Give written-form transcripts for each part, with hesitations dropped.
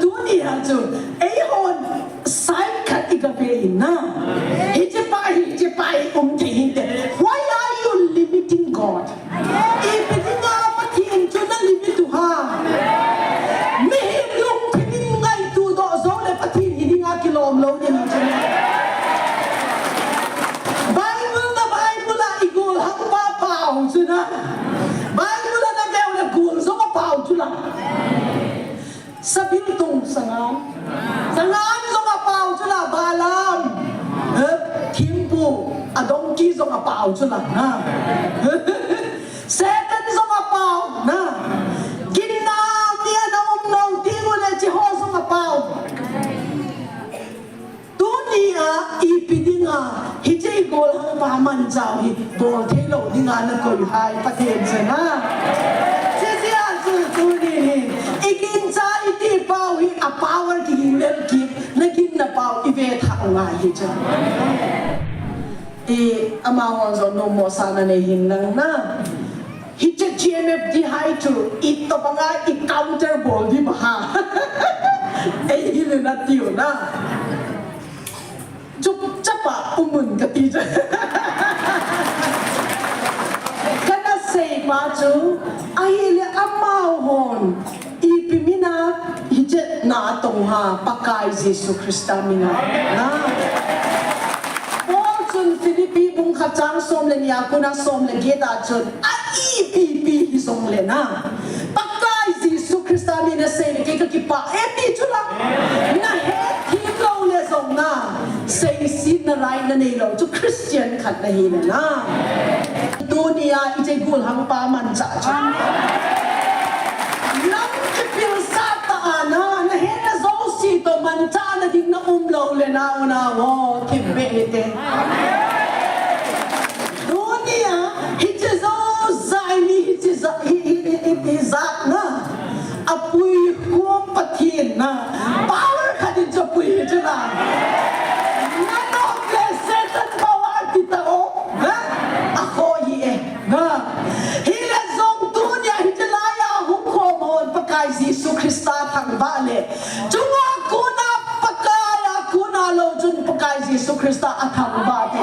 dunia tu, hon sai kat igabein na. Hijipai tingin. Why are you limiting God? Ipitin nga patiin tu na limit tu ha. Mihim yung pitin nga ito do zole patiin hindi nga kilom lo niya nito. Bible na igul hang papaw tu na. Bible na gaw na gul so papaw tu na. Sa bintong sangan so kapaw sila balam timpo adongki so kapaw sila na setan so kapaw na ginam niya na umnong tingol na chiho so kapaw dunia ipidi nga hijay gol hang paman jaw hi bol thelo di nga na koy hai paten sana sisiya su dunia ikin sa iti pawi a power ki lemki nagin na paw ibe tha nga hi cha amawon zo no mo sana ne hinang na hicha GMF di hai tu ito pa nga i counter ball di ba hilo na tiyo na chup chapa umun ka ti kana say ma chu ahile amawon ipimina hijet na atong ha pakay Jesu Krista mina na Paulson Filipi bung kacang som le niya kuna som le geta chun ipipi hisong le na pakay Jesu Krista mina say ke kakipa epi chula na he hilo le song na say sin na rai na nilo to Christian kat na hina na dunia ije gul hang pa man cha chun na hena zosi to mantana din na umlaw le na una wo kibete dunia hijizo zaini hitizak na apui kum patin na power kadin japui hijira na no setan power kita o ha ako ye na hila zong dunia hijilaya hukomon pakai Yesu Krista thang bale chunga kuna pakaya kuna lo chun pakai Yesu Krista athang bate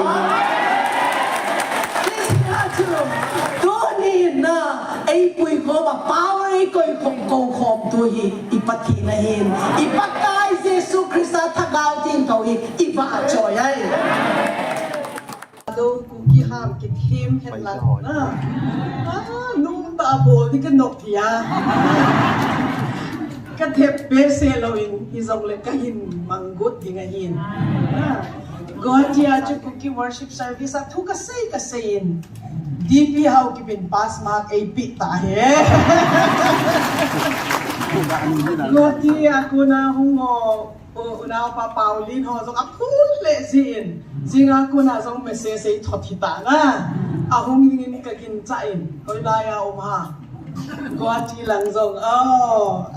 Tuni na ay pui ko ma power ko khom tu hi ipati na hin ipakai Yesu Krista thagaw tin ko hi iba choy ai do kuki ham ki thim het la na nung ta bo ni kan nok thia ka thep pe se lo in izong le ka hin manggut dinga hin God ya chu kuki worship service a thu ka sei in DP how ki bin pass mark AP ta he God ya aku na hungo una pa Paulin ho zong apul le sin singa ko na zong message ay thotita na ahong ngin ka kin chain hoi la ya ha ko ati lang zong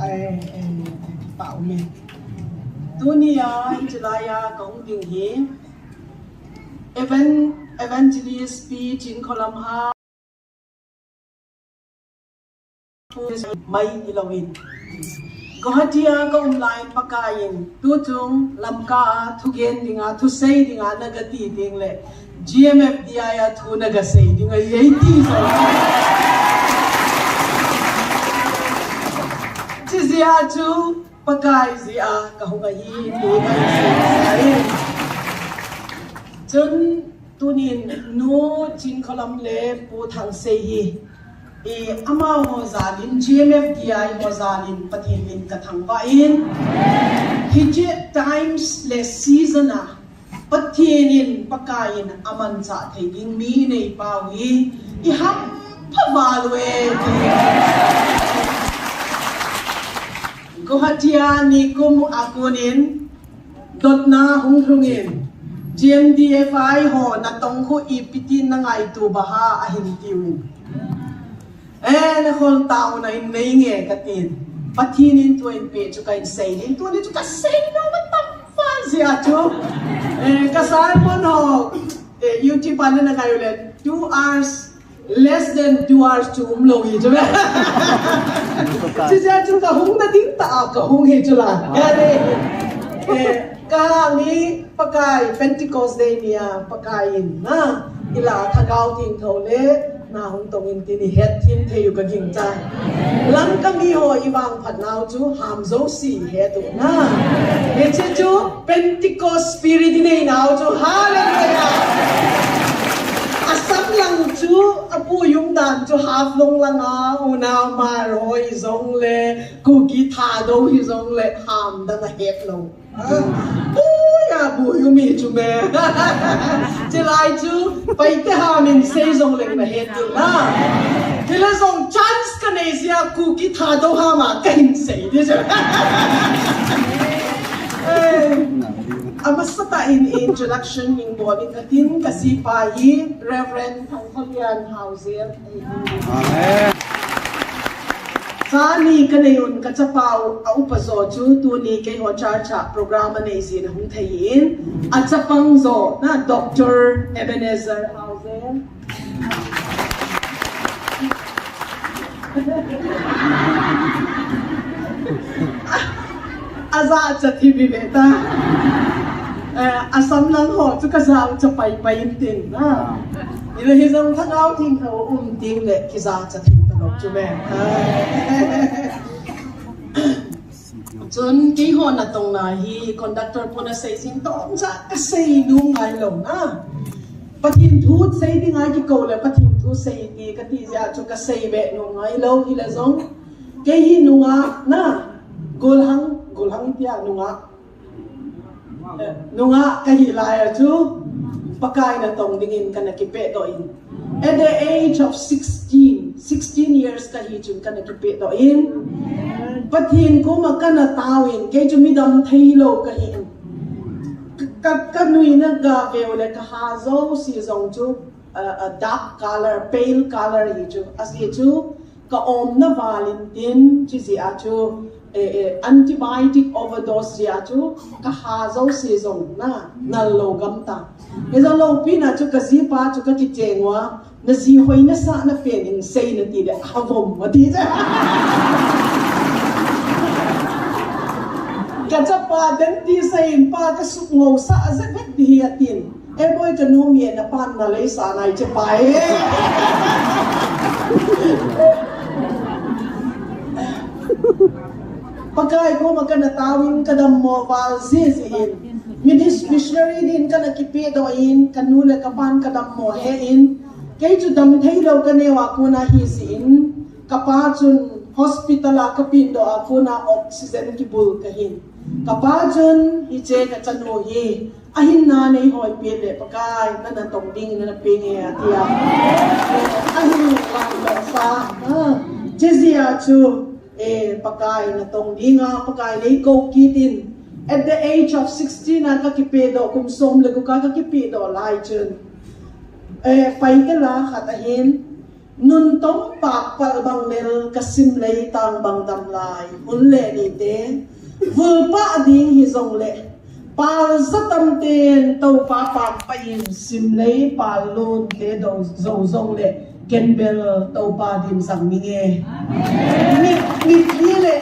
ai Paulin dunia injilaya kong ding hi evangelist speech in kolam ha mai ilawin Gohatia ka online pakain tutung lamka thugen dinga thu sei dinga nagati dingle GMF diaya thu naga sei dinga yeti sai chizia chu pakai zia ka hunga hi tu sai chun tunin no chin khalam le pu thang sei hi ama ho zalin GMF DI ho zalin pathin kathang ba in hije times le season a pathin pakain aman cha theiling mi nei pawi I ham phavalwe gohatia ni kum akunin dotna hungrungin GMDFI ho na tongkhu ipitin na ngai tu baha ahin tiwin na hol tao na in nge katin patinin to in pe chu kain say din to ni chu ka say no matam fa sia chu kasal mo no YouTube ano na kayo ulit? 2 hours, less than 2 hours to umlogi, diba? Siya chung kahung na din taa kahung hijula. Kaya kahang pagkay Pentecost Day niya pagkain na ila tagaw ting kaule na hong tongin tini het tim tayo kaging ta. Lang kami ho ibang patnaw chu hamzo si heto na. Eche chu Pentecost spirit dinay now chu hallelujah. Asam lang chu apu yung dan chu half long lang una maro izong le kuki thado izong le ham da na het long. Buya buyo mi chu me. July chu pai te ha min sei zong leng na het tu na. Tila zong chance kanesia kuki thado ha ma kain sei di chu. Amasata in introduction ng body katin kasi pa Reverend Tangkolian Hauser. Amen. Sani kanayon katsapaw aupazo chu tuni kay ho charcha programa na isin hung thayin at sa pangzo na Dr. Ebenezer Hauser. Aza sa TV beta. Asam lang ho chu kasaw cha pay tin na. Ila hizang thagaw ting ho ting le kiza cha ting tanok chu me. Chun ki ho na tong na hi conductor po na say sing to sa kasay nung ngai lo na. Patin thut say ding ai ki ko le patin thu say ti ka ti ja chu kasay be nung ngai lo ila zong ke hi nunga na gulhang tia nunga kahilaya chu pakai na tong dingin ka nakipe doin. At the age of 16 years kahichun ka nakipe doin. Pathin ko magkana tawin kay jumidam thaylo kahin. Kanui na gave ule kahazo si zong chu a dark color, pale color hichu as hichu ka om na Valentine chi si achu antibiotic overdose ya chu kahazo season na nalogam ta eza lo pina chu kazipa chu ka kitengwa na si hoi na sa na pen in say na ti de havom mati ja kachapa den ti sayin pa ka sukngo sa azak di hiatin boy kanumi na pan na lay sa nai che pai pagkay ko magkanatawin kadam mo valsisin. Missionary din ka nakipidoin, kanula kapan kadam mo hein. Kay ju dam thaylo kanewa ko na hisin, kapachun hospital kapindo ako na oxygen kibul kahin. Kapachun hiche ka chanuhi, ahin nanay hoy pili pagkay na natong ding na napingi atiya. Ahin lang sa Jezia chu pagkain na tong dinga pagkain ay go kitin at the age of 16 na kakipedo kung somlago ka kakipedo lai chun paitela katahin nun tong pakpal bang nel kasimlay tang bang damlay unle ni te vulpa ding hizong le pal sa tamten tau pa pampayin simlay palon te do zong le Kenbel tau pa din sang minge. Nile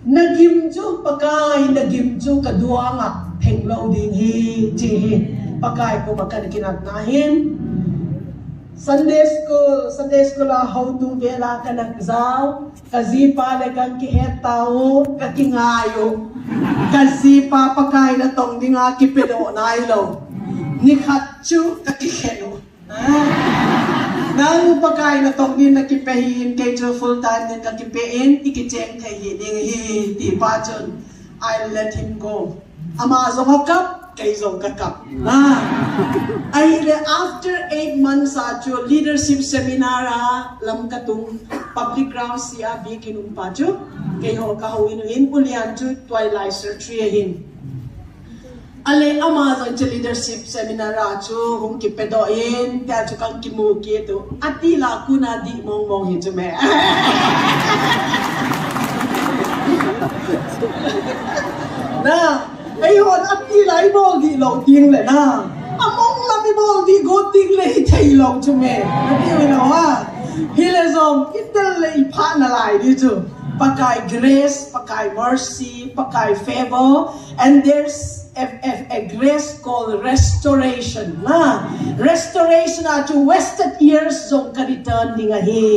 nagimju pagkay nagimju kadua nga henglaw din hi ji pagkay ko magkanakinagnahin. Sunday school how to vela ka nagzaw kazipa legang kihetao kakingayo kazipa pagkay na tong di nga kipedo na ilaw nikhatchu kakiheno. Nang pagkain na tong din nakipehin kay jo full time din nakipein ikicheng kay hiding ti pachon I'll let him go. Ama zong hakap kay zong kakap. Ay after 8 months acho leadership seminar lam katung public grounds siya bikinung pacho kay ho kahuinuhin ulian jo twilight surgery. Ale Amazon sa leadership seminar acho hong kipedoin kaya cho kang kimuki ito atila kuna di mong hito me na ayun atila mo gilaw ting le na among lami good thing le thei long chu me ni we no wa hi le zong kitel le pha na lai di chu pakai grace pakai mercy pakai favor and there's a grace called restoration na restoration to wasted years zong ka return dinga hi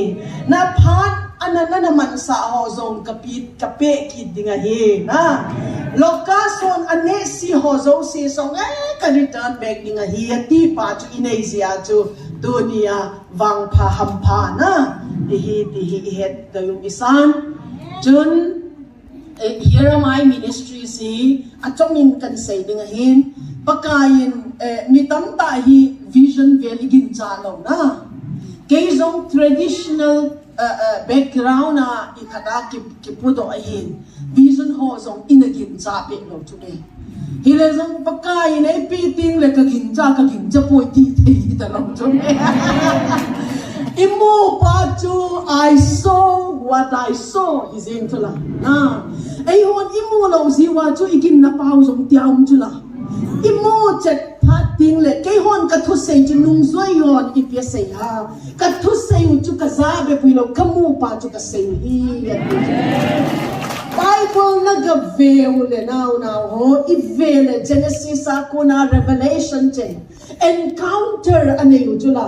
na phan anana naman sa ho zong kape kid dinga hi na lokason ane si ho zo si song ka return back dinga hi ti pa chu inezia chu dunia wang pha ham pha na ti het da yung isan chun here my ministry si atomin kan say dinga hin pakayin mitam ta hi vision valley gin chalo na kay zong traditional background na ikata ki pudo ahin vision ho zong inagin cha pe lo today hile zong pakayin ai piting le ka ginja poi ti thei da lo today imu pa chu I saw what I saw is into la na ai hon imu lo si wa chu igin na pau zong tiam chu la imu chet pating le kai hon ka thu sei chu nung zoi yon ipia sei ha ka thu sei chu ka za be pui lo kamu pa chu ka sei hi Bible nagaveu le now ho ivele Genesis akuna Revelation chen encounter aneyu chula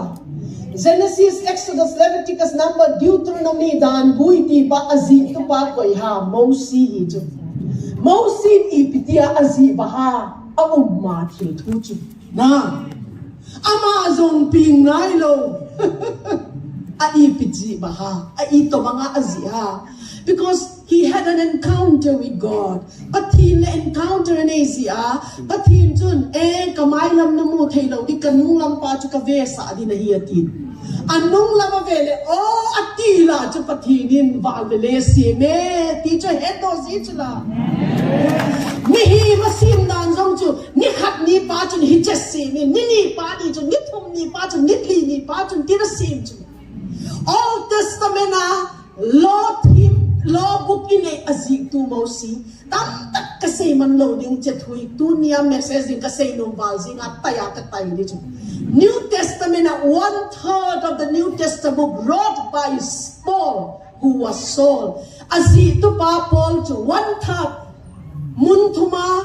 Genesis, Exodus, Leviticus, Number, Deuteronomy, Dan, Buiti, Ba, Azi, Tupa, Koi, Ha, Mosi, Iju. Mosi, Ipitia, Azi, Baha, Aumma, Tuchu. Na, Amazon, Pingai, Lo, Aipiti, Baha, Aito, Banga, Azi, Ha. Because he had an encounter with God. But he encounter in Asia. But he dun kamay lam na mo thaylaw di kanung lam pa chuka vesa di na hiyatin. Anong lam avele atila chu patinin valvele sime ti chu heto si chula. Mihi masim dan zong chu ni khat ni pa chu ni jesse ni pa ni chu ni thum ni pa chu ni li ni pa chu ti na sim chu. Old Testament na Lord him Law book in azik tu mosi tam tak kasi man lo ding chethui tu niya message ding kasi nung balsing at taya katay dito. New Testament na 1/3 of the New Testament wrote by Paul who was Saul. Azik tu pa Paul tu 1/3 mun thuma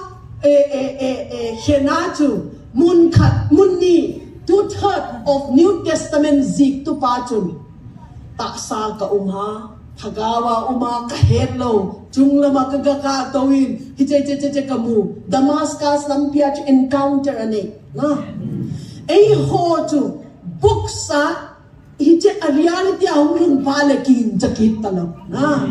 henatu mun khat munni 2/3 of New Testament zik tu pa tu ta sa ka Hagawa kahelo junglama kagaka tawin hiche kamu Damascus lampia to encounter ane na ai ho to buksa hiche a reality aung pale kin jakit talo na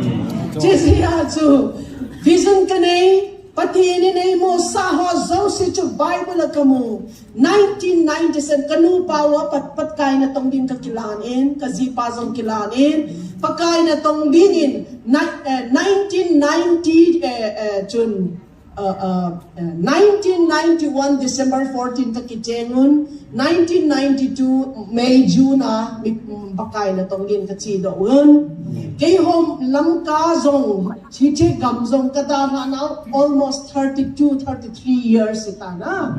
chesia to vision kanai patini nei mo sa ho zo si to Bible kamu 1997 kanu pawa pat kai na tong din kakilanin kazipa zong kilanin pakai na tong dingin 1991 December 14 kakitengun 1992 May June pakai na tong din kachido un kay home lamka zong chiche gam zong katara na almost 33 years itana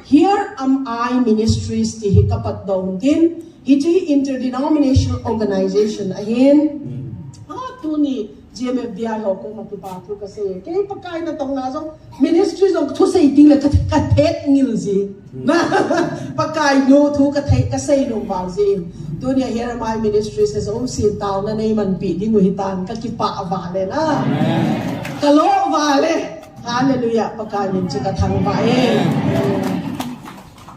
here am I ministries ti hikapat daw din iti interdenominational organization ahin tu ni GMFDI ho ko matupatu kasi kay pagkain na tong nasong ministries of to say ting la kathet ngilzi na pagkain no tu kathet kasi no balzi tu ni here my ministries is all sin tao na nay man pi ding hitan kakipa avale na kalo vale hallelujah pagkain chika thang bae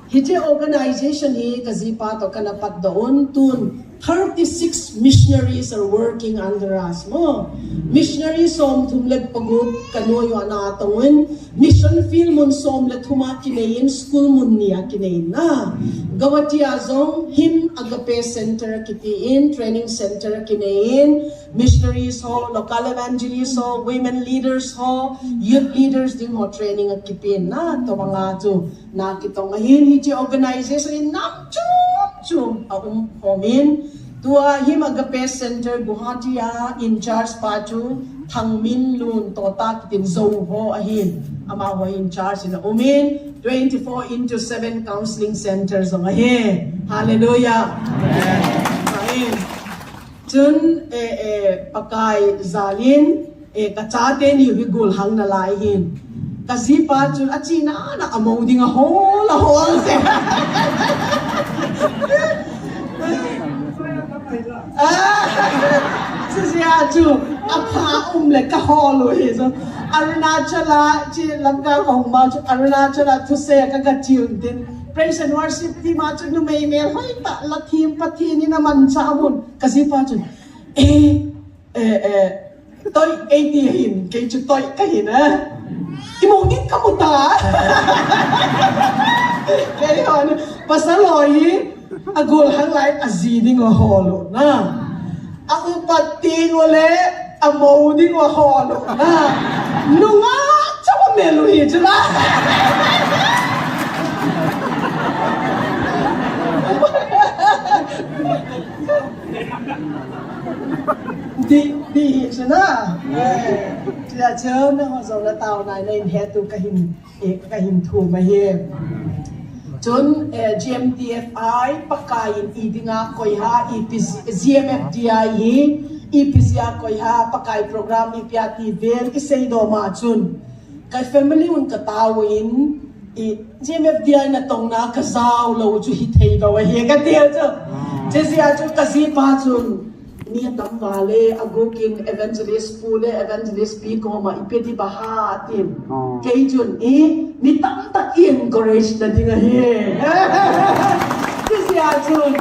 Hije organization hi kazipa to kanapat doon tun 36 missionaries are working under us mo missionaries som tumlet pagub kanoyo na tawin mission field mun som let huma kinein school mun niya kinein na gawati azong him agape center kitiin training center kinein missionaries ho local evangelists ho women leaders ho youth leaders din ho training at kipin na to mga to nakitong ahin hije organization nam chum homin tua him agape center Guwahati in charge pa chu thangmin lun tota kitin zo ho ahin ama ho in charge in umin 24/7 counseling centers ang ahin hallelujah ahin chun pakai zalin kachate ni higul hang na laihin kasi pa chun achina na amaw ding a hol se siya chu apa le ka holo he so Arunachala chi lamga kong ma chu Arunachala tu se ka ga tune din praise and worship ti ma chu nu mai me hoi ta la thim pati ni naman sa amun kasi pa chu toy 80 hin kay chu toy ka hin imongit ka mo ta kay on pasaloy agul hang lai aziding o holo na ang pating ule amauding o holo na nunga chapa meluhi chila di chila chila chơm na ho zo la tao nai nei he tu kahin thu ma he chun GMTFI pakain idinga koiha GMFDI hi IPCA koiha pakai program ipiati vel isei do ma chun kai family un katawin GMFDI na tong na kazaw lo chu hitei do he ka tia chu jesia chu kasi pa chun ni tam vale agukin evangelist pule evangelist pi ko ma ipeti baha tin kay chun ni tam ta encourage na dinga he siya chun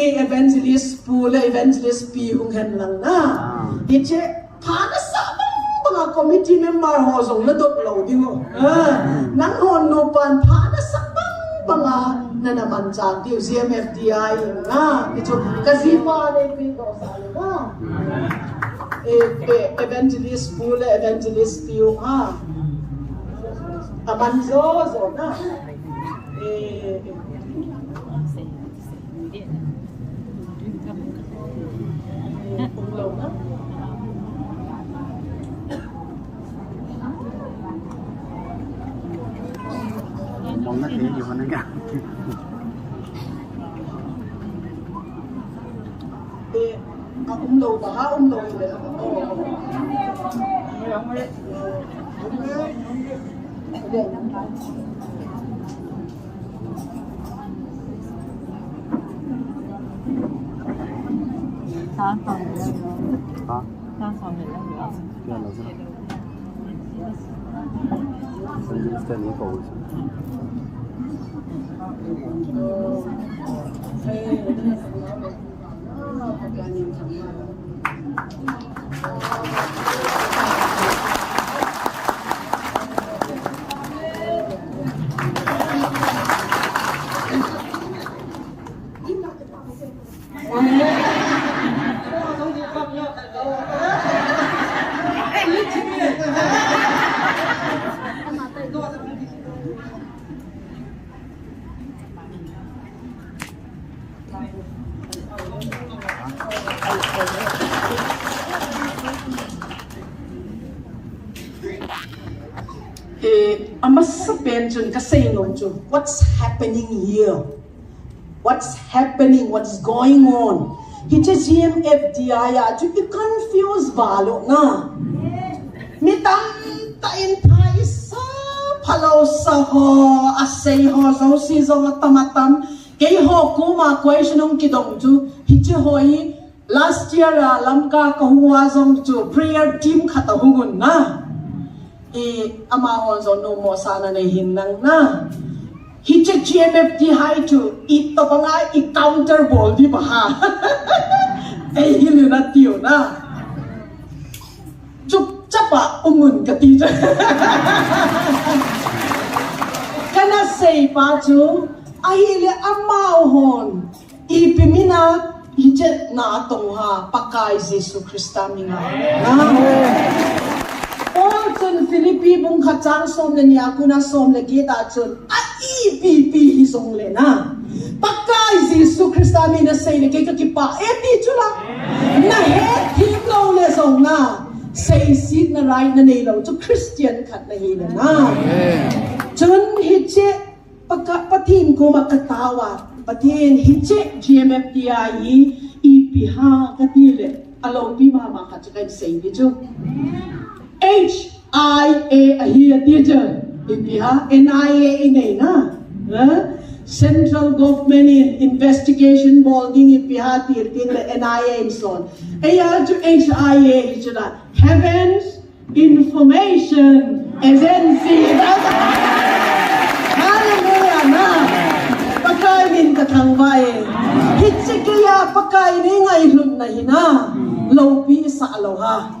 evangelist pule evangelist pi hung hen lang na iche phana sa mga committee member ho zong na dot lo dingo nang hon no pan phana sa mga na naman sa tiyo CMFDI na ito kasi pa na ipito sa na evangelist pula evangelist piyo ha amanzo na unglaw na mong natin di ba nga umlaw ba ha umlaw nila what's happening here? What's happening? What's going on? It's a GMFDI. You confused balo na. Mitam tain tayo sa palaw sa ho asay ho sa si sa tamatam kay ho kuma question ng kidong tu hichi hoi last year alam ka kahuwa zong tu prayer team katahungon na. Amahon so no mo sana na hinang na hiche GMFDI to ito pa nga i-counter ball di ba ha hili na tiyo na chup chapa umun ka tiyo kana say pa chu ahili amahon ipimina hiche na atong ha pakay Jesu Krista minga chun Philippi bung kachang som le niya kuna som le kita chun IPP hi song le na Pakai Jesu Krista mi na say ni kay kakipa eti chula na he thim lo le song na say sit na right na nei lo chu Christian khat na hi na chun hiche pagka patin ko makatawa patin hiche GMFTI ipiha katile alo pi mama khat kai say ni chu HIA ahia teacher ipiha NIA inay na Central Government Investigation Boarding ipiha tirting le NIA inson aya to HIA ichuna Heavens Information Agency hallelujah na pagkain katangbaye hitse kaya pagkain ngay hun na hina lopi sa aloha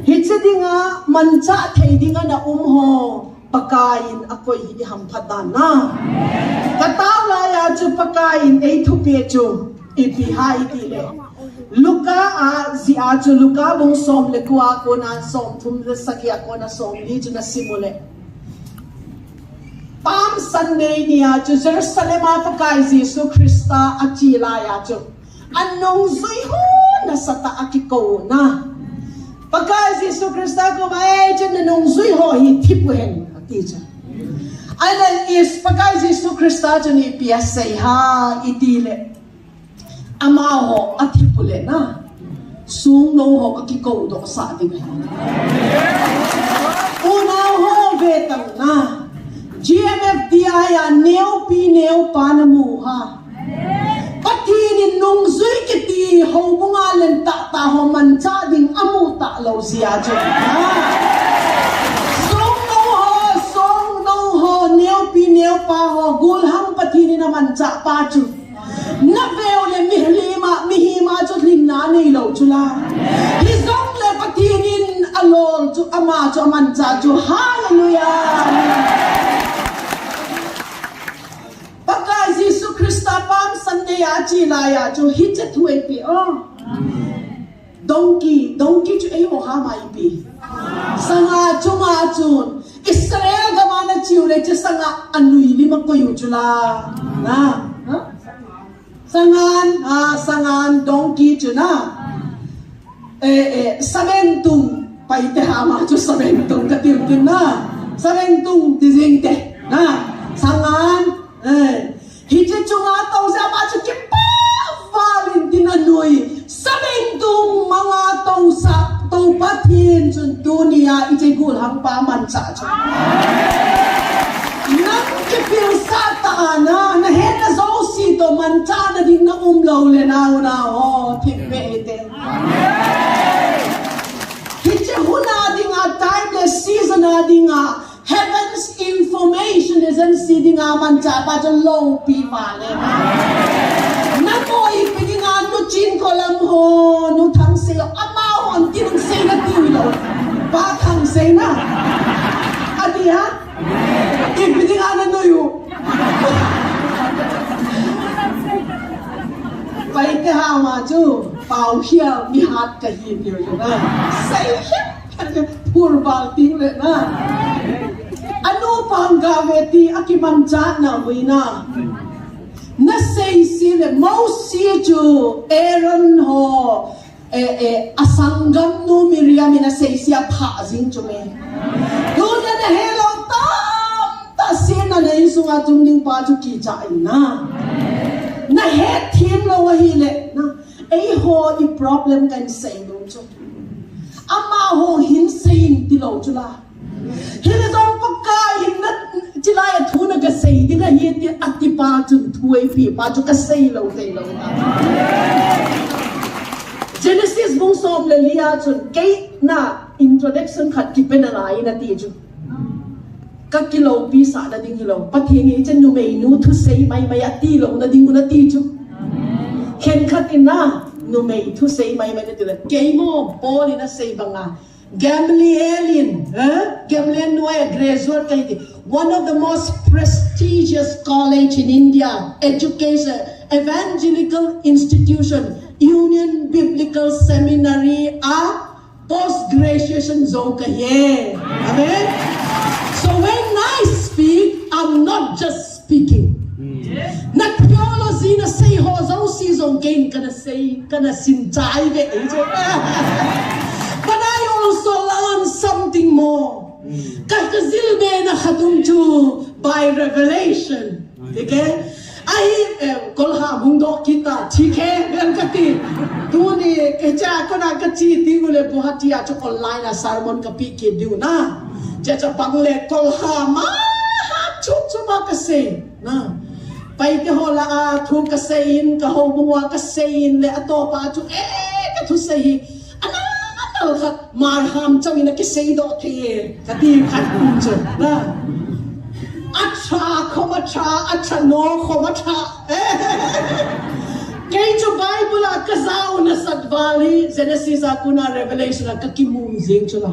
hitse di nga mancha thay di nga na umho pagkain ako'y ihampadan na katawla ya chu pagkain ay tupecho ipiha itile Luka si acho Luka bong som le kuwa ko na som tum saki ako na som li na simule Palm Sunday niya chu Jerusalem pagkain si Jesu Krista at chila ya chu anong zuiho na sa taakiko na pagka si Jesu Krista ko may dyan anong zuiho hitipuhin at dyan alam is pagka si Jesu Krista dyan ipiyasay ha itile amaho at hipule na sung no ho kakiko do sa ating unaw ho betang na GMFTI neo pi neo panamuha Patinin nung zui kiti ho bungalan ta ho mancha ding amu ta lo siya jo. Song no ho neo pi neo pa ho gulhang patinin na mancha pa jo. Na veo le mihima jo lingna ni lo chula. Hizong le patinin alol jo ama jo mancha jo. Hallelujah. Jesu Krista Palm Sunday achi laya jo hitche thuai pi donkey chu ai ho ha mai pi sanga chunga chun Israel gamana chiule che sanga anui lima ko yu chula na sangan donkey chu na sabentung pai te ha ma chu sabentung ka tim na sabentung dizing te na sangan Hije chunga tau sa ma chu kipa Valentin anui sabengtung mga tau sa tau pathin chun dunia ije gul hang pa man cha chu nang kipil sa taana na hena zo si to man cha na ding na umlaw le na ho tipe ite hije huna ding a timeless season na ding a Heaven's information isn't sitting aman chapa to low pivale. Nako ipinga no chin kolam ho no thang se amao on tin se na tilo. Ba thang se na. Adi ha? Ipinga na no yu. Pai te ha ma chu pau hia mi hat ka hin yo na. Sai hia purval ting le na. Ano pang gaveti akimancha na wina na say sile mo si ju Aaron ho asangam no Miriam na say siya pa jing chume duna na hello ta sina na isunga tumning pa ju ki cha na he thim lo wahile na ai ho i problem kan say no chu ama ho hin sein ti lo chula Hina dong pagkain na chilaya thuna ka say di nga hiti ati pa chun thuay pi pa chun ka say lo Genesis bung som le liya chun kay na introduction khat kipen na rai na ti chun ka kilo pi sa na ding kilo pathingi chen nu mei nu thu say mai ati lo na ding na ti chun ken khat ina nu mei thu say mai na ti la kay mo boli na say banga Gamaliel graduate one of the most prestigious college in India, education, evangelical institution, Union Biblical Seminary, post-graduation zoka here. Amen. So when I speak, I'm not just speaking. kana sinchai ve je. But I also learned something more. Kakazil be na khatum chu by revelation. Okay? Ai kolha mundo kita thike ben kati tu ni kecha kona kachi tingule buhati a chu online a sermon kapi ke diu na cha pangle kolha ma chu ma kase na pai ke hola a thu kasein ka ho buwa kasein le atopa chu ka thu sei ana atal khat mar ham chawina ke sei do the kati khat kun chu na Acha, komacha, acha no, komacha. Kaya yung Bible kazaw na sadvali, Genesis ako na Revelation kakimumzing chula.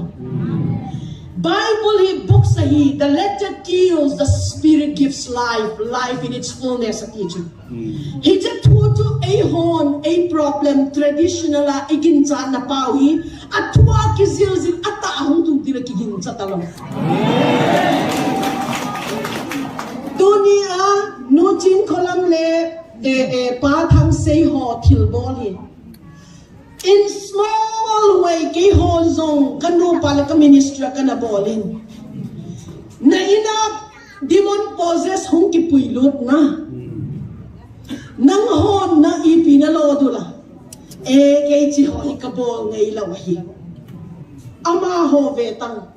Bible hi book sahi, the letter kills, the spirit gives life, life in its fullness at Egypt. Hijat to a hon, a problem, traditional iginsa na pawi, at tuwa kizilzil at taahong tundira kiginsa talong. Dunia nucin kolam le pathang say ho tilboli. In small way kay ho zong kanu pala ka ministry ka na bolin. Na ina demon possess hong kipuilot na. Nang hon na ipinalodula. Kay chi ho ikabol ngay lawahi. Ama ho vetang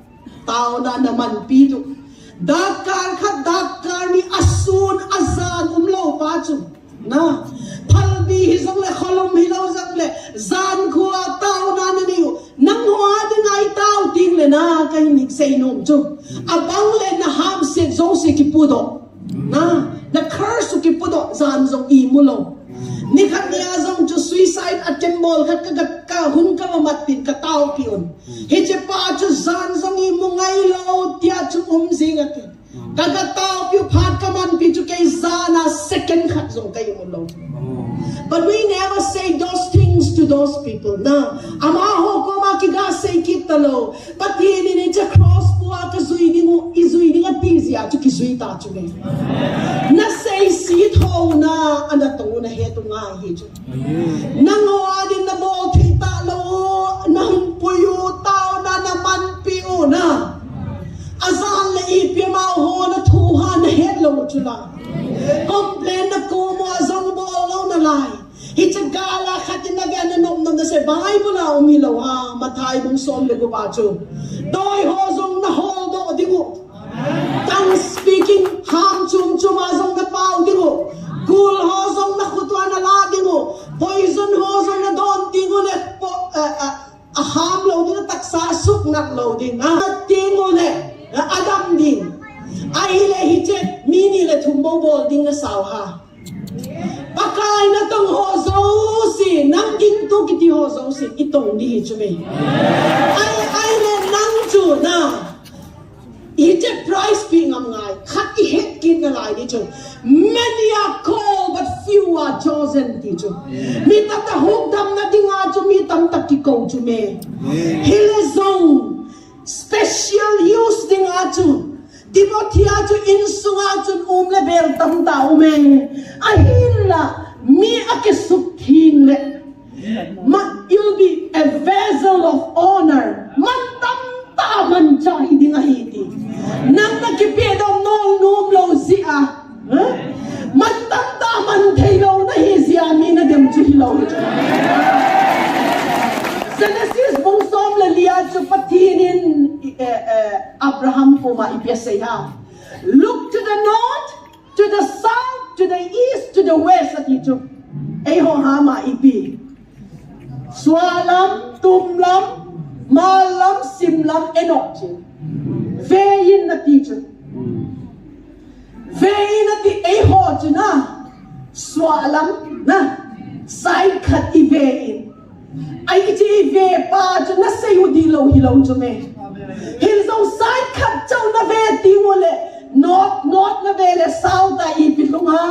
tao na naman pito. Dakar ni asun azan umlaw pachu na palbi hizang le kholom hilaw zang le zan khuwa tao na niyo nang huwa din ay tao ting le na kay nik say nom chu abang le na ham se zong se kipudo na curse kipudo zan zong imulo nikat niya zong chu suicide attempt mol kat ka hun ka mamatin ka tao pion hiche pa chu zan zong imungay lo tia chu umzingat kagatao piu phat kaman pi chu kay zana second khat zong kay ulo. But we never say those things to those people na amaho ko makiga say kitalo pati ni cha cross puwa ka zuini mo izuini nga tizia chu kizuita chu ne na say sit ho na anato na heto nga hijo nangoa din na mo kita lo nang puyo tao na naman piu na azan le ipi ma ho na thuha na hello chula complain na ko mo azang bo lo na lai hitagala khatin na gan nom nom na se Bible la umilaw ha matay bong som le go bacho doi ho zong na ho do digo tang speaking ham chum chum azong na pau digo kul ho zong na khutwa na la digo poison ho zong na don digo le a ham lo din taksa suk nak lo din na tingo le Adam din ay le hichet mini le thumbo bol ding na saw ha bakay na tong hozo si nang king to kiti hozo si itong di chume ay le nang chu na hichet price ping am ngai khat i het kin na lai di chu many are called but few are chosen di chu mi ta hok dam na dinga chu mi tam tak ki ko chu me hele zong special use ding achu Timothy achu insung achu level tam tao me ahilla mi akisukhin le you'll be a vessel of honor man tam ta man cha hiding ahiti nang nakipedong nong num lo si a man tam ta man thelo na hi sia mi na dem chu hilaw Genesis mong som laliyad sa patinin Abraham po maipiyasaya. Look to the north, to the south, to the east, to the west at ito. Eho hama ipi. Swalam, tumlam, malam, simlam, enokche. Veyin na teacher. Veyin na ti eho na. Swalam na. Side cut iveyin. Ay iti ve pa jo na sayo dilaw hilaw jo me hilzaw side cut jo na ve tingole not na ve le south a ipilong ha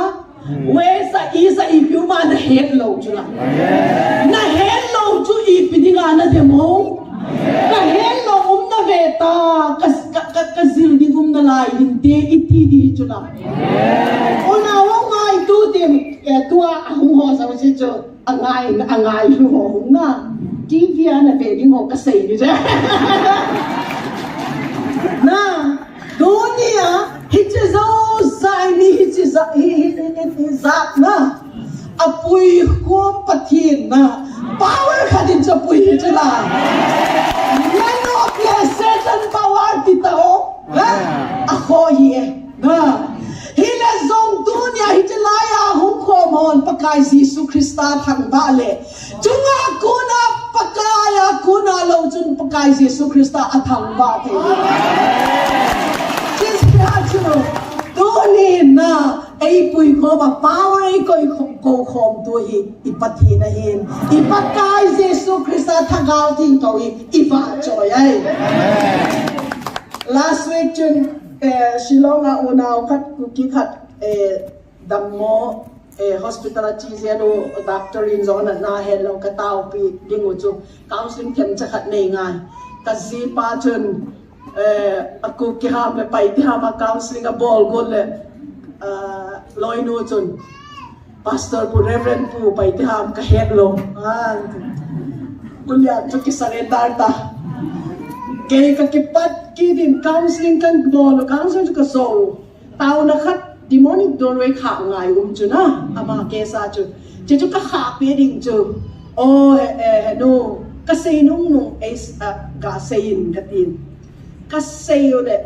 west a isa ipiuma na hello jo na hello jo ipidinga na demo na hello na ve ta kazilding na lai hindi iti di jo na una wa ngai tu tim tua ahong ho sa si jo angai ho na kivia na pwedeng ho kasi ni je na dunia hitzo zaini hizat na apui ko patin na power kadin sa pui jala ngano pia setan power titao ha ako ye na hila zong dunia hijalaya hum komon pakai Yesu Krista thang bale chunga kuna pakaya kuna lo chun pakai Yesu Krista athang ba te jis kya chu doni na ai pui ko ba power ai ko khom tu hi ipati na hin ipakai Yesu Krista thangau ting to hi ifa joy ai last week chun Shillonga unao kat kuki kat dammo hospital chizeno doctor in zona na hello katao pi dingu chu counseling them chakat nei ngai kazi pa chun aku ki ham le pai ti ham counseling a ball gol le loinu chun pastor pu reverend pu pai ti ham ka head lo kulia chu ki surrender ta kay kakipat kidin counseling kan bolo counseling ka so tao na khat demonic doorway kha ngai chu na ama kesa chu chu ka kha pe ding chu o no ka sei nung nung is ga sein katin ka sei le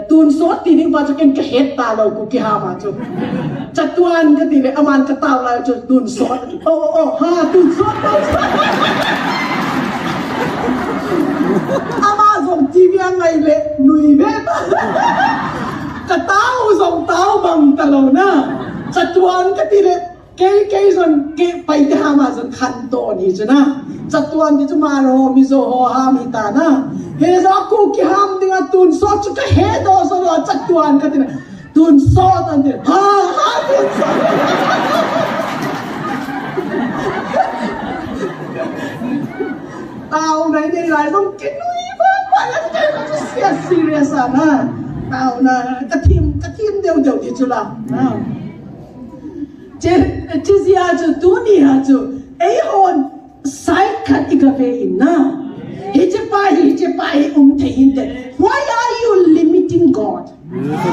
tun so ti ni ba ken ka het ta lo ku ki ha ma chu chatuan ka ti le aman ka taw la chu tun so ha tun so ama zong TV ngai le nui ve ka tao zong tao bang talo na chatuan ka ti le ke zon ke pai te ha ma zon khan to ni chuna chatuan ti chuma ro mi zo ho ha mi ta na he za ku ki ham dinga tun so chu ka he do so ro chatuan ka ti tun so tan ti ha tun so tao này đi lại không cái núi quá là cái nó serious à na tao là cái team đều thì chưa làm chứ gì à chứ tu ni à chứ ấy hồn sai khát ít cà phê in na hi chế pai thấy in đấy why are you limiting God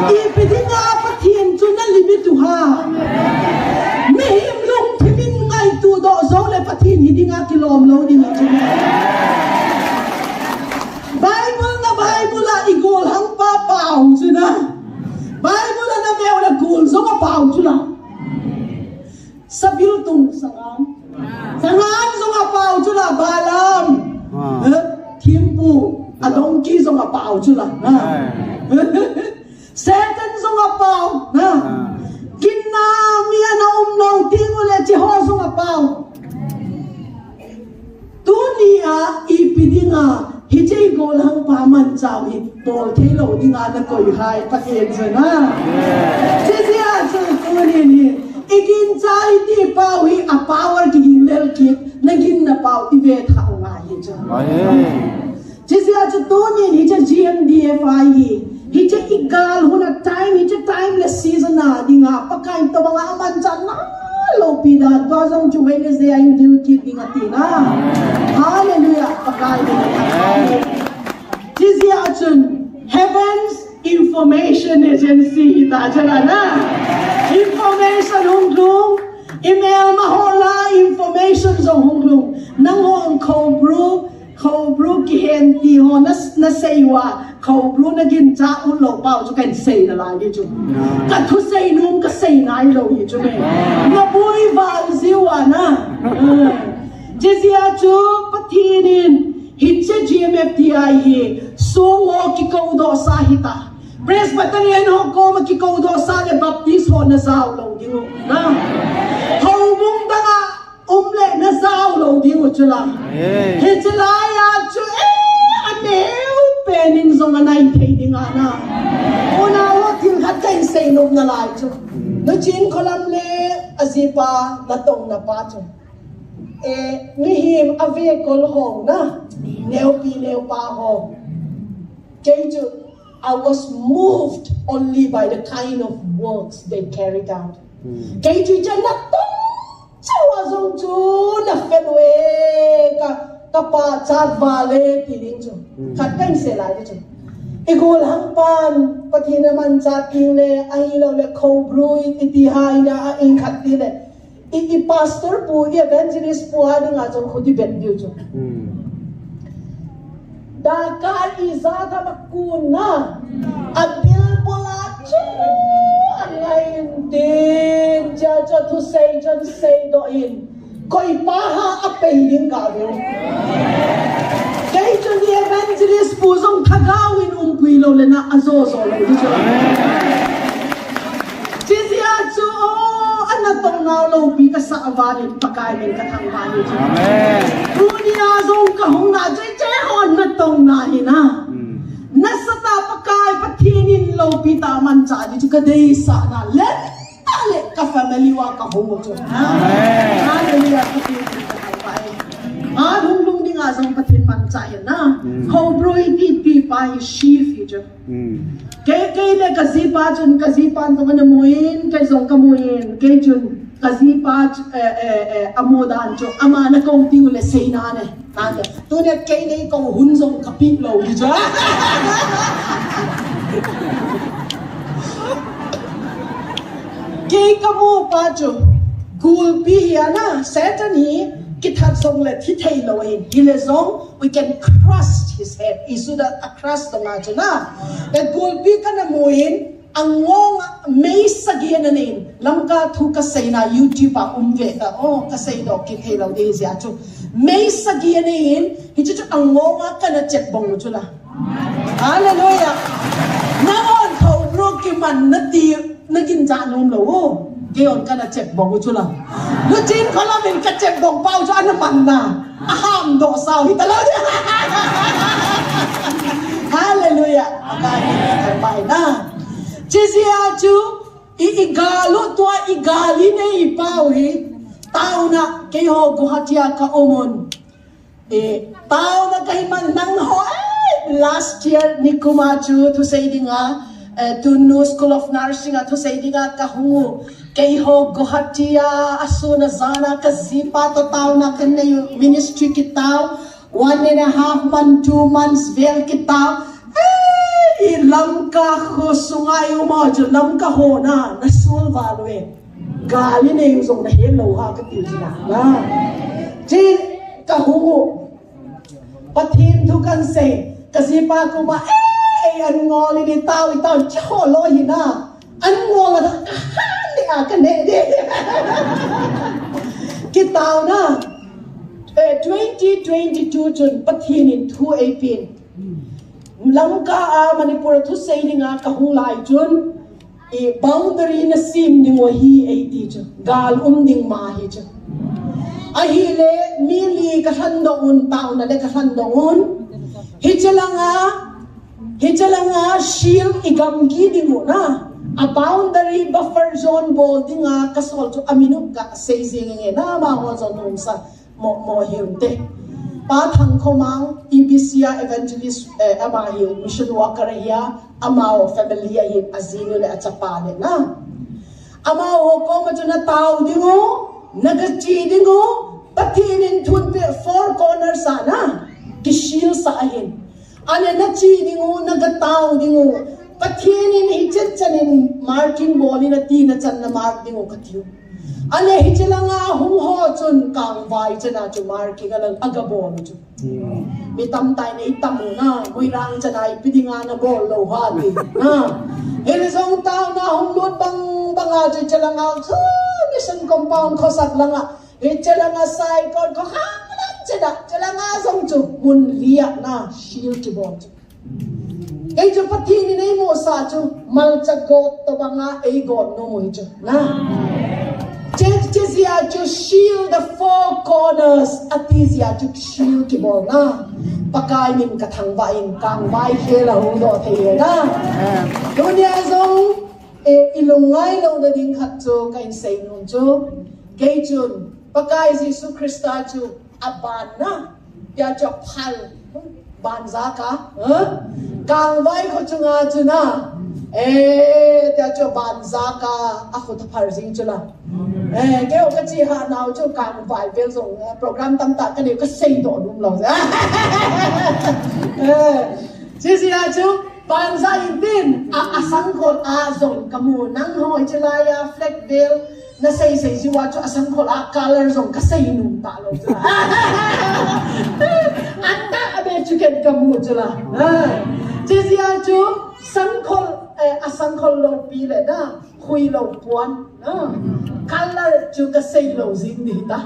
if it is not a team to not limit to ha me him long thì mình ngay tu đó dấu lại phát hiện hi đi ngã kilom lâu đi mà chứ Bible là igol hang pa pao chứ na Bible là mèo là gul giống a pao chứ na sabil tung sangan giống a pao chứ na balam thiempu adongki giống a pao chứ na Satan giống a pao na kinna mia na nong tingule chi ho giống a pao dunia ipidinga hijay gol hang paman chao hi bol thelo dinga na koi hai paken jana chizia chu tuni ni ikin chai ti pau hi a power ki lel ki nagin na pau ti ve tha nga hi cha chizia chu tuni ni cha GMDFI hi cha igal huna time le season na dinga pakai to mga aman chan na lopida dozong chu Wednesday ay dil ki dinga tina hallelujah pakai Jizia chun heaven's information agency ita jala na information hunglung email mahola information zong hunglung nangong khobru ki hen ti ho na seiwa khobru na gin cha un lo pao chu kan sei na lai di chu ka thu sei num ka sei nai lo hi chu me na bui val ziwa na Jizia chu pathinin hitche GMFTI hi songo ki kaudo sa hita Presbyterian ho ko ma ki kaudo sa le baptist ho na zaw lo dingo na hobung danga umle na zaw lo dingo chula he chula ya chu aneu pening zong anai thei dinga na ona ho til khat kai sei no na lai chu no chin kolam le azipa na tong na pa chu Nihim ave kol hong na neo pa hong. Keju, I was moved only by the kind of works they carried out. Keju janat tong chawa zong zong chu na felwe ka pa chat vale piling chu khat kain se lai chu igol hang pan pathina man chat le ai lo le khou brui ti hai na in khat ti le i pastor pu evangelist pu ha ding a chong khudi bet diu chu da ka iza da makuna abil bola chu angai din ja to say do in koi pa ha ape ding ka diu kay chu ni evangelist pu zong thagawin pui lo le na azo zo lo di chu Chizia chu ana tong naw lo bi ka sa awani pakai min ka thang ba ni chu amen dunia zong ka hong na che hon na tong na hi na na sa ta pakai pathinin lo bi ta man cha di chu ka dei sa na le ka family wa ka hong chu amen hallelujah ka ti ka thang ba lung ding a zong pathin man cha hi na ho broi ti pa hi shi future Kay le kazipa chun kazipan to na muin kay zong kamuin kay chun kazipa amodan cho ama na kong ting le sei na ne nanda to ne kay nei kong hun zong kapit lo di ja kay kamu pa cho gulpi ya na setani kithat song le thi thei lo in hile zong we can crush his head isuda across the margin na the gulpi kana muin ang ngong may sagian nin lamka thu ka say na youtube a umve ta ka say do ki thei lo de sia chu may sagian nin hi chu ang ngong kana chek bong chu la hallelujah na on thau ro ki man na ti na kin ja nom lo Gayon ka na check bong ucho lang. Lujin ko namin ka check bong pa ucho ano man na. Aham do sao hitalaw niya. Hallelujah. Again, kabay na. Chisiya chu, iigalo tuwa igali na ipawi. Tao na kayo guhatya ka umon. Tao na kayo man nang last year ni Kumachu to say di nga to New School of Nursing to say di nga kahungu. Kayho gohatia asuna zana kazipa to tao na kanya ministry kita 1.5 months 2 months vel kita ilam ka ho sungay mo lam ka ho na nasul value gali na yung zong na hello ha katil sila na jin kahungu patin to kan say kazipa ko ba an ngoli ni tao itaw cholo hina an ngola kita na 2022 chun pathinin 218 lamka Manipur thu sei nga kahulai chun boundary na sim ni wo hi 80 chun gal ding ma hi chun ahile mili ka hando un tao na le ka hando un hichalanga shield igamgi ding mo na a boundary buffer zone bolding kasol to aminu ka seizing na ma ho zon nung sa mo hirte pa thang khomang EBCA evangelist ama hi mission worker hiya ama family hi azino le achapa le na ama ho ko ma na tao dingo nagachi dingo patinin thun pe four corners sana kishil sa ahin ane nachi dingo nagatao dingo pathinin hichet chanin marking boli na ti na chan na mark ding okathiu ale hichelanga hung ho chun kang vai chana chu marking alang agabon chu mi tam tai nei tam na moirang chanai pidinga na bol lo ha ti na ele song tao na hung lot banga chu chelanga chu mission compound khosat langa hichelanga sai kon ko hang lang cheda chelanga song chu mun ria na shield ki bon Kay jo pati ni nay mo sa jo malchagot to banga ay god no mo jo na Chezia jo shield the four corners atizia jo shield ki bol na pakai nim kathang ba in kang bai khela hu do the na dunia zong ilungai lo na ding khat jo kain sei nun jo kay jun pakai Jesu Krista jo aban na ya jo phal banza ka kang vai ko chunga chuna เดี๋ยวจะบานจาก็อาคุตพาร์ซิงจุละแกก็จีหาหนาวจะการฝ่ายเบลส่งโปรแกรมต่างๆก็เดี๋ยวก็เซ็งโดดลุ่มเราสิสิอาจูบานซาอินดินอาสังคนอาส่งกมูนังหอยจุลายาเฟล็กเบลน่าเซ่จิวาจูอาสังคนอาคาเลอร์ส่งก็เซ็งนุ่มตาเราจุละอันนั้นอเบจุเกนกมูจุละสิสิอาจูสังคนสังคนโลปีเลยนะคุยโลปวนคัลเลอร์จูก็เซโลซินนี่ตา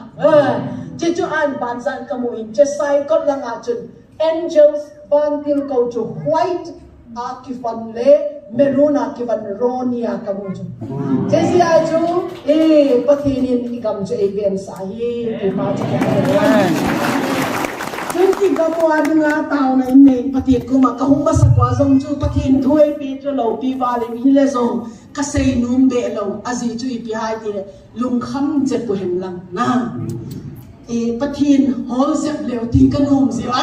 เจจูอันบานซันกมูอินเจสไซก็ลังอาจุน angels บานติลเขาจู white อาคิฟันเล่เมรูนอาคิฟันโรนีอากมูจูเจสิอาจูปฏินินอีกำจูเอเวนสาฮีที่มาจากซึ่งที่กำวัดงาเต่าในเนปฏิกุมาก็คงมาสักว่าทรงจูปฏินถ้วยปีจูเหล่าปีวาเลมิเลทรงก็เซนุ่มเบลเราอาจีจูอีปีหายทีลุงคำเจ็บปวดเห็นลังนะปฏินฮอลเจ็บเร็วตีกันนุ่มสิวะ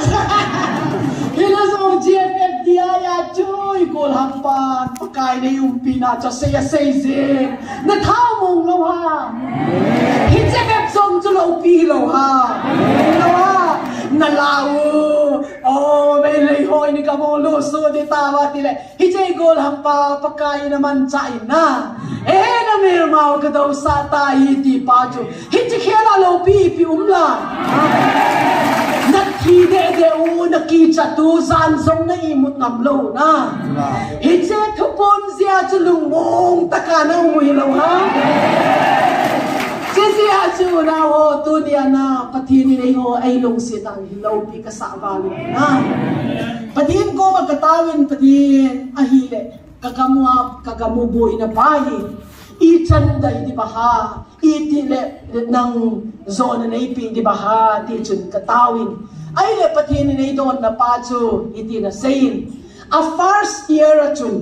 ฮิเลทรงเจ็บเอ็ดเดียยาจูอีกูลหักปานปกายในยุมปีน่าจะเสียเสียน่าเท้ามุงแล้วฮะฮิเจ็บแบบทรงจูเหล่าปีแล้วฮะแล้วฮะนั่นลาวโอ้ไม่เลยหอยนี่ก็มองลูสูดิตาวาติเลยฮิเจโกลหัมปาปกายน้ำมันใจนะน่ะเมื่อมาก็ดูสาตาฮิติปาจูฮิเจเขียนเราปีละนักขี่เดนักขี่จัตุสันทรงในมุดน้ำโลนะฮิเจทุบนเสียจะลุงมงตะการเอาไว้แล้วฮะเสียจูนะโอตัวเดียนะปฏินิโอไอลงเสียตังฮิโลปีกษาบาลีนะปฏินก็มากตาวินปฏิอหิเลกามูบุยนะไปอีจันได้ดิบาฮาอีติเลนังโซนในปีดิบาฮาที่จุนกตาวินไอเลปฏินิโดนนะปาจูอีตินะเซนa first year จุน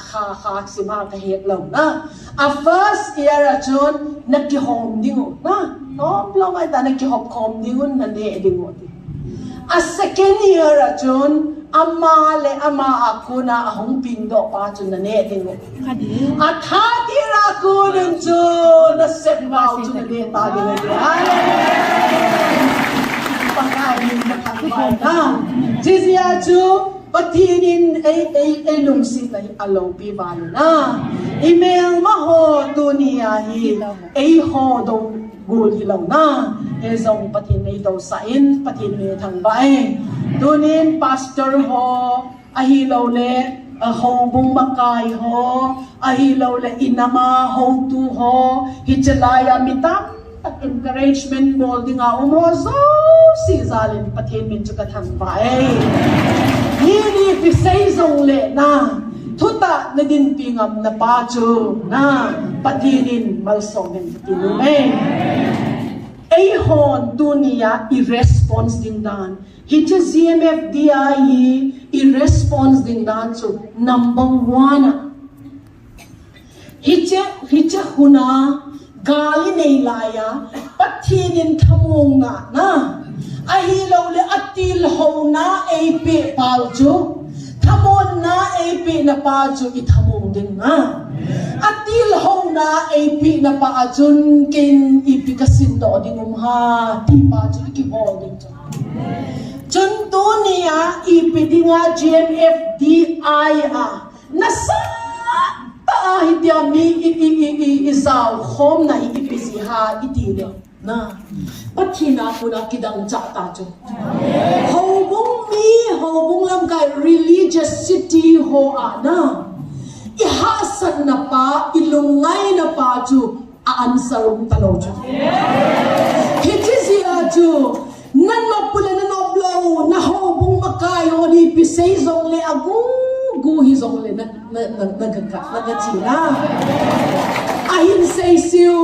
ข้าสิมาก็เหตุเรานะ first year จนนักกิหอมดิ้งนะน้องเราไม่แต่นักกิหอมดิ้งนั่นเองดิ้งsecond year จนอามาอากูนะหงปิงดอกปาจนนั่นเองดิ้งthird year กูนึงจนเสพมาจนนั่นเองตาดิ้งเลยปังไงนักขันไปนะจีเสียจูปฏินินไอลุงสิไออโลปีวาลนะอีเมลมาโหตัวนี้ฮีไอโหดงกูลีเหล่านะไอทรงปฏินินดาวสัยปฏินินทางใบตัวนี้พาสเตอร์โหไอฮีเหล่าเล่โหบุงมากายโหไอฮีเหล่าเล่อินามาโหตูโหฮิจลายามิตามencouragement bol dinga umozo si zalin pathin min chuka thang bai ni pi sei zong le na thuta na din pingam na pa chu na pathinin malsong nen tinu me ei hon dunia i response ding dan hi che CMF DI i response ding dan chu number 1 hi che huna gali nei laya pathinin thamung na ahi lo le atil ho na ap pal chu thamon na ap na pa chu I thamung din na atil ho na ap na pa chun kin ipikasin do dingum ha ti pa chu ki holding chu chun tu niya ipidinga GMF DI nasa hidia mi izau khom na ipisi ha itile na pathina puna kidang cha ta chu hobung lam kai religious city ho ana iha san na pa ilungai na pa chu answerum talo chu kitisi a chu nan ma pula na noblo na hobung makai ho ni pisei zong le agu gu hi zong le nagachina ahin say siu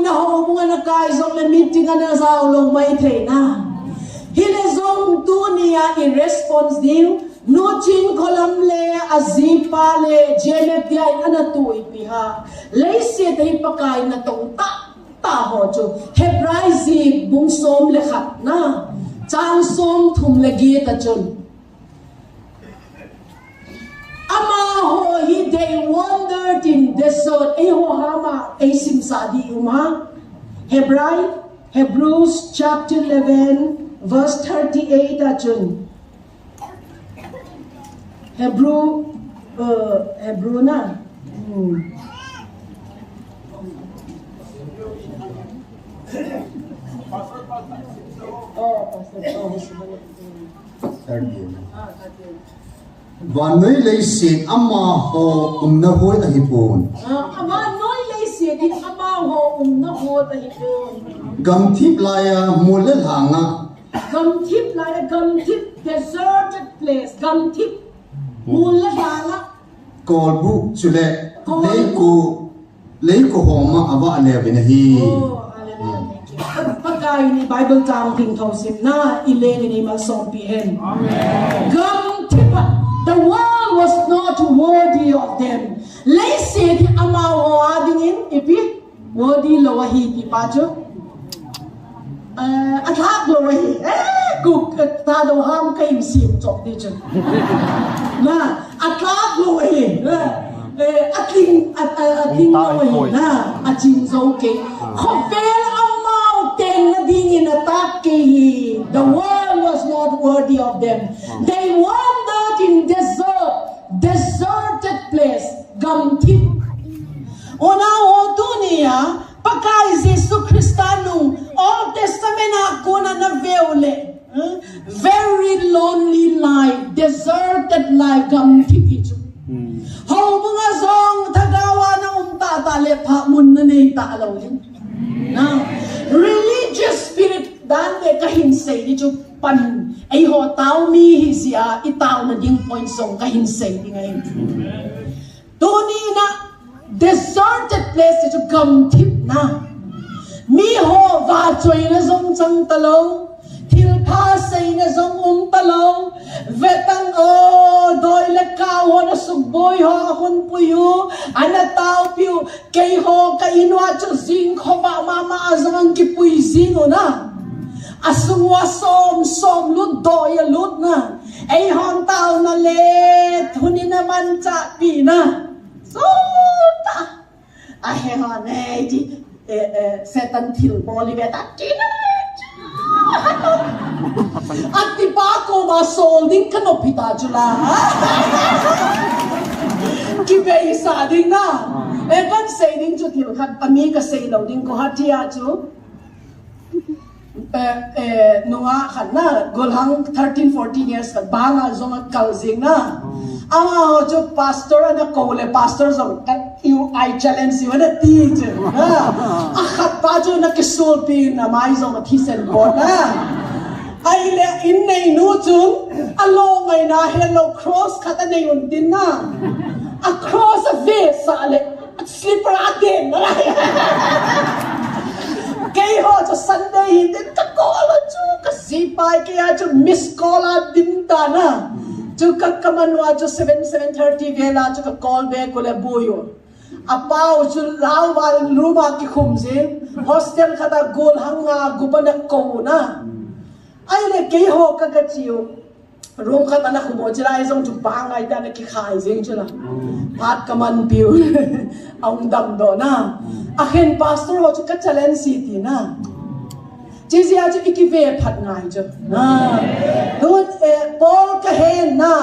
na ho mga nakay zong le meeting na sa ulong may thay na hile zong tu niya i response din no chin kolam le azipa le jelet ya ana tu ipiha le se dai pakay na tong ta ho chu hebraizi bung som le khat na chang som thum le gi ta chun Ama ho he they wandered in desert. Ho hama sim sadi uma. Hebrews chapter 11 verse 38 achun. Hebrew na. Và nơi lấy xin ama ho na hoi a hipon. Ama noi lấy xin di ama ho na ho ta hipon. Gam thip laya mole hanga. Gam thip deserted place. Gam thip mole hanga. Kolbu chule leiku homa ava ale binahi. Pagkai ni Bible tang ting thosim na ileni ni malsom pihen. Gam tipa. The world was not worthy of them. Lazy di amaw adingin ipi worthy lowahi di pacho. Athak lowahi. Kuk tado ham kaim sim chok di chen. Na athak lowahi. Ating lowahi na aching zoke. Khopel amaw ten na dingin atak ki. The world was not worthy of them. They wandered in deserted place. Gamtip. Ona o dunia pakai Yesu Kristanu Old Testament ako na veule. Very lonely life, deserted life. Gamtip ito. How mga zong tagawa na tale pa mun na italaw yun. Now, religious spirit dante kahinsay dito pan ay ho tao mi siya itaw na ding point song kahinsay di ngayon. Tuni na deserted place dito gamtip na. Mi ho va choy na zong chang talaw til pa say na zong talaw vetang doy le ka ho na sugboy ho akon puyo ana tao piu kay ho kainwa cho zing ho ba mama azang kipuy zingo na. Asungwa som lut doya lut na. Ay hon tao na let huni naman cha pina. Suta. Ay hon di setan til boli beta. At di ba ko masol din kanopita jula. Kibay isa din na. Kan say din jo til kan pami ka say law din ko hatia jo. Nunga kan na golhang 13-14 years kan banga zong kalzing na ama jo pastor na kole pastor zong I challenge you na teacher na akhat pa jo na kisulpi na mai zong thisen god na ai le in nei nu chung along ai na hello cross khata nei un din na across a face sale slipper again kay ho sa Sunday hindi ka kola chu kasi pa kaya chu miss kola dinta na chu kamanwa chu 7:30 vela chu ka call back kole buyo apaw chu lawa luma ki khumje hostel khata gol hanga gubana ko na ai le kay ho ka chiu room khata na khumo chira isong chu bangai ta na ki khai jeng chula pat kaman piu ang dam do na akin pastor ho chu ka challenge city na jizi a chu ikive phat ngai chu na don Paul ka he na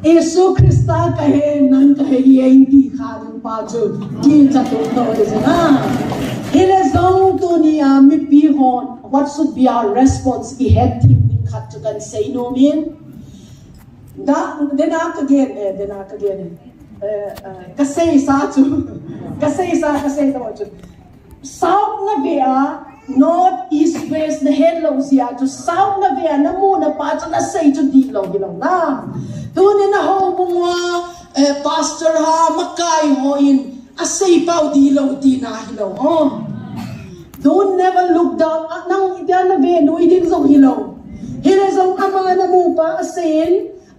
Yesu Krista ka he nan ka he yeng ti kha ding pa chu ki cha to to is na ile zong to ni mi pi hon what should be our response I had to khat chu kan say no mean da then again kasay sa chu kasay to chu south na via north east west na hello siya chu south na via na muna pa chu na say chu di lo na doon na ho mga pastor ha makay ho in asay pa di lo di na hilaw don't never look down nang ida na via no idin so hilaw hilazong ama na mo pa asin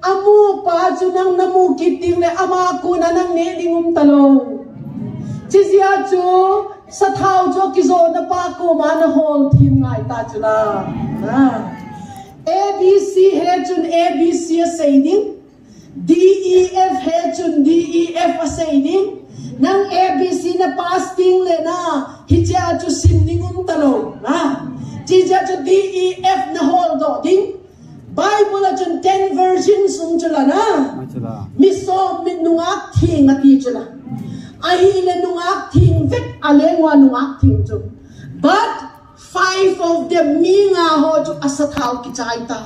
amu pa junang namu kiting le ama ko na nang nelingum talo chizia chu sa thau jo kizo na pa ko man hol thim ngai ta chula ABC he chun ABC say ding DEF he chun DEF asay ding nang ABC na fasting le na hicha chu sin ningum talo na chicha chu DEF na hold do ding Bible a chun 10 versions chula na miso min nungak thing ati chula ai le nungak thing vet alengwa nungak thing chu but 5 of them minga ho chu asathau ki chaita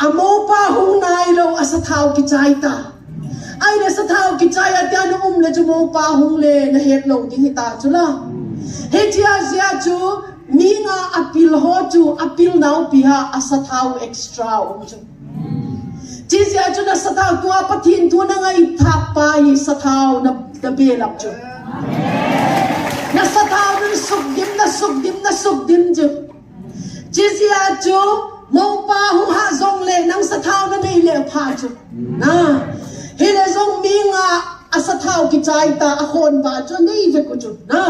amo pa hung nai lo asathau ki chaita ai le sathau ki chaya ta no le chu mo pa hung le na het lo ding ta chu la he chia sia chu minga apil ho chu apil nau piha asathau extra chu chi sia chu na sathau tua pathin tu na ngai thak pa hi sathau na be lap chu na sathau na suk dim chu chi sia chu mo pa hung ha zong le nang sathau na nei le pha chu na hele zong minga asathau ki chaita akhon ba chu nei ve ku chu na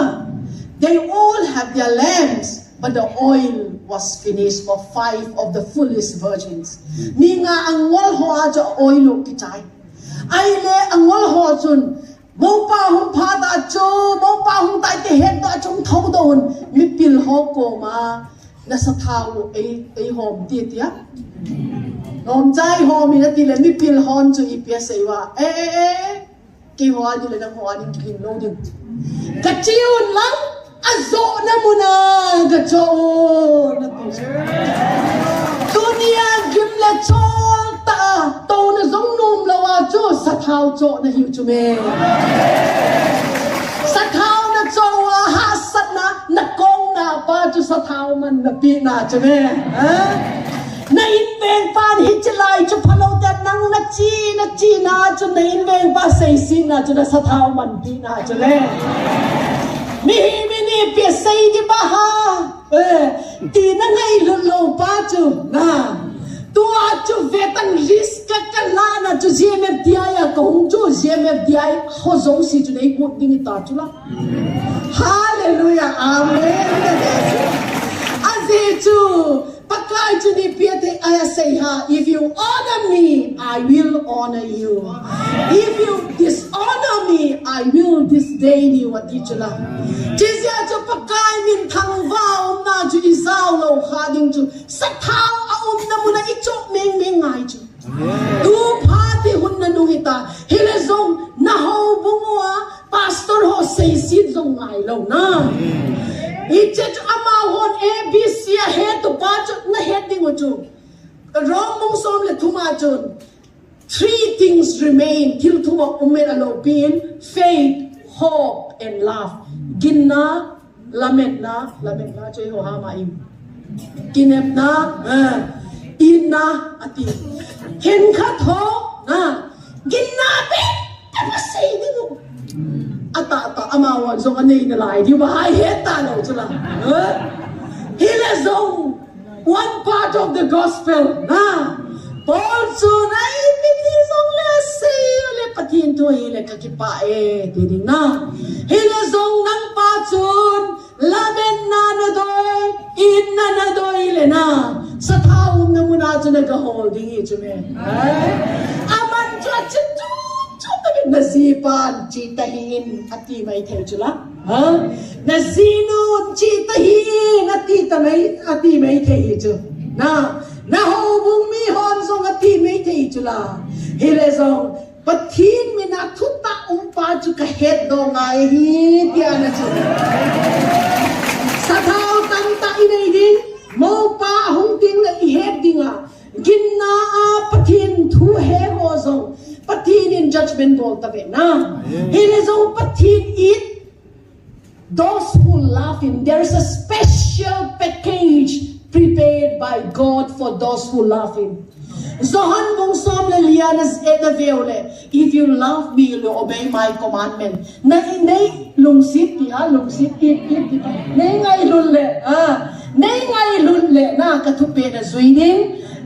they all have their lamps but the oil was finished for 5 of the foolish virgins minga angol ho a oil ki chai ai le angol ho chun mo pa hum pha da chu mo pa hum tai te het da chung thau don mi pil ho ko ma na sathau ei hom ti tia Om chai ho mi na ti le mi pil hon chu i pia sei wa ki ho ani le nang ho ani kin lo din ka chiun lang azo na muna ga cho na ti dunia gim la chol ta to na zong num la wa chu sa thau cho na hiu chu me sa thau na cho wa ha sat na kong na pa chu sa thau man na pi na chu me na in veng pan hit lai chu phalo da nang na chi na chu na in veng pa sei sin na chu na sa thau man pi na chu le mi ni pe sei di ba ha ti na ngai lo pa chu na tu a chu vetan risk ka la na chu gmf dia ya kong chu gmf dia ho zo si chu nei ku ding ta chu la hallelujah amen aze chu pakai chu ni piete I say ha if you honor me I will honor you if you dishonor me I will disdain you what you la jizya chu pakai min thang vao na chu izao lo kha ding chu sathau a na muna ichok meng ngai chu tu phati hun na nu hita hele zong na ho bungwa pastor ho sei sit zong ngai lo na iche chu ama hon abc a he to pa chu na he ding chu rong mong som le thuma chun 3 things remain till thuma umen alo pin faith hope and love ginna lamet na choi ho ha ma im kinep na inna ati hen kha tho na ginna pe ta sei ding ata ama wan zong anei na lai di ba hai het ta lo chula he le zong one part of the gospel na Paul so nai piti zong le sei le patin to le ka ki pa ti ding na he le zong nang pa chun lamen na doi in na doi le na sa thau na muna chu na ka holding i chu me aman chu chu nasipan citahin ati mai thei chula ha nasinun citahin ati mai thei chu na ho bung mi hon song ati mai thei chula hele song pathin mi na thutta pa chu ka het do ngai hi tia na chu sathau tam ta inai din mo pa hung ting la i het dinga ginna a pathin thu he ho song pathin in judgment bol ta ve na hele song pathin it those who love him there is a special package prepared by God for those who love him Zohan bong som le lianas eta veole if you love me you will obey my commandment na inay lungsit it nay ngai lun le na katupe na zuiding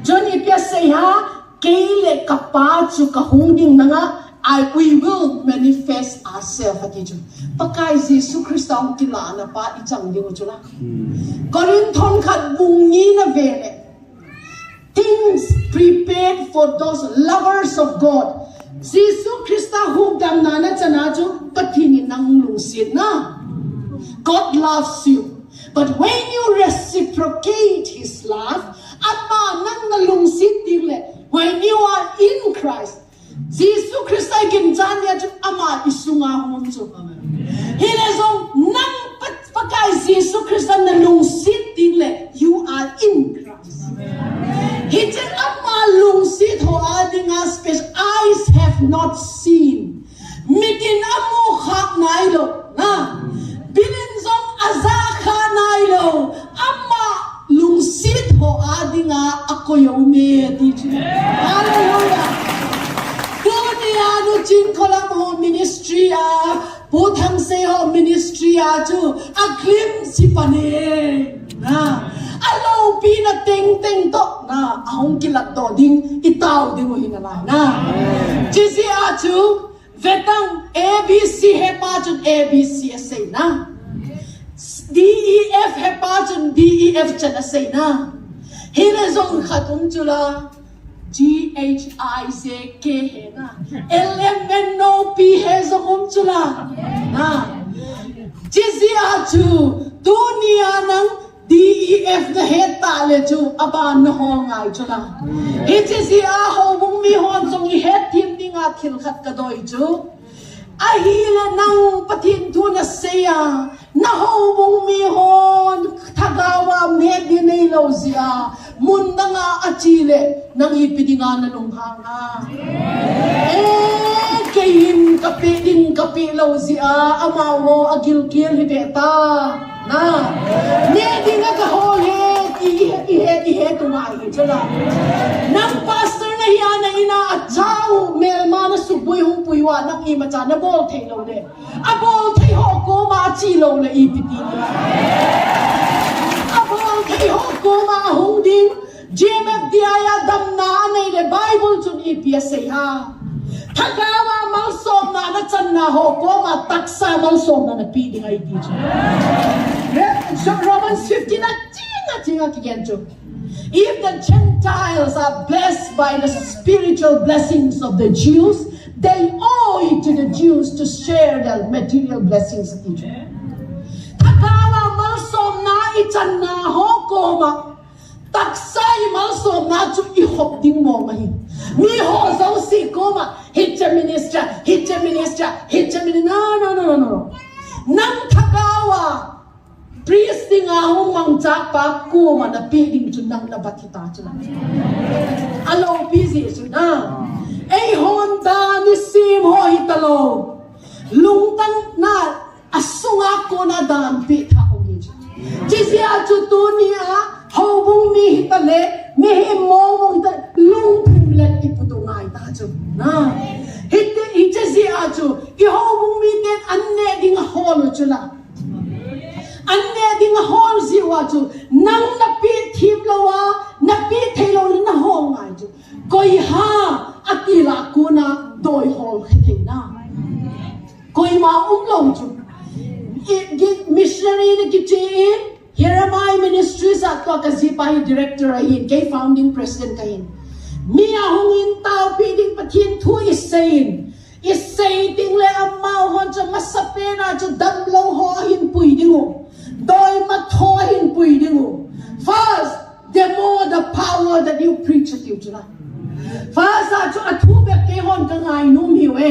John ipya say ha keile kapa chu kahungding nga we will manifest ourselves at you. Pakai Jesus Christ ang kilala pa ichang di mo chula. Korinthon kat bungi na vele. Ti things prepared for those lovers of God. Jesus Christa hugam na na chanaju patinin ng lungsin na. God loves you. But when you reciprocate His love, ama nang nalungsin dile. When you are in Christ, Jesus Christa ginjan ya ama isunga humso. Hilezong nang pagkay Jesus Christa nalungsin dile, you are in Christ. Hitin ama lungsit ho ading aspes eyes have not seen. Mitin amo hak nailo na. Bilinzong azaka nailo. Ama lungsit ho ading ako yung mediji. Hallelujah. Dunia no jin kolam ho ministry putang se ho ministry ju aklim si pane na. Alaw pina ting to na ahong kilat to ding itaw ding mo hinalay na. Jisi atu vetang ABC hepatun ABC say na. DEF hepatun DEF chana say na. Hilezong khatun chula GHIZK he na. LMNOP hezong chula na. Jisi atu dunia nang DEF na heta le chu aban na ho ngai chula. Hichi si a ho bung mi hon song i het tim ni nga thil khat ka doi chu. Ahila nang patin tu na seya na ho bung mi hon thagawa me di nei lo zia mun na nga achile nang ipidi nga na nung hanga. Kayin kapi lo zia amawo agil kil hibeta. Na, hindi nga kahole, ihe tumahin sila. Nang pastor na hiya na ina at sao, melma na suboy hong puywa ng imatsa na bol tayo le. A bol tayo ko maachilo na ipiti nila. A bol tayo ko maahong din, GMFDI damnaan na ile Bible chun ipiyasay ha. Tagawa malsom na natsan na ho ko mataksa malsom na napili nga iti dyan. Romans 15 na tinga kigenjo. If the Gentiles are blessed by the spiritual blessings of the Jews, they owe it to the Jews to share the material blessings of Egypt. Tagawa malsom na itan na ho ko taksay malsom na chu ihop ding mo mahin. Mi ho zo si koma hitcha ministra. No. Nang tagawa priest nga hong mangchak pa kuma na piling chun nang nabatita chun. Alo busy chun na. Ay honda ni sim ho hitalo. Lungtang na asunga ko na dampi ta ugi. Jisi achutunia hobong mi hitale mi himong lungtung let iputungay ta chun na. Hiti si achu ihobong mi ten anne ding holo chula. Anne ding hol si wachu nang napit hiblawa napit helo na hong ay chu koi ha atila kuna doi hol khina koi ma umlong chu missionary na kitin here am I ministries at Kazipai director ahin kay founding president kahin Mia hungin tao piding patin tu isayin ting le amaw hon cha masapena cha damlaw ho ahin puiding o doi matho ahin puiding o first the more the power that you preach at you chula first atu be ke hon ka ngai num hiwe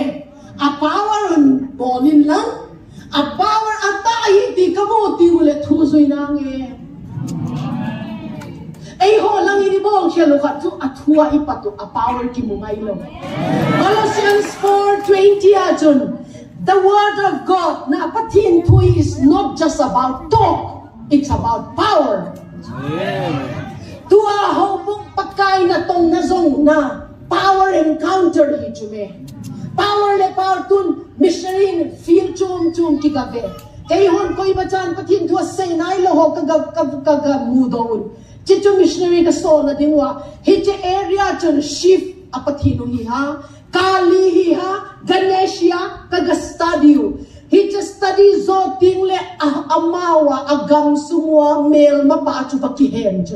a power on bolin lang a power atai di kamo ti ule thu soi nang e ay ho lang ini bong siya lukat tu atua ipatu a power ki mo ngailo. Colossians 4:20 ajon. The word of God na patin tu is not just about talk, it's about power. Tua ho bong pakai na tong nazong na power encounter hijume. Power le power tun missionary feel chum kikabe. Kay hon ko iba chan patin tu say na ilo ho kaga mudon. Chicho missionary ka so na dingwa hiche area chun shift apatino hiha kali hiha ganesha kaga studio hiche study zo tingle amawa agam sumwa mel mapachu pakihem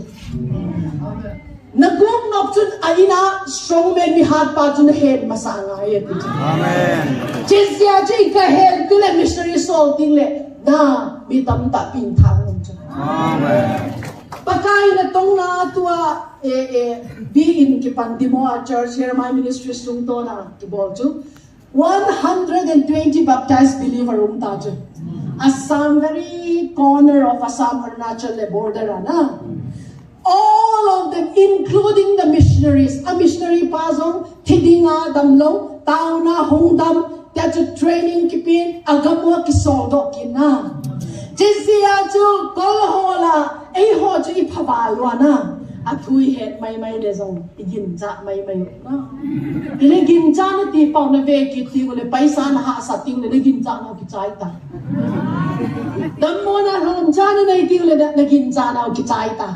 nagum nop chun aina strong man mi hat pa chun head masanga ye ti Amen. Jizya ji ka head tu le missionary soul ting le na mi tam ta pin thang chun Amen. pakai na tong na tua be in ki pandimo a church here my ministry sung to na ki bol chu 120 baptized believer ta chu Assam very corner of Assam Arunachal le border na all of them including the missionaries a missionary pasong thidinga damlo tauna hongdam that training kipin agamwa ki soldo kina Jizya chu kolhola ei ho chu iphabalwa na athui het mai de zong igin cha mai na ile gin cha na ti pau na ve ki ti le paisa na ha sa ti le gin cha na ki chai ta dammo na hon cha na nei ti le na gin cha na ki chai ta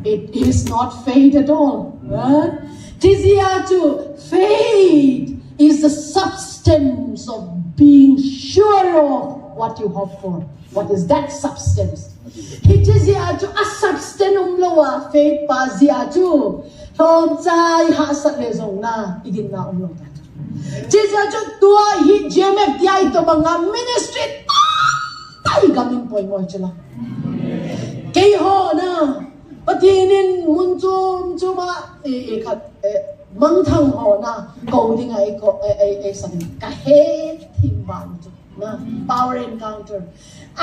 it is not faith at all Jizya chu faith is the substance of being sure of what you hope for. What is that substance? Hijizia chu a substance loa faith pa zia chu thom chai ha sat le zong na igin na lo ta. Jizia chu tua hi GMF diai to banga ministry tai gamin poi moi chula. Kei ho na patinin mun chu ma khat mang thang ho na ko ding ai ko ai san ka he thim ban chu na power encounter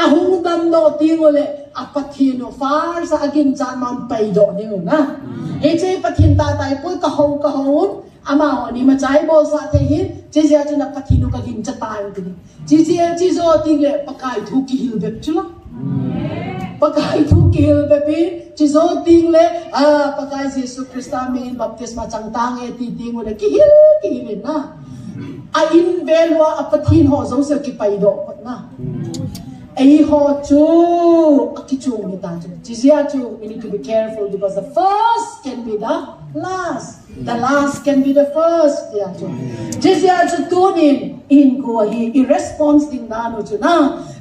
ahung dam no tingole apathino far sa agin chan man pai do ni na he che pathin ta tai pui ka ho ama ho ni ma chai bo sa the hin che ja chuna pathino ka gin cha tai ti chi zo tingle pakai thu ki hil bek chula pakai thu ki hil be pi chi zo tingle pakai Jesus Christa min baptisma chang tang e ti tingole ki hil na a in velwa apathin ho zo se ki pai do na ai ho chu akichu ni ta chu jizia chu we need to be careful because the first can be the last can be the first ya chu jizia chu tunin in go hi i response ding na no chu na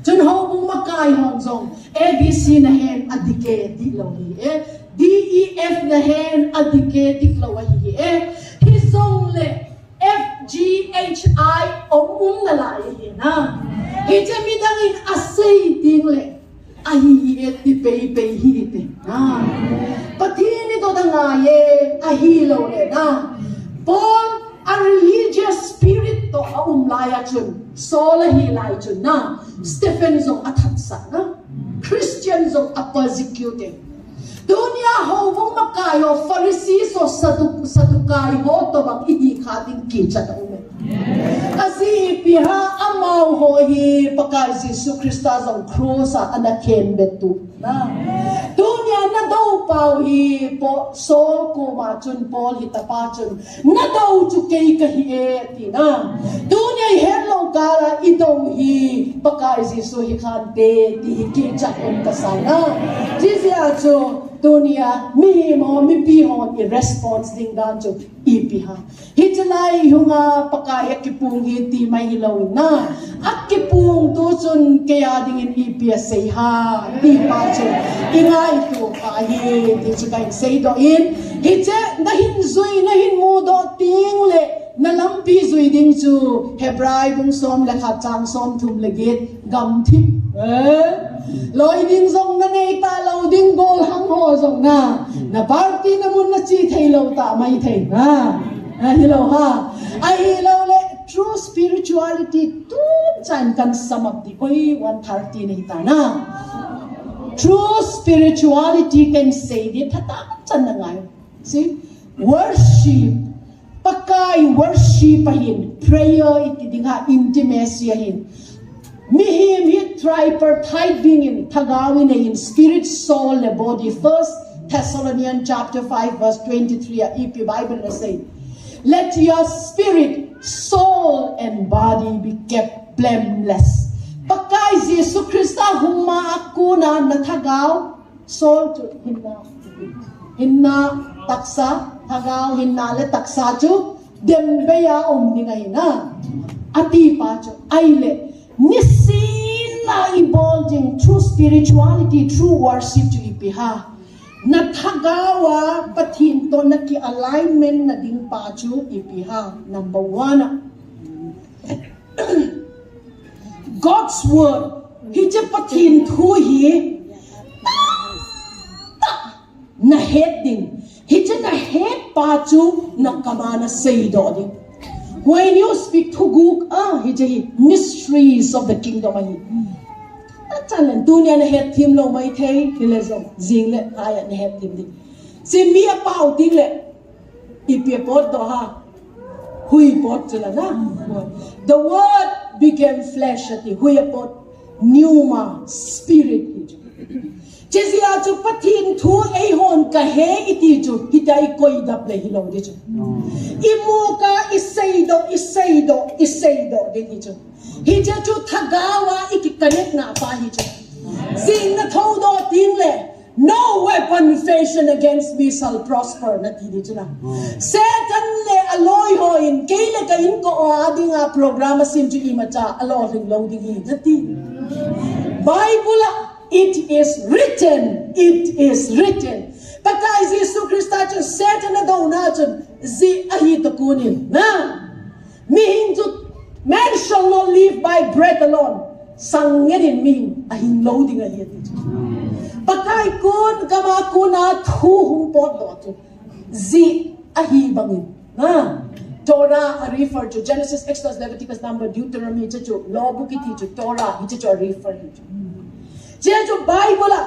chun ho bung makai hon zong abc na hen adike di lo hi def na hen adike di lo hi hi song le FGHI omum na la hi na hi che mi dang in asay ding le ahi et di pe hi te na patini to dang ye ahi lo le na Paul a religious spirit to laya chun sola hi lai chun na Stephen zong athatsa na Christians zong persecuted dunia ho bung makayo Pharisees o sadukai ho to bang idi khating kicha ta ume asi piha amau ho hi pakai Jesus Christa zong cross anaken betu na dunia na do pau hi po sol ko ma chun Paul hi tapa chun na do chu kei ka hi e ti na dunia hello kala ido hi pakai Jesus hi khan te ti kicha em ka sa na jizia chu dunia mi mo mi pi ho i response ding dan chu ipi ha hitlai hunga paka ekipung hi ti mai lo na akipung tu chun ke ya ding in ipi sei ha ti pa chu ingai tu ka hi ti chu kai sei do in hiche na hin zui na hin mu do ting le na lampi zui ding chu Hebrai bung som le kha chang som thum le git gam thip loi ding zong na nei ta lo ding gol hang ho zong na party na mun na chi thei lo ta mai thei na hello ha ai lo le true spirituality tu chan kan samap di koi 130 nei ta na true spirituality can say di thata chan na ngai see worship pakai worship hin prayer iti dinga intimacy hin Mihim hit tripartite being in Tagawin in spirit, soul, and body. 1 Thessalonians chapter 5 verse 23. EP Bible say, let your spirit, soul, and body be kept blameless. Pakai Jesus Christa huma aku na natagaw soul to hinna taksa tagaw hinna le taksa chu dembeya omni ngai na ati pa chu aile Nisina evolving true spirituality, true worship to ipiha. nathagawa pathin to na ki alignment na ding pa chu ipiha. Number 1, God's word hi che pathin thu hi na heading hi che na head pa chu na kamana sei do ding. When you speak to Guk, hi che mysteries of the kingdom hi. Talan dunia na het tim lo mai thei hile zo jing le aya na het tim di si mi a pau ting le ipi pot do ha hui pot chula na the word became flesh ati hui pot pneuma spirit chesi a chu pathin thu ei hon ka he iti chu hitai koi dap le hilong di chu imu ka isei do de hi chu hija chu thagawa ikikanet na pa hija sing na thodo tin le no weapon fashioned against me shall prosper na ti chuna satan le aloy ho in kele ka in ko ading a programa sim chu imacha alo ring long ding hi ti bible it is written pakai Jesus Christa chu satan na do na chu zi ahi to kunin na mi hinju man shall not live by bread alone. Sangedin min ahin loading a hit. Pakai kun kama kuna thu hung pot do zi ahi bangin. Torah refer to Genesis, Exodus, Leviticus, Number, Deuteronomy, to law book it Torah, it refer to. Je Bible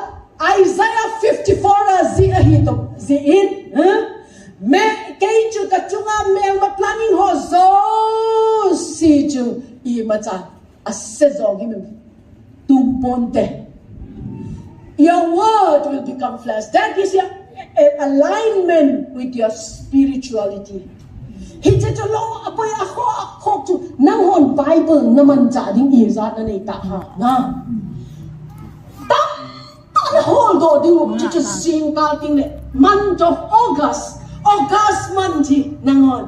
Isaiah 54 zi ahi to zi in. Me kay chu kachunga me ma planning ho zo si chu I macha assezo gi me tumponte. Your word will become flesh. That is your alignment with your spirituality. Hita chu lo apoy ako chu nang hon Bible naman cha ding izat na nei ta ha na. Ta hold on ding chu sing ka ting le month of August month nangon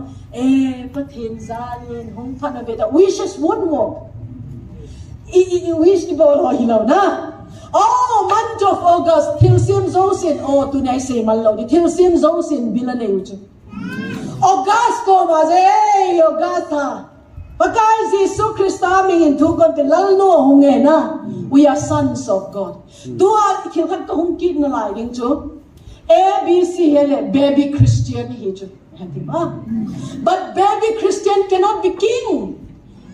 pathin zalin hong phana beta wishes won't work I wish ibo lo hilaw na month of August til sim zosin tunay say malo di til sim zosin bilanay ucho August ko maze August ha pakai Jesus Christa mingin tugon te lalno honge na we are sons of God tua ikilkat ka hong kid na lai ding chu ABC hele baby Christian hijo but baby Christian cannot be king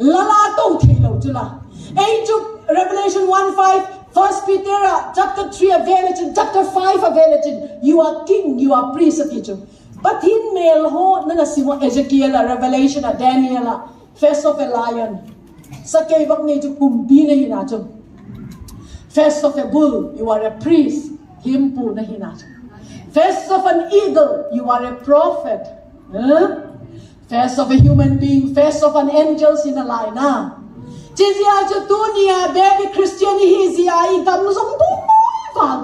lala to thilo chula age of Revelation 1:5 1 Peter chapter 3 available chapter 5 available you are king you are priest hijo but in male ho na simo Ezekiel Revelation Daniel face of a lion sa kay bak ni ju kumbi na hinacho face of a bull you are a priest himpu na hinacho face of an eagle, you are a prophet. Face of a human being, face of an angel in a line. Jizia Jatunia, baby Christian, he's I gamzong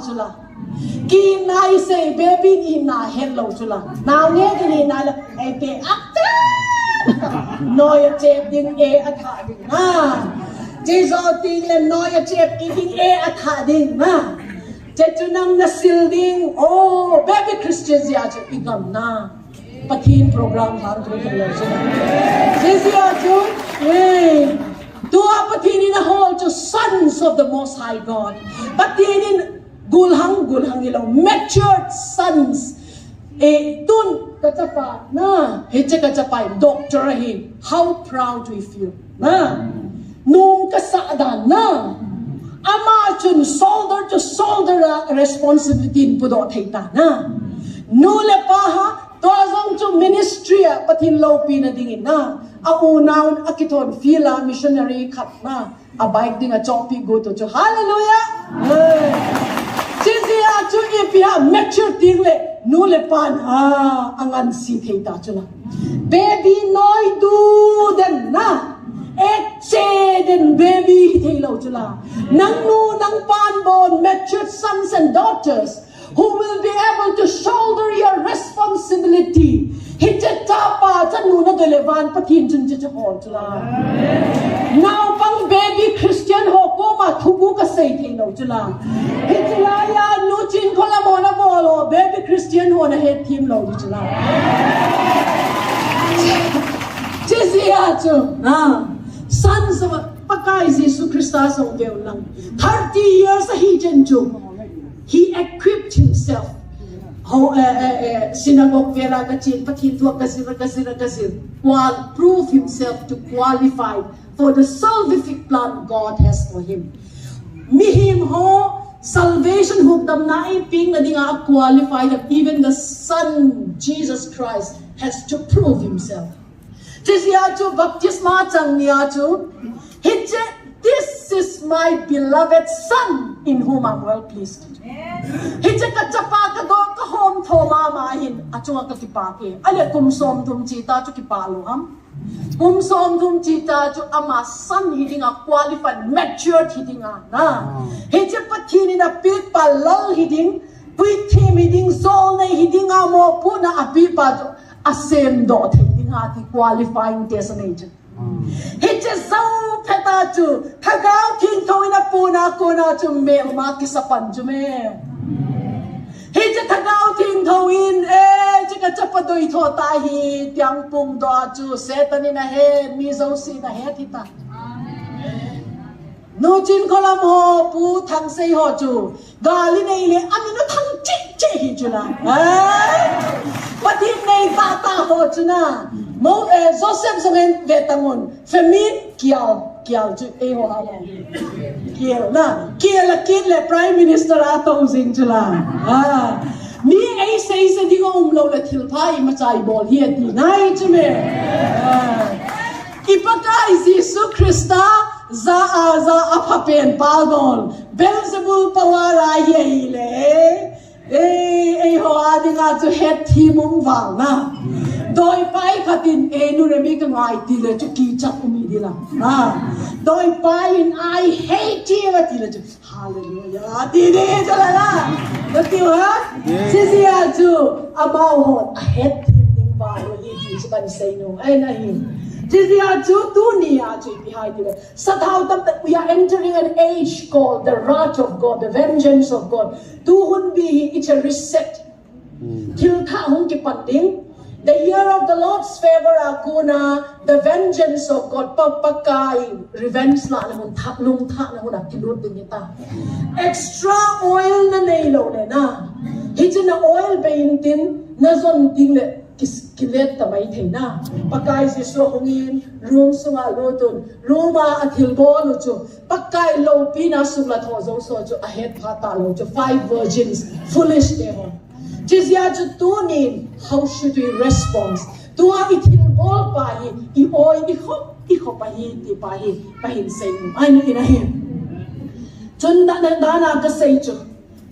to Ki na say, baby in a hello chula. Now, Negri, I pay actor. No, you're taking a attarding. Jizo ting and no, you're taking a attarding. Jetunang nasilding baby Christians yacho igam na pathin program har ko khalo jesi yacho dua pathin in a hall to sons of the most high God pathin in gulhang ilaw matured sons tun kachapa na heche kachapa doctor hi how proud we feel na nung kasadan na ama chun shoulder to shoulder responsibility pudo thaita na nule pa ha tozong chu ministry pathin lo pi na dingin na aunaun akiton fila missionary khat na a bike ding a chopi go to chu hallelujah chizia chu ipia mature ding le nule pan angan si thaita chuna baby noi du den na then baby thilo chula nang nu nang pan bon matured sons and daughters who will be able to shoulder your responsibility hiteta pa chanu na delevan pathin chun che hol chula now pang baby Christian ho ko ma thubu ka sei thilo chula hitla ya nu chin khola mo lo baby Christian ho na head team lo di chula Jisia chu na son sa pakai Jesus Christus ong veo lang 30 years he jen chu he equipped himself how synagogue vera kachin pathin thua kasir while prove himself to qualify for the salvific plan God has for him mihim ho salvation hukdam na iping na dinga qualified that even the son Jesus Christ has to prove himself Jisia chu baptisma chang niya chu this is my beloved son in whom I'm well pleased Hije ka chapa ka do ka hom thoma ma hin achunga ka kipake ale kum som thum chita chu kipalo ham kum som thum chita chu ama san hidinga qualified matured hidinga na hije pathini na pil palal hiding pui thim hiding zol nei hidinga mo puna apipa chu asem do hidinga ti qualifying destination Hije zau peta chu thagao thing thoina puna kona chu me ma kisapan chu me Hije thagao thing thoin chika chapadoi tho ta hi tiang pung do chu setani na he mi zo si na he thita no chin kolam ho pu thang sei ho chu gali nei le amino thang che hi chu la patin nei ta ho chu na mo Joseph zongen vetamon femin kiao chu ho ha kiao na kiao kid le prime minister atong sing chula mi ai sei se di ko lo la thil phai ma chai bol hi ti nai chu me ipakai Jesus Christa za aphapen palgon Beelzebul pawara ye le ho adinga chu het thimum wang na doi pai khatin enu remi ka ngai ti le chu ki chak umi dila doi pai in I hate you ti le chu hallelujah ti de chala na ti ha sia chu about hot het thim ba lo hi ti span say no ai na hi sia chu tu ni a chu behind it somehow that we are entering an age called the wrath of God the vengeance of God tu hun bi it's a reset til kha hun ki panding The year of the Lord's favor akuna, the vengeance of God papakai, revenge na namun lung tha namun akilud din ita. Extra oil na nailo le na. Hijin na oil baintin na zon ting le kilet tamay thay na. Pakai si sohungin, room sunga lutun, ruma at hilbo lucho. Pakai lo pina sulat hozo sojo ahead pata lojo. 5 virgins, foolish deho. Jizya jutunin, how should we respond? Tua itinbol pahi, ioi iho pahin saying. I know in a him. Chunda dana ka say chu.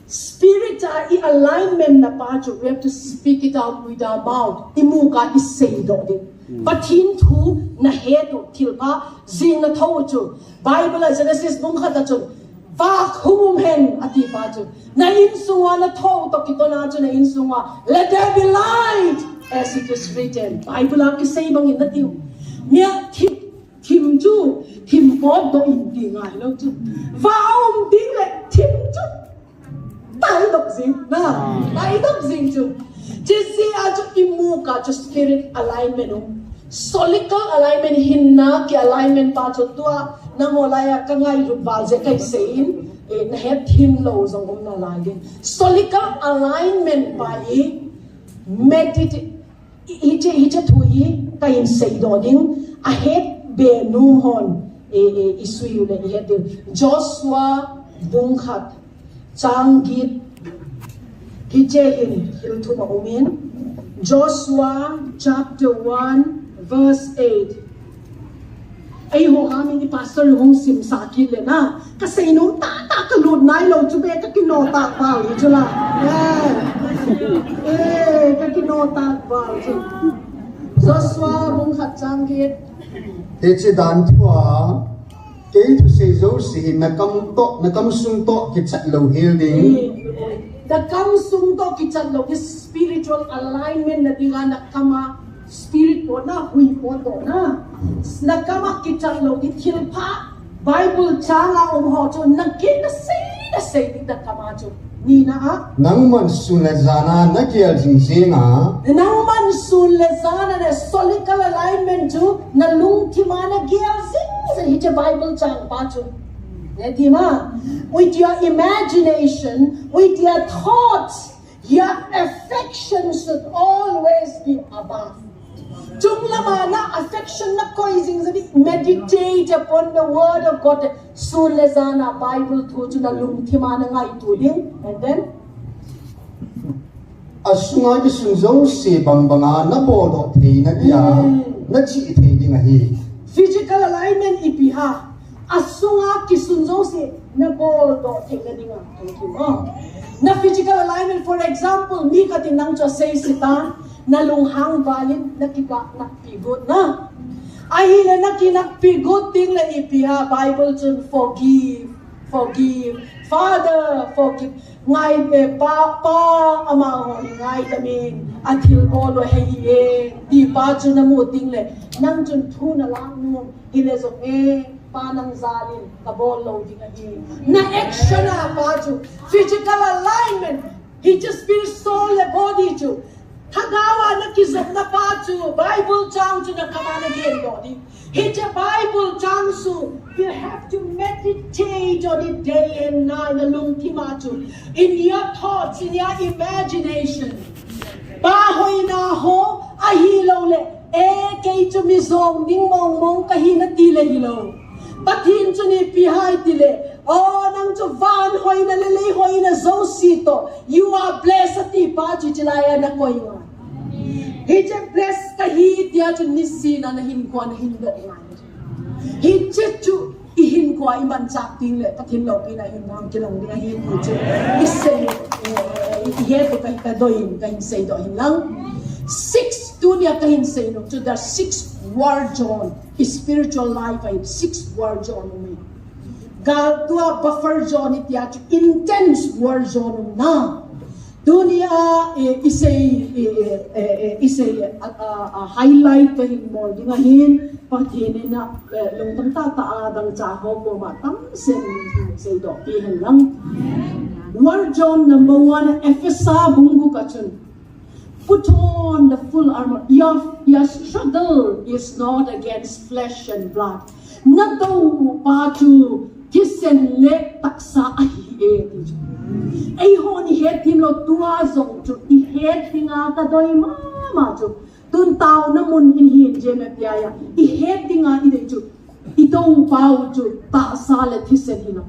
Spirit alignment na pacho. We have to speak it out with our mouth. Imuka is say do din. Patin tu na hedo tilpa zing na tho chu. Bible Genesis bungkha ta chu. Vak humum hen ati pacho. Na insunga na tho to kito na chu na insunga. Let there be light as it is written. Bible ang kisay bang inatiu. Nya tim chu tim bod do indi ngai lo chu. Vaum ding le tim chu. Tai dok zing na. Tai dok zing chu. Jisi ajo imuka chu spirit alignment solical alignment hinna ki alignment pacho tua nangolaya kangai rubal je kai sein na het him lo zong na lagin solical alignment pai meditate ije thui kain sei doding a het be nu hon isui le het Joshua bungkhat changgit kije in hiltuma umin Joshua chapter 1 verse 8. Ay ho kami ni pastor yung sim sakit le na kasi nung tata kalud na ilaw chube ka kinota pa chula ka kinota pa Joshua bung khatsangit Teche dan thua ke thu se zo si na kam sung to ki chat lo hil ding the kam sung to ki chat lo spiritual alignment na dinga na kama spirit po na hui po to na nakama kichar lo di thilpa Bible changa ho cho nakin na say di da kama cho ni na nang man sun le zana na kial jing zinga nang man sun le zana na solical alignment to na lung timana gial zing sa hita Bible chang pa chu Etima, with your imagination, with your thoughts, your affections should always be above. Chung lama na affection na ko ising sabi meditate upon the word of God. Sun le zana Bible tu chu na lung timana nga itu ding, and then asunga ki sunzo se bambanga na bodo the na ya na chi the ding hi physical alignment ipiha. Asunga kisunzo se na bodo tingna dinga na physical alignment. For example, mi katinang cho say sita na lunghang valid na kika nakpigot na ahila na kinakpigot ting na ipiha Bible chun forgive Father forgive ngai be pa ama ho ngai tamin atil bolo hei di pa chun na mo ting le nang chun thu na lang nu hile zo panang zalin kabolo dinagi na action na pachu physical alignment he just feels soul and body chu thagawa na kizok na pachu Bible chang chu na kamana gen body he je Bible chang su you have to meditate on it day and night na lung timachu in your thoughts in your imagination bahoy na ho ahilaw le kay chu mizong ding mong kahina tila hilaw Patin chu ni pihay tile. Oh, nang chu van hoy na lele hoy na zosito. You are blessed ti pa chilaya na koy nga. He blessed kahi tiya chu nisina na hinkwa na hindo nga. He chu ihinkwa iman chak ting le patin lo kina hinang kilong dia hin chu. Isay ihe to kay kadoyin kay say do hinang. 6 dunia kahin say no to the 6 war zone spiritual life ay 6 war zone me God to a buffer zone it ya intense war zone na dunia isay highlight kahin mo dingahin patin na lung tataadang chaho ko matam sen say do pihan lang war zone number 1 Efesa bungu kachun. Put on the full armor. Your struggle is not against flesh and blood. Na daw pa chu kisen le taksa ahi ay hon het him lo tua zong chu I het hinga ka doi mama chu tun tao na mun in hin je me pyaya I het hinga ide chu ito pau chu ta sa le kisen hino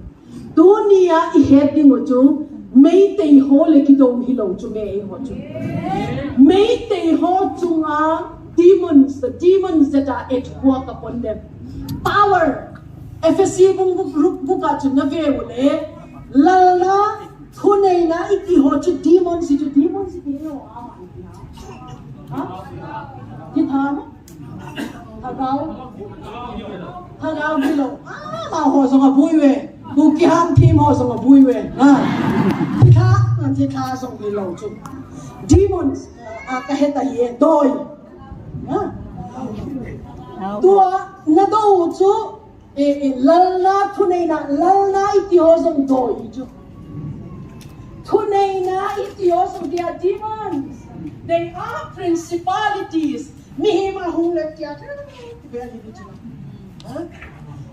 dunia I het dingo chu May te ho le ki dong hilong chu me ho chu. May te ho chu nga demons, the demons that are at work upon them. Power. FSC bung buka chu na ve ule. Lala thunay na iti ho chu demons iti ho ama iti ha. Kita mo? Hagaw hilong. Ma ho sa nga buiwe. Bukihan team ho sa nga buiwe. Kita song ilaw chu demons kahit ay doy tua na do chu lalna thunay na lalna itihosong doy chu thunay na itihosong they are demons they are principalities mihima hunglet kya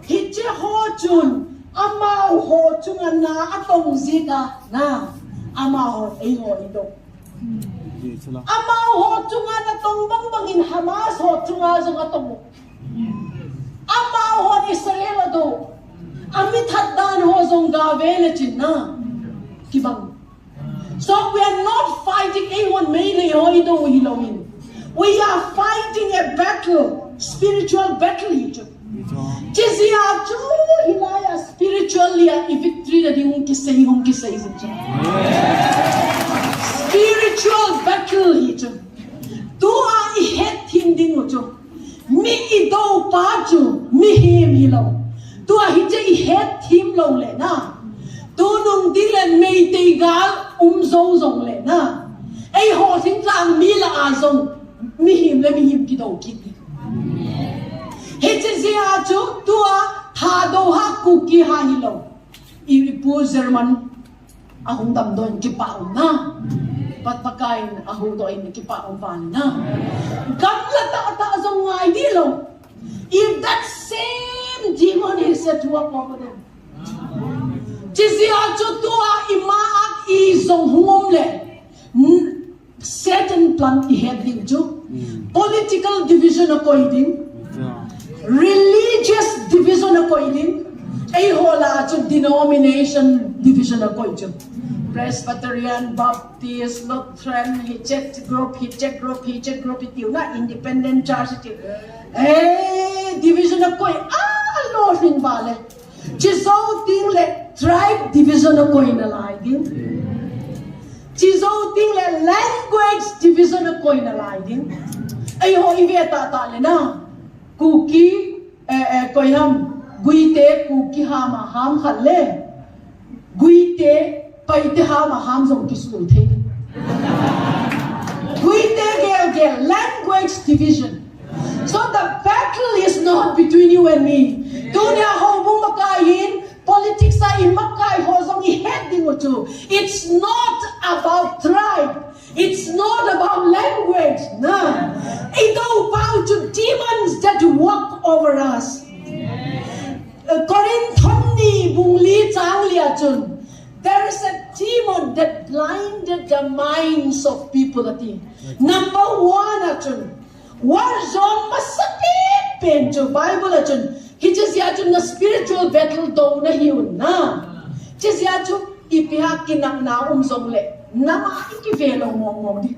hitche ho chun ama ho chun na atong zika na ama ho ay ho ito ama ho chunga na tong bangin Hamas ho chunga zong atong ama ho Israel do amit haddan ho zong gavele chin na kibang so we are not fighting anyone mainly ho ito hilawin we are fighting a battle spiritual battle ito Jizya chu hilaya spiritually a victory na di hong kisay spiritual battle hito tua ihet hindi mo chu mi ido pa chu mi him hilaw tua hite ihet him lo le na tunong dilen may tigal zong le na ay ho sing sang mi la azong mi him kidaw kiti Hete siya chu tua thado ha kuki ha hilo. Ipu German ahong damdon kipaon na. Patpakain ahong doin kipaon van na. Gamla ta zong ngai dilo. If that same demon is at work over them. Jizia chutua imaak izong humomle. Certain plan ihedling ju. Political division ako idin. Religious division ako idin. Ay hola ju denomination division ako idin. Presbyterian, Baptist, Lutheran, Hitchet group, itiw na, Independent Church itiw. Division ako Lord rin bale. Chiso ting le tribe division ako inalaydin. Chiso ting le language division ako inalaydin. Ay ho ibeta tale na. Kuki koyam guite kuki hama ham khalle. Guite paite hama ham zong kisul the. Guite gel language division. So the battle is not between you and me. Dunia ho bung makain politics sa imakai ho zong iheding utu. It's not about tribe. It's not about language. No. It's about the demons that walk over us. Korinthoni bungli changli achun. There is a demon that blinded the minds of people. Number one achun. War zone masakit pen to Bible achun. He just yachun na spiritual battle do na hiun na. Just yachun ipihak kinang na zong le. Nama ikivelo mong di.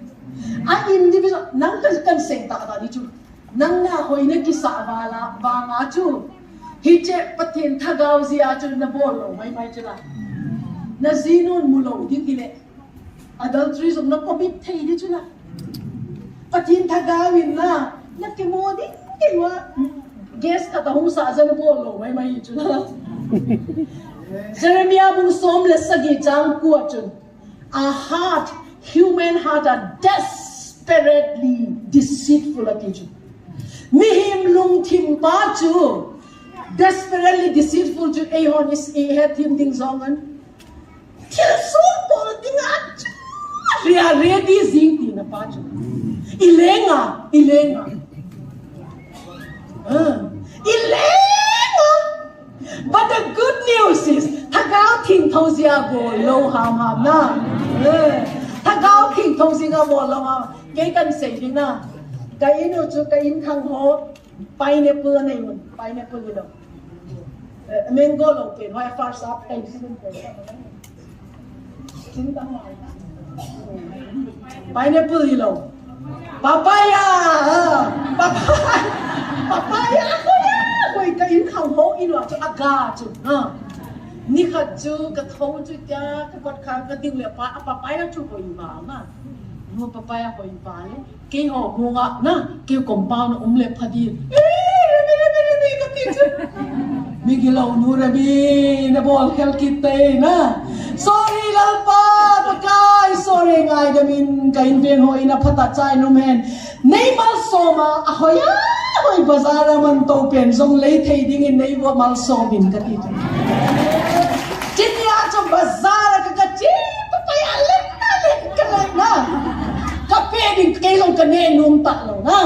Individual nang kan senta ka di chu. Nang na hoy na kisa bala ba nga chu. Hiche patin thagaw siya chu na bolo may chula. Na zinon mulong di kile. Adultery so na commit thay di chula. Patin thagawin na nakimodi kiwa. Guess ka tahong sa na bolo may chula. Jeremiah bung som le sagi jang ku chun. Human heart are desperately deceitful at each. Mihim lung tim pa chu. Desperately deceitful to ahon is ahead him ding zongan. Till so bol ding at. Ria ready zing na pa chu. Ilenga. Ilenga. But the good news is, Tagaw King Tozia Bo Lo Ham Na. Tagaw King Tozia Bo Lo Ham. Gay can say, Dina. Kaino to Kain Kang Ho, pineapple and lemon, pineapple willow. Mango okay, why fast up? Pineapple willow. Papaya! Papaya! Koy kain khang ho in wa chu aga chu ha ni kha chu ka thong chu ta ka pat khang ka ding le pa papaya chu hoi ba ma no papaya hoi ba le ke ho mo nga na ke compound le phadi re ka ti chu mi gilaw nu rabi na bol khel kite na sorry lalpa pakai sorry ngai da min kain ven hoi na phata chai no men nei mal soma ahoya hoi bazar man to pen zong lei thei ding in nei wo mal so bin ka ti chitia cho bazar ka chi papaya len na ka pe ding ke long ka ne num ta lo na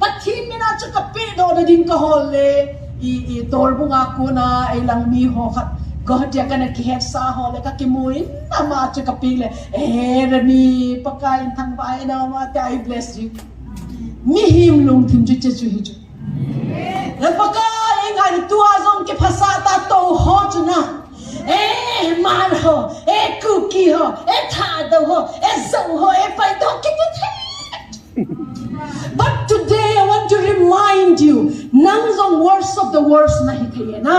pathin mina cho ka pe do da ding ka hol le i tor bunga ko na ai lang mi ho khat God ya kana ki het sa ho le ka ki muin na ma cho ka pe le rami pakain thang bai na ma I bless you Mihim lung tim chu chu hi chu. La paka engai tua zong ke phasa ta to ho chu na. Man ho, cookie ho, tha do ho, zo ho, pai do ki ti. But today I want to remind you, nang zong worst of the worst na hi na.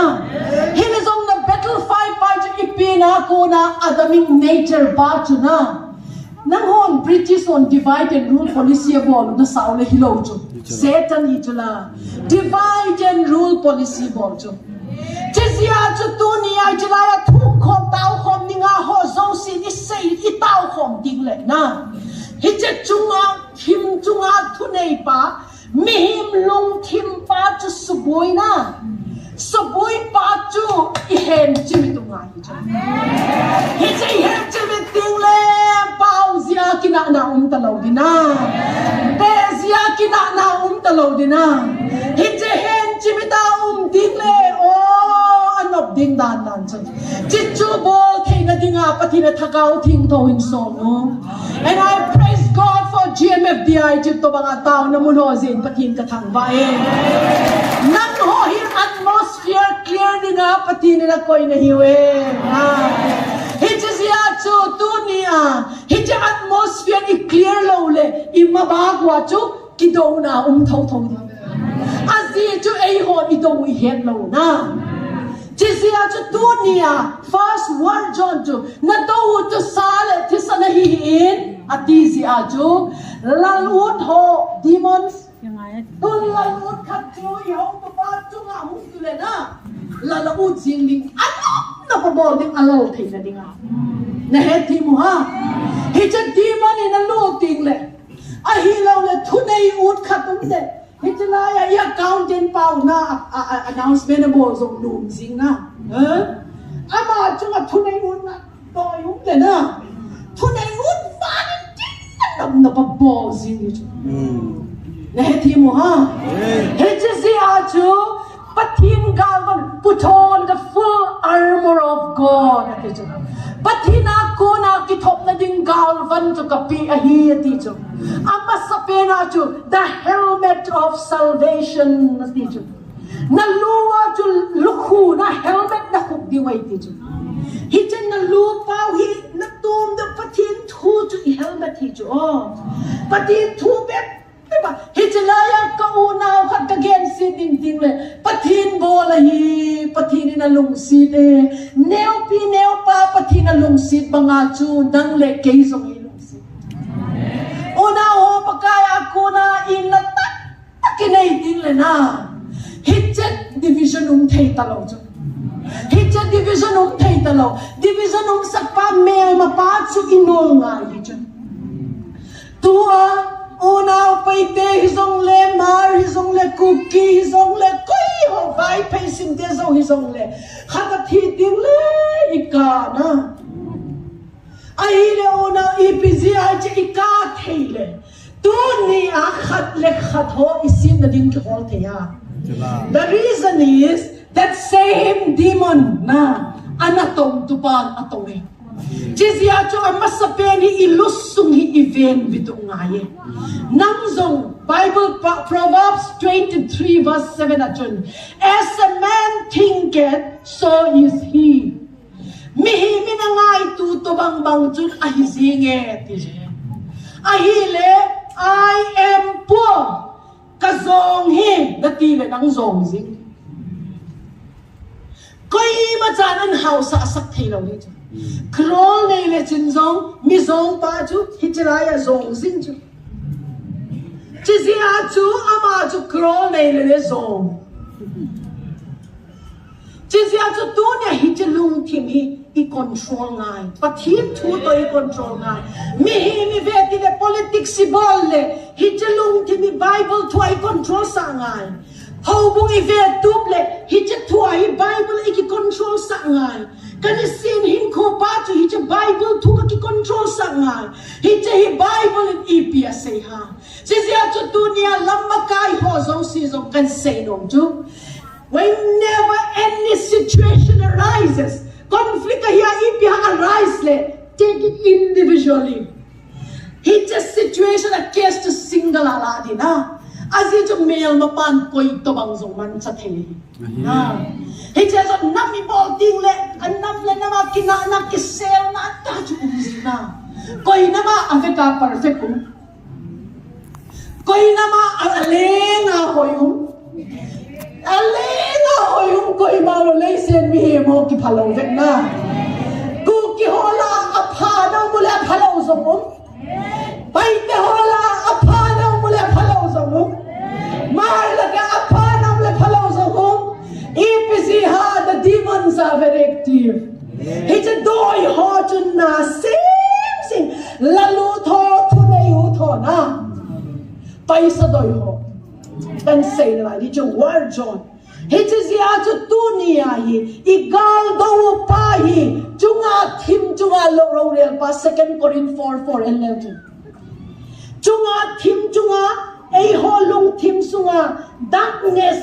Him is on the battlefield pa chu ipina ko na adaming nature ba chu na. Nang hon British on divide and rule policy bol the saule hilo chu Satan itula divide and rule policy bol chu Jizia chu dunia jila ya thu khom tao khom ninga ho zong sin isei I tao khom ding le na hiche chunga him chunga thu nei pa mihim lung thim pa chu suboi na suboi pa chu I hen chu tu nga hi chu hiche talo dina bezia kina na talo dina hije hen chimita dingle o anop ding dan dan chan chichu bol theina dinga pathina thakau thing tho hin so no. And I praise God for GMFDI chip to banga tao na muno zin pathin ka thang ba e nan ho hi atmosphere clear dinga pathin na koi na hiwe hijizia chu dunia hije atmosphere i clear lo le i mabagwa chu kidona thau thau di azi chu ei ho i do wi het lo na jizia chu dunia first word John chu na do chu sale thisana hi in atizi a chu lalut ho demons tun lalut khat chu i ho to pa chu nga mu tu le na lalut jing ding anop na pa bol ding alal theina dinga na he thi mu ha hi cha demon in a lu ting le a hi lo le thu nei ut khatum de hi cha la ya accountant pau na announcement bo zong lum jing na ama chu nga thu nei ut na to yu le na thu nei ut fa ni na pa bo jing ni na he thi mu ha he cha si a chu pathin galvan put on the full armor of God pathina ko na kithop na ding galvan chu kapi a hi ati chu ama sapena chu the helmet of salvation ati chu na luwa chu lukhu na helmet na khuk di wai ti chu hi chen na lu pau hi na tum the pathin thu chu i helmet hi chu pathin thu be ba hijlaya ka una khat ka gen si ding ding le pathin bola hi pathin na lung si de neo pa pathin na lung si banga chu dang le ke song hi lung si una ho pakaya kuna in na takinai ding le na hichet division thei talo chu hichet division thei talo division sakpa mel ma pa chu inol nga hi chu tua una paite hizong le mar hizong le cookie hizong le koi ho vai pacing de zo hizong le khata thi ding le ika na ai le una ipzi ai che ika theile tu ni a khat le khat ho isin na ding ke hol the ya the reason is that same demon na anatom tupan atome jizia cho amasapen hi ilusung hi event bitu ngaye nangzong Bible Proverbs 23 verse 7 achun as a man thinketh so is he mihi minangai tu to bang chun ahizinge tije ahile I am poor kazong hi dati le nang zong jing koi ma chanan hausa sak thailo ni Krol nei le chin zong mi zong pa chu hijraya zong zin chu chizia chu ama chu krol nei le zong chizia chu tu ne hijlung thim hi I control ngai pathin thu to I control ngai mi hi mi veti le politics si bol le hijlung thim hi Bible thu I control sa ngai hau bung I ve tuple hij thu I Bible I ki control sa ngai kan sin hin ko pa chu hi Bible thu ka ki control sa ngai hi Bible in ipia sei ha sia chu dunia lamma kai ho zong si zong kan sei dong chu whenever any situation arises conflict here ipia arise le take it individually hi situation a case to single ala di na azi chu mel mapan koi to bang zong man cha thei na he says nami bol ding le anam le nama kina na kisel na ta chu na koi nama aveka perfect koi nama alenga hoyum koi malo le sen mi he mo ki phalo vek na ku ki hola apha na mula phalo zong pai te hola apha na mula phalo zong mar laga apha na mula phalo zong EPC ha the demons are very active. He just doi ho chun na sing lalu tho thu nei hu tho na paisa doi ho dan say na ni chu war John he just ya chu dunia hi igal do pa hi chunga thim chunga lo ro rel pa 2 Corinthians 4:11 chunga thim chunga ei holung thim sunga darkness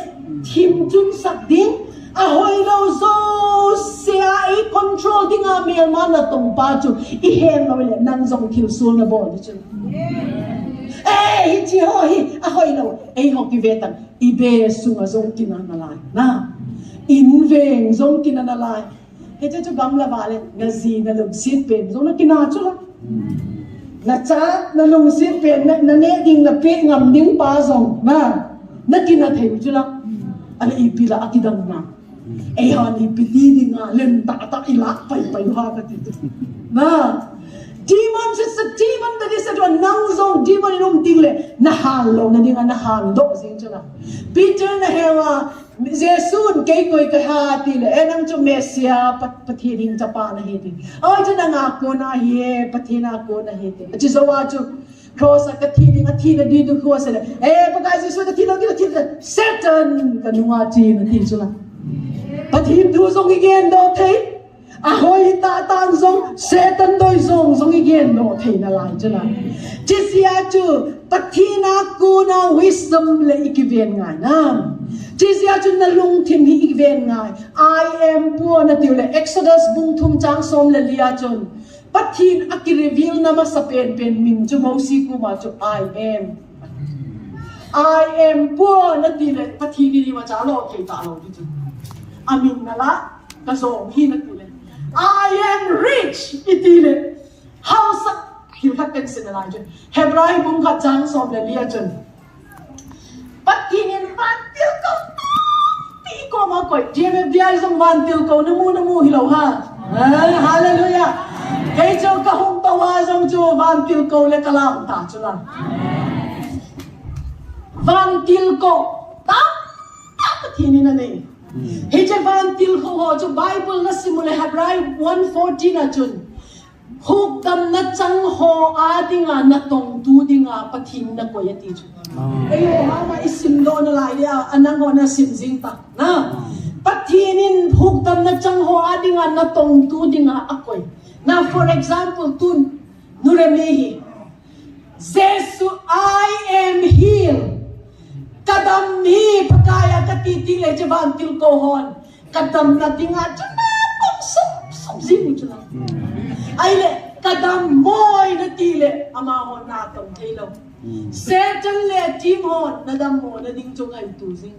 thim chun sak ding a hoi lo zo sia ei control dinga mel mana tong pa chu I hen ma le nan zong thil sul na bo ni chu ei chi ho hi a hoi lo ei ho ki vetan I be sunga zong kinan na lai na in veng zong kinan na lai he chu gam la ba le na zi na lum sit pen zong na kina chu la na cha na lung sit pen na ne ding na pe ngam ding pa zong na kina thei chu la ala ipila akidang na ai han ipiti ding nga len ta ilak pai ha ka ti na demon is a demon that is a nang zong demon inum ding le na han lo na ding na han do sing chu la Peter na hewa Jesus kay koy ka hati le enang chu Mesia pati ding cha pa na hiti ai chu na nga ko na hi pati na ko na hiti chi zo wa chu cross ka thi ding a thi na di du ko se le pa ka Jesus ka thi lo ki thi Satan ka nuwa chi na ti chu la pati du zong igen do thei a hoi ta tang zong Satan doi zong igen do thei na lai chu la chi sia chu pati na ko na wisdom le ikiven nga na Jizya chun na lung tim hi ikven ngai I am poor na tiule Exodus bung thum chang som le lia chun pathin aki reveal na ma sa pen min chu mo si ku ma chu I am poor na tiule pathin ni ma cha lo thei ta lo ti chu amin na la ka so hi na tiule I am rich itile house hi ha pen sin na chu Hebrai bung kha chang som le lia chun pathin in man til ko ti ko ma ko je dia zong van til ko na mu hi lo ha hallelujah hey cho ka hong ta wa zong chu van til ko le kalam ta chu la van til ko ta pathin na nei hey je van til ko ho chu Bible na simule Hebrai 1:14 na chun huk dam na chang ho a dinga na tong tu dinga pathin na ko yati chu ayo mama isim lo na lai ya anang ho na sim jing ta na pathinin huk dam na chang ho a dinga na tong tu dinga akoi na for example tun nuremehi Jesu I am healed kadam hi pakaya katiti le javan til ko hon kadam na dinga chana tong sum jing chu na ai le kadam moi na tile ama hon na tong thelo Satan le tim hon na dam mo na ding chung ai tu sing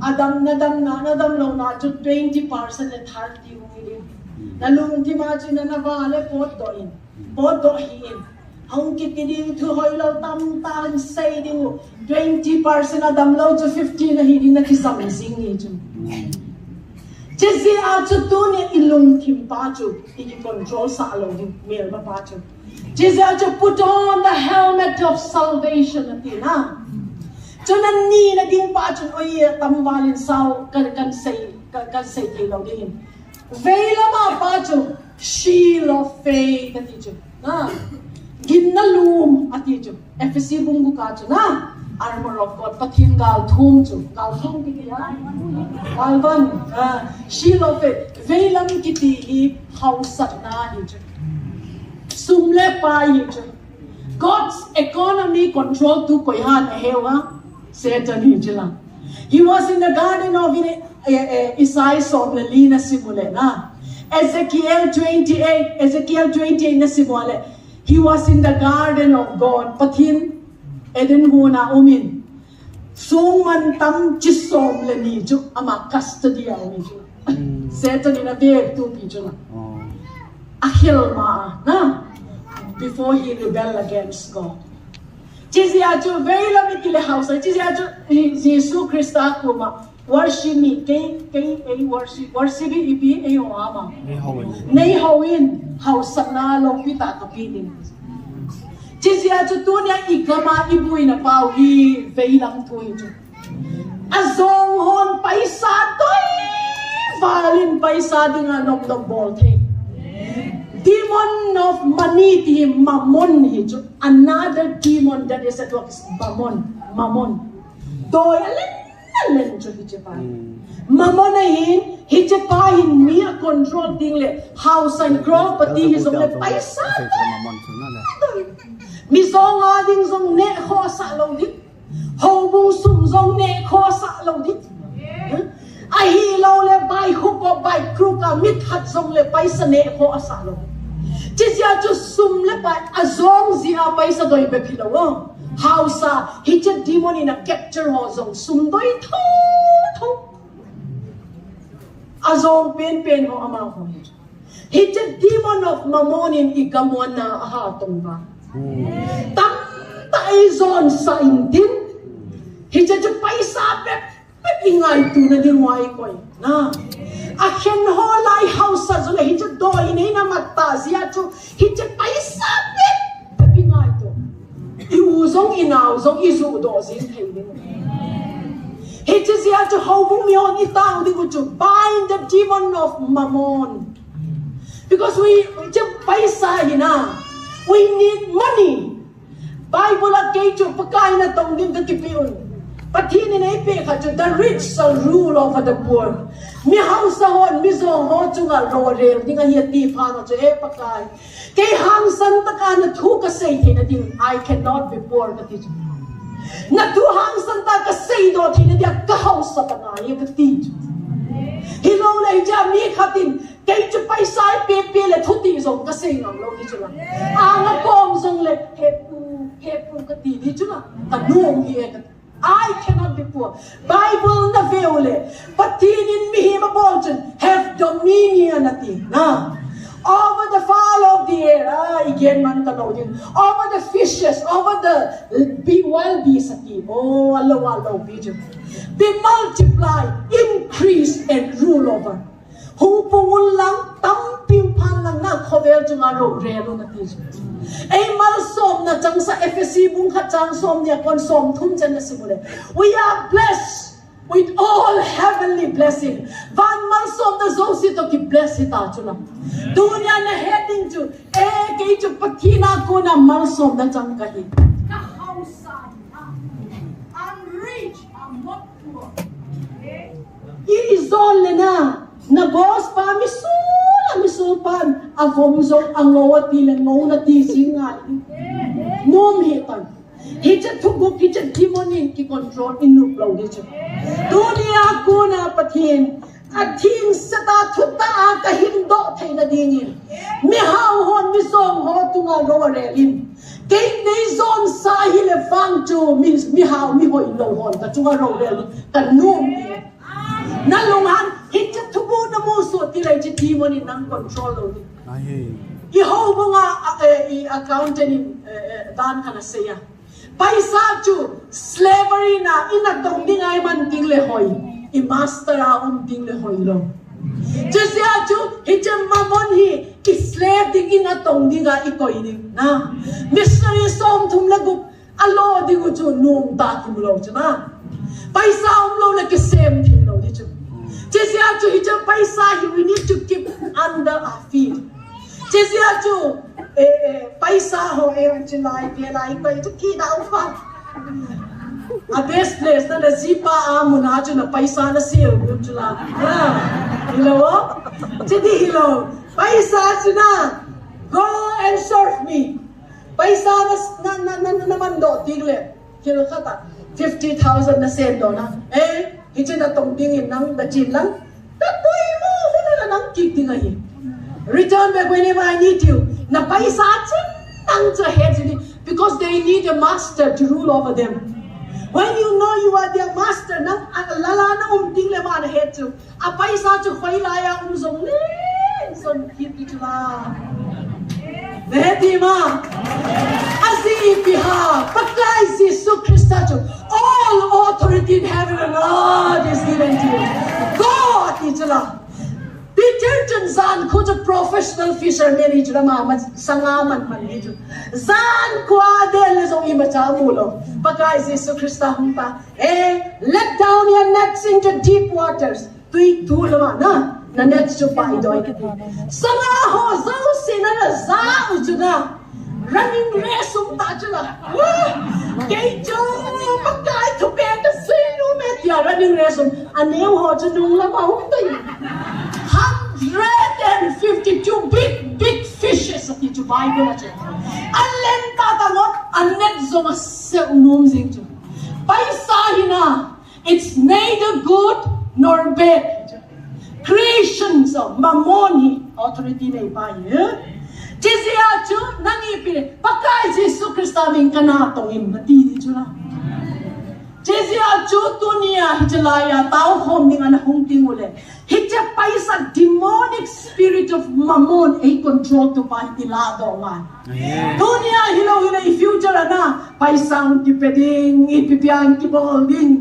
adam na dam lo na chu 20% le 30 million na lung ti ma chu na va le pot do hin hong ki ti ding thu hoi lo tam tan sei ding 20% adam lo chu 50 na hi ding na ki sam sing ni chu Jisi achu tu ni ilung kim pa chu I control sa lo di mel ma pa chu Jisi achu put on the helmet of salvation ati na Chuna ni na ding pa chu oi tam walin sao kan say ti lo din Veila ma pa chu shield of faith ati chu na ginnalum ati chu FSC bungu ka chu na armor of God pathin gal thum ki ya galvan shield of faith velam kiti hi hausat na hi chu sumle pa hi chu God's economy control tu koi han hewa Satan hi chila he was in the garden of Isaiah soblelina simule na Ezekiel 28 na simule he was in the garden of God pathin Eden huna umin suman tam chisom le ni ju ama custody a ni ju Satan in a big tu pi ju ahil ma na before he rebel against God Jizya ju very love itile house Jizya ju Jesus Christa kuma worship me kay worship ibi ayo ama nei hawin house na lo pita kapitin Jizya chu tu nia ikama ibui na pau I veilam tu chu azong hon paisa toi valin paisa dinga nok bol the demon of money ti mammon hi chu another demon that is at work is mammon doi len cho hi che pai mamona hi che pai hin mi control ding le house and property hi zong le paisa mi zong a ding zong ne kho sa lo dit hong bung sum zong ne kho sa lo dit a hi lo le bai khu ko bai kru ka mit hat zong le paisa ne kho sa lo chi sia chu sum le bai a zong zia paisa doi be philo house hi che demon in a capture ho zong sum doi tho azong pen ho ama ho hi che demon of mammon in igamon na ha tong ba tam tai zon sa intin hi che chu paisa pe ingai tu na ding wai koi na a khen ho lai house zo le hi che doi nei na matta zia chu hi che paisa pe ingai tu i u zong inau zong i zu do zin thei ding he che zia chu ho bu mi on i tao ding chu bind the demon of mammon because we just paisa hina we need money Bible at kay chu pakai na tong din ka kipiun pati ni nei pe kha chu the rich shall rule over the poor mi house hon mi zo ho chu ngal ro re ding a hi ti pha no chu e pakai kay hang san ta ka na thu ka sei thi na ding I cannot be poor ka ti na thu hang san ta ka sei do thi na dia ka house ta na ye ka ti hi lo le ja mi khatin kay chu paisa pe le thu ti zo ka sei ngam lo ni chu la a nga kom zong le he pu ka ti ni chu la ta nuông hi ka I cannot be poor. Bible na veole. Patin in mi hima bolton have dominion ati na. Over the fowl of the air. Again man tanaw din. Over the fishes. Over the wild beasts ati. Oh, alaw bijo. Be multiply, increase and rule over. Hung pungul lang, tamping pan lang na kovel jung aro relo na tijo. Ay malsom na chang sa FSC bung khat chang som niya kon som thum chan na simule. We are blessed with all heavenly blessing. Van malsom na zo si to ki bless ita chula. Dunya na heading to kay chu patina ko na malsom na chang kahi. Na house I'm rich, I'm not poor. I-izol na boss pa misul pan avom zong angawa tilang ngau na tisingal nom hitan hicha thuguk hicha demonin ki control inu plau de chu dunia ko na pathin athing sata thutta a ka hindo thaina dingin mi hau hon mi song ho tunga ro re lim ke nei zon sa hi le fang chu mi hau mi hoi lo hon ta tunga ro re lim ta nom na longan hicha thubu na mo so ti lai chi demon in nang control lo ni I ho bunga I accountant in dan kana seya paisa chu slavery na ina dong ding ai man ting le hoi I master a ting le hoi lo jesia chu hicha mamon hi ki slave ding ina dong ding a I koi ding na missionary som thum la gup alo ding chu nung ta ki lo chana paisa lo la ki same thing lo di chu jesia chu hicha paisa hi we need to keep under our feet jesia chu paisa ho chinai pe lai pa chu ki da ufa a best place na la zipa amuna chu na paisa na sil chu la hello chidi hello paisa chu na go and serve me paisa na mando tigle kilo kata 50,000 na sendo na hicha na tong dingin nang da chin lang tapoy mo na nang kikting ahi return back whenever I need you na paisa chin nang cha heads because they need a master to rule over them when you know you are their master nang lala na ting le man head to a paisa chu khoi la ya zong le son kit chula Vedima Azipiha Pakai Jesu Christ all authority in heaven and earth is given to you God itala Peter Zan kuja professional fisherman itala mama sangaman man ito Zan kwa del zong imacha mulo Pakai Jesu Christ humpa let down your nets into deep waters tui tulama na na net chu pai doi sanga ho zau sina na za uchuna running race ta chula ke chu pakai thu pe ka sinu me dia running reason aneu ho chunung la mau tai 152 big fishes at the Bible at Allen tatangot anet zoma se unum zing chu paisahina it's neither good nor bad creations of mamoni authority nei pai Jizia chu nangi pile pakai Jesu Krista min kana tongin mati chu la Jizia chu tunia hijalaya tao hom ning ana hung tingule hija paisa demonic spirit of mammon a control to pai ilado man dunia hilo future ana paisang tipeding ipipiang kibolding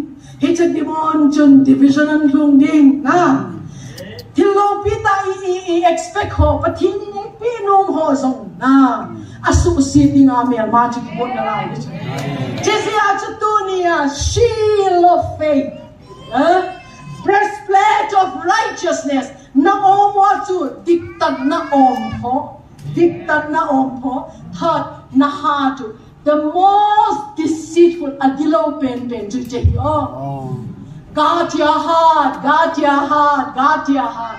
hija demon chun division ang lungding na Tilo pita i-expect ho, pati ni pinom ho zong na asusin nga may magic book na lang. Jesse Achatunia, shield of faith, breastplate of righteousness, na omwatu, diktat na ompo, third na hatu, the most deceitful adilaw pen to Jehi. Guard your heart, guard your heart, guard your heart.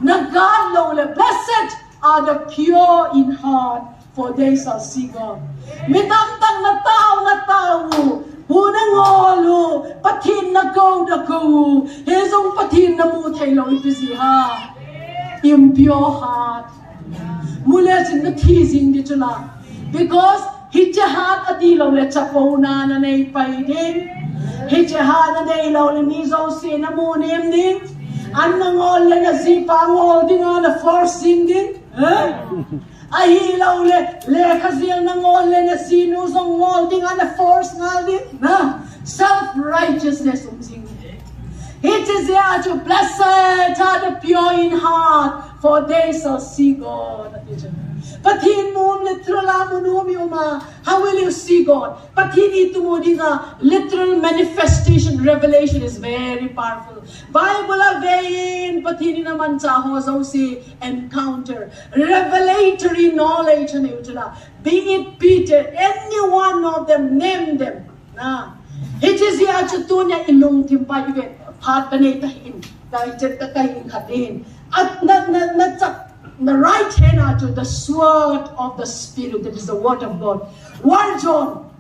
Na God lowly, blessed are the pure in heart, for they shall see God. Mitamtang na tao, unang olo, patin na go, hezong patin na mutay lang ipisi ha. Impure heart. Mula sin na teasing dito lang. Because hijahat at ilaw le chapo na naipay din. Hijahan na ilaw le miso sinamunim din. Anong ole na zipangol din na forcing din. Ahilaw le kasi ang ole na sinusong ngol din na force nga din. Self-righteousness umsing. It is there to blessed are the pure in heart, for they shall see God. Patin mo literal amunumi uma. How will you see God? Patin ito mo di nga literal manifestation, revelation is very powerful. Bible avein patin naman sa hosaw si encounter, revelatory knowledge na yun sila. Be it Peter, any one of them, name them. It is ya chutunya ilong timpay event. Part panitahin, dahil kakahin katin. At the right hand to the sword of the Spirit, that is the word of God. War John.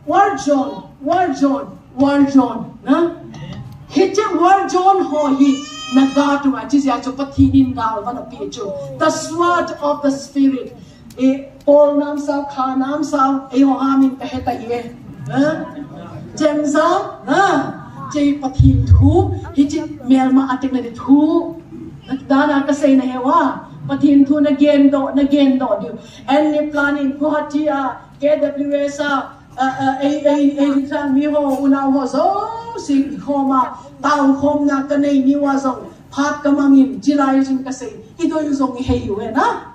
Hiti War John ho hi nagato nga jisya cho patinin dal vana picho. The sword of the Spirit. Paul nam sao, Ka nam sao, ho amin kaheta ye. Jem sao, Jay patin thu, hiti melma atik na dit thu. Dana kasay na hewa. Patin thu na gendo diyo. Any planning ko hatia KWS a miho una ho so si koma tao kom na kanay niwa zong pat kamangin jilay jing kasay ito yung zong iheyo na.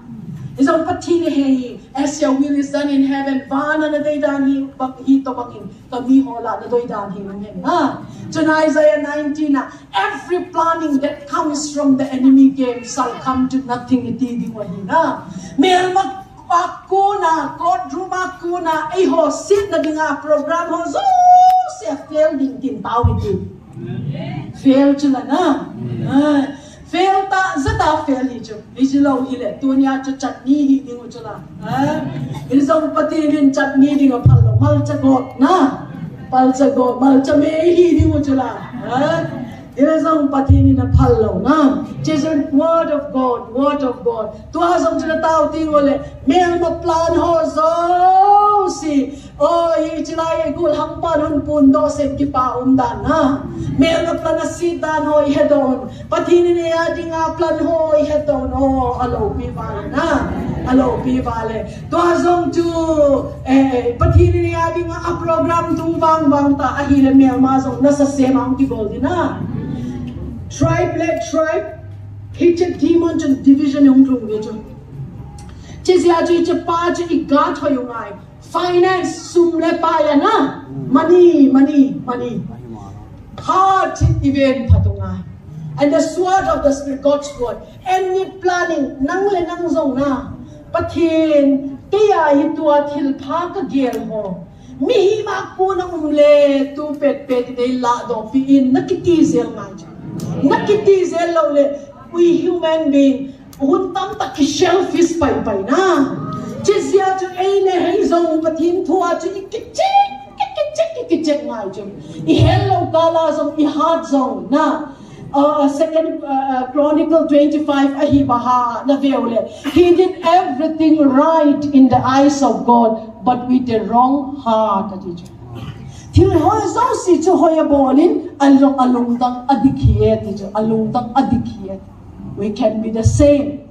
Isang patin iheyi as your will is done in heaven vana na day dani hito bakin kami hola na doy dani na. So in Isaiah 19 every planning that comes from the enemy game shall come to nothing itidi wahina. Mer ako na courtroom ako na ho sit na dinga program ho so siya fail din tintaw ito. Fail sila na. Fail ta zata fail ito. Isilaw hile tunya cho chutney hi mo chula. Isang patinin chutney ding palo malchagot na. Palchagot malchame hi mo chula. Isang patinin na palo na. Just word of God. Tuasang chila tao tingole mer mo plan ho so si ichilay gul hampan hun pundo se kipa umdan na. Mer mo plan na sitan ho ihedon. Patinin niya ding plan ho ihedon alo pivale na. Alo pivale. Tuasang tu patinin niya ding program tumbang bangta ahile mer masong nasa semang tigol din na. Tribe led tribe. Hitchet demon and division yung klung dito. Chizia chiche pa chi igat ho yung ay. Finance sumle pa yan na. Money. Heart event patong ay. And the sword of the Spirit, God's word. Any planning nang zong na. Patin kaya hituat hilpa ka gel ho. mi ma ko na le tu pet de la do pi in nakitizel ma nakitizel lo le we human being hun tam ta ki shellfish pai na chizia chu ei ne hei zong patin thua chu ki check ngai chu I hello kala zong I heart zong na Second Chronicle 25 ahibaha na veole. He did everything right in the eyes of God, but with the wrong heart. Til hoy so si chu hoy bolin along tang adikhiet chu along tang adikhiet. We can be the same.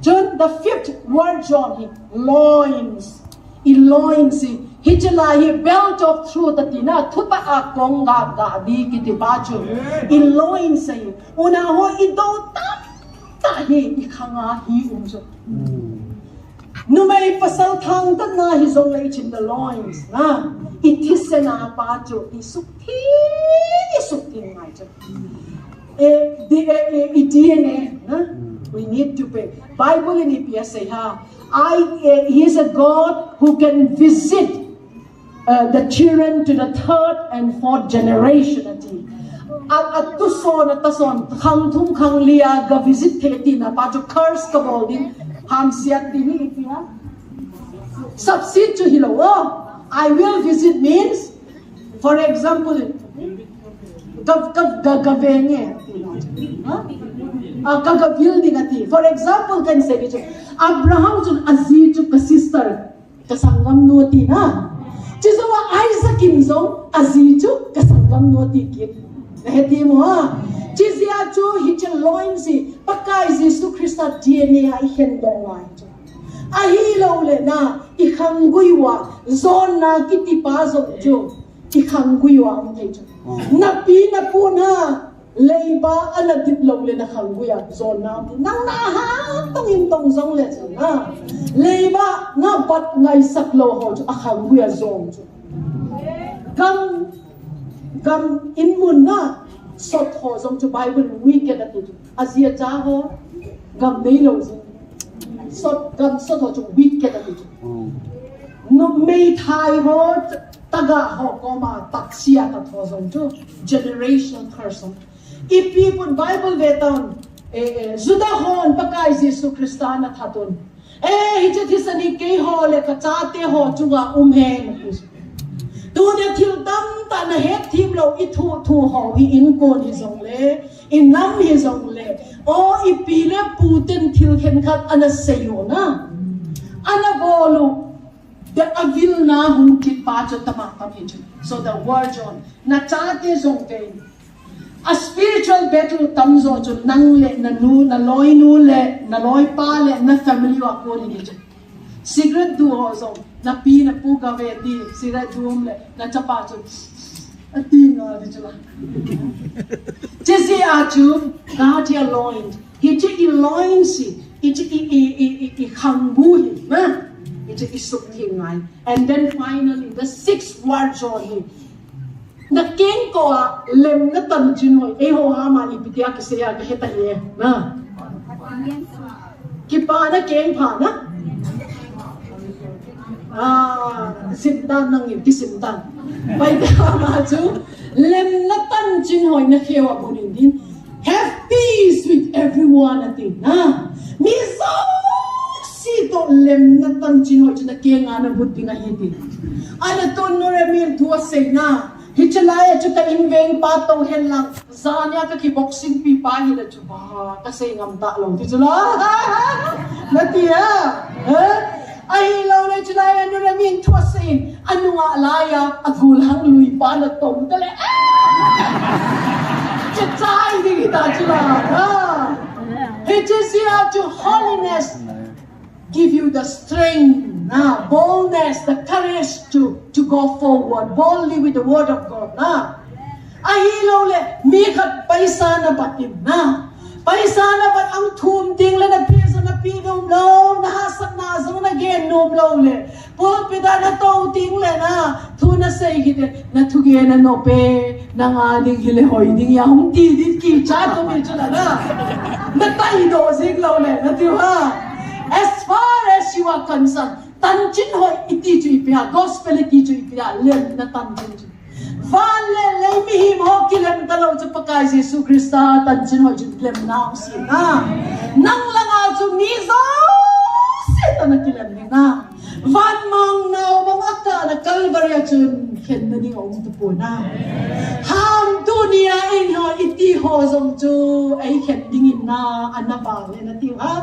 John the fifth word John loins. Loins Hijalahi belt of truth atina tuta akong ga di kiti bacho iloin say una ho ido tam tahi ikanga hi umso numay pasal thang tat na hizong lay in the loins na itisena bacho isukti ngai cho DNA we need to pay Bible in EPS say he is a God who can visit the children to the third and fourth generation at tuson at tason khang thum khang lia ga visit theti na pa jo curse ka bolding ham siat dini itia substitute to hilo I will visit means for example gavenge building ati for example kan say Abraham jun aziz ju ka sister ka sangam nuti na Chizawa Isaac Kimzong Azizu kasangam nuti kit. Heti mo Chizia chu hichel loinsi pakai Jesu Christa DNA I hendong ahilo le na ikhanguiwa zona kiti pazong chu ikhanguiwa mtejo. Napi na po na leiba ala diplo le na khanguya zona nang naha tongin tong zong le na leiba na bat ngai saklo ho chu akhanguya zong chu gam inmun na sot ho zong chu Bible wicked atu azia cha ho gam nei lo zong sot ho chu wicked atu no mei thai ho taga ho koma taksia ta ho zong chu generation person if people Bible veton Zudahon pakai Jesu Kristana thatun hijat hisani ke ho le kachate ho chunga umhen tu ne thil tam ta na het thim lo I thu ho I in kon hi zong le in nam hi zong le I pile puten thil khen khat ana seyo na ana bolu the avil na hum kit pa cho tamak tam hi so the word on na chate zong ke a spiritual battle tamzo jo nang le na nu na loi nu le na loi pa le na family wa ko ni je secret du ho zo na pi na pu ka ve ti secret du le na chapa jo ati na di chula jesi a chu God ya loin he chi I loin si he chi I khangu hi na he chi I suk thi ngai and then finally the sixth word jo hi na ken ko lem na tan chin hoi ho ha ma ipitia ki se ya ka heta ye na ki pa na ken pha na sintan nang ki sintan pai ta ma chu lem na tan chin hoi na khewa bunin din have peace with everyone atin na mi so si to lem na tan chin hoi na ke nga na buti nga hiti ana ton no remil thua se na Hichalaya chuta inveng patong hen lang zanya ka ki boxing pi pa hi la chuba kasi ngam ta long hichala natia ai lo le chalaya no ramin twasin anu nga alaya agulang lui pa na tom tale chai di kita chala hichisia to holiness give you the strength boldness, the courage to go forward boldly with the word of God. Ahilo le mikat paisa na batim na. Paisa na bat ang tumting le na pisa na pinom lo na hasap na zong na genom lo le. Pol pita na ting le na tuna sa igite na tuge na nope na ngaling hilehoy ding yahong tidit ki cha to na na tayo zig lo le na tiwa. As far as you are kan san tan chin hoi iti chu ipia gospel iti chu ipia len na tan chin chu vale le mi him ho kilem talo chu pakai Jesu Krista tan chin hoi chu kilem na si na nang langa chu mi zo se tan kilem ni na van mang nau mang aka na Calvary chun khen na ding ong tu po na ham dunia in ho iti ho zong chu ai khen ding in na anaba le na ti ha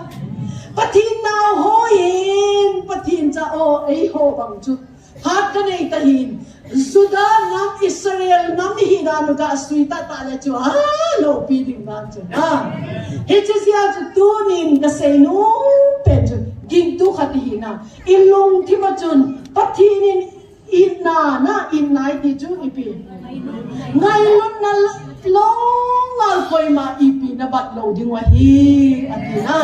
patin nau ho yin patin cha o ai ho bang chu hat ka nei ta hin Sudan nam Israel nam hi na nu ga suita ta le chu ha lo pi ding na chu ha he che sia chu tu nin ka sei nu pe chu ging tu khati hi na ilung thi ma chun patinin inna na innai ti chu ipi ngai lun na long ngal koi ma ipi na bat lo ding wa hi atina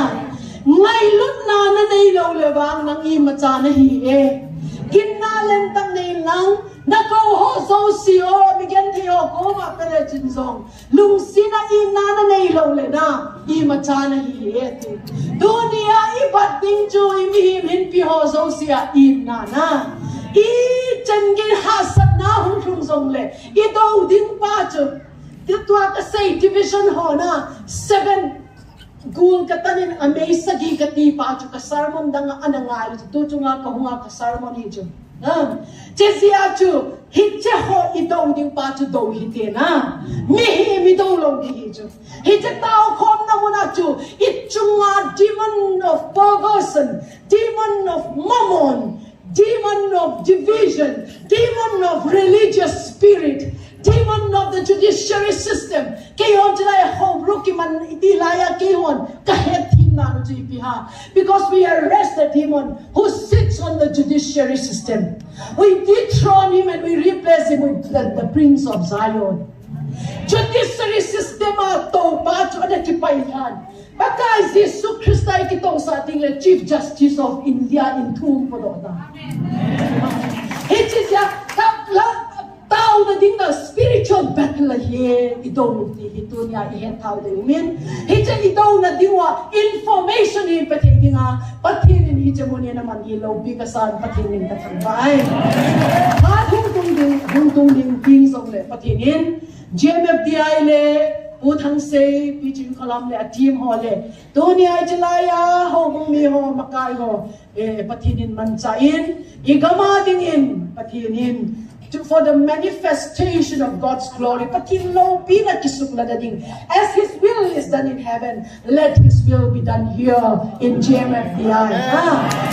ngai lun na na nei lo le bang nang i ma cha na hi e kin na len tang nei lang na ko ho so si o bigen thi o ko ma pele chin song lung sina inna na nei lo le na i ma cha na hi e ti dunia i bat ding chu i mi hin pi ho so si a inna na I changin hasad na hung hung zong le I do din pa chu ti tua ka say division ho na 7 gun ka tanin amay sagi ka ti pa chu ka sermon dang anangal tu chu nga ka hunga ka sermon hi chu che sia chu hit che ho I do din pa chu do hi te na mi do lo hi chu hi che tao khom na mo na chu I chu nga demon of perversion demon of mammon demon of division, demon of religious spirit, demon of the judiciary system. Kayon jilay ho brukiman itilaya kayon kahet himna no jipiha because we arrest the demon who sits on the judiciary system. We dethrone him and we replace him with the Prince of Zion. Judiciary system to pa chu na kipaihan. Baka Jesu Krista ikitong sa ating Chief Justice of India in Thum po doon. It is ya tao na ding na spiritual battle here ito niya ihen tao din min. Hita ito na diwa information ni patindi nga patinin hita mo niya naman ilaw bikasan patinin katambay. At hungtung ding things of le patinin GMFDI le Utang say, pitching column le, a team hole. Dunia jalaya, ho mi ho makai ho, patinin mansain, igamading in, patinin. For the manifestation of God's glory, patin lo pina kisukla dading. As His will is done in heaven, let His will be done here in GMFDI.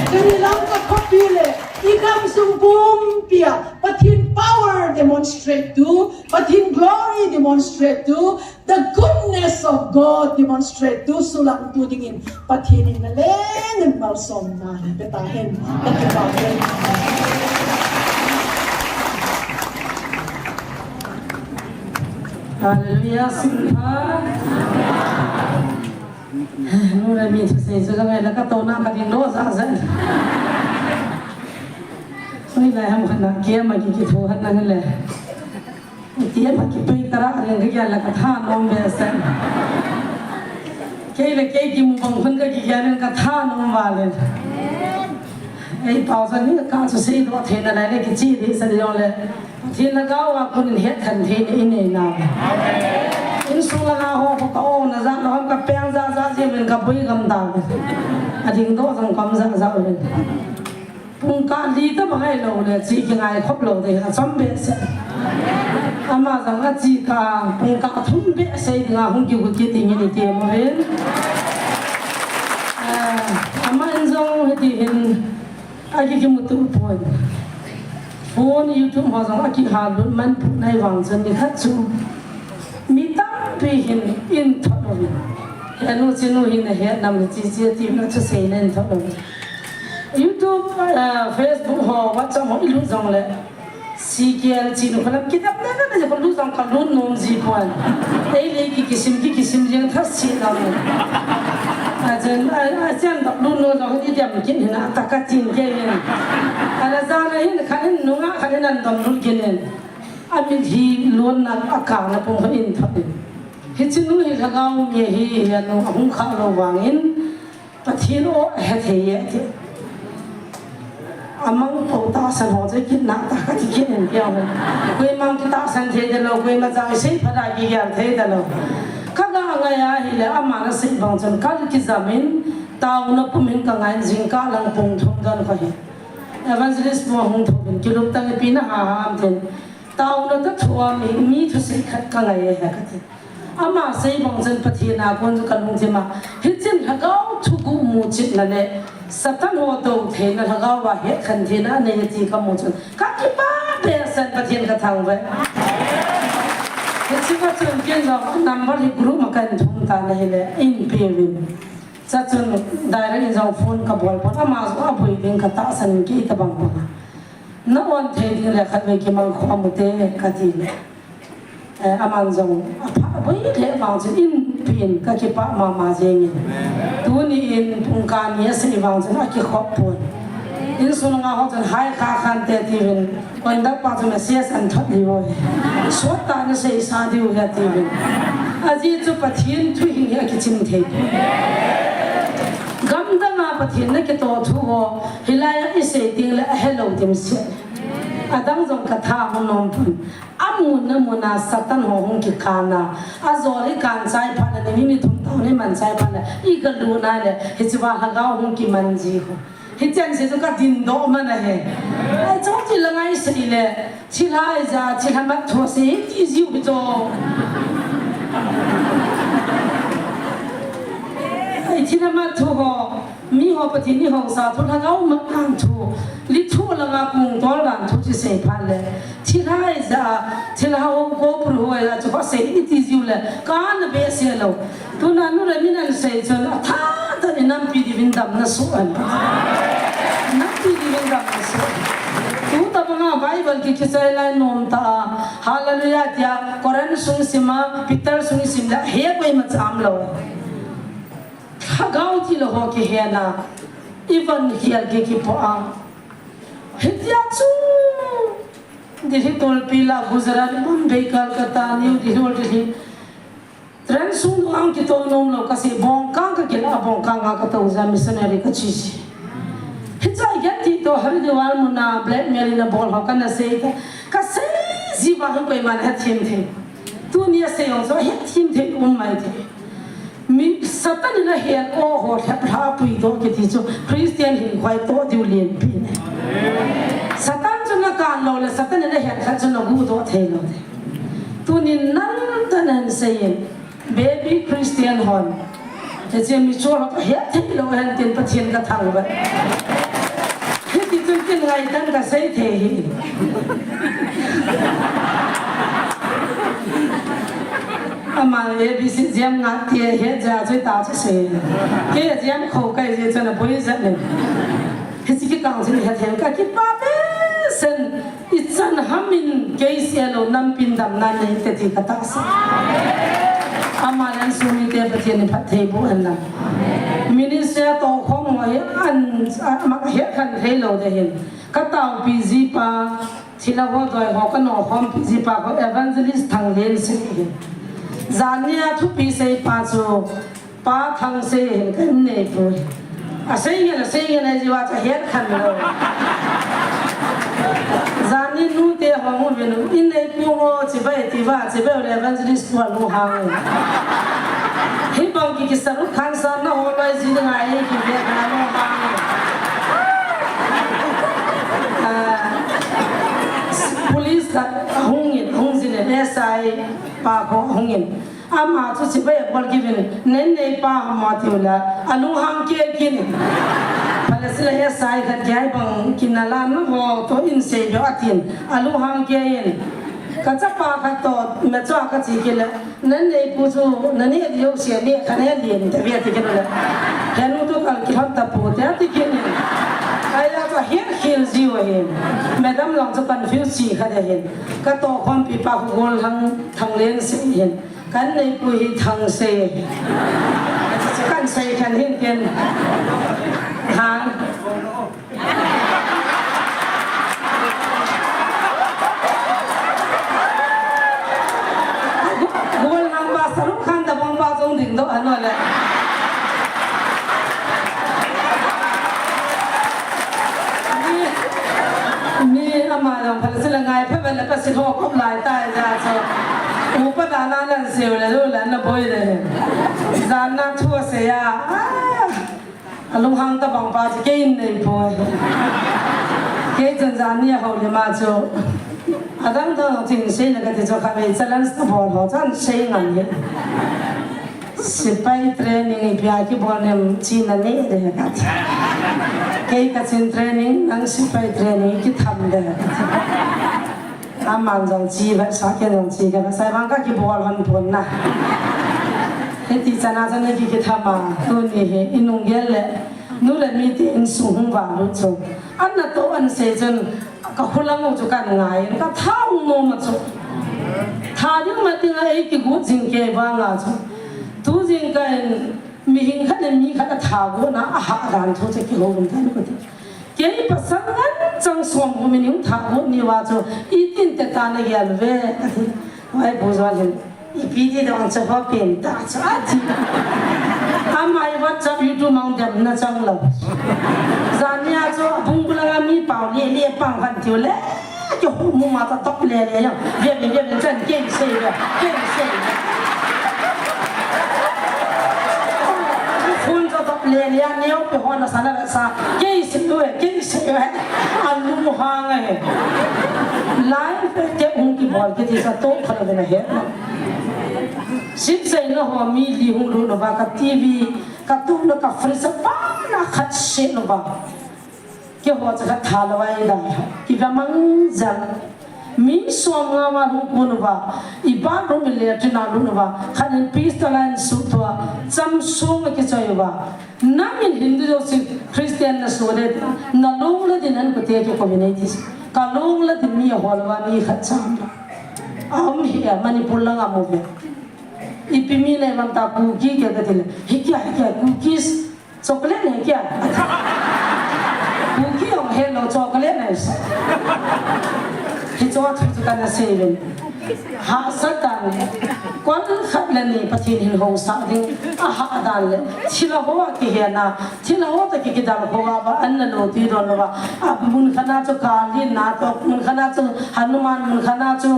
Kanilang kapapile, ikam sumbum pia, patin power demonstrate to, patin glory demonstrate to, the goodness of God demonstrate to, sulang tudingin, patinin na len, and malsom na, betahin, betahin. Hallelujah, Simha. Nura mi say so lang la ka to na ka din do sa san. Oi la ham khana kia ma ki thu han na le. Kia ma ki pai tara re ga la ka tha nom be san. Ke le ke ki mu bang khun ka ki ya ne ka tha nom wa le. Ei pau san ni ka su sei do the na le ki chi di sa di le. Thiên là cao và con hết thần thế này này nào, in số là họ có câu là ra nó gặp bèn ra gì mình gặp bấy cầm tàu, tiếng đó thằng cầm ra rồi, cùng cả đi tới bao nhiêu lâu rồi chỉ cái ngày khóc lâu thì là sắm bể sẽ, mà rằng là chỉ cả cùng cả thun bể sẽ thì là không chịu cái tiền như thế mà hết, mà anh giống thì hiện ai cái một tụ thôi. Phone YouTube họ rằng là khi hà luận mình này vàng dân thì hết chú mi tâm bị hình in thật rồi hiện nó xin nó hình này hiện nằm chỉ tìm nó cho xây nên thật rồi YouTube Facebook họ WhatsApp họ ít lúc rằng là CKL chỉ nó phải kitab này nó phải lúc rằng cả luôn nôm gì quan đây là cái kisim riêng thật sự lắm Ajan tak dulu nak dia mungkin nak takatin kene. Ada zana ini kan nunga kan nan dam dulu kene. Amin hi lon nak akang na pun hin tapi. Hicinu hi lagau me hi ya no hung kha lo wangin pathin o he the ye. amang po ta san ho je kin na ta ka ti kin ya mo koi mang ki ta san the de lo koi ma jang sei phada ki ya the de lo ka ga nga ya hi le ama na sei bang chan ka ki zamin taw na pumin ka ngai jing ka lang pung thong dan ka hi evangelist mo hung thong ki lup tang pi na ha ha ten taw na ta thua mi thu sei khat ka ngai ha ka ti ama sei bang chan pathina kon ka lung je ma hi chen ha ga thu gu mu chit na le satan ho to the na ha ga wa he khan the na ne ti ka mu chun ka ki pa be san pathin ka thang ba Kasi ka chun kien sa number hi group makan thum ta na hele in pevin. Sa chun direct in sa phone ka bol pa ama so apoi ding ka ta san ki ta bang pa. Na on the ding le khat ve ki mang kho amute ka ti le. Aman zong apa boi le bang chun in pin ka ki pa ma ma je ni. Tu ni in pung ka ni se bang chun a ki khop pon. In sunu nga ho chun hai ka khan te ti vin kon da pa chun se san thot li wo so ta na se sa di u ha ti vin aji chu pathin thu hi ya ki chim the gam da ma pathin na ki to thu ho hilaya i se ting le hello tim se adang jong ka tha ho nom pun amun na muna satan ho hong ki kana azori kan sai pha na ni mi thum ta ni man sai pha na I ga lu na le hi chwa ha ga hong ki man ji ho hi chen se ka din do ma na he ai chong ti la ngai se le chi lai ja chi ha ma tho se ti ji u jo ai chi na ma tho ho mi ho pa ti ni ho sa tho la ga ma kan tho li tho la ga kung do ran tho chi se pha le chi lai ja chi la ho ko pru ho la cho se ti ji u le ka na be se lo tu na nu re mi na se chon tha ta ni nam pi di vin dam na su an Nanti di benda masuk. Tu tak pernah Bible kita saya lain nom ta. Haleluya dia. Quran sung sima, Peter sung simla. He koi macam lo. Kagau ti lo ho ke he na. Even here ke ki po ang. He dia chu. Diri tol pila Gujarat, Mumbai, Kolkata, New Delhi. Tren sung ang kita nom lo kasi bongkang ka kila bongkang ka ta uza missionary ka chisi. Hijau ganti to hari diwal muna blackmail na bol hokan na say ka say ziba ko koi man hatim the tu ni say on so hatim the mai the mi satan na he o ho thapha pui do ke ti chu Christian hin khoi to diu lien pi satan chu na kan lo le satan na he kha chu na gu do the lo tu ni nan tan say baby Christian hon te che mi chu lo he the lo han tin pathin ka thang ba Hiti tu kin ngai tan ka sei the hi. Ama ABC jam nga tie he ja chui ta chu se. Ke jam khou kai je chana boi zat ne. Hiti ki kang sin he the ka ki pa be sen I chan hamin ke sialo nam pin dam na ne te ti ka ta sa. Ama nan sumi te pathian ni phat thei bu an na. Minister to khong mo he an ma he khan thei lo de hin ka taw PG pa thila ho doi ho ka no khom PG pa ko evangelist thang len se hi zania thu pi sei pa chu pa thang se hin kan ne pu a sei ne ji wa cha he khan lo zani nu te ho mo ve nu in nei pu ho chi bai ti wa chi bai evangelist wa lu hang Hi bang ki saru khan san na ho lai ji na ai ki be na no ma police ka hung ji ne SI pa ko hungin ama chu chi be bol ki bin nen nei pa ma ti la alu hang ke kin pala sila SI ka jai bang kinala no ho to in se jo atin alu hang ke yin kaca pa ka to me chwa ka chi ke la nan nei pu chu nan ne dio se ne khane lien ta bia ti ke la hanu to kal ki ham ta pu ta ti ke ni ai la ka he khil ji wa he madam long chu confuse chi kha de he ka to khom pi pa ku gol thang len se he kan nei pu hi thang se kan se kan hin ken hang do ano la mà dòng phải là ngày phải về là cái sự hồ cốc lại tại ra cho u bắt đàn anh là siêu là rồi là nó bôi đấy ra nó thua sẽ lúc hàng ta bằng ba cái này bôi cái chân ra nhiều hậu thì mà cho đang thằng chính xây là cái cho cái chân là sắp bỏ họ chân xây ngàn nhé sipai training ipiaki bonem China ne de cái chân training ang sipai training ki tham de amang jong chi ba sa ke jong chi ka sai bang ka ki bol han pon na he ti chana chane ki tham ma tu ni he inung gel le nu le mi ti in su hung wa lu chu an na to an se chen ka hulang chu kan ngai ka thau no ma chu tha nhưng mà tiếng ấy cái gút jing ke ba nga chu tu jing cái mi hình khát nên mi khát thảo của nó hạ đàn thôi chứ cái hồ mình thấy nó cái bác sang ăn trong xóm của mình những thảo của nhiều vào ít tin tệ ta này cái về vậy bố nói là ít đi đâu ăn chơi hoa biển ta chơi gì ai vật chất YouTube mang đến nó trong lòng gian nhà cho bung bula mi bảo lia bằng hành tiêu lẽ cho mua mà ta tóc lia nhá việc chân kinh xây rồi phun cho tóc lia nếu bị hoa nó sáng là sao kinh xây rồi ăn mua hàng này lái cái ung kỳ bò cái gì sao tốt phải là hết shit say nó hoa mi li hung lu nó ba cái TV cái tu nó cái freezer ba nó khát shit nó ba cái hoa cho cái thà là vậy đó cái cái mang dần mi suam nga ma lu ko no ba iba ro mi le tu na lu no ba khanin pistalan su thwa cham sung ke choi ba namin hindu jo si christian na so de na long la din an ko te ke community ka long la din mi hol wa mi khat cham am hi manipur la nga mo be ipimi ne man ta ku ki ke de hi kya cookies chocolate ne kya cookie ong hello chocolate neที่จอดทุกการเสพหาสัตว์ต่างกวนขัดเลนี่ประเทศหินหงสาดิ่งอาหารดันเลยที่เราบอกกี่เห็นนะที่เราบอกตะกี้กี่ดาวบอกว่าอันนั้นโลตีโดนว่ามุนขนาดจะการลินนาตัวมุนขนาดจะหนุมานมุนขนาดจะ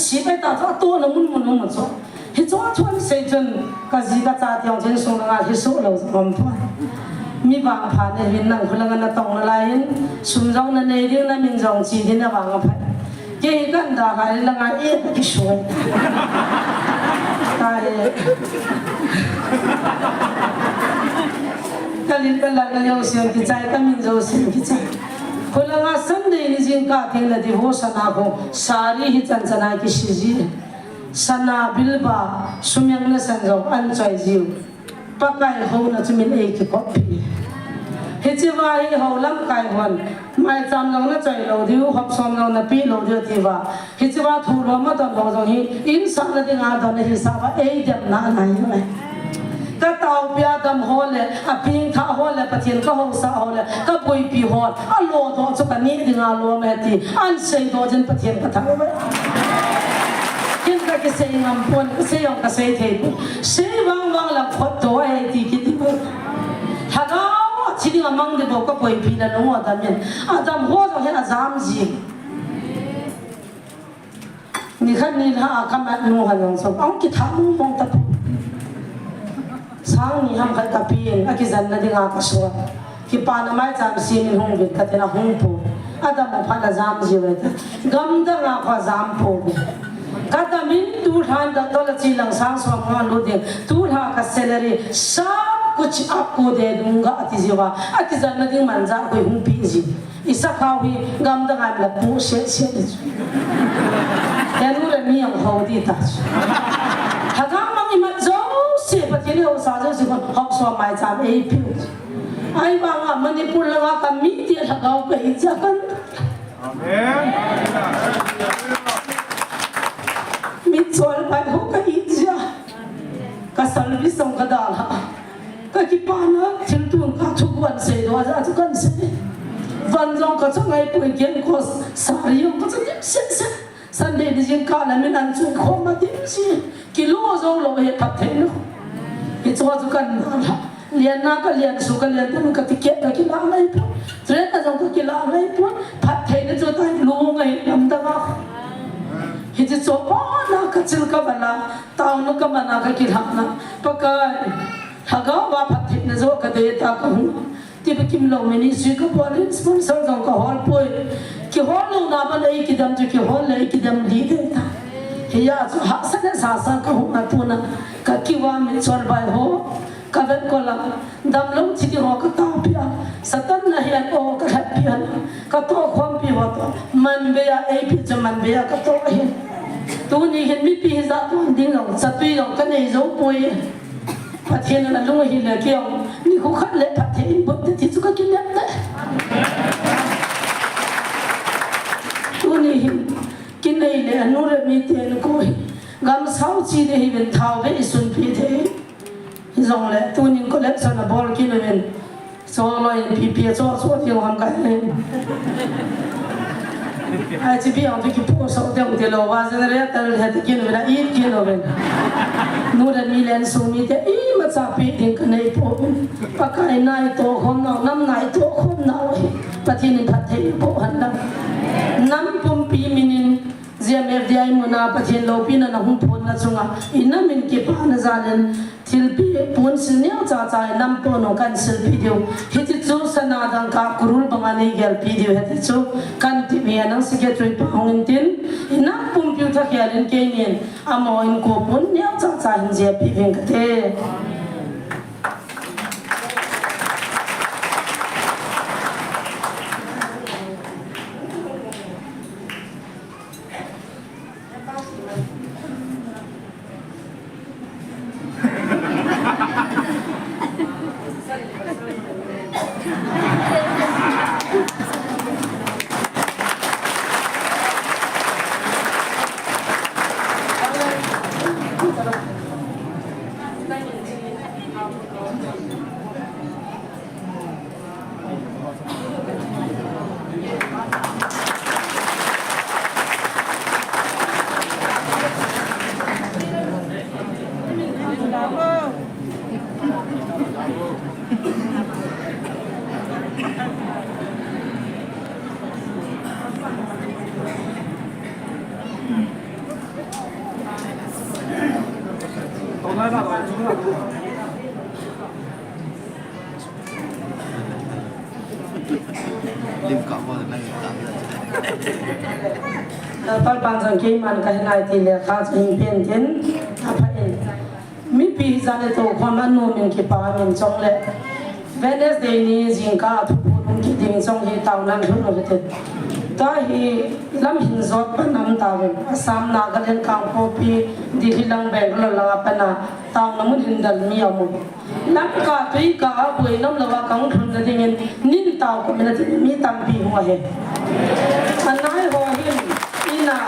สีไปตาตัวนั้นมุนจ้ะที่จอดทุกเสพจนก็จีก็จ่าที่องค์เจนส่งงานที่สุดเราจะทำผ่านมีบางผ่านในวินนั่งคนละกันต้องอะไรสุ่มจงในเรื่องนั้นมินจงจีที่นั่งบางผ่านเกี่ยกันด่าใครละไงเอ๊ะที่ช่วยตายก็ลิ้นเป็นหลังเลี้ยวเสียงกิจใจก็มินโจเสียงกิจใจคนละงาสันเดนิจิงกาทิ้งละที่หัวสนาคงสารีฮิจันสนาคิชิจีสนาบิลบาสุมยังเนสันจงอันใจจิวปักไก่เขาน่ะจะมีเอกที่ก๊อปปี้เฮจิวาฮีเขาล้ำไก่วันไม่จำลงน่ะใจเราดิวขับซ้อมเราน่ะปีเราเดียวที่ว่าเฮจิวาถูกเรามาตอนเราตรงนี้อินสันน่ะที่งานตอนนี้ฮิสาบะเอ๊ยเด็กน่าไหนเลยก็เต่าเปียดำหัวเลยพิงท่าหัวเลยประเทศก็หัวสาวเลยก็ปุยปีหัวโลดอจุกันนี้ที่งานโลแม่ที่อันเสียดอจนประเทศก็ทั้งเลยยิ่งก็เสียงปนเสียงก็เสียเทปเสียวังละขดตัวไอ้ที่คิดดูถ้าเราที่นี่มั่งเดี๋ยวก็ไปพิจารณาว่าทำยังทำหัวต้องเห็นอาจารย์จีนี่ขันนี่ถ้าคำนั้นนู่นหันยังส่งเอาคิดทำมองตะช้างนี่ทำใครกับพี่เองอากิจันนั่นที่งานกระทรวงที่ปานไม่จำสิ่งหงวิทย์ก็ที่น่าหงปูอาจารย์บอกพันอาจารย์จีไว้แต่กำดังอาความจำปูก็แต่มินตูทานตัวละจีหลังสังสวมงานรู้เดียตูทานกับเซเลรีसब कुछ आपको दे दूँगा अतिजीवा अतिजन नदी मंजा कोई हूँ पीजी इसा खाओ ही गम दंगा में पूछे से तेनू रे मियाँ होती ताज हगाम मंगी मज़ो से पतिने हो साजो से कौन हक सो माय जाम ए पियो आई बांगा मणिपुर लगा का मीडिया हगाओ कहीं जाकर मिचोल बाय हो कहीं जा कसल भी संकदालाก็ที่ป้านะถึงตัวข้าทุกวันเสียด้วยอาทุกวันเสียวันเราก็จะไงป่วยเย็นก็สายยงก็จะยิ้มเสียสันเดย์ดิฉันข้าแล้วไม่นั่งช่วยคนมาดิ้มสิกิโลจงเราเหตุพัดเทนต์ที่ตัวทุกคนนะเรียนนักก็เรียนสุขก็เรียนแต่มันก็ติเกตก็กินอะไรปุ๊บเรียนแต่เราก็กินอะไรปุ๊บพัดเทนต์จะได้รู้ จะโจป้อนนะกระชิลกับมันนะตาวนุกับมันนะก็กินหักนะปากกันถ้าก็ว่าพัดถิ่นนะโจก็เดตาก็หูที่ไปกินลงมินิสุกับวันนี้สปอนเซอร์ของก็ฮอลป่วยกี่ฮอลลงน้ำมันเลยกี่ดำจะกี่ฮอลเลยกี่ดำดีเดตาเฮียจะหักสันสาสันก็หูมาตัวนะก็กี่ว่ามิชวนไปโหก็เป็นคนละดำลงที่หัวก็ตาพิอาสตันนะเฮียโอก็แฮปปี้นะก็ตัวความพิวตัวมันเบียไอพิจมันเบียก็ตัวเฮียตัวนี้เห็นมีปีศาจตัวดิ้งหลงสตุยหลงกันในโจป่วยพัดเทียนนั่นลุงเฮียเลยเกี่ยวนี่เขาขัดเล็บพัดเทียนบุตรที่สุกกินเล็บเลยตัวนี้กินในเลยนู่นมีเตียนกูกำเสาจีเดียเป็นเท้าเวสุนพีเทจงเลยตัวนี้ก็เล็บสนบอลกินเลยโซ่ลอยพีพีโซ่โซ่ที่เราทำกันเลยไอ้ที่พี่เอาที่พูดสองเดียวที่เราว่าจะเรียกแต่เราจะกินเวลาอีกกินเลยนู่นมีเลนส์มีแต่อีมาจากปีถึงกันในพวกปากไก่นายตัวคนน้องน้ำนายตัวคนน้อยปฏินิพัฒน์พวกหันดังน้ำปุ่มปีมินินเจียมเอฟดีไอมุนาปฏิโลปีนันหุ่นพูนนะจุงอ่ะอินน้ำมินกีปานะจาเลนทิลปีพูนสิเนียวจ้าจ้าน้ำปูนกันสิลปีเดียวฮิตจูสนาดังกากรุลบังอันนี้เกลปีเดียวฮิตจูกันที่มีนังสิเกตรีปางอินทินอินน้ำปุ่มพิวทักยาเลนเกนียนอามอินกูพูนเนียวจ้าจ้าหินเจียปีเพ่งกเตLim cọ vào thì mình tạm rồi. ปัลปันสังเกตมันก็เห็นไอทีเลียข้าจะเห็นเพียนเห็นอาภัยมีปีศาจตัวความมันโนมินกีปามินจงเล่เวเนสเดย์นี้จิงก้าทุกคนคิดถึงจงฮีตาวนั้นทุกคนคิดตาฮีลำหินจอดปนัมตาเวสามนากันเล่นกังโปปีดิฮิลังแบงก์ลาปนาตาวน้ำมันหินดันมีอามุลำกาตุยกาบุยน้ำละวะกังทุนจะดิ่งนินตาวก็มันจะมีตัมปีหัวเหอันนั้นหัวหินอินา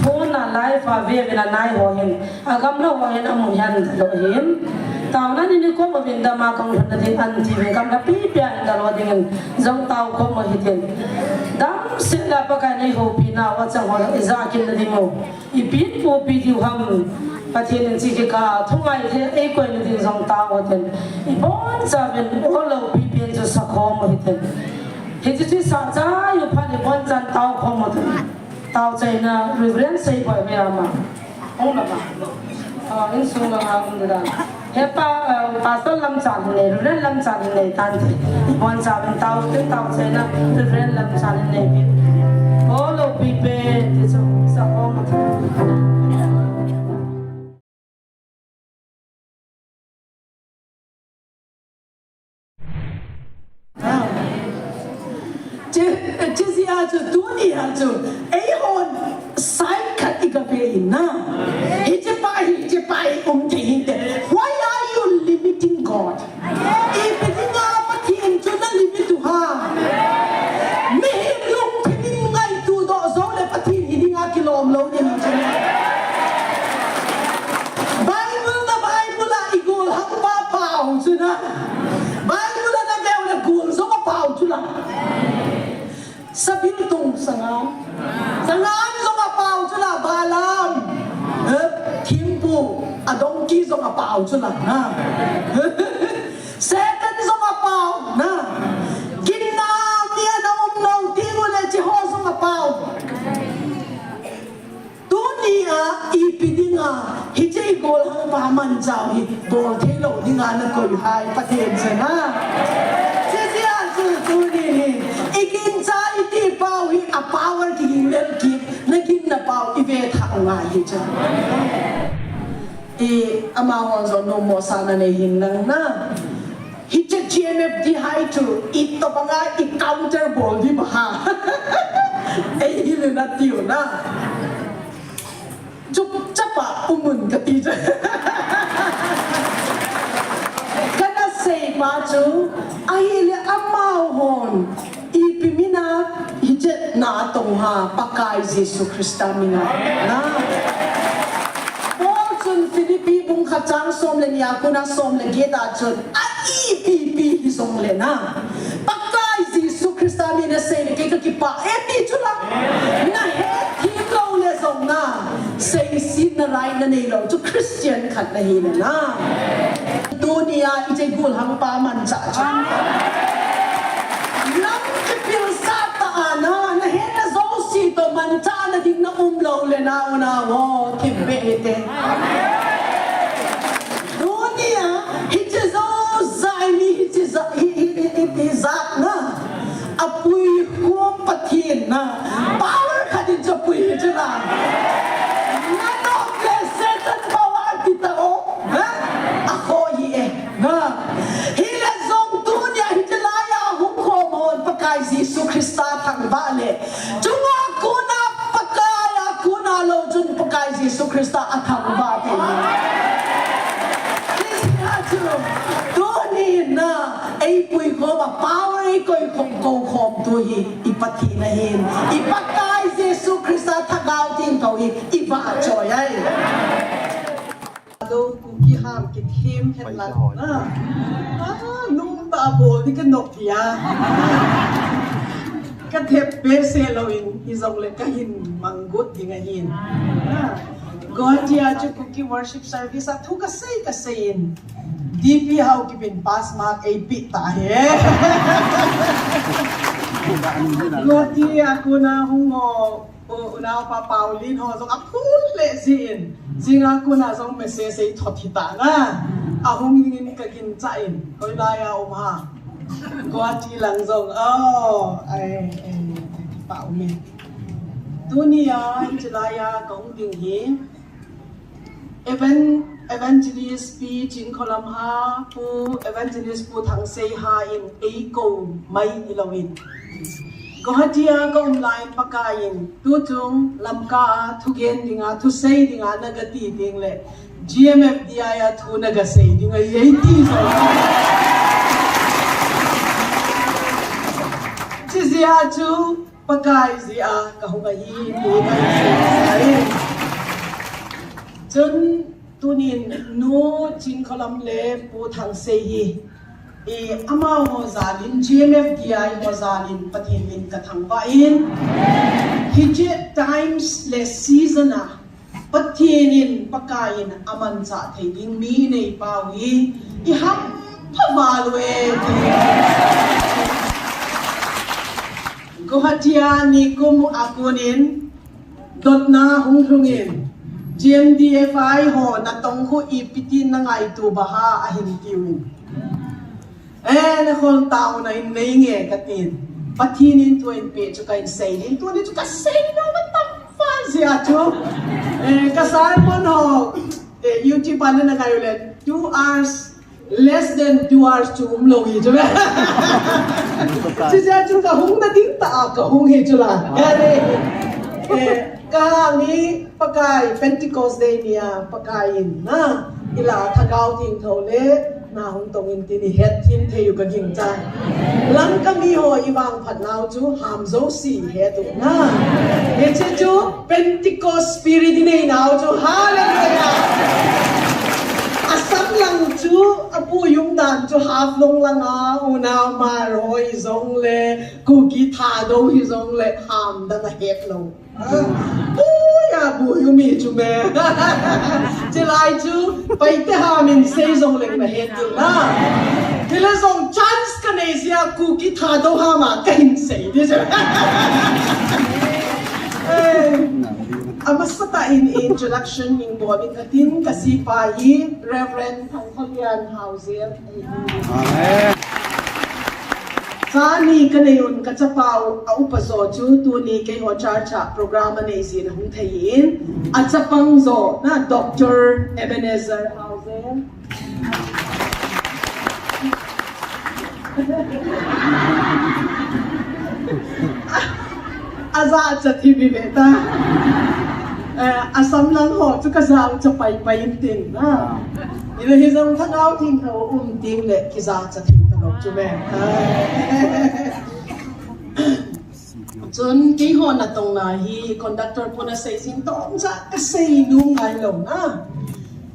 โฟน่ะไลฟ์ว่าเวเป็นนายหัวหินอากำลังหัวหินอมุยันตลอดหินตาวนั้นนี่ก็มาเป็นดามากังทุนจะดิ่งอันที่เป็นกำลังปีเปียนตลอดดิ่งจงตาวก็มาหินดังเสลาปะกันในหัวปีน่าว่าจังหวะอิจากินจะดิ่งอีปีนหัวปีที่หัมปะเทนจิกาทุ่งไอเทเอก็ยังดิ่งจงตาวว่าเทนอีบอนจะเป็นโอโลปีเปียนจะสักข้อมาหินเห็นที่สาใจอยู่พันในบอนจันตาวข้อมาถึงตาวใจนะรีเฟรนซ์ใส่ไปไม่เอามาห้องละมาอินสูงละมาคุณดูดันเฮ้ป้าป้าต้นลำจันเนี่ยรีเฟรนซ์ลำจันเนี่ยตันที่บอนจันเป็นตาวที่ตาวใจนะรีเฟรนซ์ลำจันเนี่ยโอ้ลูกปีเป้ที่จะสักข้อมาถึงจะตัวนี้จะไอ้คนสายขัดอีกแบบนี้นะฮิจไปที่หินเด Why are you limiting God อีกเป็นงานปฏิญาณนั้นลิมิตตัวฮะไม่เห็นลูกที่นี่ไงตัวดอกโซ่เลยปฏิญาณงานกิโลมโลเนี่ยมันจะBible ละอีกูหักบ้าเปล่าจุนะ Bible ละแมวละกูส่งมาเปล่าจุละsabi nitong sangan so kapao sila balam timpo adongki so kapao sila na second so kapao na ginam niya na umnong tingo na jiho so kapao tu pa man chào hi bol thế lộ đi ngàn nó coi hai phát hiện xem ha chia chú đi ikin cha iti pau hi a power ki lel ki nakin na pau ive thang ngai hi cha ama hon zo no mo sana ne hin nang na hi che GMF di hai tu it to banga I counter ball di ba ha ei hi le na tiu na chụp chapa umun ka ti cha kana sei ma chu ai le ama hon ipimina hi che na tong ha pakai Jesus Christa mina na chun Philippi bung khachang som le nia kuna som le geta chun a ipi hi som le na pakai Jesus Christa mina se le ke ki pa epi chula na he thi lo le som na se sin na rai na nei lo chu Christian khat na hi na dunia I je gul hang pa man cha chun lam ke pil sa ta na na he na zo si to man cha na ding na lo le na una wo ki be te dunia hi je zo zai mi hi je za hi za na apui kom pathin na power khadin cha pui je na na no ke setan power ti ta o ha a ko hi e na hi la zong dunia hi je la ya hu ko mon pakai Jesus Christa thang ba le chunga kuna pakaya kuna lo jun pakai Jesus Christa athang ba te na ai pui ko ba power ai koi khom ko khom tu hi ipati na hin ipakai Jesus Christa thagau tin ko hi ipa choi ai do ku ki ham ki thim khen la na nung ba bo ni ka nok ya ka thep pe se lo in izong le ka hin manggut dinga hin God ya chu ku ki worship service a thu ka sei in DP how kipin pass mark AP ta he Goti aku na hungo una pa Paulin ho so apul le zin zing aku na so message sei thot hita na ahung ngin ka kin cha in hoi la ya ha Goti lang zong ai Paulin dunia jelaya kong ding hi evangelist pi chin kholam ha pu evangelist pu thang sei ha in ei ko mai ilawin ko hatia ko online pakain tu chung lamka thugen dinga thu sei dinga nagati ding le GMF dia ya thu naga sei dinga yei ti so chi zia chu pakai zia ka hunga hi pu kai chun tunin no chin kholam le pu thang sei hi ama ho zalin GMF DI ho zalin pathin min ka thang va in hije times le season a pathinin pakain aman cha thei ding mi nei pawi I ham phavalwe gohatia ni kum akunin dotna hungrungin GMDFI ho na tong ko ipitin na ngai tu baha ahin tiwin na khol tao na in nei nge katin pathinin tu in pe chu kain sei in tu ni chu ka sei no matam fa sia chu ka sar mon ho YouTube an na kayo le 2 hours less than 2 hours chu lo hi chu chi ja chu ka hung na ding ta ka hung he chu la ka ni pakai Pentecost day niya pakain na ila thagau ting thole na hung tong in tin het tin theyu ka ging cha lang kami ho iwang phat nau chu ham zo si he tu na he che chu Pentecost spirit nei nau chu hallelujah asam lang chu apu yung dan chu half long lang a una ma roi zong le ku ki tha do hi zong le ham da na het lo ya bu yu mi chu me che lai chu pai te ha min sei zong le na het tu na Hila zong chance ka nei sia ku ki tha do ha ma ka hin sei de Amasta in introduction ning boling katin kasi pahi Reverend Pangkalian Hauser. Amen. Sani kanayon katsapaw aupaso chu tuni kay ho charcha programa na isin hung thayin at sa pangzo na Dr. Ebenezer Hauser. Aza sa TV beta. Asam lang ho, chu kazaw sa paypayin tin na. Ila hizang thangao ting ho ting le kiza sa ting tanok chu be. Chun kay ho na tong na hi conductor po na say sin to sa kasay nung ngai lo na.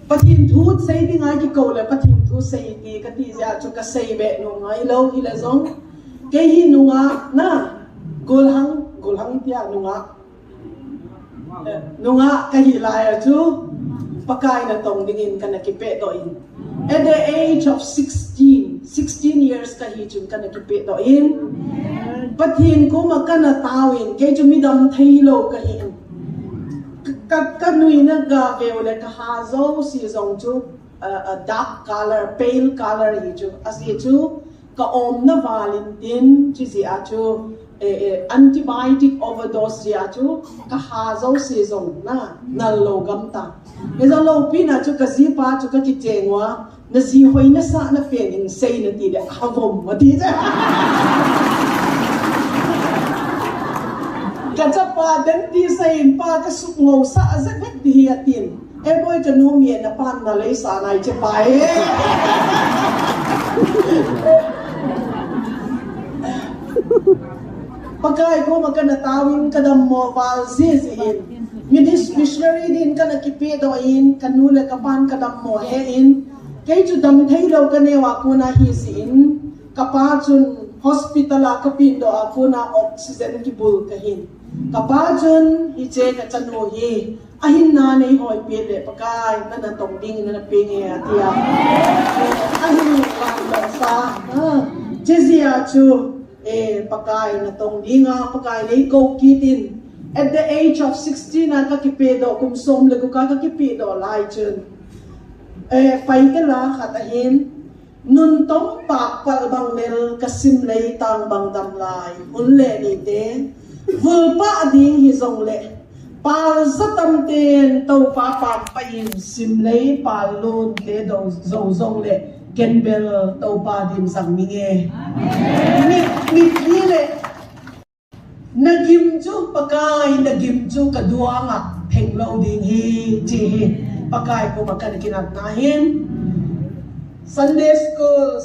Patin thu say di ngai ki ko le patin thu say di ka ti ja chu kasay be nung ngai lo ila zong kay hi nunga na gulhang tia nunga kahilaya chu pakai na tong dingin ka nakipe do in at the age of 16 years kahijun ka nakipe do in pathin ko makana tawin kay jumidam thailo kahin kanui na ga vele ka hazo si zong chu a dark color pale color hi chu as hi chu ka om na valentine chi si a chu antibiotic overdose ya chu ka hazo season na nalogam ta eza lo pina chu ka zipa chu ka kitengwa na zi hoi na sa na fening sei na ti de avom mati ja ka cha pa den ti sei pa ka su ngo sa azak vet di atin e boy ka no mi na pan na le sa nai che pai pagkay ko magkanatawin kadam mo valsisin missionary din ka nakipidoin kanula kapan kadam mo hein kay judam thaylo kanewa ko na hisin kapachun hospitala kapindo ako na oxygen kibul kahin kapachun hiche ka chanuhi ahin nanay hoy pile pagkay na natong ding na napingi atia ahin lang sa jezia chu pakai na tong dinga pakai na ikaw kitin at the age of 16 na kakipedo kung somlago ka kakipedo lai chun pay ka la katahin nun tong pakpal bang nil kasimlay tang bang damlay unle ni te vulpa ding hizong le pal sa tamten tau pa pampayin simlay palod le do zong le Kenbel tau pa din sang minge. Mit hile. Nagimju pakai nagimju kadua nga penglo ding hi ji pakai ko makanikinat nahin. Sunday school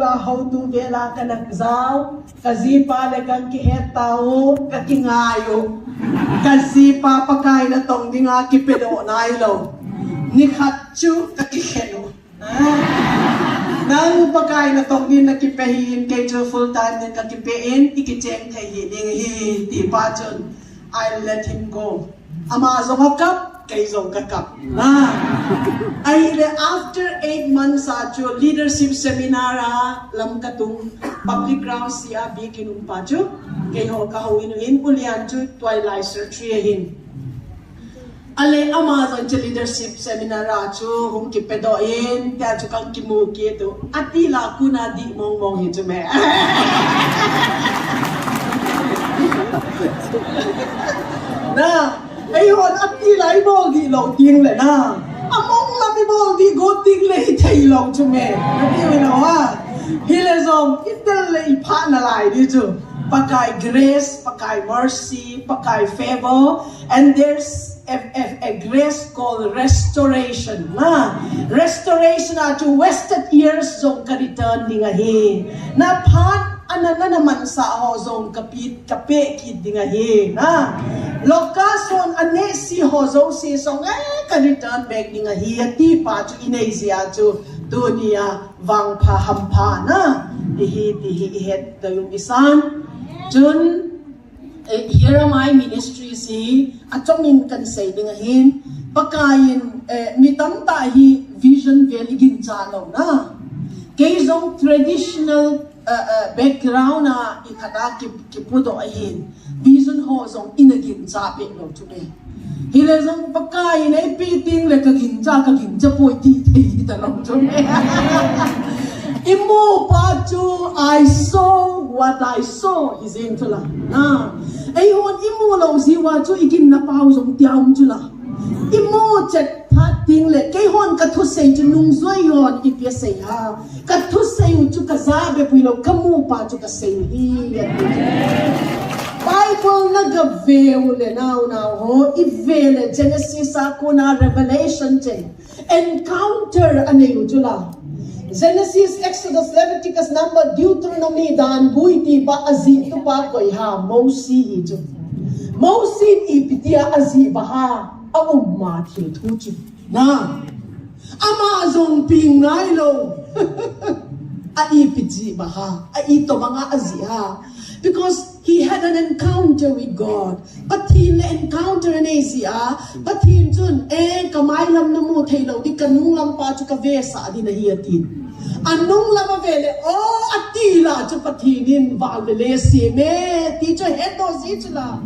how to vela kanakzaw kazipa le kan kihetao kakingayo kazipa pakai na tong dinga kipedo nailo nikhatchu kakiheno. Nang pagkain na tong din nakipahin kay jo full time din kakipain ikicheng kay hiding hi ti pa chun I let him go ama zong hakap kay zong kakap na ay after 8 months sa jo leadership seminar lam katung public grounds siya bi kinum pa jo kay ho kahuinuhin ulian jo twilight surgery ale Amazon cha leadership seminar chu hum ki pedoin ta chu kang kimu ki to atila kuna di mong hi chu me na ayun atila I mo gi lo ting le na among la mi mo di go ting le thai lo chu me na ti na wa hilezom itel le pa na lai di chu pakai grace pakai mercy pakai favor and there's a grace called restoration restoration to wasted years zong ka return dinga hi na phat anana naman sa ho zong kapit kape kid dinga hi na lokason ane si ho zong si zong ka return back dinga hi ti pa chu inezia chu dunia wang pha hampa na hi het yung isan chun here am I ministry si atongin kan say dingahin pakayin mitam ta hi vision valley ginchalo na kay zong traditional background na ikata kipudo ahin vision ho zong inagin sabi no today hi le zong pakai nei pi ting le ka gin cha poi ti ti ta long chung imu pa chu I saw what I saw is in tula na ai hon imu lo si wa chu ikin na pau zong tiam chula imu chet pha ting le kai hon ka thu sei chu nung zoi hon i pia sei ha ka thu sei chu ka za be pui lo kamu pa chu ka sei hi Bible nag-avail le now ho i-vail Genesis ako na Revelation chen encounter ano jula Genesis, Exodus, Leviticus, Number, Deuteronomy dan buiti pa azi to pa koy ha Mosi ito Mosi ipitia azi baha awag matil tuchi na Amazon ping nailo aipiti baha aito mga azi ha because he had an encounter with God. But he encounter in Asia. But he jun kamay lam na mo tayo di kanung lam pa chu kavesa di na hiyatin. Anong lam avele atila chu patinin valele si me ti chu heto si chula.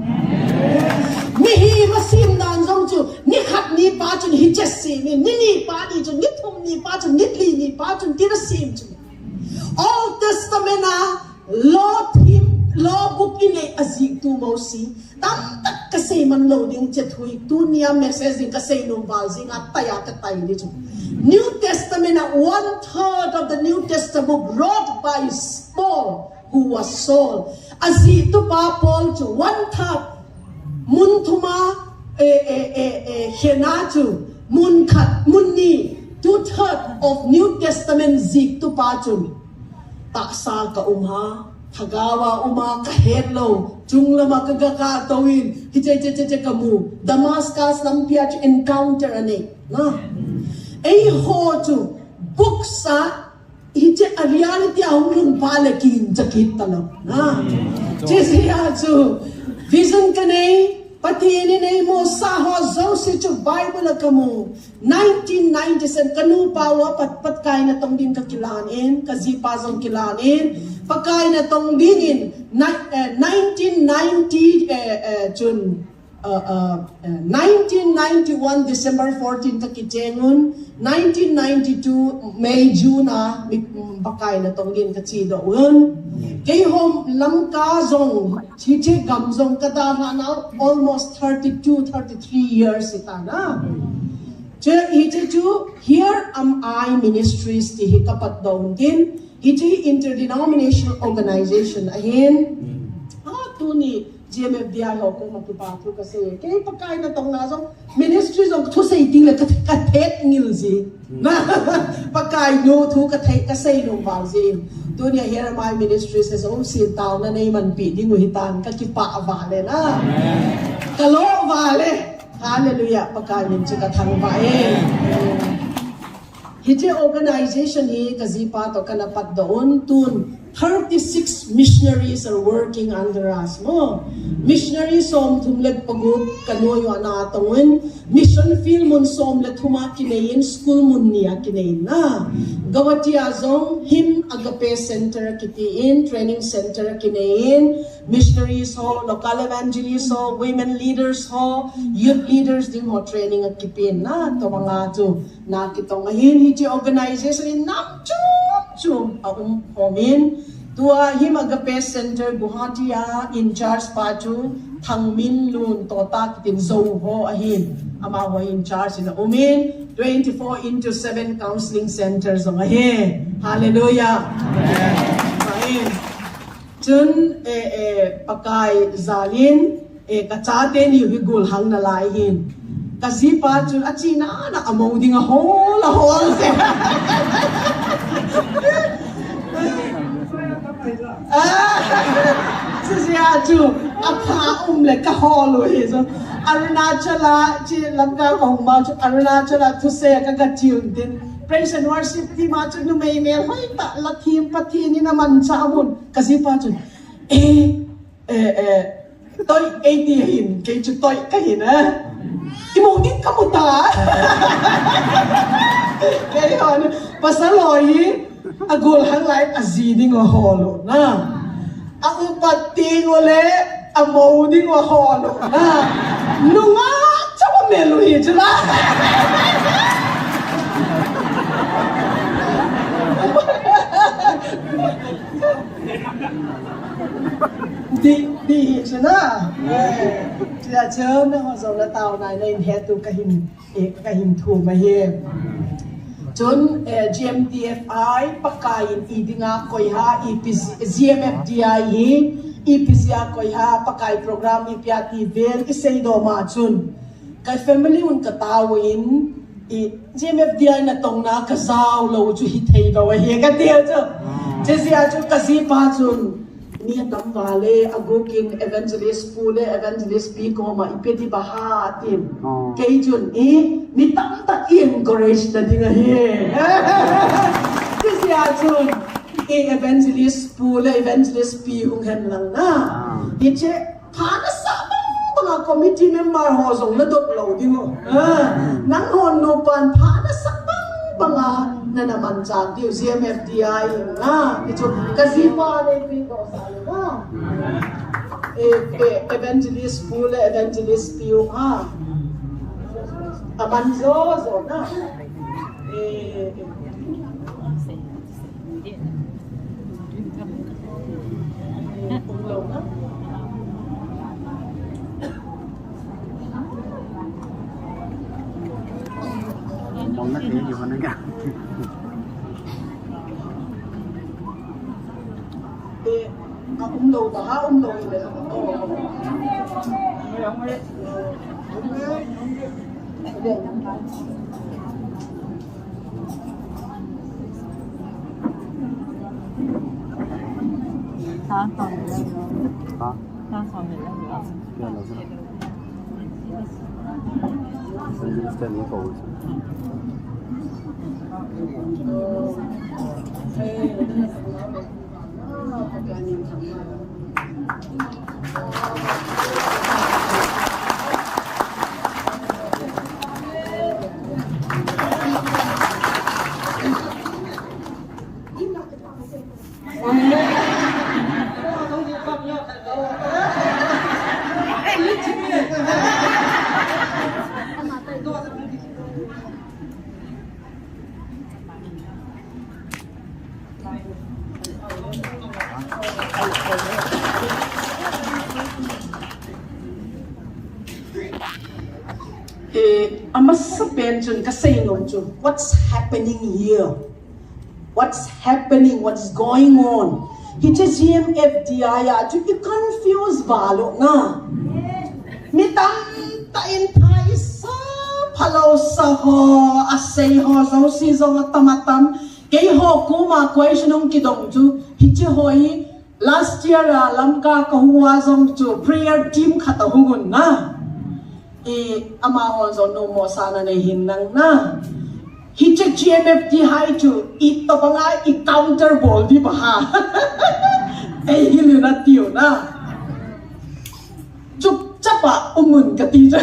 Mihi masim dan zong chu ni khat ni pa chu hi chesi ni pa ni chu ni thum ni pa chu ni li ni pa chu ti na sim chu. Old Testament Law book ini azik tu Mosi tam tak kasi man loading chethui tu niya messaging kasi nung balzing at taya katay dito. New Testament na 1/3 of the New Testament wrote by Paul who was Saul. Azik tu pa Paul tu 1/3 mun tuma henatu mun kat munni 2/3 of New Testament zik tu pa tu taksa ka Hagawa kahedlo jungla makagaka tawin hiche kamu Damascus lampia to encounter ane na ay ho to buksa hiche a reality ahulun palakin jakit talo na chesiya to vision kanay pati ni mo sa ho si to Bible kamu 1997 kanu pawa pat kay na tong din kakilanin kazipazong kilanin pagkain na tong dingin 1990 1991 December 14 takitengun 1992 May June pagkain na tong din katsidoon kay home lamka zong chiche gamzong kadara na almost 33 years ita na here am I ministries ti hikapat daw din iti interdenominational organization ahin tuni GMFDI ho kung magpapatro kasi kaya pagkain na tong nasong ministries of to say ting la katet ngilzi na pagkain no to katay kasi nung balzin dunya here my ministries is si tao na naiman pi di nguhitan kakipa avale na kalo vale hallelujah pagkain chika thang bae Hiti organization hi kazipa to kanapat doon tun 36 missionaries are working under us mo. Missionaries som tumlet pagod kanoyo na atongin mission field mon som let huma kinayin school mon niya kinayin na. Gawati azong him agape center kitiin training center kinayin missionaries ho local evangelists ho women leaders ho youth leaders din ho training at kipin na to mga to nakitong ahin hiti organization in namchum homin tua him agape center buhatia in charge patu thangmin lun tota kitin zo ho ahin ama ho in charge in umin 24/7 counseling centers ang ahin hallelujah amen chun pakai zalin kachaten yuhigul hang na laihin kasi pa chun achina na amaw ding a hol se siya chu apa le ka holo hizo arunachala chi lamga kong ma chu arunachala tu se ka gachiun din praise and worship ti ma chu no may mail hoy ta lakim pati ni naman sa amon kasi pa chu toy 80 hin kay chu toy kahin imongin ka mo ta kay on pasaloy agol hang light aziding o holo na ang upating ule amoding o holo na nunga mẹ lùi chứ đó đi chứ đó thì là chớ nó họ rồi là tàu này lên hết tụ cái hình thù mà hiền chốn GMDFI pakai idinga koi ha GMFDI hi IPCA koi ha pakai program IPAT vel isei do ma chun kai family un ka tawin GMFDI na tong na ka zau lo chu hi thei lo he ka tia chu chesia chu ka si pa chun ni tam vale agokin evangelist pule evangelist pi ko ma ipeti baha tim kei chun ni tam ta encourage na dinga he chesia chun evangelist pule evangelist pi hung hen lang na iche phana sa mga committee member ho song na dot lo dingo nang hon no pan phana sa mga na naman chan tiu CMFDI na ito kasi pa na ipito sa na evangelist pula evangelist tiu ha amanzo zo na ulo na mong nó thì gì mà nó ngặt đầu bà đầu này hả ta còn mình lên nữa kia là sao Sen niye kovuyorsun? What's happening here? What's happening? What's going on? It's a GMFDI. You confuse balo na. Mitam ta intai sa palo sa ho asay ho so si so tamatam kay ho kuma question kidong ju hichi hoi last year lamka kahuwa zong ju prayer team katahungun na. Amahon so no mo sana na hinang na. Hiche GMFDI to ito pa nga i-counter ball di ba ha? Eh hili na tiyo na. Chuk chapa umun ka tiyo.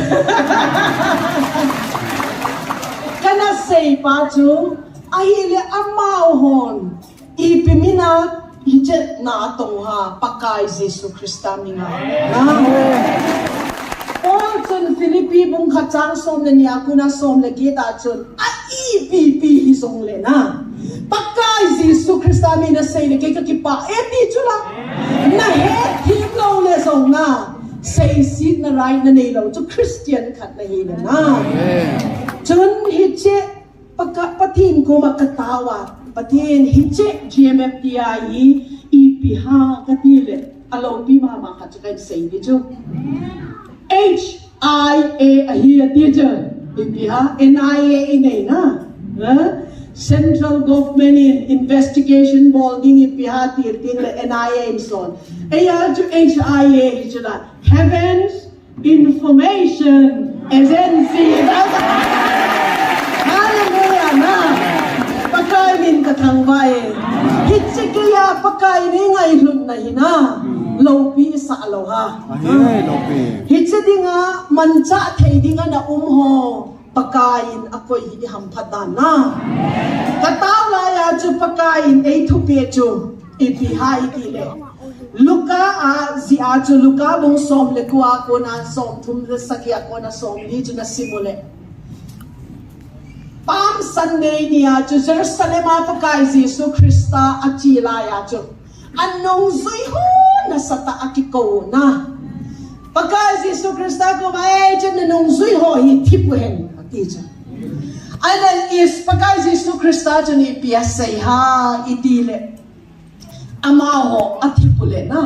Kana say pa chu ahili amahon ipimina hiche na atong ha pakay Jesu Krista minga. All chun Philippi bung kachang som na niya kuna som na kita chun IPP hisong le na pakay Jesu Krista mina say na kay kakipa eti chula na het him lo le song na say sit na right na nilo to Christian kat na hina na chun hiche patin ko makatawa patin hiche GMFDI ipiha katile alo pi mama kachakay say ni chu HIA here teacher IPH NIA inay na Central Government Investigation Boarding IPH tirting le NIA son aya to HIA itula Heavens Information Agency hallelujah na pagkain katangbaye hitsi kaya pagkain ngay lun na hina lopi sa aloha. Hitsa di nga mancha thay di nga na umho pagkain ako'y ihampadan na. Katawla ya chu pagkain ay tupecho ipihay ile. Luka zia chu Luka bung som le kwa ko na som thum le sakya ko na som li chu na simule Palm Sunday niya chu Jerusalem apakai Jesu Krista achila ya chu anong zui ho na sata akiko na pagka Jesu Krista ko mai chu anong zui ho hi thipu hen ati chu Alan is pagka Jesu Krista chu ni piasai ha itile amaho atipule na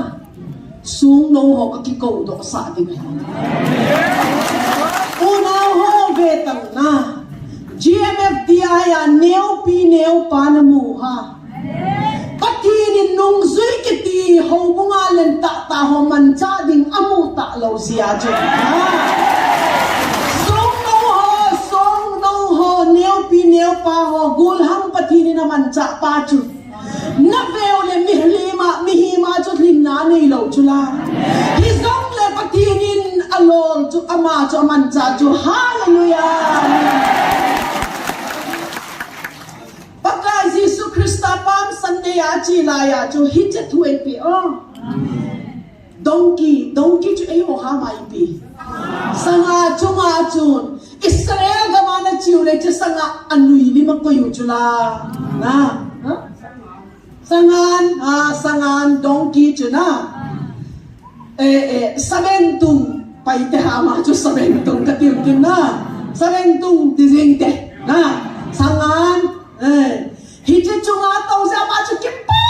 sung no ho kakiko do sa ating una ho betang na GMFDI neo pi neo panamu ha pati ni nung zui kiti ho bunga lenta ta ho mancha ding amu ta lo sia je sung no ho neo pi neo pa ho gul hang pati ni na mancha pa chu na veo le mihima chu limna nei lo chula hizong le patinin alol chu ama chu mancha chu hallelujah Pagka Jesu Krista Palm Sunday achi la ya chu hit tu pi donkey chu ayo ha mai pi sanga chunga chun Israel gamana chiu le chu sanga anui lima ko yu chula na sangan donkey chuna sabentung paite hama chu sabentung katiu na sabentung dizing de na sangan hije chunga tong sa ma chu kipa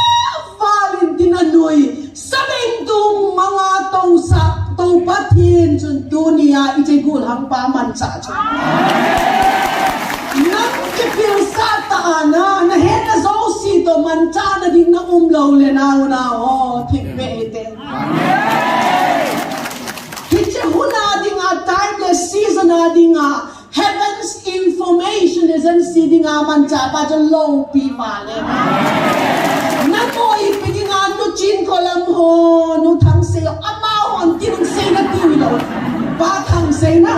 valentina nui sabentung mga tong sa tong pathin chun dunia ije gul hang pa man cha chu nang kipil sa taana na hena zo si to mancha na din na umlaw le na ho tikme ite hiche huna dinga timeless season na dinga heaven's information is in si dinga mancha pa jo low pi male na mo ipidinga no chin ko lam ho no thang se ama ho ang tinung se na tiwilo pa thang se na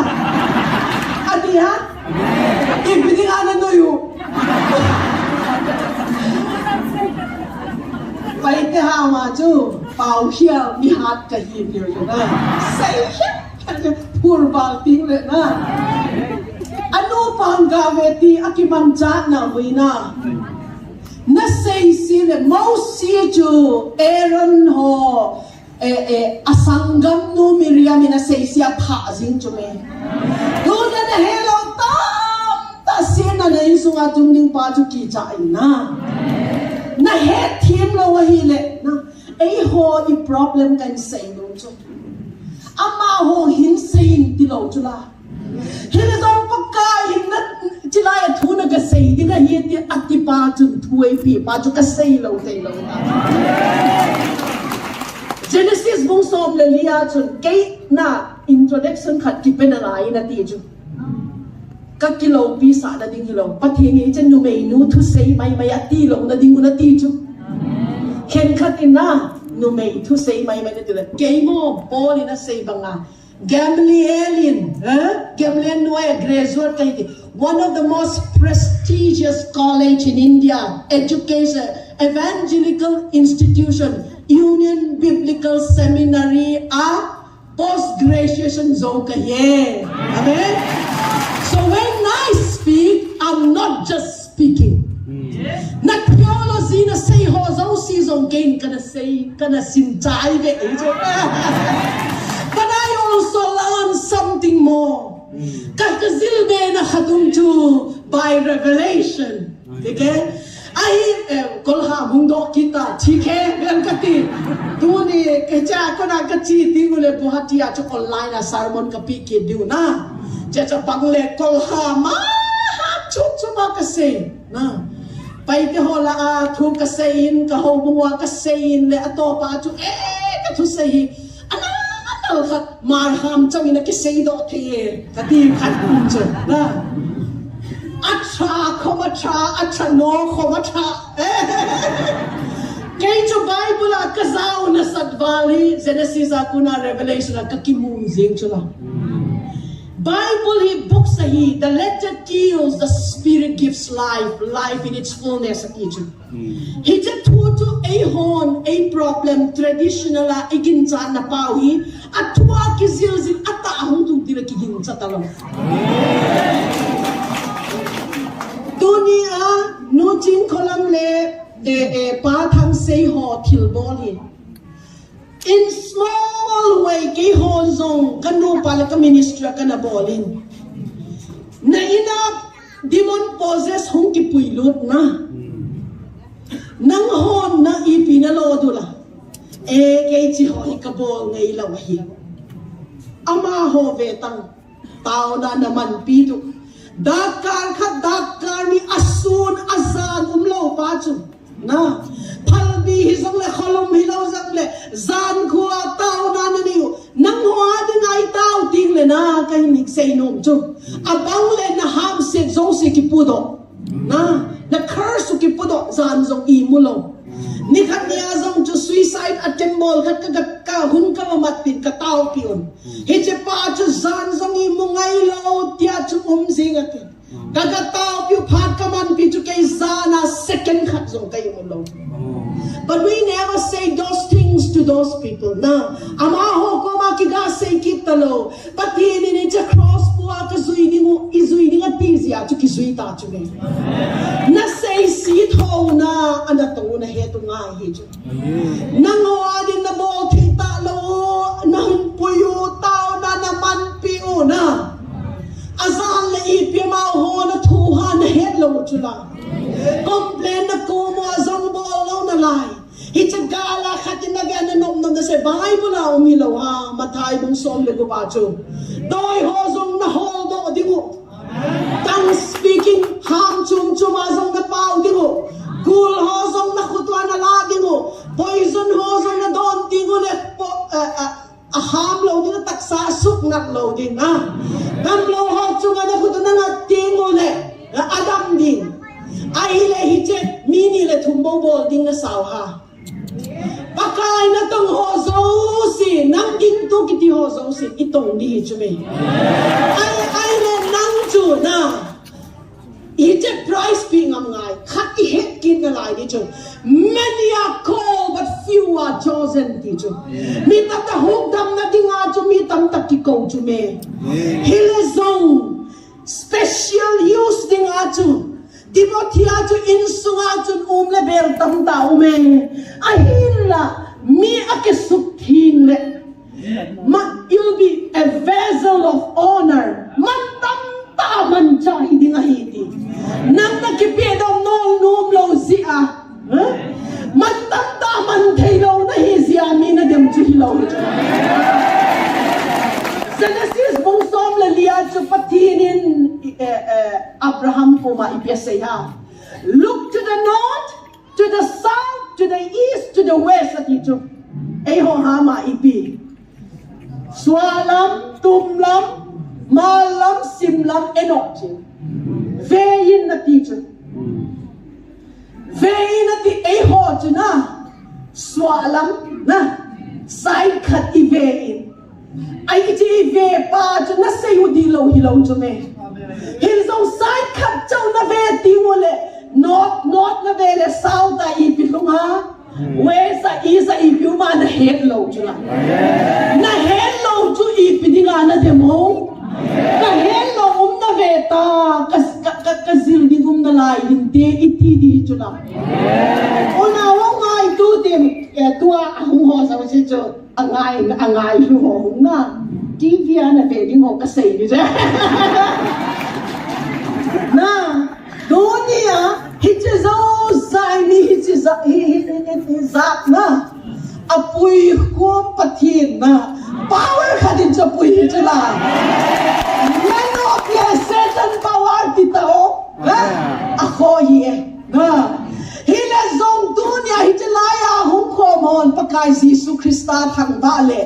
adi ha ipidinga na no yu paite ha ma chu pau hia mi hat ka hi dio yu na sai hia purba ting le na ano pang gaveti akimamcha na huina na say sile mo si chu Aaron ho asangam no Miriam na say siya pha jing chu me dun na hello ta sina na insunga tumning pa chu ki cha ina na he thim lo wa hi le na ai ho i problem kan say no chu ama ho hin sein ti lo chu la hin zong pakka hin na chila ya thu na ka sei di na hi ti ati pa chu thuai pi pa chu ka sei lo te lo ta Genesis bung som le lia chun ke na introduction khat ki pen na ai na ti chu ka kilo pi sa na ding kilo pathe ni chen nu mei nu thu sei mai ati lo na ding na ti chu khen khat ina nu mei thu sei mai na ti le ke mo bol ina sei banga Gamaliel no a graduate kai one of the most prestigious college in India education evangelical institution Union Biblical Seminary a post graduation zone ka ye amen so when I speak I'm not just speaking na theology na say ho zo si zong gain kana say kana sim chai ve but I also learned something more. Kakazil be na khatum chu by revelation. Okay? Ai kolha mundo kita thike ben kati tu ni kecha kona kachi tingule buhatia chu online na sermon kapi ke diu na cha pangle kolha ma chu ma ka say na pai te hola a thu ka sayin ka ho buwa ka sayin le atopa chu ka thu say marham trong ina cái xây đó thì cái gì khát cũng chưa na atra không atra no không atra cái chỗ Bible là cái giáo na sadvali Genesis akuna Revelation là cái kim mung zing chula Bible hi book sahi the letter kills the spirit gives life in its fullness at each hi che thu chu ei hon ei problem traditional a igin chan na pau hi athua ki zil zil ata hung tu dira ki gin cha talong dunia no chin kolam le pa thang sei ho thil bol hi in small way ke hon zong kanu pala ka ministra kana bolin na ina demon possess hung ki puilut na nang hon na ipinalo dula kay chi ho ikabol ngay lawahi ama ho vetang tao na naman pido dakar ni asun azan umlaw pachu na palbi hizang le kholom hilaw zang le zan khuwa tao na niyo nang hoa din ay tao ting le na kay nik say nom chu abang le na ham se zo se kipudo na curse ki pudo zan zong i mulo ni khat nia zong chu suicide attempt mol khat ka hun ka mat pin ka tao pion he che pa chu zan zong i mungai lo tia chu sing at ka tao pi phat ka man pi chu kai zana second khat zong kai mulo but we never say those things to those people na ama ho ko ma ki ga say kitalo pati ni che cross puwa ka zui ni mo izui ni ngati zia chu ki zui ta chu ne na say si tho na ana to na he to nga he chu na ngoa din na mo thita lo na hun puyo tao na naman pi o na azan le i pi ma ho na thu ha na he lo chu la complain na ko mo azang bo lo na lai Itagala khatin na gana nom na se Bible la umilaw ha matay bong som le go bacho doi hozong na holdo digo tang speaking ham chum chumazong na pau digo gul hozong na khutwa na la digo poison hozong na don digo le ham lo digo taksa suk nat lo din ha gam lo ho chunga na khutwa na tingo le adam din ai le hiche mini le thumbo bol ding na saw ha pakai na tong hozo si nang king tu kiti hozo si itong di chume ai le nang chu na ite price ping am ngai khat I het kin na lai di chu many are called but few are chosen di chu mi tam ta hok dam na dinga chu mi tam ta ki ko chu me hele zong special use dinga chu Timothea chu insunga chun level tam ta ume ahilla mi akesuk thin le you'll be a vessel of honor man tam ta man cha hiding ahiti nang nakipi dom nong num lo si a man tam ta man thailo na hi zia mi na dem chu hi lo Genesis bong som le lia chu patinin Abraham puma ipiasaya look to the north to the south to the east to the west at ito ho hama ipi swalam tumlam malam simlam enok vein na teacher vein na ti ho na swalam na side cut i vein ai ti ve pa chu na sayu di lo hi lo chu me hilzong side cut chau na ve ti mole not na ve le south a I pi lunga west a east a I pi ma na head lo chu na head lo chu I pi dinga na demo ka head lo na ve ta ka zil di na lai din te iti di chu na ona wa ngai tu tim tua hung ho sa chi chu angai lu ho na ti via na ve ding ho ka sei ni je na dunia hitzo zaini hizat na apui kum pathin na power khadin cha pui chila nano apya satan power titao akho ye na hila zong dunia hitlaya hum khomon pakai Jesu Krista thang bale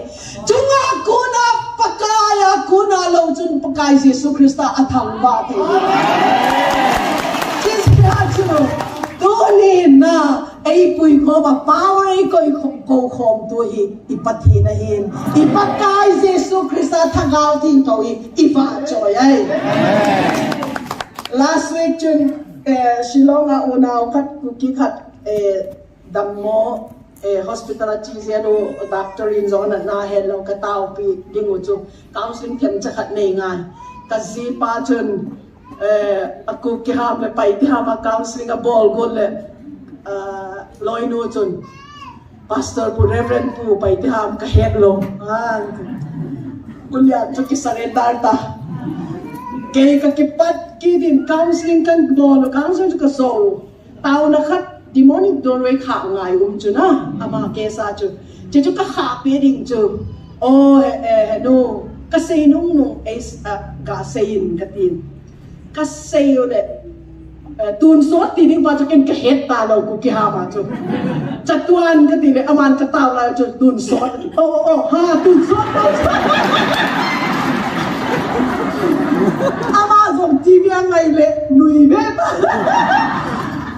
chunga kuna pakaya kuna lo chun pakai Jesu Krista athang ba the Doni na ay pui ko ba power ay ko khom tu ipati na hin ipakai Jesu Krista thagaw tin to ipa joy ay last week chun silonga unaw kat kuki kat dammo hospital chizeno doctor in zone na hello ka tao pi dingu chu counseling them chakat nei ngai ka zi pa chun aku ki ham le pai ti ham counseling a bol gol le loi nu chun pastor pu reverend pu pai ti ham ka het lo kunya chu ki surrender ta ke ka ki pat ki din counseling kan bol counseling ka so tao na khat demonic doorway khả ngài chu na ama ke sa chu chu ka khả pe ding chu o no ka sei nung nung es ka sein ka tin ka sei o le tun so ti ding ba chu ken ka het ta lo ku ki ha ba chu chatuan ka ti le aman ka taw la chu tun so ha tun so ama zong ti biang ngai le nui ve ta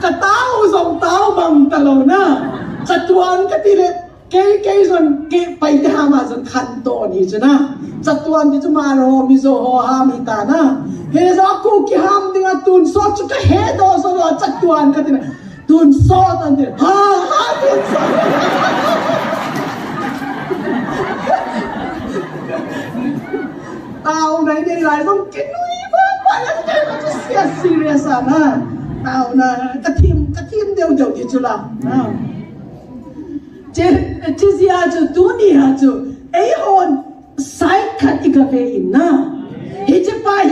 ka tao dòng tao bằng tao lâu na chặt tuan cái gì đấy cái rồi cái bay đi ham mà rồi khăn to đi chứ na chặt tuan thì chúng mà rồi mi zo ho ha mi ta na he ra ku ki ham đi nga tun so chu cái he do so lo chặt tuan cái gì này tun so tan đi ha tun so tao này đi lại dòng cái núi quá là cái nó serious à na tao na cái team đều đi chula chứ gì à chứ tu ni à chứ ấy hồn sai khát ít cà phê in na hi chứ pai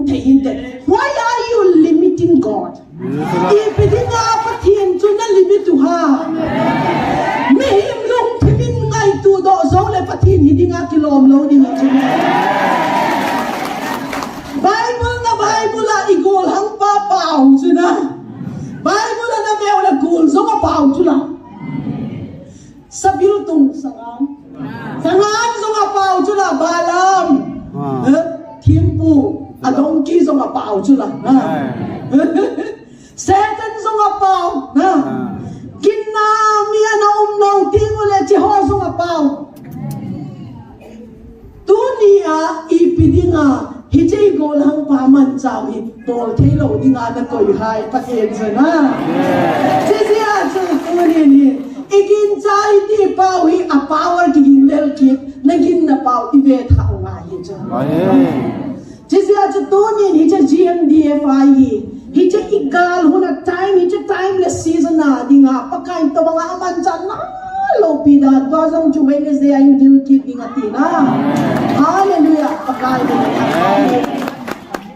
thấy in đấy why are you limiting God if it is not thiên chu na limit tu ha me him lung thì min ngay tu do zo le phát thiên hi đi nga kilom lo đi chứ Bible là igol hang pa pao chu na Bible là na mèo là gul zo ka pao chu na sabil tung sangam zo ka pao chu na balam thiempu adongki zo ka pao chu na Satan zo ka pao na kinna mi ana no tingu le chi ho zo ka pao dunia ipidinga hijay gol hang paman chao hi bol thelo dinga na koi hai paten sana chizia chu kunin hi igin chai ti pau hi a power ki lel ki nagin na pau ibe tha nga hi cha chizia chu tonin hi cha GMDFI hi cha igal huna time le season na dinga pakai to mga aman chan na lopi da dwazong chu Wednesday ay dil ki dinga tina hallelujah pakai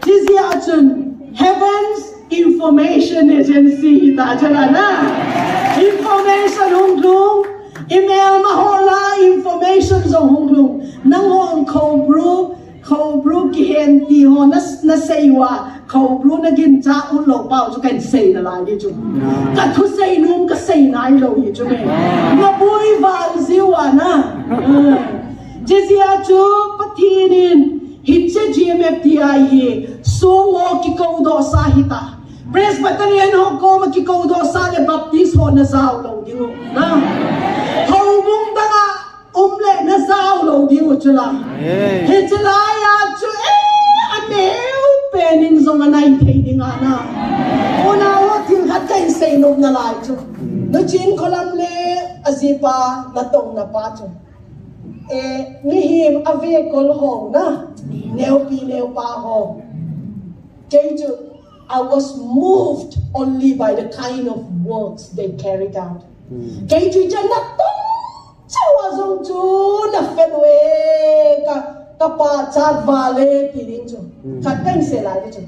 Jizia chun heaven's information agency ita chala na information hunglung email mahola information zo hunglung nang hong khobru ki hen ti ho na seiwa khobru na gin cha un lo pao chu kan sei na lai di chu ka thu sei num ka sei nai lo hi chu me ma bui val ziwa na Jizia chu patinin hitche GMFTI hi sungo ki kaudo sa hita Presbyterian ho ko ma ki kaudo sa le baptist ho na zaw lo dingo na hobung danga umle na zaw lo dingo chula he chula ya chu aneu penin zong anai thei dinga na ona ho tin khat kai sei no na lai chu no chin kolam le azipa na tong na pa chu Nihim ave kol hong na neo pa hong. I was moved only by the kind of words they carried out. Keju jana tong chawa zong chu na fenwe ka pa chat vale piling chu. Kat kain se lai chu.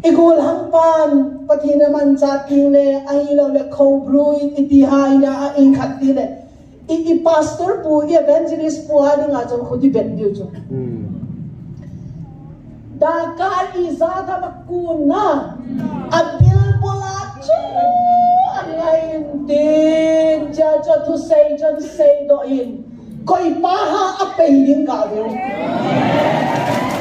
Igol hang pan pathina man chat le ahilo le khobru iti hai na in khat ti le. I pastor po, i evangelist po hali nga dyan ko di bendio dyan. Dakar izata makuna, abil pula dyan, ngayon din, dyan to say doin, ko'y paha apay din kawin.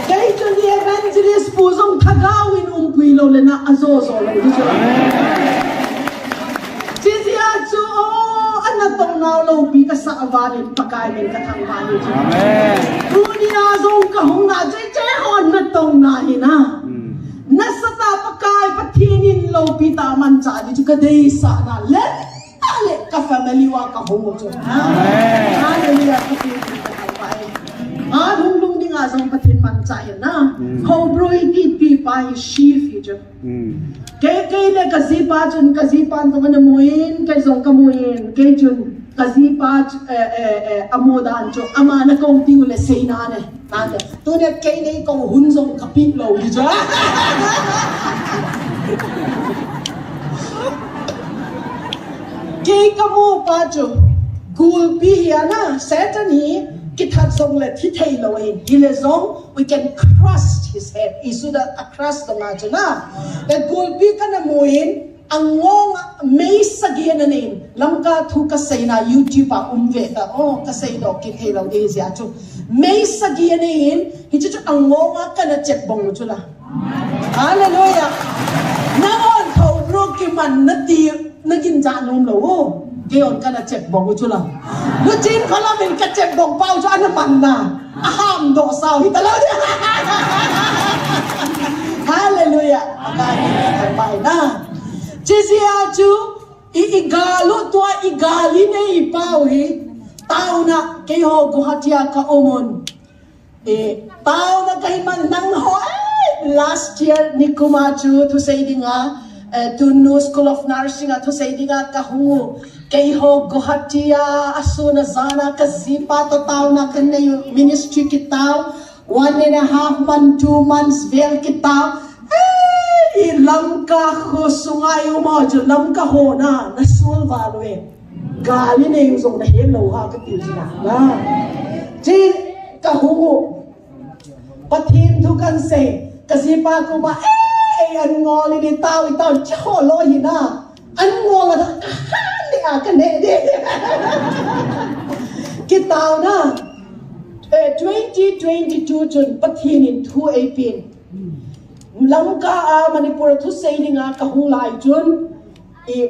Kaya dyan ni evangelist po, zong tagawin umpwilo le na azozo lang dyan. Sisiatso, natong naulaw bika sa avalin pagkain katang bayo dyan. Amen. Dunia zong kahong na jay hon natong nahina. Nasa tapakay patinin lo lo pita man cha di ka dei sa na le ale ka family wa ka homo chu hallelujah hung lung ding a zong pathin man cha yan na ho broi ki pi pa shi fi chu อืม Kay le kazipa chun kazipan to na muin kay zong kamuin kay chun kazipa amodan cho ama na kong ting le sei na ne nande tu ne kay ne kong hun zong kapit lo di ja kay kamu pa cho gul pi ya na setani kithat zong le thi thei lo in hile zong we can crush his head isuda across the margin na the gulpi kana muin angong may sagian na nin lamka thu ka say na youtube a umve ta ka say do ki helo de sia chu may sagian na in hichu angong kana check bong chu la hallelujah na on thau ro ki man na ti na gin ja nom lo Gayon ka na check bong chu la Lujin ko lang ka check bong pao chu ano man na aham do sao hitalaw niya hallelujah agay na Chisiya chu igalo to igali na ipaw tao na kayo guhatia ka umon tao na kay man nang ho last year ni kumachu to say di nga to New School of Nursing to say di nga kahungu kayo guhatia asuna zana kazipa to tao na kanay ministry kitaw 1.5 months 2 months vel kitaw lamka ho sungay mo jo lamka ho na nasul value gali na yung zong na hello ha katil sila na ji kahungu pathin tu kan se kasi pa ko ma an ngoli ni tao itaw cho lo hina an ngola na ni akan de kitaw na 2022 chun pathin in 218 Lamka Manipur to say nga kahulay chun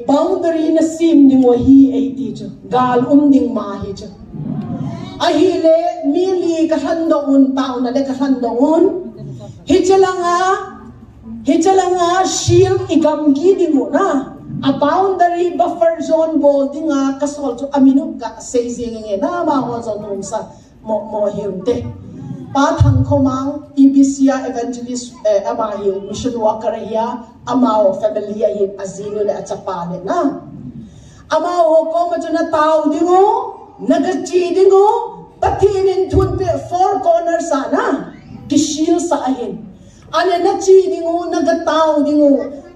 boundary na sim ni mo hi ay ti gal ding mahi chu ahile mili kahandoon tao na de kahandoon hichalanga shield igamgi di mo na a boundary buffer zone bolding nga kasol chu aminu ka say nge na ma ho zon sa mo hirte Pathang komang ibisia evangelist amahi mission worker hiya amao family hin azino le achapale na amao ko majuna tao dingo nagachi dingo patinin thun pe four corners sana kishil sa ahin ane nachi dingo nagatao dingo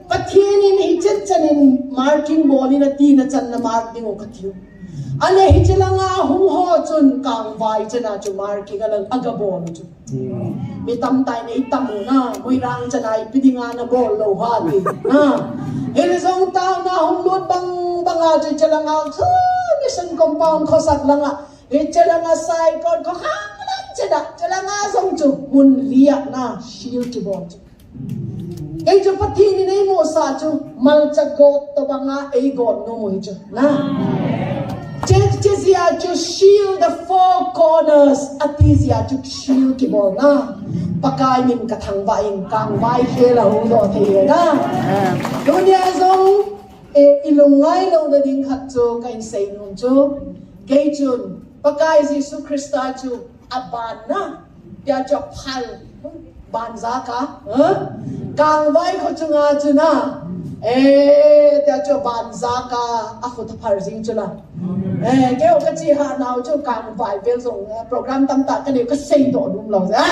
patinin hichan marking boli na ti na chan na mark dingo kathiu ane hichalanga hung ho chun kang vai chana chu marking alang agabon chu mi tam tai nei tam na moi rang chanai pidinga na bol lo ha ti na ele song tao na hung lot banga chu chalanga chu mission compound khosak langa hichalanga sai kon ko hang lam chada chalanga song chu mun lia na shield ki bon chu ei chu pathini nei mo sa chu mal cha got to banga ei got no mo chu na Chizia to shield the four corners at Tizia to shield kibol na pakay min kathang vaing kang vai hela hu do the na dunya zong ilungay lo na ding khat chu kain sei nun chu kay chun pakay Jesu Krista chu aban na ya cho phal ban za ka kang vai ko chu nga chu na ta cho ban za ka akho ta phar jing chu la kêu cái chi hạ nào cho càng vài bên dùng program tâm tạ cái điều cái xây tổ đúng lòng ra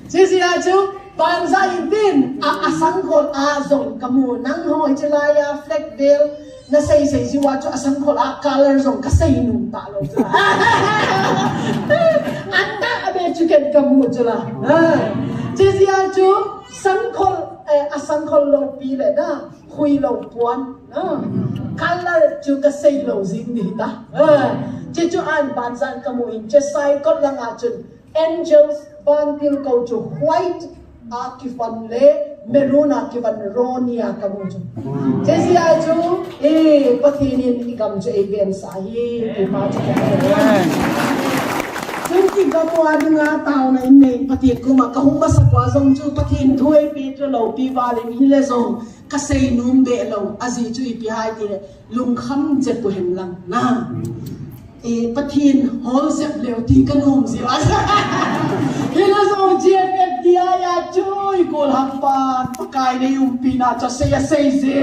chứ gì là chú bạn ra in tin sang khol dùng kamu nang hoi chứ lai fleck bill na xây gì wa cho sang khol color dùng cái xây nung tạ lòng ra anh ta bên chú cái kamu chứ là chứ gì là chú sang khol lâu pi lệ na hui lâu tuan color chu ka say lo zin ni ta che chu an ban san kamu in che sai ko lang a chun angels ban til ko chu white a ki fan le maroon a ki van ronia kamu chu che si a chu pathinin ikam chu event sa hi ma chu chun ki kamu wa dunga tao na in nei patin ko ma kahung ma sakwa zong chu patin thui pi chu lo pi walin hi le zong ka sei num be lo azi chu i pi hai ti lung kham je pu hem lang na e patin hol zep leo ti kanum si wa hi le zong je pe dia ya chui kol ham pa pakai ne um pi na cha sei ze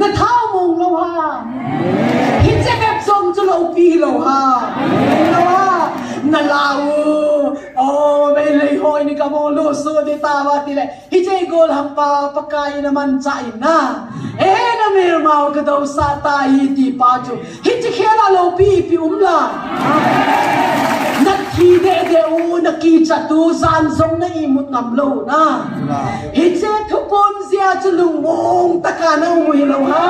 na thao mong lo ha hi je pe zong chu lo pi lo ha lo ha na lao oh may lay hoy ni kamo luso di tawa tile hijay gol hampa pakai naman chain na na mer mau ka daw sa tayi ti pajo hijay khela lo pi umla nakhi de nakhi chatu san zong na imut ngam lo na hijay thupon sia chulung mong takana ui lo ha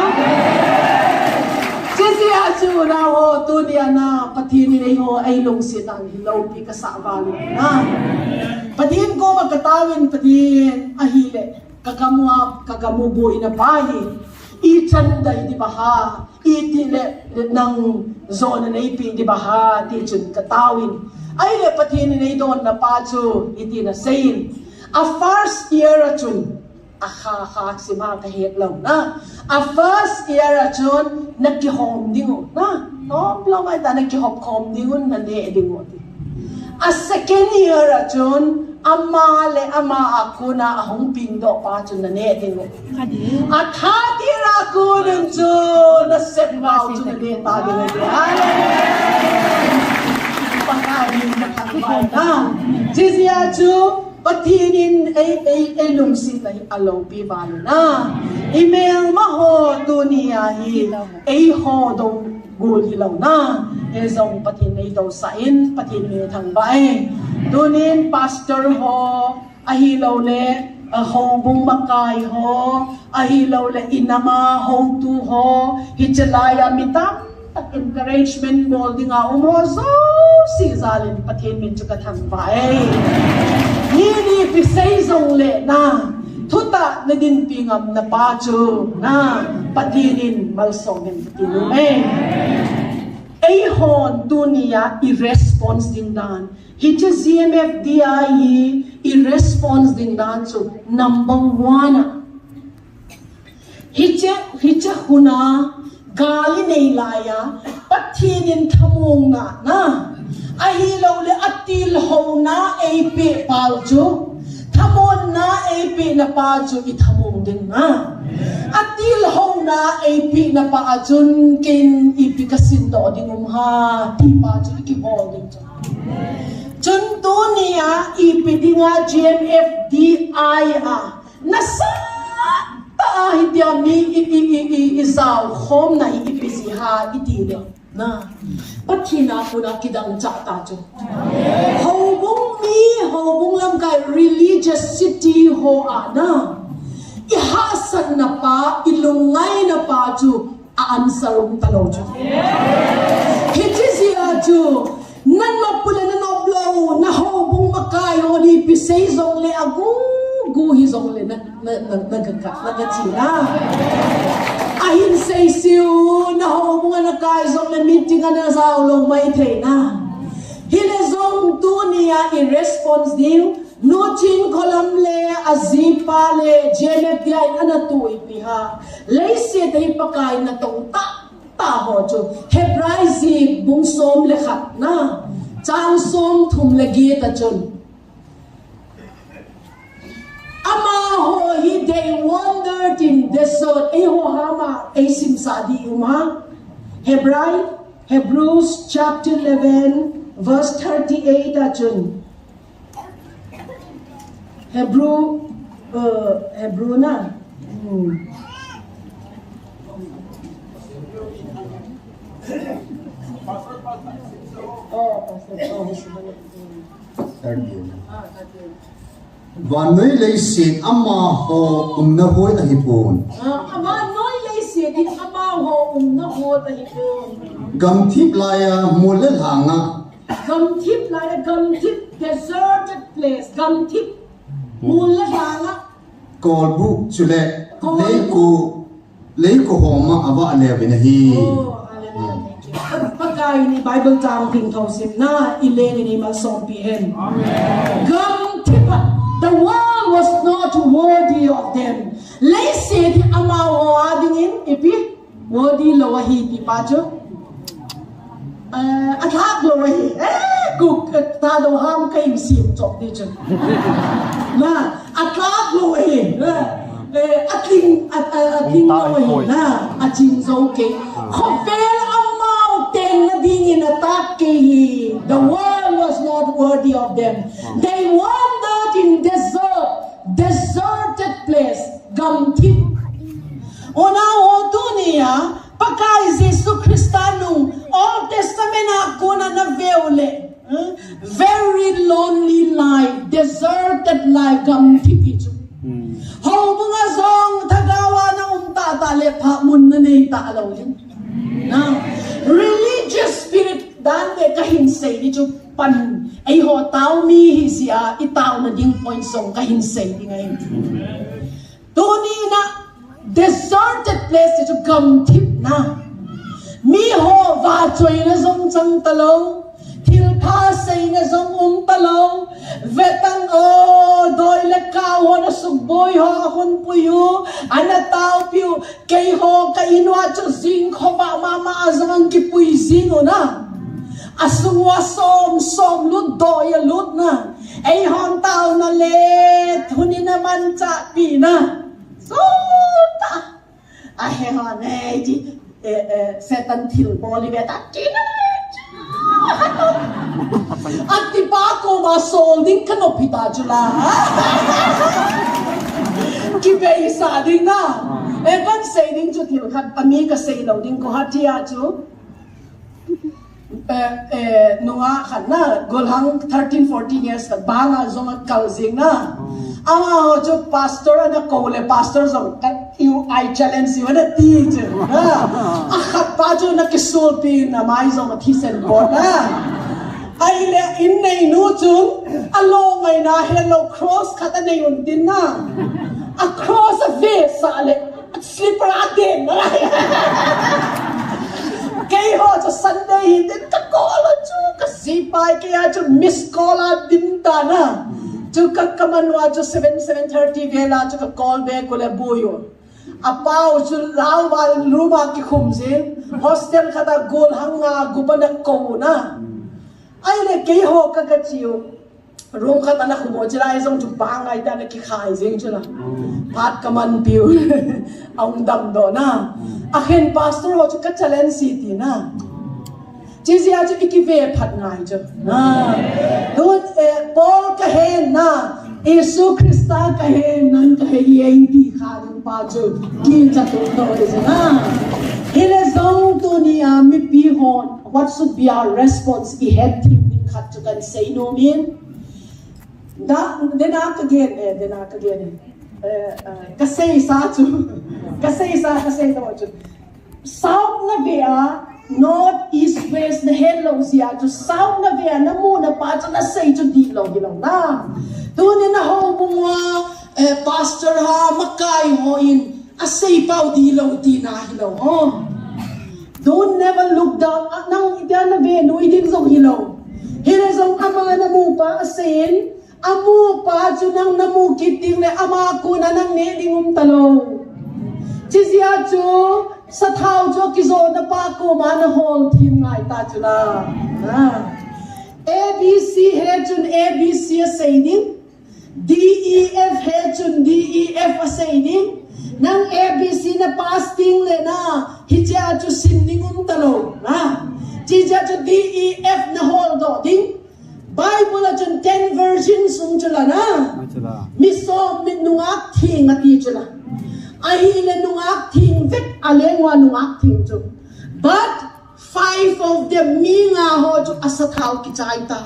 Sisi acu na ho tu dia na patin ni ho ay long sinang hilaw pi kasawalo na patin ko magkatawin patin ahile kagamu buhay na bahi ichanday di ba ha itile ng zona na ipin di ba ha ti chun katawin ay le patin ni don na pacu iti na sayin a first year achun akha si mga kahit lang na a first year achon nagkihom dingo na no lang ay ta nagkihom dingo na ne dingo a second year achon ama ako na ahong pindo pa achon na ne dingo at hati ra ako ng chon na set bao chon na ne tagi na ne pagkain na kakabay na sisi achon patinin ay lungsit ay alaw pi valo na email maho dunia hi ay ho dong gul hilaw na ezong patinay daw sain patinay thang bae dunin pastor ho ahilaw le hobong makay ho ahilaw le inama ho tu ho hichalaya mitam encouragement molding a umozo si zalin patin min chuka thang bae Hini pisay zong le na tuta na din pingam na pacho na patinin malsongin patinume ay hon dunia i-response din dan hita ZMFDI i-response din dan so number 1 hita huna gali neilaya patinin tamong na ahilaw le atil ho na AP paljo thamon na AP na paljo ithamong din na atil ho na AP na paajun kin ipikasin do ding umha ti paljo ikibol din chun to niya ipidinga GMFDI nasa taahit yami isaw hom na ipisiha itile na patina ko na kidang chata jo hobong lam kay religious city ho ana ihasan na pa ilungay na pa jo aansarong talo jo kiti siya jo nan mapula na noblaw na hobong makayo ni pisay zong le guhi zong le nagkatsina ahin say siyo na ho mga nakaisong na meeting na sa ulong may train na hilazong tu niya i-response din no chin kolamle azipale GMFDI anatu ipiha laysi tayo pakain na tong taho jo hebraizi bungsom lekhat na changsom thumlagi ta chon ama ho he they wandered in desert eho hama esim sadi uma Hebrews chapter 11 verse 38 achun Hebrew na Vanoi leisin ama ho umna hoi na hipon. Vanoi leisin in ama ho umna hoi na hipon. Gamthip laya mulal hanga. Gamthip deserted place. Gamthip mulal hanga. Kolbu chule leiku homa aba ale binahi. Oh, hallelujah. pakai ni Bible tang ping thau sim na ileni ni mal som pi hen gam tipa the world was not worthy of them lay said ama wa dingin ipi worthy lo hi ti pa cho athak lo hi ku ta do ham kai sim chok ni cho na athak lo hi ating lo hi na achin zo ke khopel amau ten na dingin atak ke the world was not worthy of them they wandered in deserted place gam tip ona o dunia pakai Jesus Kristanu Old Testament ako na veule very lonely life deserted life gam tipicho ho mga zong tagawa na tale pa mun na nei ta lo yin na religious spirit dan de kahin sei ni chu pan ai ho tao mi hi sia I tao na ding point song kahin sei ni ngai Tuni na deserted place to gam tip na mi ho va choi na zong chang talo til pa sei na zong talo vetang o doi le ka ho na suboy ho hun puyu ana tao piu kei ho ka inwa chu zing kho ba mama zang ki pui zing o na asungwa som lut doi lut na ai hon tao na le thuni na man cha pi na Sulta ahe hone di setan til boli beta kina ati pa ko ma sol ding kanopita jula ki be sa ding na ban sei ding chu til khat pani ka sei lo ding ko hatia chu nunga khan na golhang 13-14 years ka banga zong kalzing na ama ho jo pastor na kole pastor zong you I challenge you na teacher na akhat pa jo na kisul pin na mai zong thi sen bod na ai le in nei nu chung along ai na hello cross khata nei un din na across a face ale slipper aden na kay ho cho Sunday din ka call chu ka sipay kaya chu miss call din ta na chu ka kamanwa chu 7:30 vela chu ka call back ko le buyo apao chu raw ba luma ki khumse hostel khata gol hanga gubana ko na ai le kay ho ka ka chiu room khata na khumo chira ai jong chu bangai ta na ki khai jeng chula phat kaman piu ong dam do na akhen pastor ho chu ka challenge city na chizi a chu ikive phat ngai chu na don Paul ka he na Yesu Krista ka he nan ka he yeng ti kha ding pa chu kin cha to do is na ile zong tu ni a mi pi hon what should be our response I had thing ding khat chu kan say no mean da denak again kasay sa chu kasay to chu south na bia north east west na hello sia chu south na bia na mu na pa chu na say chu di lo na tu ni na ho bunga pastor ha makai ho in a say pau di lo ti na hilo ho don't never look down nang ida na be no idin zo hilo hile zong ama na mu pa asin amu pa chu nang namu kiting le ama ku na nang ne dingum talo chizia chu sa thau chu kizo na pa ko ma na hol thim ngai ta chu la ABC he chun ABC saying DEF he chun DEF saying nang ABC na fasting le na hija chu sin dingum talo chizia chu DEF na hol do ding Bible ajan 10 versions sung chula na mi so min nungak thing ati chula ai le nungak thing vet alengwa nungak thing chu but 5 of them minga ho chu asathau ki chaita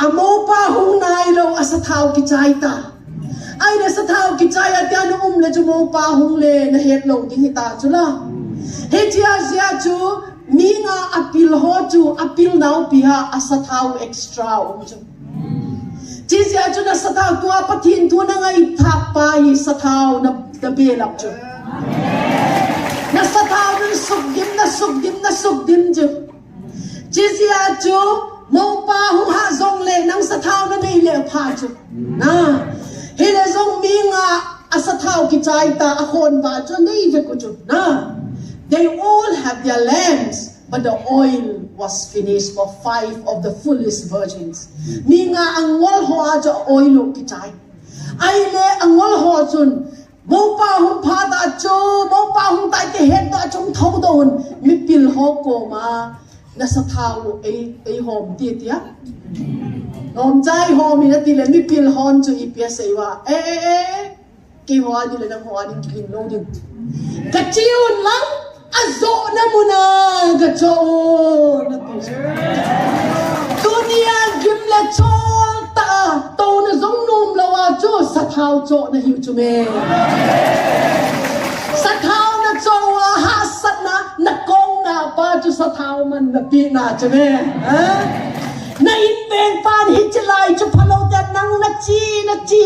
amo pa hung nai lo asathau ki chaita ai le sathau ki chaya ta no le chu mo pa hung le na het lo ding ta chula he chia sia chu Minga apil ho chu apil now piha asathau extra chu chizia chu na sathau tua pathin tu na ngai thap pa hi sathau na belak chu na sa thao nang sugdim ju jizia ju mong pa hung ha zong le nang sa thao na nei le pha ju na hele zong mi nga asa thao ki chai ta a khon ba chu nei ve ku chu na they all have their lamps but the oil was finished for 5 of the foolish virgins mi nga angol ho a jo oil ki chai ai le angol ho chun mong pa hung pha ta chu mong pa hung tai ke het da chung thau don mi pil ho ko ma na sa thao ai hom ti tia hom chai hom ni ti le mi pil hon chu i pia sei wa ki ho ni le nang ho ani kin no din ka chiun lang azo na muna ga cho na ti dunia gim la chol ta to na zong num la wa cho sa thao cho na hiu chu me sa thao na cho wa ha sat na kong na pa chu sa thao man na pi na chu me na in veng pan hit chlai chu phalo ta nang na chi na chu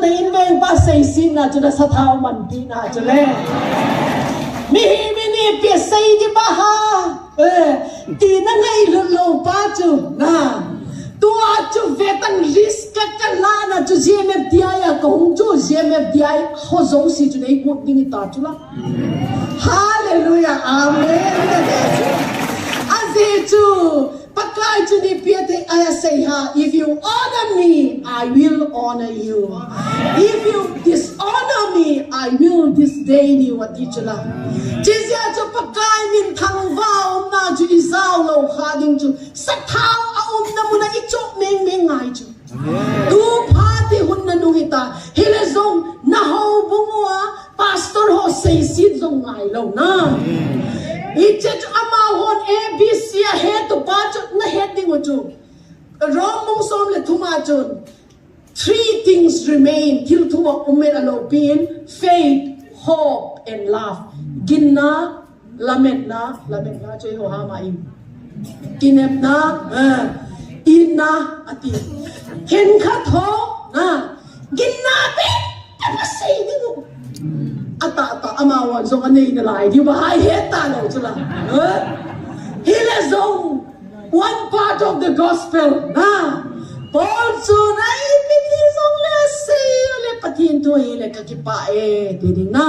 na in veng pa sei sin na chu na sa thao man pi na chu le mi ni pi sei di ba ha ti na ngai lo pa chu na tua chu vetan risk ka la na chu gmf dia ya ko hung chu gmf dia ho zo si chu nei ko ding ta chu la hallelujah amen aze chu pakai chu ni piete I say ha if you honor me I will honor you if you dishonor me I will disdain you what you la jizia chu pakai min thang vao na chu izao lo kha ding chu sa thao a na mu na I chok meng ngai chu tu pha ti hun na nu hita hele zong na ho bungwa pastor ho sei sit zong ngai lo na iche chu ama hon abc a he to pa chu na he ding chu rom mong som le thuma chun 3 things remain till thuma umen alo pin faith hope and love ginna lamet na choi ho ha ma im kinep na ina ati ken kha tho na ginna pe pa sei ding ata ama wa zong anei na lai di ba hai he ta lo chula he le zong one part of the gospel na Paul so na ipiti zong le sei le patin to le ka ki pa ti ding na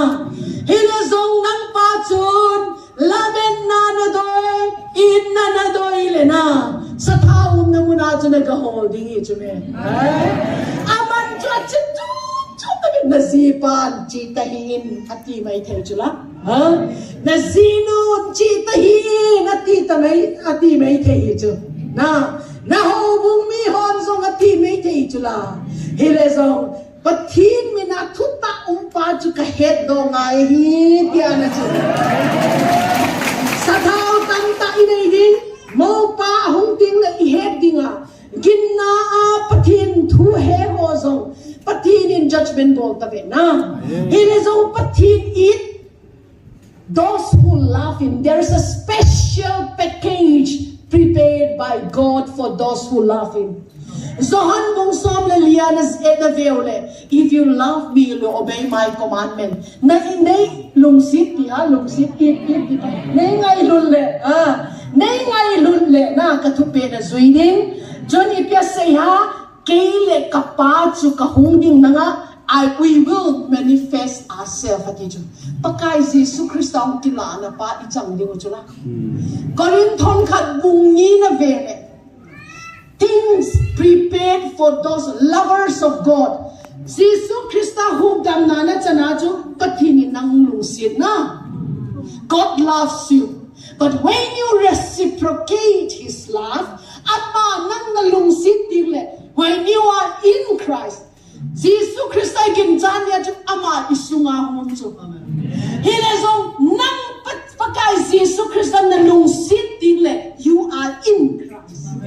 he le zong nang pa chun lamen na doi in na doi le na sa thao na muna chu na ka holding I chu me aman chu chu na zipan chi tahin ati mai thei chula na zinun chi tahin ati mai thei chu na ho bung mi hon zong ati mai thei chula hele zong pathin mina thutta pa chu ka het do ngai hi tia na chu sa thao tam ta inai ding mo pa hung ting na I het dinga ginna a pathin thu he ho zong pathin in judgment bol ta ve na hele zong pathin it those who love him there is a special package prepared by God for those who love him Zohan bong som le lianas eta veole if you love me you will obey my commandment na inay lungsit it nay ngai lun le na katupe na zuiding John ipya say ha keile kapa chu kahungding nanga we will manifest ourselves at you. Pakai Jesus Christ ang kilala pa ichang ding chula. Korinthon khat bungi na vele. Things prepared for those lovers of God. Jesus Christ hum dam na na chana chu pathini nang lungsit na. God loves you. But when you reciprocate his love, ama nang nalungsit dile. When you are in Christ, Jesus Christ ay ginjanya chu ama isunga hum chu. Hele zong nang pagkai Jesus Christ na lungsit dile, you are in Christ.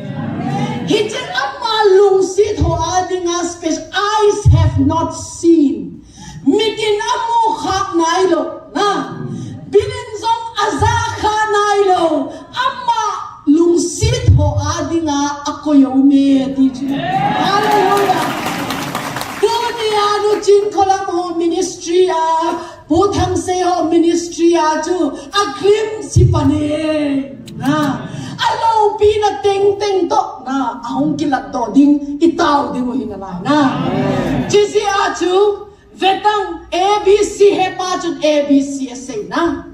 Hitin ama lungsit ho ading aspect eyes have not seen. Mitin amo khak nailo na. Binin zong azaka nailo ama lungsit ho ading ako yaume ti chu. Hallelujah. Dunia no chin kolam ho ministry ministry pu thang se ho ministry chu aklim sipane na alo pi na teng to na ahong kilat to ding itaw ding hinalai na chisi chu vetang abc he pa chun abc say na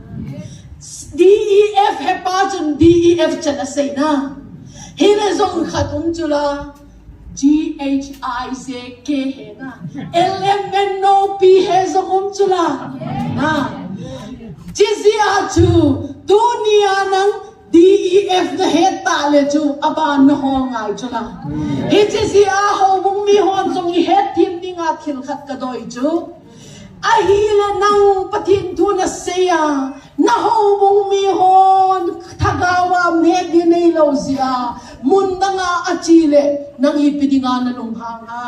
def he pa chun def chan say na hina zong khatum chula GHIZK है ना LMNOP है ज़ोम चला ना जिसे आजू दुनिया नंग DEF न है ताले चू अबान न होंगाई चला हे जिसे हो बुंगी हों जोंगी है टीम निंगा खिल खत कदोई चू ahila nang patin tu na seya na ho bumi hon thagawa me dinay lozia munda nga achile nang ipidinga na lunghanga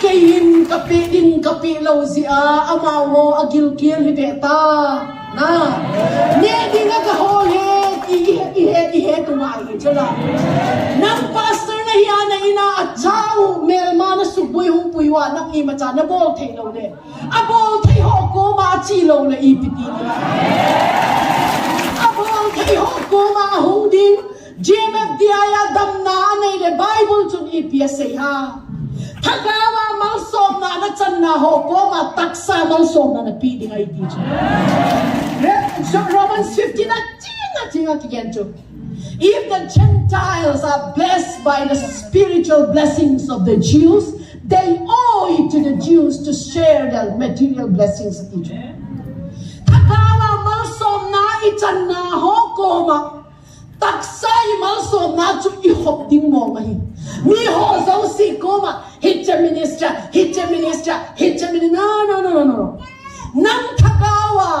kayin kapi lozia amawo agil-gil hibeta na me dinga ka hole ihe tumai chala nang pastor na hiya na ina achao melma na suboy hong puiwa nang imacha na bol thai lo le a bol thai ho ko ma chi lo le ipiti a bol thai ho ko ma hong ding jmf diaya dam na nei le bible chun ips ha thagawa mal som na chan na ho ko ma taksa mal som na pi ding ai ti so Romans 15 na tinga kigencho if the Gentiles are blessed by the spiritual blessings of the Jews, they owe it to the Jews to share the material blessings of each other. Thakawa malsom na ichan na hokoma taksay malsom na chu ihop ding mo mahi mi ho zo si koma hitcha ministra no nang thakawa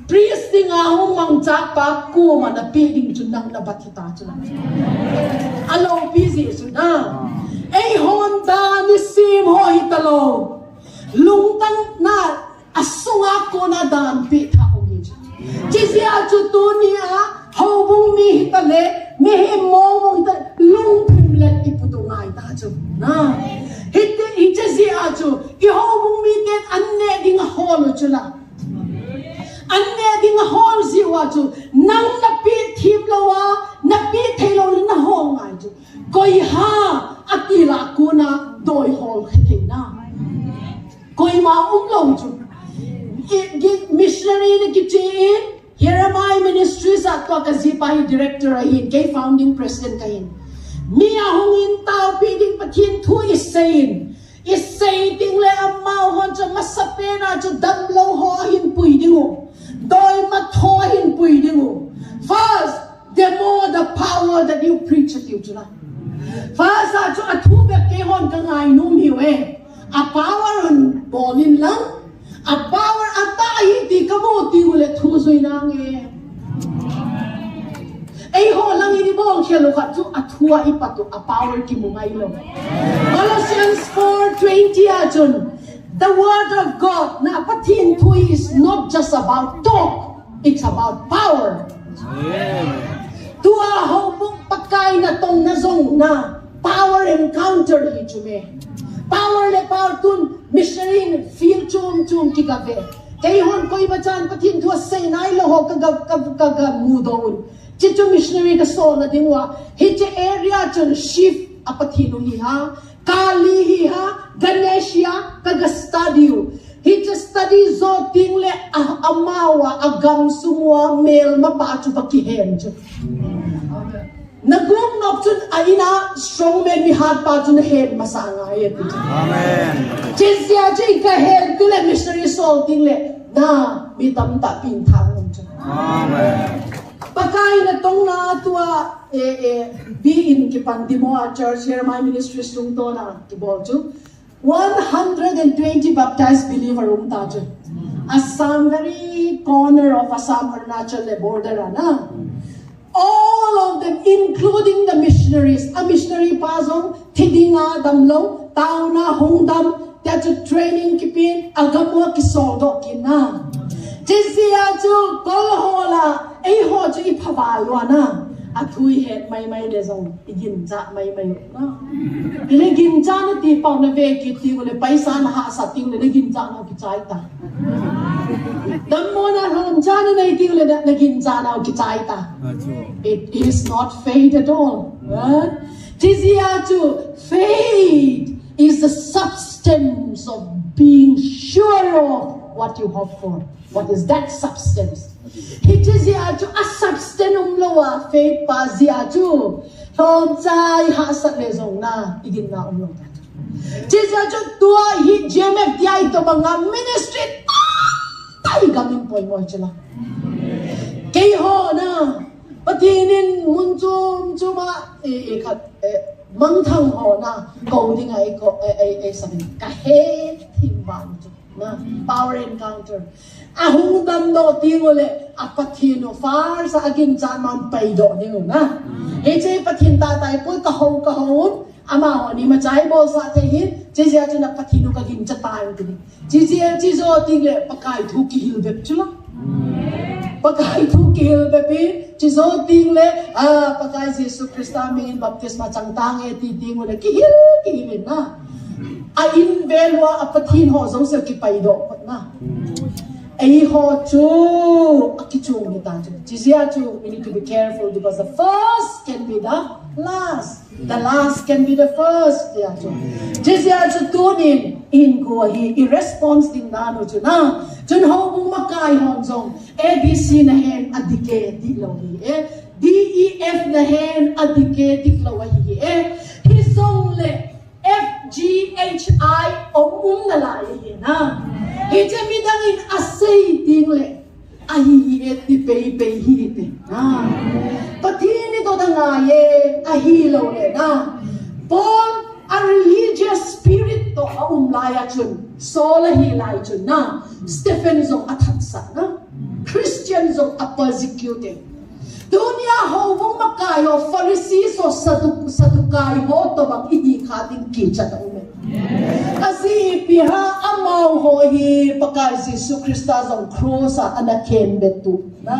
priest nga hong mangchak pa kuma na piding chunang na batita chunang alo busy suna ay honda ni sim ho hitalo lungtang na asunga ko na dan pita ugi jizya chutunia hobung mi hitale mi himong lungtim let iputungai ta chu na hitte jizya chu ihobung mi ten anne ding holo chula anne ding hol ziwa chu nang na pi thim lowa na pi thelo na hong ai chu koi ha atila kuna doi hol khina koi ma lo chu missionary ne kitchen here am I ministries at to kazipai director ahin kay founding president kahin mi ahong in tao piding pathin thu isay ding le amao hon chu masapena chu damlo ho hin pui dingo doi mathoin puidingu first the more the power that you preach at you chula first achu athu be ke hon ka ngai num hiwe a power on bolin lang a power atai ti kamo ti ule thu suina nge ai ho lang ini bol khelo kha chu athua ipatu a power ki mungai lo Colossians 4:20 ajun the word of God na patin thui is not just about talk, it's about power. Tua hobung pakai na tong na zong na power encounter hi chume. Power le power tun missionary feel chum kikave. Kay hon koi bachan patin thua say nai lo ho kaga mudon. Chichu missionary ka so na dingwa hiche area chun shift apathin hi ha. Kali hi ha Ganesha kaga study he just study zo tingle amawa agam sumwa mel mapachu pakihen nagum nopchun aina strong men mi hat pa chun head masanga ye amen jizya ji ka head tule missionary soul tingle na mi tam ta pin thang amen pakai na tong na tua be in ki pandimo church here my ministry sung to na ki bolchu 120 baptized believer umtajo Assam very corner of Assam Arunachal border na all of them including the missionaries a missionary pasong thidinga damlo tauna hongdam that training kipin agamwa kisodo kina jisia chu kolhola ei ho chu iphabai wana athui het mai le zong igin cha mai na ile gin cha na ti pau na ve ki ti le paisa na ha sa ti le gin cha na ki chai ta dam mo na rom cha na nei ti le na gin cha na ki chai ta it is not faith at all tizia to faith is the substance of being sure of what you hope for. What is that substance? It is to a substance loa faith pa zia to from chai ha sat le zong na igin na lo ta. Tizia to tua hi jemep dia ito mga ministry tai gamin poi mo chala. Kay ho na patinin munchum chuma mang thang ho na go ding ai ko ai sabi ka he timban na power encounter ahung dam no tingole apathino far sa aging chan man pai do ding na he che pathin ta tai poi ka ho ama ho ni ma chai bo sa the hin che ja chuna pathino ka gin cha tai ni chi zo tingle pakai thu ki hil bep chula pakai thu ki hil bepi chi zo tingle pakai Jesu Krista min baptisma changtang e ti tingole ki hil na a in velwa apathin ho zo se ki pai do na ai ho chu akichu ni ta chi zia chu we need to be careful because the first can be the last can be the first dia chu chi zia chu tunin in ko hi irresponse ding na no chu na chun ho bung makai hon zong abc na hen adike di lo hi DEF na hen adike di lo hi hi song le FGHI omum na la hi na hi che mi dang in asay ding le ahi et di pe hi te na pathini to dang ye ahi lo le na Paul a religious spirit to laya chun sola hi lai chun na Stephen zong athatsa na Christian zong persecuted dunia ho bung makai ho Pharisees so sadukai ho to bang idi khating ki chat ume asi piha amau ho hi pakai Jesu Krista zong cross anaken betu na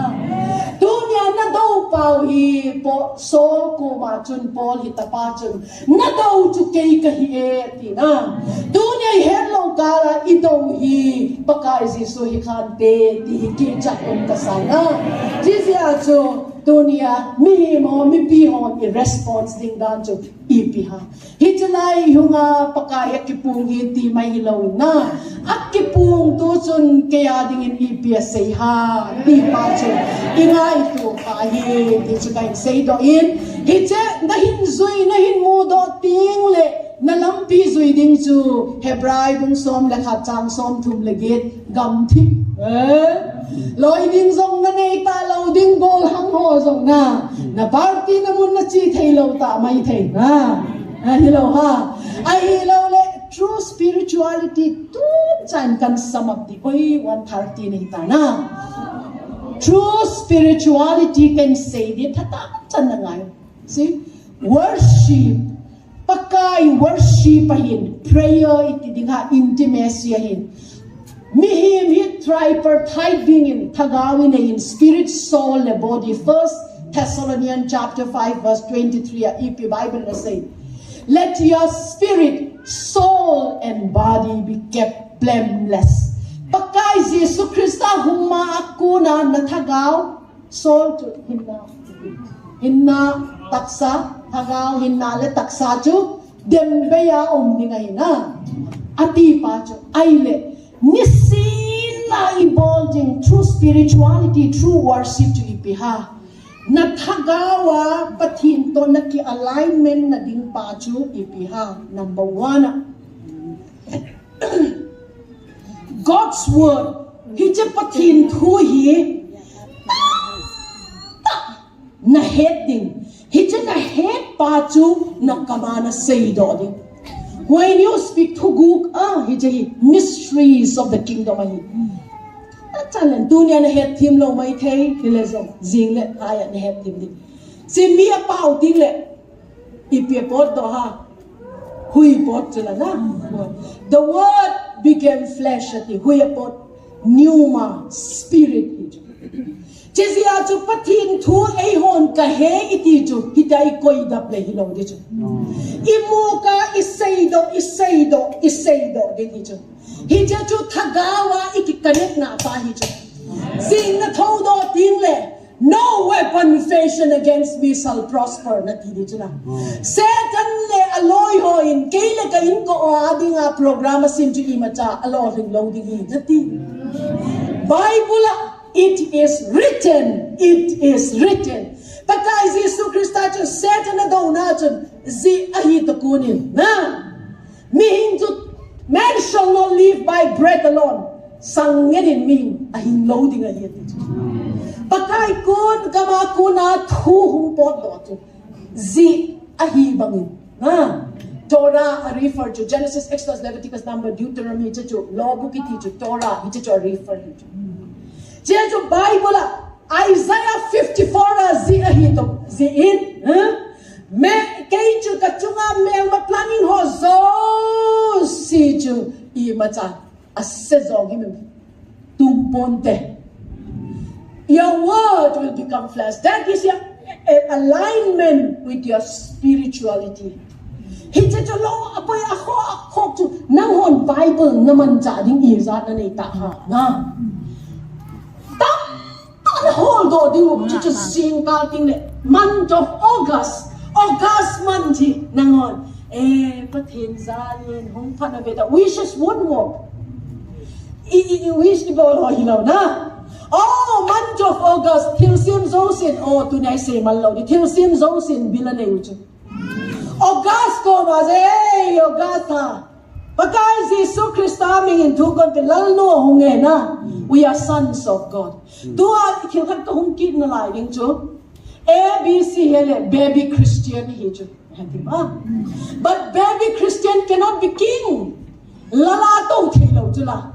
dunia na do pau hi po so ko ma chun Paul hi tapa chun na do chu kei ka hi e ti na dunia hello kala ido hi pakai Jesu hi khan te ti ki chat um ka sai na jizia chu dunia mi mo mi pi ho i response ding dan chu ipi ha hitlai hunga pakai akipung hi ti mai lo na akipung tu chun ke ya ding in ipi sei ha ti pa chu ingai tu pa hi ti chu kai sei do in hi che na hin zui na hin mu do ting le na lampi zui ding chu Hebrai bung som la kha chang som thum le git gam thi loi ding zong na nei ta lo ding bol hang ho zong na party na mun na chi thei lo ta mai thei na hello ha ai lo le true spirituality tu chan kan samap di oi 130 nei ta na true spirituality can say di thata chan na ngai see worship pakai worship hin prayer iti dinga intimacy hin mihim hit tripartite being in tagawin in spirit soul and body. 1 Thessalonians chapter 5 verse 23 EP Bible na say let your spirit soul and body be kept blameless pakai Jesu Krista huma akuna na tagaw soul to hinna taksa tagaw hinna le taksa chu dembeya omninga hina ati pa chu aile nisina evolving true spirituality, true worship to ipiha. Nathagawa pathin to naki alignment na ding pachu ipiha. Number 1, God's word. Hije pathin thu hi na heading. Hije na head pachu na kamana say do ding. When you speak to Guk, mysteries of the kingdom. Talan dunia na het tim lo mai thei hilezong jingle aya na het tim di. Si mia pau dingle ipie pot do ha hui pot chela na. The word became flesh ati hui pot pneuma spirit. Chizia chu pathin thu ei hon ka he iti chu hidai koi dap le hilo di chu. Imu ka iseido di chu. Hija chu thagawa ikikanet na pa hi chu. Sing na thodo ting le. No weapon fashioned against me shall prosper na ti di chu na. Satan le aloy ho in kaile ka in ko adi nga programa sin chu imacha alo ring long di hi na ti. Bible it is written. It is written. Pagka Jesu Krista chu Satan na daw na chu zi ahito kunin na. Mihinjut man shall not live by bread alone. Sangedin min ahin loading ahit. Pagka ikun kama kuna tuhong pot do zi ahibangin. Na. Torah refer to Genesis, Exodus, Leviticus, Number, Deuteronomy, law book iti Torah iti refer to. Jeju Bible Isaiah 54 zi ahito zi in me kay chu kachunga me maplaning ho zo si chu I macha assezogi me tumponte. Your word will become flesh. That is your alignment with your spirituality. Hita chu lo apoy ako chu nang hon Bible naman cha ding izat na ni ta ha na. Hold on, you just sing calling the month of August month nangon. Patin zalin hong panabeta wishes one more. Wish ni bolo hilaw na. Oh, month of August till sim zosin. Oh, tunay say malaw di till sim zosin bilanay ucho. August ko maze August ha. Pagka Jesu Krista mingin tugon pilalno hongge na. We are sons of God. Dua kilkat ka hongkid na laing jo. ABC hele baby Christian hi jo. But baby Christian cannot be king. Lalato thilaw jula.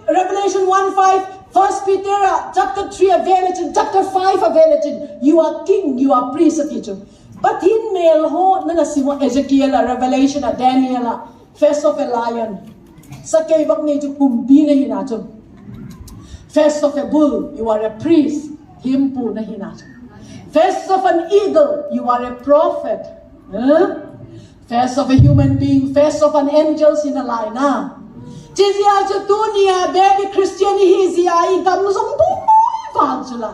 Revelation 1:5, 1 Peter chapter 3 available, chapter 5 available. You are king, you are priest hi jo. But in male ho na nasimo Ezekiel, Revelation, Daniel, face of a lion. Sa kaibak ni jo kumbi na hinacho. Face of a bull, you are a priest. Himpu na hinacho. Face of an eagle, you are a prophet. Face of a human being, face of an angel sinalay na. Chizia cho dunia baby Christian hizia igamzong tumoy fag sila.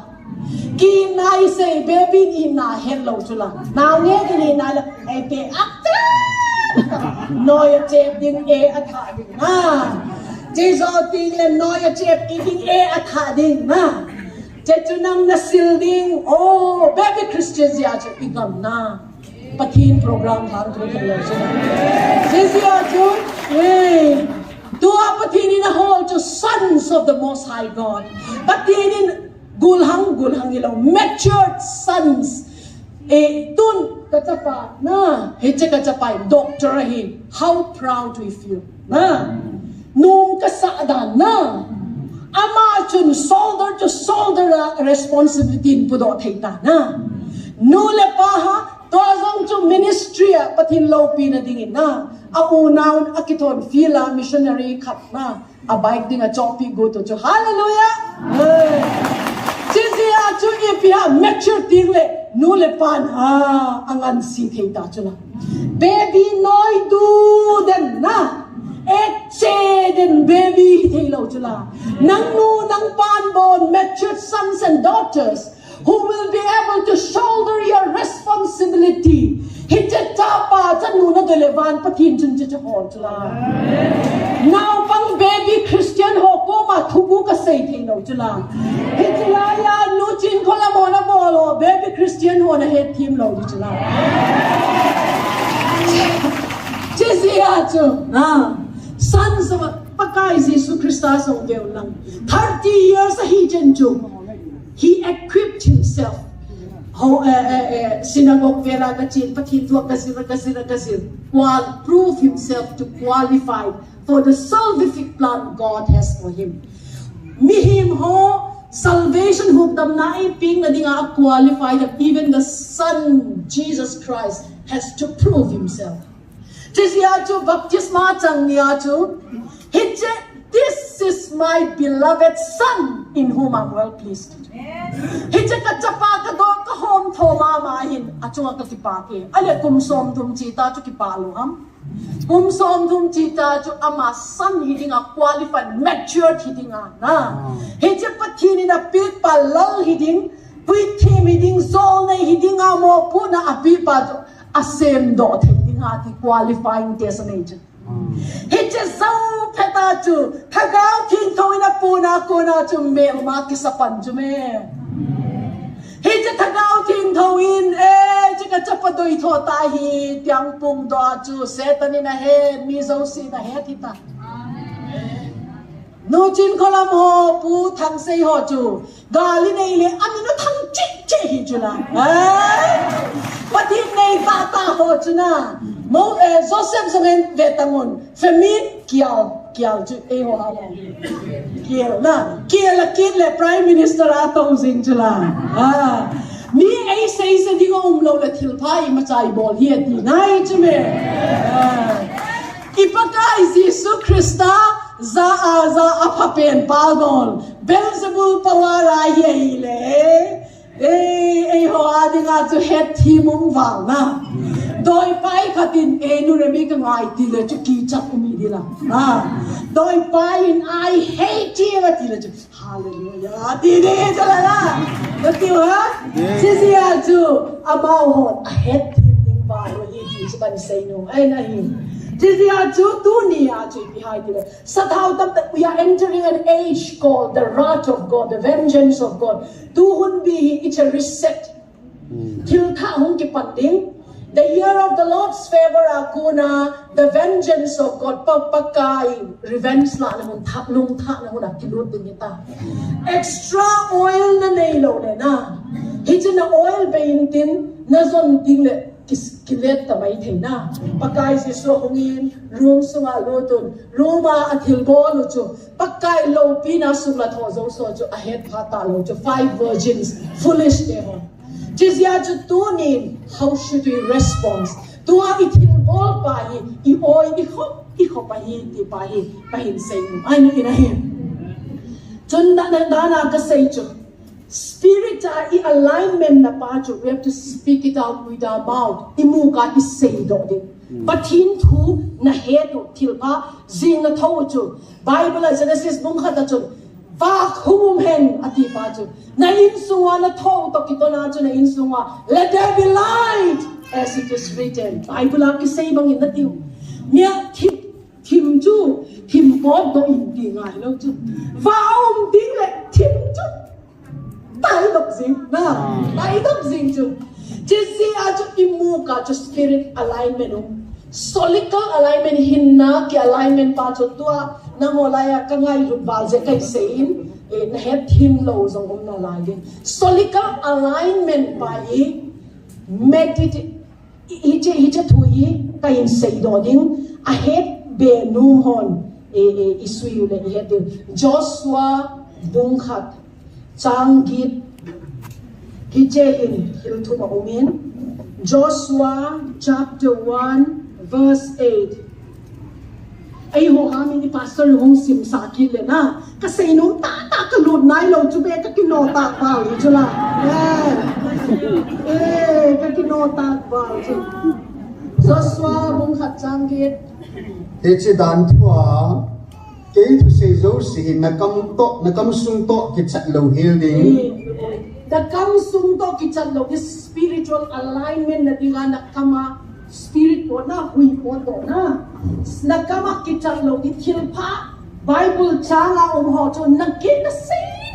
Kinay say baby ina hello sila. Now ngayon kinay na pe actor. Noya chep ding athading na. Jizo ting le noya chep ding athading na. Chechu nang nasilding oh baby Christian zia cho igam na. Patin program thang to hello sila. Jizia cho Dua patinin na hall to sons of the Most High God. Patinin gulhang ilaw. Matured sons. Tun kachapa na. Hitche kachapay. Doctor him. How proud we feel. Na. Nung kasaadan na. Ama chun shoulder to shoulder responsibility po do taita na. Nule paha. Tuwazong to ministry patin low pinadingin na. Aunaw akiton fila missionary kat na. Abike ding a choppy go to hallelujah. Chizia chu ipia mature tingle nule pan angan si theta chula. Baby noy du den na. Etche den baby thelo chula. Nang nu nang pan bon mature sons and daughters who will be able to shoulder your responsibility. Hitchapa chanu na delevan patin chun hol chula. Now pang baby Christian ho ko ma thubu ka say thino chula. Hitchaya nu chin kola mona bolo baby Christian ho na head team lo chula. Chizia chu na sons of pakai Jesu Krista so lang 30 years he jenju. He equipped himself. Synagogue vera kacil patin tua kasir while prove himself to qualify for the salvific plan God has for him. Mihim ho salvation hook dam na ping na dinga qualified that even the Son Jesus Christ has to prove himself. Chisiya chu baptisma chang niya chu hitche this is my beloved Son, in whom I'm well pleased. Hijaka chapa ka do ka hom thoma mahin achunga ka kipake. Ale kumsom dum chita chu kipalo ham. Kumsom dum chita chu ama son hidinga qualified, matured hidinga na. Hijaka thini na pil palal hiding, pui thim hiding zol na hidinga mo puna apipa chu asem do hidinga ti qualifying destination. Hije zau peta chu thagao thin thoina puna kona chu me ma kisapan chu me. Hije thagao thin thoin chika chapadoi tho ta hi tiang pung do chu setani na he mi zo si na he thita. No chin kolam ho pu thang sei ho chu gali nei le amino thang chi chi hi chu na. Patin nei ta ta ho chu na. Mo Joseph sangen vetangon femin kiao chu ho ha kiao na kiao kid le prime minister atong sing chula mi ai sei se dingo lo le thil phai ma chai bol hi ti nai chme ipakai Jesus Christa za aphapen palgon Beelzebul pawara hi le ho adinga chu het thimum wal na doi pai khatin enu remi ka ngai ti le chu ki chak umi dila doi pai in I hate you ti le chu hallelujah ti de chala la ti ha si a chu amau hot a het thing ba ro hi ji ban sei no ai na hi si a chu tu ni a chu behind it somehow that we are entering an age called the wrath of God, the vengeance of God. Tu hun bi it's a reset til tha hun ki panding. The year of the Lord's favor akuna, the vengeance of God, papakai, revenge la na mun thap lung tha na mun akilut din ita. Extra oil na nailo le na. Hijin na oil beintin na zon ting le kilet ta mai the na. Pakai si so hungin room sunga lotun, ruma athil bol chu. Pakai lo pina sula thozo so chu ahead phata lo chu 5 virgins foolish they were. Jizya chu tunin, how should we respond? Tua itin bol pahi, I oi iho pahi ti pahin say ay na inahin. Chun dana ka say chu. Spirit I alignment na pa chu. We have to speak it out with our mouth. Imuka is say do din. Patin tu na hedo tilpa zing na thaw chu. Bible Genesis bung khata chu. Vak humum hen ati pa chu. Na insunga na thaw to kito na chu na insunga. Let there be light as it is written. Bible ang kisay bang inatiu. Nya tim chu tim bod do indi ngai lo chu. Vaum ding le tim chu. Tai dok zing na. Tai dok zing chu. Jisi a chu imuka chu spirit alignment solical alignment hinna ki alignment pa chu tua namolaya kangai rubal je kai sein na het him lo zong na lagin solical alignment pa meditate ije thui kain sei do ding a het be nu hon isui le het Joshua bungkhat changgit kije in hilthuma umin Joshua chapter 1 verse 8. Ay ho kami ni Pastor Hong Sim Sakil le na. Kasi nung tata kalud na ilaw chube ka kinota pa. Chula. Ka kinota pa. Joshua mong khatsanggit. Echi dan thua kei thu se zo si nakam sung to ki chat lo hil ding. The kam sung to ki chat lo is spiritual alignment na dinga nakama spirit po na hui po to na nakama ki chat lo di thilpa Bible changa ho cho nakin na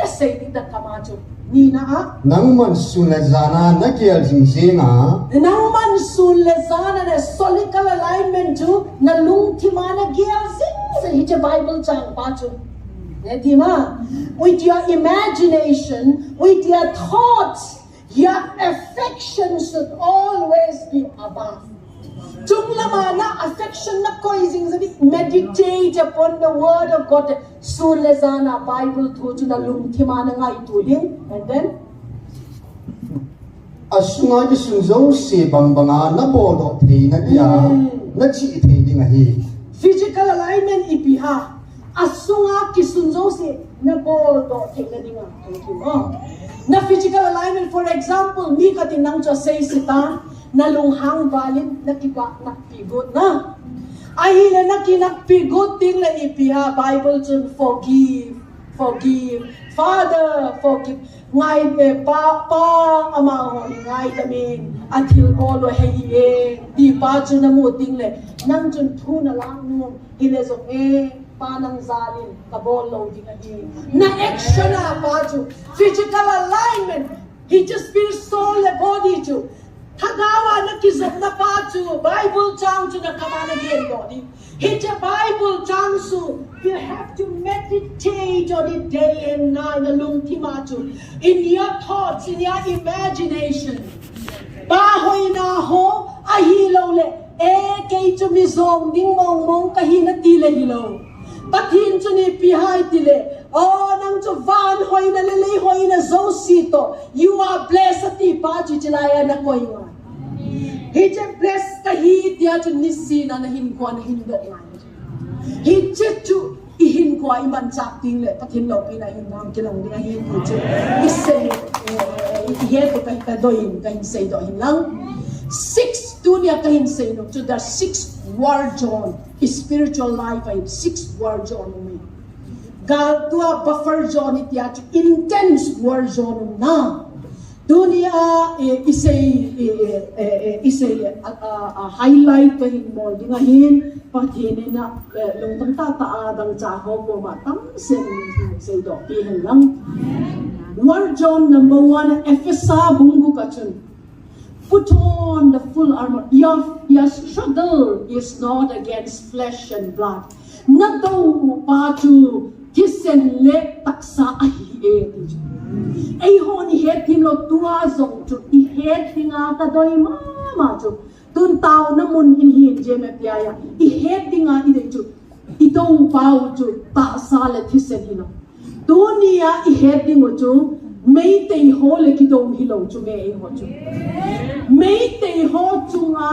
say di nakama cho ni na a nangman sun la zana nakial jing jinga nangman sun le zana na solical alignment cho na lung thimana gial sing sa hi Bible chang pa cho with your imagination, with your thoughts, your affection should always be above. Affection na meditate upon the word of God. Sulezana Bible to na lumtimana nga ituding, and then asunga ki sunzo si bangbanga na bolo the na dia na chi the ding hi physical alignment ipiha. asunga kisunzo si na ball do tingna dinga tungkimo na physical alignment for example mi katinang cho say sita na lunghang valid na kiba nakpigot na ahila na kinakpigot ting na ipiha Bible chun forgive Father forgive ngai pa ama ho ngai damin until bolo hei di pa chun na mu ting le nang chun thu na lang nu hile zo panang zalin kabolo dinagi na action na paju physical alignment he just feels soul and body to thagawa na kizap na paju Bible chang to na kamana gen body he the Bible chang su you have to meditate on it day and night na lung timaju in your thoughts in your imagination bahoy na ho ahilaw le kay chumizong ding mong kahina tila hilaw Pathin chu ni pihai tile nang chu van hoi na lele hoi na zo sito you are blessed ti pa chi chilaya na koi nga he je bless ka hi dia chu nisi na hin ko na hin do nga he je chu ihin ko ai man chak ting le pathin lo pi na hin nam kilong dia hin ku chu isay he ko ka doin ka hin say do hin lang 6 dunia ka hin say no to the 6 war zone spiritual life ay 6 war zone mo gal tua buffer zone it ya intense war zone na dunia isay highlight pa hin mo dingahin pathin na lungtang tataadang chaho mo matam sen say do pihan lang war zone number 1 Efesa bungu kachun put on the full armor. Your struggle is not against flesh and blood. Nato patu kisen le taksa ahi ay ho ni het him lo tua zong chu i het hinga ka doi ma chu tun tao na mun in hin je me pyaya i het dinga i de chu i do pau chu ta sa le kisen hino dunia i het dingo chu mấy tây ho le ki dong hilo chu me ho chu mấy tây ho chu nga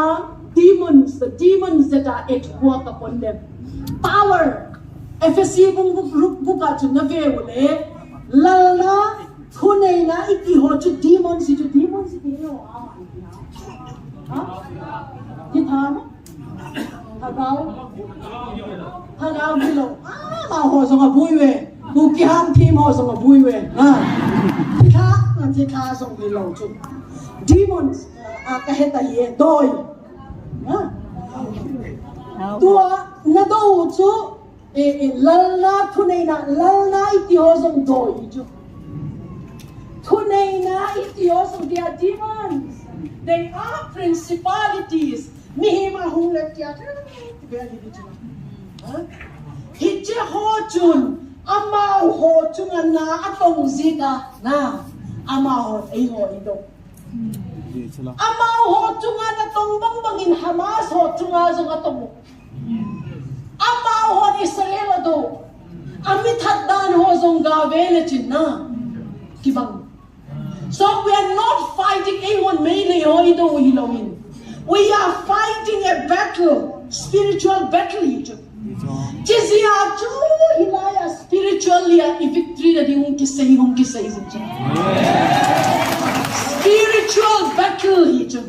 demons the demons that are at work upon them power FSC buka chu na ve ule lala khunei na iki ho chu demons hi no ha ki tha no thagao hilo ma ho so nga bui we bu ki ham team ho so nga bui we thì tha song vi lo chu demons ka heta ye doi tua na do chu lalna thunei na iti ho song doi chu thunei na iti ho song dia demons they are principalities mi ma hung le tia hiche ho chun ama ho chunga na atong zika na ama ho ai ho ido ama ho chunga na tong bang bangin Hamas ho chunga zong atong ama ho Israel do amit hadan ho zong gavele chin na kibang so we are not fighting anyone mainly ho ido hilawin we are fighting a battle spiritual battle ito Jizia chu hilaya spiritually a victory na di hong kisay spiritual battle ito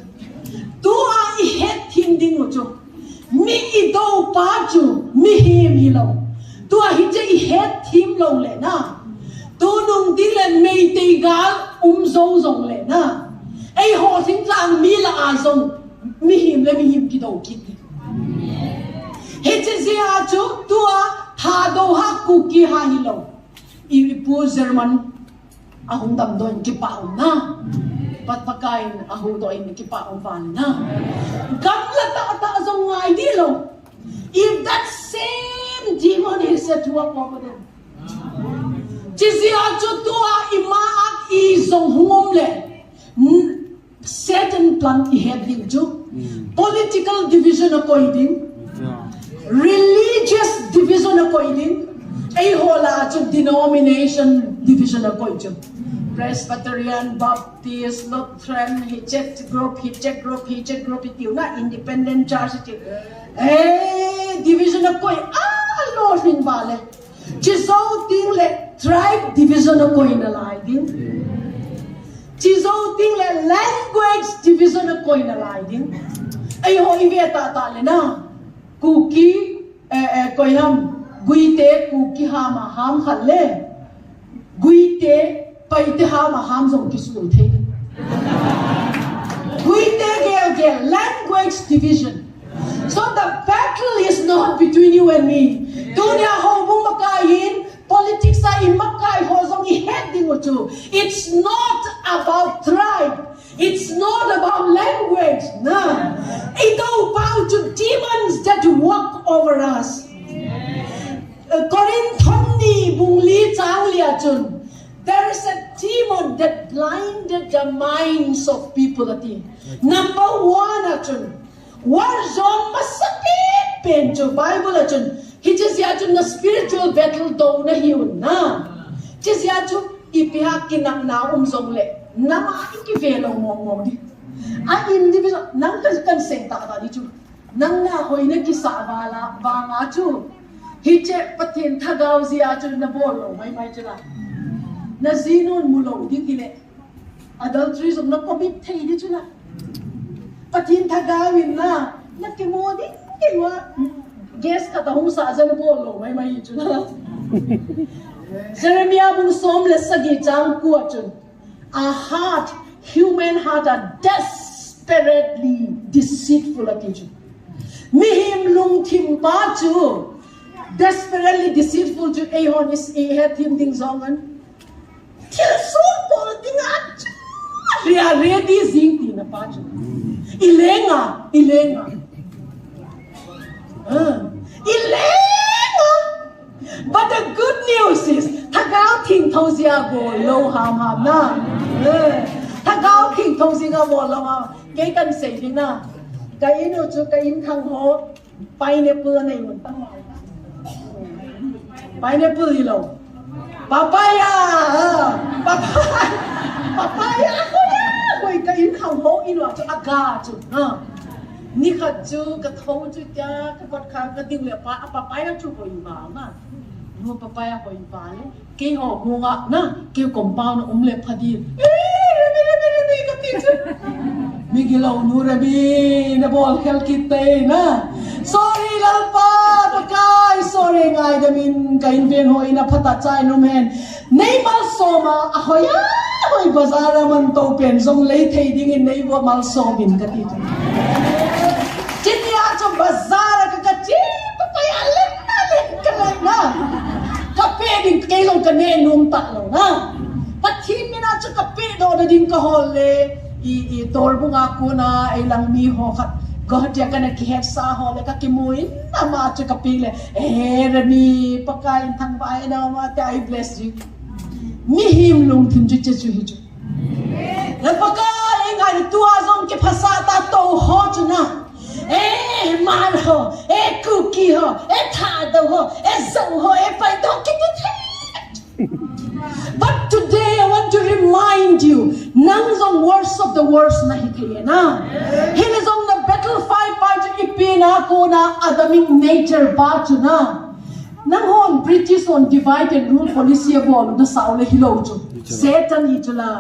tua ihet hindi mo chu mi ido pa chu mi him hilaw tua hije ihet him lo le na tunong dilen may tigal zo zong le na ay ho sing lang mi la azong mi him kidaw kit Hechizia chu tua thado ha kuki ha hilo ipu German ahong damdon kipaon na patpakain aho doin kipaon van na gamla ta zong ngai dilo if that same demon is at work over them Chizia chu tua imaak i zong humom le Satan plan I had him chu political division according religious division according ay hola chu denomination division according Presbyterian Baptist Lutheran hijet group itiu na independent church itiu division according Lord in vale chỉ dấu tiếng lệ tribe division ở coi na lại đinh chỉ dấu tiếng lệ language division ở coi na lại đinh ai ho ive ta le na cookie coi ham guite cookie ham khal le guite pai te ham zong ki su the guite ge language division. So the battle is not between you and me. Dunya ho mung makain, politics sa imakai ho zong i-heading mo to. It's not about tribe. It's not about language. No. It's about the demons that walk over us. Korinthoni bungli changlia chun. There is a demon that blinded the minds of people. Number one achun. War zone masakit pen to Bible achun. Hijis yachun na spiritual battle do na hiun na. Hijis yachun ipihak kinang na zong le. Nama ikivelo mo di. A individual nang kan senta ka di chu. Nang na hoy na kisabala ba nga chu. Hiche patin thagaw siya chun na bolo may chila. Na zinon mulo di kile. Adultery zong na commit thay di chula. Patin thagawin na nakimodi kiwa guess ka tahong sa ajan bolo may chula. Jeremiah bung som le sagi jang ku achun. A heart, human heart are desperately deceitful atiju. Mihim lung tim pa chu desperately deceitful to ahon is head him ding zongan. Til so bol ding achu. Ria ready zing ti na pa chu. Ilenga. But the good news is, Tagaw King Tozia go low ham na. Tagaw King Tozia go low ham. Kay kan say din na. Kain no chu kain kang ho pineapple na yun. Pineapple ilaw. Papaya. Papaya ako na. Hoy kain kang ho ino chu aga chu. Ni khat chu ka thau chu kya ka pat kha ka ding le pa papaya chu ko ima ma. Mo papaya ko ipale ke ho hunga na ke compound umle phadi rebi ka tichu migilo nurabi na bol khel kitte na sorry lalpa pakai sorry ngai damin kain ven ho ina phata chai no men nei mal soma ahoya hoi bazar man to pen zong lei thei ding in nei bo mal somin ka tichu chinya cho bazar ka chi papaya len na kape din kailong kane nung taklo na patin mina cha kape do na din ka hole I torbo nga ko na ilang mi ho kat gohtia ka na kihet sa hole ka kimuin na ma cha kapile remi pakain thang bai na ma ta I bless you mi him lung tim ju chu hi chu la pakai ngai tu azong ke phasata to ho chu na man ho, cookie ho, thad ho, zong ho, pai do But today I want to remind you, nang zong worst of the worst na hikaya na. Hini zong na battlefield pa ju ipina ko na adaming nature pa ju na. Nang hon British on divide and rule policy bol na saule hilaw ju. Satan hitula.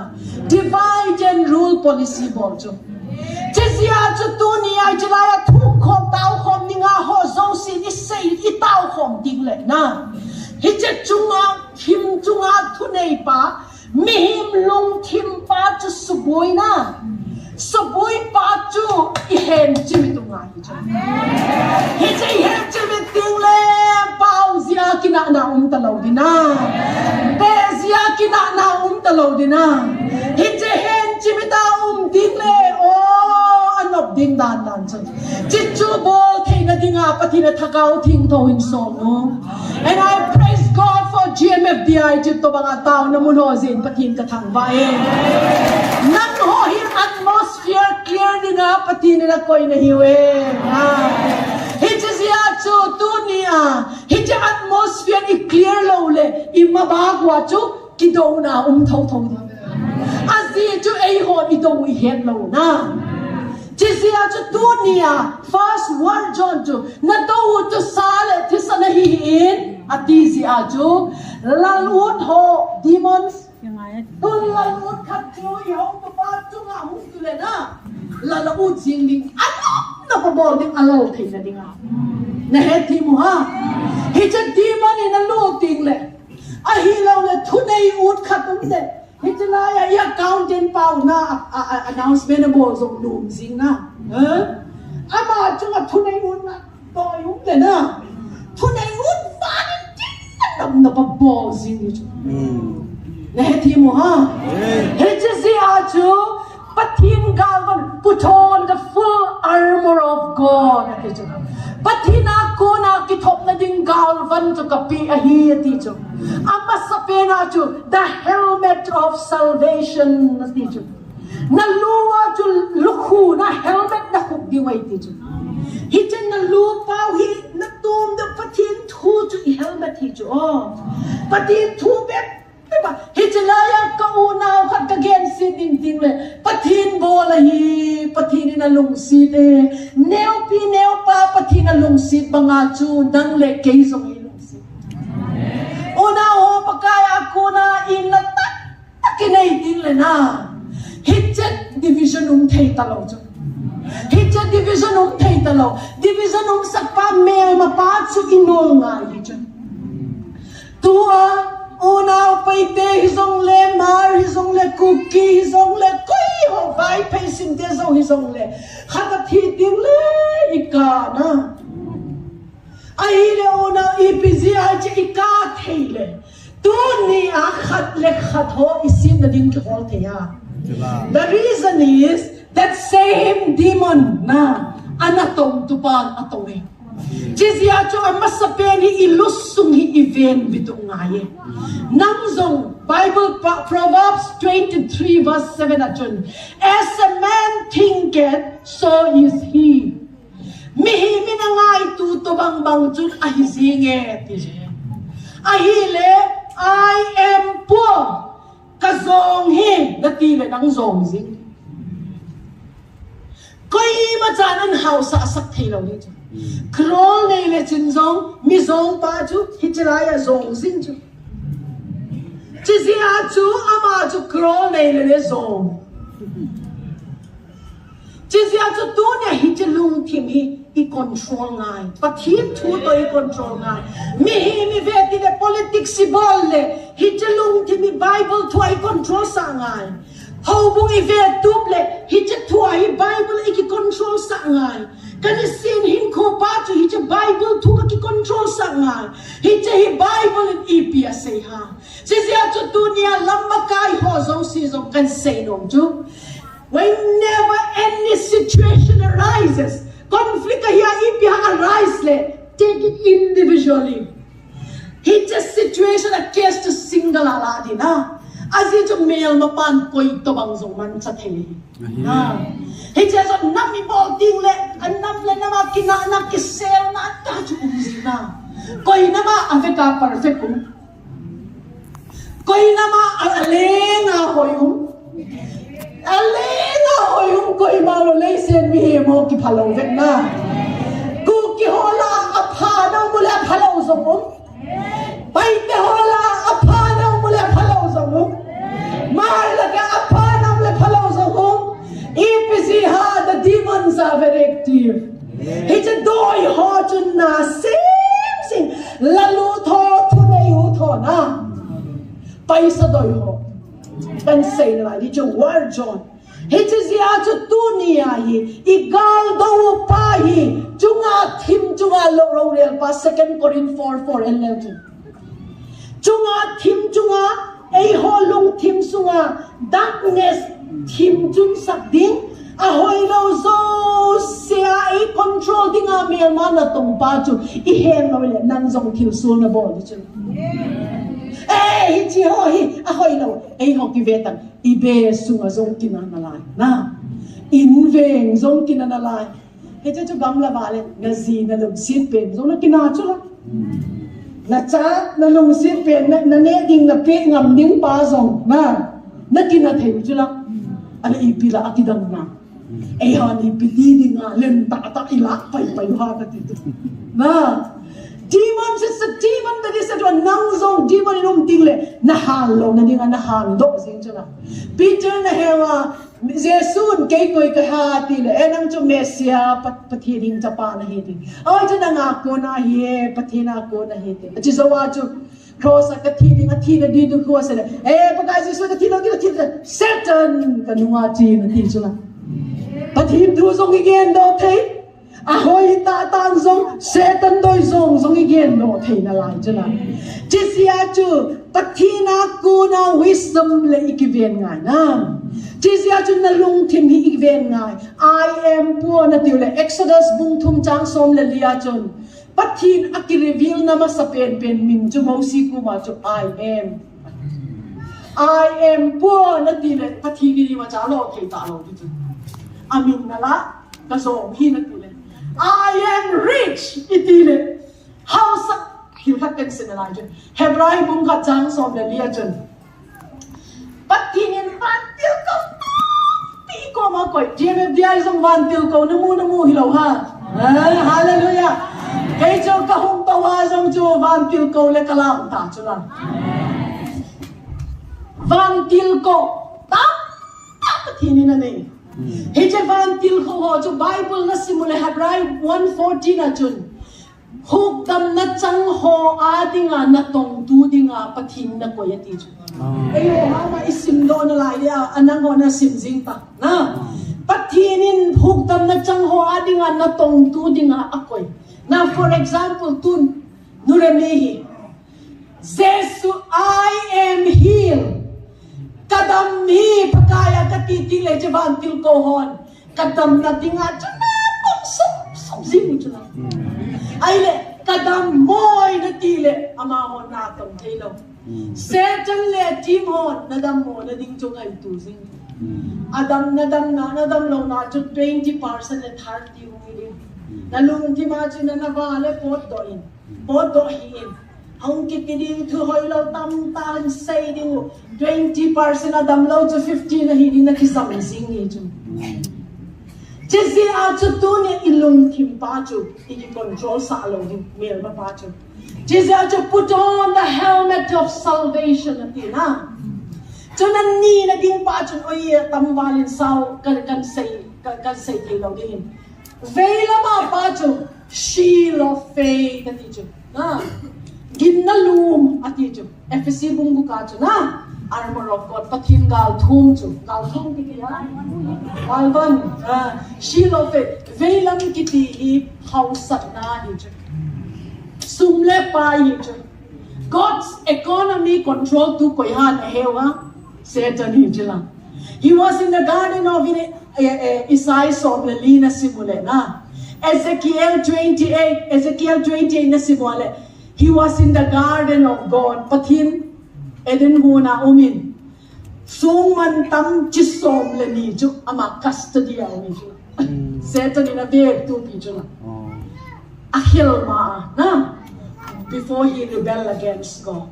Divide and rule policy bol ju. Chizia chu tu ni ai chulaya thu khom tao khom ni nga ho zong si ni sei I tao khom ding le na hi che chunga thim chunga thu nei pa mi him lung thim pa chu suboi na suboi pa chu I hen chi mi tu nga hi che hen chi mi ting le pau zia kina na talo dina be zia kina na talo dina hi che hen chi mi ta ding le of ding dan chan chichu bol theina dinga pathina thakau thing tho in so no and I praise God for GMFDI chit to banga taw na mun ho zin pathin ka thang ba nang ho hi atmosphere clear dinga pathin na koi na hiwe hi chizia chu tu nia hi cha atmosphere I clear lo le I mabagwa chu kido na tho di azi chu ei ho I do we het lo na Chizia chu dunia first 1 John chu na to to sale tisana hi in ati si aju lalut ho demons Yang ayat tun lalut khat chu i ho to pa chu nga hu tu le na lalut jing ding ano na pa bol ding alo thei na ding na he ti mu ha hi cha demon in alo ting le a hi lo le thu nei ut khat um de hi cha la ya accountant pau na announcement bo zo lum jing na ama chu nga thu nei ut na to yum le na thu nei ut fa ni tin na pa bol jing ni chu Nehti mo ha. Hejesi aju patin galvan put on the full armor of God. Patin ako na kitop na din galvan to kapi ahi atijo. Ama sapen aju the helmet of salvation atijo. Naluwa ju lukhu na helmet na huk diway atijo. Hijan nalupa hi natum the patin tu ju helmet hijo. Patin tu bet Hijlaya ka unaw kat kagen si ding ding le patin bola hi patin na lungsi de neo pa patin na lungsi banga chu dang le kay song lungsi unaw ho pakaya ko na in na takinay ding le na hijat division thei talaw chu hijat division thei talaw division sakpa mel mapa chu inol nga hijat tua unaw paite hisong le mar hisong le cookie hisong le koi ho vai pacing de zo hisong le khata thi ding le ika na ai le una ipzi a che ika theile tu ni a khat le khat ho isin na ding hol the ya the reason is that same demon na anatom tupan atong Jizya cho amasapen hi ilusung hi event bitu ngaye. Nangzong Bible Proverbs 23 verse 7 achun. As a man thinketh, so is he. Mihi minangay tuto bang bang chun ahisinge tije. Ahile I am poor. Kazong hi natile nang zong zing. Koi machanan house asak thailaw ni. Krol nei le chin zong mi zong pa chu hijraya zong sin chu chizia chu ama chu krol nei le zong chizia chu tu ne hijlung thim hi I control ngai pathim thu to I control ngai mi veti le politics si bol le hijlung thim I Bible thu I control sa ngai Hobung I ve tuple hijat thu I Bible I ki control sa ngai Kani sin hin ko pa chu hi Bible thu ka ki control sa ngai hi Bible in ipia say ha si sia chu dunia lamba kai ho zo si zo kan say nom chu whenever any situation arises conflict here ipia arise le take it individually hi situation a case to single aladi na azi chu mel mapan koi to bang zo man sa theli na Hijau so nami bolting le, anam le nama kina na kisel na ta chu umzina. Koi nama Africa perfect kum. Koi nama alenga hoyum. Alenga hoyum koi malo le sen mi mo ki phalo vek na. Ku ki hola apha na mule phalo zong. Pai te hola apha na mule phalo zong. Mar la ka apha na mule phalo zong. Ipisiha, the demons are very active. It's a doi ho chun na sing. Lalu tho thu nei hu tho na. Paisa doi ho. Ben say na di chu war John. It's a chu tu ni ai. Igal do pa hi. Chunga thim chunga lo ro real pa 2 Corinthians 4:11. Chunga thim chunga ei ho lung thim sunga darkness Thim chun sak ding ahoy lo zo sia I control ding a mel man na tong pa chu I hen lo le nang zong thil sul na bol chu chi ho hi ahoy lo ei ho ki vetan I be sunga zong kin na lai na in veng zong kin na lai he chu bang la ba le na zi na lo sit pen zong na kina chu la na cha na lo sit pen na ne ding na pe ngam ding pa zong na kina thei chu la Ano ipila akidang na. Han ipiti di nga len ta ila pai ha ka dito. Na. Demons, it's a demon that is at a nangzong demon in tingle. Nahalo na dinga nahando sing chuna. Peter na hewa Jesus kay koy kahati le enang cho Mesia pathiring tapa na hiti. Ay chuna ngako na hiye pathina ko na hiti. Chisawa cho cross a kathiring athina didu ko sele. Pagka Jesus kathina kathina Satan kanunga chi na tin chuna. Pathim du song igen do thei. Ahoy ta tan zong Satan doi zong igen no thei na lai chuna. Chisia chu pathina ko na wisdom le ikiven ngai na. Chisia chu na lung thim hi ikiven ngai. I am poor na tiu le Exodus bung thum chang som le lia chun. Pathin aki reveal na ma sa pen min chu mo si ku ma chu I am poor na tiu le pathini ni ma cha lo ke ta lo chu. Amin na la ka zong hi na tiu le. I am rich itile house hilhaken sinalaje Hebrai bung ka chang som le lia chun patinin vantil ko ti ko ma koi jeme dia isong vantil ko namu hilaw ha hallelujah kay cho ka hung tawa song cho vantil ko le kalam ta chulan vantil ko ta patinin na nei Heje vantil ko ho jo Bible na simule Hebrai 1:14 na chun hukdam na chang ho adinga na tong tu dinga pathin na ko yati chu ayo ha isim do na lai dia anang ho na simjing ta na pathinin hukdam na chang ho adinga na tong tu dinga akoy na for example tun nuremehi Jesu I am healed kadam hi pakaya katitile javan til kohon kadam na dinga chuna som zing chuna aile kadam moy na tile amahon na tom thelo Satan le tim hon nadam mo na ding chung ai tu zing adam lo na chu 20% le 30 hungili na lung ti ma chu na vale pot do hi Ang kitiding to hoy lo tam tan say ding 20% adam lo to 50 na hindi na kisamsing ni chu. Jesi a chu tu ni ilung kim pa chu i control sa lo di mel ba pa chu. Jesi a chu put on the helmet of salvation atina. Chu na ni na ding pa chu oy tam walin sao kan say ti lo din. Vela ma pa chu shield of faith ati chu. Na Ginnalum ati chu FSC bung buka chu na armor of God pathin gal thum ti kaya galvan shield of faith velam kiti hi hausat na hi chu sumle pa hi chu God's economy control tu koi han hewa Satan hi chila he was in the garden of Isaiah of Lelina simule na Ezekiel 28 na simule He was in the garden of God. Pathin eden huna umin. Sung man tam chisom le ni ju ama custody ni ju. Satan in a bed to be ju. Akhil ma na before he rebelled against God.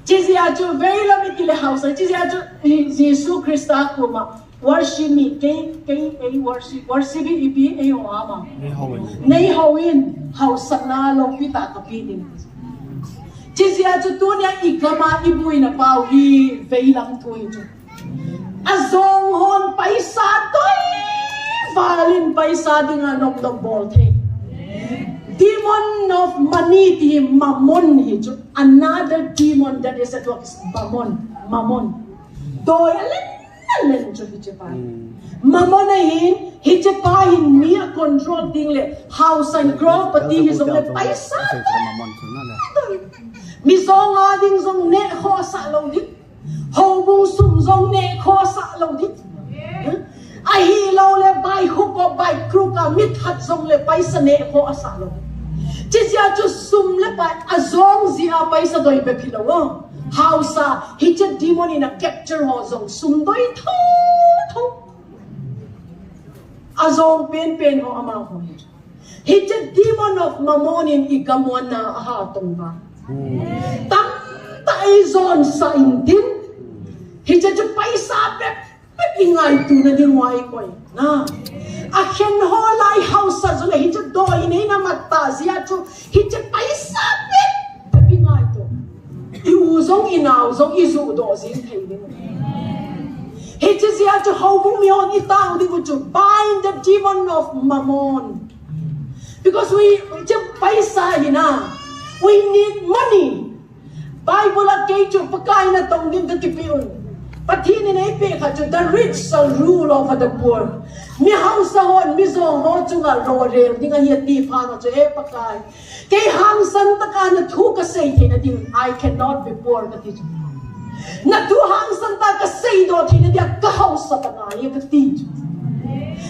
Chizi aju very la mitile house. Chizi aju Jesus Christa kuma worship me kay worship ipi ayo ama. Nei hawin house na lo pita kapinin. Chisia chu tunya ikama ibui na pau hi veilang thui chu. Azong hon paisa toy valin paisa dinga nok dog bol the. Demon of money ti mammon hi chu. Another demon that is at work is mammon. Doy alen chu hi pa. Mammon hi pa hin mi control ding le house and property hi song le paisa. Mi zong a ding zong ne kho sa lo dit ho bu sum zong ne kho sa lo dit ai hi lo le bai khu ko bai kru ka mit hat zong le pai sa ne kho sa lo chi sia chu sum le pai a zong zia pai sa doi be philo wo house a hi che demon in a capture ho zong sum doi tho a zong pen ho ama ho hi che demon of mammon in igamon na ha tong ba tam tai zon sa intin hija ju paisa pe ingai tu na din wai koi na a khen ho lai hau sa zule hi chu do ini na matta zia chu hi chu paisa pet tapi ngai to I uzong inau zong izu do zin thei ding hi chu zia chu ho bu mion I tang di chu bind the demon of mammon because we chu paisa hina we need money Bible at kay chu pakai na tong dim ka kipiun Patini na ipi ka chu the rich shall rule over the poor. Mi hang sa hon mi zong ho chu nga ro rel ding a hiat ti pha na chu e pakai. Kay hang san ta ka na thu ka sei thi na ding I cannot be poor ka ti. Na thu hang san ta ka sei do thi na dia ka hau sa ta na ye ka ti.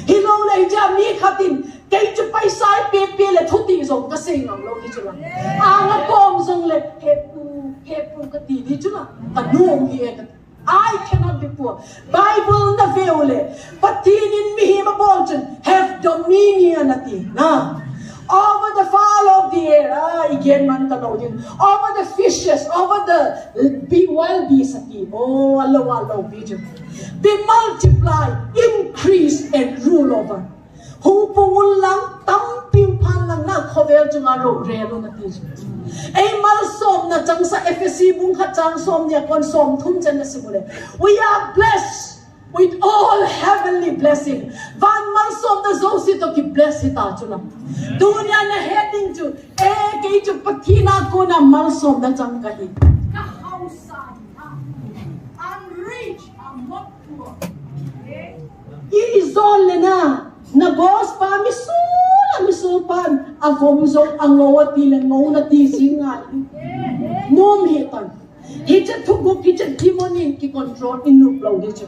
Hilo le ja mi khatin kay chu paisa pe pe le thu ti zong ka sei ngam lo ti chu la. A nga kom zong le he pu ka ti di chu la. Ka nuong hi ka I cannot be poor. Bible na veole. Patinin mihima bolchen have dominion ati na. Over the fowl of the air. Again man tanaw din. Over the fishes. Over the wild beasts ati. Oh, alaw video. Be multiply, increase and rule over. Hung pungul lang, tampimpan lang na cover jung aro relo na ti. Ay malsom na chang sa FSC bung khat chang som niya kon som thum chen na simule. We are blessed with all heavenly blessing. Van malsom na zo si to ki bless ita chuna. Dunya na heading to kay chu patina ko na malsom na chang kahi. Ka hausan I'm rich, I'm not poor. I-izol na na boss pa misupan avom zong angawat tilang ngawna tisingal nom hitan hita tuguk hita demonin ki control inuplow dito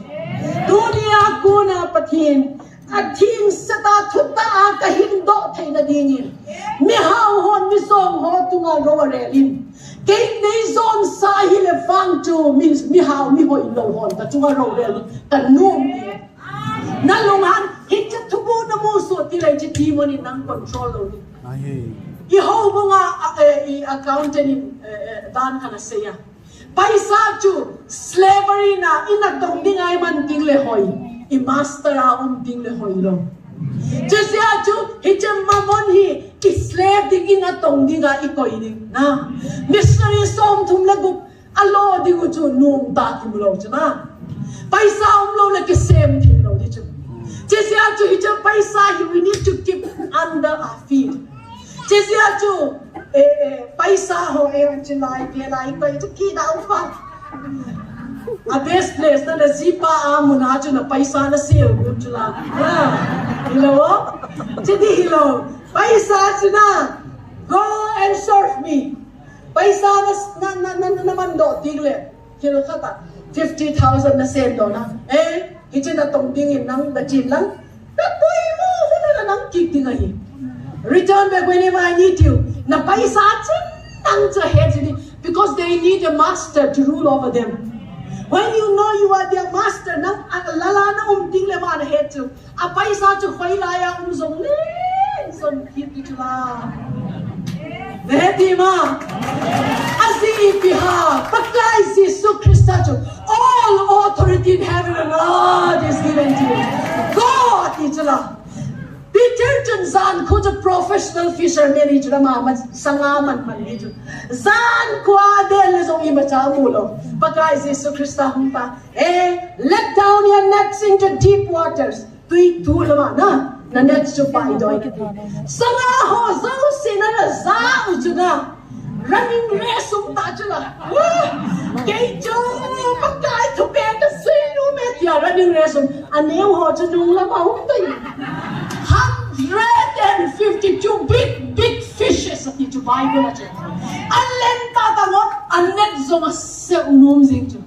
dunia ko na pathin ating sata tuta ka hindo thay na dingin mi hawhon mi song ho tunga rowarelin kay nei zon sa hile fang chu mi haw mi ho ilohon ka tunga rowarelin ka nom nalungan hita tubo na muso tilay si demon ng control ni. Iho mo nga accountant ni dan ka na siya. Paisa chu slavery na inatong dingay man dingle hoy. I-master ang dingle hoy lo. Siya chu hita mamon hi ki-slave ding inatong dinga ikoy ding na. Mystery som tumlagok alo di ko chu nung dati mo lo na. Paisa umlo na ki-same din lo di chu. Jesiya chu hija paisa we need to keep under our feet. Jesiya chu paisa ho chilai pelai ko ito kita upa. A best place na zipa amuna chu na paisa na seal chula. Hello? Jadi hello. Paisa chu na go and serve me. Paisa na naman do tigle. Kilo kata 50,000 na sendo na. Hijin na tong dingin ng bajin lang. Tapoy mo! Huna na nang kiktingahi. Return back whenever I need you. Na paisa chin nang sa heads because they need a master to rule over them. When you know you are their master, nang lala na umting le man head to. A paisa chu khoy laya zong len son kiti chula. Ready ma? Asi piha pakai Yesu Krista chu. All authority in heaven and earth is given to you. God itula. Peter Zan ko a professional fisherman itula ma sangaman man ito. Zan ko adel zong iba cha mulo. Pakai Yesu Krista humpa. Let down your nets into deep waters. Tui tulama na. Na nets to pai doi kiti. Sangaho zau sinana zau chuna. Running race ta chula. Kay jo pakai to be the sino met ya running race aneu ho chunung la mau to 152 big fishes at the Bible at Allen tatangot anet zong se unum zing chu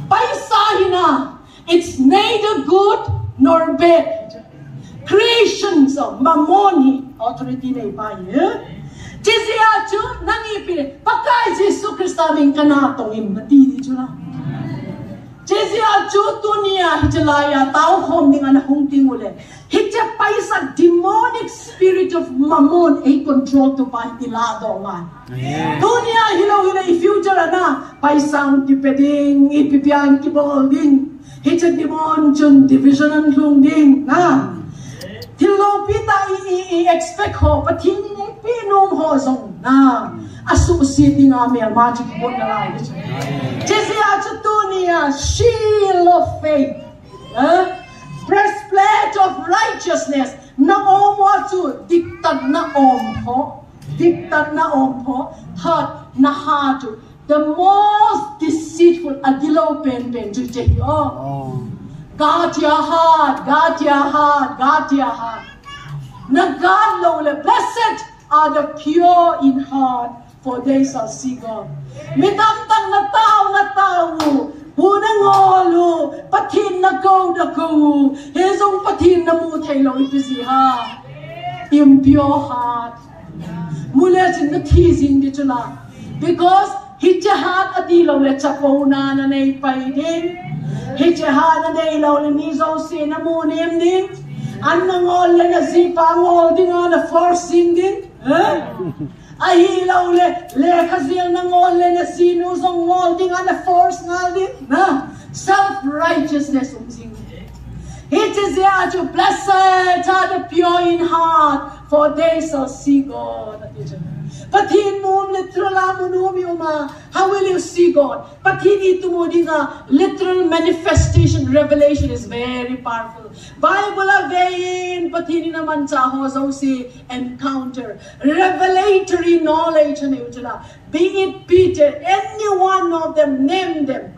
paisa hina it's neither good nor bad creation of mammon authority nei pai Jesiya chu nangipin pakai Yesu Krista ming kanatong imati di chula. Jesiya chu dunia hijlaya tao hom ning anahong tingule. Hija paisa demonic spirit of mammon a control to pai tilado man. Dunia hilo future na paisang tipeding ipipiang kibolding. Hija demon chun division ang lungding na. Tilopita i-expect ho, pati ni pinom ho zong na. Asu si nga may magic po na lang. Jesi atuto niya, shield of faith. Breastplate of righteousness. Na om watu, diktat na om ho. Diktat na om ho. Third, na hatu. The most deceitful adilo pen jujehi oh. Guard your heart, guard your heart, guard your heart. Na God lole, blessed are the pure in heart, for they shall see God. Mitamtang na tao, hunang olo, patin na go, hezong patin na mutay lo ipisi ha. Impure heart. Mula sin na teasing dito lang. Because hitjahat adilo le chapo na nanay paidin. Hitjahat na ilaw le mizo sinamunim din. Anangol le na zipa ngol din na forcing din. Ahilaw le kazil na ngol le na sinusong ngol din na force nga din. Self-righteousness umsing. It is there to blessed are the pure in heart, for they shall see God. Patin mo literal amunumi uma. How will you see God? Patin ito mo din literal manifestation, revelation is very powerful. Bible avein patin naman sa hozaw si encounter, revelatory knowledge na yun. Be it Peter, any one of them, name them.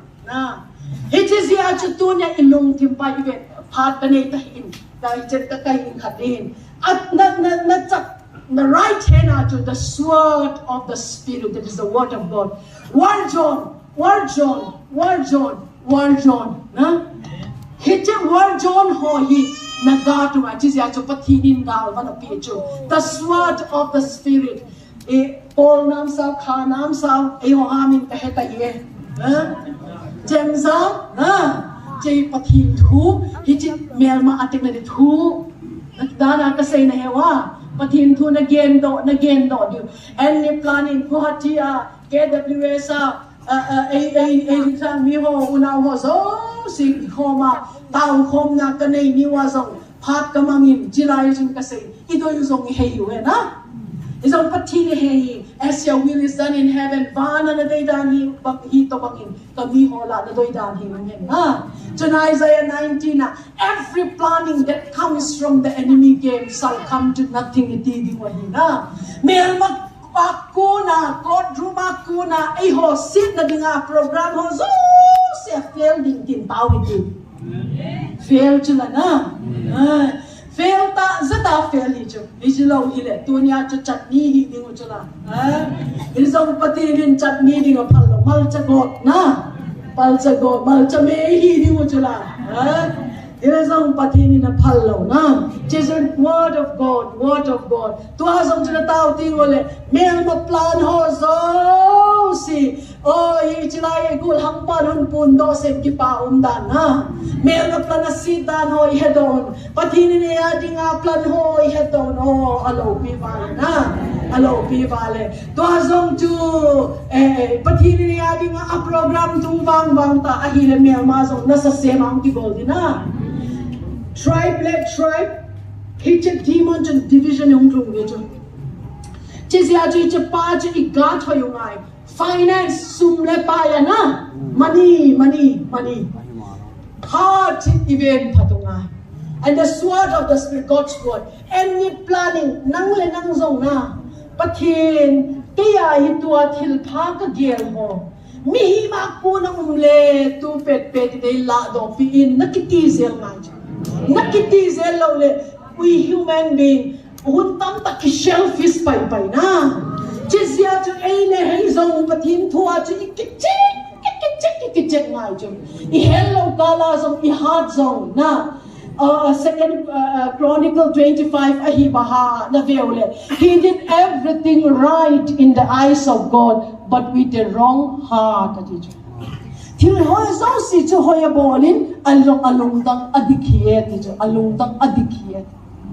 It is here to do niya ilong timpay event. Part panay tahin, dahil dyan kakahin katin. At the right hand to the sword of the Spirit, that is the word of God. Word John. Hit word John hohi nagato ajizya to patinin gal vana picho. The sword of the Spirit. Paul nam sa kha nam sa ayo amin kaheta ye. Jemsa jay patin thu hit melma atik na thu. Dana kasay na hewa. Patin tu na gendo do. Any planning kuhatia KWS a mi ho una ho so si homa tao hom na kanay ni wasong pat kamangin jilay jung kasay ito yung song iheyu na. Isang patin iheyi as your will is done in heaven vana na day dan hito bangin kami hola na doy dan himangen na. To Isaiah 19, every planning that comes from the enemy game shall come to nothing. Itidi wahina. Mer magpakuna, kodrum akuna, ho sit na dinga program ho so siya fail din tawid din. Fail chila na. Fail ta zata fail ito. Ijilaw hile. Tunya to chutney hiding mo chila. Isang pati rin chutney din o palo. Malchagot na. Palchago, malchame mo chula. Iresang patini na palo na. Just a word of God. Tuasang chula tao tingole. Mer ma plan ho so si. Ichilay gul hampan pundo se kipa umdan na. Mer na plan na sitan ho ihedon. Patini niya ding plan ho ihedon. Alo pivale na. Alo pivale. Tuasang tu patini niya ding program tumbang bangta ahile mer mazong nasa semang tigol din na. Tribe led tribe, hitchet demon and division yung tung ito. Chisi ajo itche pa ajo igat ho yung ay. Finance sumle pa yan na. Money. Heart event patung ay. And the sword of the Spirit, God's word. Any planning, nang le nang zong na. Patin, kaya ito at hilpa ka gel mo. Mihima po ng umle, tu pet day la do piin, nakitizel nga. Nakitizel law le, we human being, untam ta ki shellfish pay na. Jizya to ay ne hay zong patin tuwa to ikichek nga jom. I-hello kala zong i-hard zong na. Second Chronicle 25 ahibaha na veole. He did everything right in the eyes of God, but with the wrong heart. Til hoy so si cho hoya bolin along dang adikiyet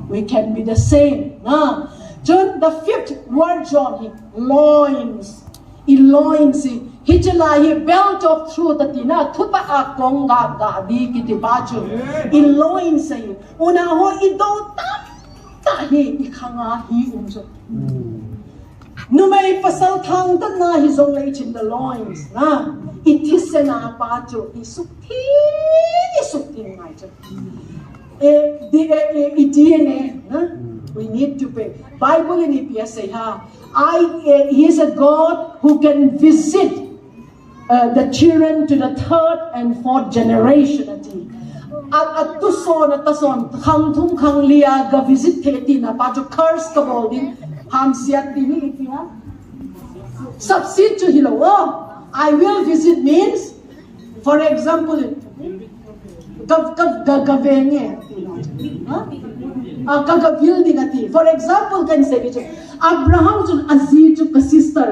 we can be the same na. John the 5th word John loins hijalahi belt of truth atina tuta akong ga di kiti bajo loins say una ho ido ta hi i khanga hi jo nu mai pasal thang ta na hi zong lei chin the loins na it is na pa jo i suk ti ngai jo DNA na we need to pay Bible in EPS say ha he is a God who can visit the children to the third and fourth generation ati at tu son at son khang thum khang lia ga visit theti na pa jo curse ka bol din ham siat ti ni ti ha substitute to hilo I will visit means for example gavenge building ati for example kan say bicho Abraham jun aziz ju ka sister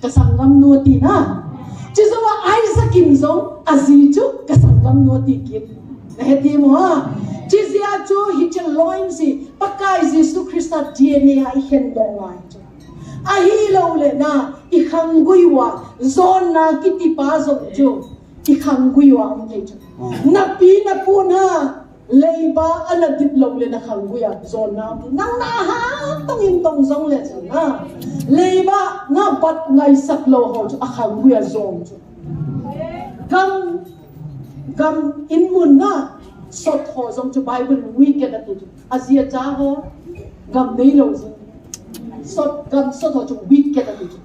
ka sangam no ti na chizawa Isaac kim zong aziz ju ka sangam no ti kit heti mo chizia chu hi chen loin si pakai Jesus Christa DNA ai hen dong ai chu ahi lo le na I khangui wa zon na kiti pa zong chu I khangui wa ang te chu na pi na pu na leiba ala dit lo le na khangui a zon na nang na ha tong in tong zong le chu na leiba na bat ngai sak lo ho chu a khangui a zong chu gam in mun na sot ho zong chu Bible wicked at chu azia cha ho gam nei lo zong sot ho chu wicked at chu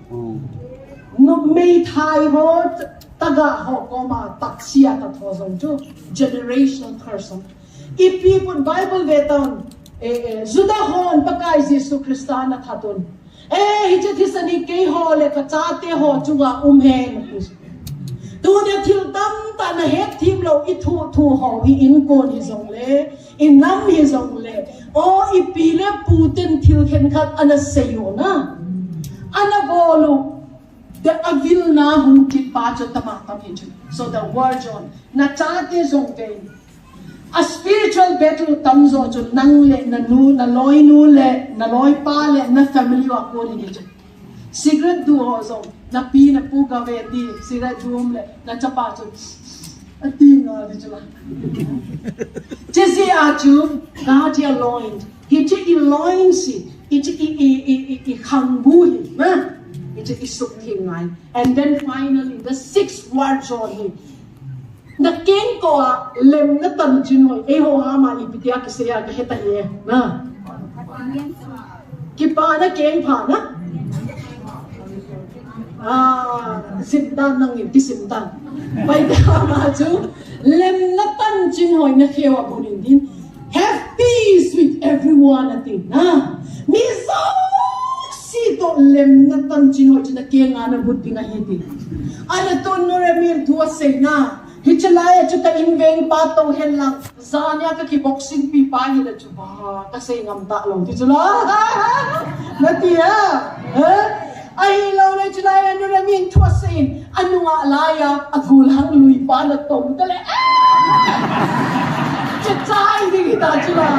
no mei thai ho taga ho ko ma taksia ta tho zong chu generational person if people Bible ve taun juda hon pakai Jesus Christana thatun hi che thisani ke ho le ka cha te ho chuga hen tu ne thil tam ta na het thim lo I thu ho I in kon hi zong le in nam hi zong le o I pi le putin thil khen khat ana seyo na ana bolu the avil na hum kit pa cho tama tam hi so the word on na cha te zong ve a spiritual battle tam zo cho nang le na nu na loi nu le na loi pa le na family wa ko ni chu secret du ho zo na pi na pu ga ve di secret du le na chapa chu ati na di chu jesi a chu God ya loin hi chi I loin si I chi I khang bu hi na I chi I suk thi ngai and then finally the sixth word on him na ken ko lem na tan chin hoi e ho ha ma I pitia ki se ya ka heta ye na ki pa na ken pha na simtan nang iti simtan pai da ma chu lem na tan chin hoi na khewa bunin din have peace with everyone atin na mi so si to lem na tan chin hoi na ke nga na buti nga hiti ana ton no remir thua se na hichalaya chu ta inveng pa to hen lang zanya ka ki boxing pi pa ni la chu ba ka se ngam ta long ti chula natia ai lo le chulaya no ramin thua sein anu nga laya agul hang lui pa la tom tale chai di ta chula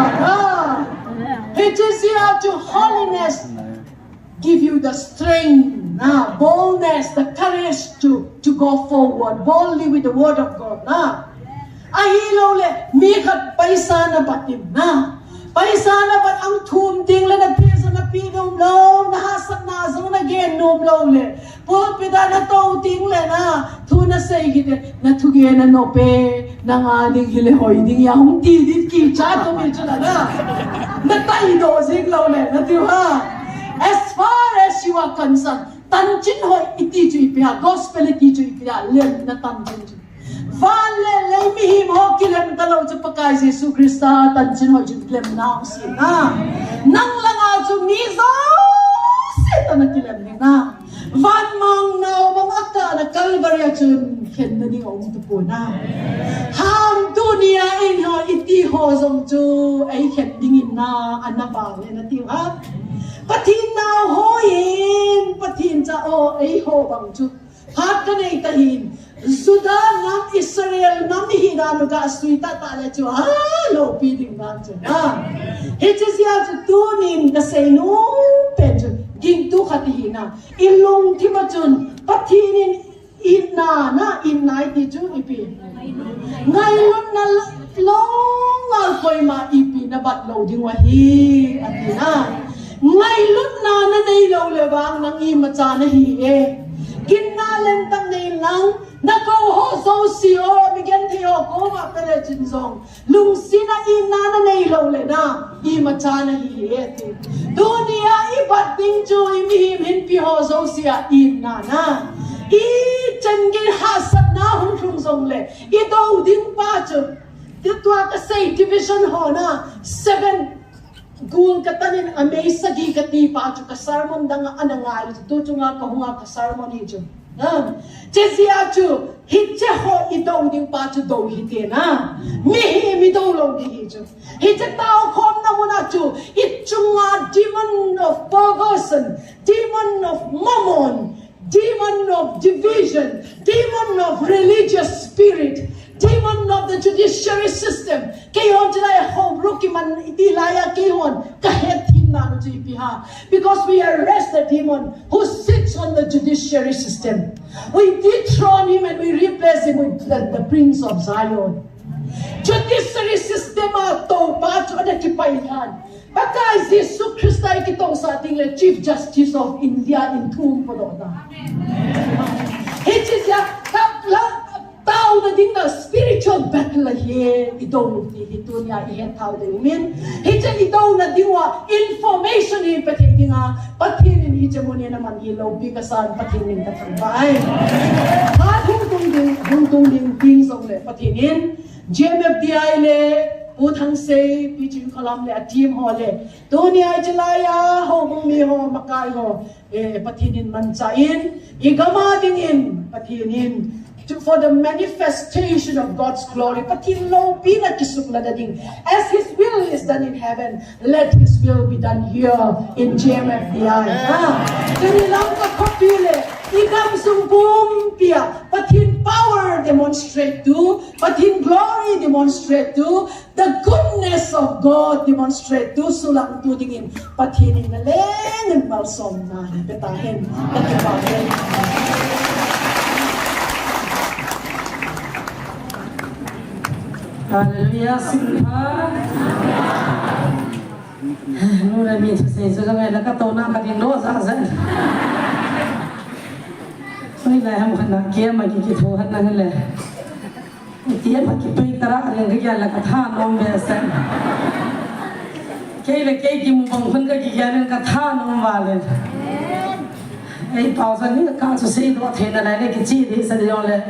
hichalaya to holiness give you the strength boldness, the courage to go forward boldly with the word of God ahilo le mi khat paisa na batim na paisa na bat ang thum ding le na pisa na pinum lo na hasat na zong na gen nom lo le pol pida na to ting le na thu na sei gite na thu ge na no pe na nga ding hile hoi ding ya hum ti dit ki cha to mi chula na tai do zig lo le na tu ha as far as you are concerned tan chin hoi iti chu ipia gospel iti chu ipia lem na tan chin chu vale le mi him ho kilem talo chu pakai Jesus Christa tan chin hoi chu lem na si na nang langa chu mi zo se tan kilem ni na van mang na bang aka na Calvary chun khen na ni ong tu po na ham dunia in ho iti ho zong chu ai khen ding in na anaba le na ti ha patin now hoin patin cha o ei ho bang chu hat ka nei ta hin suda nam Israel nam hi na no ga suita ta le chu lo pi ding ban chu he che sia chu tu nin ka sei no pe chu ging tu khat hi na ilung thi ma chun patin in na in nai ti chu ipi ngai lun na long al koi ma ipi na bat lo ding wa hi ati na ngay lut na na nei lo le wang nang I ma cha na hi e kin na len tang nei lang na ko ho so si o mi gen thi o ko ma pele chin song lung si na I na na nei lo le na I ma cha na hi e ti dunia I bat ding chu I mi him hin pi ho so si a I na na I chen gi ha sat na hung thung song le I do ding pa chu ti tua ka sei division ho na 7 gul katanin amay sagi kati pa chu ka sermon dang anangai tu chu nga ka hunga ka sermon hi chu Chezia chu hitche ho I do ding pa chu do hi te na mi hi mi do lo di hi chu hitche tao khom na mo na chu I chunga demon of perversion demon of mammon demon of division demon of religious spirit demon of the judiciary system kayon jilay ho ruki man itilaya kayon kahet hinna no jipiha because we arrest the demon who sits on the judiciary system we dethrone him and we replace him with the prince of Zion judiciary system to pa chu ada kipaihan baka Jesus Christ ay kitong sa ating chief justice of India in thum podo na hitches ya tao na ding na spiritual battle here idong ni hito niya ihe tao de umin hitchen idong na diwa information ni pati nga patinin hegemony naman ilaw bigasan patinin ka tambay ha hung ding things of le patinin GMFDI le Utang say pitching column le team ho le dunia jalaya ho mi ho makai ho patinin manchain igama ding in patinin for the manifestation of God's glory. Patin lo pina kisukla dading. As His will is done in heaven, let His will be done here in GMFDI. Jadi lang ka kapile, ikam sumbum pia. Patin power demonstrate to, patin glory demonstrate to, the goodness of God demonstrate to. Sulang tu dingin, patinin na lengan balsom na betahin, nakipahin. Hallelujah, Simha. Nura mi thase so ngai la ka to na ka ding lo sa sa. Soi la ham khana ke ma ki tho han na le. Ti ma ki pai tara le ngi ya la ka tha nom be sa. Ke le ke ki mu bang phun ka ki ya nen ka tha nom wa le. Ei pau sa ni ka so sei do the na le ki chi de sa de yong le.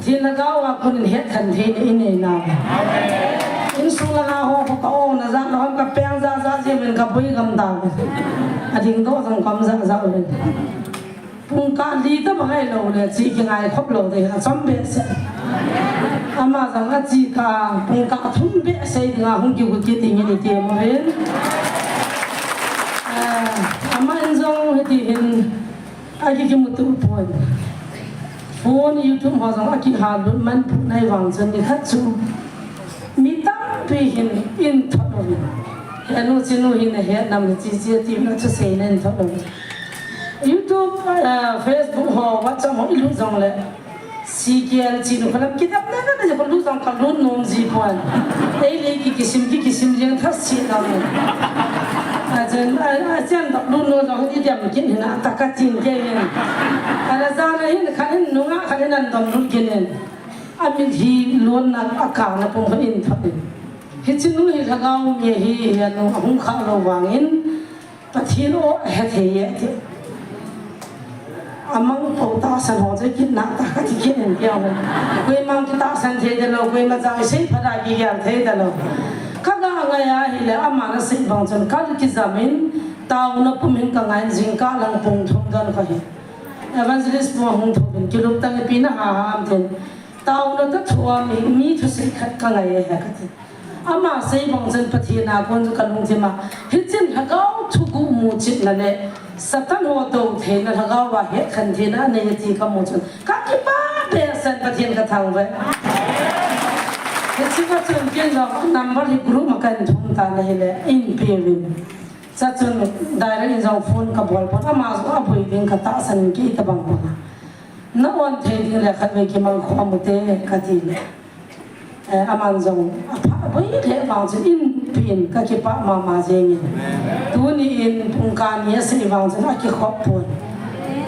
Thì là cao à con hết thần thế này này nào in sung là ho có câu là ra nó cái beng ra gì mình gặp bấy cầm tàu à thì đó thằng cầm ra rồi cũng cả đi tới bằng ngày lâu này chỉ cái ngày khóc lâu thì là sắm bể sẽ mà rằng là chỉ cả cũng cả thun bể sẽ thì là không chịu cái tiền như thế mà hết mà anh giống thì hình ai cái một tụ buồn phone YouTube họ rằng aki hà luôn man này vàng chân đi khách chú mi tam bị hình in thật rồi anh nói xin nói hình này hết nằm chỉ tìm nó cho xây nên thật rồi YouTube Facebook họ bắt cho họ ít lúc rằng là si kian chỉ nó làm cái đáp này nó chỉ lúc rằng cả lúc nông gì quan đây lấy cái kisim riêng thắt xí nào chân đọc luôn luôn rồi đi điểm kiến hình ta cắt chín cái này, là ra này hình khăn nó ngã khăn này đầm luôn cái này, mình thì luôn là cả là cũng phải in thật, hết chân núi thì thằng ông nhỉ thì nó không khá là vàng in, và thì nó hết thế mang bầu ta sản họ sẽ kiến nặng ta cắt kiến hình kia rồi, quên mang cái ta sản thế rồi quên mà giải sinh phải đại gì thế rồi. Các ngày thì là amana sinh bằng chân các cái zamin tao nó cũng mình cả ngày dính cả lần bùng thùng đơn phải evangelist mua hung thùng cái lúc tăng cái pin ham thì tao nó tất thua mình mi thu sinh các ngày hè cái ama sinh bằng chân phát hiện nào con cái lùng thì mà hết chân thằng gấu thu cụ mua chít là nè satan hoa đầu thế là thằng gấu và hết khẩn thì nó này thì có một chân các cái ba bè sen phát hiện cái thằng vậy Kasi ka chun kien lo number hi group makan thum ta nei le in pevin cha chun direct in zong phone ka bol pon ama zo apui ding ka ta san ki ta bang pa na on the ding le khat ve ki mang kho mu te ka ti le aman zong apa boi le bang chu in pin ka ki pa ma je ni tu tu ni in pungkan ni sei wang chen a ki khop pun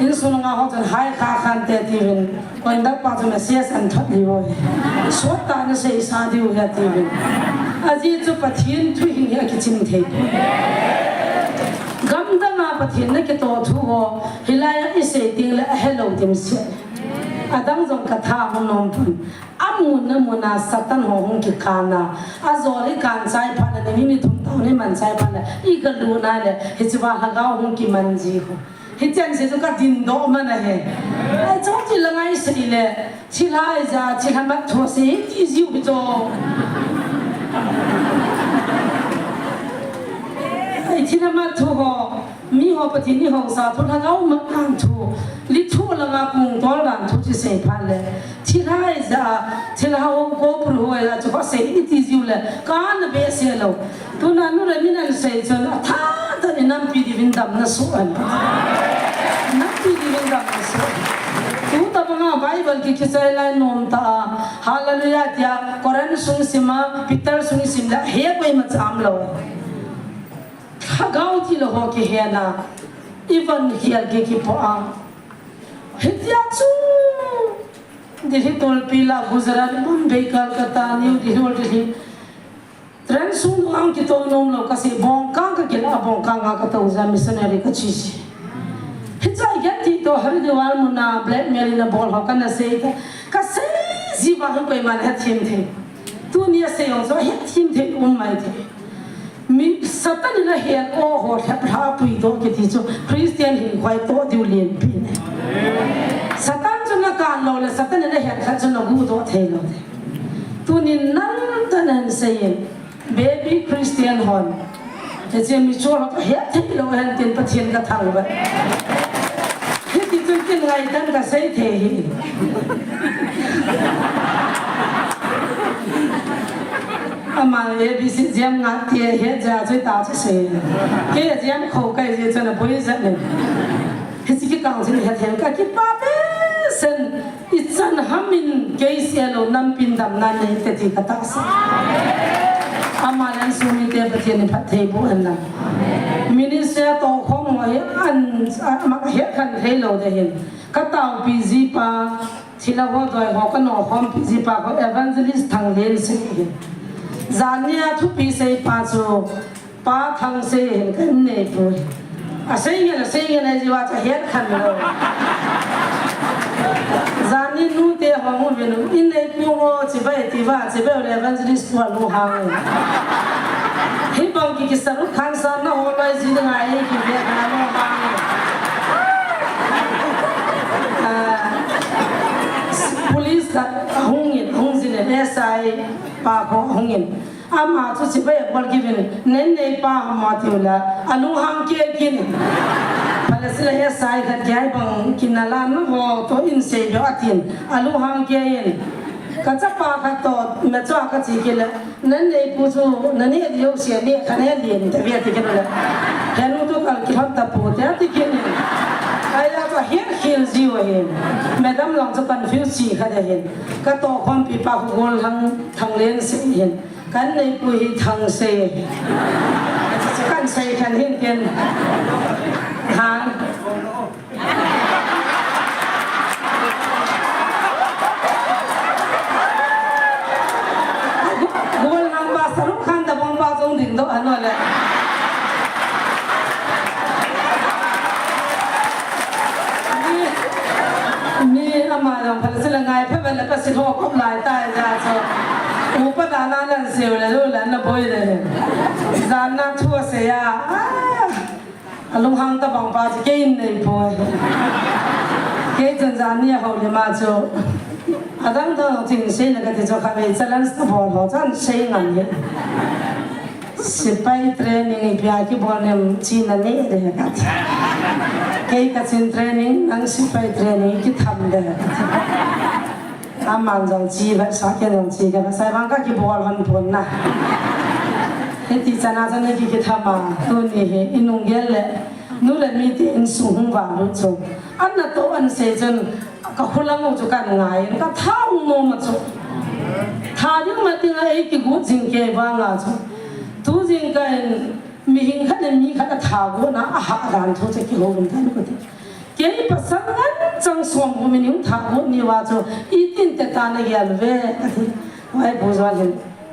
in sunanga ho chen hai kha khan te ti win kon dak pa chen sia san thot li wo so ta na sei sa di u ya ti win a ji chu pathin thu hin ya ki chin the gam da nga pathin na ki to thu ho hilaya i sei ting la hello tim se adang jong katha honom pun amun na muna satan ho hong ki kana azori kan sai phana ni mi thum taw ni man sai phana I ga lu na le hi chwa ha ga hong ki man ji ho hi chen se ka din do ma na he ai chong ji la ngai si le chi lai ja chi han ba tho se ji ji bu jo ai chi na ma tho ho mi ho pa thi ni ho sa tho na ga ma kan thu li thu la nga pung to lan thu chi se phan le chi lai ja chi la ho ko pru ho ya chu se I ti ji le kan be se lo tu na nu re mi nan se chon tha ta ni nam pi di vin dam na su an nam pi di vin dam na su tu ta banga bible ki kisai lai nom ta hallelujah tia koran sung sima pitar sung sim la he koi ma cham lo Hagau ti lo ho ki hena even hial ke ki po ang hitia chu dihi tol pila Gujarat Bombay Calcutta New Delhi dihi tren sung ang ki to nom lo kasi bong kang ka kila bong kang ka to za missionary ka chi hitia get ti to har diwal muna blackmail na bol ho kana se ka se jiwa ho koi man ha thim the tu ni se yo so ha thim the mai the mi satan na he ko ho thapra pui do ke ti chu Christian hi khwai to diu lien pi ne satan chu na kan lo le satan na he kha chu no gu do the lo tu ni nan tanan se baby Christian hon te che mi chu lo he the lo han tin pathian ka thang ba he ti chu kin ngai tan ka sei the hi ama ABC jam nga tie he ja choi ta chu se ke jam khou kai je chen na boi zat ne he chi ki kang sin he then ka ki pa be sen I chan hamin ke se lo nam pin dam na ne te ti ka ta sa ama lan su mi te pa thiên phat thei bu an na minister to khom wa he an ma he khan thei lo de hin ka taw pi ji pa thila ho doi ho ka no khom pi ji pa ko evangelist thang len se Zania thu pi sei pa chu pa thang se kan ne pu a sei nge ji wa cha het khan lo Zani nu te ho mu ve nu in nei pu ho chi bai ti wa chi bai le evangelist wa lu hang hi bang ki saru khan sa na ho lai ji na ai ki ve na lo hang police ka hung jin SI pa ko hungin ama chu chi bai bol gi ben nen nei pa ma tiula alu hang ke kin palasila SI ka gai bang kinala no ho to in se yo atin alu hang ke yin ka cha pa ka to me cha ka chi ke la nen nei pu chu nen ne yo se ne ka ne lien ta wi ti ke la hanu to ka ki hot ta pu ta ti ke ni ai la ba hier khil ji wa hin madam long chu confuse chi kha da hin ka to khom pi pa ku gol thang len se hin kan nei pu hi thang se kan se kan hin ken hang gol hang ba saru khan da bong ba jong ding do ano le mi ama long phal sila ngai phe bel ka si tho khop lai ta ja so u pa da na lan se le lo lan na boy de zan na thua se ya alung hang ta bang pa ji ke in nei boy ke jan jan ni ho le ma jo adang da jing se na ka ti jo kha be chalan sa bo ho chan se ngan ye sipai training pia ki bonem china ne de ka ke ka chin training nang sipai training ki tham de amang jong chi ba sa ke jong chi ka sai bang ka ki bol han thon na he ti chana chana ki thama tu ni he inung gel le nu le mi ti in su hung wa lu chu an na to an se chen ka khulang chu kan ngai ka thau no ma chu tha yu ma ti ngai ki gu jing ke ba nga chu tu jing ka มีหิงขันมีขันถาวนะอาหารานทุจะกี่โหกันกันก็ได้เกี่ยปัสสังกันจังสมก็มีนิ่งถาวนี่ว่าจะอีตินเตตานเกียลเวไว้บุษวัน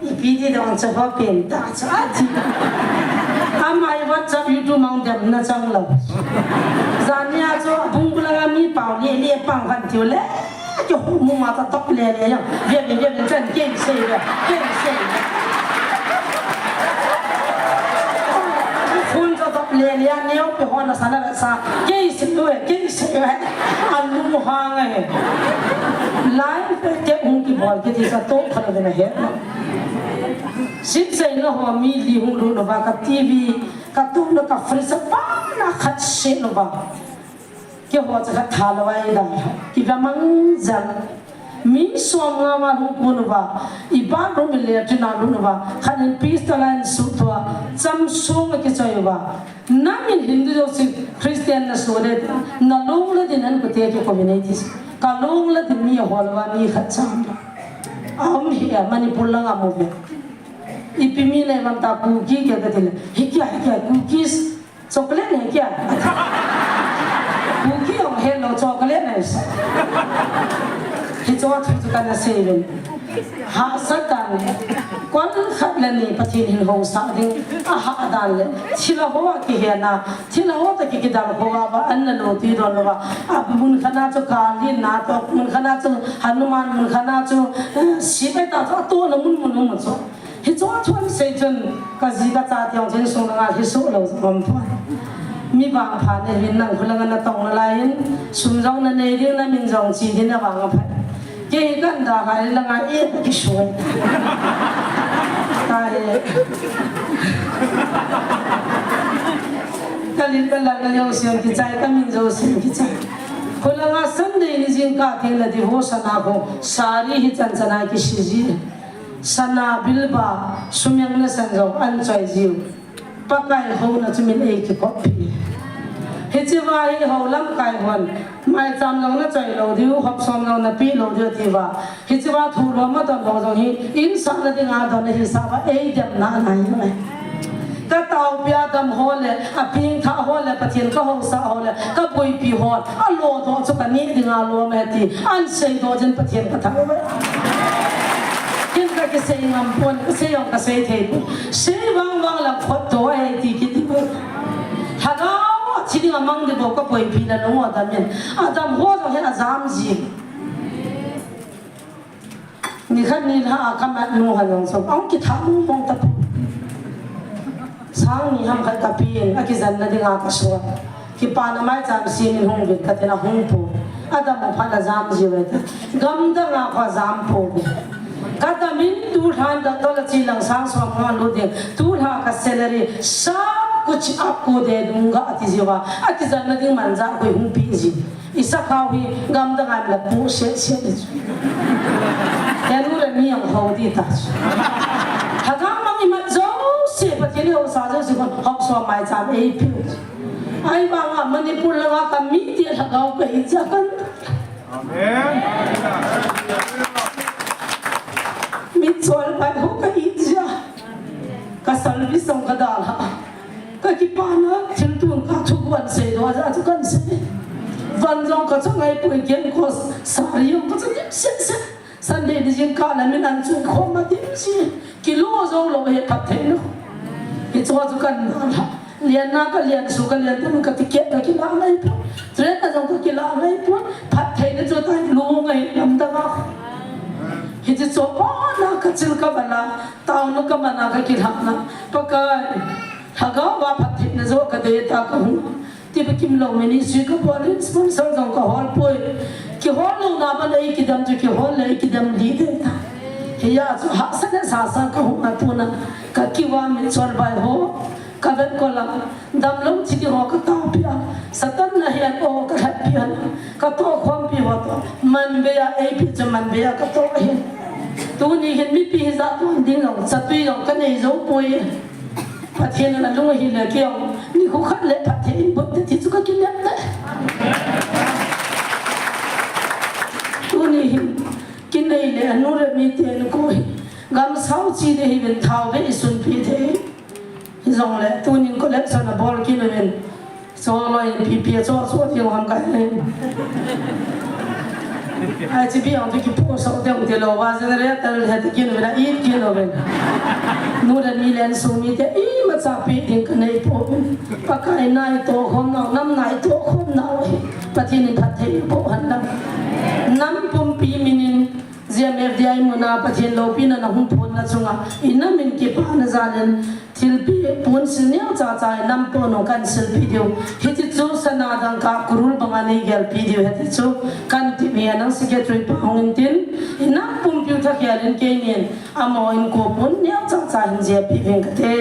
อีปีที่ต้องจะพอเป็นตาจะจีอามาวัดจะอยู่ดูมังเดิมนะจังเลยจานนี้จะบุ้งบุลามีเป่าเลี้ยเลี้ยปังกันเที่ยวเล่จะหูมุมาตะตอกเลี้ยเลี้ยยังเลี้ยจันเก่งเสียเก่งเสียคุณจะต้องเลี้ยเลี้ยเนี้ยไปหัวนักสารนักษาเก่งเสียด้วยเก่งเสียอันนู้นห่างไงไลฟ์เก็บหุ่นกี่บอลกี่ที่จะโต๊ะขนาดนั้นเหรอสิบเซนละหัวมีดีหุ่นรู้นะว่ากับทีวีกับตู้แล้วกับฟรีซบ้านะขัดเชนนะบ้าเกี่ยวกับจะขัดทาลไว้ได้ที่ว่ามังจังมีสวมงามาหุ่นบุญว่าอีบ้านรู้ไม่เลยที่น่ารู้นะว่าขันพิสตลานสุดว่าจำส่งกี่ใจว่าน้ำมินฮินดูโจสิคริสเตียนนะสุดเลยนั่งลงเลยที่นั่นก็เที่ยวคอมมิวนิตี้ก็ลงเลยที่มีหัวละว่ามีขัดจังอ้าวมีอะมันนี่พูดละงามุกइपिमी ने बनता कुकी क्या कहते हैं क्या cookies chocolate है क्या कुकी और हेलो चॉकलेट है हिचवा थुचुका न सेवन हाँ सत्तान कौन खबलनी पति नहीं हो साधे आहा दाल चिला हुआ कि है ना चिला हुआ तो कि दाल हुआ बा अन्न लोटी दोनों बा अब मुनखना तो काली ना तो मुनखना तो हनुमान मुनखना तो शिवे तो न मुन तोฮิจวชวนเซจนก็จีก็จ่าเตียงเช่นส่งงานที่สุดเราสมพันมีบางผ่านในวินนั่งคนละกันตรงอะไรสุนทรนั่นเองนั่นมินจงจีที่นั่นบางผ่านเกี่ยกันด่าใครละงานเอ๊ะที่สวยตายก็ลิ้นเป็นละกันยองเสียงกิจใจก็มินจงเสียงกิจใจคนละงานสันเดย์นี่จิงก้าเทียนละที่หัวสนาคงสารีฮิจันสนาคิชิจีsana bilba sumyang na sanjong an choi jiu pakai ho na chumin ei ki kopi hichiwa hi ho lam kai hon mai cham long na choi lo diu hop som long na pi lo diu tiwa hichiwa thu lo ma don lo jong hi in sa na ding a don hi sa ba ei dem na nai mai ka tau pia dam ho le a ping tha ho le pathian ka ho sa ho le ka poi pi ho a lo do chu ka ni ding a lo me ti an sei do jen pathian ka tha baคิดก็เสียงปนเสียงก็เสียเทปเสียงวังละขดตัวไอ้ที่คิดดูถ้าเราที่นี่มันดีบอกก็ไปพิจารณาว่าทำยังอาจารย์หัวเราเห็นอาจารย์จีนี่ขั้นนี้ถ้าคำนั้นนู่นหันหลังส่งเอาคิดทำมองตะปูช้างนี่ทำขัดตะปีนอากิจันนั่นที่งานกระทรวงคิดปานไม่จำสิ่งหงวิทย์ก็เท่านั้นหงปูอาจารย์บอกพันอาจารย์จีเวทกำจังอาควาจามปูkata min tu than da tol chi lang sang som ma lu de tu tha ka salary sab kuch आपको दे दूंगा अति जीवा अति जन दिन मंजा कोई हूं P G इसा खाओ ही गम दा गम ला पू से तेनु रे मी ang ho di ta haga mang ima zo se patini ho sa zo se kon hok so mai cha ei pi ai ba nga manipur la ka mi ti hagao ka hi cha kan amenมิจฉาไปเขาก็อิจฉาก็สารวิสงกระดาษก็คิดว่านะฉันตัวก็ทุกวันเสียด้วยจะทุกวันเสียวันเราก็จะไงป่วยเกี่ยงก็สารีก็จะยิ่งเสียสันเดย์ยิ่งการนั้นมันช่วยความมาดิ้งสิกิโลจงเราไปพัฒนามิจฉาทุกกันนะเรียนนักก็เรียนสุขเรียนแต่มันก็ติเกตก็กินอะไรปุ๊บเทรนต์จงก็กินอะไรปุ๊บพัฒนาจนได้รู้ไงลำดับฮิจิโซป้านะก็จิลกับมันนะตาวนุกับมันนะก็คิดหักนะปะก็ถ้าก็ว่าพัฒนาโซก็เดียตาก็หูที่ไปกินเหล้าไม่นี่ซื้อก็พอเลยสปอนเซอร์จงก็ฮอลป่วยกี่ฮอลลงน้ำมันเลยกี่ดำจุกี่ฮอลเลยกี่ดำดีเด้อท่าเฮียจะหักสันสาสก็หูมาตัวนั้นก็คิดว่ามันชวนไปหัวก็เป็นคนละดำลงที่หัวก็ตาเปียสตันนะเฮียโอ้ก็แฮปปี้นะก็ตัวความปีว่าตัวมันเบียไอพี่จะมันเบียก็ตัวเฮียตัวนี้เห็นมีปีศาจตัวดิ้งหลงสัตว์ตัวหลงก็ในโซ่ป่วยพัฒนาแล้วลุงเฮียเกี่ยวนี่เขาขัดเล็บพัฒนาบุตรที่สุดก็กินเล็บเลยตัวนี้กินในเลยนู้นเรื่องมีเตียนกูกำเสาจีเดียเป็นเท้าเวสุนพีเท dòng lệ tu nhìn collection là ball kia lên cho loài pi cho suốt nhiều hàng cái lên ai chỉ biết ông cái phố sau tiếng thì lo vào giờ này tao hết kia là ít kia rồi nu đã đi lên xuống mi thế ý mà sao bị tiếng cái này phố pakai này to không nào năm này to không nào bắt thiên phát thấy phố hắn lắm năm pum pi minin GMFDI muna pathin lo pin na hum phun na chunga inna min ki pa na zanen thilpi pun sinya cha cha nam po no kan sil video hiti chu sana dang ka kurul bangani gel video hiti chu kan ti mi anang secretary pa hongin tin inna pum piu tha kyalin ke nien amo in ko pun nya cha cha hin je pi veng ka the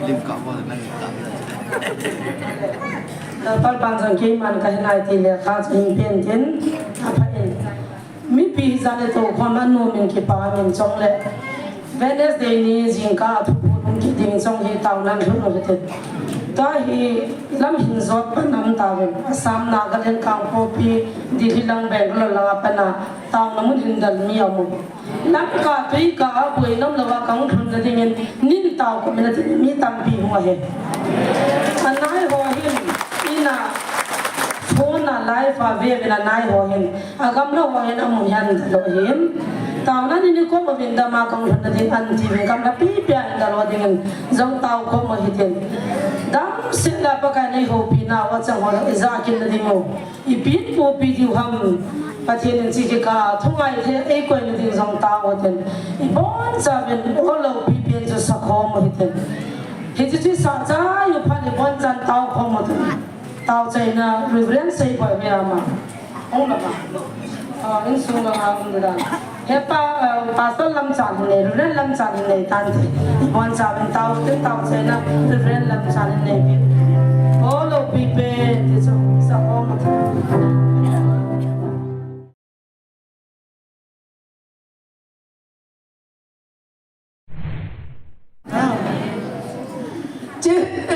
lim cọ vào này pal pan sang ke man ka nai ti le kha chin pen tin apa en mi pi zale to khom an no min ki pa min chong le Wednesday ni jing ka thu pum ki ding chong hi taw nan thu no te ta hi lam hin zot pan nam ta wen asam nagaland kang po pi di hilang bengal la pa na taw na mun hin dal mi amu lam ka tui ka bui nam lawa kang thun da ding nin taw ko min ti mi tam pi ho he anai ho hin ina phone na live a ve na nai ho hin agam na ho hin amu yan lo hin taw na ni ko ma bin da ma kang thun da ding an ti ve kam na pi pya da lo ding zong taw ko ma hi tin dam se la pa ka nei ho pi na wa chang ho la za kin da ding ho I pin po pi di ham pathin chi ki ka thungai the e ko ni ding zong taw ho tin I bon sa ben ho lo pi pi jo sa kho ma hi tin he chi sa cha yu pha ni bon chan taw kho ma tin taw chai na reverence sei boy me ma ong la ma in sung la ang da he pa pastor lam chan ne reverend lam chan ne tan thi bon sa ben taw tin taw chai na reverend lam chan ne bi ho lo pi pe ti sa kho ma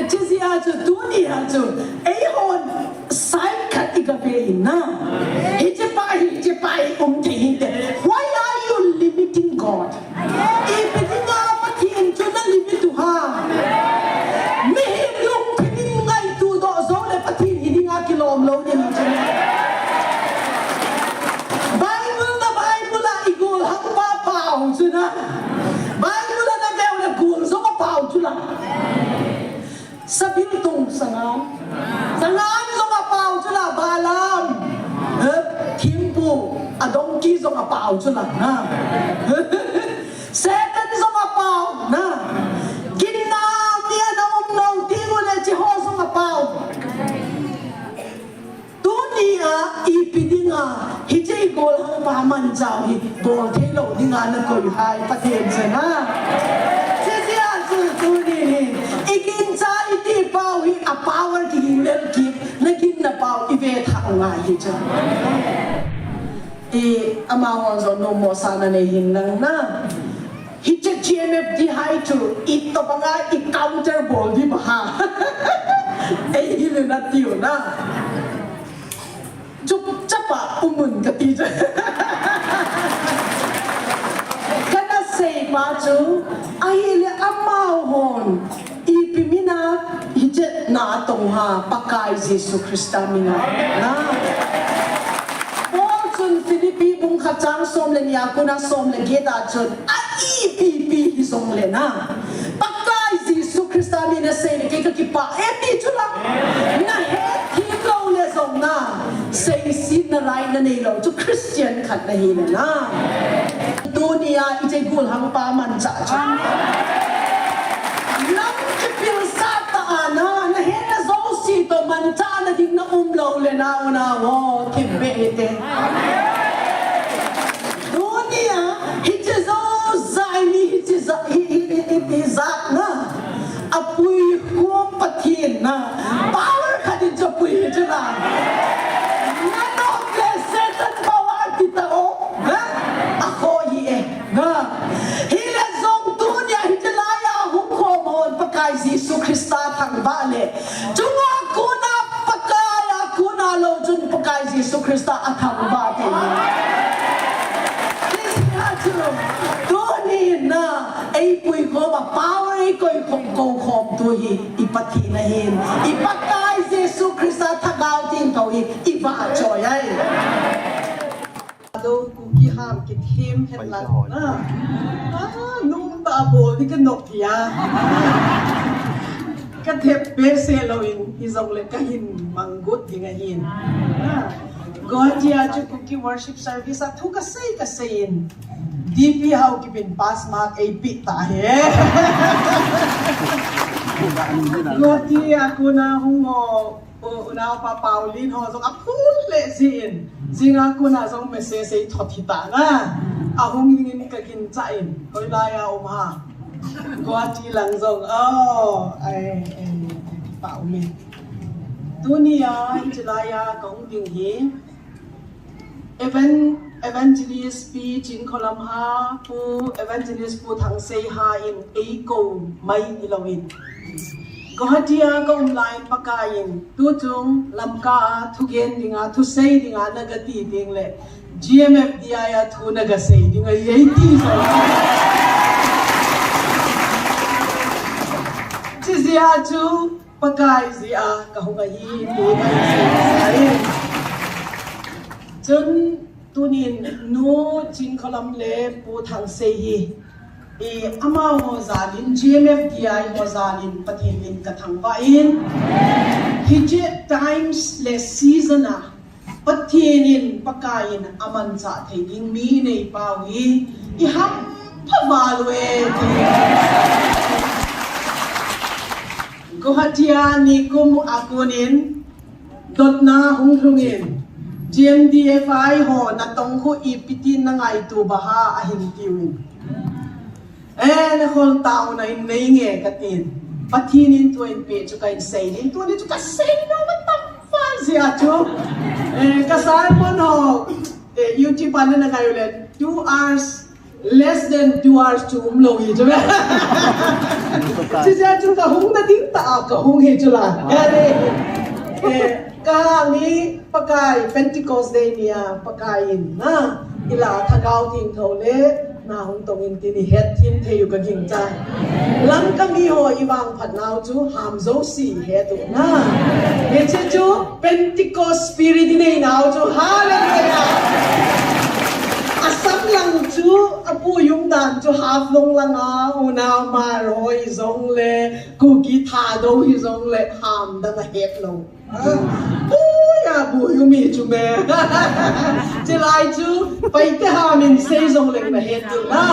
chứ gì à chứ tu đi à chứ ấy hồn sai khát đi cà phê na hít chứ bài ông thầy hít why are you limiting God if it is not what he into na limit to ha me him look kinin ngay tu do zo le patin hindi nga kilom lo ni chứ Bible la igol hang pa pao chứ na Bible na bel na gul zo pa pao chứ la sa bintong sangam zo nga pao chu la balam thimpu adong ki zo nga pao chu la na second zo nga pao na kinam niya na umnong tingo le chi ho zo nga pao tu niya ipidinga hijay gol hang paman jaw hi bol thelo dinga na ko hai pathen sa na siya tu ni ikin cha iti pau hi a power ki lel ki nakin na pau ive tha nga hi cha e ama hon zo no mo sana ne hin nang na hi che GMF di hai tu it to banga I counter ball di ba ha e hi le na tiu na chup chapa umun ka ti cha kana sei ma chu ai le ama hon ipimina hije na tong ha pakai Jesus Christa mina na Paul sun Philippi hung khachang som le nia kuna som le geta chun a pi hi som le na pakai Jesus Christa mi na se ne ke ki pa e pi chula na he ki lo le som na se sin na rai na nei lo chu Christian khat na hi na dunia ite gul hang pa man cha cha lam ke pil sa ta ana na he na zo si to man cha na ding na lo le na una wo ki be te dunia ite zo zai ni ite za ite za na apui kum pathin na power khadin cha pui cha na na no ke setan power kita o na ako hi e na hila zong dunia ite la ya hum ko mon pakai Jesus Christa thang ba le chunga kuna pakaya kuna lo chun pakai Jesus Christa athang ba te na ay pui ko ma power ay ko khom tu hi ipati na hin ipakai Jesus Christa thagaw tin ko hi iba choy ai do ku ki ham ki thim hen la na num ba bo ni ka nok ya ka thep be se lo in hi zong le ka hin mangut ding a hin God ya chu ku ki worship service a thu ka sei in DP how kipin pass mark a bit ta he Goti ako na hungo una pa Paulin ho so apul le sin singa ko na so message ay thothita na ahong ngin ka kin chain hoi la ya ha Goti lang zong ai Paulin dunia injilaya kong ding hi evangelist pi chin kolam ha pu evangelist pu thang sei ha in ei ko mai ilawin ko hatia ko online pakain tu chung lamka thugen dinga thu sei dinga nagati ding le GMF dia ya thu naga sei dinga yei ti so chi zia chu pakai zia ka hunga hi pu kai sei chun tunin no chin kolam le pu thang sei hi ama ho zalin GMF DI ho zalin pathin lin ka thang ba in hije times le season a pathinin pakain aman cha theiding mi nei pawi I ham phavalwe ko hatia ni kum akunin dotna hungrungin GMDFI ho na tong ko ipitin na nga ito baha ahin tiwin. Na hol tao na inay nge katin. Patinin to in page kain saying to nito ka saying no matapal siya cho. Kasal mo no YouTube ano na kayo ulit 2 hours less than 2 hours to umlo ito. Siya cho kahung na ting taa kahung ito lang. Kami pakai Pentecost Day niya pakain na ila thagaw ting thole na hong tongin tini het tin theyu ka ging cha lang kami ho iwang phatnaw chu ham zo si he tu na he che chu Pentecost spirit nei naw chu hallelujah asam lang chu apu yung dan chu half long lang a unaw ma roi zong le ku ki tha do hi zong le ham da na het lo ya bu yu mi chu me che lai chu pai te ha min sei zong le na het tu na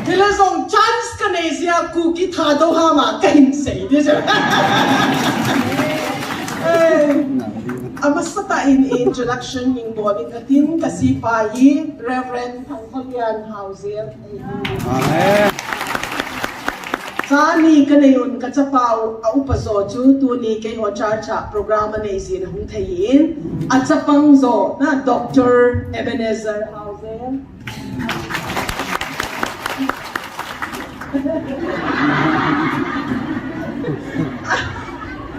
tila zong chance ka nei sia ku ki tha do ha ma ka hin sei de ja Amasata in introduction ning bawin katin kasi pahi Reverend Pangkolian Hauser. Amen. Sani kanayon kacapaw aupazo chu tuni kay ho charcha programa na isin hung thayin at sa pangzo na Dr. Ebenezer Hauser.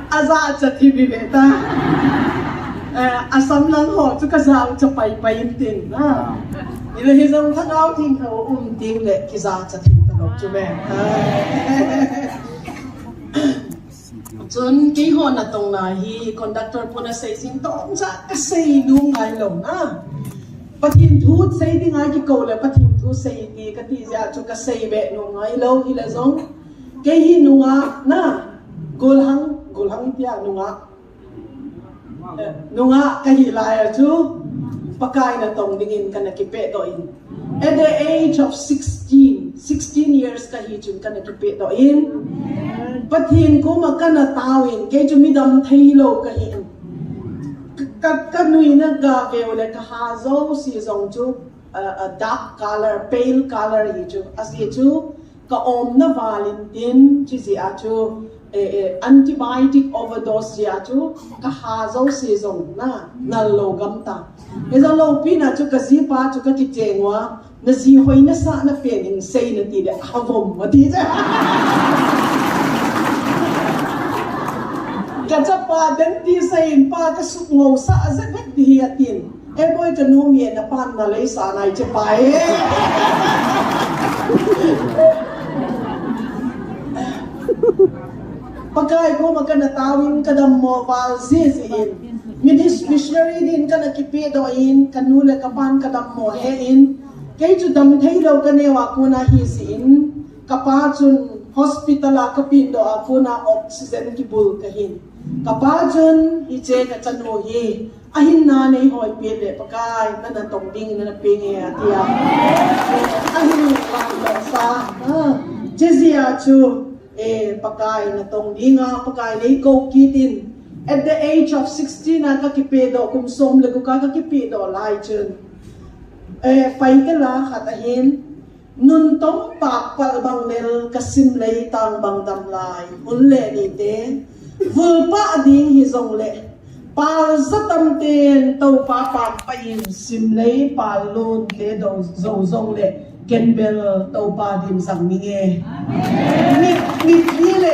Azat sa TV beta. Asam lang ho chu kazaw cha pai tin na. Ila hizang thagaw ting ho ting le kiza cha ting tanok chu me. Chun ki ho na tong na hi conductor po na say sing tong sa kasay nung ngai lo na. Bắt hình thút xây đi ngay cái cầu là bắt hình thút xây đi cái tí ra cho cái xây bẹ nụ ngay lâu hi là giống cái hi nụ ngã na gol hang tia nụ ngã cái hi lại chú pakai na tong dingin ka na kipe do in at the age of 16 years ka hi chun ka na kipe do in bắt hình ko ma ka na tawin cái chú mi dam thei lo ka hi các nuôi nó gà về là cái hà dâu xì dòng chú dark color, pale color gì chú, gì chú cái ôm nó Valentine chỉ gì chú antibiotic overdose gì chú cái hà dâu xì dòng na lâu gam ta, cái dòng lâu pin chú cái gì pa chú cái chèn quá, nó gì hồi nó sa nó phiền hình xây nó tí đấy, hao vòng mà tí chứ. Cái chấp pa đến đi xây pa cái sụp ngầu sa rất hết đi hiện tiền em ơi cái nuông miệng là pan là lấy sa này chứ phải pakai ko magana tawin kadam mo val zizin missionary din kana kipi do in kanula kapan kadam mo he in kay chu dam thei lo kanewa ko na hisin kapa chun hospital kapin do ako na oxygen kibul kahin kapajun hiche ka chanu hi ahin na nei hoi pele pakai na tong ding na pinge atia ahin la sa jezia chu pakai na tong dinga pakai nei ko kitin at the age of 16 na ka kipedo kum som le ka kipedo lai chun pai ka la khatahin nun tong pak pal bang nel kasim lay tang bang dam lai un le ni te vul pa ding hi zong le pal zatam ten tau pa pa pa in sim lay pal lon le do zo zong le ken bel tau pa dim sang mi nge mi le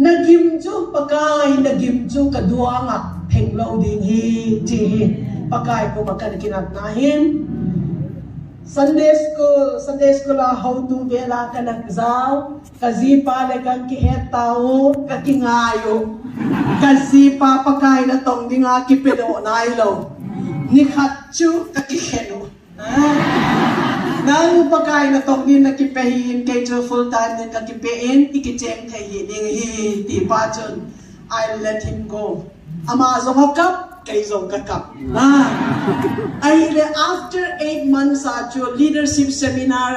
nagim chu pakai nagim chu kaduanga pheng lo ding hi ji pakai ko makan kinat na hin Sunday school how to vela ka nagzaw kazipa le kang kihetao kakingayo kazipa pakai na tong dinga kipedo nailo ni khatchu kakiheno nang pakai na tong din nakipehin kay jo full time din kakipein ikicheng kay ding hi ti pa chun I let him go ama zongakap kay zongakap ay after 8 months acho leadership seminar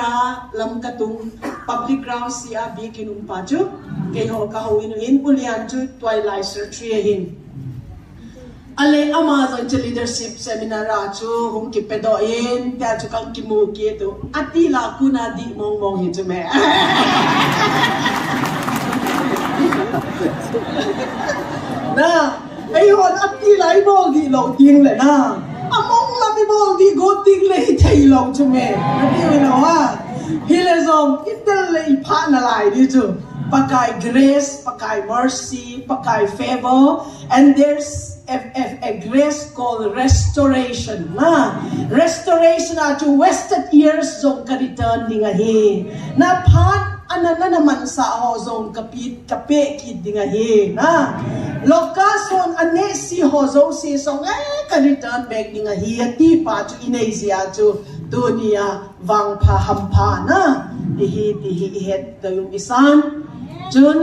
lam katung public ground siya bikinum pacho kay ho kahuinuin ulian chu twilight surgery hin ale amazon che leadership seminar acho hum kipedoin ta chu kang kimuki to atila kuna di mong hi chume na ayun atila ibo gi lo ting le na among la ibo gi go ting le thai lo chume ati no ha hilezom itel le pha na lai di chu pakai grace pakai mercy pakai favor and there's a grace called restoration restoration to wasted years zong ka return dinga hi na phat anana naman sa ho zong kape kid dinga hi na lokason ane si ho zong si song ka return back dinga hi ti pa chu inezia chu dunia wang pha ham pha na ti het to yung isan chun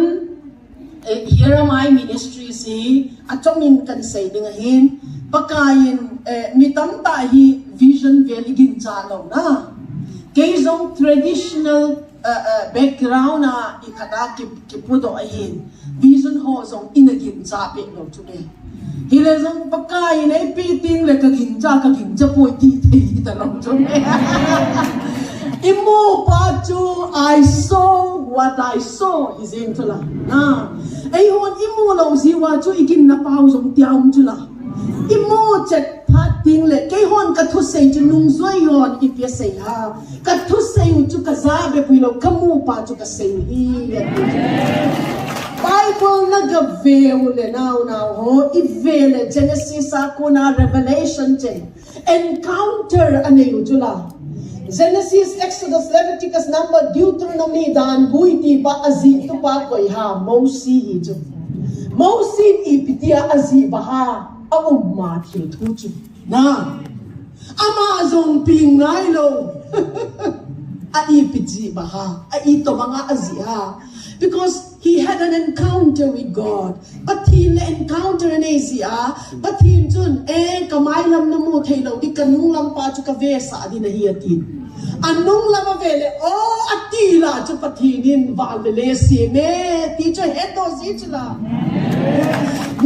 here am I ministry si atomin kan say dinga hin pakayin mitam ta hi vision veligin chalo na kayong traditional background na ikata kipudo ahin vision ho zong inagin sabi no today hilezong pakayin ay piting le kaginja po iti talong today Imo pachu I saw what I saw is into la na ayun imo lo si wa chu ikin na pau zong tiam chu la imo chet pating le kay hon ka thu sei chu nung zoi yon ipia sei ha ka thu sei chu ka zabe puilo kamu pa chu ka sei hi Bible nagaveu le now ho ivele Genesis ako na Revelation chen encounter anayo chu la Genesis, Exodus, Leviticus, Number, Deuteronomy, dan buiti pa azi tu pa koi ha Mosi hijo. Mosi ipitia azi baha au mathil thuchu. Na Amazon ping ngai lo. Ai piji baha, ai to mga azia. Because he had an encounter with God. Pathin na encounter in Asia. Pathin chun kamay lam na mo thaylo di kanung lam pa chu ka vesa di na hiyatin. Anong lam avele atila chu pathinin valele si me ti chu heto si chula.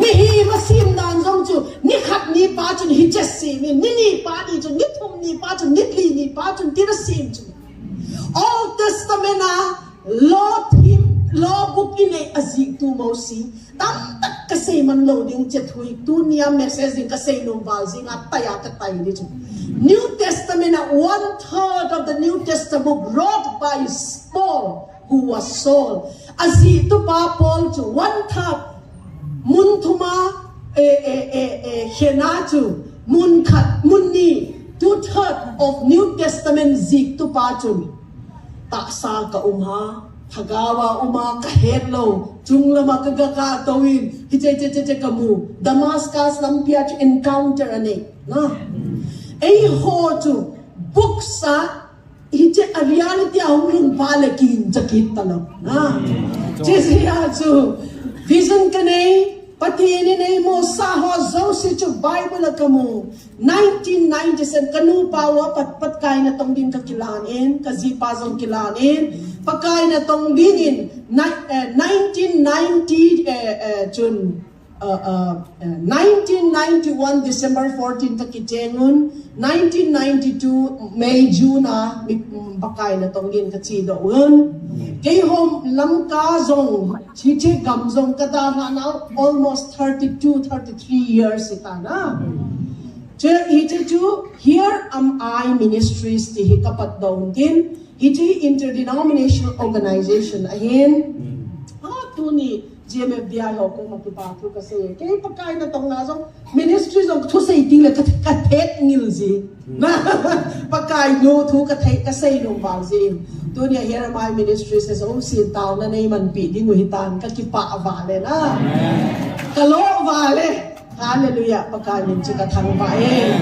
Nihi masim dan zong chu ni khat ni pa chu hi chesi me ni pa ni chu ni thum ni pa chu ni li ni pa chu ti na sim chu. Old Testament law book in azik tu mosi tam tak kasi man loading chethui tu niya messaging kasi nung balzi nga taya ka tayo dito. New Testament 1/3 of the New Testament book wrote by Paul who was Saul. Azik tu pa Paul tu 1/3 mun thuma henatu mun khat mun ni 2/3 of New Testament zik tu pa tu taksa ka hagawa kahelo lama kagaka tawin kamu Damascus lampia encounter ane na ho tu buksa a reality ang palakin jakit talo na jesiya tu vision kane pati ini mo saho zo si chu Bible kamu 1997 kanu pawa pat kay na tong din kakilanin kazipa zong kilanin pagkay na tong dinin 1990 1991 December 14 takitengun 1992 May June bakay na tong din katsidoon kay home lamka zong chiche gamzong kadara na almost 33 years itana here am I ministries ti hikapat daw din iti interdenominational organization ahin tuni GMFDI ko magpapatro kasi kaya pagkain na tong nasong ministries of to say ting katet ngilzi na pagkain no to katet kasi nung balzi to niya here my ministries is si tao na naiman pi di nguhitan kakipa avale na kalo vale hallelujah pagkain chika thang bae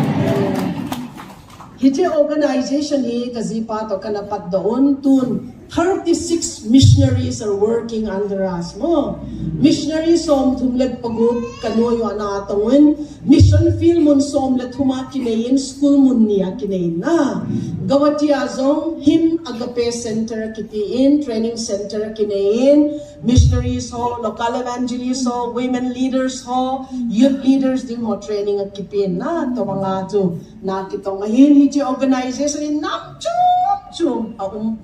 hiti organization hi kazipa to kanapat doon tun 36 missionaries are working under us mo. Missionaries som tumlet pagod kanoyo na atawin. Mission field mon som let huma kinayin school mon niya kinayin na. Gawati azong him agape center kitiin, training center kinayin. Missionaries ho, local evangelists ho, women leaders ho, youth leaders din ho training at kipin na to mga to nakitong ahin hiti organization in namchum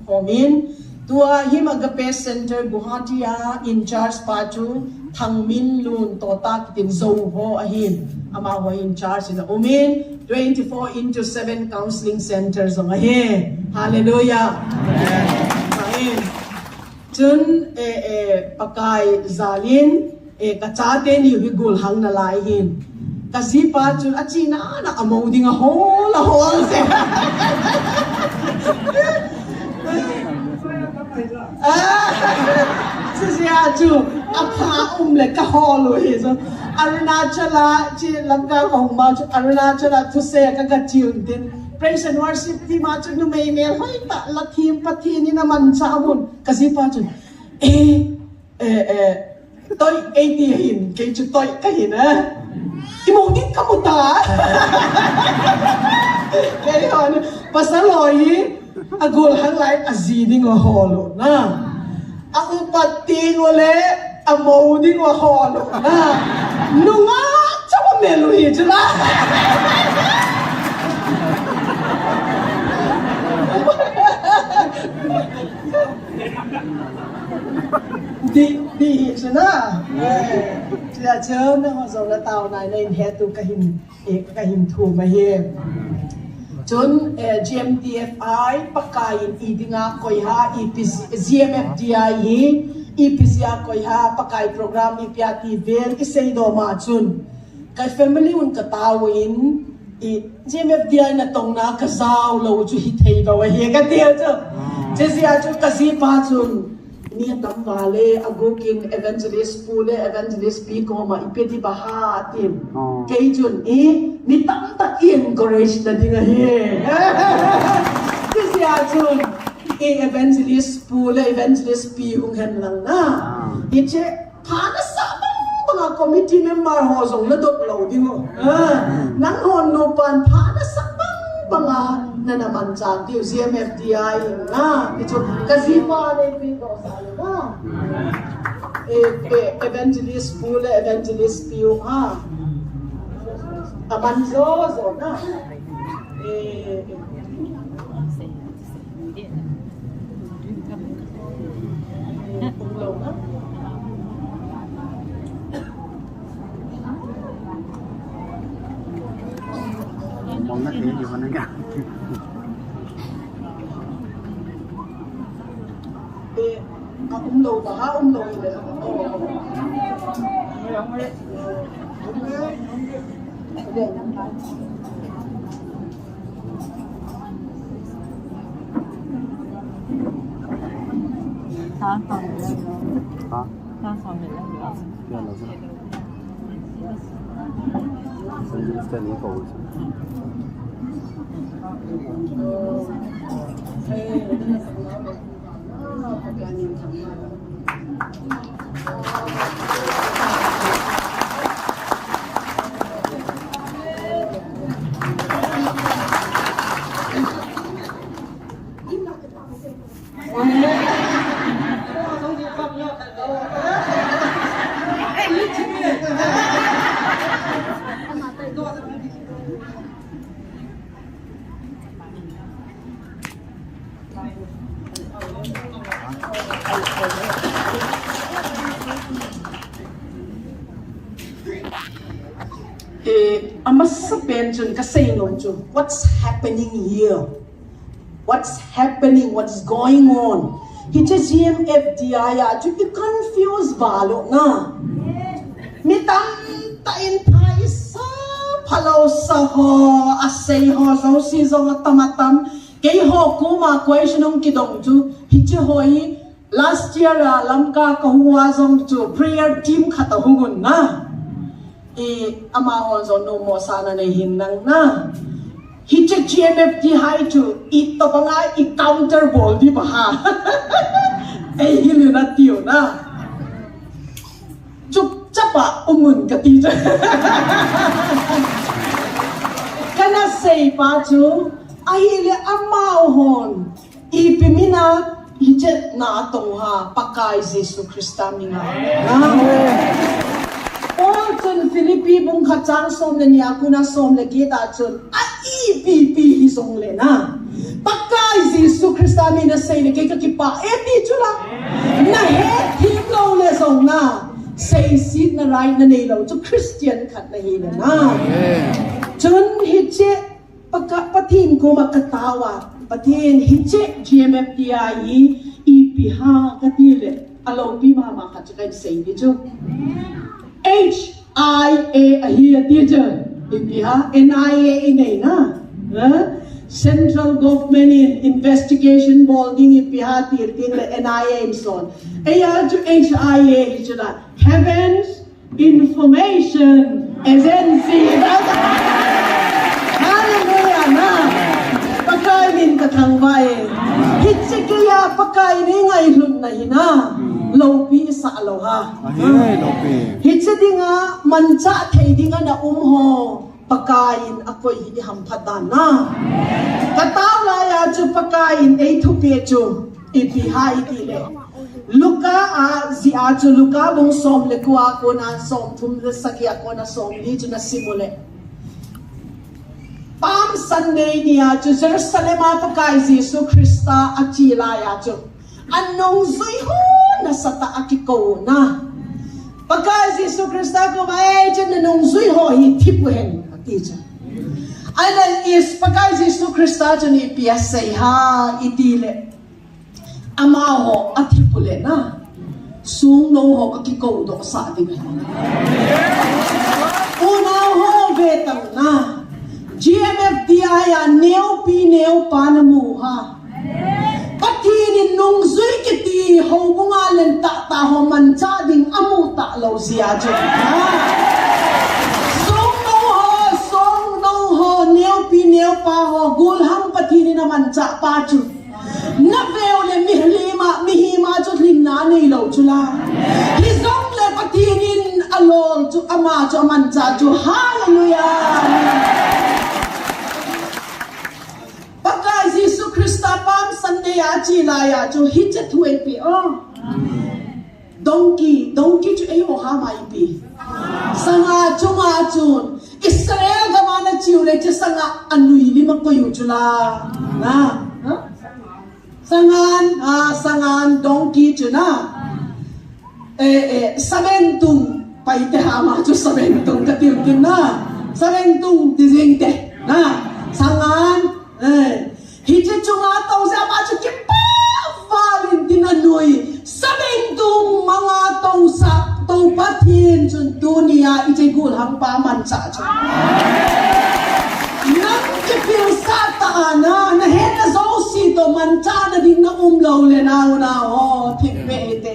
homin tua him agape center Guhatia in charge patu thangmin lun tota kitin zo ho ahin ama ho in charge in umin 24/7 counseling centers ang ahin hallelujah ahin chun pakay zalin kachaten yuhigul hang nalaihin kasi pa chun achina na amaw ding a hole se siya chu apa le ka holo hizo arunachala chi lamga hong ma chu arunachala tu se ka ga tune din praise and worship ti ma chu no may mel hoy ta lakim pati ni naman sa amon kasi pa chu toy 80 hin kay chu toy kahin imongit ka mo ta kay ano pasaloy agul hang lai aziding o holo na ang upating ule amoding o holo na nunga chama meluhi jala di jana chia chớm na ho zo la tao nai nei he tu kahim thu ma he chun GMTFI pakain idinga koiha GMFDI hi IPCA koiha pakai program ipiati vel isay do ma chun kay family un katawin GMFDI na tong na kazaw lo chu hitay do he ka tia chu jesiya chu kasi pa chun ni tam vale agukin evangelist pule evangelist pi ko ma ipedi baha tim kay jun ni tam ta encourage na dinga he kasi ajun evangelist pule evangelist pi hung hen lang na iche phana sa mga committee member ho song na dot lo dingo nang hon no pan phana sa mga na naman sa tiyo CMFDI na ito kasi pa na ipito sa na evangelist pula evangelist piyo ha amanzo na umlaw na mong natin di ba nga umlaw ba ha umlaw nila他放没了有，ha 他放没了有。 kaya lang sa sa ni ko amas sa pension kasi no what's happening here? What's happening? What's going on? Hita GMFDI at you confuse balo na. Mitam tain tayo sa palaw sa ho asay ho sa si sa tamatam kay ho kuma question ng kidong ju hita hoi last year alam ka kahuwa zong ju prayer team katahungun na. Amahon so no mo sana na hinang na hita GMFDI to ito pa nga i-counter ball di ba ha ay hili na tiyo na chuk chapa umun ka tija kana say pa chu ay hili amahon ipimina hita na atong ha pakay Jesu Krista minga Chun Philippi bung kacang som le niya kuna som le kita chun IPP hisong le na pakai Jesu Krista mi na say le kay kakipa eti chula na het himlo le song na say sit na right na nilo to Christian kat na hina na chun hitche pagka patin ko makatawa patin hitche GMFDI ipiha katile alo pi mama katchakay say ni chu HIA here teacher ipiha NIA inay na Central Government Investigation Boarding ipiha tirting le NIA son aya to HIA hijra Heavens Information Agency hallelujah na pagkainin katangbaye hitsi kaya pagkainin ngay lun na hina lopi sa aloha. ay lopi Hitsa di nga mansa thay di nga na umho pagkain ako'y ihampatan na. Katawla ya ju pagkain ay tupecho ipiha itile. Luka si ajo luka bung som le kuwa ko na som tumle saki ako na som di ju na simule. Palm Sunday niya ju Jerusalem pagkain si Jesu Krista at chila ya ju. Anong zuiho na sa taakiko na. Pagka si Jesu Krista ko ba dyan anong zuiho hitipuhin atija. Anan is pagka si Jesu Krista dyan ipiyasay ha itile. Amaho at hipule na. Sung no ho kakiko do sa ating unaw ho betang na. GMFDI neo pi neo panamuha. Patinin nung zui kiti ho bunga cha ding amu ta lo zia jo song no ho neo pi neo pa ho gul hang patini na man cha pa chu na veo le mi hi ma chu lin na nei lo chu la hi zong le patinin along chu ama chu man cha chu hallelujah Pakai Yesus Krista pam Sunday aji la ya chu hit tu pi donkey chu ai ho ha mai pi sanga chunga chun Israel ga mana chiu le che sanga anui lima ko yu chu la na sangan donkey chu na sabentung pai te ha ma chu sabentung ka tiu kin na sabentung ti jing te na sangan hije chunga tau sa ma chu ki pa valin tinanui sabentung mga tong sa tong pathin chun dunia ije gul hang pa man cha chu nang ki pil sa ta na he na zo si to man cha na ding na lo le na ho thik me te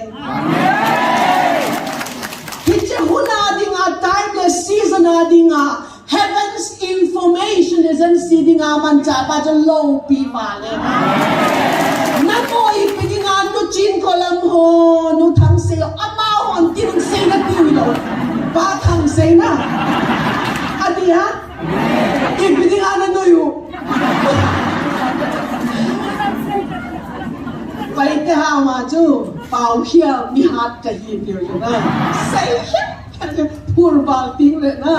hije huna ding a timeless season a ding a Heaven's information is in seeding a man cha pa cho low pi ma le na mo ipiging ano chin ko lam ho no thang se ama ho tin se na ti lo pa thang se na adi ha ipiging ano no yu pai te ha ma chu pau hia mi hat ka hi pi yo na sai hia purba ting le na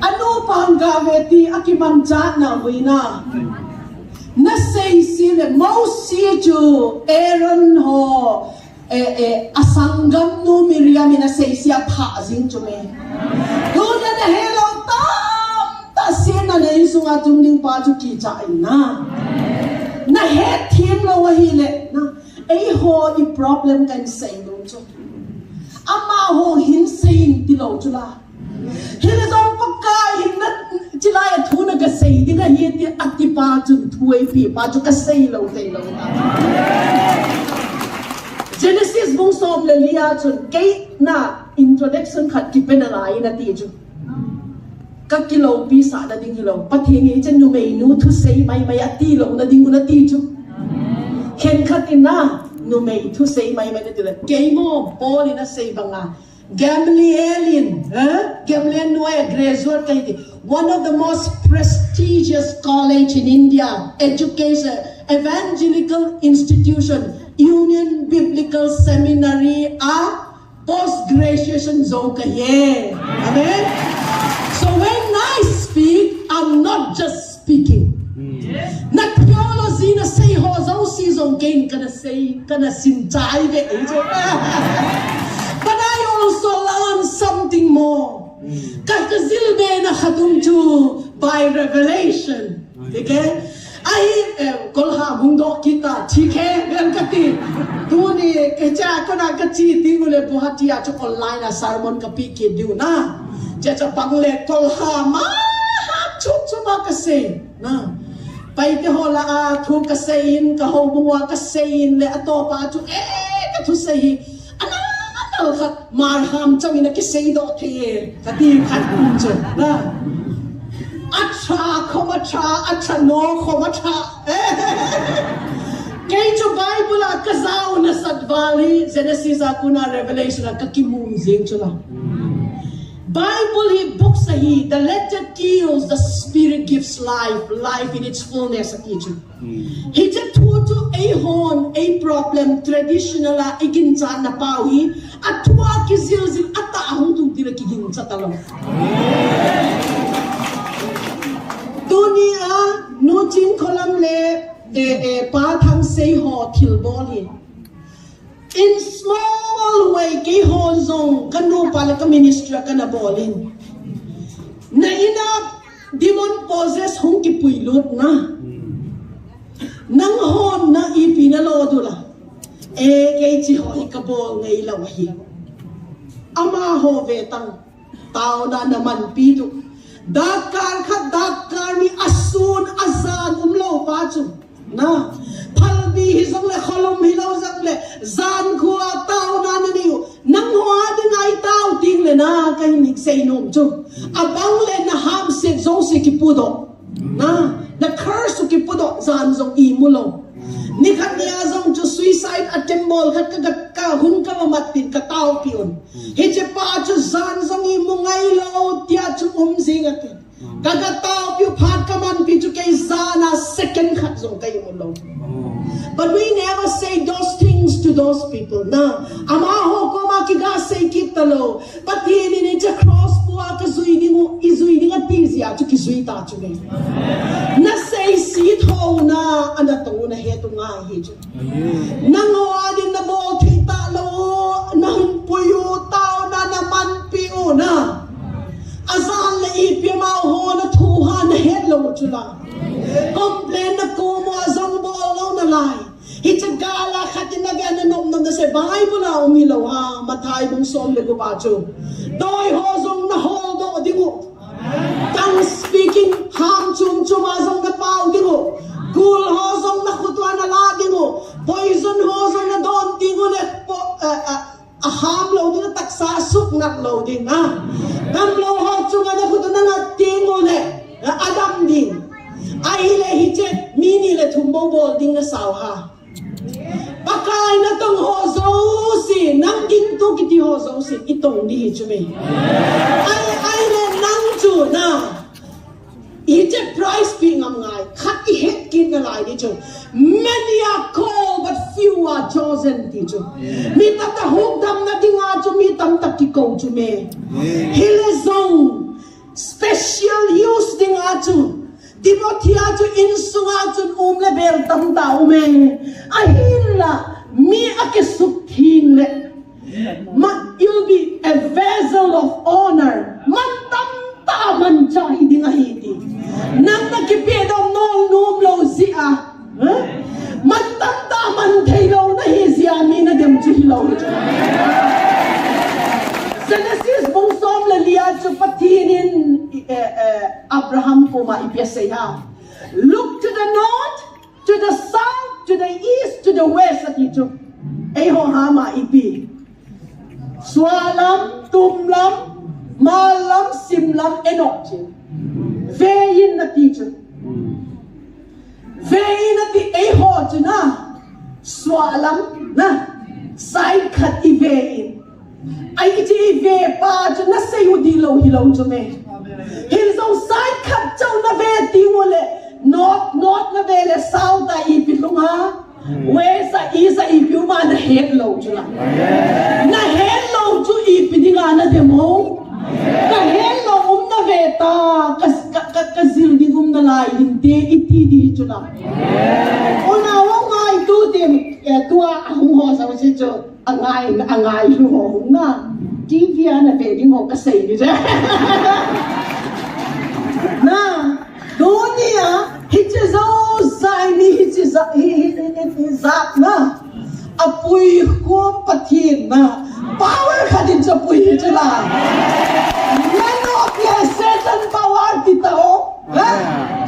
ano pang gaveti akimamcha na wina na say sile mo si ju Aaron ho asangam no Miriam na say siya pha jing chu me do na hello ta sin na le su nga tung ding pa chu ki cha na he thim lo wa hi le na ai ho i problem kan say lo chu ama ho hin sein ti lo chu la Hila zong pakai na chilaya thuna ka say di na hiti ati pa chu thuai pi pa chu ka say lo te lo Genesis bung som le lia chun kay na introduction khat ki penalai na ti chu ka kilo pi sa na ding kilo pathingi chen nu mei nu thu say mai ati lo na ding na ti chu khen khatina nu mei thu say mai na ti le kay mo poli na say banga Gamaliel Noy graduate kahiti one of the most prestigious college in India education evangelical institution Union Biblical Seminary a post graduation zo kaye amen so when I speak I'm not just speaking na theology na say ho zo si zo gain kana sin chai ve but I also learned something more. Kakazil be na khatum chu by revelation. Okay? Ai kolha bungdo kita thike ben kati. Tu ni kecha kana kachi tingule buhatia chu online na sermon kapi ke diu na. Cha bangle kolha ma chu ma kase na. Pai te hola a thu kasein ka ho buwa kasein le atopa chu ka thu sei marham chang ina ki sei do the kati khat kun che na acha no khoma cha kei chu bible ka zau na sadwali Genesis akuna revelation ka kimum jing chula Bible hi book sahi the letter kills the spirit gives life in its fullness of each he just told to a hon a problem traditional igin chan na pawi atwa ki zil ata ahung tung tira ki gin sa talong dunia no chin kolam le pa thang sei ho thil boli in small way ke ho zong kanu pala ka ministry ka na bolin na ina demon possess hung ki puilut na nang hon na ipina lo dula ke chi ho ka bol ngai la hi ama ho ve tang tao na naman pidu dakar ni asun azan umlo pa chu na phalbi hi zong le kholom hi lo zang le zan khuwa tao na ni say no chu abang le na ham se zo se ki pudo na curse ki pudo zan zong I mulo ni khat nia zong chu suicide attempt mol khat ka hun ka mat pin ka tao pion he che pa chu zan zong I mu ngai lo tia chu zing at ka tao piu phat ka man pi chu kai zana second khat zong kai mulo. But we never say those things to those people. Na, amaho ko makiga say kitalo. But yini ni cha cross puwa ka zuini mo izuini nga tizia chu kizuita chu ne. Na say sit ho na anato na heto nga hijo. Nangoa din na mo kita lo na humpuyo tao na naman piyo na. Azan la ipi ho na tuha na hello chula. Complain na ko mo azang bolo na lai. Itagala khatin na gana nom na sa Bible na umilaw ha matay mong som lego bacho. Doi hozong na holdo dingo. Tang speaking ham chum chumazong na pao dingo. Gul hozong na kutwa na la dingo. Poison hozong na don dingo le ham lo dingo taksasuk na lo din ha. Tam lo hozong na kutwa na dingo le adam din. Ay le hichet mini le tumbo bol ding na saw ha. Bakay na tong hozo si nang ginto kiti hozo si itong di hichume. Ay le nang chu na. Hichet price ping am ngai kat I het kin na lai di chu. Many are called but few are chosen di chu. Mi tam ta hugdam na dinga chu mi tam ta kiko chu me. Hile zong special use dinga chu. Timothea to insunga to level tam tao me ahila mi akisukhin le you'll be a vessel of honor man tam ta man cha hindi nga hiti nang nakipidom nong num lo zia man tam ta man thaylo na hizia mi na dem chu hilaw Genesis mong som la liya chu patinin Abraham puma ipiyasaya. Look to the north, to the south, to the east, to the west at ito. Eho hama ipi. Swalam, tumlam, malam, simlam, enokche. Veyin na teacher. Veyin na ti eho na. Swalam na. Side cut iveyin. Ay iti ive pa na sayo dilaw hilaw jume. Hilsong side cut chow na ve tingole. Not na vele south a ipilong ha. West a isa ipiuma na hello jula. Na hello ju ipini nga na demo. Na hello na veta kazildi na lai hindi itidi jula. Unawang nga ito tim tua ang ho sa masito. Angay ho na. TV na pwede mo kasay nito. Na, doon niya, hitizak na. Apoy ko patin na. Power ka din sa apoy ito lang. Nano, kaya certain power dito ho.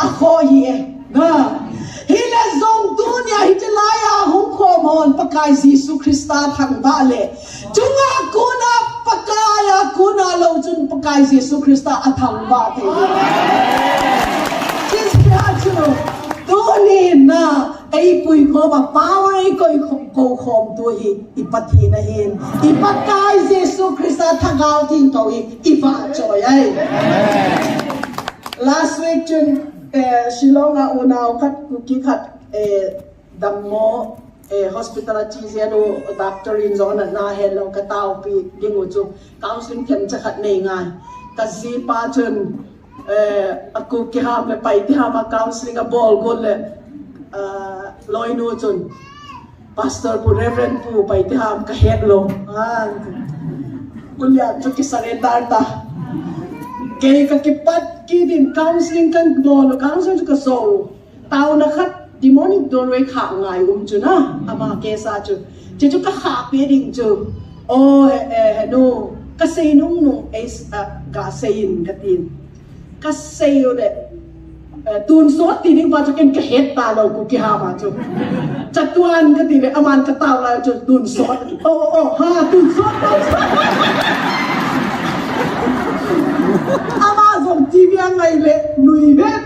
Ako ye. Na. Hilazong dunia hitilaya hong komon pagkay si Yesu Krista thang bale. Tunga kuna pagkaya kuna lojun pagkay si Yesu Krista at thang bate. Kisyacho dunin na ay puy ko power ay ko kom to ipatinahin. Ipagkay si Yesu Krista thagaw tin to ipachoy ay. Last week chun Shillong nga unaw kat kukikat dammo hospital at chisiano doctor in zona na hello katao pi dingucho counseling ken chakat nei ngai kasi pa chun aku kiham le pai tiham counseling a ball gol le loino chun pastor pu reverend pu pai tiham ka hello kulya chu ki surrender ta kay kakipat kidin counseling kan bolo counseling ka so tao na khat demonic doorway kha ngai chuna ama kesa chu chu ka kha pe ding chu o no ka say nung is ka sayin katin ka sayo le tun so ti ding pa chu ken ka het ta lo ku ki ha ba chu chatuan ka ti le aman ka taw la chu tun so ha tun so TV ngày lệ lùi vết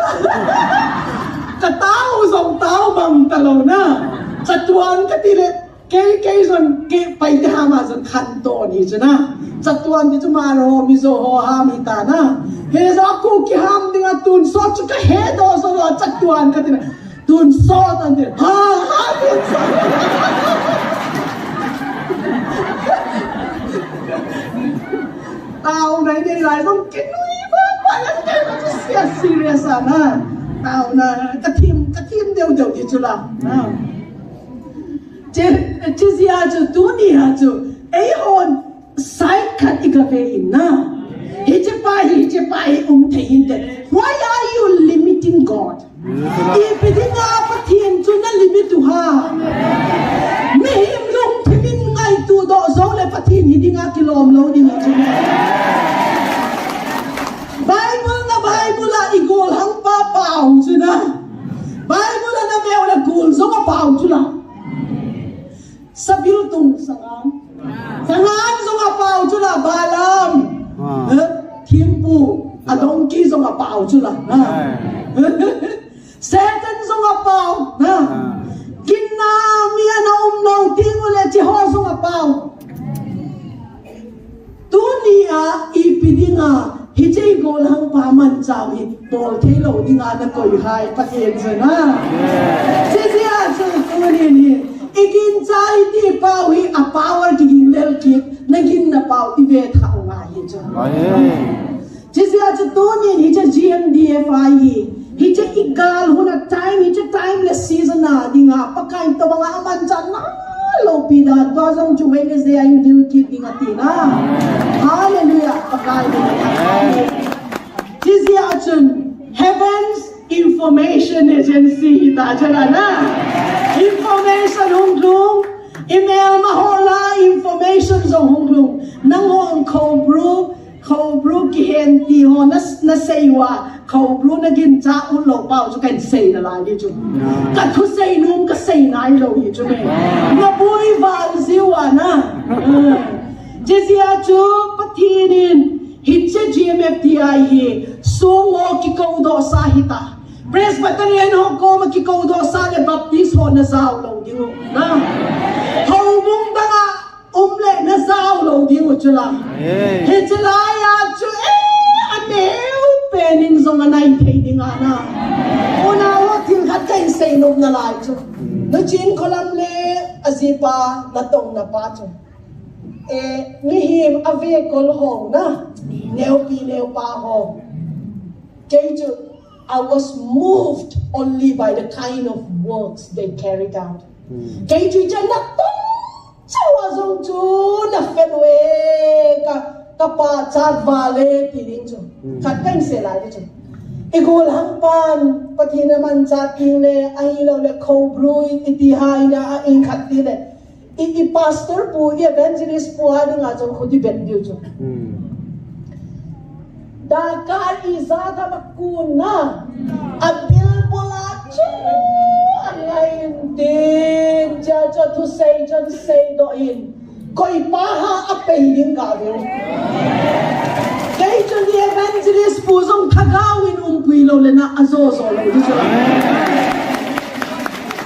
cái tao dòng tao bằng tao na chặt tuan cái tỷ lệ cái rồi cái phải đi ham mà rồi khăn to đi chứ na chặt tuan thì chúng mà rồi mi zo ho ham ita na he ra ku ki ham đi ngang tuôn sót cho cái hết đó rồi chặt tuan cái tỷ lệ tuôn sót anh đi ha tuôn sót tao này đi lại không cái núi quá là cái nó sẽ serious à na tao na cái team đều đều đi chưa làm chứ gì à chứ tu ni à chứ ấy hồn sai khát ít cái về na hi chứ phải thấy hiện tại why are you limiting God if it ngã phát thiên cho nó limit tu ha mấy em lung thì mình ngay tu độ dấu lại phát thiên hi đi ngã kilom lâu đi chứ Bible là igol hang pa pao chứ na Bible là na mèo là gul giống cái pao chứ na sabil tung sangam giống cái pao chứ na balam thiên pu adong ki giống cái pao chứ na Satan giống cái pao na kinna mia na nong tiếng là chỉ ho giống cái pao tu ni a ipidinga hi chei gol hang pa man chau hi tol thelo dinga na koi hai pa en jana che a chu tu ni ikin chai ti pau hi a power ki lel ki nagin na pau ti ve tha nga hi cha che a chu tu ni hi cha GMDFI hi cha igal huna time hi cha timeless season na dinga pakai to mga aman chan na lo pida to jong chu Wednesday ay dil ki dinga tina hallelujah pakai Tiziachun, Heaven's Information Agency, information hunglung, email mahola information zong hunglung, nangong kobru kihenti ho na saywa, kobru na ginta ulo pao cho kan say na lai di chu. Ka thu say nung ka say nai lo hi chu me. Na bui val ziwa na. Tiziachu patinin. Hitche GMFTI hi songo ki kaudo sa hita Presbyterian ho ko ma ki kaudo sa le baptist ho na zaw lo dingo na hobung danga umle na zaw lo dingo chula he chula ya chu aneu pening zong anai thei dinga na ona wa tin khat kai sei no na lai chu na chin kolam le azipa na tong na pa chu mihim ave kol hong na neo pa hong I was moved only by the kind of works they carried out keju jana tong chawa zong chu na fenwe ka pa chat vale ti ding chu khat kain se lai chu igol hang pan pathina man chat king le ai lo le khobru iti hai na in khat ti le i pastor po i evangelist po ha nga jong khudi bet dio chu da kar izada makuna abil bola chu angai din ja to say do in koi pa ha apei ding ka dio kay chu ni evangelist po jong thagawin pui lo le na azo lo di chu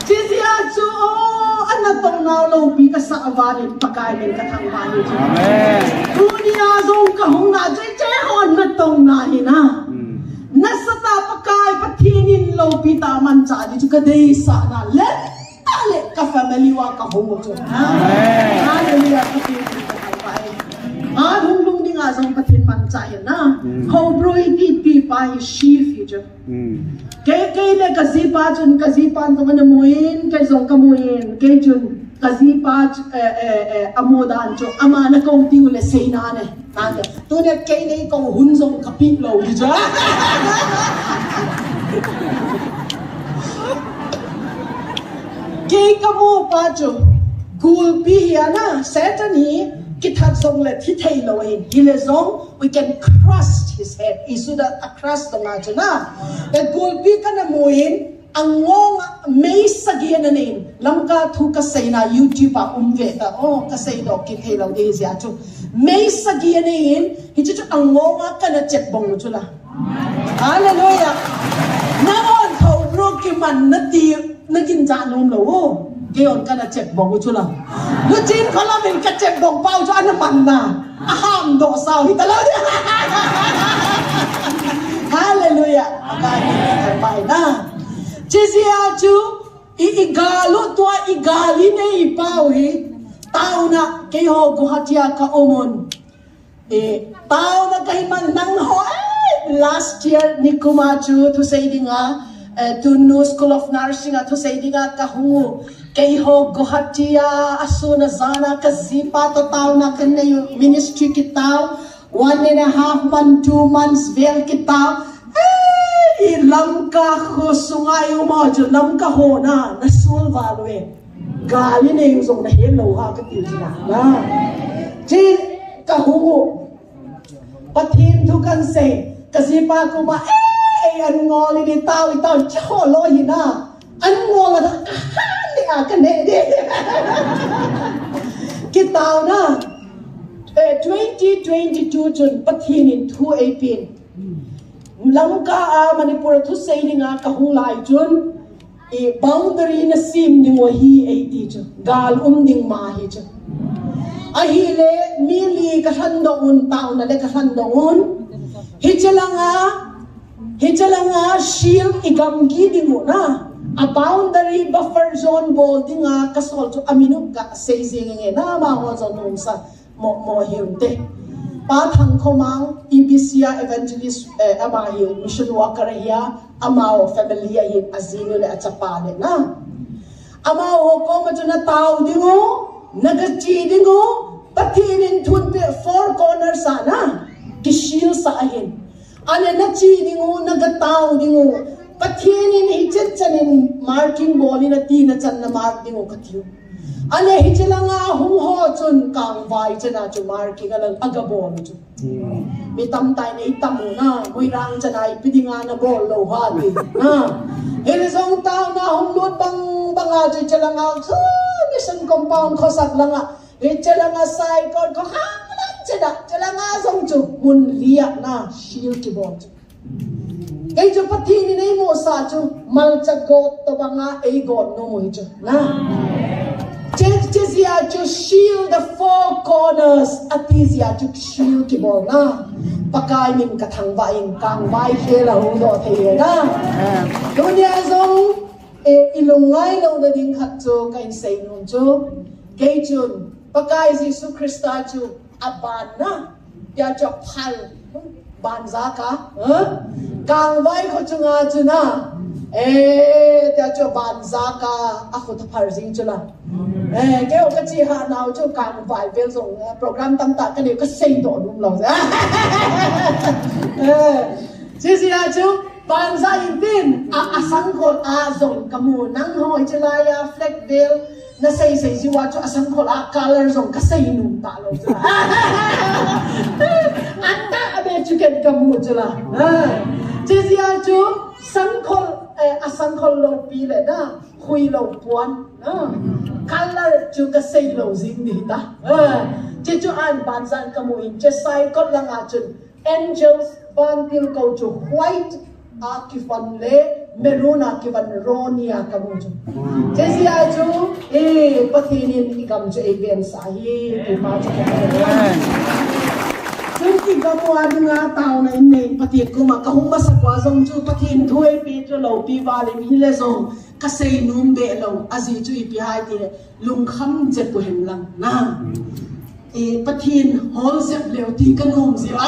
Chizia chu na tong na lo pi ka sa avani pakai min ka thang mani chu amen dunia zong ka hong na che hon na tong na hi na na sata pakai pathinin lo pi ta man cha di chu ka dei sa na le ale ka family wa ka hong chu amen hallelujah pati ka thang pai hong lung ding a zong pathin man cha hi na ho broi ti pi pai shi future Kay le kazipa chun kazipan to na muin kay zong kamuin kay chun kazipa amodan cho ama na kong ti ule sei na ne ande to ne kay ne kong hun zong kapit lo di ja kay kamu pa cho gul pi ya na Satan hi kithat zong le thi thei lo hin hile zong we can crush his head isuda across the margin na the gulpi kana muin angong may sagian nin lamka thu ka say na YouTube umve ta ka say do ki thei lo de sia chu may sagian nin hi chu angong kana chek bong chu la Hallelujah. Naon thầu rô kì mặn nó tiệc nó kinh dạ nôm lẩu cái ổn cái là chẹp bóng của chú lòng lúc chín có là mình cái chẹp bóng bao cho anh mặn nà ham độ sao thì ta lâu đi Hallelujah. Cái này bài na chỉ gì chú igalu tua igali nei bao hi tao na cái hồ của hatia ka omon tao na cái man nang ho last year ni kumachu to say dinga to new school of nursing to say dinga ka hu cái hồ của hatia asuna zana ka zipa to tao na cái này ministry kitao 1.5 months 2 months vel kitao lam ka khusungai uma chu lam ka ho na sul value gali ne yung na hello ha ka tiu na chi ka hu pathin thu kan se ka sipa ko ma an ngoli ni tao cho lo hi na an ngol la ni a ka ne de ki tao na 2022 chun pathin in 218 Langka a Manipur thu sei ninga ka hulai chun boundary na sim ding wa hi ai ti chu gal ding ma hi chu a hi le mili ka han do un tao na le ka han do un hi chalanga shield igam gi ding mo na a boundary buffer zone bol dinga ka sol chu aminu ka sei nge na ma ho zo num sa mo hiun te pa thang khomang EBCA evangelist amahi mission worker hiya amao family hi azinu le achapa le na amao ko ma chuna tau dingo nagachi dingo patinin thun pe four corners sana kishil sa ahin ane nachi dingo nagatau dingo patinin hichachanin marking ball na ti na chan na mark dingo kathiu ane hichalanga hum ho chun kang vai chana chu marking alang agabon chu mi tam tai nei tamu na moirang chanai pidinga na bol lo ha ti na helizong tao na hum lut banga chu chalanga chu mission compound khosak langa hichalanga sai kon ko hanglan chada chalanga song chu mun lia na shil ki bon chu cái chỗ phát thiên đi này mua sa chú mal cha god to banga ai god no mo chu na Chezia to shield the four corners atizia to shield ki bol na pakai min ka thang vai kang vai khela hu do the na dunia zong ilungai lo da ding khat chu kain sei nun chu ke chun pakai Jesu Christa chu aban na ya cho phal ban za ka kang vai ko chunga chu na ta cho ban za ka a khu ta phar jing chu la cái ông cái chi hạ nào cho càng vài viên dùng program tâm tạ cái điều cái xây tổ đúng lòng ra chứ gì à chú bạn ra in tin sang khol dùng kamu nang hoi chứ lai flag veil na xây gì wa cho sang khol color dùng cái xây nung tạ lòng ra anh ta bên chú cái kamu chứ là chứ gì à chú sang khol lâu pi lệ na khui lâu puan color chu ka sei lo jing ni ta che chu an ban san kamu in che sai kot lang a chun angels ban til ko chu white a ki fan le maroon a ki van ronia kamu chu che si a chu pathinin ki kam chu event sa hi ki ma chu chung ki kamu adunga taw na in nei pathi ko ma ka hum ba sa kwa zong chu pathin thoi pi chu lo pi va le mi le zong ka sei num be lo azi chu ipi hai ti lung kham je pu hem lang na pathin hol zep leo ti ka num zi a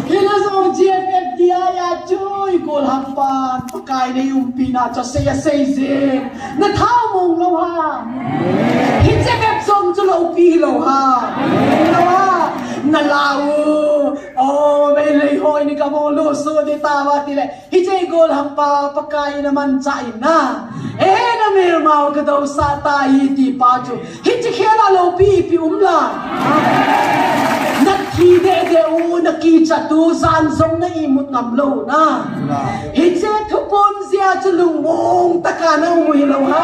hela zo GFF dia ya chui kol ham pa pakai ne um pi na cho sei ze na thao mong lo ha hi je bep song chu lo pi lo ha na lao may lay hoy ni kamo luso di tawa tile hijay gol hampa pakai naman chai na na mer mau ka daw sa tayi ti pajo hijay khela lo pi umla nakhi de nakhi chatu san song na imut ngam lo na hijay thupon sia chulung mong takana ui lo ha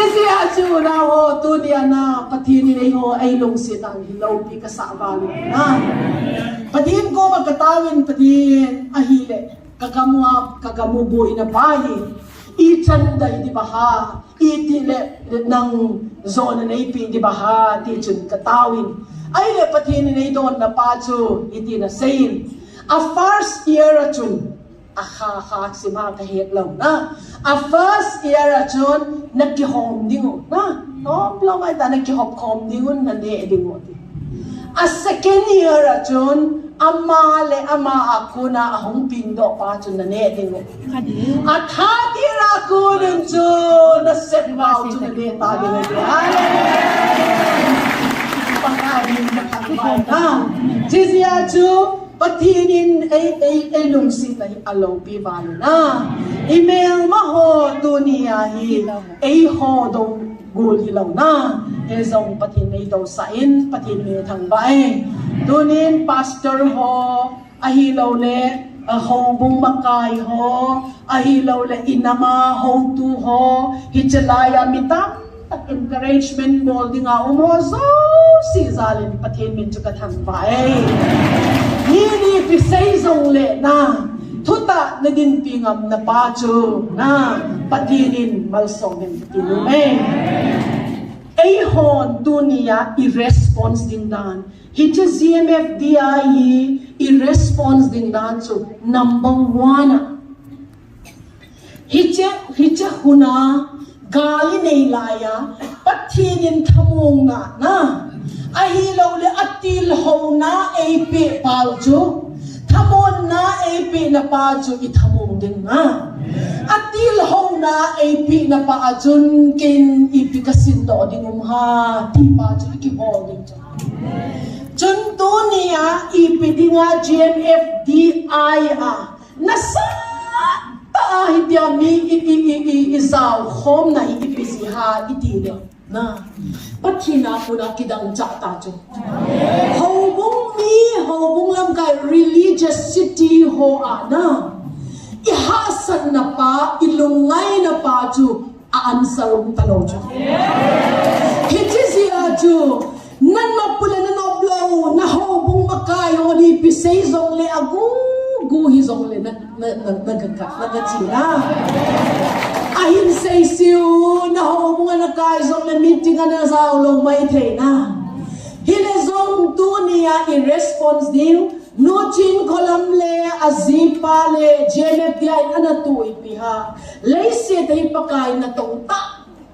Sisi achu na ho dunia na pathin ni ho ay lung sitang hilaw pi kasabang na. Pathin ko magkatawin pathin ahile kagamubo inapahi. Ichan da di baha itile ng zona na ipin di baha tichin katawin. Ay le pathin ni don na pachu iti na sayin. A first year achun aha si mga kahitlaw na. A first year achun nagkihom dingo na. No, lang ay ta nagkihom dingo na ne dingo. A second year achun ama ako na ahong pindo pa chun na ne dingo. At hadir ako nun chun na setbaw chun na ne tagi na di. Pangkarin na kakabay na. Sisi achun patinin ay lungsit na alaw bivalo na. Email maho dunia hi ay ho dong gul hilaw na. Ezong patinay daw sain, patinay thang bae. Dunin pastor ho, ahilaw le, hobong makay ho, ahilaw le inama ho tu ho, hichalaya mitam, encouragement mo di nga umoso, si zalin patinmin chukat thang bae. Hini pisay zong le na tuta na din pingam na pacho na patinin malsongin patinume. Ahon dunia i-response din dan. Hitya ZMFDI i-response din dan so number 1. Hitya huna gali nailaya patinin tamong na. Ahilaw le atil ho na AP paljo tamon na AP na paljo itamong din na atil ho na AP na paajun kin ipikasin do ding umha ti paljo ikihol din chun dunia ipidi nga GMFDI nasa taahid yami isaw hom na ipisiha itile na patina ko na kidang chata jo hobong lam kay religious city ho ana ihasan na pa ilungay na pa jo aansarong talaw jo kiti siya jo nan mapula na noblaw na hobong makayo ni pisay zong le guhi zong le nagkatsina ahin say siyo na ho mga nakaisong na meeting na sa ulong may thay na. Hilazong dunia i-response din, nuchin kolamle, azipale, JMFDI anatu ipiha. Laysi tayo pakain na tong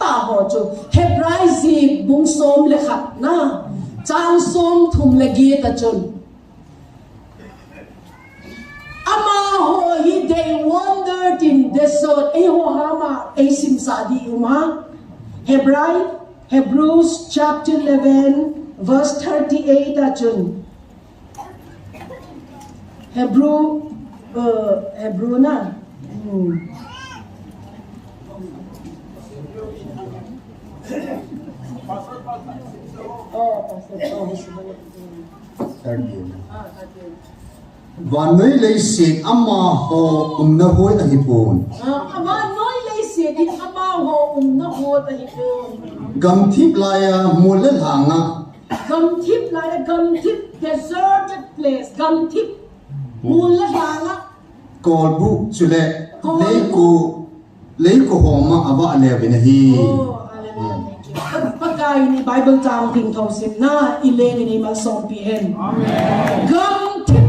taho jo. Hebraizi bungsom lekat na. Chansom tumlagi tachon. Amaho they wandered in desert. Eho hama simsadi uma. Hebrews chapter 11 verse 38 achun. Hebrew na. Vanoi leisit ama ho umnahoi ahipon. Vanoi leisit ama ho umnahoi ahipon. Gamthip laya mulal hanga. Gamthip deserted place. Gamthip mulal hanga. Kolbu chule leiku homa aba alevinahi. Pagkain ni Bible tang ting thousand na ileni ni malsompihen. Gamthip.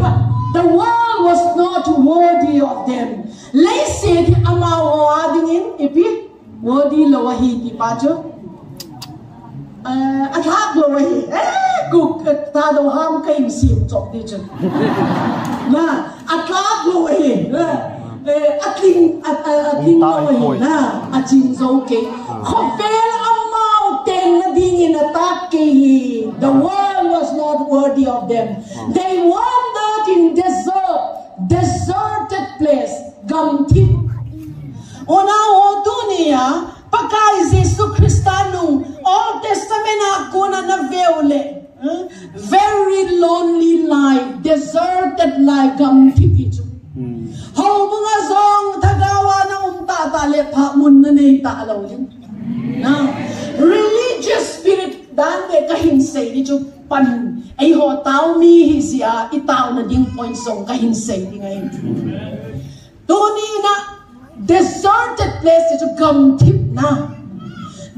The world was not worthy of them. Laysi amaw adingin ipi worthy lawahi ti pacho. Athak lawahi. Kuk tado ham kaim sim chok di chen. Na athak lawahi. Atling lawahi na aching zo ke. Khopel amaw ten na dingin atak ke. The world was not worthy of them. They wandered in deserted place. Gamthip. Una o dunia pagka Jesu Kristano Old Testament ako na naveule. Very lonely life, deserted life. Gamthip ito. How mga zong tagawa na umtatale pa mun na nita alaw yun. Na ka hinsay di chu pan ai ho tao mi hi zia I tao na ding point song ka hinsay di ngayon Tuni na deserted place di chu gam tip na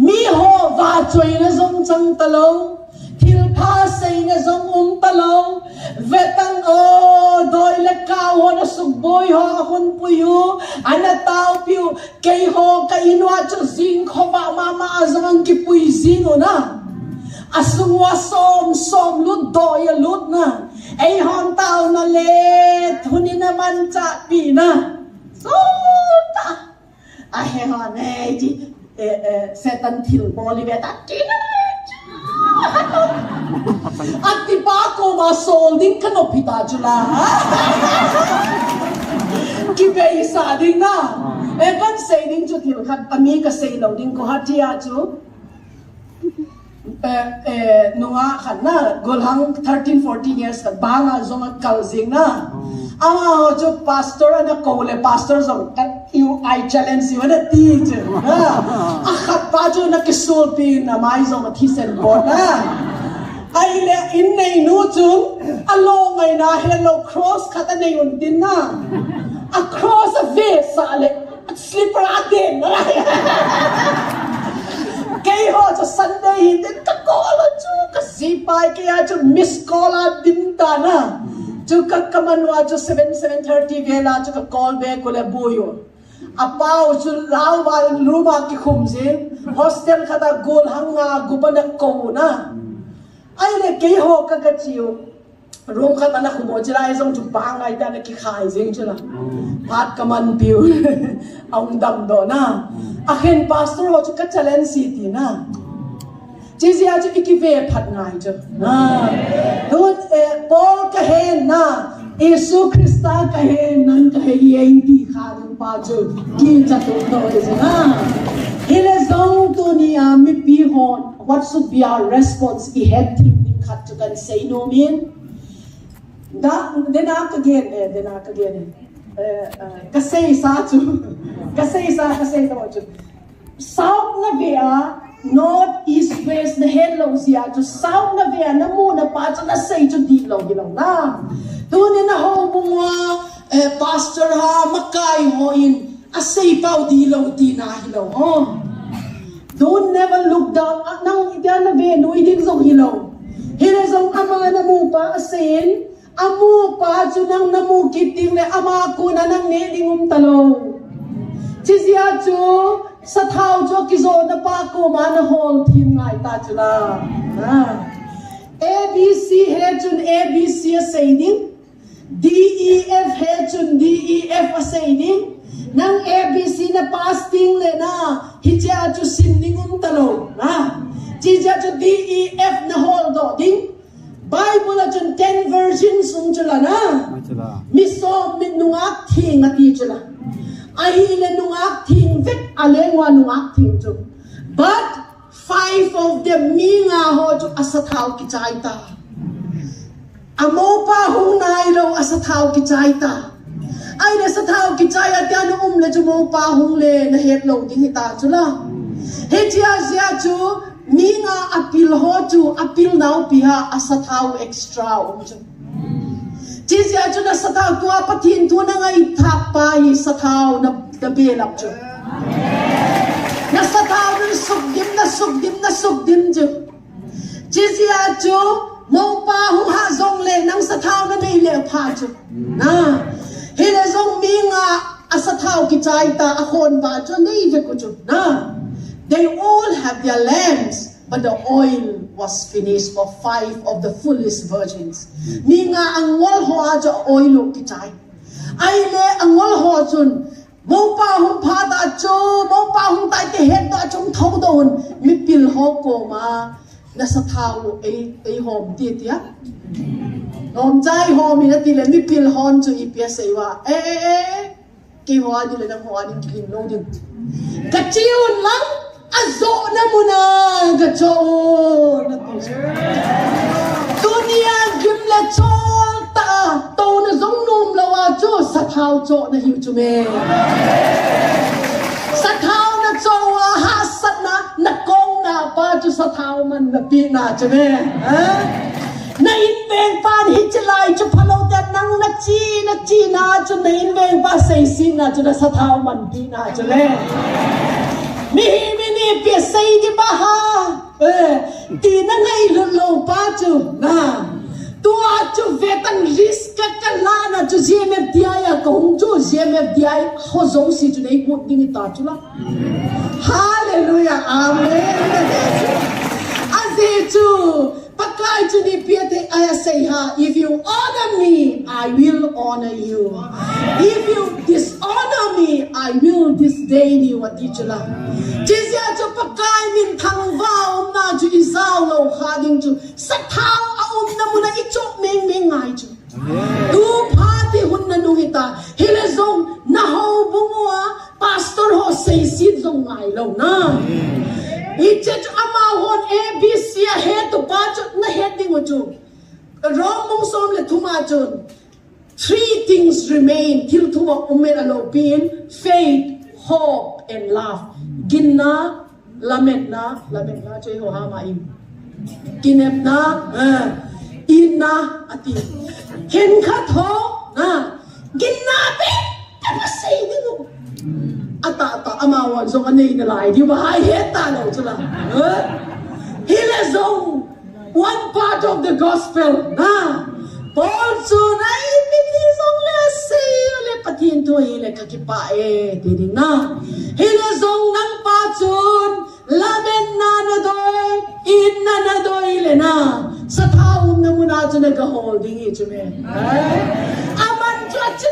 mi ho va choi na zong chang talo thil pha say na zong talo vetang o doi le ka ho na suk boy ho hun puyu ana tao piu kay ho ka inwa chu zing kho ba mama zang ki pui zing o na asungwa som lut doi lut na ai hon tao na le thuni na man cha pi na so ta a he ho ne ji setan thil boli beta tina at di pa ko ma solding kanopita jula kibay sa ding na kan say ding chu thil khat ami ka say lo ding ko hatia chu nunga khan na golhang 13-14 years ka banga zong kalzing na ama jo pastor ana kole pastor zong you I challenge you na teacher na akhat pa jo na kisulpi na mai zong thisen bod na ai le in nei nu chu along ai na hello cross khata nei un din na across a face sa le slipper atin na kay ho sa Sunday hindi ka call chu kasi pa kaya chu miss call din ta na chu kamanwa chu 7:30 vela chu ka call back ko le buyo apaw chu raw wal luma ki khumje hostel khata gol hanga gubana ko na ai le kay ho ka ka chiu room khata na khumo jira isong chu bangai ta na ki khai jing chula pat kaman piu ang dam do na akin pastor ho chu ka challenge city na jizi aju ikive phat ngai chu na don Paul ka hen na Yesu Krista ka hen nan ka hen ti kha ding pa chu ki cha to do is na hele zong to ni mi pi hon what should be our response I had thing ding khat chu kan say no min da denak again kasay sa chu kasay to chu south na via north east west na hello siya chu south na via na muna pa chu na say chu di lo na tuni na ho bunga pastor ha makai ho in asay pau di lo ti na hilo don't never look down nang ida na ve no idin zong hilo hila zong ama na mo pa asin amu pa chu nang namu kiting le ama ko na nang ne dingum talo chizia chu sa thau cho kizo na pa ko ma na hol thim ngai ta chula ABC he chun ABC say ding DEF he chun DEF say ding nang ABC na fasting le na hija chu sin dingum talo chizia chu DEF na hol do ding Bible ajan 10 versions sung chula na miso min nungak thing ati chula ai le nungak thing vet alengwa nungak thing chu but 5 of them minga ho chu asathau ki chaita amo pa hung nai lo asathau ki chaita ai le sathau ki chaya tian le chu mo pa hung le na het lo ding ta chula he chia sia chu minga apil ho chu apil now piha asathau extra chu chizia chu na sathau tu apathin tu na ngai thap pa hi sathau na belap chu na sathau na sukdim chu chizia chu mong pa hu ha zong le nang sathau na nei le pha chu na he le zong minga asathau ki chai ta akhon ba chu nei ve ku chu na they all have their lamps, but the oil was finished for 5 of the foolish virgins. Ninga angol ho aja oil kitai. Aile angol ho chun. Mopa hum phata cho, mopa hum tai te het da chung thau don. Mi pil ho ko ma na sa thau ei hom ti tia. Hom chai hom ina ti le mi pil hon chu ipia sei wa. Ki ho adi le nang ho adi kin lo din. Kachiun lang azo na muna gacho na dunia gimla chol ta to na zong num lawa cho sa thau cho na hiu chu me sa thau na cho wa ha sat na kong na pa chu sa thau man na pi na chu me na in veng pan hi chlai chu phalo ta nang na chi na chu na in veng pa sei sin na chu na sa thau man pi na chu le mi ni pi sei di ba ha ti na ngai lo pa chu na tua chu vetan risk ka la na chu GMFDI ya kong chu GMFDI ho zo si chu nei ku ding ta chu la hallelujah amen aze chu pakai chu ni piate I say ha if you honor me I will honor you if you dishonor me I will disdain you what chu la jizia chu pakai min thang va na chu isao lo kha ding chu sa thao na muna ichok meng ngai chu tu phati hun na nu hita hele zong na ho bungwa pastor ho sei sit zong ngai lo na iche chu ama hon ABC he to pa chu na he ding chu rom mong som le thuma chun 3 things remain till thuma umen alo pin faith hope and love ginna lamet na choi ho ha ma im kinep na ina ati ken khat ho na ginna pe ta sei dingo ata amawan zong anei na lai di ba hai het ta lo chula hele zong one part of the gospel na Paul so na ipiti zong le sei le patin to hele ka ki pa ti ding na hele zong nang pa chun lamen na doi in na doi le na sa thao na muna chu na ka holding i chu me aman chu chu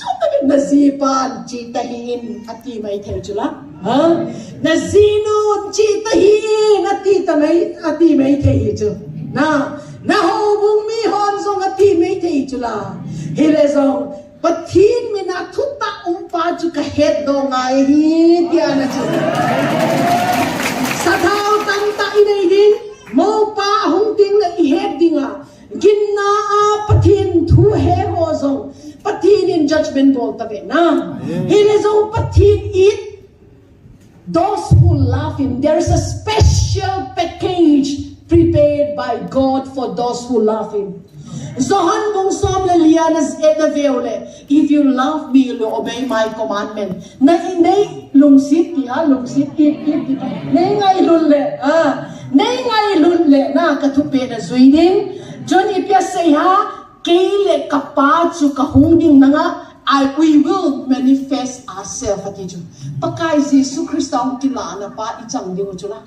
ta bin nasipan chi tahin ati mai thei chu la nazinun chi tahin ati mai thei chu na ho bung mi hon zong ati mai thei chu la hele zong pathin mina thutta pa chu ka het do ngai hi tia na chu sa thao tan ta inai din mo pa hung ting na I het dinga ginna a pathin thu he ho zong pathin in judgment bol ta be na hele zong pathin it those who love him there is a special package prepared by God for those who love him Zohan bong som le lianas etavele if you love me you will obey my commandment na inay lungsit it nay ngai lun le na kathupe na zuiding John ipya say ha keile kapa chu kahungding nanga we will manifest ourselves atiju pakai Jesus Christ ang kilana pa ichang ding chula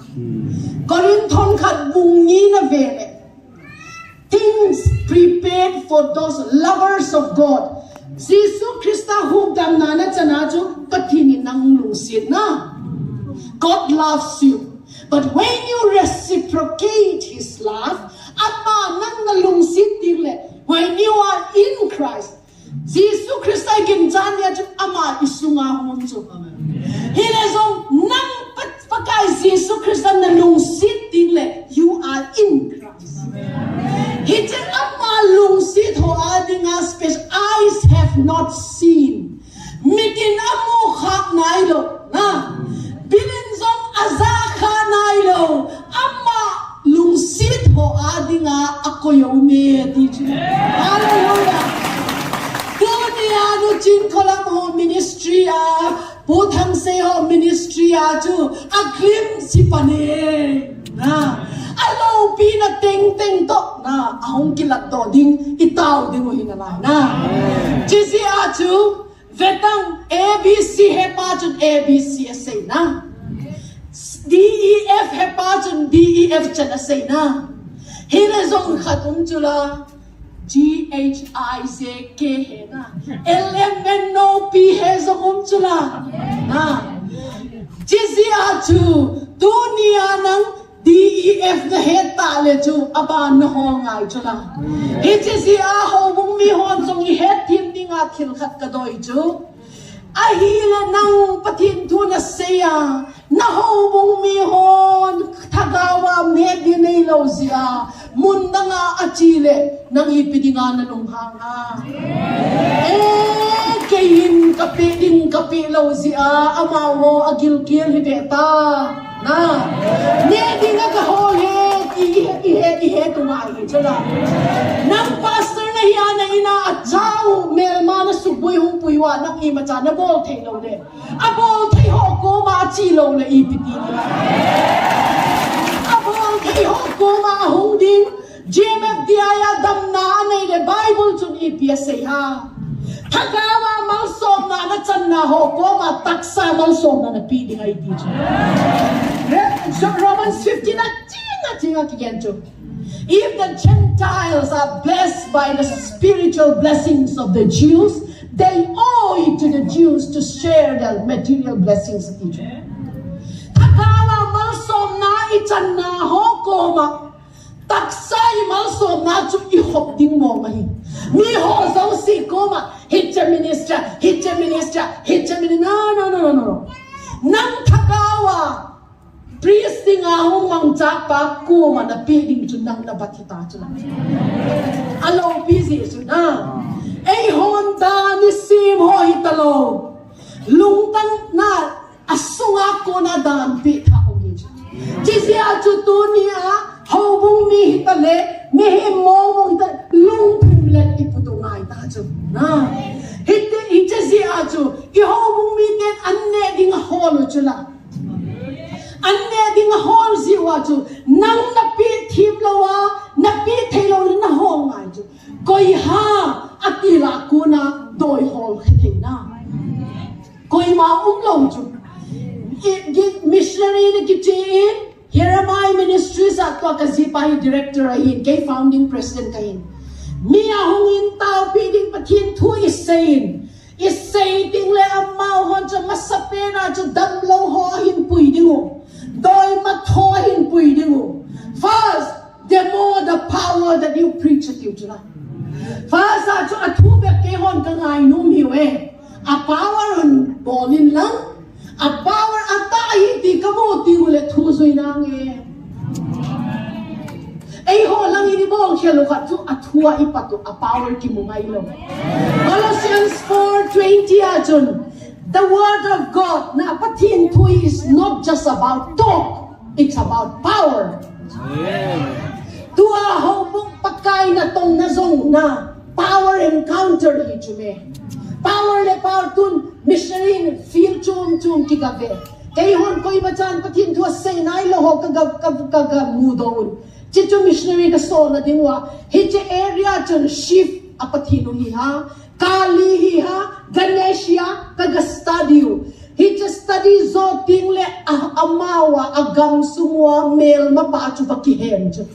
Korinthon khat bungi na vele things prepared for those lovers of God Jesus Christ hum dam na chana chu pathini nang lungsit na God loves you but when you reciprocate his love ama nang nalungsit dile when you are in Christ Jesus Christ ay ginjanya chu ama isunga hum chu hele zong nang pakai Jesus Christ na lungsit dile you are in Christ Hijin amma lungsit ho adinga special eyes have not seen mitin amo khak nailo na bilin zong azakha nailo amma lungsit ho adinga akoyo me ti hallelujah dunia no chin kolam ho ministry puthang se ho ministry chu aklim sipane na alo pina ting to na ahong kilat do ding itaw ding mo hinalay na jisi achu vetang ABC he pa chun ABC say na DEF he pa chun DEF chan say na hile zong khatum chula GHIZK he na LMNOP he zong chula na jisi achu dunia nang DEF na heta le chu aban na ho ngai chula hichi si a ho bung mi hon song I het tim dinga thil khat ka doi chu a hi le nang pathin thu na seya na ho bung mi hon thagawa me di nei lo zia mun nga achile nang ipidinga na nung hanga kayin kapi din kapi lo zia amawo agil kil hi beta na ne dinga ka ho he tungai chula nang pastor na hiya na ina achao melma na suboy hung puiwa na ki macha na bol thei lo le a bol thei ho ko ma chi lo le ipiti a bol thei ho ko ma hung din jemep diaya dam na nei le bible chun ips sei ha thagawa mal som na chan na ho ko ma taksa mal som na pi ding ai ti Romans 15 na tinga kigencho. If the Gentiles are blessed by the spiritual blessings of the Jews, they owe it to the Jews to share the material blessings of each other. Thagawa mal som na ichan na ho ko ma taksay mal som na chu I hop ding mo mahi. Mi ho zo si ko ma hit minister. No. Nang thagawa priest nga hong mangcha pa ko man na piding chun nang nabatita chun. Alo busy chun na. Ay honda ni sim ho hitalo. Lungtan na asunga ko na dan pi tha o ni. Jisia chu tu ni a hobung mi hitale mi mong lung let iputo ngai ta chun na. Hit jisia chu I hobung mi net anne ding holo chula. Anne ding hol ziwa chu nang napi thim lawa napi thelo na hol ngai chu koi ha atila kuna doi hol khena koi ma lo chu missionary ne kitin Jeremiah Ministries at to kazipai director ahin kay founding president kahin Mia hungin tao piding pathin thu isay ding le amao hon cha masapena chu damlo ho hin pui dingo doi mathoin pui dingo first the more the power that you preach at you tonight first chu athu be ke hon ka ngai num hiwe a power on bolin lang a power atai ti ka mo ti le thu soi na nge ay ho lang ini bong khelo khat chu athua ipatu a power ki mo ngai lo Colossians 4:20 ajun the word of God na pathin thui is not just about talk it's about power tua ho mong pakai na tong na zong na power encounter hi chume power le power tun missionary feel chum ki ka ve kay hon koi bachan pathin thua sei nai lo ho ka mu don chichu missionary ka so na dingwa hiche area chun shift apathinu hi ha kali hi ha ganesha ka study hiche study zo tingle amawa agam sumwa mel mapa chu pakihen chu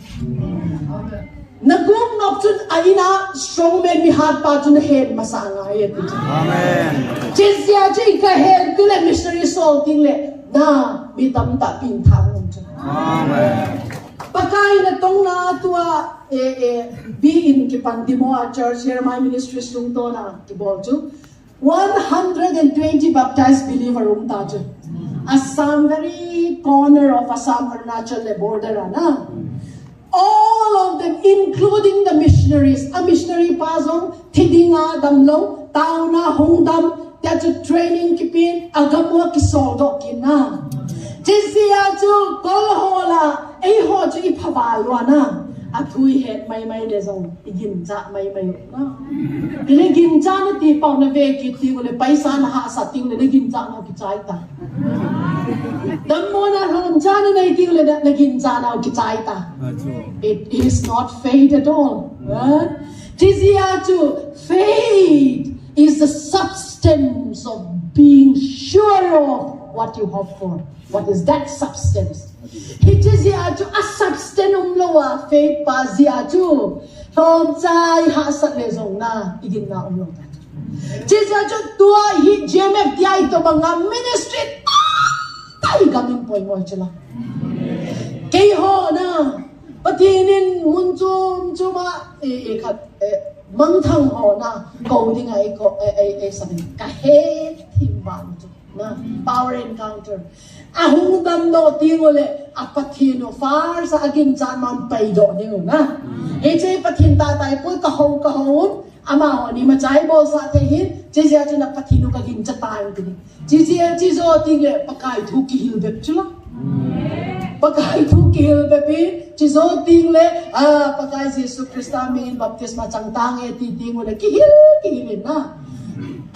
nagum nok chun aina strong men mi hat pa chun head masanga ye amen chizya chi ka head tule missionary soul tingle na mi tam ta pin thang chu amen pakai na tong na tua be in ki pandimo a church Jeremiah Ministries tung to na ki bol chu 120 baptized believer ta chu Assam very corner of Assam Arunachal le border na all of them including the missionaries a missionary pasong thidinga damlo tauna hongdam that training kipin agamwa ki soldo kina Jisia chu kolhola ai ho chu iphabai wana athui het mai de zong igin cha mai na ile gin cha na ti pau na ve ki ti le paisa na ha sa ting le gin cha na ki chai ta dam mo na ron cha na nei ti le gin cha na ki chai ta it is not faith at all Jisia chu faith is the substance of being sure of what you hope for. What is that substance? Hijiziaju a substanum loa faith pa ziaju from chai ha sat le zong na igin na umlo ta. Jiziaju tua hi jemep diai to banga ministry tai gamin poi moi chala. Kei ho na patinin munchum chuma khat mang thang ho na ko ding ai ko ai sabi ka he thimban na power encounter ahung dam no tingole apathino far sa aging chan man pai do ningo na eche pathin ta tai pui ka ho ama ho ni ma chai bol sa the hin je ja chuna pathino ka gin cha tai ti ji zo tingle pakai thu ki hil bek chula pakai thu kil baby chizo ting le pakai Yesu Krista min baptisma changtang e ti ting le kihil na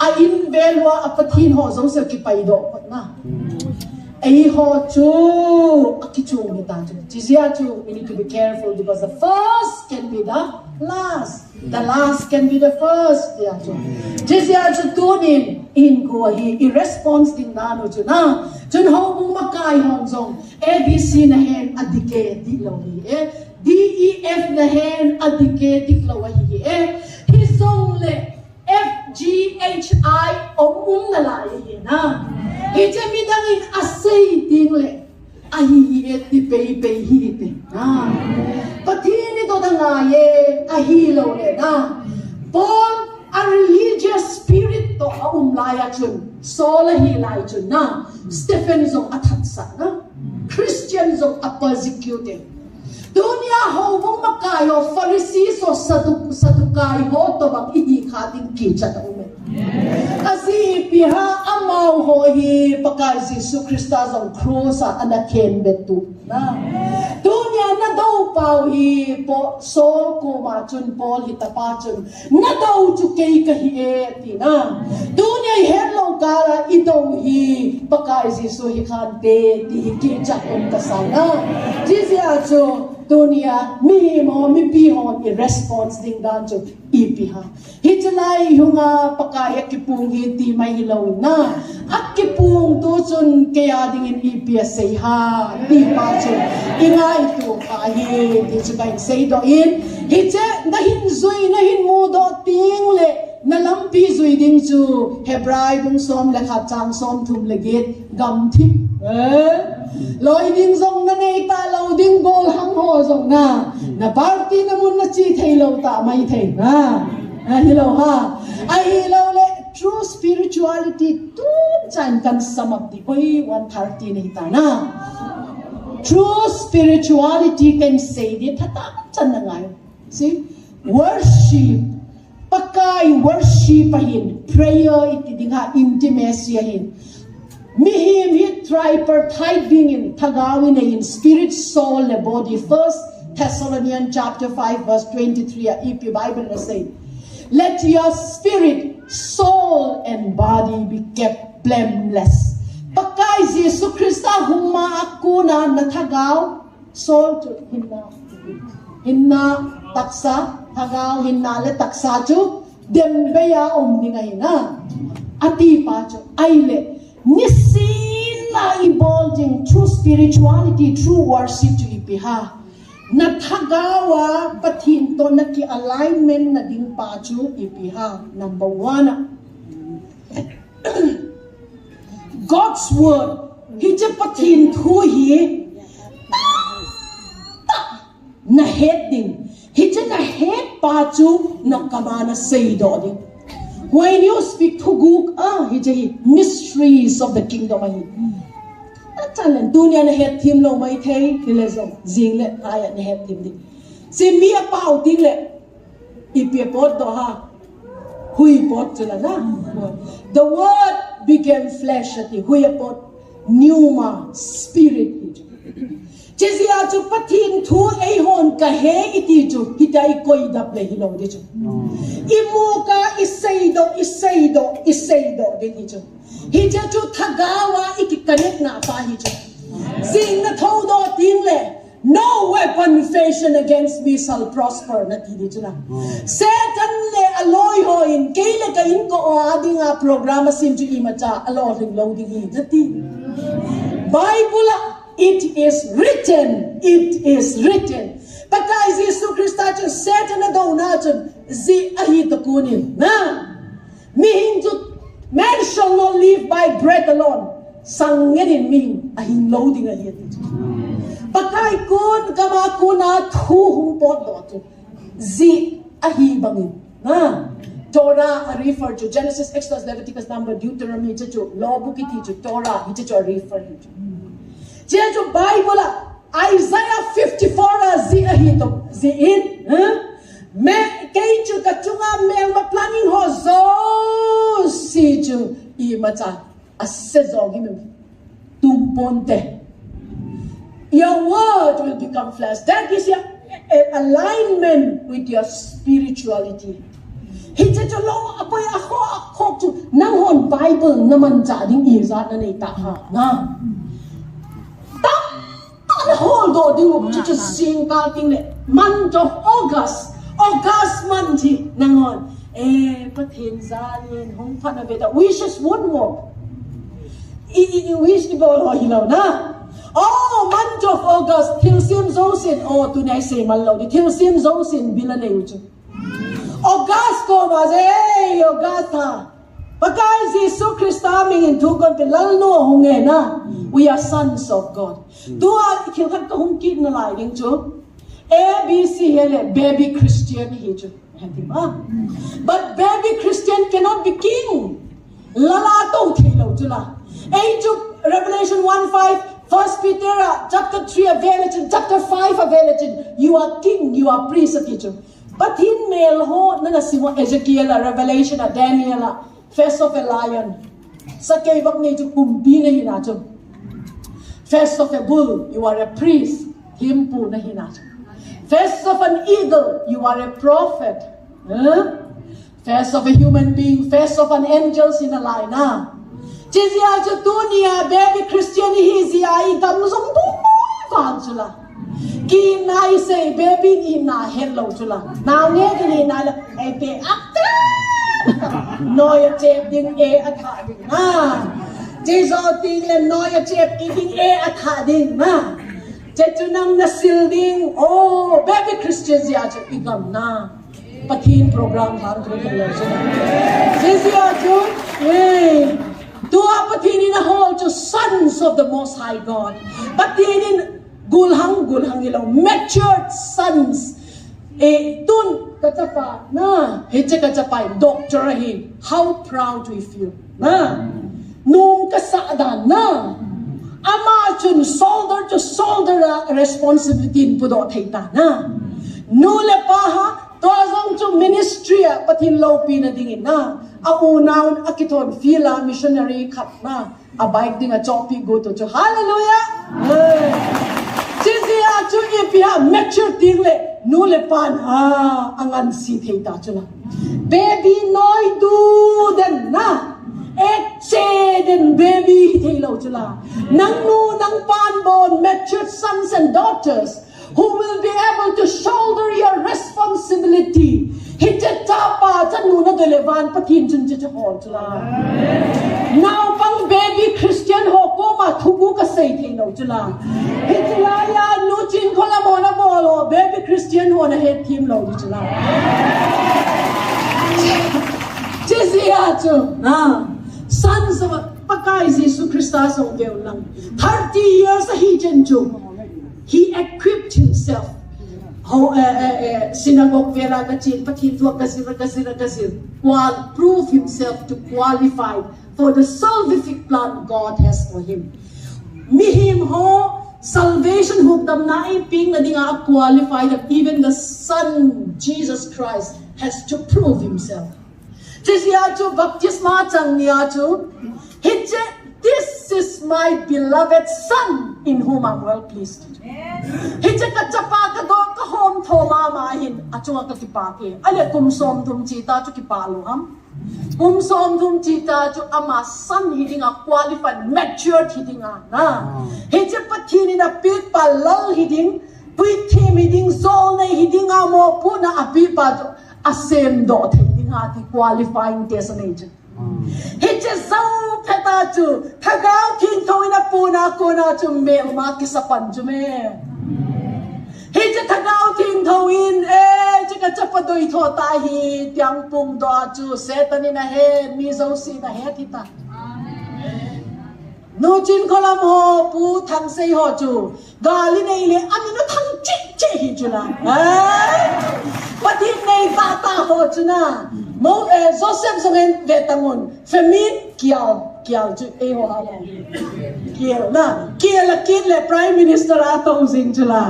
a in velwa apathin ho zong se ki pai do na ai ho chu akichu ni ta chu jizia chu we need to be careful because the first can be the last can be the first dia chu jizia chu tunin in go hi i response din na no chu na chun ho bung makai hon zong abc na hen adike di lo hi def na hen adike di lo hi hi song le FGHI omung na la hi na hi che mi dang in asay ding le ahi ti pe hi te na patini to dang ye ahi lo le na Paul a religious spirit to laya chun sola hi lai chun na Stephen zong athatsa na Christian zong a persecuted dunia ho bung makayo Pharisees o sadukai ho to bang idi khating kicha ta ume kasi piha amaw ho hi pakai Yesu Krista zong cross anaken betu na dunia na daw pau hi po so ko ma chun Paul hi tapa chun na daw chu kei ka hi ti na dunia hello kala idaw hi pakai Yesu hi khan te ti kicha on ka sana jizia chu dunia mi mo mi pi ho i response ding dan chu ipi ha hitlai hunga pakai akipung hi ti mai hilaw na akipung to chun kaya ding in ipi sei ha ti pa chu ingai tu pa hi ti chu kai sei do in hiche na hin zui na hin mu do ting le na lampi zui ding chu Hebrai bung som le kha chang som thum le git gam thip loi ding zong na nei ta lo ding gol hang ho zong na party na mun na chi thei lo ta mai thei na hello ha ai hello le true spirituality tu chan kan samap di oi 130 nei ta na true spirituality can say di thata chan na ngai see worship pakai worship hin prayer iti dinga intimacy hin mihim hit tripartite being in tagawin in spirit, soul, and body. 1 Thessalonians chapter 5 verse 23. If your Bible will say, let your spirit, soul, and body be kept blameless. Pakai Yesu Krista huma aku na natagaw soul to hinna taksa tagaw hinna le taksa chu dembeya omninga hina ati pa chu aile nisina evolving true spirituality, true worship to ipiha. Nathagawa pathin to naki alignment na ding pachu ipiha. Number 1. God's word. Hije pathin thu hi na heading. Hije na head pachu na kamana seido ding. When you speak to Guk, mysteries of the kingdom. Talan dunia na het tim lo mai thei hilezong jingle aya na het tim di. Si mia pau tingle ipia pot do ha hui pot chila na. The word became flesh ati hui pot pneuma spirit. Chizia chu pathin thu ei hon ka he iti chu hidai koi dap le hilong di chu. Imuka iseido din hi chu. Hija chu thagawa ikikanet na pa hi chu. Sing na thodo tin le no weapon fashioned against me shall prosper na ti di chu na. Satan le aloy ho in kele ka in ko adinga programa sim chu imacha alo ring long ding hi na ti. Bible it is written. Pakai Yesu Krista chu Satan na daw na chu zi ahi to kunin na. Mihin chu man shall not live by bread alone. Sangedin min ahin loading ahi ati. Pakai kun kama kuna thu hum pot do chu zi ahi bangin na. Torah refer to Genesis, Exodus, Leviticus, Number, Deuteronomy chu law book iti chu Torah iti chu refer to. Jeju Bible Isaiah 54 zi ahito zi in me kei chu kachunga me ma planning ho zo si chu I macha assezo gi me tumponte Your word will become flesh. That is your alignment with your spirituality. Hita cho lo apoy ako to nang hon Bible naman ja ding izat na nei ta ha na. Ta hold do ding to sing ka ting le month of August month hi nang hon pathin zalin hong phana beta wishes won't work. Wish ni bo lo hilaw na. Oh, month of August, till sim zosin. Oh, tunay say malo di till sim zosin bilanay ujo. August ko mas August ha. Pagka Jesus Christ aming intugon pilalno hongge na. We are sons of God. Dua ikilkat ka hongkid na laing jo. ABC hele baby Christian hijo. But baby Christian cannot be king. Lalato thilaw jula. Revelation 1:5. 1 Peter chapter 3 available, chapter 5 available. You are king, you are priest of teacher. But in male ho na nasimo Ezekiel, Revelation, Daniel, face of a lion. Sa kaibak ni jo kumbi na hinacho. Face of a bull, you are a priest. Himpu na hinacho. Face of an eagle, you are a prophet. Face of a human being, face of an angel in a line. Jizia jo dunia baby Christian hizia idam zong tu fan chula. Ki nai say baby ni na hello chula. Now nge ni na la ai pe akta. Noya chep ding atha ding na. Jizo ting le noya chep ding atha ding na. Chechunang nasil ding oh baby Christian zia jo igam na. Pathin program han ko hello chula. Jizia jo Dua patinin na hall to sons of the Most High God. Patinin gulhang ilaw. Matured sons. Tun kachapa na. Hitche kachapay. Doctor him. How proud we feel. Na. Nung kasada na. Ama chun shoulder to shoulder responsibility po do taita na. Nule paha. Tozong to ministry patin low pinadingin na. Aunaw akiton fila missionary kat na abike ding a choppy go to hallelujah Jizia chu ipia mature tingle nule pan angan si theita chula baby noi du den na etche den baby thelo chula nang nu nang pan bon mature sons and daughters who will be able to shoulder your responsibility. Hitchapa chanuna delevan pathin chun hol chula. Now pang baby Christian ho ko ma thubu ka sei thino chula. Hitla ya nu chin khola mona bolo baby Christian ho na het team lo chula. Jizia chu na sons of pakai Jesus Christus ho geu lang 30 years he jen chu. He equipped himself. Synagogue vera kacil pathin tua kasir. Prove himself to qualify for the salvific plan God has for him. Mihim ho salvation hukdam na iping na di nga qualified that even the Son Jesus Christ has to prove himself. Jisiachu baptisma chang niachu hitche. This is my beloved Son in whom I'm well pleased. Hitche kachapa ka do ka hom thoma mahin achunga ka kipake. Ale kumsom dum chita chu kipaluham. Kumsom dum chita chu ama son hidinga qualified matured hidinga na. Hitche pathini na pit palal hiding pit thim hiding zol na hidinga mo puna apipa chu asem do hidinga ti qualifying destination. Hitche zau peta chu thagao thin thoina puna kona chu me ma kisapan chu me Hitche thagao thin thoin chika chapadoi tho ta hi tiang pung do chu setani na he mi zo si na he thita no chin kholam ho pu thang sei ho chu gali nei le ami no thang che hi chu na patin nei ta ho chu na mo Joseph songen vetangon femin kiao chu ho ha kiao la kid le prime minister atong sing chu la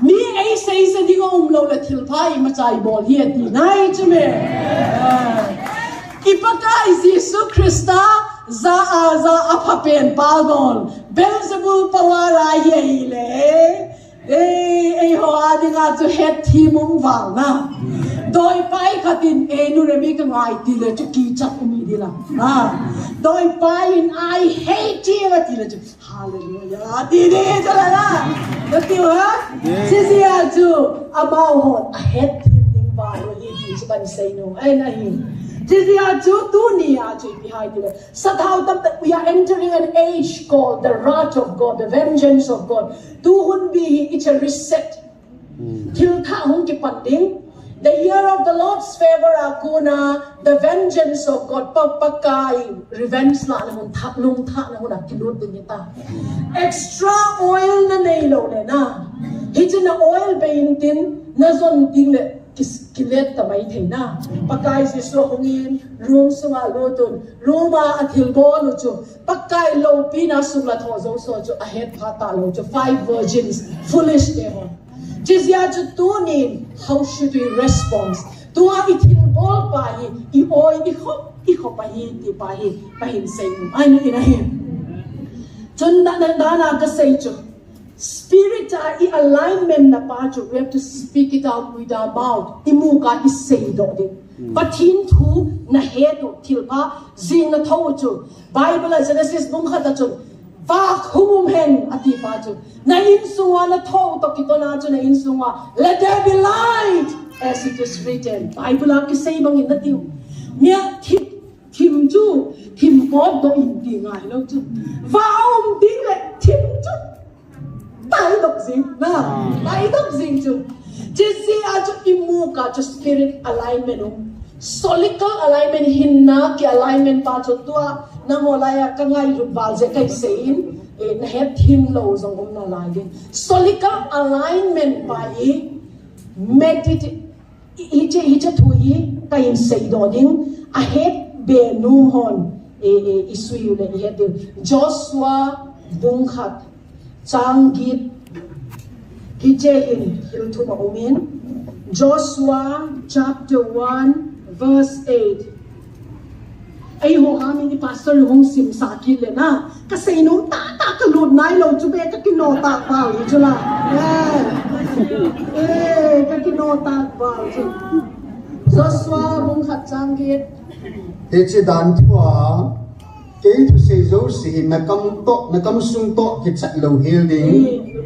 mi ai sei se ding lo la thil phai ma chai bol hi ti nai chu me ipakai Jesus Christa za aphapen palgon Beelzebul pawara ye le. Ho adi nga chu het thi mum wang na. Doi pai khatin nu remi ka ngai ti le chu ki chat umi di la. Doi pai in I hate you ti le chu. Hallelujah. Di chala la. Nati ha? Sisiya chu amao hot a het thi ding ba lo hi di ban say no. Ai na hi. Sisiya chu tu ni a chu behind it. Somehow that we are entering an age called the wrath of God, the vengeance of God. Tu hun bi it's a reset. Til tha hun ki panding. The year of the Lord's favor akuna, the vengeance of God, papakai, revenge la na hun thak lung tha na hun akilut din ita. Extra oil na nailo le na. Hijin na oil paintin na zon ting le kilet tamay thay na. Pakai si so hungin, room sunga lutun, ruma at hilbo lucho. Pakai lo pina sulat hozo so jo ahead pata lo jo 5 virgins, foolish devil. Jizya jo tunin, how should we respond? Tua itilbol pahi, ioy iho pahin sayin. Ay na inahin. Chunda na kasay jo. Spirit alignment na pa jo, we have to speak it out with our mouth. Imuka isay do din. Patin tu na hedo tilpa zin na thaw jo. Bible Genesis bung khata jo. Vak humum hen ati pa jo. Na insunga na thaw to kito na jo na insunga. Let there be light as it is written. Bible ang kisay bang inatiu. Nya tim ju tim bod do indi ngai lo jo. Vaum ding le tim ju. Tai dok zing na. Tai dok zing jo. Jisi ajo imuka jo spirit alignment solical alignment hinna ki alignment pa jo tua namolaya kangai rubal je kai sein na het him lo zong na lagin solical alignment pa meditate ije thui kai sei doding a het be nu hon isui le het Joshua bungkhat changgit hijein hiltuma umin Joshua chapter 1 verse 8. Ay ho kami ni Pastor Hong Sim Sakil le na. Kasi nung kalud na ilaw chube ka kinota pa. Chula. Kakinota pa. Joshua mong khatsangit. Hechi dan thua ke tu se zo si na kam sung to ki chat lo hil ding.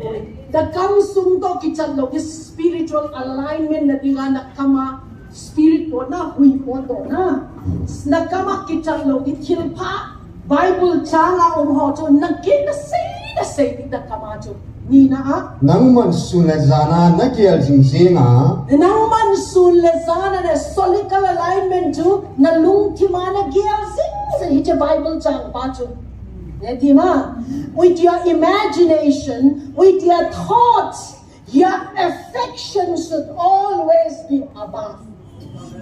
The kam sung to ki chat lo is spiritual alignment na dinga na kama spirit po na hui po to na nakama kitang lo itil pa Bible changa ho to nagin na say di nakama to ni na nang man sun la zana na kial jing singa nang man sun la zana na solical alignment to na lung timana gial sing sa hija Bible chang pa to Netima, with your imagination, with your thoughts, your affection should always be above.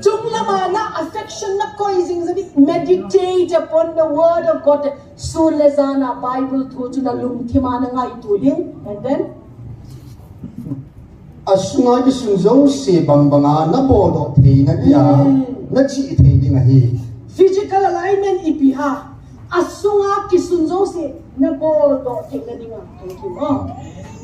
Jumlamana affection na koising sabi meditate upon the word of God. Sulezana Bible to na lumtimana nga ituding and then asunga ki sunzo si bambanga na bodo the na kya na chi the ding hi physical alignment ipiha asunga ki sunzo si na bodo the na dinga thank you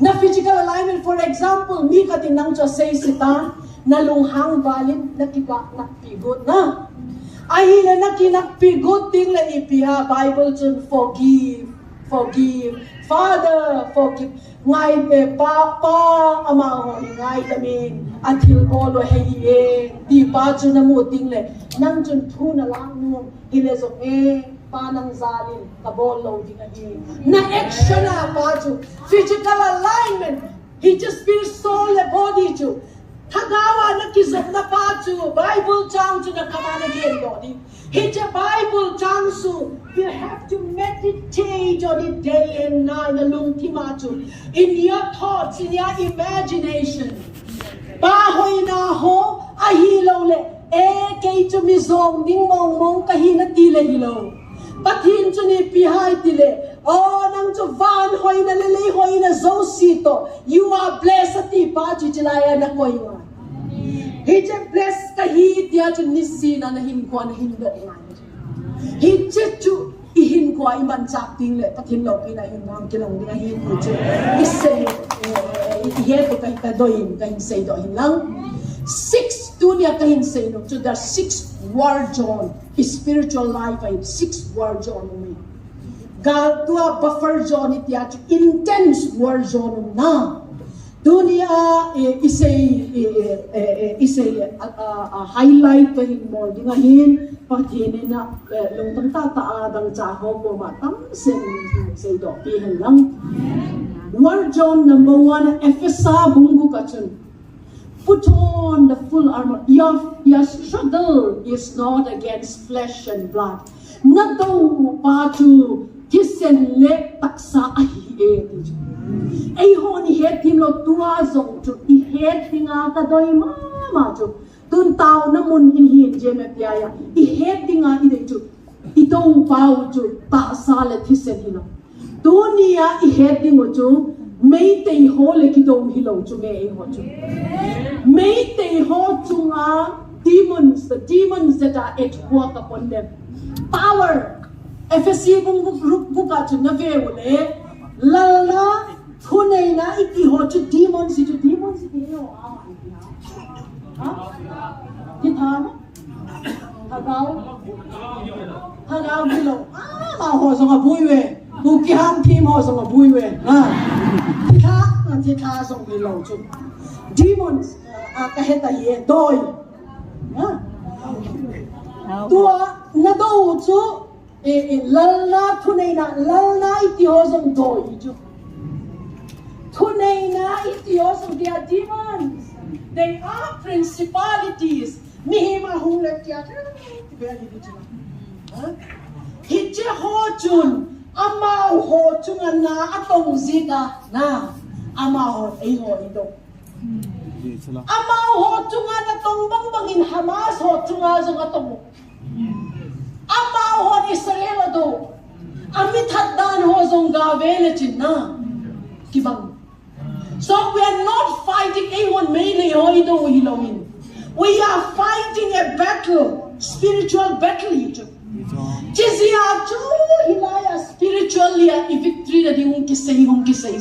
na physical alignment for example mi katinang cho say sita na lunghang valid nakpigot na. Ahila nakpigot ting la ipiha Bible chun forgive. Father, forgive. Ngay pa amaho ngay damin atil bolo heye di pa chun na mo ting le nang chun thu na lang no hile zo panang zalin kabolo ding na action na pa chun physical alignment he just feels soul and body chun Tagawa na kizok na pachu Bible changsu na kamana gendo. Hija Bible changsu. You have to meditate on it day and night. Nalung timachu in your thoughts, in your imagination. Bahoy na ho ahilaw le. Kay chumizong ding mong kahina tila hilaw. Patin chuni pihay tile. Nang van hoy na lele hoy na zosito. You are blessed ti pa chilaya na koywa. Hije blessed kahit ya chun nisina na hinkwa na hindo. Hije chu ihin ko ay man chak ting le pathin lo ina hin ngam kilong ni hin ku che isay ihe to kay kadoyin kay say do hin lang 6 dunia kay say no to the 6 war zone spiritual life ay 6 war zone me gal tua buffer zone it ya intense war zone na dunia isay highlight kay mo di nga hin pathin na long tam ta ta dang cha ho ko ma tam sen say do pi hin lang war zone number 1 efesa bungu kachun put on the full armor. Your struggle is not against flesh and blood. Not though patu kisen le taksa ahi ay hon het him lo tua zong tu I het hinga ka doi ma tu tun tao na mun in hin je me piaya I het dinga I de tu I do pau tu ta sa le kisen hino dunia I het dingo tu mấy tây ho le ki dong hi lo chu me ho chu mấy tây ho chu nga demons the demons that are at work upon them power FSC bung group buka chu na ve le la la thunai na iti ho chu demons hi chu demons hi no a ha ki tha ma hagao ki lo ma ho so nga bui we bu ki ham phim ho so nga bui we thi tha song bi lo chu demons ka heta ye doi tua na do chu lalla thunei na lalla iti ho song doi chu thunei na iti ho song dia demons they are principalities mi ma hung le kya very good hit ho chun amau ho chunga na atong zika na amau ho ei ho ido amau ho chunga na tong bang bangin Hamas ho chunga zong atong amau ho Israel do amit hadan ho zong gavele chin na kibang so we are not fighting anyone mainly ho ido hilawin we are fighting a battle spiritual battle ito Jizia chu hilaya spiritually a victory na hong kisay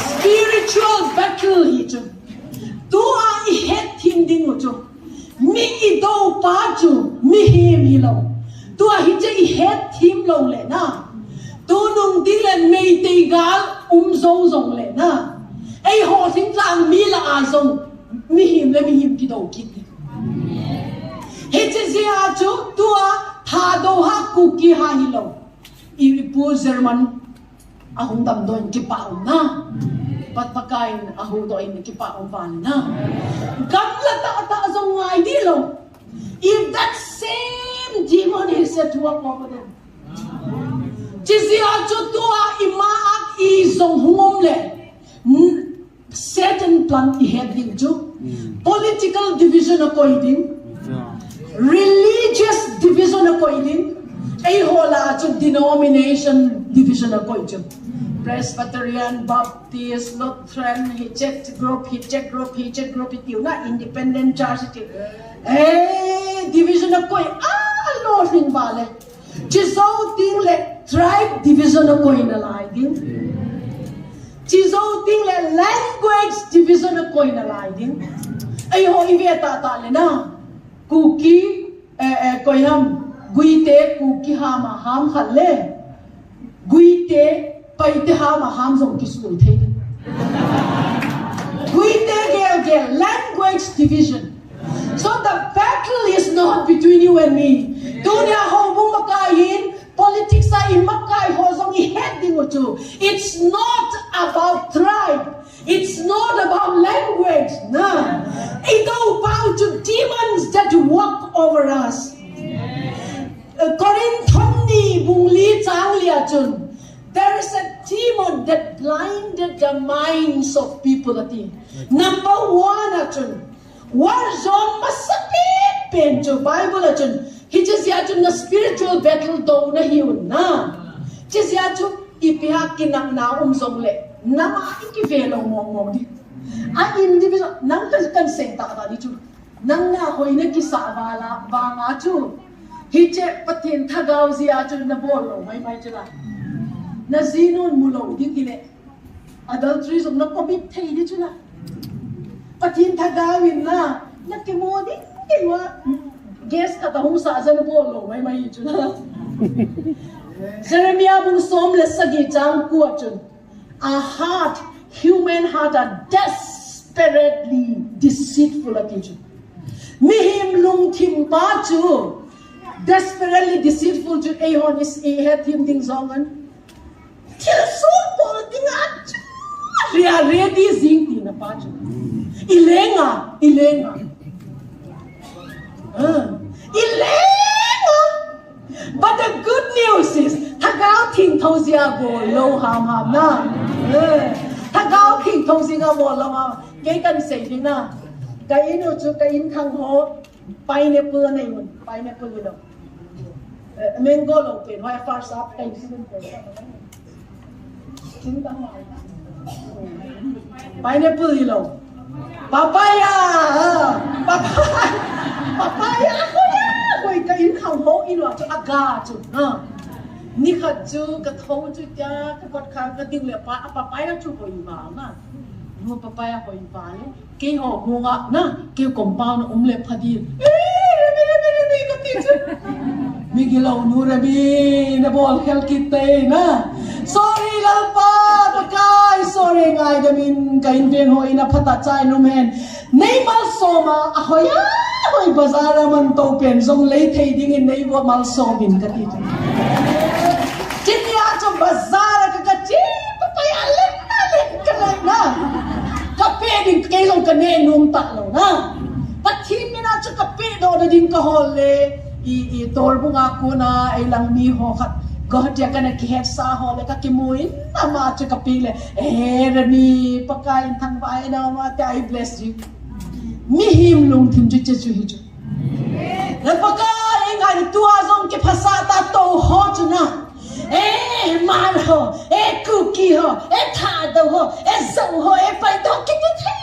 spiritual battle hito tua ihet hindi mo chu mi ido pa chu mi him hilaw tua hije ihet him law le na tunong dilen may tigal zong le na ay ho sing lang mi la azong mi him kidaw kit Hechizia chu tua thado ha kuki ha hilo ipu German ahong dam doin ki paon na patpakain ahong doin ki paon van na gamla ta zong ngai dilo if that same demon is at work over them Chizia chu tua imaak I zong hungom le Satan plan I heading chu political division according religious division according ay hola chu denomination division according Presbyterian Baptist Lutheran hijet group itiw na independent church division according Lord rin vale chiso ting le tribe division according na laiding chiso ting le language division according na laiding ay ho ibeta ta le na kuki koyam guite kuki hama ham khalle guite paite hama ham zong kisul thei guite ge language division so the battle is not between you and me dunia ho bung makain politics sa imakai ho zong I heading chu it's not about tribe it's not about language no it's about demons that walk over us Korinthoni bungli changlia chun there is a demon that blinded the minds of people number 1 achun war zone masakit pen chu Bible achun hijizya chun na spiritual battle do na hiun na jizya chu ipiha kinang na zong le nama ikivelo mong di a individual nang kan senta ka di chu nang na hoy na kisabala ba nga chu hi che patin thagau zia chu na bol lo mai chula na zinun mulo dikile adultery som na commit thei di chula patin thagawin na nakimodi kiwa guess ka ta hung sa jan bol lo mai chula Jeremiah bung som le sagi jang ku chun a heart human heart are desperately deceitful atiju mihim lung thim pa chu desperately deceitful chu a hon is a het him ding zongan til so bol ding at ria ready zing ti na pa chu ilenga ilenga but the good news is thagao thing thozia bo lo ham na thagao thing thozia bo lo ma ke kan sei ding na kai no chu kai in khang ho pineapple nei mun pineapple lo mango lo pe hoi far sap kai sin pe sin ta ma pineapple lo papaya ko ya koi kai in khang ho in lo chu aga chu ni khat chu ka thong chu cha ka kot khang ka ding le papaya chu ko in ba na no papaya ko in ba le ke ho hunga na ke compound le phadi re ka ti chu mi gilaw nu rabi na bol khel kitte na sorry lalpa kai sorry ngai da min ka in ben ho ina phata chai no men nei mal soma ahoya hoi bazar man to pen zong lei thei ding in nei bo mal so bin ka ti chinya cho bazar ka chi papaya len ka na ka pe ding ke long ka ne num ta lo na pathin mi na cho ka pe do da ding ka hol le i tor bunga ko na ai lang mi ho khat ko dia kana ki het sa ho le ka ki muin na ma cho ka pe le re mi pakai thang vai na ma ta I bless you mi him lung thim chu chu hi chu la pakai ngai tua zong ke phasa ta to ho chu na man ho cookie ho tha do ho zong ho pai do ki tu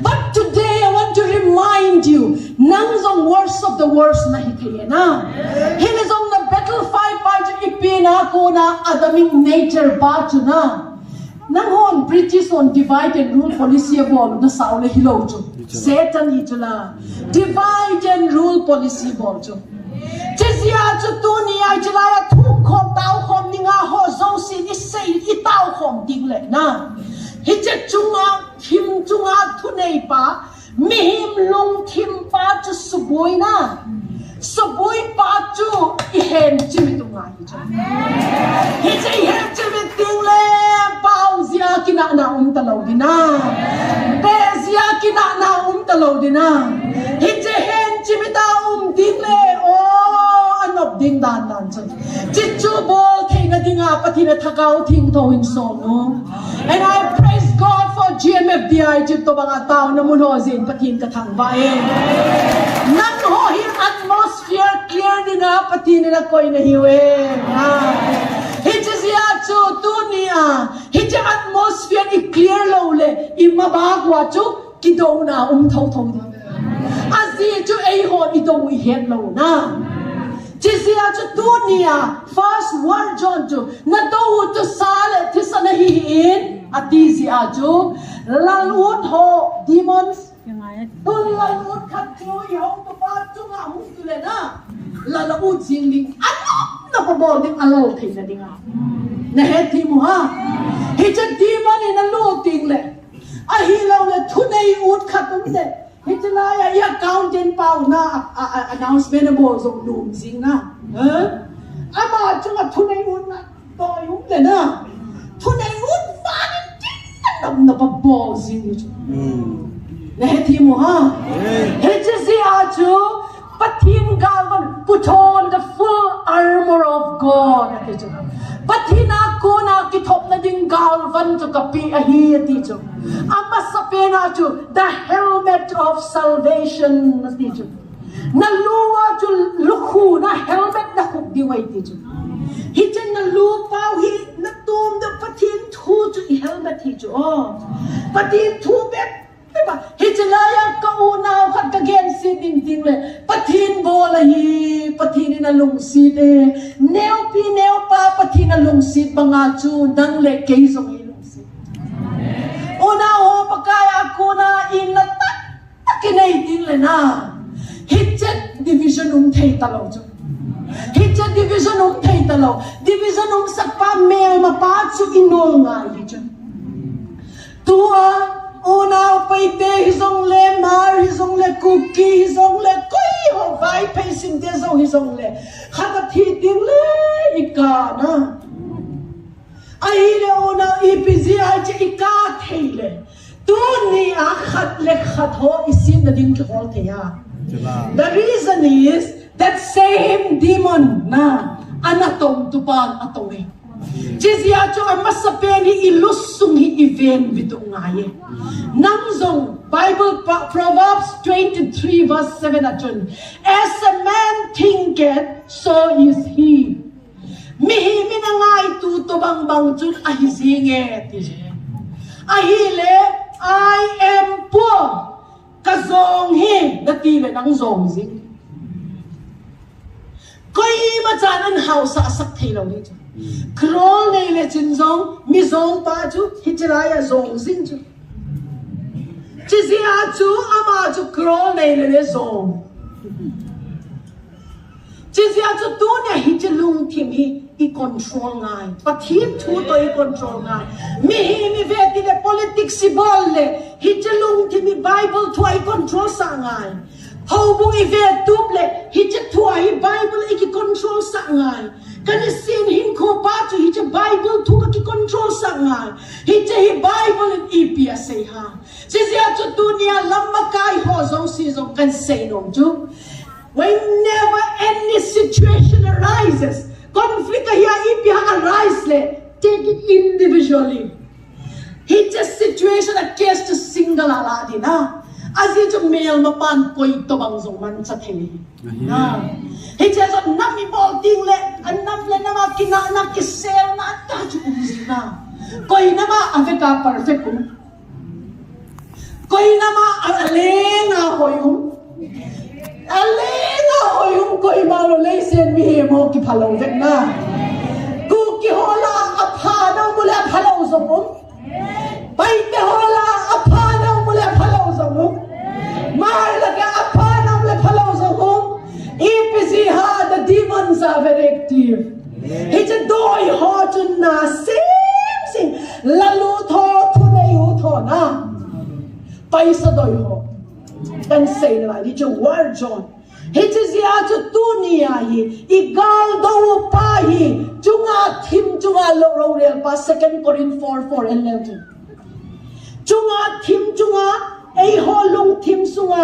but today I want to remind you nang zong worst of the worst na hi thei na hin zong na battle fight pa chu ipina ko na adaming nature ba chu na nang hon British on divide and rule policy bol na saule hilo chu Satan hi chu la divide and rule policy bol chu chizia chu tu ni ai chla ya thu khom tao khom ninga ho zong si ni sei I tao khom ding le na hi che chunga thim chunga thu nei pa mi him lung thim pa chu suboi na suboi pa chu I hen chimi tu nga hi chu hi che hen chimi ting le pau zia kina na ta lo dina be zia kina na ta lo dina hi che hen chimi ta ding le anop ding dan chu chichu bol theina dinga pathina thakau thing tho in so no and I praise God for GMFDI chip to banga taw na mun ho zin pathin ka thang ba nan ho hi atmosphere clear dinga pathin na koi na hiwe hi chizia chu tunia hi che atmosphere I clear lo le I mabagwa chu kidona thau thau di azi chu ei ho I do we het lo na chizia chu tunia first World John chu na do chu sale thisana hi in atizi a chu lalut ho demonsยังไง tun lalut khat chu yo to pa chu nga mu tu le na lalut sing ding ano na pa bol ding alo thei na ding na het thi mu ha hi chu demon in alo ting le a hi lo le thu nei ut khat tum de hi chu la ya accountant pau na announcement bo zong dum sing na ama chu nga thu nei ut na to yu le na thu nei ut fa na pa bol sing chu na he thi mu ha he che si a chu pathin galvan put on the full armor of God ate chu pathina ko na ki thop na ding galvan chu kapi a hi ati chu ama sapena chu the helmet of salvation ati chu na luwa chu lukhu na helmet na khuk di wai ti chu hi chen na lu pau hi na tum de pathin thu chu I helmet hi chu pathin thu bet di ba hichalaya ka unaw kat kagen si ding ding le pathin bola hi pathin na lungsit neo pi neo pa pathin na lungsit mga chu dang le kay song hi lungsit una ho pagkaya ako na inatak takinay ding le na hichat division thay talaw chu hichat division thay talaw division sakpa mel mapat su inol nga hichat tua una paite hisong le mar hisong le cookie hisong le koi ho vai pacing de so hisong le khagat hiting le ikana ai le una ipzi ai che ikat heile tu ni akhat le khat ho isin na din khol ke ya the reason is that same demon na anatom tupan atome Jizya cho amasapen hi ilusung hi event bitu ngaye. Nangzong Bible Proverbs 23 verse 7 atun. As a man thinketh, so is he. Mihi minangay tuto bang bang chun ahisinge tije. Ahile I am poor. Kazong hi datile nang zong zing. Koi machanan house sa asak thilaw nito. Krol nei le chin zong mi zong pa chu hichraya zong zing chu chizia chu ama chu krol nei le zong chizia chu tu ne hichlung thim hi I control ngai pathim thu to I control ngai mi veti le politics si bolle hichlung thim hi Bible thu I control sa ngai hau bung I ve tuple hicthu I Bible I control sa ngai Kani sin hin ko pa chu hi che Bible thu ka ki control sa nga hi che hi Bible in ipia say ha si sia chu dunia lamma kai ho zong si zong kan say nom chu whenever any situation arises conflict hi ipia arise le take it individually hi che situation a case to single ala di na azi chu mel mapan koi to bang zong man sa theli na He says, "Nami bolting le, anam le nama kina na kisel na ta chukuzi na. Koi nama aveka perfect kum. Koi nama alenga hoyum. Alenga hoyum koi malo le sen mi mo ki phalo vek na. Ku ki hola apha na mule phalo zomum. Pai te hola apha na mule phalo zomum. Mar laga apha na mule phalo zomum. EPC ha, the demons are very active. It's a doi ho to na sing lalu tho to na yu tho na. Paisa doi ho. Kan say na it's a war John. It's a zia to dunia hi. Igal do pa hi. Junga tim junga lo ro real pa 2 Corinthians 4:11. Junga tim junga ay ho lung tim sunga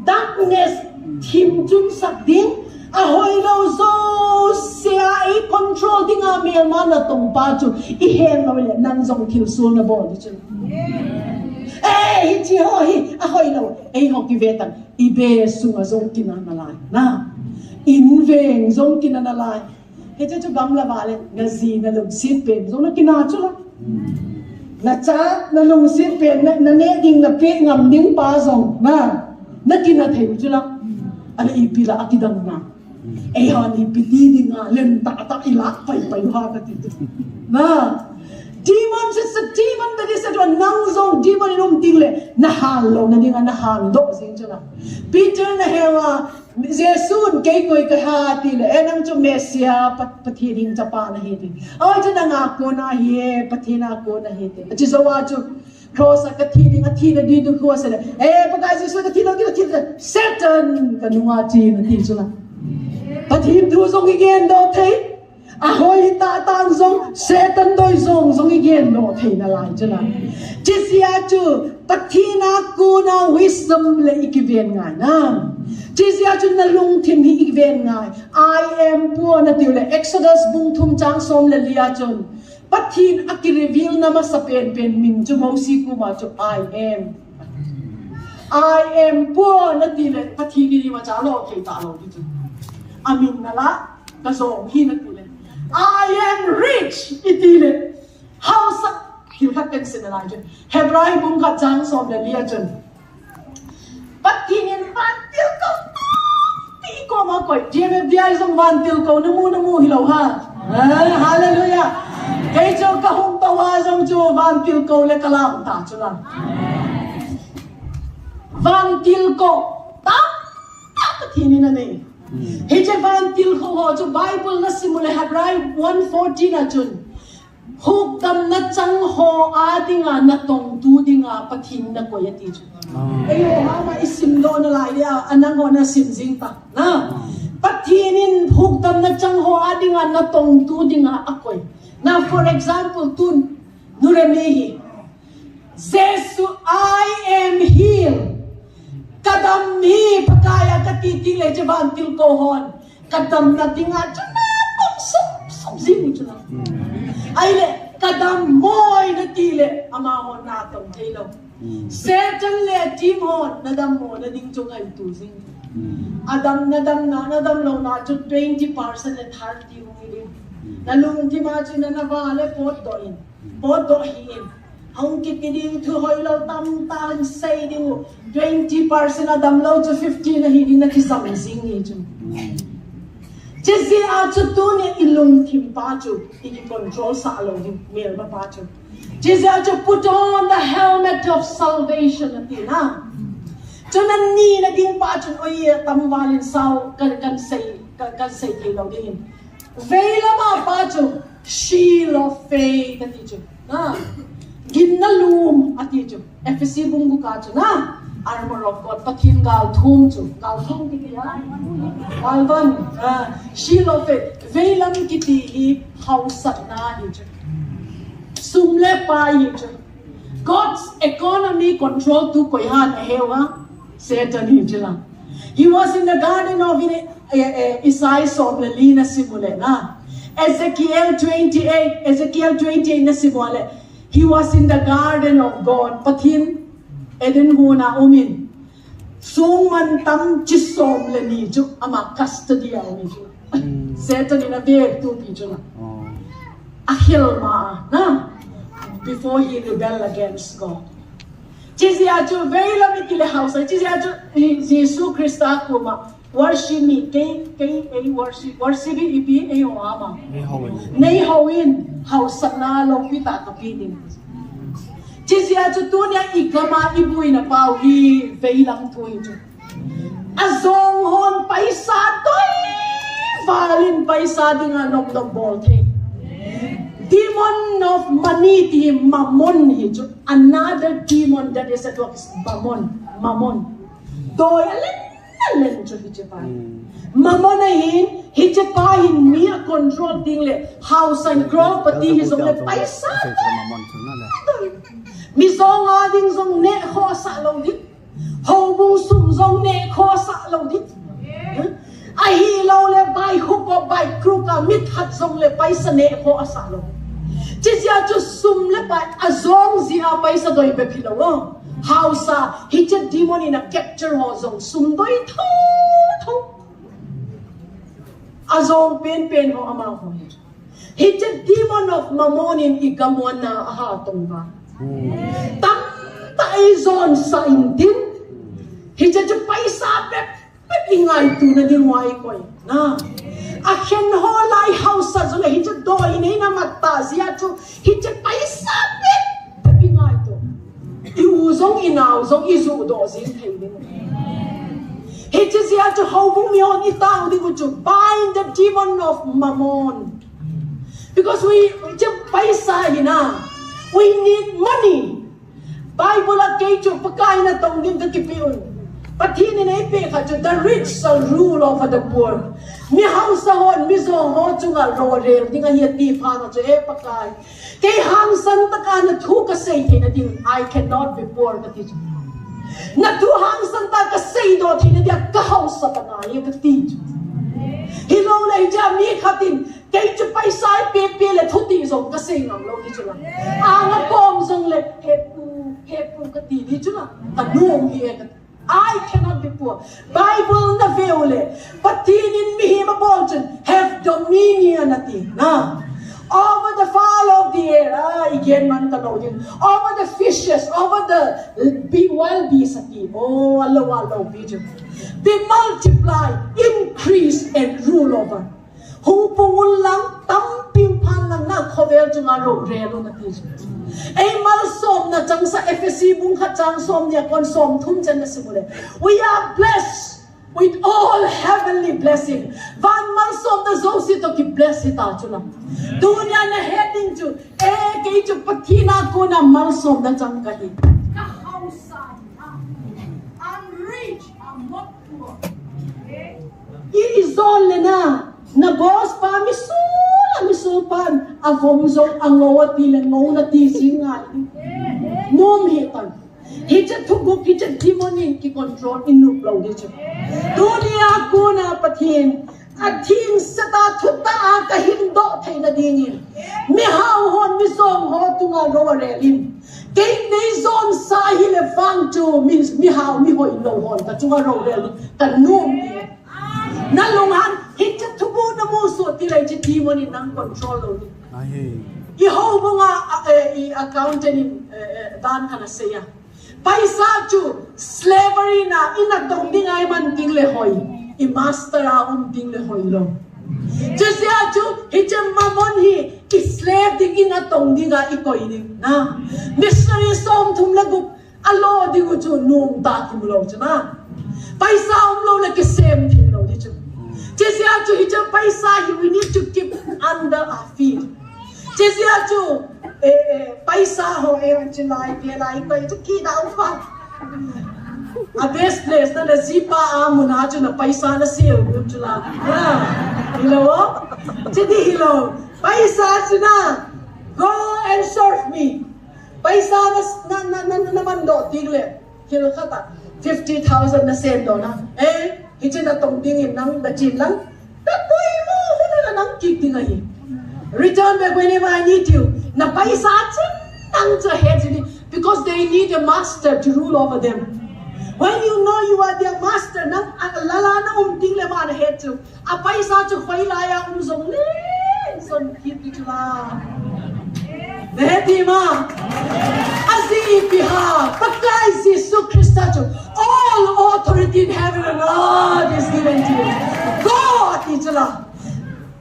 darkness Tim jun sak ding ahoy lo zo sia I control ding a mel mana tong pa chu I hen lo le nan zong thil sul na bo di chu chi ho hi ahoy lo ai ho ki vetan I be sunga zong kinan na lai na in veng zong kinan na lai he chu gam la wale na zi na lung sit pen zong na kina chu la na cha na lung sit pen na ne ding na pe ngam ding pa zong na kina thei chu la Ala ipila akidang na. Han ipiti nga len tata ila pay ha katito. Na. Demons is a demon that is a nangzong demon inum tingle nahalo na dinga nahando sing chuna. Peter na hewa Jesus kay koy kahati le enang chu Mesia pathiring Japan na hiti. Ay jana ngako na hi pathina ko na hiti. Chisawa chu cross a kathini athina dito ko sa pagka Jesus kathina Satan kanunga chi na tinsula. Pathim tu zong igen do thay ahoy ta tang zong Satan doi zong igen do thay na lai chuna. Chisia chu pathina ko na wisdom le ikiven nga na. Chisia chu na lung tim hi ikiven nga. I am poor na tiule Exodus bung thum chang som le liya chun. Pathin aki-reveal naman sa pen min jumosi ko ma chu I am poor na tile pathin ni ma chalo kay talo dito. Amin nala kasong hi na tile. I am rich itile. How sa hilkat kan sinalay Hebrahi bung kat jang som le liya chun. koi GMFDI zong van til ko namu hilaw ha. Hallelujah. Kay cho kahong tawa zong cho van til ko le kalam ta cho lang. Van til ko ta patini na ni. Heje van til ko ho cho Bible na simule Hebrew 1:14 na chun. Huk dam na chang ho adinga na tong tu dinga pathin na ko yati chun. Ayo mama isim do na lai dia anang ho na simjing ta na. Pathinin huk dam na chang ho adinga na tong tu dinga akoy. Now for example tun nuremehi. Jesu I am healed. Kadam hi pagaya katitile jaban til kohon. Kadam na tinga chuna kong subzing chuna. Aile kadam moy na tile amahon na tong tilo. Setan le tim hon nadam mo na ding chung ay tuzing. Adam nadam lo na chut 20% at 30 umilin. Nalung timachi na navale pot do hiin. Ang kitiding to hoy lo tam tan say ding 20% adam lo to 50 na hindi na kisamsing ni chum. Jesi achu tu ni ilung tim pachu iki control sa alo di mel ba pachu. Jesi achu put on the helmet of salvation atina. Chunan ni na ding pachu oy tamwalin sao kan say kilo din. Veila ma pachu shield of faith atichu. Na ginalum atichu. FSC bungu kachu na armor of God pathin gal thum tikiya alvan shield of faith veilam kiti hi hausat na hi sumle pa hi God's economy control tu koihan hewa Satan hi jila. He was in the garden of Isaiah Soblelina simule na Ezekiel 28 na simule. He was in the garden of God pathin Eden huna umin. Suman tam chisom le ni ju ama custody ni ju. Satan in a bed to be ju. Ahil ma na before he rebelled against God. Chizi aju very love kile house. Chizi aju Jesus Christa kuma worship me kay worship ipi ayo ama. Nei hawin house na long pita kapitin. Chizia chu tunia ikama ibui na pau hi veilam thui chu. Azong hon paisa toi valin paisa dinga nok bol the. Demon of money ti mammon hi chu. Another demon that is at work is mammon. Doi alen chu hi chu pa. Mammon hi chu pa hin mere control ding le house and property hi zong le paisa. Mi zong ading zong ne kho sa lo dit hong bu sum zong ne kho sa lo dit ai hi lo le bai khu ko bai kru ka mit hat zong le pai sa ne kho sa lo chi sia chu sum le bai a zong zia pai sa doi be philo wo how sa hi che demon in a capture ho zong sum doi tho a zong pen ho ama ho hi che demon of mammon in igamon na ha tong ba tam tai zon sa intin hi cha chu paisa pe ingai tu na ding wai koi na a khen ho lai house sa zo hi cha doi nei na matta zia chu hi cha paisa pe ingai tu i zong inau zong i zu do zin thei ding hi cha zia chu ho bu mi on i tang di chu bind the demon of mammon because we cha paisa hina we need money. Bible at kecho pagkain na tong dim kakipiun. Patinin ay peka cho the rich shall rule over the poor. Mi hausa hon mi zong ho chunga rorel dinga hiati pa na cho pagkain. Kay hang san taka na thu ka say na ding I cannot be poor ka ticho. Na thu hang san ta ka say do tin dia ka hausa ta na ye ka ticho. Hilong lai ja mi khatin kay chu paisa pe le thuti zong ka say ngam lo ticho la. Ang kom zong le hepu ka ti ticho la. Ta nuong hi ka I cannot be poor. Bible na veole. Patinin mi hima bolchen have dominion ati na. over the fowl of the air, again man tanawin, over the fishes, over the wild beasts at the, oh, alo, be multiply, increase, and rule over. Hung pungul lang, tamping pan lang na, kovel jung aro, relo na tiyo. Ay malsom na jang sa FSC bung kachang som niya kon som thum jan na simule. We are blessed with all heavenly blessing. Van malsom na zo si to ki bless ita chuna. Dunya na heading to kay to patina ko na malsom na jang kahi. Ka hausan. I'm rich, I'm not poor. Iizol na boss pa misupan avom zong angawat bilang ngawat tisingal nom hitan hijat tuguk hijat demoni ki control inu blow dito dunia ko na pathin ating sata thutta ka hindo thai na dingin mi haw hon mi song ho tunga rorelim kay nei zon sa hile fang tu mi haw mi hoi lo hon ta tunga rorelim ta nom nalungan hijat tubo na muso tilay si demoni ng control lo ihaw mga accountant dan ka na siya paisa chu slavery na inadong di ngay man ting lehoy i-master akong ting lehoy lo siya chu hijat mamon hi i-slave di inatong di nga ikoy di na mystery som tumlagup alo di ko chu nung dati mo lo na paisa lo like same thing lo di chu Jesiya chu hijab paisa we need to keep under our feet. Jesiya chu paisa ho chilai pelai pa ito kita ufa. A best place na zipa amuna chu na paisa na seal chula. Hello? Jadi hello. Paisa chu na go and serve me. Paisa na naman do tigle. Kilo kata 50,000 na sendo na. Hijin na tong dingin ng bachin lang, tapoy mo, hula na ng kiktingahin. Return back whenever I need you. Na paisa chin nang sa heads because they need a master to rule over them. When you know you are their master, nang lala na umting lema na head to, a paisa chu failaya zong son kiti chula. Nehetima, asi ipiha, pagkay si Yesu Krista chu. All authority in heaven and earth is given to you. God, itula.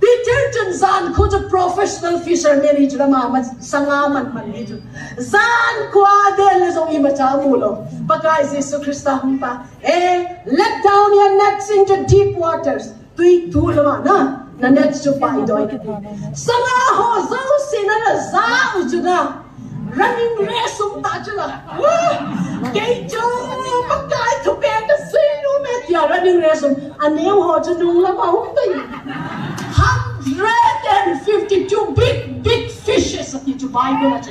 Peter Zan ko the professional fisherman itula mama sangaman man ito. Zan ko adel zong imachamulo. Pagka Yesu Krista humpa. Let down your nets into deep waters. Tuy tulama na nets to pa ito. Sangaho zong sinana za utuna. Running race chula. Kay pagkain to bed sino metya running race anew ho chunung lama humtay 152 big fishes at ito Bible at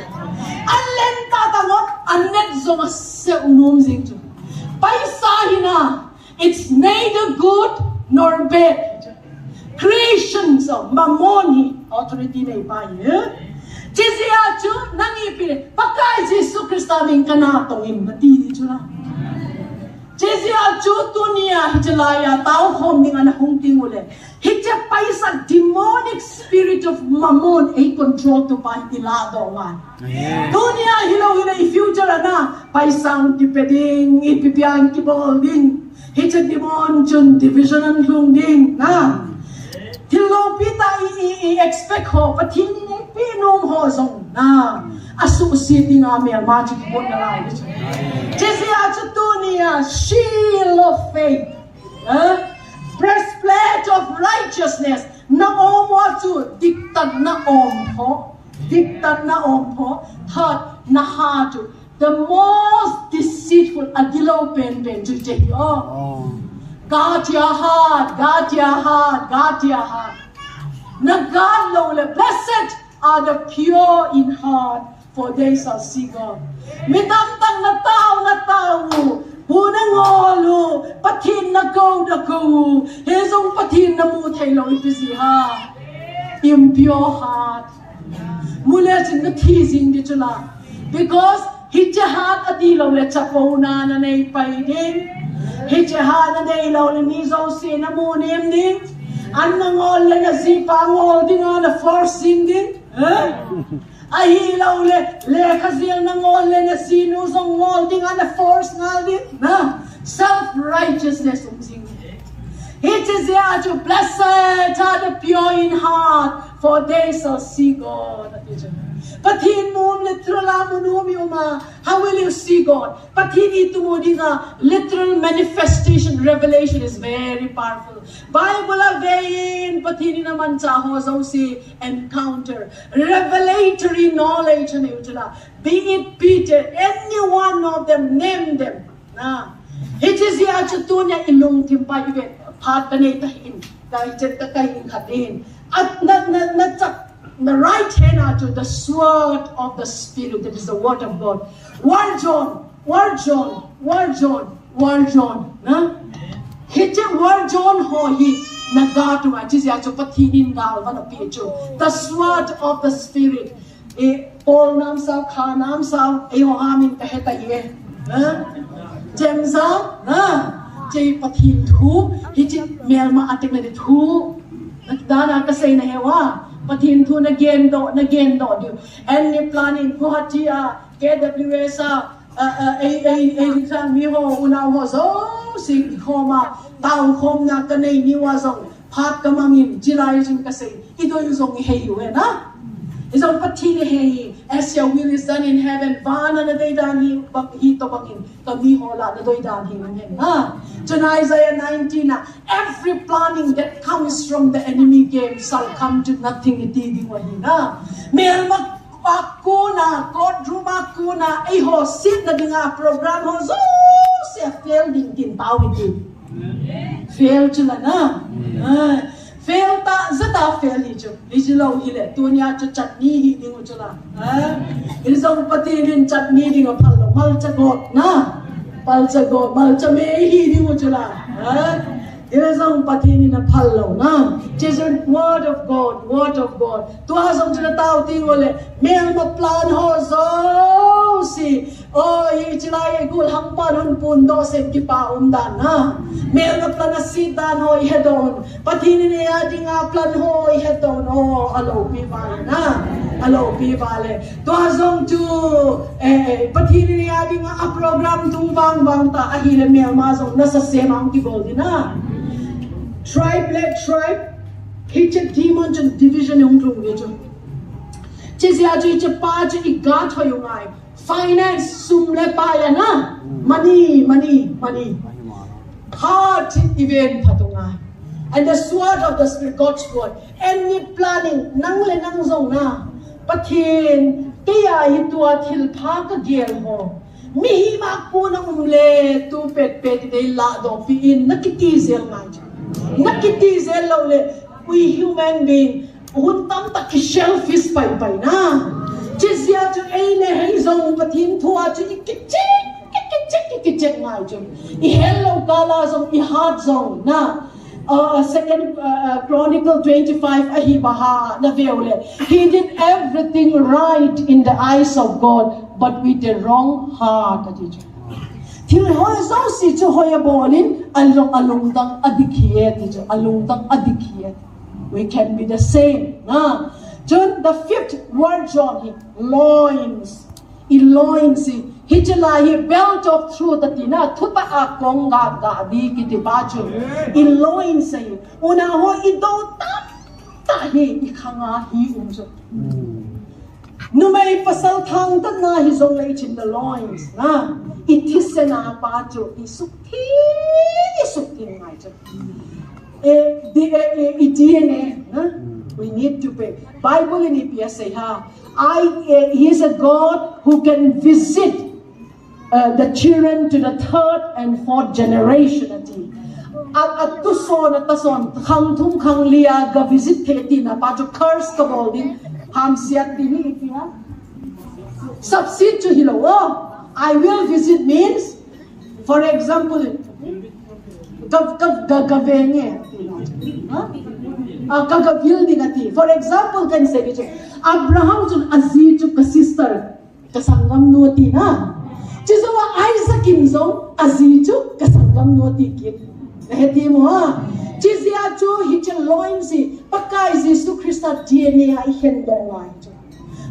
alen tatangot anet zong se umumsing to paisahin na it's neither good nor bad creations of mamoni authority na ipahin Jesiya chu nangipin pagka Yesu Krista ming kanatongin matidi chu na Jesiya chu tunia hijalaya tao hom ning anahong tingule hija paisa demonic spirit of mammon ay control to pa hilado man tunia hilo future na paisang tipeding ipipiang kibolding hija demon chun division ang lungding na Hilo pita i-expect ho, pati ni pinom ho zong na associating ami ang magic book na lai. Jesi ato niya shield of faith, breastplate of righteousness. Na omo ato diktat na ompo, third na hatu. The most deceitful adilaw pen to jehi Guard your heart, guard your heart, guard your heart. Na God lowly, blessed are the pure in heart, for they shall see God. Mitantang na tao, punang olo, patin na ko, hezong patin na mutay lang ipisiha. Impure heart. Mula sin na teasing dito lang. Because hijahat at ilaw na chapona na naipay Hijahan na ilaw ni miso sinamunim din. Ang nangol na zipa ngol din na forcing din. Ahi lau le khazil na ngol le na sinu zong ngol ding ana force ngal din na self righteousness umsing. It is here to blessed are the pure in heart, for they shall see God. Pathin mo literal amunumi uma. How will you see God? Pathin itu mo dinga literal manifestation, revelation is very powerful. Bible avein pathin naman chaho so si encounter revelatory knowledge na yutula. Be it Peter, any one of them, name them. Na. It is here to tunya ilung timpa event. Part panay tahin, dahil tahin katin. At the right hand to the sword of the Spirit, that is the word of God. War John. Na? Hiti War John ho hi nagatuwa. Jisya cho patinin gal vana picho. The sword of the Spirit. Paul nam sao, Kha nam sao, Yohamin kaheta ye. James sao, na? Jay pathin thu, hiti melma atik na thu. Dana kasay na hewa. Pathin thu na gendo do. Any planning ko hatia KWS mi ho una ho zo si khoma tao khom na kanay niwa zong pat kamangin jilay jing kasay ito yung zong heyu na. Isang pathin heyi as your will is done in heaven vana na day dan hito bangin kami hola na doy dan hin na. In Isaiah 19 na every planning that comes from the enemy game shall come to nothing itidi wahina. Merma akuna courtroom akuna ho sit na dinga program ho zo siya fail din kin tawid fail chila na. Fail ta zata fail hi chu ijilo hile tunya chu chutney hi ding chula ilzong patinin chutney ding phalo mal chagot na pal chagot mal chame hi ding chula ilzong patinin na phalo na Jesus word of God tu hazong chuna tao ting ole mel ma plan ho zo si hi chilai gul hampan hun pun do se ki pa dan na mel ma plan si dan ho he don patinin ne adinga plan ho he don alo pi vale na alo pi vale tu hazong tu patinin ne adinga a program tung bang ta ahile mel ma zong na sa semang ki gol na tribe led tribe hitchet demon and division yung klung ge jo chesi aju che pa che igat ho yung ai finance sum le pa ya na money heart event patunga and the sword of the Spirit, God's word, any planning nang le nang zong na pathin kaya hitua thil pha ka gel ho mi ma ko na umle tu pet de la do pi in nakiti zel ma nakiti zel lo le we human being huntam ta ki shellfish pai na chizia to ele hei zong pathin thua chu kichek ngai chu I hello kala zong I heart zong na second Chronicle 25 ahi baha na veole he did everything right in the eyes of God but with the wrong heart ati til hoy zo si chu hoya bolin alung dang adikhiet chu alung dang adikhiet we can be the same na John the fifth word John loins Hijalahi belt of truth atina tuta akong ga di kiti bajo iloin say una ho ido tahi ikanga hi umso numay pasal thang tat na hi zong lay in the loins na itisena bajo isukti ngai jo DNA we need to pay Bible in EPS say he is a God who can visit the children to the third and fourth generation ati at tuson at tason khang thum khang lia ga visit theti na pa jo curse ka bolding ham siat tini itia substitute to hilo I will visit means for example gavenge building ati for example kan say Abraham jun aziz ju ka sister kasangam nuti na Chizawa Isaac kimzong azizu kasangam noti kit. Heti mo Chizia chu hichen loin si pakai Jesu Christa DNA ai hen dong ai chu.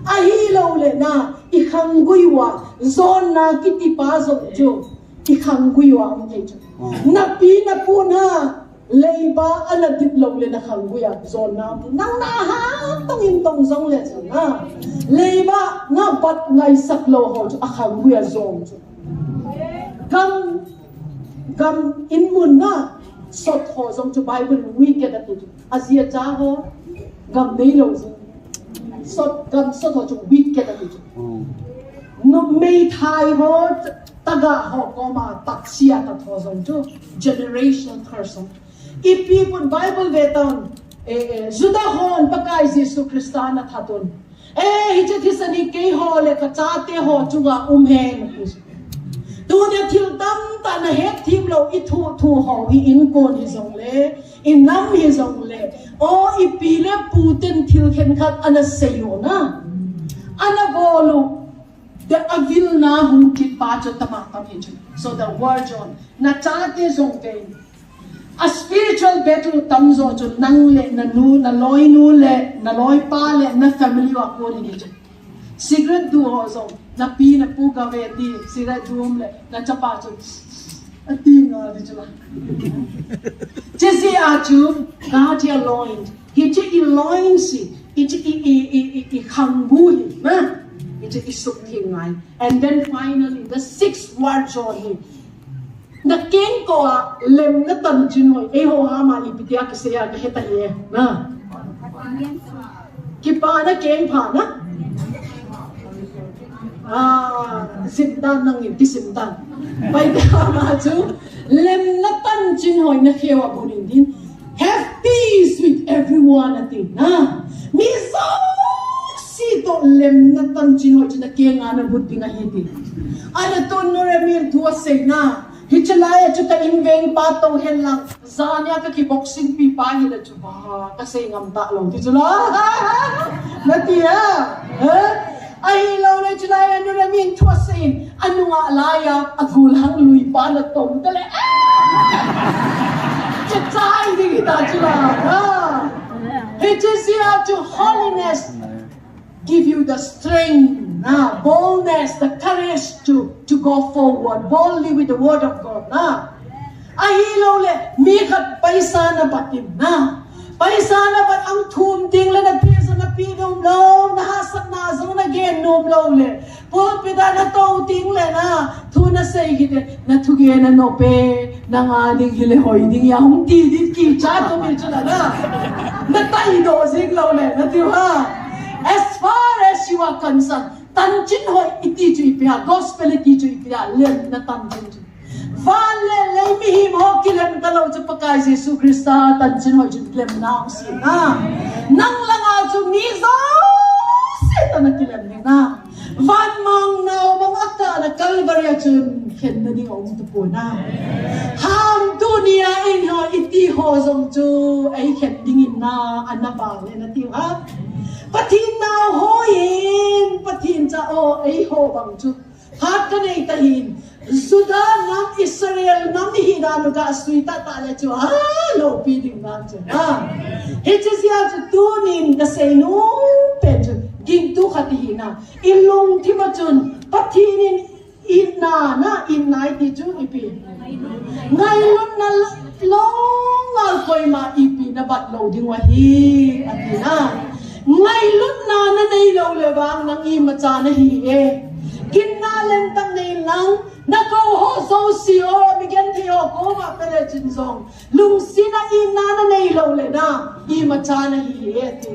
Ahilaw le na ikhangguywa zon na kitipa zon jo ikhangguywa ang tejo. Napi na po na leiba anaditlaw le na khangguya zon na nang nahatong intong zong le na leiba nga bat ngai saklo ho akhangguya zon jo. Gam inmun na sot ho zong jo Bible wicked at jo Asia cha ho gam nei lo zong sot ho jo wicked at jo no may thai ho taga ho koma taksia ta ho zong jo generation person if people Bible veton Judahon pakai Jesu Kristana thatun hichet hisani ke ho le kachate ho chunga umhen Tuna til dam ta na het tim lo I thu ho I in kon hi zong le in nam hi zong le o I pile puten til khen khat ana seyo na ana bolu the avil na hum ki pa cho tama tam hi so the word on na chate zong ke a spiritual battle tam zo cho nang le na nu na loi pa le na family wa ko ni secret du ho zong na pi na pu ka ve ti secret du le na chapa chu ati nga di chula jesi a chu ga ti loin hi chi I loin si hi chi I khangbu hi na hi chi I suk thi ngai and then finally the sixth word jo hi na ken ko a lem na tan chin hoi e ho ha ma I pitia ka se ya ka heta ye na ki pa na ken pha na simdan nang iti simdan pai tama chu lem na tan chin hoi na khewa bunin din have peace with everyone atin na mi so si to lem na tan chin hoi na ke nga na buti nga hiti ana ton no remil tu say na hichalaya chu ta inveng pa to hen lang zanya ka ki boxing pi pa hi la chu ba kasi ngam ta long ti chula natia ay law na chulaya no ramin twasin ano nga alaya at hulang lui pa na tom dali chay di kita chula it is here to holiness give you the strength boldness the courage to go forward boldly with the word of God ay law le mi khat paisa na batim na paisa na bat ang thum ting la na pisa na pinom lo na hasak na zo na gen nom lo le po pida na to ting le na thu na sei gite na thu ge na no pe na nga ding hile hoi ding ya hum ti dit ki cha to mi chula na tai do zing lo le na ti ha as far as you are concerned tan chin hoi iti chu ipia gospel iti chu ipia len na tan chin Vale le mi him ho kilem talo chu pakai Jesu Krista tan chin ho chu kilem na si na nang langa chu mi zo se tan kilem ni na van mang na mang ata na Calvary chu khen na ding ong tu po na ham dunia in ho iti ho zong chu ai khen ding in na anaba le na ti ha patin na ho yin patin cha o ai ho bang chu hat ka nei ta hin Sudan nam Israel nam ni hidano ka suita ta le chu lo pi ding nan chu it is ya chu tunin ka say no pe chu ging tu khati hina ilung thi ma chun pathinin inna na innai ti chu ipi ngai lun na long al koi ma ipi na bat lo ding wa hi atina ngai lun na nei lo le bang nang I ma cha na hi e kinna len tang nei lang Nako ho so si o bigyan tiyo ko ma pele chinsong lung sina ina na nei lo le na I ma cha na hi eti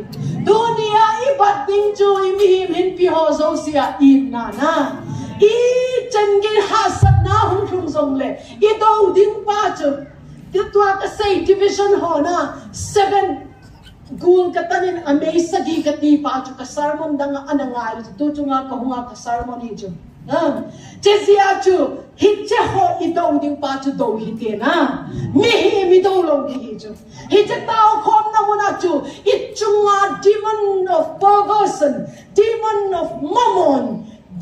dunia I bat ding chu I mi hin pi ho so sia ina na I chen ge hasat na hum thung song le I do din pa chu ti tua ka say division ho na 7 gun katanin amay sagi kati pa chu ka sermon danga anangai tu chu nga ka hunga ka sermon hi chu Chesia chu hitche ho I do ding pa chu do hite na mi hi mi do lo di hi chu hitche tao khom na mo na chu I chunga demon of perversion demon of mammon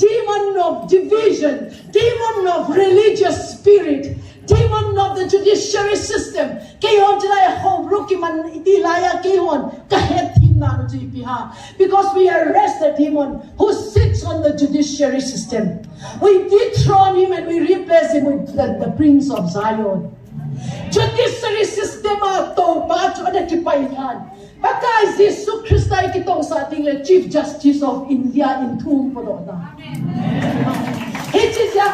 demon of division demon of religious spirit demon of the judiciary system kayon jala ho bruki man itilaya kayon kahet hin na no GPH because we arrest the demon who sits on the judiciary system. We dethrone him and we replace him with the Prince of Zion. Judiciary system ato pa cho ada kipaihan. Baka Jesus Christ ay kitong sa ating Chief Justice of India in thung po na. It's ya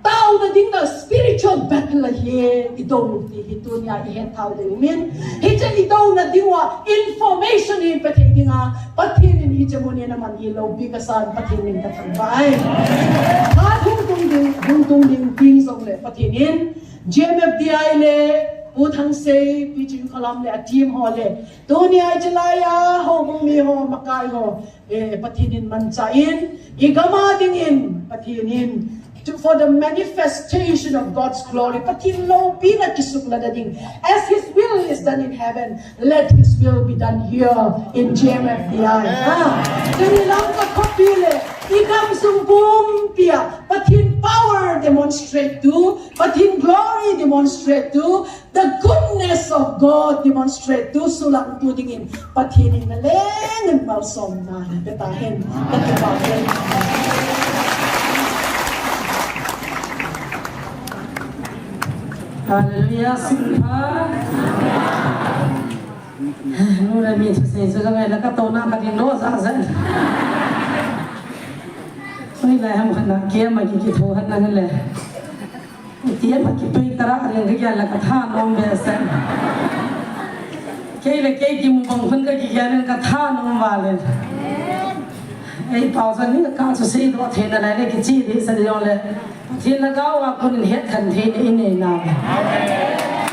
tao na ding na spiritual battle here itong hito niya ihen tao de umin. Hijan ito na diwa information ni pati nga patinin hijan mo niya naman ilaw bigasan patinin katambay. At hungtong ding things of le patinin JMFDI le utang say pitching kalam le team ho le dunia jalaya ho mi ho makai ho patinin mancain igama dingin patinin for the manifestation of God's glory. Patin lo pina kisukla dading. As His will is done in heaven, let His will be done here in GMFDI. Kanilang kapapile, ikam sumbum pia, patin power demonstrate to, patin glory demonstrate to, the goodness of God demonstrate to, sulang tudingin, patinin na leng and balsom na, betahin, betahin. Hallelujah, Simha. Nura mi tu say so kami laka tau na katin do sa sa. Oi lai ham khana kia ma ki thu han na le. Tia ma ki pai tara ang kya laka tha nom be sa. Kei le kei ki mu bang khun ka ki kya ka tha nom wa le. Ei pau sa ni ka so sei do the na lai le ki chi di sa yo le. Thiên là cao và con hết thần thế này này nào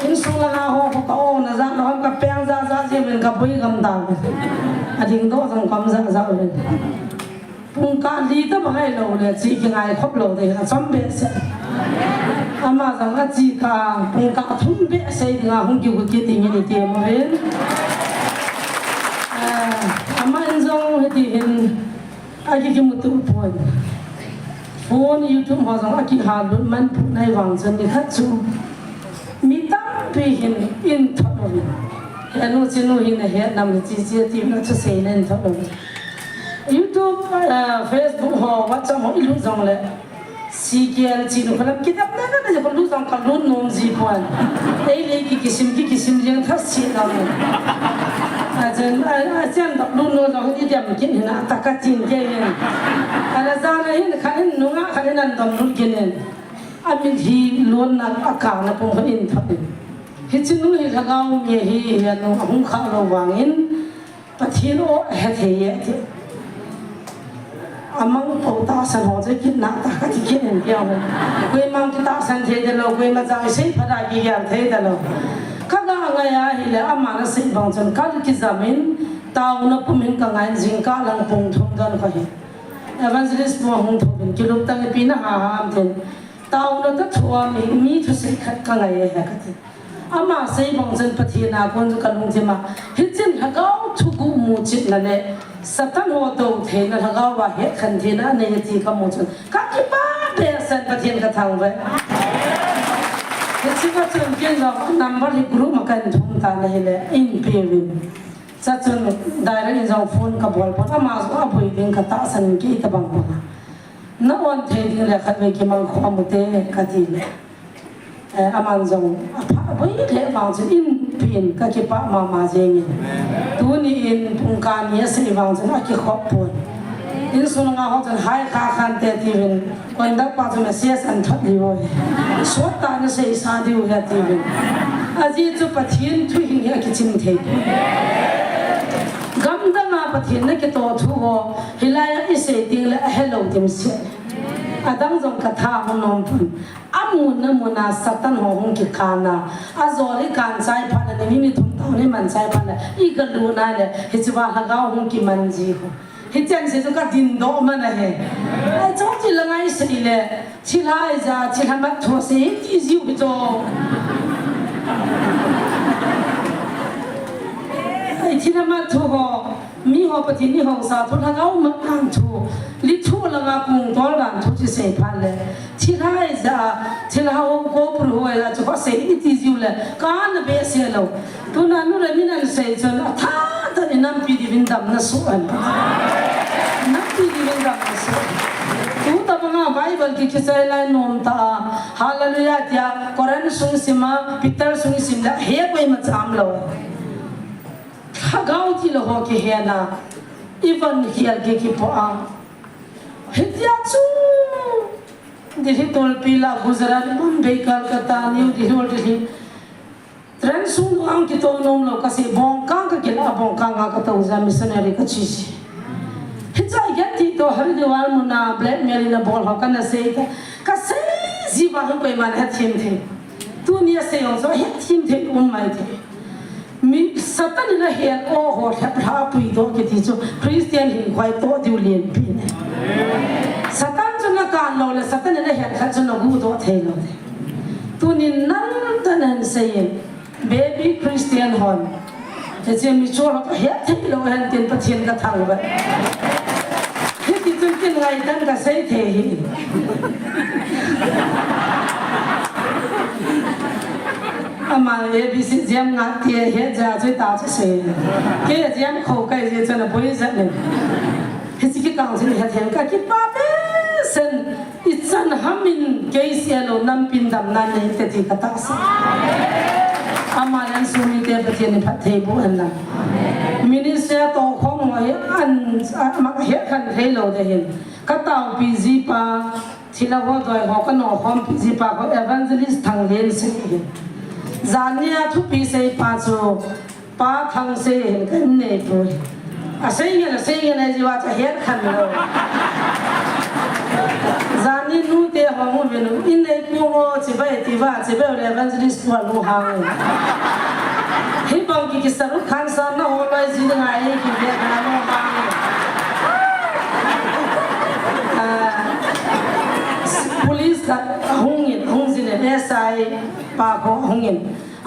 in sung là họ có câu là ra nó có bèn ra gì mình có bơi cầm tàu à tiếng đó thằng cầm ra rồi cùng cả đi tới hai lầu này chỉ cái ngày khóc lầu thì là xóm bể sẽ mà rằng cái chỉ cả cùng cả thùng bể sẽ thì là không chịu cái tiền như tiền mà hết mà anh dòng thì hiện ai cái một tụ thôi phone YouTube họ rằng aki hà luôn man phụ này vàng chân đi khát chú mi tam bị hình in thật rồi cái nó chỉ nuôi hình này hết nằm chỉ tìm nó cho xây nên thật rồi YouTube Facebook họ WhatsApp họ ít rằng là si kia chỉ nó phải cái đáp này nó còn lúc rằng còn lúc nôm gì quan đây lấy cái sim riêng khác xí nào chân đọc luôn nó rồi đi điểm kiến hình à ta cắt chín kia nên là ra này khá nên nó ngã khá nên ăn đầm luôn kia nên mình thì luôn là cả là cũng phải in thật hết chân núi là cao nhiều hi nó không khá là vàng in và thiên ô hết thế among tàu ta san họ sẽ kiến nát ta cắt kiến hình kia mà quên mang cái ta san thế đó quên mà ra sẽ phải ra cái thế đó các ngày thì là mà nó sẽ bằng chân các cái zamin tao nó cũng mình cả ngày dính cả lần bùng thùng đó phải evangelist mua hung thùng cái lúc tăng cái pin ham thì tao nó tất thua mình mi thu sẽ các ngày hết cái mà sẽ bằng chân phát hiện nào con cái lúc gì mà hết chân thằng cao thu cụ mua chết là này satan hoa đầu thế là thằng cao và hết khẩn thế là này chỉ có một chân các cái ba để sen phát hiện cái thằng vậy Jadi kita cakap number di group makan thumta nahi le in payment. Satu direct injau phone kabul pun amas apa itu kata san kita bang bang. Nawan thedi le kami kimang khamute kati le. Aman jauh apa itu le bang in payment kaki pak mama jengi. Tu ni in pungkan ya seni bang jen aki khapun. In sunung aku jen hai kakan tetivin. Kondak pasal Mesir sangat liwai. Suatu ni saya sadi udah tiwin. Aji tu patien tu hingga kicim thei. Gamda na patien na kita tu ho hilaya isi tinggal hello timsi. Adang jong kata honom pun. Amun na muna satan ho hong kikana. Azori kan sai pada ni mimi tum tahu ni man sai pada. Ikan luna le hijwa hagau hong ki manji ho. Hijan saya juga dindo mana he. Jauh je lengai sini le. Cilai je, cilai mat thua sih tisu itu. Cilai mat thua มีหัวปฏินี่หัวสาธุทั้งเอามันทางทูลิทูละงากุงตัวกันทุจิเสพันเลยที่ไรจะที่เราโกปรุยละจุกเสอิติจิวเลยการเบสเซลตัวนั้นนู่นเลยมินันเสจนท่าตอนนี้น้ำปีดิวินดำน่ะสวนน้ำปีดิวินดำน่ะสวนtu tabanga bible ki kisai nom ta hallelujah tia quran sung sima pitar sung simla he koi macham lo khagau ti lo ho ki he na even hial ki po a hitia chu dihi tol pila gujarat bombay kolkata new delhi tren sung ang ki to nom lo kasi bongkang ka kila bongkang ka to za missionary ka chi Hita yati to hari diwal muna blackmail na bol hokan na say ka say ziba ho koi man hat him the tu ni say on so hat him the mai the mi satan na he o ho ha pui do ke ti chu christian hin khoi to diu lien pi ne satan chu na ka lo le satan na he kha chu na gu do the lo tu ni nan tan an say baby christian hon te che mi chu lo he the lo han tin pa thien ka thang ba cái ngày tân cả xây thể mà ABC giam ngắt tiền hết ra chơi tao chơi xe cái giam khâu cái gì cho nó bồi dẫn này hết cái càng gì hết thêm cái ba bé sen ít san hamin cái xe lo năm pin đầm nan này thì cái tao xe mà lần sau mình tiếp tục tiền phát thấy bố anh nào minister to không mà hết anh mà hết khăn thấy lâu đấy hiện các tàu busy pa thì là họ đòi họ có nọ không busy pa có evangelist thằng lên sẽ hiện zania thu busy pa cho pa thằng sẽ hiện cái này rồi à sẽ hiện này gì vậy hết khăn lâu zani nu te họ muốn về nu in đây cô chỉ vậy evangelist qua lu hàng hi bang ki saruk khan sa na ho lai ji ngai ki be na no ba police ka hung jin SI pa ko hungin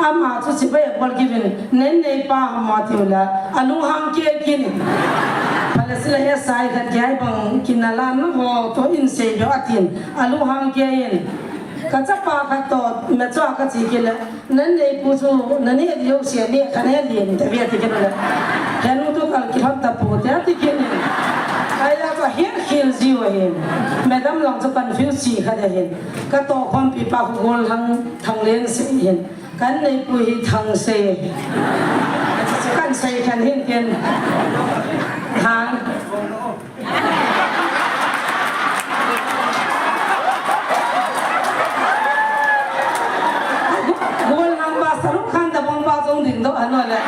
ama chu chi be bol given nen nei pa ma tiula anu ham ke kin palasila SI ka gai bang kinala no ho to in se do atin alu ham ke yin kacapa kato mecha ka chikile nanne puchu nani dio se ne khane lien te bia tikene henu to kal ki hatta pu te tikene aya ka her khil jiwa hen madam long to confuse chi khade hen ka to khom pi pa ku gol thang len se hen kan nei pu hi thang se kan se kan hen ken hang đỉnh độ anh rồi này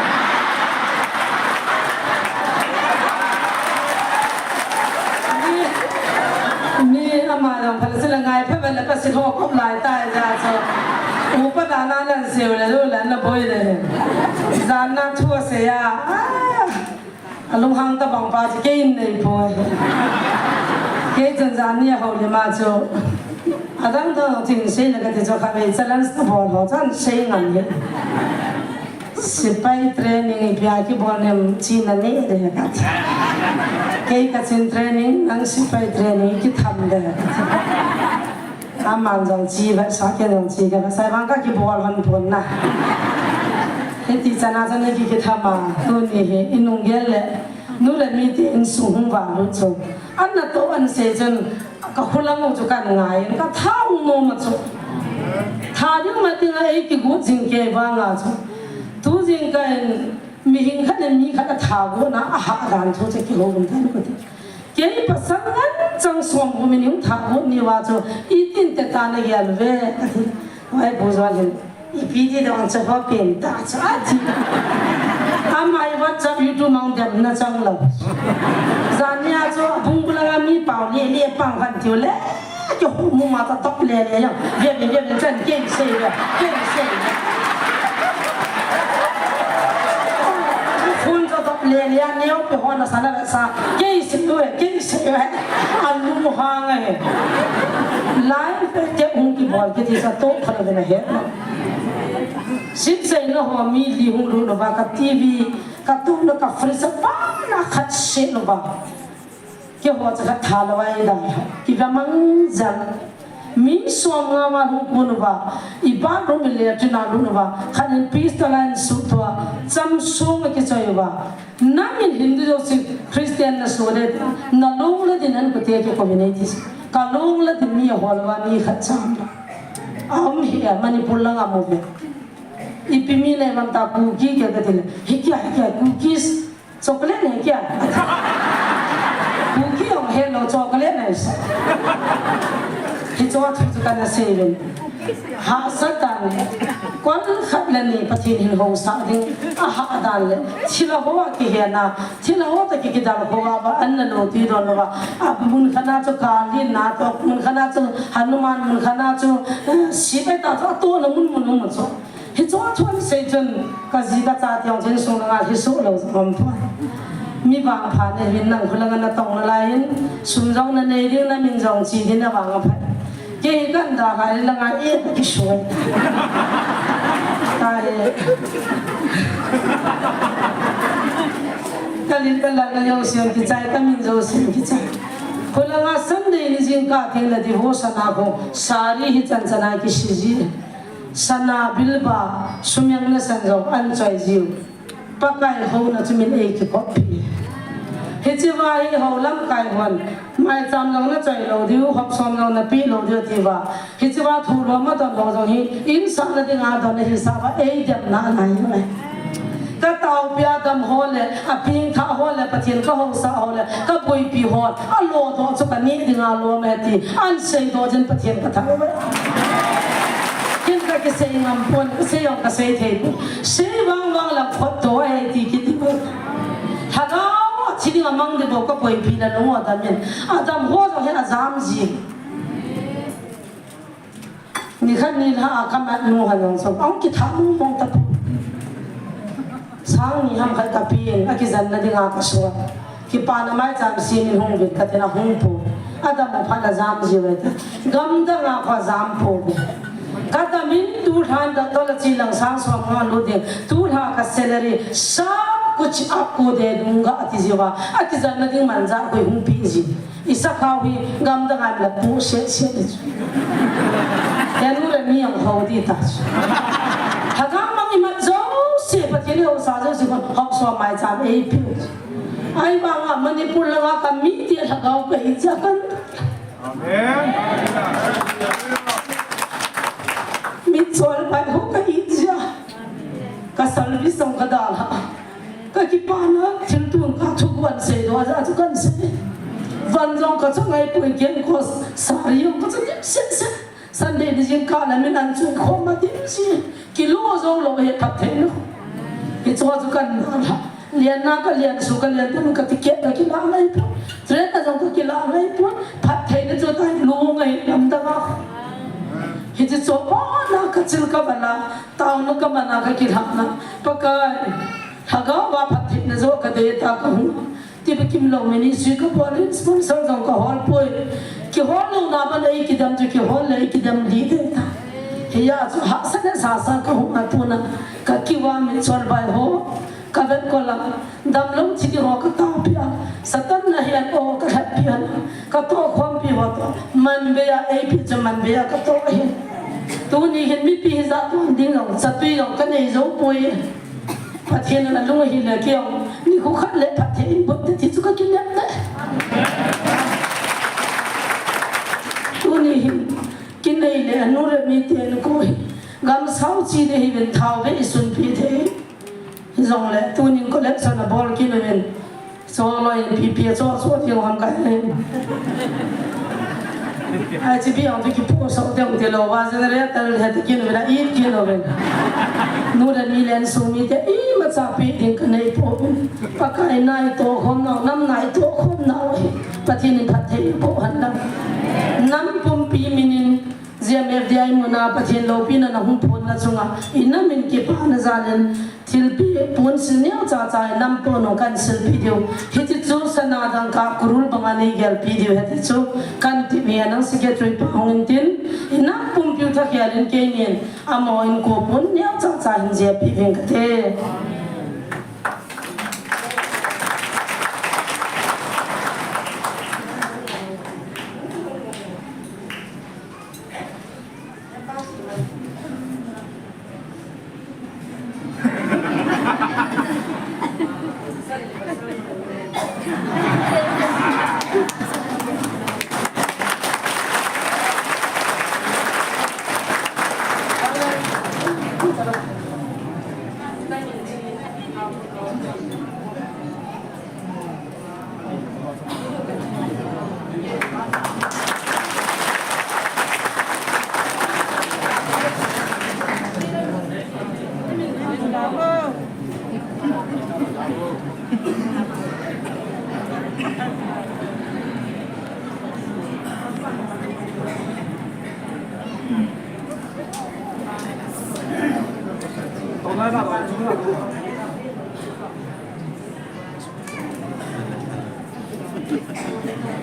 mi ama dòng phải là ngày phải là bác sĩ họ cũng lại tại ra cho u bắt đàn anh lần xíu là rồi là nó bơi này gian na thua xe à lúc hàng ta bằng bao cái này bơi cái chân gian này hầu như mà cho à đang đó chính xây là cái cho các bạn sẽ làm sao bỏ họ chân xây ngàn vậy sipai training ipiaki bonem china ne de ka kei ka chin training ang sipai training ki tham de amang jong chi ba sa ke jong chi ka sai bang ka ki bol han phun na he ti chana chana ki thama tu ni he inung gel le nu le mi ti in sung wa lu chu an na to an se chen ka hulang chu kan ngai ka thau no ma chu tha ni ma ti ai ki gu jing ke ba nga chu tu jing kan mi hing khan mi khan tha go na ha ran thu che ki ho bun tan ko ke pasang an chang som ko mi ning tha go ni wa cho I tin te ta na yal ve wai bu zwa len I pi di dong cha ho pen ta cha ji amai WhatsApp YouTube mang dem na chang lo zania cho bung bula mi pao le pang han tiu le cho mu ma ta top le yang vie chân ke se phun cho tập liền ya neo pe hoa na sana sa ke se alu mo hang ai live pe te ung ki bol ke ti sa to phal de na he sit sai no ho mi li hung lu no ba ka TV tu na ka frisa pa na khat se lo ba ke ho cha ka tha lo ai da ki ga mang jan min som nga ma ru ko no ba I ba ro mi le tu na ru no ba khan peace ta lan su to cham song ke chai ba na min hindu jo si christian na so de na long la din an ko te ke community ka long la din mi ho lo ba mi khat cham am hi manipur la ga mo be ipimi ne man ta cookie ke gadil hikya cookies chocolate ne kya cookie on hello chocolate ne hi chwa thu ka na seven ha satan kon khatlani pathin hin ho sa ding a ha dan le thila ho ki he na thila ho ta ki dal ho ba an lo ti don ba ab mun khana cho ka li na to mun khana cho hanuman mun khana cho sibai ta to na mun cho hi chwa thon se chen ka ji da cha tiang chen so na hi so lo sam pha mi ba pha ne hin nang khulang na tong la yin sum jong na nei ding na min jong chi din na ba nga pha ke gan da ha la nga e ki so ta e kalin ka la yo sim ki chai ka min jo sim ki chai khulang a sam de ni jing ka thing la di ho sa na ko sari hi chan chana ki si ji sana bilba sumyang na sanjo an choi jiu pakai ho na chumin e ki copy hichiwa hi ho lam kai hon mai cham long na choi lo diu hop som lo na pi lo diu ti ba hichiwa thu lo ma don lo jong hi in sa na ding a don hi sa ba e jam na na hi ka tau pia dam ho le a ping tha ho le pathin ka ho sa ho le ka poi pi ho a lo do chu ka ni ding a lo me ti an sei do jen pathin ka tha kinka ke sei ngam pon sei yong ka sei thei sei wang la khot to ai ti ki ti ko thagao chini ngamang de bo ka poi pi na lo da men adam ho so he azam ji ni khan ni ha ka ma nu ha long so ong ki tha mu mong ta sang ni ham kha ta pi a ki zan na dinga ka so ki pa na mai cham si ni hong bit ka te na hong po adam pha la zam ji we gam da nga kha zam po kata min tu than da tol chi lang sang so ma lo de tu tha ka salary सब कुछ आपको दे दूंगा अति जीवा अति जन दिन मंजा कोई हूं पीजी इसा खावी गम द गाम ला पू से तेनु रे मी हम हो दी ता हगा मंगी मत जो से पति ले ओ सा जो से हक सो माय जा ए पी आई बांगा मणिपुर लगा का मी ते हगाओ कहि जकन आमेन मी चोल बाय हो कहि जा का सर्विस सं का दाला ka ki pana thil tun ka thukwan se do za chu kan se van jong ka chu ngai pui gen ko sari yo ko chu se sunday ni jing ka la min an chu ko ma ti si ki lo zo lo he ka the no ki chu kan na lian na ka lian su ka lian tun ka ti ke ka ki la ngai pu tre ka jong ka ki la ngai pu phat the ni chu ta lo ngai lam da ma hi chi chu pa na ka chil ka bala taw no ka mana ka ki la na pa ka hagaw ba phathit na zo ka de ta ka hu ti be kim lo ministry ka pon sponsor jong ka hol poi ki hol lo na ba nei ki dam ju ki hol le ki dam li de ta he ya chu ha sa na sa sa ka hu na tu na ka ki wa mi chor bai ho ka vet ko la dam lo chi ki ho ka ta pia satan na hian o ka hat pia ka to khom pi ho to man be ya ei pi chu man be ya ka to hi tu ni hin mi pi za tu ding lo sa tui lo ka nei zo poi pathin na lunga hi le kyo ni khu khat le pathin bot ti chu ka ki le ne tu ni hi kin nei le anu re mi te no ko gam sau chi de hi ben thau ve sun pi the zong le tu ni ko le sa na bol ki ne ben so lo pi pi so so ti ham ka ne ai chi bi ang tu ki po so de te lo wa ze re ta le te ki ne na i ki no ben nu da ni len so mi te i ma cha pi ding ka nei po pa kai nai to khom no nam nai to khom no pathin ni phat thei po han nam pum pi minin ziam er dai muna pathin lo pi na na hum phon na chunga ina min ki pa na zalen thil pi pon sin ne cha cha nam po no kan sil pi dio hiti chu sana dang ka kurul banga nei gel pi dio hiti chu kan ti mi anang secretary pa hongin tin ina pum pi tha khialin ke nien amo in ko pon ne cha cha hin je pi veng ka the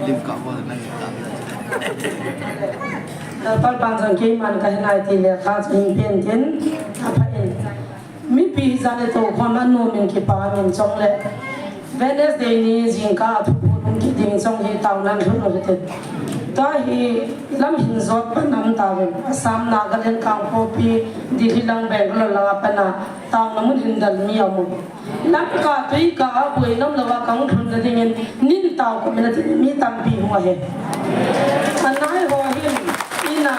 Đừng có vào này Tal panjang ke man ka hinai ti le kha jing pian tin apa in mi pi zane to khon an no min ki pa min chong le Wednesday ni jing ka thu pun ki ding chong hi taw nan thu no te ta hi lam hin zot pa nam ta wen asam na ga len kang po pi di hi lang beng lo la pa na taw na mun hin dal mi amu lam ka tui ka bui nam la wa kang thun da ding nin taw ko min ti mi tam pi ho he anai ho hin ina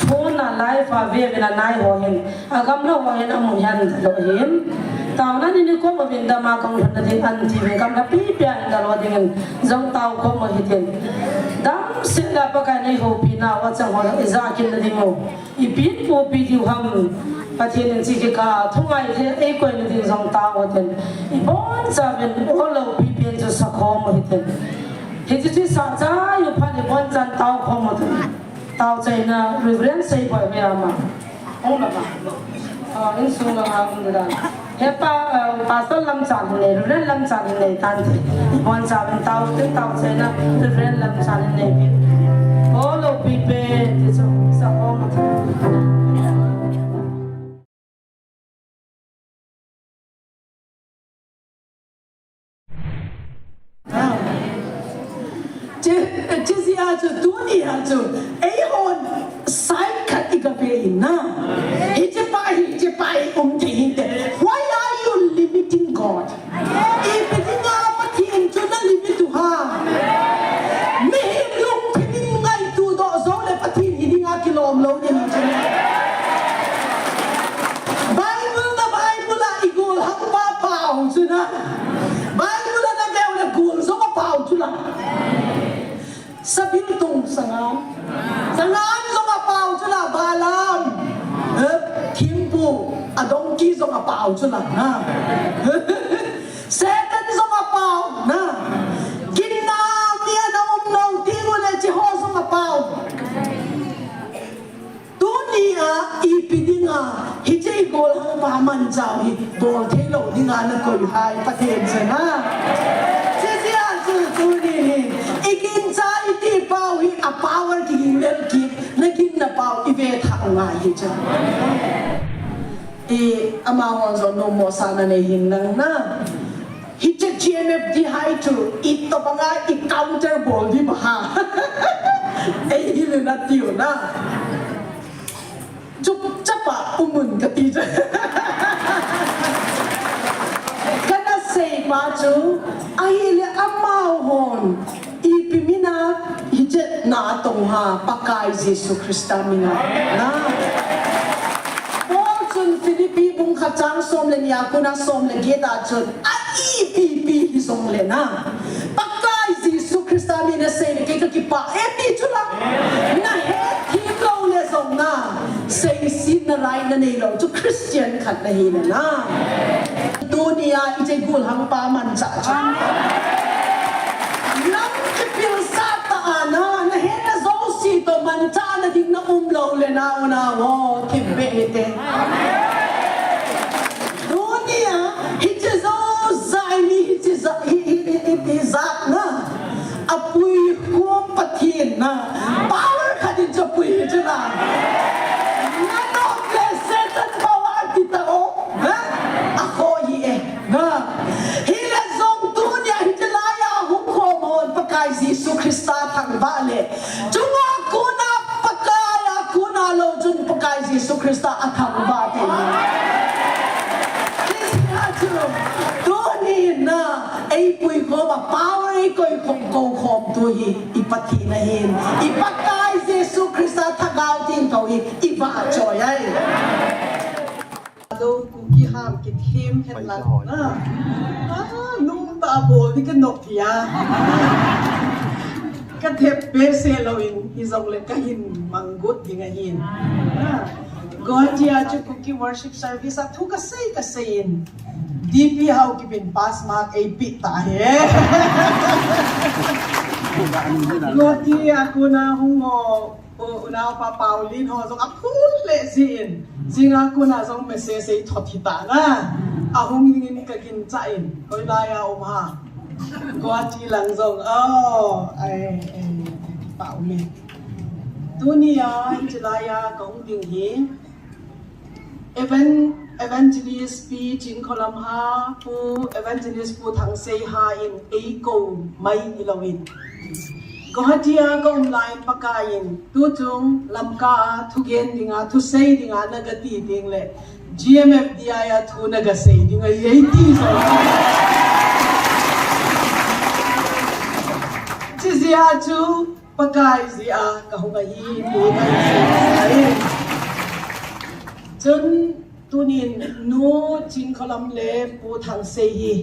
phone na live a ve na nai ho hin agam no ho hin amun han lo hin taw na ni ko mo bin da ma kong thun da ding an ti ve kam na pi pya da lo ding zong taw ko mo hi tin dam se la pa ka nei ho pi na wa chang ho za kin da ding mo I pin po pi di ham pathin chi ke ka thungai the e ko ni ding zong taw ho tin I bon sa ben ho lo pi pi jo sa kho mo hi tin he chi sa cha yu pha ni bon chan taw kho mo tin taw chai na reverend sei boy me ama ong la ma in su la ma ung da he pa pastor lam chan ne reverend lam chan ne tan thi bon sa ben taw tin taw chai na reverend lam chan ne pi ho lo pi pe ti so sa kho mo tin chứ gì à chứ tu đi à chứ ấy hồn sai khát đi gặp về na ấy chứ phải thì why are you limiting God if it is not a thing to not limit to her me lúc thì ngay tu đó rồi là phát hiện đi ngay kilom lâu đi mà chứ Bible là igol hang ba pao chứ na Bible là kêu là gol so ma pao chứ là sabi tung sangan zong apau chula balam thimpu adongki zong apau chula na setan zong apau na ginna mia na nong tingule chi ho zong apau dunia ipidinga hijay gol hang pa man chao hi bol thelo dinga na koi hai pathen se na sia chu ni ikin cha iti pau hi a power ki lel ki nakin na pau I ve tha nga hi cha ama hon zo no mo sana ne hin nang na hi che GMF di hai tu it to banga I counter ball di ba ha ei hi le na tiu na chup chapa umun ka ti cha kana sei pa chu ai le ama hon ipimina hije na tong ha pakai Jesu Krista mina na chun Philippi bung khachang som le nia kuna som le geta chun a ipipi hi som le na pakai Jesu Krista mina se le ke ki pa epi chula na he thi lo le som na se sin na rai na nei lo chu Christian khat na hi na dunia ije gul hang pa man cha cha lam ke pil sa ta ana na he na zo si to man cha na ding na lo le na una wo ki be te dunia hije zo zai ni hije za hi za na apui kom pathin na power khadin cha pui hije na na no le setan power kita o ha ako hi na hile zong dunia hije la ya hu ko mon pakai Jesu Krista thang ba le chunga kuna pakaya kuna lo chun pakai Jesu Krista athang ba te na ai pui ko ma power ai koi ko khom tu hi ipati na hin ipakai Jesu Krista thagau tin to hi iba choi ai do ki ham ki thim het la na num ta bol ni ka nok thia ka thep pe se lo in hi zong le ka hin mangut dinga hin God dia chu ki worship service a thu ka sei in DP how ki bin pass mark a bit ta he God dia aku na hungo Una pa Paulin ho so apun le zin zinga kuna song message thothita na ahung ngin ka kin chain koi laya ha ko ti lang song ai Paulin tunia injilaya kong ding hi evangelist pi jin kolam ha pu evangelist pu thang sei ha in ei ko mai ilawin ko hatia ko online pakain tu chung lamka thu gen dinga thu sei dinga nagati ding le GMF dia thu naga sei dinga yei ti so chi zia chu pakai zia ka hunga hi tu kai sei chun tunin no chin kolam le pu thang sei hi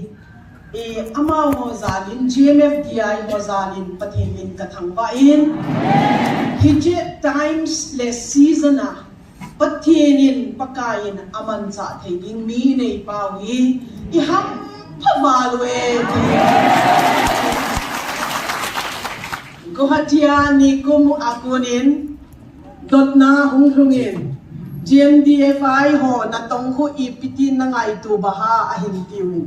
ama ho zalin GMF DI ho zalin pathin kathang ba in hije times le season a pathin pakain aman cha theiding mi nei pawi I ham phavalwe gohatia ni kum akunin dotna hungrungin GMDFI ho na tong ho ipitin na ngai tu baha ahin tiwin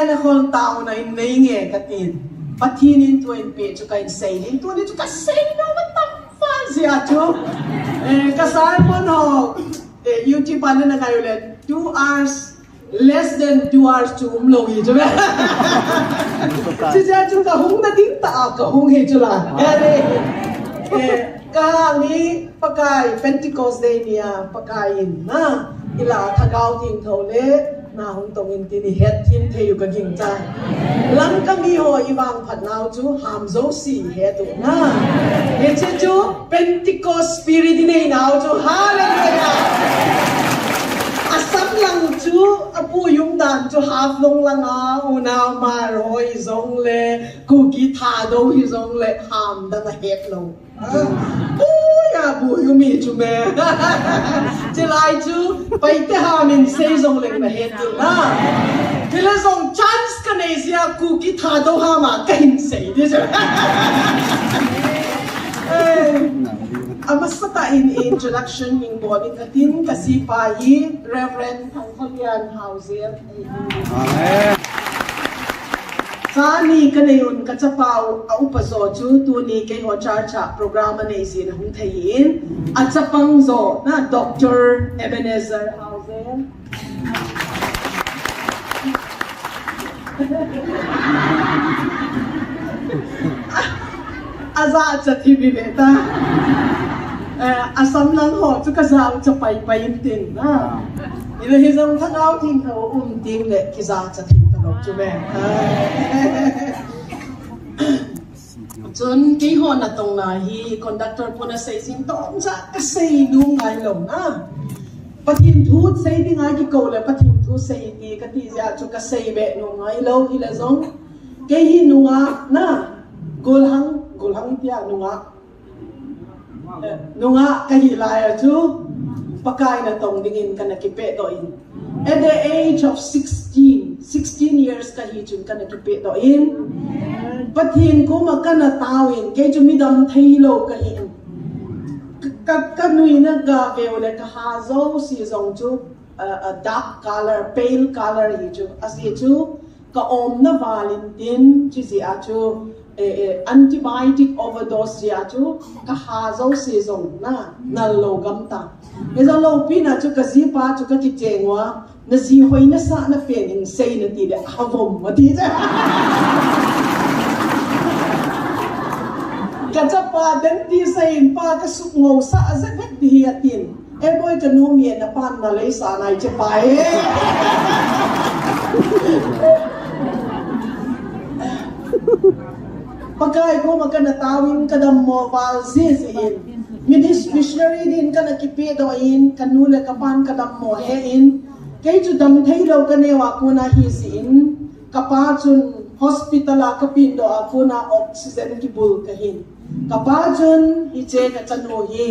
na khol tao na in nei nge katin pathinin tuin pe chu kain sei in tu ni chu ka sei no matam fan sia chu ka sai mon ho YouTube pan na kayo le 2 hours less than 2 hours chu lo hi chu ba chi ja chu ka hung na ding ta ka hung he chu la ka ni pakai Pentecost day niya pakain na ila thagaw ting thole na hong tong in tini het tin theyu ka ging cha lang kami ho iwang phat naw chu ham zo si he tu na he che chu Pentecost spirit nei naw chu hallelujah asam lang chu apu yung dan chu half long lang a unaw ma roi zong le ku ki tha do hi zong le ham da na het lo ya bu yu mi chu me July chu pai te ha min sei zong le na het tu na kila zong chance ka nei sia ku ki tha do ha ma ka hin sei de cha amasata in introduction ning body katin kasi pa yi Reverend Thangkholian Hauser amen Sani kanayon kachapaw upaso chu tu ni kay ho charcha programa na isin hung thayin at sa pangzo na Dr. Ebenezer Hauser Azat sa TV beta asam lang ho chu kasaw cha pai pai tin na ilo hizong thagaw ting tho ting le kiza cha ting tanok chu me chun ki ho na tong na hi conductor po na say sing tong sa kasay nu ngai lo na pathin thu say ding ai ki ko le pathin thu say ti ka ti ja chu kasay be nu ngai lo hi la zong ke hi nu nga na gulhang tia nu nga ka hi la ya chu pakai na tong dingin ka nakipe do in at the age of 16 years ka hi chun ka nakipe do in pathin ko makana tawin ke chu midam thailo ka hin ka nui na ga vele ka ha zo si zong chu a dark color pale color hi chu asi chu ka om na valentine chi si a chu antibiotic overdose ya chu ka ha zo si zong na lo gam ta e za lo pi na chu ka si pa chu ka ki chengwa na si hoi na sa na pe ning sei na ti de havom ma ti ja ka cha pa den ti sei pa ka su ngo sa za vet ti atin e boy ka no mi na pan na le sa nai che pa Pagkai ko magkana tawin kadam mobile zizin missionary din ka nakipi doin kanula kapan kadam mo hein kay chu dam thailo kanewa ko na hisin kapachun hospital kapin do ako na oxygen kibul kahin kapachun hiche ka chano hi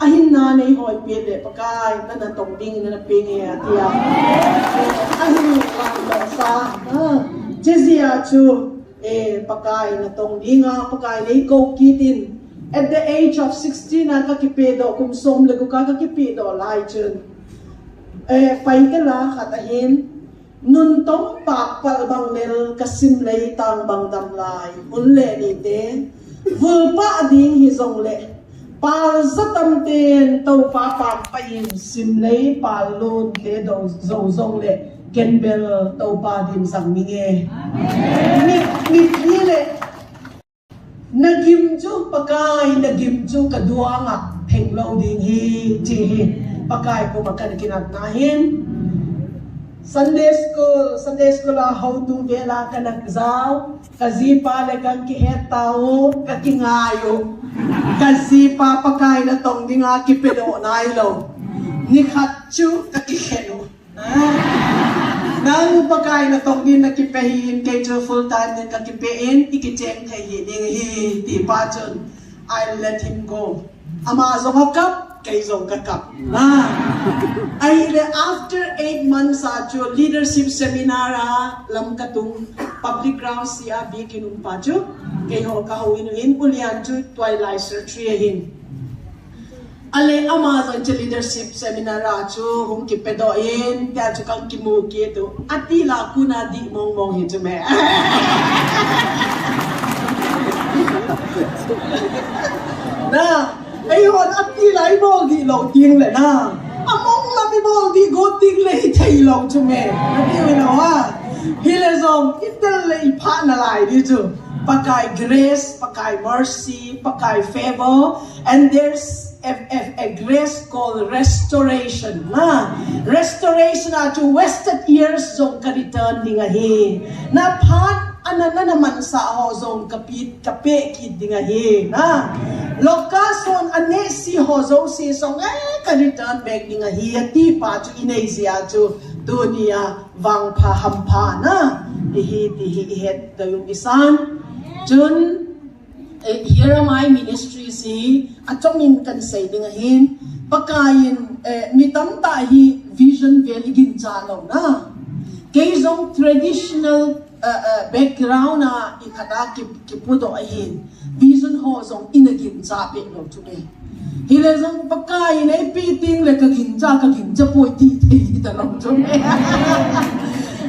ahin na nei hoi pele pagkai na tong ding na pingi atia ahin la sa jezia chu pakai na tong dinga pakai nei ko kitin at the age of 16 na kakipedo kung som lagu ka kakipedo lai chun fai ka la katahin nun tong pak pal bang nel kasim lay tang bang dam lai un le ni te vul pa ding hi zong le pal zatam ten tau pa pa pain sim lay pal lon te do zong le ken bel tau pa dim sang mi nge mi le nagim chu pakai nagim chu kadua nga phenglo ding hi chi hi pakai ko makan kinat nahin Sunday school how to vela kanak zao kazipa le kan ki hetao kakingayo kazipa pakai na tong dinga ki pedo nailo ni khatchu kakihelo nang pakai na tong din nakipehin kay full time din kakipein ikicheng kay ding hi ti pa chun I let him go ama zong kap kay zong kakap ay after 8 months acho leadership seminar lam katung public grounds siya bikinum pa cho kay ho kahuinuin ulian cho twilight surgery ale amazon cho leadership seminar acho hum kipedoin kaya cho kang kimuki to atila kuna di mong hito me na ayun atila ibol di lo ting le na among lami bol di go ting le thai lo cho me na na wa hilezom itel le pa na lai di chu pakai grace pakai mercy pakai favor and there's a grace called restoration restoration to wasted years zong ka return dinga hi na phat anana naman sa ho zong kapit kape kid dinga hi na lokason ane si ho zong si song ka return back dinga hi ti pa chu inezia chu dunia wang pha hampa na hi het da yung isan chun here am I ministry si atongin kan say dinga hin pakayin mitam ta hi vision valley gin chalo na kayong traditional background na ikata kipudo ahin vision ho zong inagin chape lo chume hile zong pakayin ay piting le kagin cha po ti ta lo chume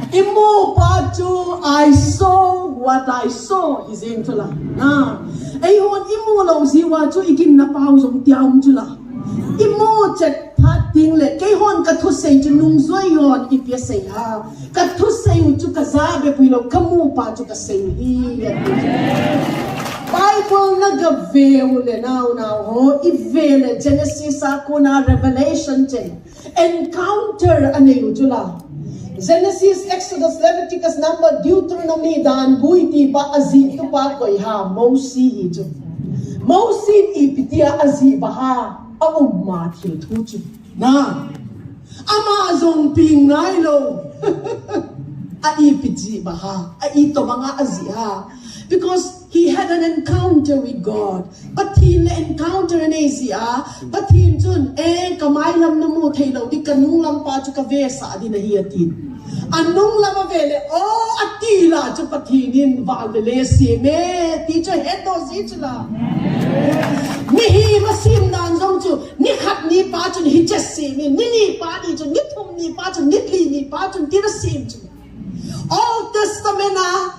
Imo pachu I saw what I saw is into la na ayun imo lo si wa chu ikin na pau zong tiam chu la imo chat pating le kay hon ka thu sei chu nung zoi yon ipia sei ha ka thu sei chu ka zabe puilo kamu pa chu ka sei hi Bible nagaveu le now ho ivele Genesis ako na Revelation chen encounter ane chu la Genesis, Exodus, Leviticus, Number, Deuteronomy, Dan, Buiti, Ba, Azi, ito pa ko'y ha, Mosi, ito. Mosi, ipitia, Azi, Baha, ang umatil, tucho. Na, Amazon, Pingaylo, aipiti, Baha, ito mga Azi, ha. Because he had an encounter with God. But he encounter in Asia, but he dun, kamay lam na mo tayo, di kanung lam pa chuka vesa, di na hiyatin. Anong lamavele, atila cho patinin valvele si me teacher heto si chula nihi masim dan zong chu ni khat ni pa chu ni ches si me ni pa ni chu ni thum ni pa chu ni li ni pa chu ti na sim chu Old Testament na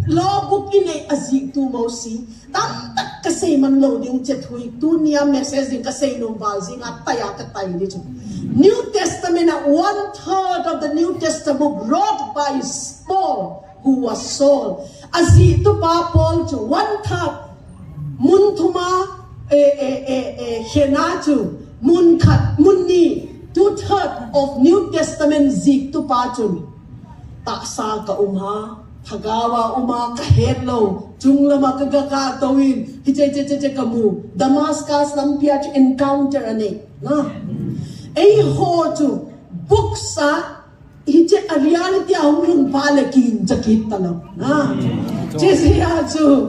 law book in azik tu mosi tam tak kasi man lo ding chethui tu niya message ding kasi nung balzi nga taya ka tayo ni chu New Testament, 1/3 of the New Testament wrote by Paul, who was Saul. As ito pa Paul, 1/3 muntuma henatu munkat munni 2/3 of New Testament zik to pa chun. Taksa ka Hagawa kahelo, lama kagakatawin, kamu, Damascus lampia encounter ane. Ho to buksa a reality ang palakin jakit talo na jesiya to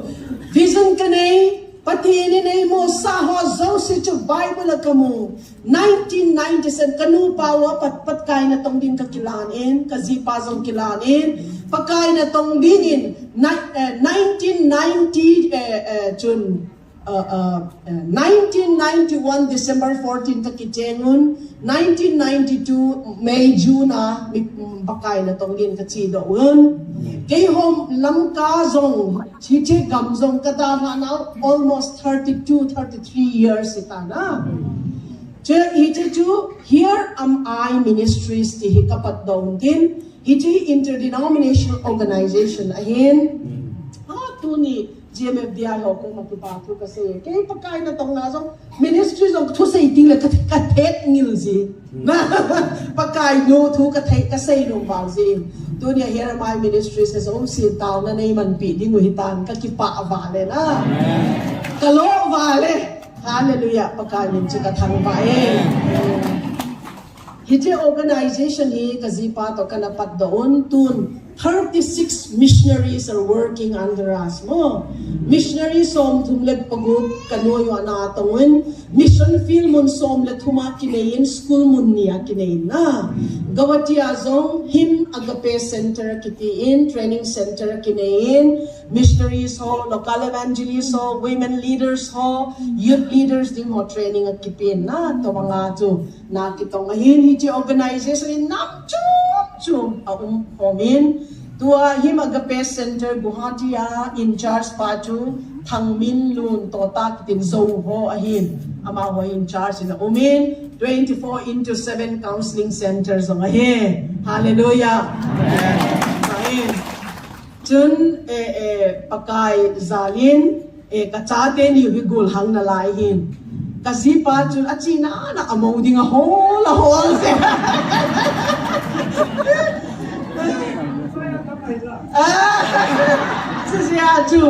vision kanay patinin ay mo sa ho si to Bible kamu 1997 kanu pawa pat kay na tong din kakilanin kazipa zong kilanin pagkay na tong dinin 1990 June 1991 December 14 ka kitengun 1992 May June bakay na tong din ka chido un kay hom langka zong chiche gamzong kadara na almost 32 33 years ita na here am I ministries ti hikapat daw din iti interdenominational organization ahin tuni GMFDI ho kung magpapako kasi kaya pagkain na tong nasong ministries of to say ting la katet ngilzi na pagkain no to katet kasi no balzi to niya here my ministries is si tao na naiman pi di nguhitan kakipa avale na kalo vale hallelujah pagkain si katang bae hiti organization hi kazipa to kanapat doon tun 36 missionaries are working under us mo. Missionaries som tumlet pagod kanoyo anatongin. Mission field mun som let huma kinayin school mun niya kinayin na. Gawati azong him agape center kitiin, training center kinayin. Missionaries ho, local evangelists ho, women leaders ho, youth leaders din ho training at kipin na. Ito mga to nakitong ngayon hiti organization chum homin tua him agape center Guwahati in charge paju thangmin lun tota kitin zo ho ahin ama ho in charge na umin 24/7 counseling centers ang ahin hallelujah ahin chun pakay zalin kachate ni higul hang na laihin kasi pa chun achina na amaw ding hol se siya chu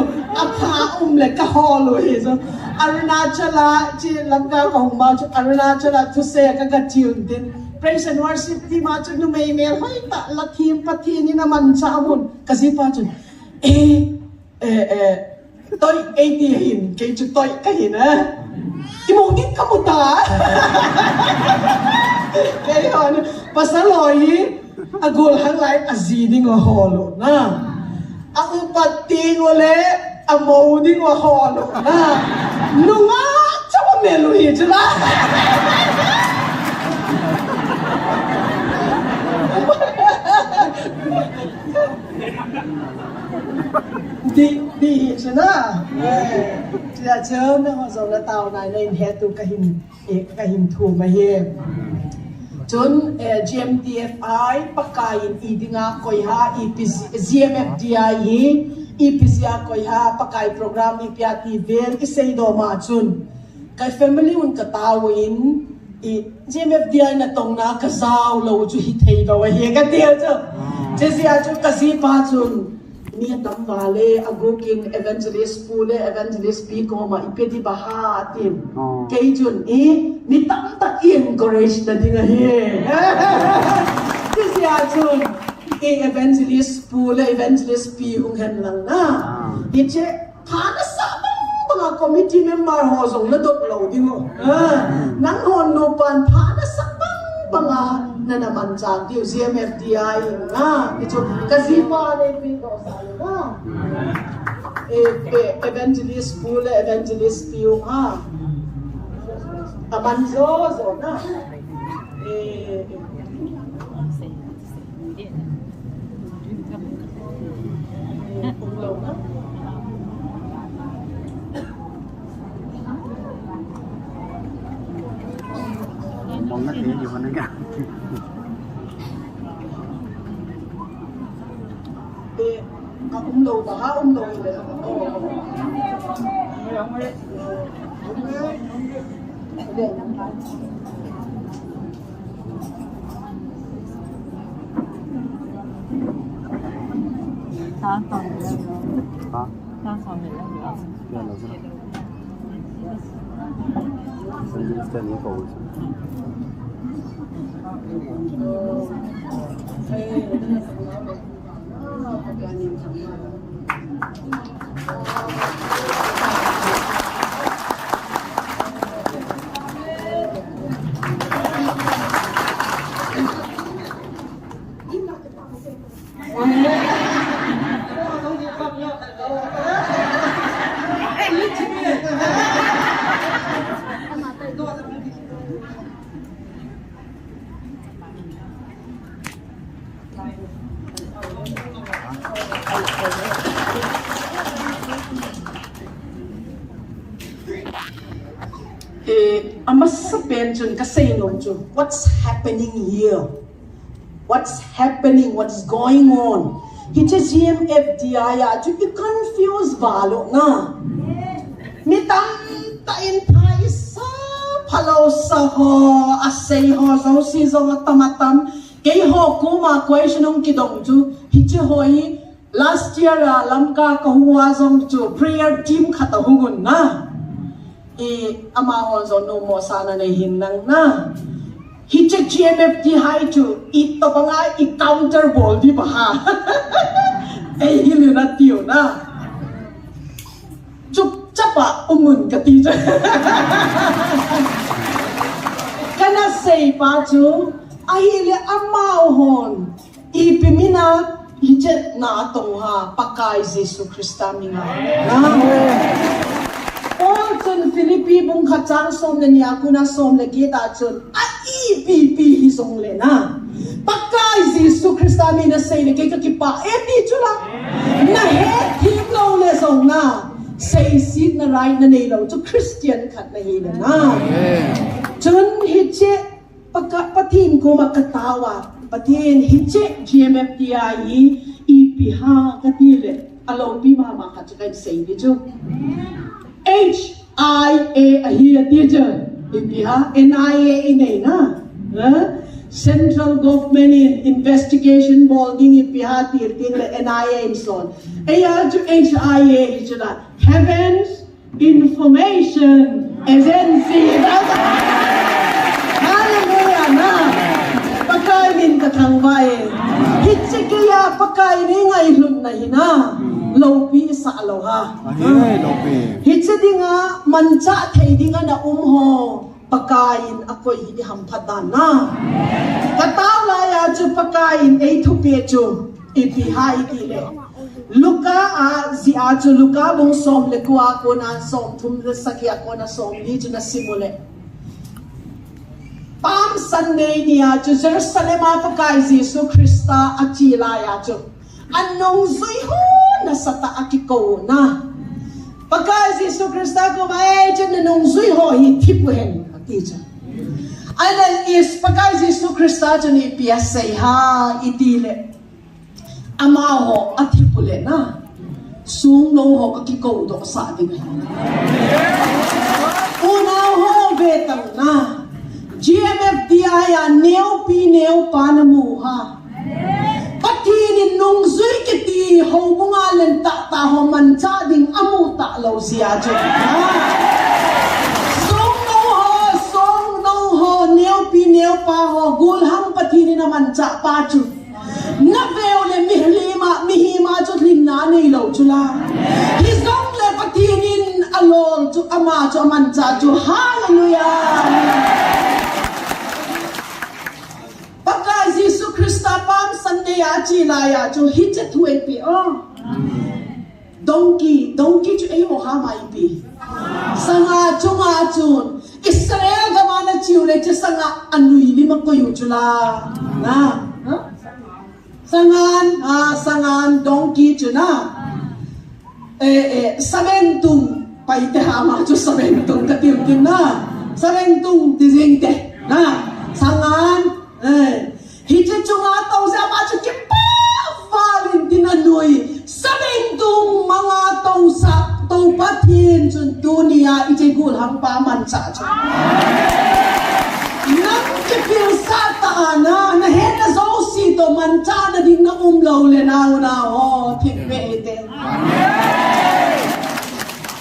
apa le ka holo he so arunachala chi lamga kong ma chu arunachala tu se ka ga tune din praise and worship ti ma chu no may mel hoy ta lathim pati ni naman sa amun kasi pa chu toy 80 hin kay chu toy ka hin imongin ka mo ta kay on pasaloy agol hang lai aziding wa holo na ang pating ule amoding wa holo na nunga chawa melu hijla di hijla chia chớm nó ho zo la tao nai lên het tu kahim thu ma he chun GMTFI pakain idinga koiha GMFDI ipisia koiha pakai program ipiati ver isay do ma chun kai family un katawin GMFDI na tong na kasaw lo chu hitay do he ka tia chu jesia chu kasi pa chun ni tam vale aguking evangelist pule evangelist pi ko ma ipeti baha atin kay chun ni tam ta encourage na dinga he siya chun evangelist pule evangelist pi hung hen lang na iche phana sa mga committee member ho song na dot lo dingo nang hon no pan phana sa mga na naman sa diyo GMFDI na ito kasi pa na ipito sa na evangelist pula evangelist piyo amanzo zo na unglaw na mong ngắt tiếng gì mà nó ngắt umlaw ba ha umlaw tháng còn nữa hả tháng còn nữa giờ là sao Sen istediğin kovulsun. Amas sa pension kasi no, what's happening here? What's happening? What's going on? Hita GMFDI you confuse balo na. Mitam tain tayo sa palaw sa ho asay ho so si zo tamatam kay ho kuma question ng kidong ju hita hoi last year alam ka kahuwa zong ju prayer team katahungun na. Amahon zo no mo sana na hinang na. Hita GMFDI ju ito ba nga i-counter ball di ba ha? Hili na tiyo na. Chup chapa umun katija. Kana say pa ju ahili amahon ipimina hita na atong ha pakay Jesu Krista minga. All chun Philippi bung kacang som le niya kuna som le kita chun IPP hisong le na. Pakay Jesu Krista mi na say le kay kakipa di chula. Na het himlaw le song na. Say sit na right na nailaw to Christian kat na hila na. Chun hitche patin ko makatawa. Patin hitche GMFDI ipiha katile. Alaw pi mama katsakay say di chun. HIA here teacher ipiha NIA inay na Central Government Investigation Holding ipiha tirting le NIA inson aya to HIA itula Heavens Information Agency hallelujah na pagkain katangbae hitsi kaya pagkain ngay lun na hina Lopi sa aloha. Hitsi di nga mancha thay di nga na pagkain ako'y hindi hampadan na. Katawla ya ju pagkain ay tupecho ipihay tile. Luka si ajo luka mong som lekwa ko na som tumle saki ako na som di ju na simule. Palm Sunday niya ju Jerusalem pagkain si Jesu Krista at chila ya ju. Anong zuyho nasa taakiko na. Pagka si Jesu Krista ko dyan na nung zuyho hitipuhin ati dyan. Alam is pagka si Jesu Krista dyan ipiyasay ha itile. Amaho at hipule na. Sungno ho kakiko do sa ating unaw ho betang na. GMFDI neo pineo panamuha. Patinin nung zui kiti ho bungalan ta ho mancha ding amuta law siya dyan. Song no ho neo pineo pa ho gulhang patinin na mancha pa dyan. Naveole mihima dyan linanay law dyan. Hizong le patinin alol dyan ama dyan mancha dyan. Hallelujah! Pagka Jesu Krista pam Sunday chila ya jo hitche tuwe pi donkey jo ay mo hama ipi sanga chunga chun Israel gamana chiule che sanga anui lima ko yujula na sangan donkey chuna sabentung paite hama jo sabentung katim na sabentung dizengte na sangan hita chunga tau sa pa chukipa Valentina Nui sabendung mga tau sa tau patin chun dunia ije gulhang pa mancha chun nang kipil sa taana na hena zo sito mancha na ding na umlaw le na ho tikme ite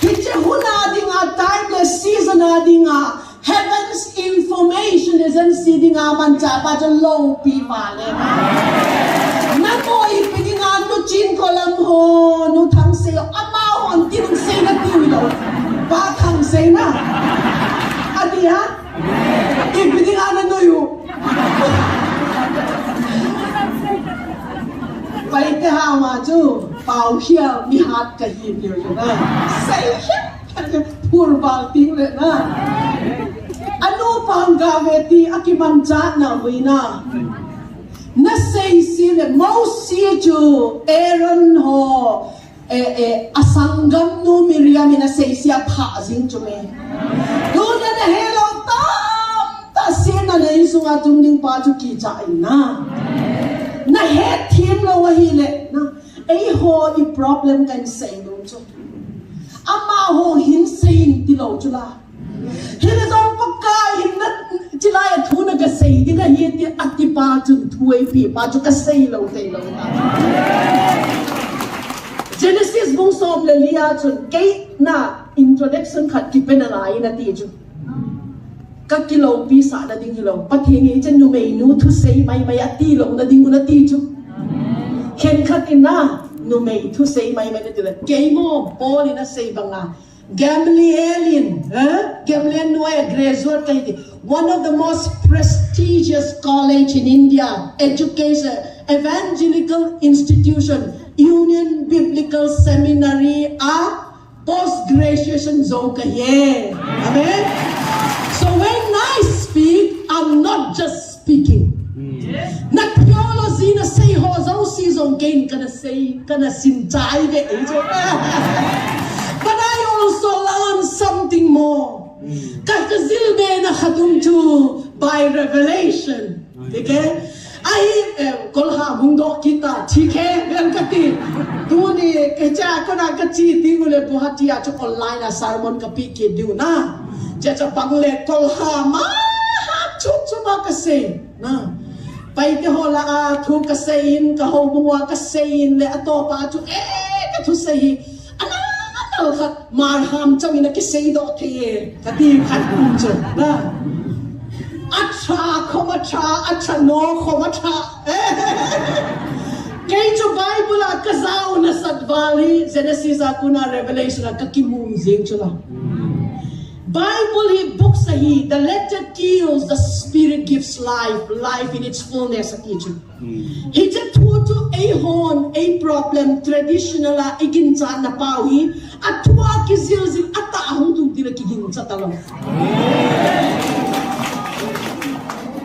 hita huna ding a timeless season na ding a Heaven's information isn't sitting aman chapa dyan low pimale. Nako ipingan no chin ko lang ho no thang sayo amaw ang tinong say na tiwilaw batang say na adi ha ipingan no yu paite hawa jo pau hiya mi hat kahin yo na say hiya purbal ting le na ano pang gaweti akimanja na wina na say sile mo siyo Aaron ho asanggam no Miriam na say siya pa zing chume doon na sunga tum ding pa chu ki cha in na het thim lo wa hi le na ei ho i problem kan sei no chu ama ho hin sein ti lo chu la hin dong pa ka in na chi la ya thu na ka sei di na hi ti ati pa chu thuai pi pa chu ka sei lo te lo na Genesis bung som le lia chun ke na introduction khat ki pen la ina ti chu ka kilo pi sa na ding kilo pathingi chen nu mei nu thu sei mai mai ati lo na ding na ti chu khen khat ina nu mei thu sei mai mai na ti le ke mo bol ina sei banga Gamaliel nu a graduate kai one of the most prestigious college in India education evangelical institution Union Biblical Seminary a post graduation zone ka ye amen. So when I speak, I'm not just speaking. Na theology na say ho zo si zong gain kana say kana sin chai ge but I also learn something more. Ka zil be na khatum chu by revelation. Okay? Ai kol ha bung do kita thike ben kati tu ni ke cha ko na ka chi ti ngule bu hatia chu online na sermon ka pi ke du na cha cha pang le kol ha ma chu chu ma ka se na pai te ho la a thu ka se in ka ho bu wa ka se in le ato pa chu ka thu se hi ana na khat mar ham chang ina ke se do the ka ti khat chu na Acha no khomatra Kay cho Bible at kazaw na sadvali Genesis akuna Revelation at kakimum zing chula Bible hi book sahi the letter kills the spirit gives life in its fullness at each He just to a hon a problem traditional iginsa na pawi at tuwa kizilzil at ahong tugdira kigin sa talong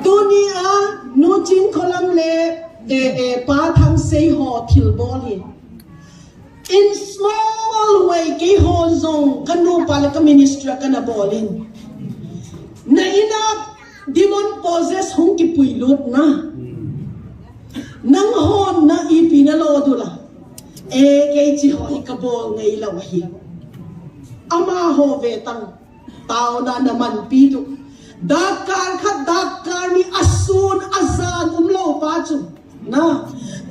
Dunia no chin kolam le pa thang sei ho thil bol hi in small way ke ho zong kanu pala ka ministry kana bolin na ina demon possess hung ki puilut na nang hon na ipina lo dula ke chi ho hi ka bol ngai lo hi ama ho ve tang tao na naman pi tu Dakar ni asun azan umlo pa chu na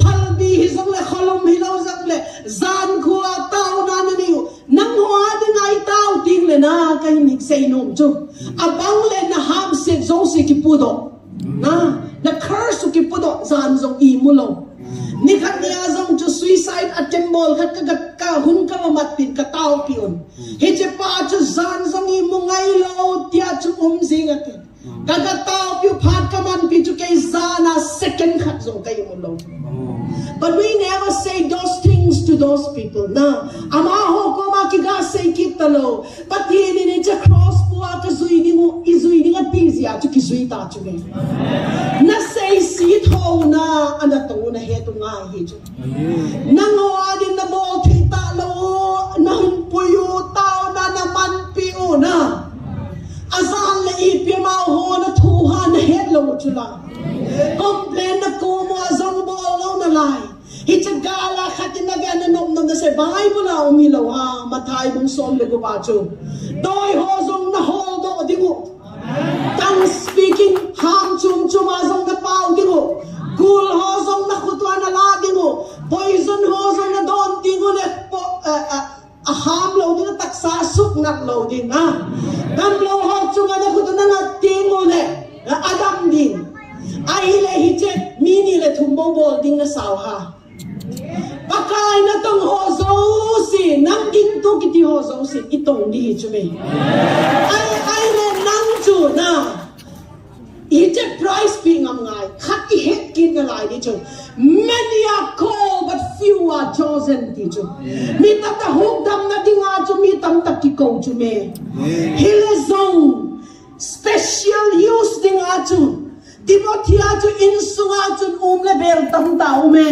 phalbi hi zong le kholom hi lo zang le zan khua tao na ni nang hoa ding ai tao ting le na kai nik sei nom chu abang le na ham se zo se ki pudo na curse ki pudo zan zong I mulo ni khat nia zong chu suicide attempt mol khat ka hun ka matin ka tao pion he che pa chu zan zong I mungai lo tia chu zing at kaga tao piu phat ka man pi chu kai zana second khat zong kai mulo but we never say those things to those people na ama ho ko ma ki ga say kitalo but ye ni cha cross puwa ka zui ni mo izui ni ati zia chu ki zui ta chu na say si tho na ana to na he tu nga hi chu na ngoa din na mo thita lo na hun puyo tao na man pi o na azan le ipi ma ho na thu ha na he lo chu la complain na ko mo azang bo lo na lai Hichagala khatin na gana nom na se Bible la umilo ha mathai bung som le go ba chu doi ho zong na ho do dingu tang speaking ham chum chum azong na pau dingu gul ho zong na khutwa na la dingu poison ho zong na don dingu le ham lo dingu taksa suk nat lo ding na dam lo ho chung na khutwa na tingu le adam ding ai le hiche mini le thumbo bol ding na saw ha Pakai na tong ho zo si nang king tu kiti ho zo si itong di chume ai le nang chu na ite price pi ngam ngai khat I het kin na lai di chu many are called but few are chosen di chu mi tam ta hok dam na dinga chu mi tam ta ki ko chu me hele zong special use dinga chu Timothea chu insunga chu le bel tam tau me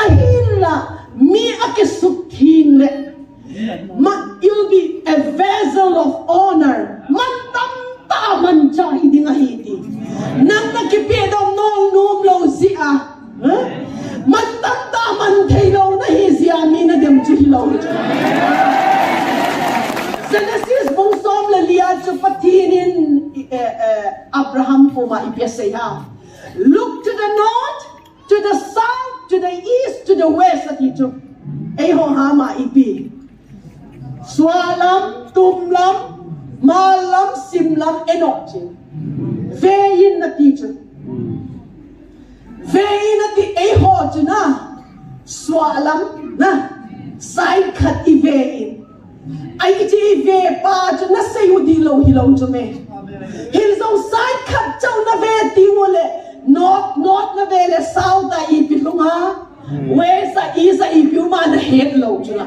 ahilla mi akesukhin le you'll be a vessel of honor man tam ta man cha hindi nga hindi. Nang nakipidong nong numlaw siya, matanda man kayo na siya, mina dem chuhilaw ito. Genesis mong som laliyad sa patinin Abraham po maipiyasaya. Look to the north, to the south, to the east, to the west at ito. Eho hama ipi. Swalam, tumlam, malam, simlam, enokchin. Veyin na teacher. Veyin na ti eho na. Swalam na. Side cut iveyin. Ay iti ive pa na sayo dilaw-hilaw jume. Hilsaw side cut chow na ve tingole. Not na vele south na ipilong ha. Wesa isa ipiuma na hello chula.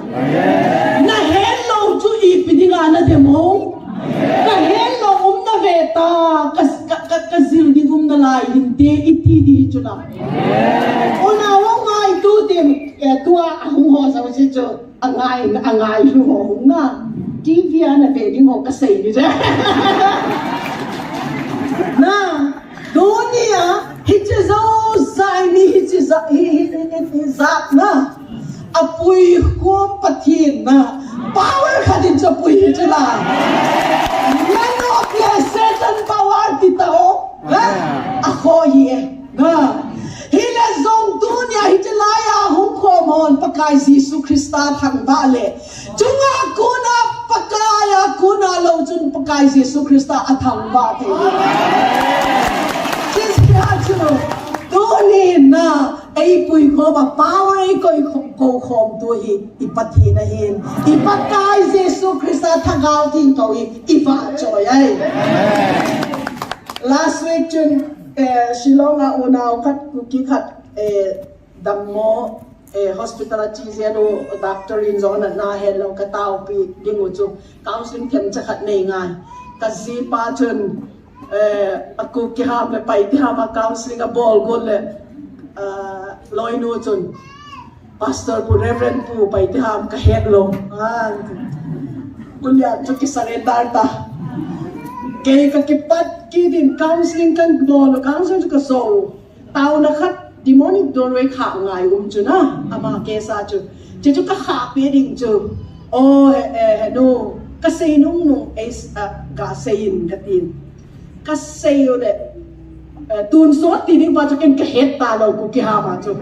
Na hello chu ipidi nga na demo. Na hello na veta kazildi na lai hindi itidi chula. Una wong nga itu tim tua ang ho sa si chu angay ho nga. TV na pwede mo kasi ni na dunia hichizo zaini hizak na apuy ko patin na power ka din sa puy hijila nano kaya Satan power titao ako hiye na hilazong dunia hijilaya hong komon pagkay si Jesu Krista thang bale tunga kuna pagkaya kuna lojun pagkay si Jesu Krista athang bate Tunin na ay puy ko ba power ay ko kom to ipati na hin ipatay Jesu Krista tagaw tin to ipa joy ay last week chun silonga una kat kukikat dammo hospital chizeno doctor in zona na hello kataw pi dingo chu counseling kem chakat nei ngai kazi pa chun aku kiham le pai kiham counseling a ball gol le loy no chun pastor pu reverend pu pai kiham ka head lo kunya chu ki surrender ta ke ka kipat ki din counseling kan ball counseling ka so tao na khat demonic doorway kha ngai chu na ama ke sa chu chu ka kha pe ding chu no ka sei nung nung is ga sein katin kasayo de tun so tini ba cho ken ka het ta lo ku ki ha ma cho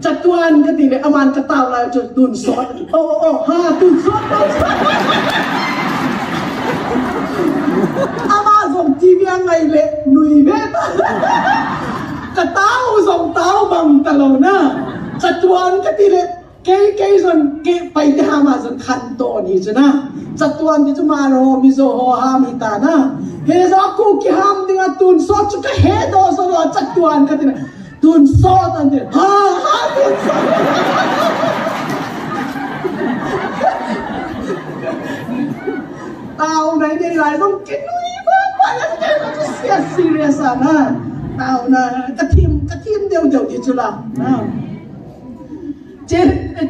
chatuan ka tini aman ka taw la cho tun so ha tun so ama zong tv ngai le nui be ka taw zong taw bang talo na chatuan ka tini ke zon ke pai de ha ma zon khan to ni chuna chatuan ti chuma ro mi zo ho ha mi ta na he za ku ki ham dinga tun so chu ka he do so ro chatuan ka tin tun so tan de ha tun so tao này đi lại không cái nuôi ba là cái nó serious à na tao na cái team đều đi chu la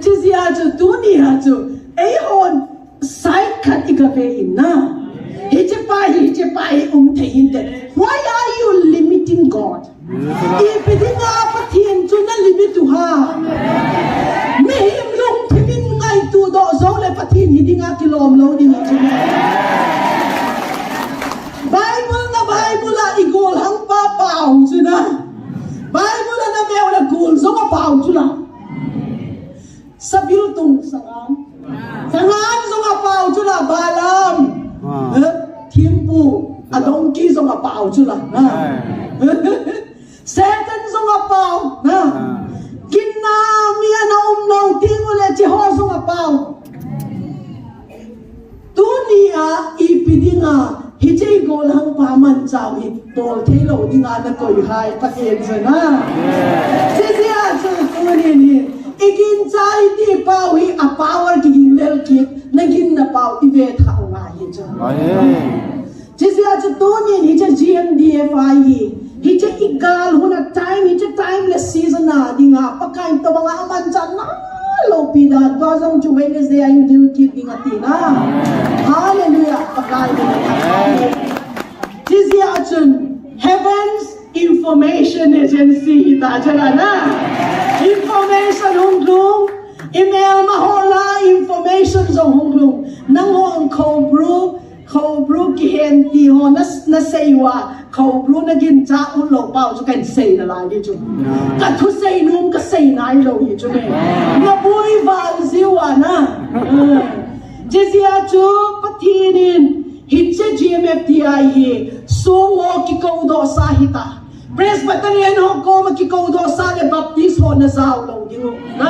chứ gì à chú tu ni à chú ấy hồn sai khát ít cà phê na hi chế pai thấy in đấy why are you limiting God ibidin nga patien chú na limit tu ha mehim long timin ngay tu do zo le patien hindi nga kilom lo ni chú Bible la igol hang pa pao chú na Bible na meo la gul zo ma pao chú la sabil tung sangan zo nga pao chu la balam thiempu adong ki zo nga pao chu la Satan zo nga pao kinna mia na nong ting ule chi ho zo nga pao tunia ipidinga hijay gol hang paman chao hi tol thelo dinga na koi hai paken sana sisia chu tunia igin chai ti pau hi a power ki lel ki nagin na pau ti ve tha nga hi cha jisia chu to ni hi cha GMDFI hi cha igal huna time le season na dinga pakai to mga aman chan na lo pida dozong chu Wednesday ay dil ki dinga tina hallelujah pakai jisia chun Heaven's Information Agency ta chana na information hunglung email mahola information zong hunglung nang ho ang khobru ki hen ti ho na seiwa khobru na gin cha u lo pao chu kan sei na la ni chu ka thu sei num ka sei nai lo hi chu ne na bui val ziwa na jizia chu pathinin hitche GMFTI hi sungo ki kaudo sahita Presbyterian ho ko ki kaudo sa le baptist ho na sao lo dingo na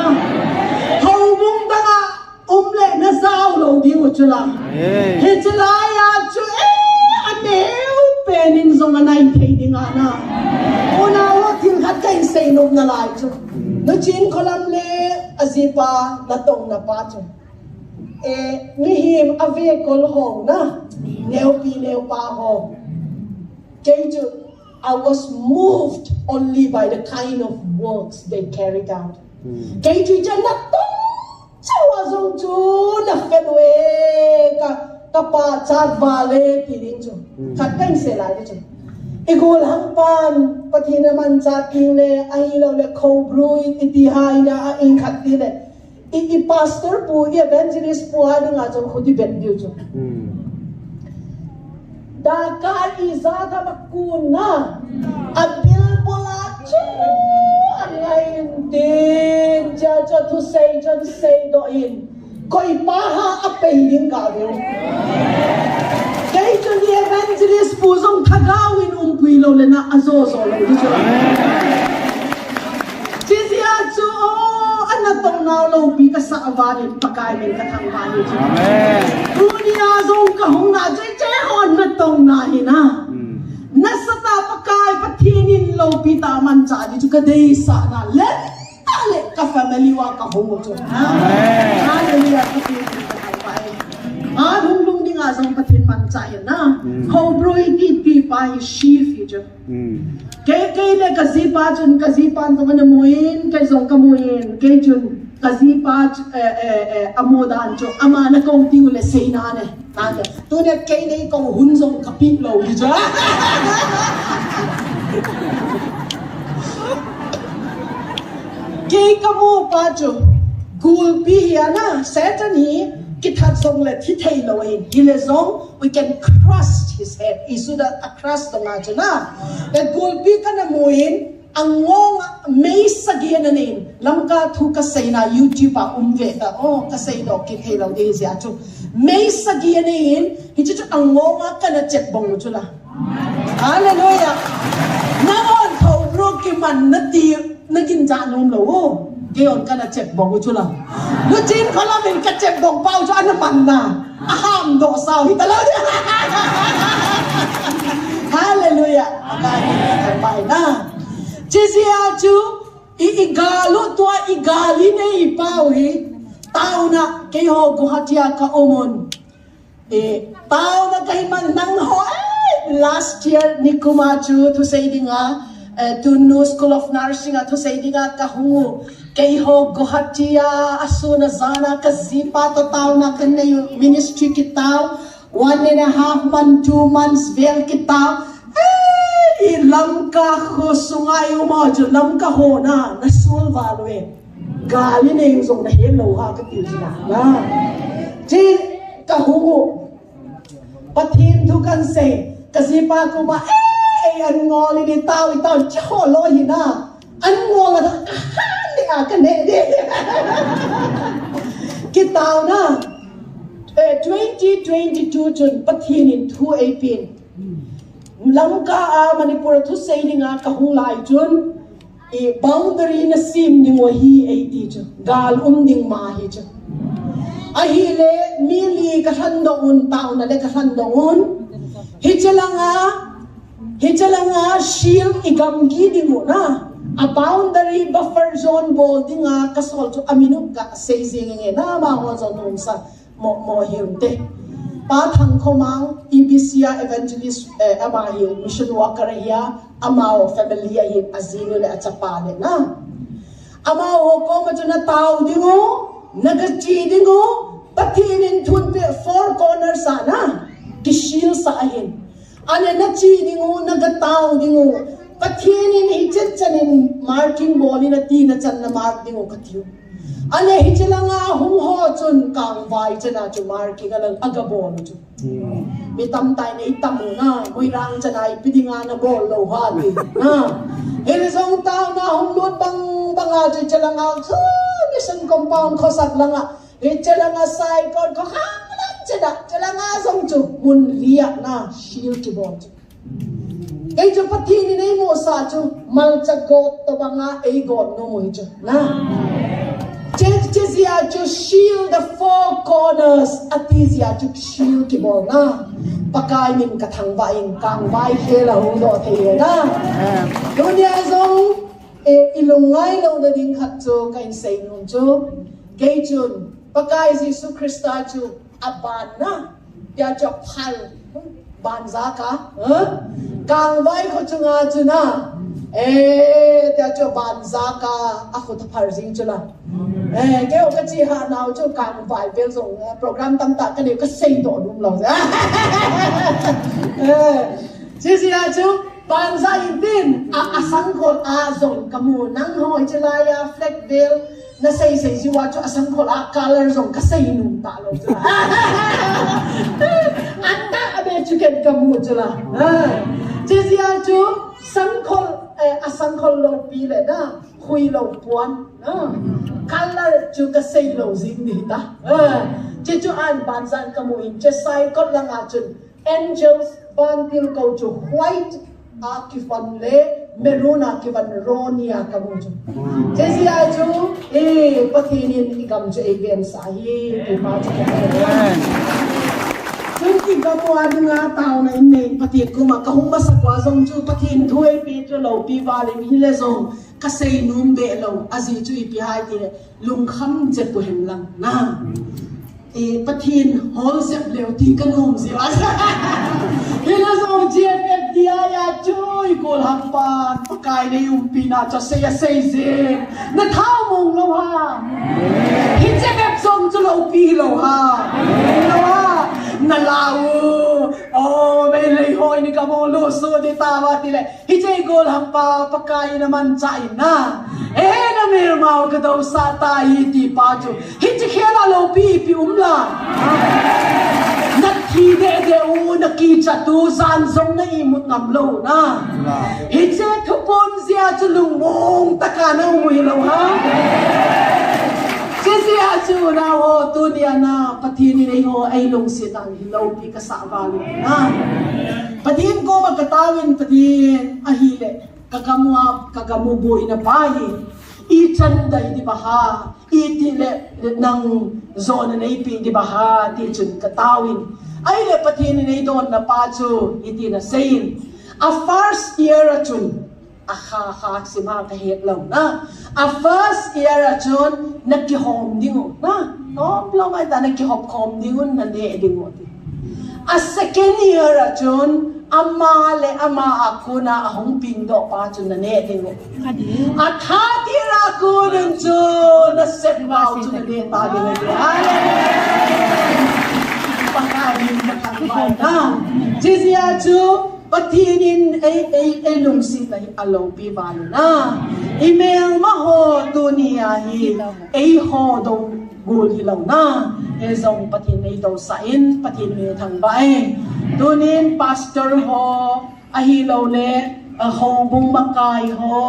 hobung danga umle na sao lo dingo chula he chula ya chu ane pening zong anai thei dinga na ona ho tin khat kai sei nom na lai chu no chin kolam le azipa na tong na pa chu ni him ave kol ho na neo pi neo pa ho keju I was moved only by the kind of works they carried out. Keju jana tong chawa zong chu na fenwe ka pa chat vale piling chu khat kai se lai chu igol hang pan pathina man chat king le ai lo le khobru iti hai na a in khat ti le i pastor pu evangelist pu ha nga chu khudi bet diu chu Dakar izada makuna abil bola chu angain din jaja tu say do in koi paha apay din ka rin kay chu ni evangelist po zong tagawin puilo le na azozo le di chu Jizia chu anatong na lo bi ka sa avanin pagay men katang bani chu Dunia zong kahong na jay hon na tong na hina nasata pakai pathinin lo pita man cha di chu ka dei sa na le ale ka family wa ka hong chu hallelujah hung lung ding a zong pathin man cha yan na ho broi ti pa hi shi future ke le ka zipa chun ka zipan to na muin ke zong ka muin ke chun ka zipa amodan chu ama na kong ti ule sei na ne nada tu ne ke nei kong hun zong ka pi lo di cha ke ka mo pa chu gul pi ya na satani kithat song le thi thei lo in hile zong we can crush his head isuda across the na the gulpi kana muin angong may sagian nin lamka thu ka sayna YouTube a umve ta ka say do ki thei lo de sia chu may sagian nin hichu angong kana check bong chula hallelujah naon thau ro ki man na ti na kin ja nom lo Geon kana check bong chula lu chin khala min ka check bong pau cho an man na aham do sao hi talo hallelujah bai na Jizia chu igalu tua igali ne ipau hi tau na ke ho guhatia ka omon tau na kai man nang ho last year ni kumachu to say dinga to New School of Nursing to say dinga ka hungu kay ho guhatia asuna zana ka zipa to tau na kanne ministry kitao 1.5 month 2 months vel kitao lam ka ho sungay mo ju lam ka ho na nasul value gali ne yung zong na hello ha ka ti na ji ka hungu pathin thu kan se ka zipa ko ba an ngoli ni tao cho lo hi na an ngol na ka ne de ki tao na 2022 chun pathin in 218 Langka Manipur thu sei dinga ka hulai chun boundary na sim ding wa hi 80 chu gal ding ma hi chu a hi le mili ka hando un tao na le ka hando un hichalanga shield igam gi ding mo na a boundary buffer zone bol dinga ka sol chu aminu ka sei zing nge na ma ho zon num sa mo hirte pa thang khomang EBCA evangelist amahi mission worker ya amao family ya azino le achapa le na amao ko ma chuna tau dingo nagachi dingo pathin in thun pe four corners sana kishil sa ahin ane na chi dingu nagatao dingu pathianin hichet chanin marking boli na ti na chan na mark dingu kathiu ane hichelanga hum ho chun kang vai chana chu marking alang agabon chu mi tam tai nei tamu na moi rang chanai pidinga na bol lo ha ti na ele song tao na hum lut banga chu chelanga khu mission compound khosak langa hichelanga sai kon ko khang chelanga song chu mun ria na shield ki bon chu cái chỗ phát thiên này mua sa chú mal cha god to banga ai god no mo chu na che zia chu shield the four corners atizia chu shield ki bol na pakai min ka thang vai in kang vai he la hong do the na dunia zong ilungai lo na ding khat chu kain sei nun chu cái chun pakai Jesu Christa chu aban na ya cho phal ban za ka kang vai ko chunga chuna ta cho ban za ka ako ta phar jing chula ke o ka chi ha naw chu kang vai vel zong program tam ta ka ne ka sei do dum lo za chi si a chu ban za in tin a sang ko a zong kamu nang hoi chula ya fleck vel na say si wa chu asam ko a color zong ka say nung ta lo chula anta abe chu ken kamu chula che sia chu sang ko asam ko lo pi le na hui lo puan color chu ka say lo zing ni ta che chu an ban san kamu in che sai ko lang a chun angels ban til ko chu white akifan le meruna kivan ronia kamu chu jesi aju pathinin igam chu event sahi ti ma chu chung ki gamu adunga taw na inne pathi kuma kahum ba sakwa zong chu pathin thui pi chu lo pi wale mi le zong ka sei num be lo azi chu pi hai ti lung kham je ko hem lang na pathin hol sep leo ti kanom si wa hila zong GFF dia ya chui kol hampan pakai ne umpi na cha sei ze na thao mong lo ha hi che bep zong chu lo pi lo ha na lao me lei hoi ni ka mo lo so de ta wa ti le hi che kol hampa pakai na man chai na na mer mau ka do sa ta hi ti pa chu hi che khela lo pi la nat khi de na ki cha tu san zong na imut ngam lo na hi che thupon zia chu lung mong ta ka na mui lo ha che zia chu na ho tu dia na pathi ni nei ho ai long si tang hi lo pi ka sa va lo na pathin ko ma katawin pathin a hi le kagamu boy na pahi i chan dai di baha i ti le nang zone nei pi di baha ti chun katawin ai le pathin nei don na pa chu i ti na sein a first year chun a kha sima ka het lo na a first year chun nakki hom dingo na no lo mai ta nakki hop khom dingun na de dingo a second year chun ama akuna ahong pingdo pa chun na ne dingo a thati ra ku dun chu na set wow chu na de ta dingo pakai na kan na jizia chu patinin ai lung si tai alo pi ban na email ma ho dunia hi ai ho dong gul hi lo na e zong patin nei do sa in patin me thang bai tunin pastor ho a hi lo le a ho bung makai ho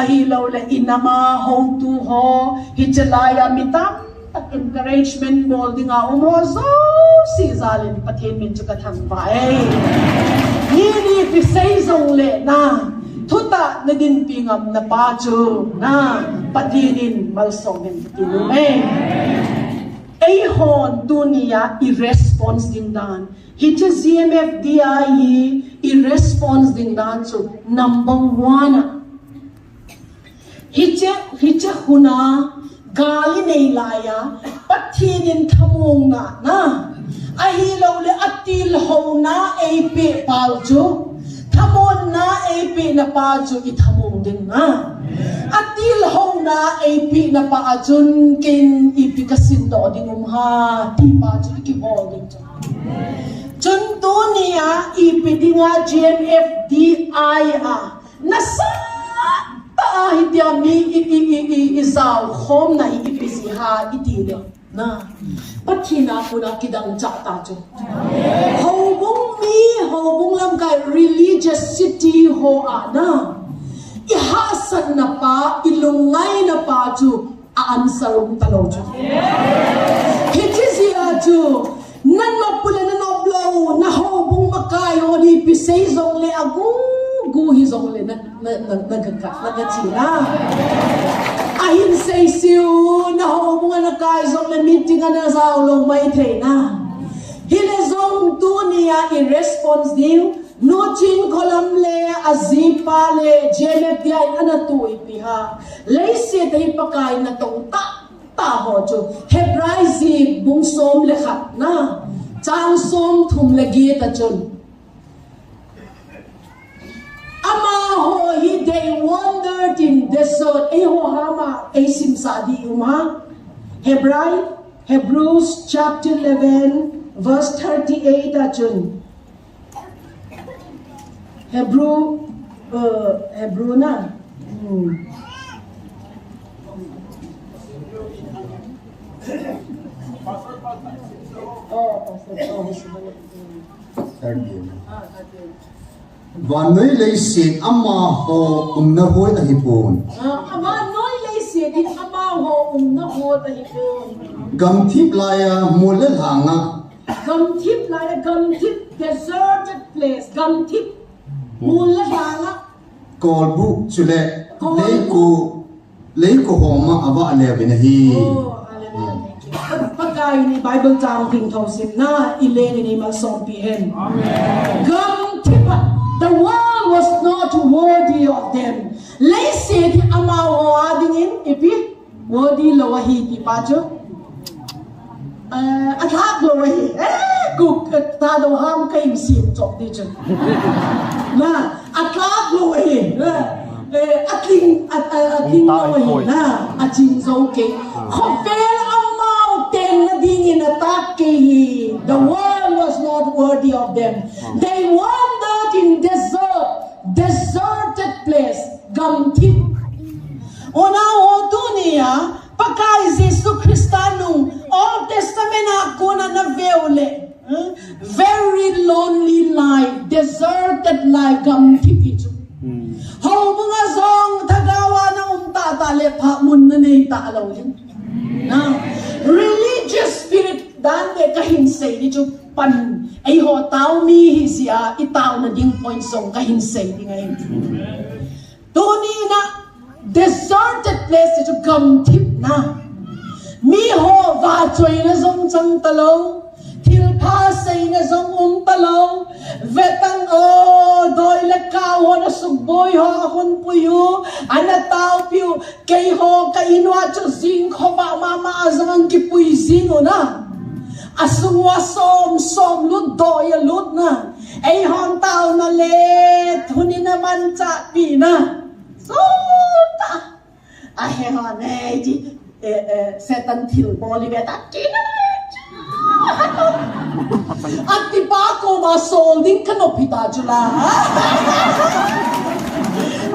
a hi lo le inama ho tu ho hi chalaya mitam encouragement bol dinga umo so si zalin patin min chu ka thang bai ni fi sei zong le na thuta na din pingam na pa chu na patinin malsongin patinu ai hon dunia i response din dan hiche ZMF dia i response din dan so number 1 hiche huna gali nei laya patinin thamong na ahi lo le atil ho na ai pe pal chu thamon na ai pe na pa chu i thamong din na atil ho na ai pe na pa chun kin i pikasin do ding ha ti pa chu ki bol din chu chun tu niya ipidinga GMFDI nasa hindi mi izaw home na ipisiha itile na patina po na kidang chata jo hobong lang kay religious city ho na ihasan na pa ilungay na pa jo aansarong tanaw jo hitisiya jo nan mapula na noblaw na hobong makayo ni pisay zong le guhi zong le nagkatsina ahin say siyo na hobong na kay zong le meeting na sa ulong may train na hile zong tu niya i-response din no chin kolam le azipa le jemet di ay anatu ipiha leise day pakay na tong taho jo hebraizi bung som lekhat na chang som thum legi ta chun ama ho he they wandered in desert ho hama sim sadi uma Hebrews chapter 11 verse 38 ta chun Hebrew na Và nơi lấy xin ama ho na hoi a hipon. Ama noi lấy xin in ama ho na ho ta hipon. Gam thip laya molel hanga. Gam thip deserted place. Gam thip molel hanga. Kol bu chule lấy ko homa ava ale binahi. Pagkay ni Bible tang ping thong sim na ileni ni malsom pihen. Gam thip the world was not worthy of them. Lay said ama ho ading in ipi worthy lawahi pi pacho. Athak lawahi. Guk ta do ham kai sim chok di chen. Na athak lawahi. Ating lawahi na aching zo ke. Khofel ama ten na ding in attack ke. The world was not worthy of them. They wandered in deserted place. Gamtip. Ona o dunia pagka Jesu Kristano Old Testament ako na naveole. Very lonely life, deserted life. Gamtip ito. How mga zong tagawa na tatale pa mun na naitalaw yun. Now, religious spirit dante kahinsay dito pan ay ho tao mi siya itaw na ding point song kahinsay di ngayon. Tuni na deserted place dito gamtip na. Mi ho va choy na zong chang talaw tilpa say na zong talaw vetang doy le kao na suboy ho akon puyo anataw piyo kay ho kainwa cho zing ho ba mama azang kipuy zingo na asungwa som lut doy lut na ay hon tao na let huni naman cha pi na sulta ay hon ay di setan til boli beta at di ba ako ma-solding kanopita jula?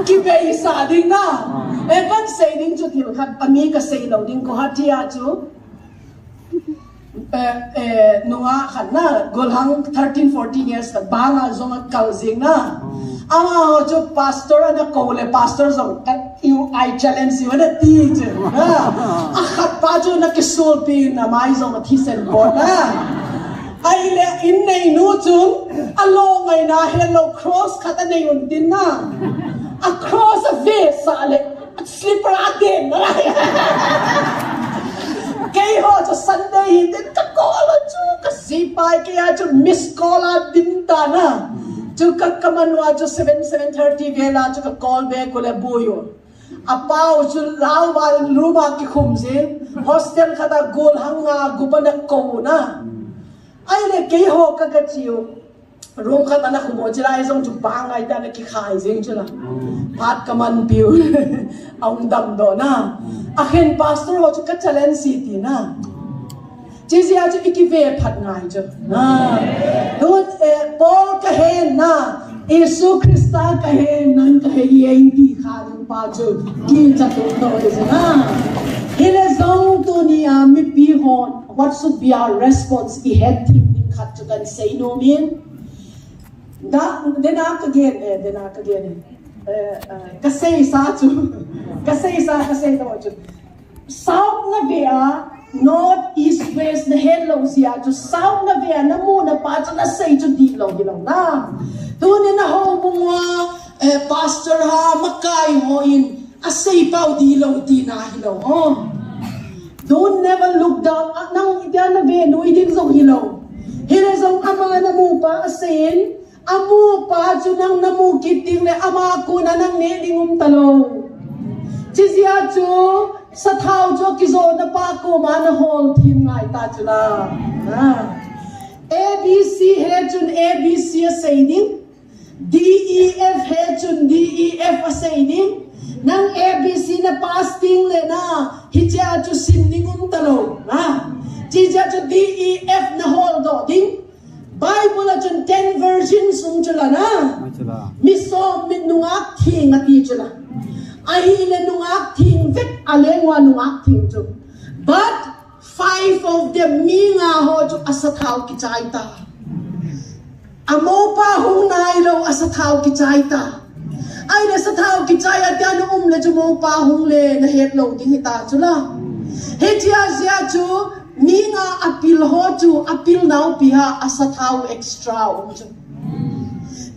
Kibay isa din na. Evan say din jo tilkat pami ka say daw din ko hatiya jo. Nunga kan na golhang 13-14 years ka banga zo magkausing na. Ama ho jo pastor ana kole pastor zo I challenge you na teacher. Akhat pa jo na kisulpi na mai zo mathisen ko na. Ay le innay nutun alongay na hello cross kata na yun din na. Across a face ale at slipper again. Kayo sa Sunday hindi kakola jo kasipay kaya jo miss call at dinta na. Jo kakamanwa jo 7:30 vela jo call back kule buyo. Apaw jo lawa luma ki khumse hostel kata gol hanga gupanak ko na. Ay le kayo kagachiyo room kata na kumo jila isang jo bangay ta na kikai zing jila. Pat kaman piyo ang damdo na. Akin pastor ho jo ka challenge city na. chỉ riêng cho ít về phật ngài chứ luôn Paul cái hen na Jesus Christa cái hen nâng cái hen đi khá được bao chứ kia chắc tụi tôi chứ na hele zong tu ni mi pi hon what should be our response I had thing in khat to can say no mean da then again cái say sa chu cái say đâu chứ south na về north east west na head lo sia chu south na về na mu na pa chu na say chu di lo na tu ni na ho bungwa pastor ha makai ho in a say pau di lo ti na hi lo don't never look down nang ida na ve no iding zo hi lo hele zong ama na mu pa asin amu pa chu nang namu kiting le ama ko na nang ne dingum talo chizia chu sa thau cho kizo na pa ko ma na hol thim ngai ta chula ABC he chun ABC say ding DEF he chun DEF say ding nang ABC na pasting le na hicha chu sim dingum talo chizia chu DEF na hol do ding Bible la chun 10 versions sung chula na mi som min nungak thing ati chula ai le nungak thing vet alengwa nungak thing chu but 5 of them mi nga ho chu asathau ki chaita amo pa hung nai lo asathau ki chaita ai le sathau ki chai ata no le chu mo pa hung le na het lo ding ta chula he chia sia chu mi nga apil ho chu apil nau piha asathau extra chu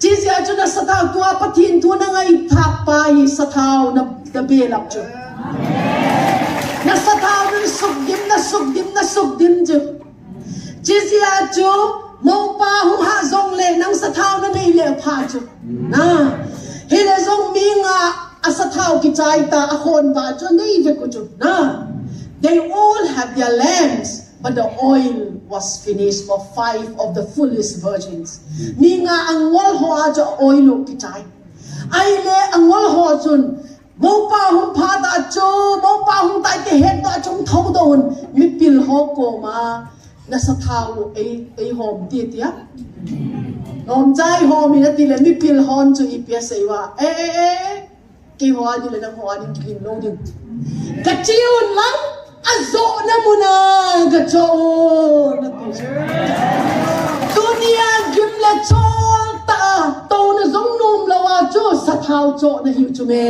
chi sia chu na sathau tu apathin tu na ngai thak pa hi sathau na be lap chu na sathau na suk dim chu chi sia chu mo pa hu ha zong le nang sathau na nei le pha chu na he le zong mi nga asathau ki chai ta a khon ba chu nei ve ku chu na they all have their lamps, but the oil was finished for 5 of the fullest virgins. Ni nga ang wal ho aja oil ki chai. Ai le ang wal ho chun mo pa hum pha da cho mo pa hum tai ke het da chung thau don mi pil ho ko ma na sa thau ei hom ti tia. Nom chai ho mi na ti le mi pil hon chu I pia sei wa ki ho ni le na ho ni ki no din. Ka chiun lang azo na muna gacho na dunia gimla chol ta to na zong num lawa cho sa thau cho na hiu chu me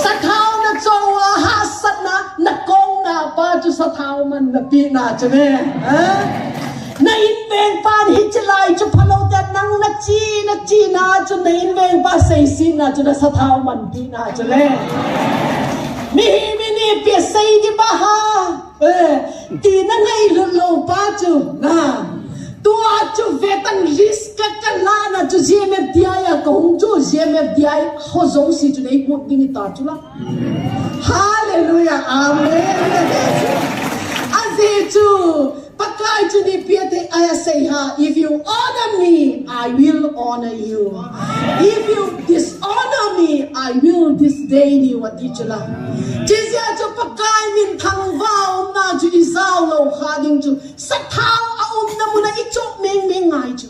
sa thau na cho wa ha sat na kong na pa chu sa thau man na pi na chu me na in veng pan hi chlai chu phalo ta nang na chi na chu na in veng pa sei sin na chu na sa thau man pi na chu le mi ni pia sei di ba ha ti na ngai lo pa chu na tu a chu vetan risk ka la na chu GMFDI ya ko hung chu GMFDI ho zong si chu nei ko ding ta chu la hallelujah amen aze chu pakai chu ni pia te I say ha if you honor me I will honor you if you dishonor me I will disdain you what you la jizya chu pakai min thang vao na chu isao lo kha ding chu sathau a na mu na ichok meng ngai chu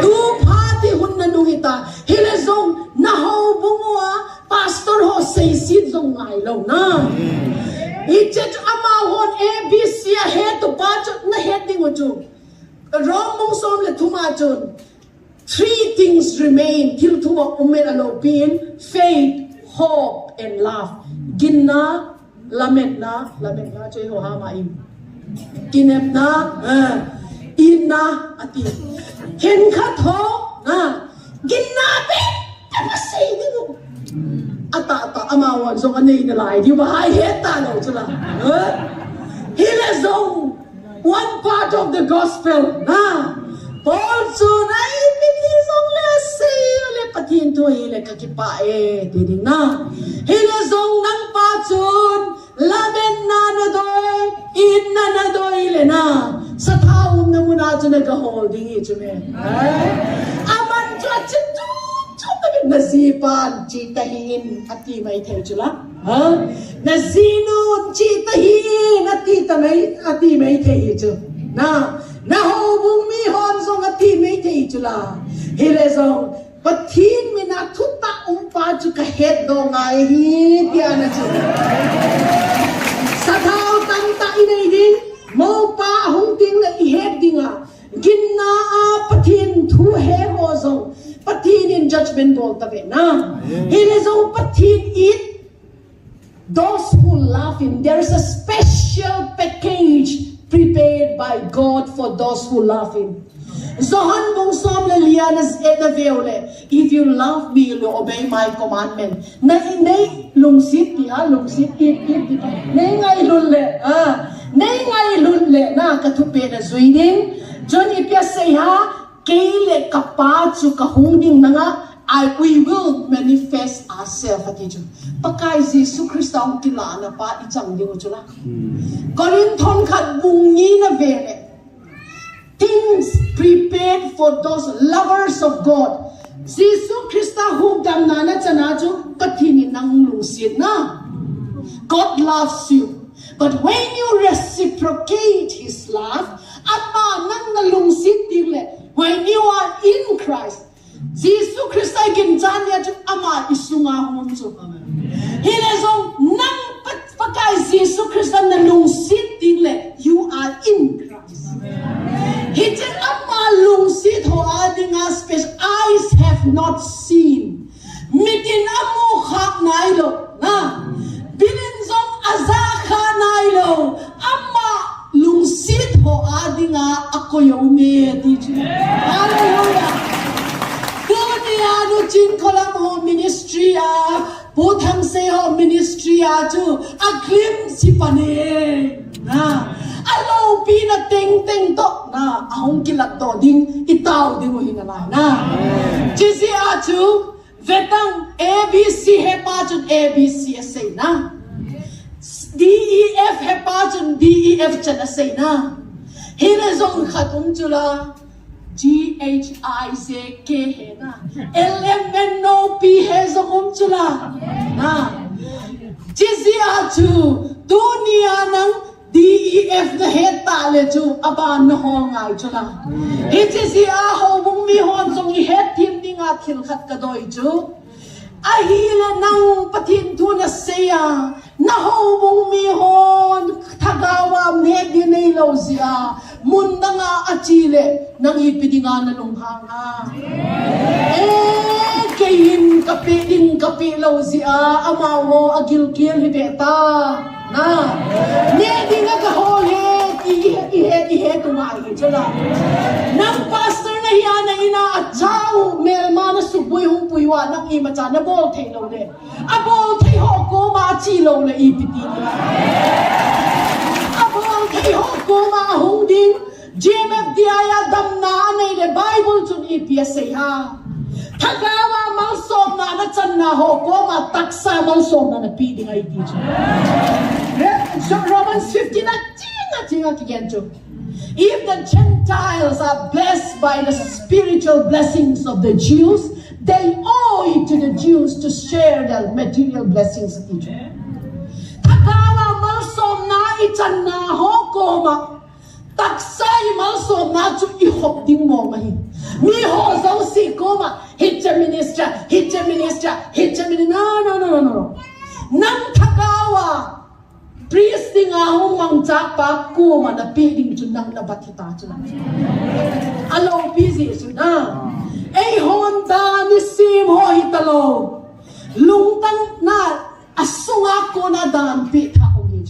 tu pha ti hun na nu hita hele zong na ho bungwa pastor ho sei sit zong ngai lo na iche chu ama hon ABC a he to pa chu na he ding chu rong mong som le thuma chu 3 things remain till thuma umen alo pin faith hope and love ginna lamet na choi ho ha ma im kinep na inna ati hen kha tho na ginna pe ta sei ding ata ama wan zong anei na lai di ba hai het ta lo chula he le zong one part of the gospel na Paul chu nai piti zong le sei le pathin tu hi le ka ki pa ti ding na he le zong nang pa chun la men na na doi in na doi le na sa thau na mu na chu na ka holding hi chu me aman chu chu na zipan chitahin ati mai thei chula ha na zinu chitahin ati mai thei chu na ho bung mi hon song ati mai thei chula hele song pathin mina thutta pa chu ka het do ngai hi tiana chu sathau tam ta inai din mo pa hung ting la I het dinga ginna a pathin thu he ho song pathin in judgment bol ta ve na hele song pathin it those who love him. There is a special package prepared by God for those who love him. Zohan bong som le lianas edaveole. If you love me, you obey my commandment. Na inay lungsit ya lungsit it. Nay ngay lunle nay ngay lunle na katupe na zuiding. John ipya say ha kaile kapachu kahungding na nga. We will manifest ourselves at you. Pakai Jesus Christ ang kilala pa itang di mo chula. Korinthon kat bungi na vele. Things prepared for those lovers of God. Jesus Christ hugdam na na chanaju patinin ng lungsit na. God loves you. But when you reciprocate His love, ama nang nalungsit dile. When you are in Christ, Jesus Christ ay ginjanya ju ama isunga hum ju. Hilesong nang pagkay Jesus Christ na lungsit dile, you are in Christ. Hitin ama lungsit ho ading aspect eyes have not seen. Mitin amo hak nailo na. Bininzong azaka nailo ama lungsit ho ading ako yung di ju. Hallelujah. Ano chin kolam ho ministry putang se ho ministry chu aglim si pane na alo pina teng to na ahong kilat to ding itaw ding mo hinala na jisi chu vetang ABC he pa chu ABC say na DEF he pa chu DEF chan say na hinazong khatum chula GHIZK है ना LMNOP है जो हम चला ना जिसे आजू दुनिया नंग DEF न है ताले जो अबान न होंगे चला ये जिसे आहो बुमी हों जोंगी है तीन दिन आखिर खत कदोई जो ahila nang patin tu na seya na ho bumi hon thagawa medi nei lo zia munda nga achile nang ipidinga na nung hanga kayin kapi lo zia amawo agil-gil hibeta na medi nga kahole ihe tumai chala nang pastor na hiya na ina at chao melma na suboy hong puywa nang imacha na bol thay lo le a bol thay ho ko ma chi lo le ipiti a bol thay ho ko ma hong ding jemep diaya dam na nei le bible chun ipia say ha thagawa mal som na na chan na ho ko ma taksa mal som na pi ding ai ti Romans 15 tinga kigencho. If the Gentiles are blessed by the spiritual blessings of the Jews, they owe it to the Jews to share the material blessings of each other. Tagawa malsom na ichan na hokoma. Taksay malsom na chu ihop ding mo mahin. Mi ho zo si koma hitcha ministra. No. Nang tagawa priesting ahong mangchak pa ko manapiding chunang nabatita chunang. Alo busy chuna. Honda ni sim ho hitalo. Lungtang na asunga ko na dan pita ugi.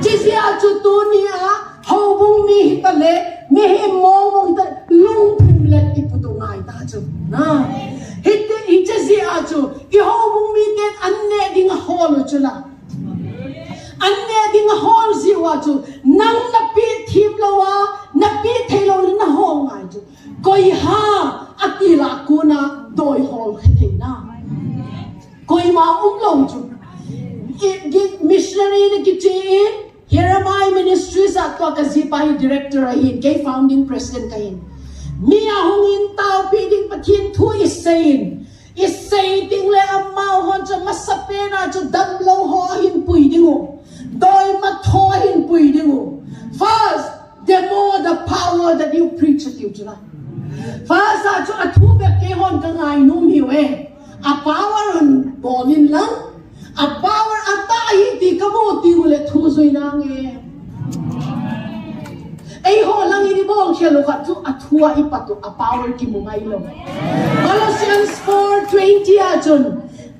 Jisia chutunia hobong mi hitale mi himong lungtim let iputungay ta chuna. Jisia chu ihobong mi ten anne ding holo chuna. Anne ding hol ziwa chu nang napi thim lawa napi thelo na hong ai chu koi ha atila kuna doi hol khena koi ma lo chu missionary ne kitin here am I ministries at to kazipai director ahin kay founding president kahin mi ahong in tao piding pathin thu is saying thua ipatu a power ki mungailo. Colossians 4:20 ajun.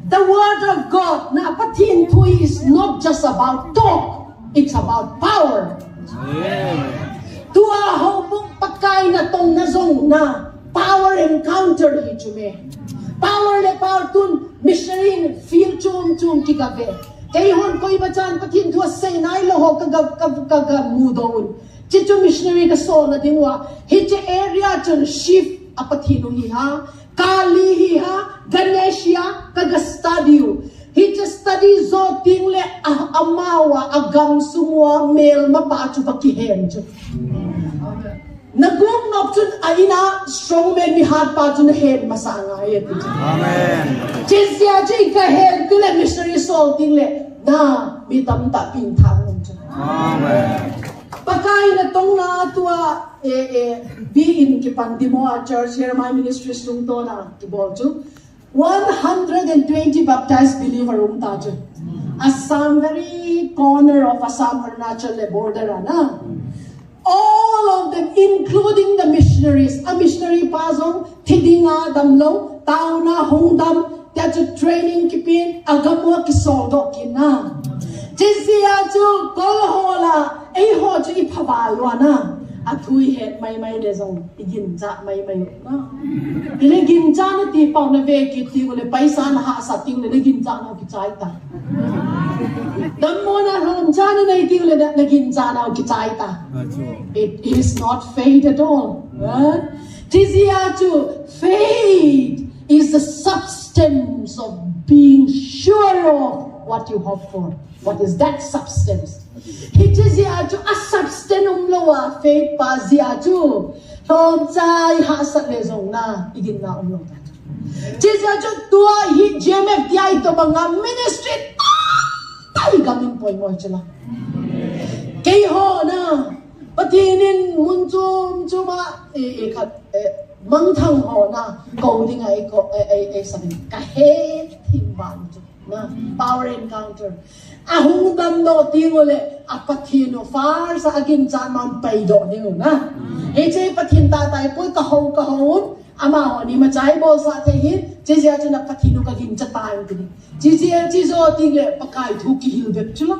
The word of God na pathin thui is not just about talk, it's about power. Tua hobong pakai na tong na zong na power encounter hi chume. Power le power tun missionary feel chum kikave. Kay hon ko ibachan pathin thua say nai lo ho kaga mudon. Chichu missionary ka so na dingwa hiche area chun shift apathinu hi ha kali hi ha ganesha kaga study hiche study zo tingle amawa agam sumwa mel mapachu pakihen chu nagum option aina strong man mi hat pa chun head masanga yet amen chizya chi ka head kule missionary soul tingle na mi tam ta pin thang chu amen pakai na tong na tua be in kipandimo church here my ministry sung to na kibolchu 120 baptized believer ta chu Assam very corner of Assam Arunachal border na all of them including the missionaries a missionary pasong tidinga damlo tauna hongdam that's a training kipin agamwa kisoldo kina Jizia chu kolhola ei ho chu iphabayo na athui het mai de zong igin cha mai na ile gin cha na ti pau na ve ki ti le paisa na ha sa ti le gin cha na ki chai ta dammo na hom cha na nei ti le na gin cha na ki chai ta it is not faith at all Jizia chu faith is the substance of being sure of what you hope for. What is that substance? It is yaju a substance loa faith pa yaju. Tom chai ha sat le zong na igin na lo ta. Tis yaju tua hi GMF dia ito mga ministry tai gamin point mo chala. Kay ho na patinin munchum chuma mang thang ho na go ding ai ko ai sabi ka he timban na power encounter ahung dam no tingole apathino far sa agin chan man paido ningo na eche pathin ta tai poi ka ho ama ho ni ma chai bol sa the hi je ja chuna pathino ka gin cha tai ti ji zo tingle pakai thu ki hil bek chula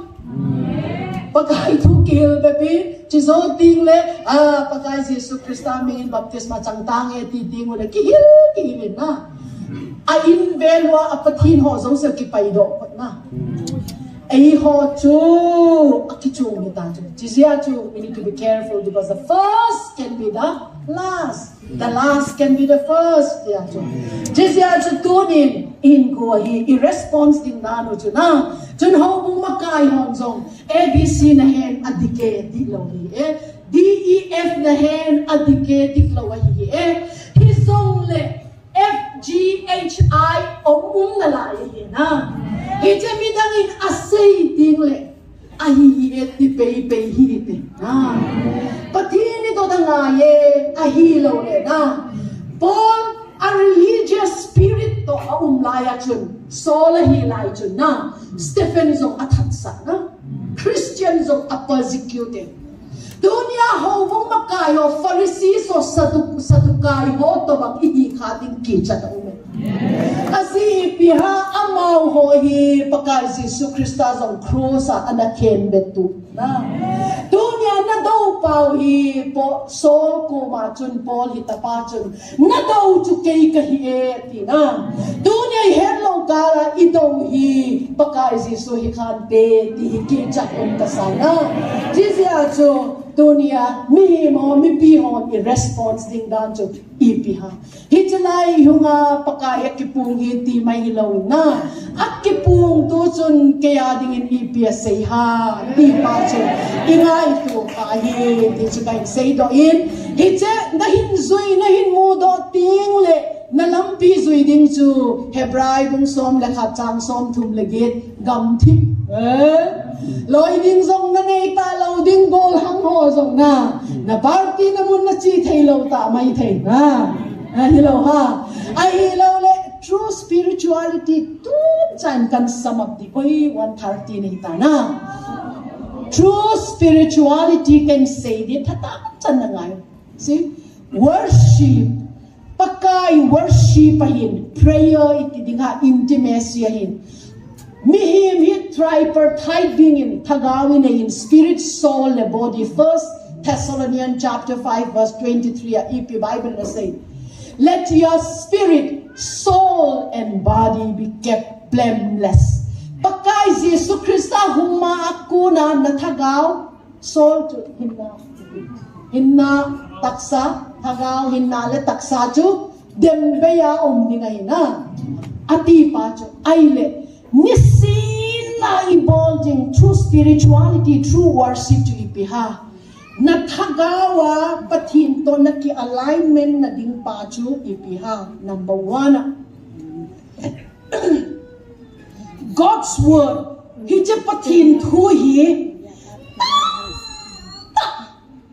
pakai thu ki hil bek ji zo tingle pakai Jesu Krista min baptisma changtang e ti tingole ki hil na a in velwa apathin ho zo se ki paido na ai ho chu akichu mi ta chu jizia chu we need to be careful because the first can be the last can be the first ya chu jizia chu tunin in go hi response din na no chu na chun ho bung makai hon zong abc na hen adike di lo hi def na hen adike dik lo hi hi song le FGHI na lai na ije mi dangin asay tingle ahi et di pe hi te na patini to danga ye ahilo le na Paul a religious spirit to laya chun sola hi lai chun na Stephen zong athatsa na Christian zong persecuted dunia ho vong makayo Pharisees o sadukai ho to bang idi khating kicha ta ume kasi piha amaw ho hi pakai Jesu Krista zong cross anaken betu na dunia na daw pau hi po so ko ma chun Paul hi tapa chun na daw chu kei ka hi ti na dunia hello kala idaw hi pakai Jesu hi khan pe ti hi kicha on ka sana jizia chu dunia mi pi ho i response ding dan chu ipi ha hichalai hunga pakaya kipung hi ti mai lo na akipung to chun kaya ding in ipi sei ha ti pa chu ingai tu ka hi ti chu kai sei do in hiche na hin zui na hin mu do ting le na lampi zui ding chu Hebrai bung som la kha chang som thum le git gam thip loi ding zong na nei ta lo ding bol hang ho zong na party na mun na chi thei lo ta mai thei na hello ha ai hello le true spirituality tu chan kan sum up di oi 130 nei ta na true spirituality can say di thata chan na ngai see worship pakai worship ahin prayer iti dinga intimacy ahin mihim hit tripartite being in tagawin in spirit soul and body. 1 Thessalonians chapter 5 verse 23 if your Bible na say let your spirit soul and body be kept blameless. Pakai Jesus Christa huma aku na natagaw soul to hinna taksa tagaw hinna le taksa to dembeya omni ngaina ati pa to aile nisina evolving through spirituality through worship to ipiha natagawa pathin to naki alignment na ding pa to ipiha. Number 1 God's word hije pathin thu hi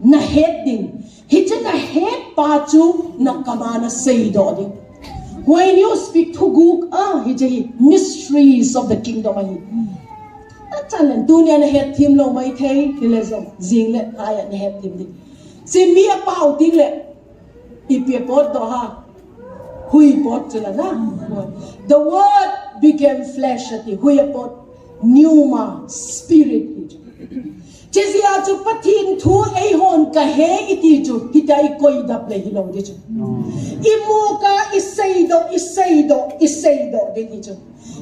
na heading hije na head pa chu na kamana say do ding when you speak to guk hije hi mysteries of the kingdom ahi talan dunia na head thim lo mai thei hilezo jing le aya na head thim ding si mi pau ding le ipie pot do ha hui pot chila na the word became flesh ati hui pot pneuma spirit Chizia chu pathin thu ei hon ka he iti chu hitai koi dap le hilong di chu imu ka iseido de ni chu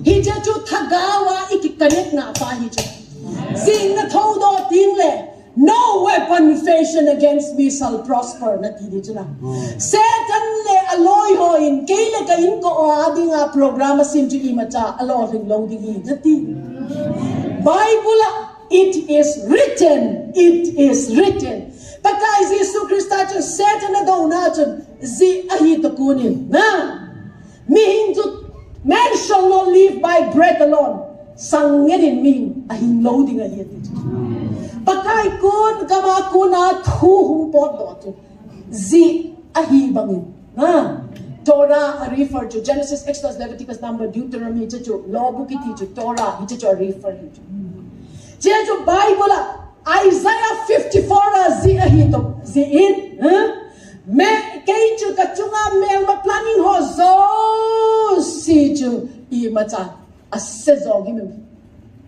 hija chu thagawa iki connect na pa hi chu sing na thodo tin le no weapon fashioned against me shall prosper na ti di chu na Satan le aloy ho in keile ka in ko ading a programa sim chu imacha alo ring long di ni ti Bible it is written Pakai Jesus Christ Satan na daw natin zi ahito kunin na mihin to man shall not live by bread alone sangedin min ahin loading ahito Pakai kun kama kuna tuhum pot do zi ahibangin na Torah refer to Genesis, Exodus, Leviticus, Number, Deuteronomy, Law book iti Torah iti refer to Jeju Bible Isaiah 54 zi ahito zi in me keichu kachunga mel ma planning ho zo si ju I macha asezogi me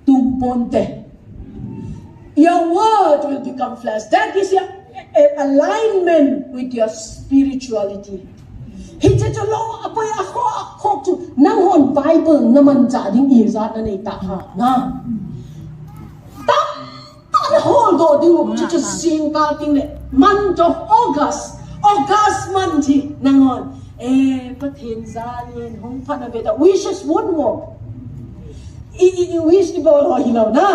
tumponte your word will become flesh. That is your alignment with your spirituality. Hijeju lo apoy ako tu nang hon Bible naman jading izat na ta ha na hold on, do you just sing counting the month of August month nangon pathin zalin hong panabeta wishes won't walk wish ni bol hilaw na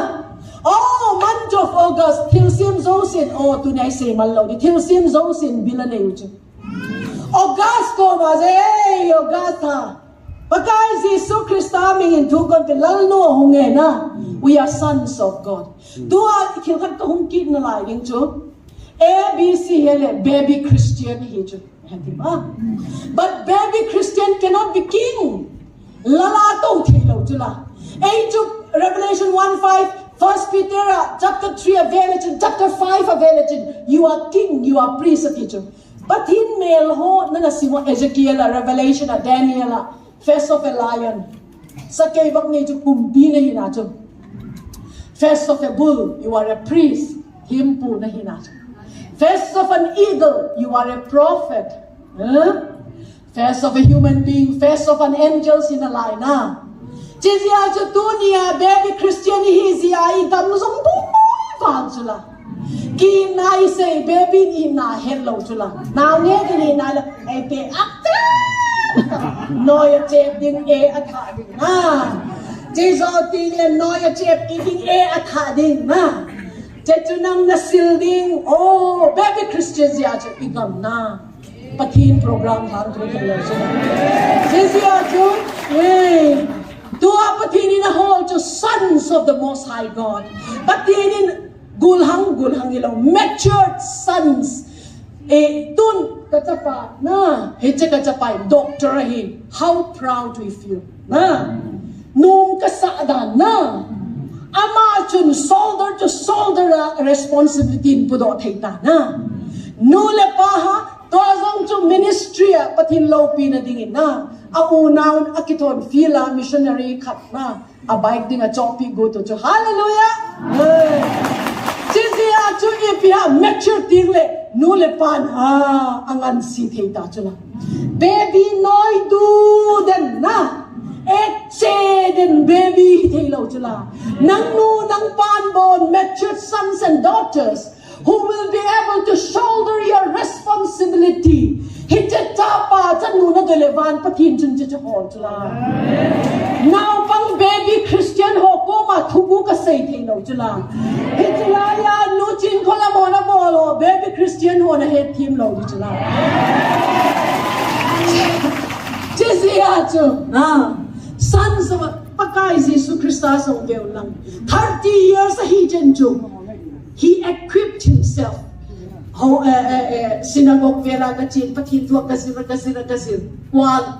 month of August till sim zosin tunay say malaw di till sim zosin bilanay uju August ko mas August ha Pakai Jesus Christa mingin tugon pilalno honge na we are sons of God. Dua kilkat to hungkit na laing jo. ABC hele baby Christian hijo. But baby Christian cannot be king. Lalato tilaw jula. Revelation 1:5, 1 Peter chapter 3 available, chapter 5 available. You are king, you are priest hijo. But in male ho na nasiwa Ezekiel, Revelation, Daniel, Face of a lion. Sa kaibak ni jo kumbi na hinajo. Face of a bull, you are a priest. Himpu na hinajo. Face of an eagle, you are a prophet. Face of a human being, face of an angel in a line. Jizia jo dunia baby Christian hizia igamzong bumoy fansula. Ki na say baby ina hello chula. Now ngeni na pe actor. Noya chep ding athading Jesu ting le noya chep ding athading Jechunang nasilding baby Christians ya chep igam na pathin program han to kelo Jesu ajo dua pathin in a whole to sons of the most high God pathin in gulhang ilaw matured sons tun kachapa na heche kachapa doctor hi how proud we feel na nung kasada na ama chun shoulder to shoulder responsibility pudo thaita na nule pa ha to azong chu ministry pathin lo pi na dingin na a unaw akiton fila missionary khat na a bike ding a chopi go to chu hallelujah chizia chu ipia mature ting le nu le pan angan si thei ta chu la baby noi du den na che den baby thei lo chu la nang nu nang pan bon mature sons and daughters who will be able to shoulder your responsibility. Hitchapa chanu na delevan pathin chun che hol chula. Now pang baby Christian ho ko ma thubu ka sei thei lo chula. Hitla ya nu chin khola mona bolo baby Christian ho na het thim lo chula. Chizia chu na sons of pakai Jesus Christus ho veu lang 30 years he chen chu. He equipped himself. Synagogue vera kachin pathin tua kasir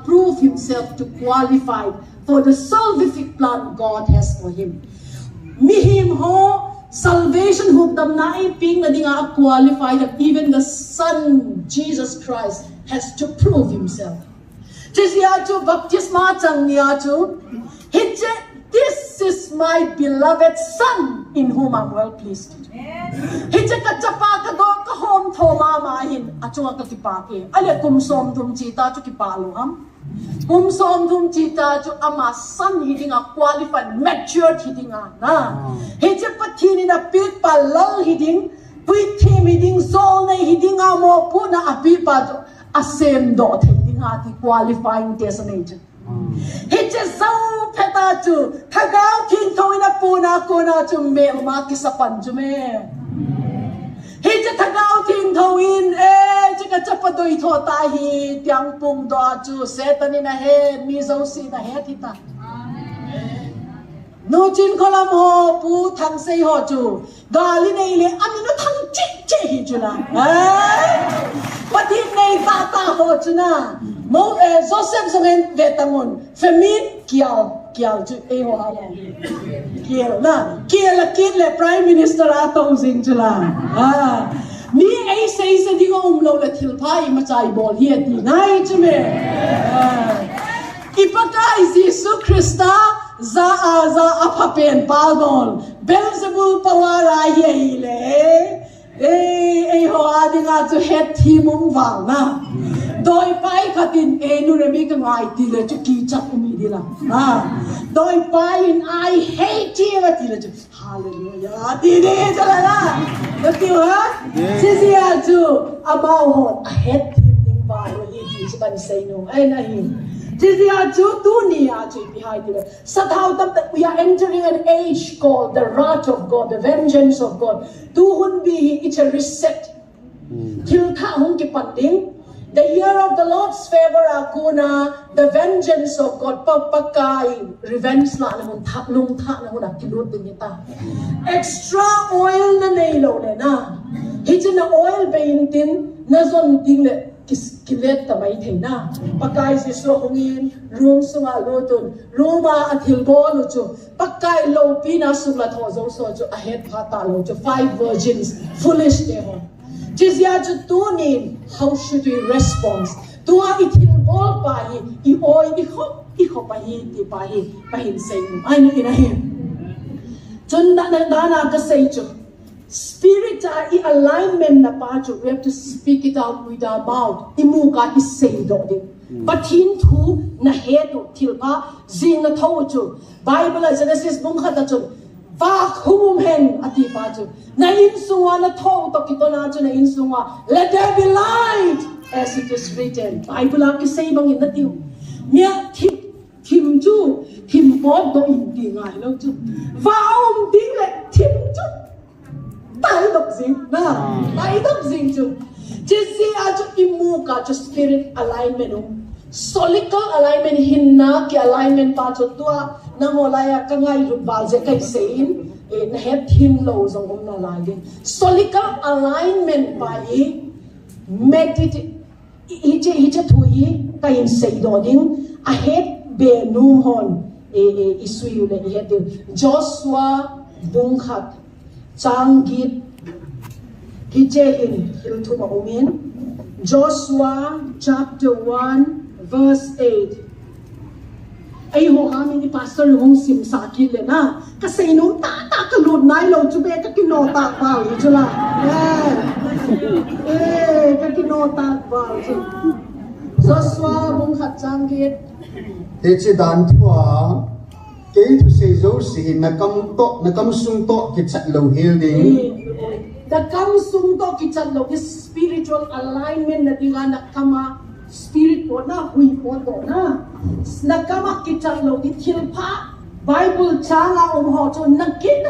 prove himself to qualify for the salvific plan God has for him. Mihim ho salvation hook dam nai ping na dinga qualified that even the Son Jesus Christ has to prove himself. Chizia chu baptisma chang niya chu hitche. This is my beloved Son in whom I'm well pleased. Hitche ka chapa ka do ka hom thoma ma hin achunga ka kipake ale kum som thum chita chu kipalo ham kum som thum chita chu ama son hidinga qualified matured hidinga na hitche pathini na pit pa lal hiding pui thim hiding zol nei hidinga mo pu na api pa chu asem do hidinga ti qualifying destination. Hitche sau peta chu thagao thin thoina puna kona chu me ma kisapan chu me hitche thagao thin thoin chika chapadoi tho ta hi tiang pung do chu setani na he mi zo si na he thita no chin kolam ho pu thang sei ho chu gali nei le ami no thang che hi chu na patin nei ta ho chu na mo Joseph zongen vetangon femin kial chu ho ha kial na kial kid le prime minister atong sing chula mi ai sei se dingo umlo le thilpai ma chai bol hi ti nai chume ipakai Jesus Christa za apapen palgon Beelzebul pawara ye le ho adinga chu het thimum wal na doi pai khatin enu remi ka ngai ti le chu ki chak umi dila doi pai in I hate you ti le chu hallelujah ti de chala na ti ha sia chu about hot het thim ba hi chi ban sei no ai na hi sia chu tu ni a chu behind it somehow that we are entering an age called the wrath of God, the vengeance of God. Tu hun bi it's a reset til tha hun ki panding. The year of the Lord's favor akuna, the vengeance of God, papakai, revenge na namun nung tha namun akilut din ita. Extra oil na nailo le na. Hijin na oil baintin na zon ding le kilet tamay thay na. Pakai si sohungin, room sunga lutun, ruma at hilbo lucho. Pakai low pina suglat hozo sojo ahead pata lojo. 5 virgins, foolish deho. Jizya tunin, how should we respond? Tua itinbol pahi, ioy iho pahi, ti pahin saying. I know in a him. Dana ka say spirit alignment na pacho. We have to speak it out with our mouth. Imuka is saying do. Patin tu na hedo tilpa zing na tocho. Bible Genesis bungka tacho. Vak humum hen ati pacho. Na insunga na to kito na na insunga. Let there be light, as it is written. Bible ang say bang inatiw. Niya tim bod do hindi nga ilo tu. Vaum ding le tim tu. Tayo dok zing tu. Jisi ajo imuka jo spirit alignment solical alignment hinna ki alignment pacho tua nangolaya kangay rubal je kay sein na het him lo zong na lagi solical alignment pai medit ije thui kain sei doding a het be nu hon isuyu le het Joshua bungkhat changgit hije in hil tu ma umin Joshua chapter 1 verse 8. Ay ho kami ni Pastor yung sim sakit le na. Kasi nung kalud na ilaw chube ka kinota pa. Jula. Kakinota ba? Joshua bung khatsangit. Te dan thua ke thu se zo si na kam sung to ki chat lo hil ding. The kamsung to kitalo is spiritual alignment na dinga nakama spirit po na hui po to na nakama kitalo itilpa Bible changa ho to nakina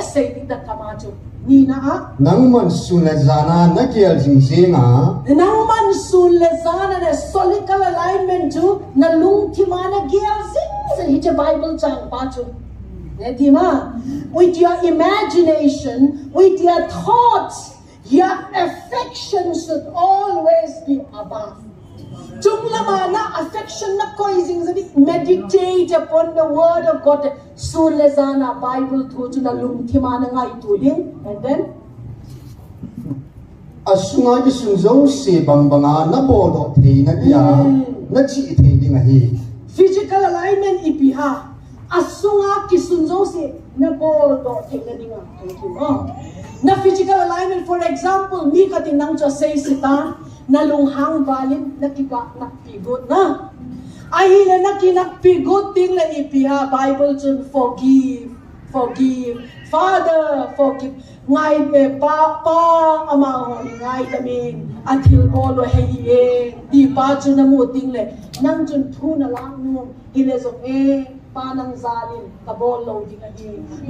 say the kama to ni na ha Nang man sun la zana na kial jing singa. nang man sun le zana na solical alignment to na lung timana gial sing sa hita Bible chang pa to with your imagination, with your thoughts, your affection should always be above. Jumlamana affection na koising meditate upon the word of God. Sulezana Bible to na lumtimana nga ituding, and then Asunga ki sun zo si bambanga na bodo the na dia na chi the ding hi. physical alignment ipiha. Asunga kisunzo si na bol do tingna dinga na physical alignment, for example mi katinang cho say sita na lunghang balin nakika nakpigot na ay na nakinakpigot ting na ipiha Bible to forgive Father forgive ngay pa ama ngay tamin atil bolo hey di pa chun na mo ting le nang chun thu na lang no ilezo panang zalin kabolo di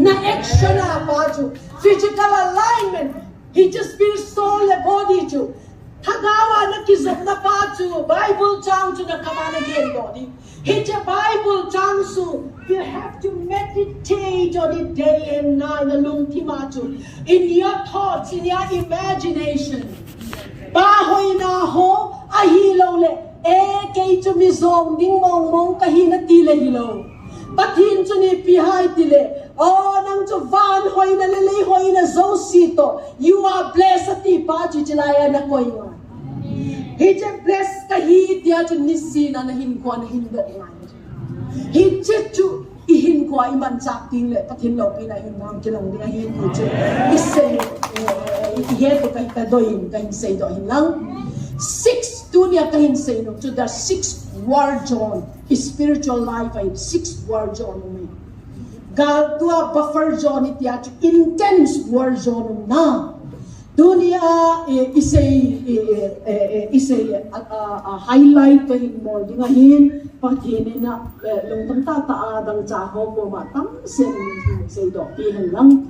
na action na pa chu physical alignment he just feels soul and body chu thagawa na kizok na pa chu Bible chang chu na kamana gen body he just Bible chang su you have to meditate on it day and night na lung timachu in your thoughts, in your imagination bahoy na ho ahilaw le kay chu mizong ding mong kahina tile hilaw Batin chu ni pihay tile. Oh, nang chu van hoy na lili hoy na zosito. You are blessed ti pa chicilaya na koy nga. Hije bless kahi dia chu nisina na hinkwa na hindo nga. Hije chu ihinkwa iman chak ting le patin lo pina hinang kilong dia hin chu. Isay iheto kay kadoyin kay say do hinang. 6 dunia kahin say no to the 6th war zone spiritual life ay 6th war zone may God to a buffer zone it ya intense war zone na dunia isay highlight kahin mo dingahin patin na lungtang tataadang chaho mo matam sen say do pihan lang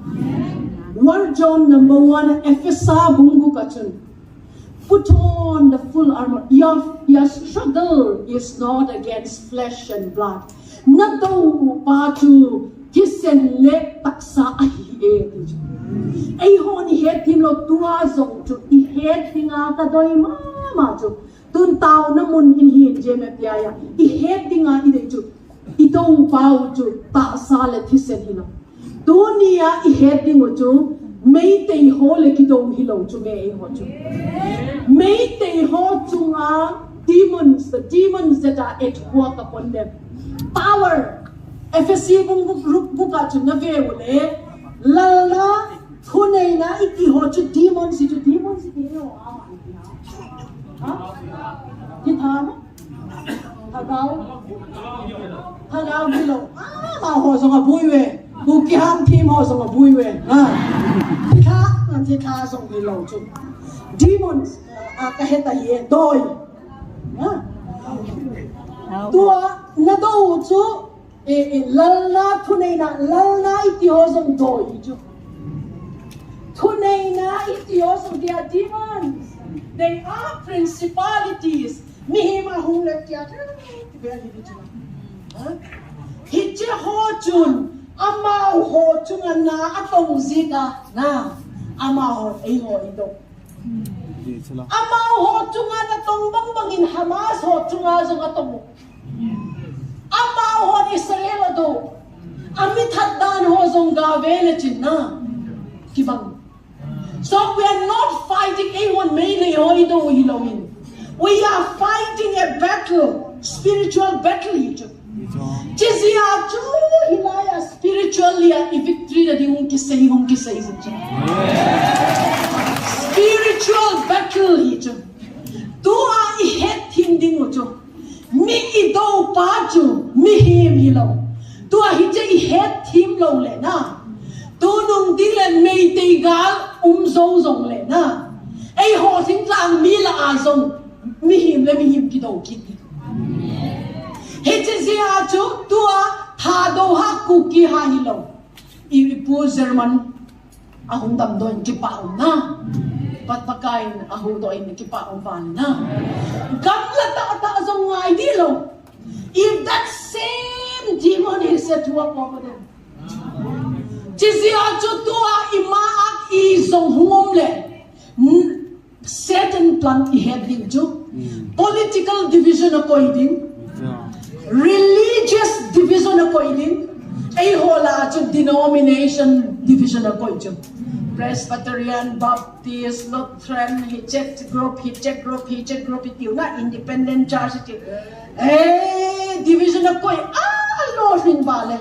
war zone number 1 Efesa bungu kachun. Put on the full armor. Your struggle is not against flesh and blood. Nato patu kisen le taksa ahi ay ho ni het him lo tua zong tu I het hinga ka doi mama tu tun tao na mun in hin je me piaya I het dinga ide tu ito pau tu ta sa le kisen hina dunia I het dingo tu May te ho le kitong hilaw chu me ho chu. May te ho chu nga demons, the demons that are at work upon them. Power. FSC bung buka chu na ve ule. Lala kunay na iti ho chu demons iti ho awa iti ha. Kita mo? Hagaw hilaw. Ma ho sa nga buiwe. Bukihan team ho sa nga buiwe. Kita song hilaw chu demons kaheta ye doy tua na do chu lalna thunei na iti ho song doy chu thunei na iti ho song dia demons they are principalities mihima hung le kya hiche ho chun ama ho chun na atong zika na ama ho ay ho ito ama ho chunga na tong bangin Hamas ho chunga zo atong ama ho Israel do amit haddan ho zong gavele chinna kibang So we are not fighting anyone mainly oido hilowin. We are fighting a battle, spiritual battle ito. Chizia chu hilaya spiritually a victory na di hong kisay ito. Spiritual battle ito. Tua ihet hindi mo ito. Mi ido pa chu mi him hilaw. Tua hija ihet him lo le na. Tunong dilen may tigal zong le na. Ay ho ting lang mi la azong mi him kidaw kit. Hechizia chu tua thado ha kuki ha hilaw. Ipu German ahong damdoin kipaon na. Patpakain aho doin kipaon van na. Gamla ta azong ngai dilo. If that same demon is at work over them. Chizia chu tua imaak izong humle. Satan plan iheding chu. Political division according. Religious division according. Ay hola chu denomination division according. Presbyterian, Baptist, Lutheran, Hitchet group, itiw na independent church itiw. Division according. Lord rin bale.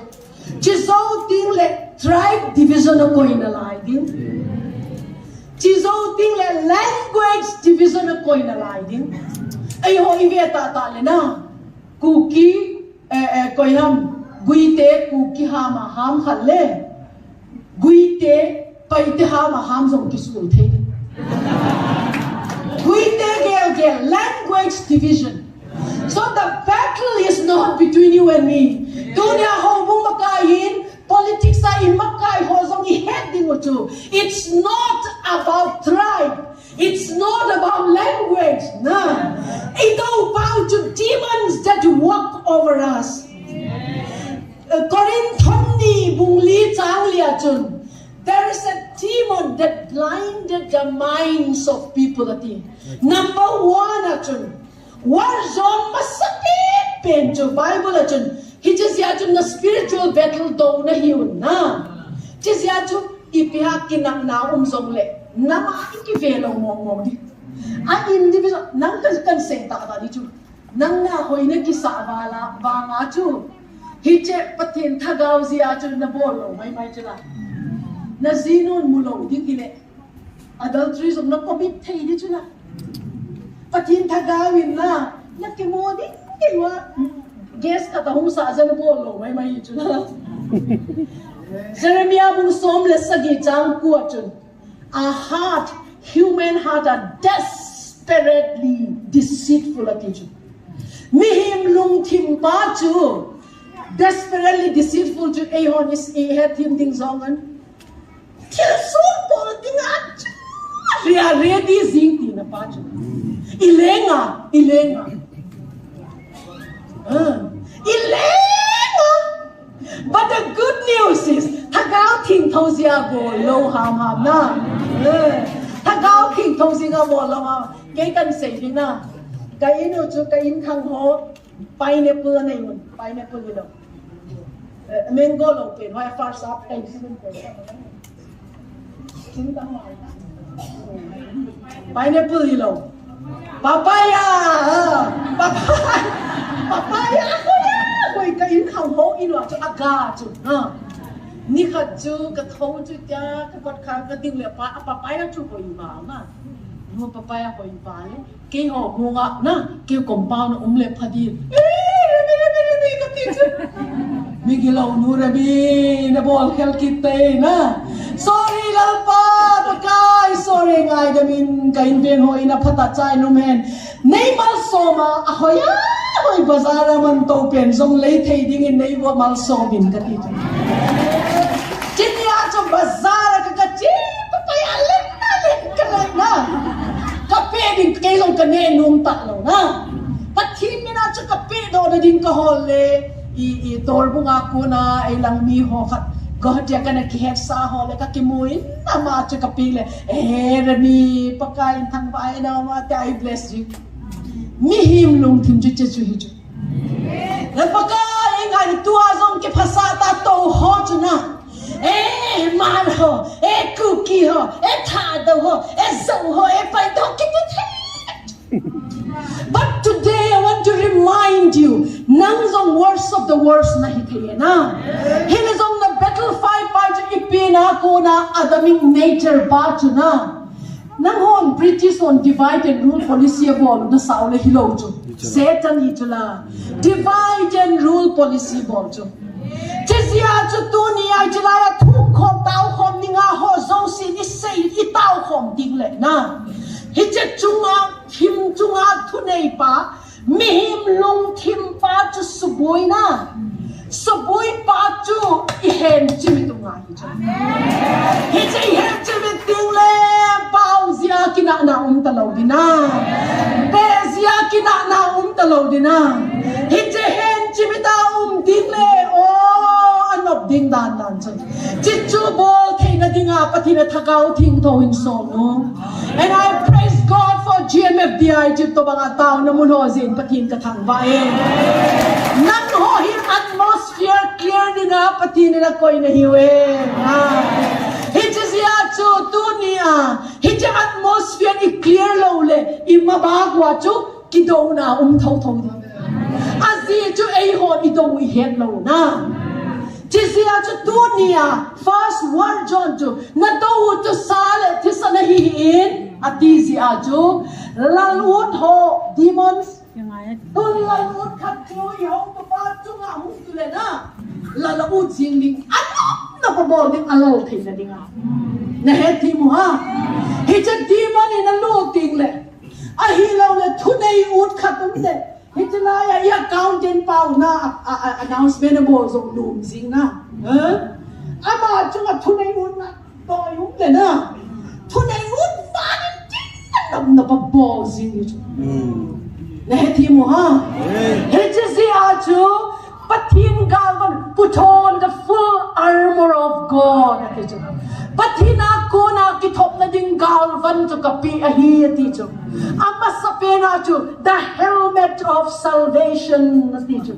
Chisaw ting le tribe division according na laidin. Chisaw ting le language division according na laidin. Ay ho ibeta tali na. Kuki koyam guite kuki hama ham khalle. Guite paite hama ham zong kisul the. Guite gel language division. So the battle is not between you and me. Dunya ho bung makain politics sa imakay ho zong iheding mo tu. It's not about tribe. It's not about language. No. It's about the demons that walk over us. Korinthoni bungli changlia chun. There is a demon that blinded the minds of people. Number one achun. Warzone masakit pen to Bible achun. He just yachun the spiritual battle do na hiun na. Just yachun ipihak kinang na zong le. Nama ikivelo mo di. Ang individual nang kan senta ka di chu. Nang na hoy na kisabala ba nga chu. Hiche patin thagaw siya chu na bolo may chila. Na zinon mulo di kile. Adultery som na commit thay di chu na. Patin thagawin na. Nakimo di kiwa. Guess ka tahong sa ajan bolo may chu na. Jeremiah bung som le sagi jang ku chun. A heart, human heart are desperately deceitful at each. Mihim lung tim pa chu. Desperately deceitful to ahon is head him things on. Till so bol ding at. We are ready zing na pa chu. Ilenga. Ilenga. But the good news is, Tagaw King Tozia go low ham na. Tagaw King Tozia go low ham. Kay kan say na. Kay ino chu kay kang ho pineapple na yun. Pineapple ilo. Mango lo pen. Why first up kay sin ko. Sin ta ho. Pineapple ilo. Papaya. Papaya. Koy kain khang ho ino chu aga chu na ni kha chu ka thau chu ta ka pat kha ka ding le pa papaya chu ko ba na no papaya ko ba le ke ho hunga na ke compound le phadi re ka ti chu mi gilaw nu rabi na bol khel kitte na sorry lalpa pakai sorry ngai da min kain ben ho ina phata chai no men nei mal soma ahoya Hoy bazara man to pen zong lay thay ding in nei wa mal so bin ka ti. Chinya cho bazara ka chi papaya len ka na. Kape din kay long ka ne nung ta lo na. Pathi mina cho kape do na din ka holle i tor bunga ko na ay lang mi ho khat God ya kana ki het sa ho le ka kimuin na ma cho kape le rani pakain thang bai na ma I bless you. Mihim lung tim chu chu hi chu. Le paka ingai tua zong ke phasa ta to ho chu na. Man ho, cookie ho, tha da leo ho ezau ho e pai to kit but today I want to remind you nang zong worst of the worst na hithei na hin zong na battle fight pa ju ipina ko na adaming nature ba chu na nang hon British on divide and rule policy bol na saule hilo chu Satan itula divide and rule policy bol chu Chizia chu tu ni ai chila ya thum khom tao khom ninga ho zong si ni sei I tao khom ding le na hi che chunga thim chunga thu nei pa mi him lung thim pa chu subui na subui pa chu I hen chimi tu nga hi che hen chimi ting le pau zia kina na talo dina be zia kina na talo dina hi che hen chimi ta ding le anop ding dan dan chan chichu bol theina dinga pathina thakau thing tho in so no and I praise God for GMFDI chip to banga taw na muno zin pathin ka thang ba nang ho hi atmosphere clear dinga pathina na koi na hiwe hi chizia chu dunia hi cha atmosphere I clear lo le I mabagwa chu kidona tho tho Azi chu ei ho I do we het lo na Chizia chu dunia first 1 John chu na do tu sale thisana hi in atizi a chu lalut ho demons Yung ay tun lalut khat chu I ho to pa chu nga hu tu le na lalut sing ding ano na pa bol ding alol thei na ding na het thi mu ha hi cha demon in a lu ting le a hi lo le thu nei ut khat um de Hitlaya ya counting pau na announcement bo zong lum sing na ama chunga thunai un na to yung le na thunai un fa nam na pa bo sing chu na he thi mo ha he je si a chu pathin galvan put on the full armor of God ati chu pathina ko na ki thop na ding galvan chu kapi a hi ati chu ama sapena chu the helmet of salvation ati chu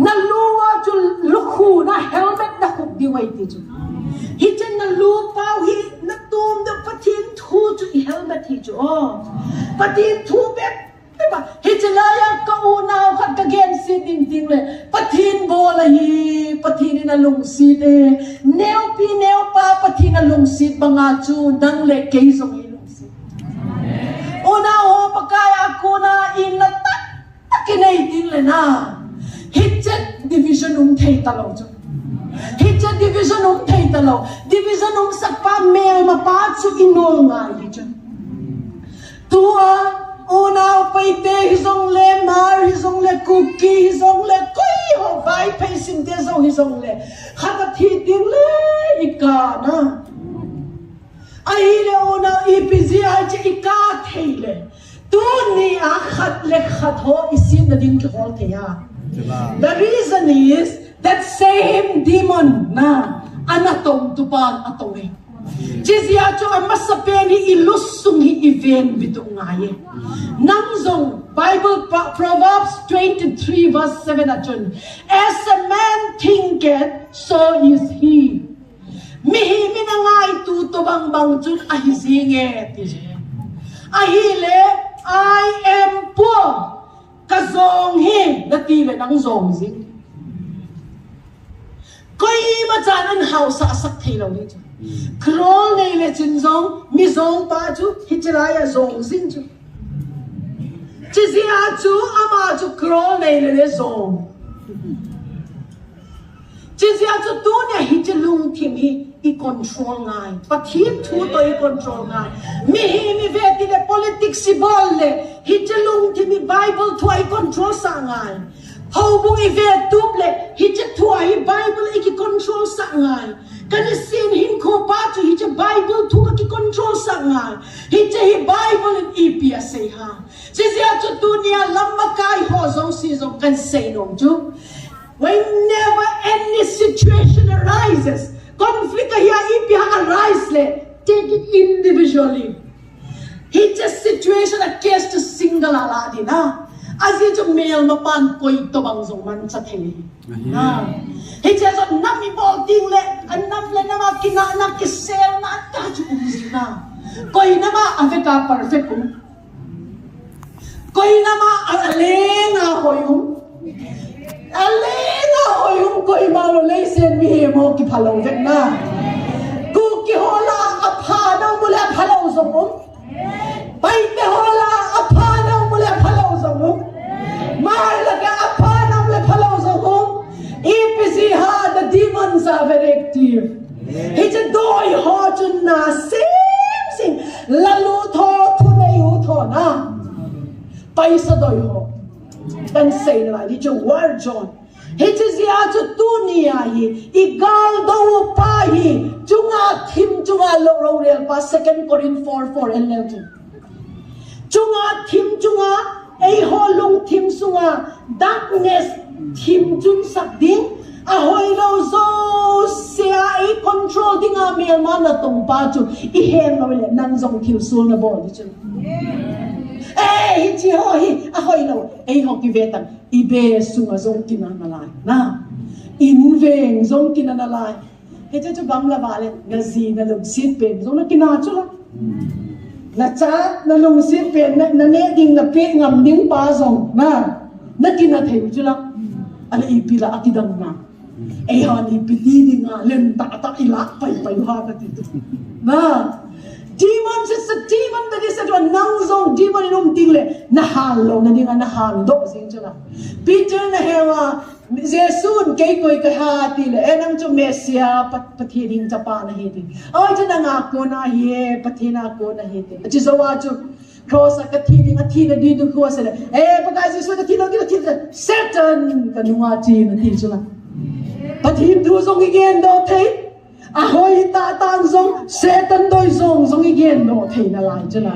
na luwa chu lukhu na helmet na khuk diwai ti chu hi chen na lu pau hi na tum de pathin thu chu I helmet hi chu pathin thu be ba hi chelaya ka unaw khat ka gen si ding ding le pathin bola hi pathin na lung si de neo pa pathin na lung si banga chu dang le ke song hi lung si una ho pakaya kuna in na tak takinai ding le na hi chet division thei talo chu hi chet division thei talo division sakpa mel ma pa chu inol nga hi chu tua Una paite hizong le mar hizong le cookie hizong le koi ho vai pacing de zo hizong le khata thi ding le ika na ai le una ipzi ai che ika theile tu ni a khat le khat ho isin na ding ke hol ke ya the reason is that same demon na anatom tupan atore Jizia cho amasapeni ilusung hi event bitu ngaye. Nangzong Bible Proverbs 23 verse 7 achun. As a man thinketh, so is he. Mihi minangay tuto bang bang chun ahisinge tije. Ahile I am poor. Kazong hi natile nangzong zing. Koi machanan house asak thilo ni. Krol nei le chin zong mi zong pa chu hichilaya zong zin chu chizia chu ama chu krol nei le zong chizia chu tu ne hichilung thim hi I control ngai pathim thu to I control ngai mi hi mi veti le politics si bol le hichilung thim Bible thu I control sa ngai Hau bung I ve tuple hichit thu I Bible I ki control sa ngai Kani sin hin ko pa chu hi Bible thu ka ki control sa ngai hi Bible in ipia say ha si sia chu dunia lamma kai ho zong si zong kan say nom chu whenever any situation arises conflict hi ipia arise le take it individually hi situation a case to single ala di na Azi chu mel mapan koi to bang zong man sa thei na hi che so nami bol ding le anam le na kina na kisel na ta chu umzi na koi nama aveka perfect kum koi nama alenga hoyum koi malo leisen mi mo ki phalo vek na ku ki hola apha na mula phalo zomum pai te hola apha na mula phalo zomum mar laga apha na mula phalo zomum EPC ha the demons are very active it's a doi ho chun na sing lalu tho thu nei hu tho na pai sa doi ho kan say na di chu war John it's zia chu tunia hi igal do pa hi chunga thim chunga lo ro real pa 2 Corinthians 4:4 and 11 chunga thim chunga ei ho lung thim sunga darkness thim chun sak ding a hoi lo zo sia ei control dinga mel mana tong pa chu I hen lo le nan zong thil sul na bo di chu hi chi ho hi a hoi lo ei ho ki vetan I be sunga zong tina na lai na in veng zong tina na lai he chu bang la ba le nga zi na lum sit pen zong na kina chu la na cha na lung sit pen na ne ding na pe ngam ding pa zong na kina thei chu la ala ipila atidang na ei han ipiti ding nga len ta ila pai ha ka ti na demons is a demon that is a nang zong demon inum tingle na halo na dinga na hando sing chula Peter na hewa Jesus kay koy ka hati le enang chu Mesia pathi ding chapa na hiti ai chu na nga ko na hi pathi na ko na hiti chi zo wa chu cross ka thi ding a thi na di du ko se le pagka Jesus ka thi na ki thi Satan ka nuwa chi na thi chula pathi du zong igen do thei ahoy ta tan zong Satan doi zong igen no thei na lai chula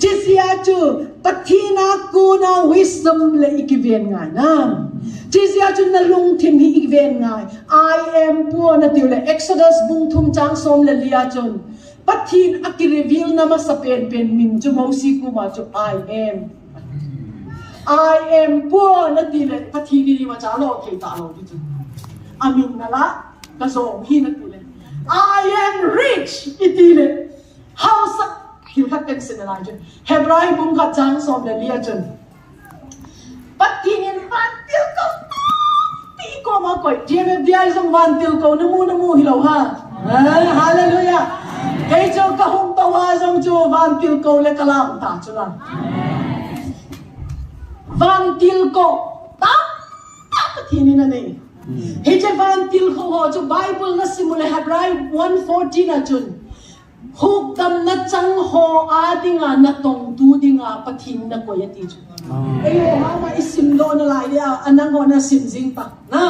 chisia chu pathina ku na wisdom le ikiven nga na chisia chu na lung thim hi ikiven nga I am poor na tiu le Exodus bung thum chang som le lia chun pathin aki reveal na ma sa pen min chu mo si ku ma chu I am poor na tiu le pathini ni ma cha lo thei ta lo chu amin na la ka zong hi na tiu le I am rich itile house hiu hat kan sin la jun Hebrai bung ka chang som le lia chun patinin van til ko ti ko ma koi je dia zong van til ko na mu hi lo ha hallelujah kai cho ka hum ta wa zong chu van til ko le kalam ta chu la van til ko ta patinin na nei Heje van til ho chu Bible na simule Hebrai 1:14 na chun huk dam na chang ho a dinga na tong tu dinga pathin na ko yati chu ayo ma isim lo na lai dia anang ho na sim jing ta na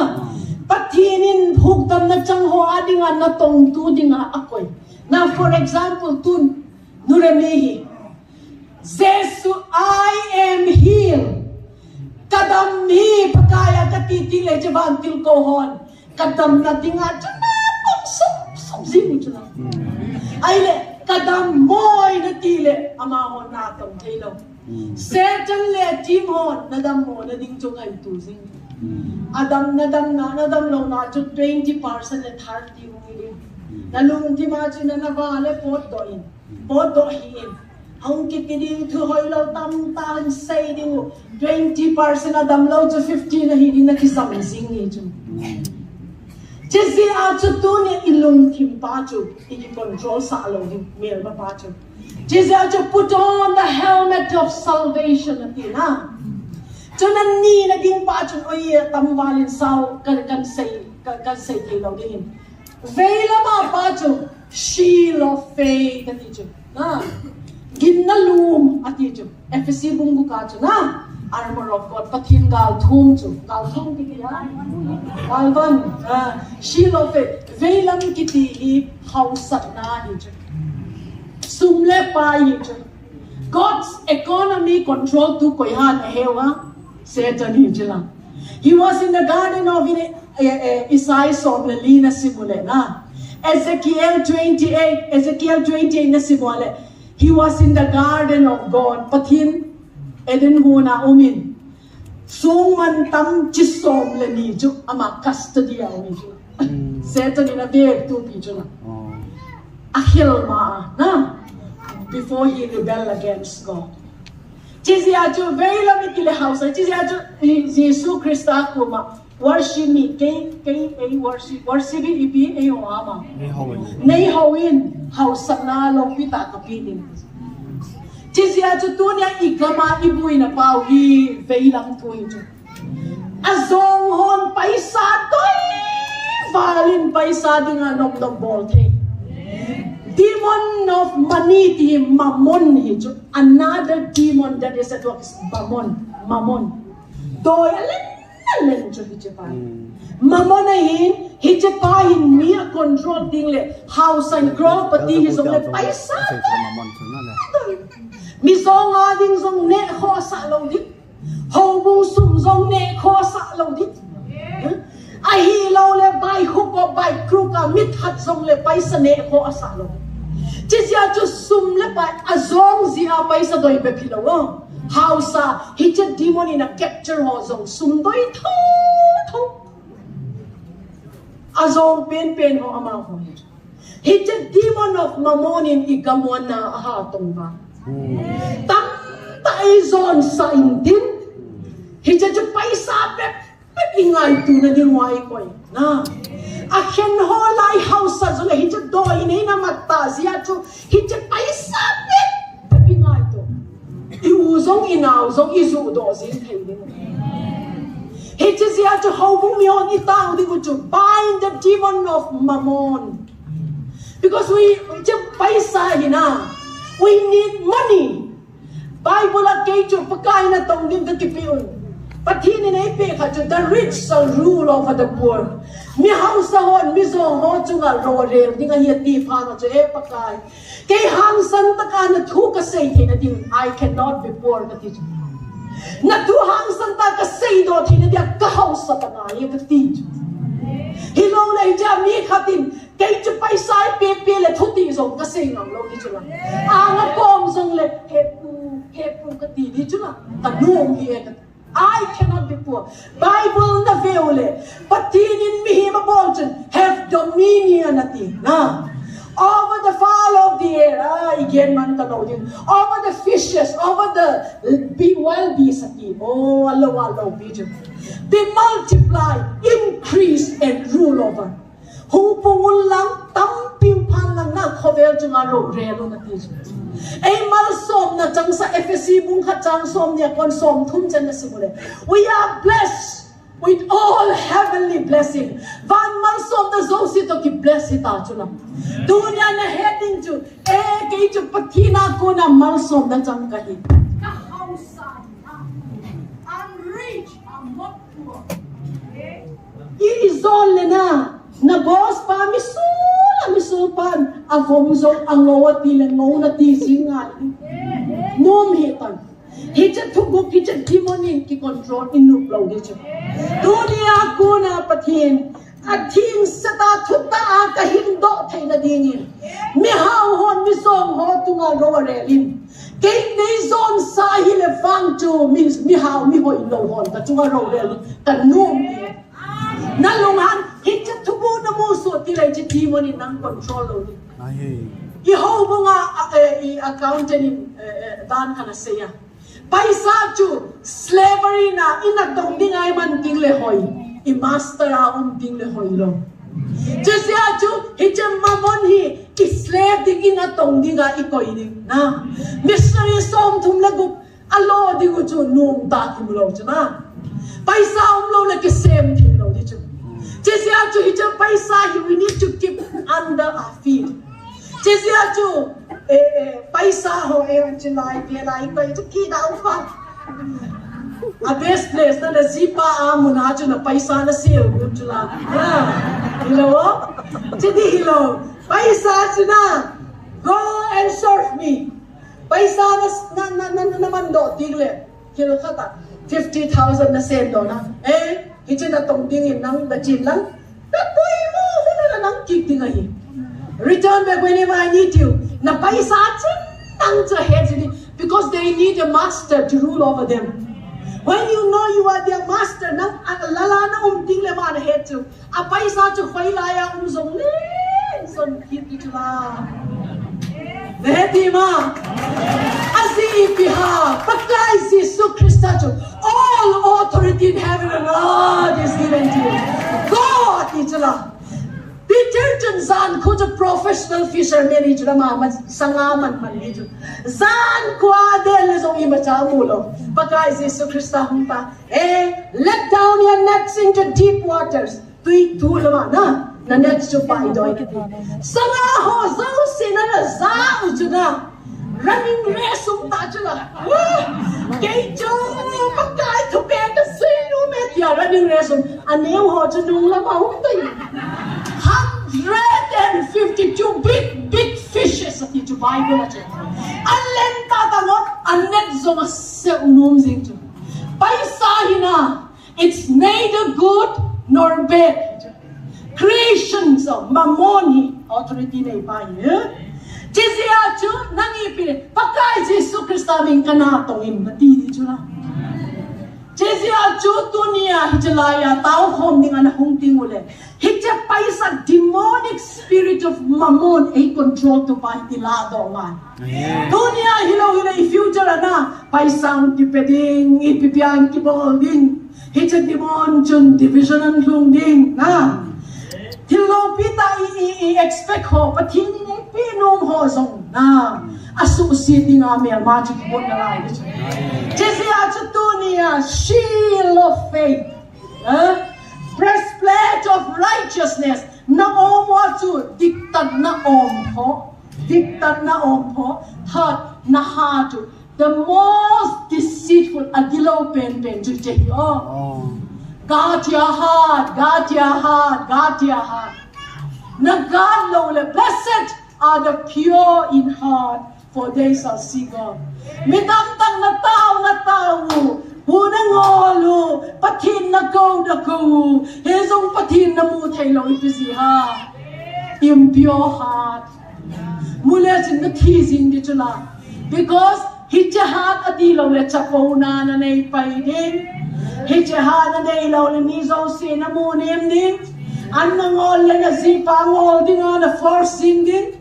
pathinin huk dam na chang ho a dinga na tong tu dinga akoi na for example tun nuremehi Jesus I am healed kadam mi pakaya katiti le javan til ko hon kadam na dinga chana kong som zing chana ai le kadam moi na tile ama hon na tong thelo Satan le tim hon na dam mo na ding chung ai tu zing adam na dam lo na chu 20% le 30 ngi na lung ti ma chu na va le pot do hin Hong kikiding to hoy lo tam tan say ding 20% adam lo to 50 na hindi na kisam sing ni chu. Chisi a chu tu ne ilung thim pa chu I control sa lo di mel ba pa chu. Chisi a chu put on the helmet of salvation ati na. Chu na ni na ding pa chu oi tam walin sao kan say ti lo ding. Veila ma pa chu shield of faith ati chu. Na Ginnalum ati chu FSC bungu ka chu na armor of God pathin gal thum ki ya galvan shield of faith veilam kiti hi hausat na hi chu sumle pa hi chu God's economy control tu koi han hewa Satan hi chu la he was in the garden of Isaiah of Lina simule na Ezekiel 28 na simule He was in the garden of God. Pathin Eden huna umin. Sung man tam chisom le ni ju ama custody a ni ju. Satan ina beg tu pi ju na. Akhil ma na. before he rebelled against God. Chizia chu very la mi kile house. Chizia chu Jesus Christa kuma worship me kay worship ipi ay ama. ไม่เข้าไป Nei hawin house na lo pita kapitin. Chizia chu tu niya ikama ibui na pau I veilang tuin chu. Azong hon paisa toy valin paisa dinga nom nom bolte. Demon of money di mammon hi chu. Another demon that is at work is mammon. Doy alen chu hi pa. Mammon na hin hi pa hin mi control ding le house and property hi so le paisa. ใส่กระมอนถึงนั่นแหละ Mi song a ding song ne kho sa lo di. Ho bu sum song ne kho sa lo di. A hi lo le bai hu ko bai kru ka mit hat song le paisa ne kho sa lo. Chi sia chu sum le bai a zong zia paisa doi be philo wo. House a hi che demon in a capture ho song sum doi tho. A zong pen ho ama ho. Hi che demon of mammon in igamon na ha tong ba. Tam tay zon sa intin hija ju paisa pe ingai tu na ding wai koi na a khen ho lai house sa zo hija do ini na matta zia chu hija paisa pe ingai tu I uzong inau zong izu do zin thei ding hija zia chu ho bu mi on I tao di chu bind the demon of mammon because we just paisa hina we need money. Bible agay chu pagkain na tong din kakipiyon. Pati ni na ipi ka chu the rich shall rule over the poor. Mi house hon mi zo ho chu nga rore di nga yati pa na chu pagkain. Kay hang san ta ka na thu ka say na din I cannot be poor ka ti. Na thu hang san ta ka say do thi na dia ka house sa ta nga ka ti. Hilong lai ja mi khatin kay chu paisa pe le thuti zong ka sei ngam lo ni chu la nga kom zong le hepu ka ti ni chu la ta nuong hi ka I cannot be poor. Bible na veole patinin mi hi ma bolchen have dominion ati na over the fowl of the air again man ta no din over the fishes over the wild beasts ati alo bi chu be multiply increase and rule over Hung pungul lang tampim pan lang na khovel chu nga ro relo na ti ai mal som na chang sa FSC bung kha chang som nia kon som thum chen na simule we are blessed with all heavenly blessing van mal som na zo si to ki bless ita chu na dunya na heading chu ke chu pathina ko na mal som na chang ka hi ka hausa I'm rich I'm not poor is all na na boss pa misul pan avom zong angawat nilang ngawna tisingan nom hitan hija tugok hija demonin ki control inupload hija dunia ko na pathin athing sata thutta ka hindo thaina dingin mi haw hon mi som ho tunga rowarelin kay nei zon sa hile fang chu mi haw mi hoi lo hon ka tunga rowarelin ka nom nalungan hija tubo na muso tilay ji demon in nang control lo ni I ho bunga I accountant in dan kana seya paisa chu slavery na ina tong ding ay man ding le hoy I master a ding le hoy lo jesia chu hija mamon hi I slave ding ina tong ding a ikoy ding na missionary som thum lagup alo ding chu nung ta kim lo chana paisa lo le ke same thing lo di chu jesia chu hija paisa hi we need to keep under our feet jesia chu paisa ho chinai pe lai pe chu ki da ufa a best place na the zipa amuna chu na paisa na sil chu la hello chidi hello paisa chu na go and serve me paisa na mando tigle kilo khata 50,000 na sendo na hiji na tong dingin nang bachin lang tapoy mo na nang kik dingai return back whenever I need you na paisa chin nang cha head because they need a master to rule over them when you know you are their master nang lala na ding le man head to a paisa chu khoi la ya zong le son kit la Nehtima. Asi piha. Pakai Yesu Christa jo. All authority in heaven and earth is given to you. God itala. Detergent zan kuja professional fisherman itala ma sangaman man ito. Zan kwa del zong imacha mulo. Pakai Yesu Christa humpa. Let down your nets into deep waters. Tui tulama na. Na nets jo pa idoy kiti. Sanga ho zau sinana zau juna. Running race ta chala. Kejo pakai to bed the sino met ya running race anew ho chunung la ma humtai. 152 big fishes at the Bible. Allen tatangot anet zoma se unum zingtu. Paisahina, it's neither good nor bad. Creations of Mamoni authority na ipaye. Jizya chu nangipile pakai Yesu Krista min kanatong imati chu na. Jizya chu dunia hijalaya tao hom ning anahung tingule. Hija paisa demonic spirit of mammon ay control to pa itilado man. Dunia hilo future na paisang tipeding ipipiyang kibolding. Hija demon chun division ang lungding na. Hilo pita i-expect ho patini na pinom ho zong na. Associating ami ang magic board na lang. Jizya chu dunia shield of faith. Breastplate of righteousness na omwatu diktat na ompo heart na hatu the most deceitful adilo pen jujehi guard your heart na God lole blessed are the pure in heart for they shall see God midamtang na tao Unangolo, patin na go, hezong patin na mu tayo ipisi ha. Impure heart. Mula sin na teasing dito lang. Because hityahat at ilaw le chapo na nanay din. Hityahat na ilaw le miso sinamunim din. Anong le na zipangol din na forcing din.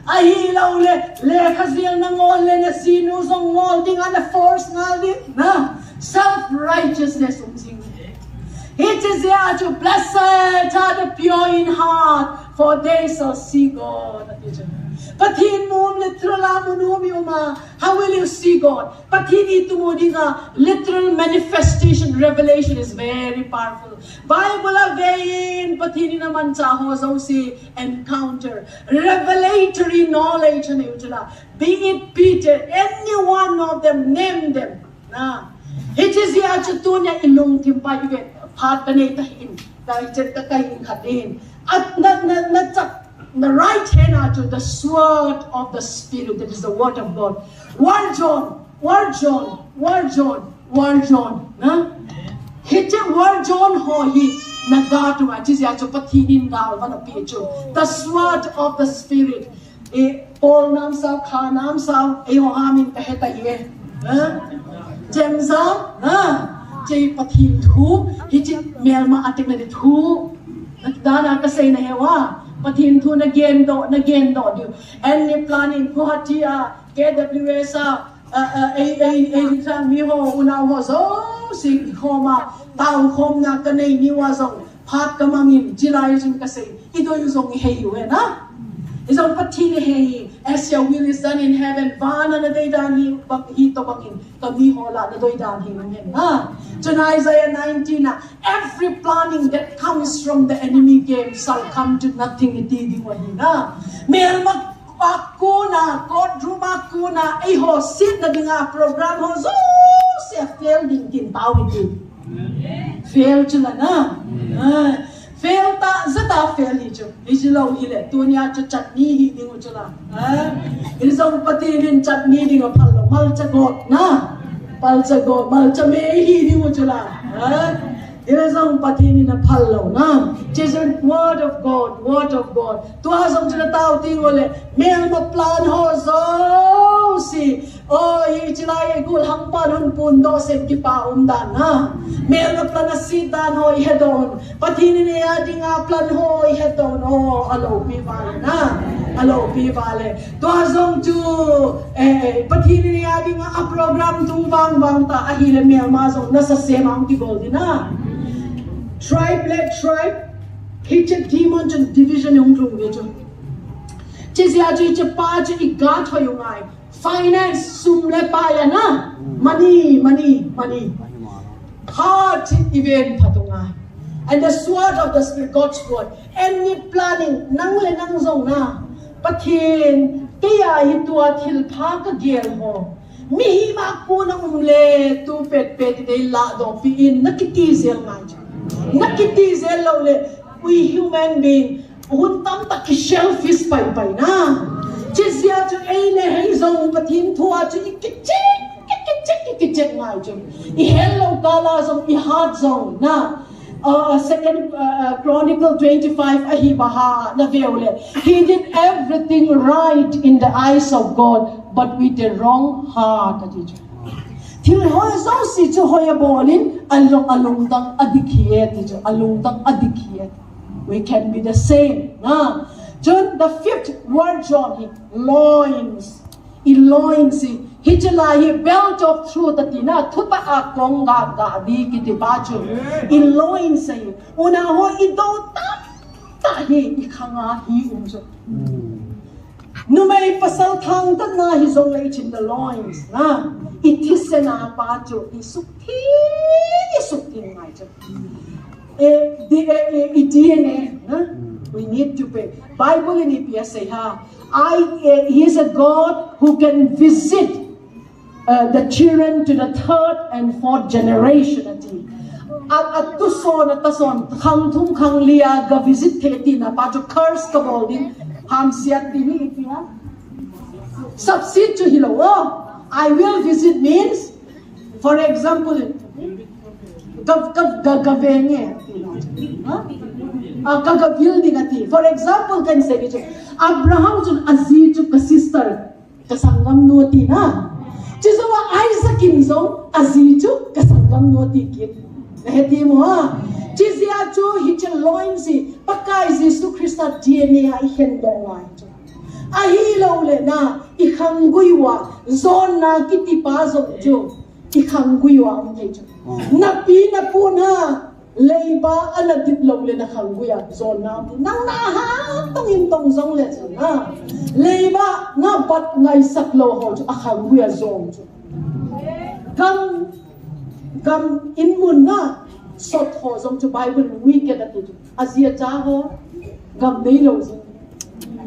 Ahilaw le kasil na ngol na sinusong ngol ting ana force ngalin na self-righteousness umsing. It is there to blessed are the pure in heart, for they shall see God. Patin mo literal amunumi uma, how will you see God? Patin ito mo di nga literal manifestation, revelation is very powerful. Bible avein, patin naman sa hosaw si encounter, revelatory knowledge na yun. Be it Peter, any one of them, name them. Na, it is ya chutunya ilong timpay event, part na itahin, dahil kakahin katin. At the right hand are to the sword of the Spirit, that is the word of God. War John. Hiti War John hohi nagatu atis ya patinin gal vana pichu. The sword of the Spirit. Paul nam sa kha nam sa amin paheta ye. Jemsa jay patin thu hiti melma atik na thu. Nagdana kasay na hewa. Patin tu na gendo do. And ni planning ko hatia KWS sang mi ho una ho so si khoma tao khom na kanay ni wa song phat kamangin jirai jing kasay ito yung song hey yu na isang patin hey as your will is done in heaven vana na day dan hi to bangin kami ho la na doy dan hi ngin na tonight Isaiah 19 na every planning that comes from the enemy game shall come to nothing itidi wa hi na merma pakuna kodruma kuna ay ho sit na dinga program ho so se fail din kin tawid fail chila na fail ta zata fail hi jo isilo hile tunya cha chutney hi ding chula isong patinin chutney ding phalo mal chagot na palchago malchame hi ding chula isong patinin na phalo na just word of God tu asong chila tao ting ole mel ma plan ho so si Oi, chilai gul hangpan hun pun do sem ki pa dan ha. Mer na plan asidan ho I hedon. Patini ne adinga plan ho I hedon o alo pi vale na. Alo pi vale. To azong tu patini ne adinga a program tung bang ta ahile mer ma zong na sa semang ti gol na. Tribe led tribe. Kitchen demon division yung tung vejo. Chizia ji pa ji igat ho yung ai. Finance sumle paya na money heart event patunga and the sword of the spirit God's word any planning nang le nang zong na pathin kaya hitua thil pha ka gel ho mi hi ma ko na umle tu pet de la do pi in nakiti zel nakiti zel lo le we human being hun tam ta ki shellfish pai na Chizia to eine hezong patin tua to ikicek ngai to I hello gala zong I heart zong na second Chronicle 25 ahibaha na veole he did everything right in the eyes of God but with the wrong heart til hoy zo si to hoy bolin along dang adikhiet we can be the same na John, the 5th word John, loins. Loins. He belt of truth that ina tupa akong ga di kiti bacho. Loins say. Una ho ido tahi ikanga hi umso. No may pasal thang that na his own age in the loins. Na it is na bacho isukti ngajo. DNA. We need to pay. Bible in EPS say, He is a God who can visit the children to the 3rd and 4th generation. At tuson at tason, kang tung kang liya ga visit teti na pacho curse ka boldin ham siat dini ipiha. Substitute to hilo. I will visit means, for example, gavenge. Kagabuilding ati. For example, kan say gitu, Abraham jun aziz ju ka sister kasanggam nuti na. Jisawa Isaac kinzong aziz ju kasanggam nuti kit. Naheti mo ha. Jizia ju hichel loin si pakai Yesu Krista DNA ay hendong ay. Ahilaw le na ikangguiwa zon na kitipazong ju ikangguiwa ang ju. Napi na po na. Leiba ala ditlaw le na kangguya zon na nang naha tongin tong zong le na leiba nga bat ngai saklo ho a kangguya zong gam inmun na sot ho zong to Bible wicked at it azia cha ho gam nei lo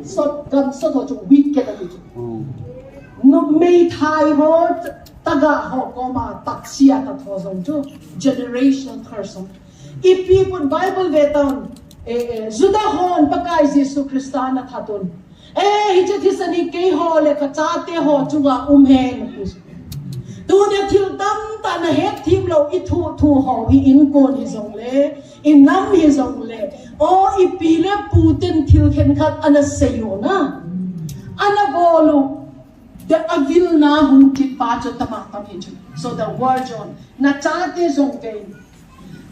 sot ho to wicked at it no may thai ho taga ho koma taksia ta ho zong to generational person. If people Bible vetan Judahon pakai Yesu Krista na thatun hichatisani ke ho le kachate ho chunga umhen tu ne thil tam ta na het thim lo I thu ho I in kon hi zong le in nam hi zong le o I pile putin thil khen khat ana seyo na ana bolu the avil na hun kit pa cha tama tam hi so the word on na chate zong ke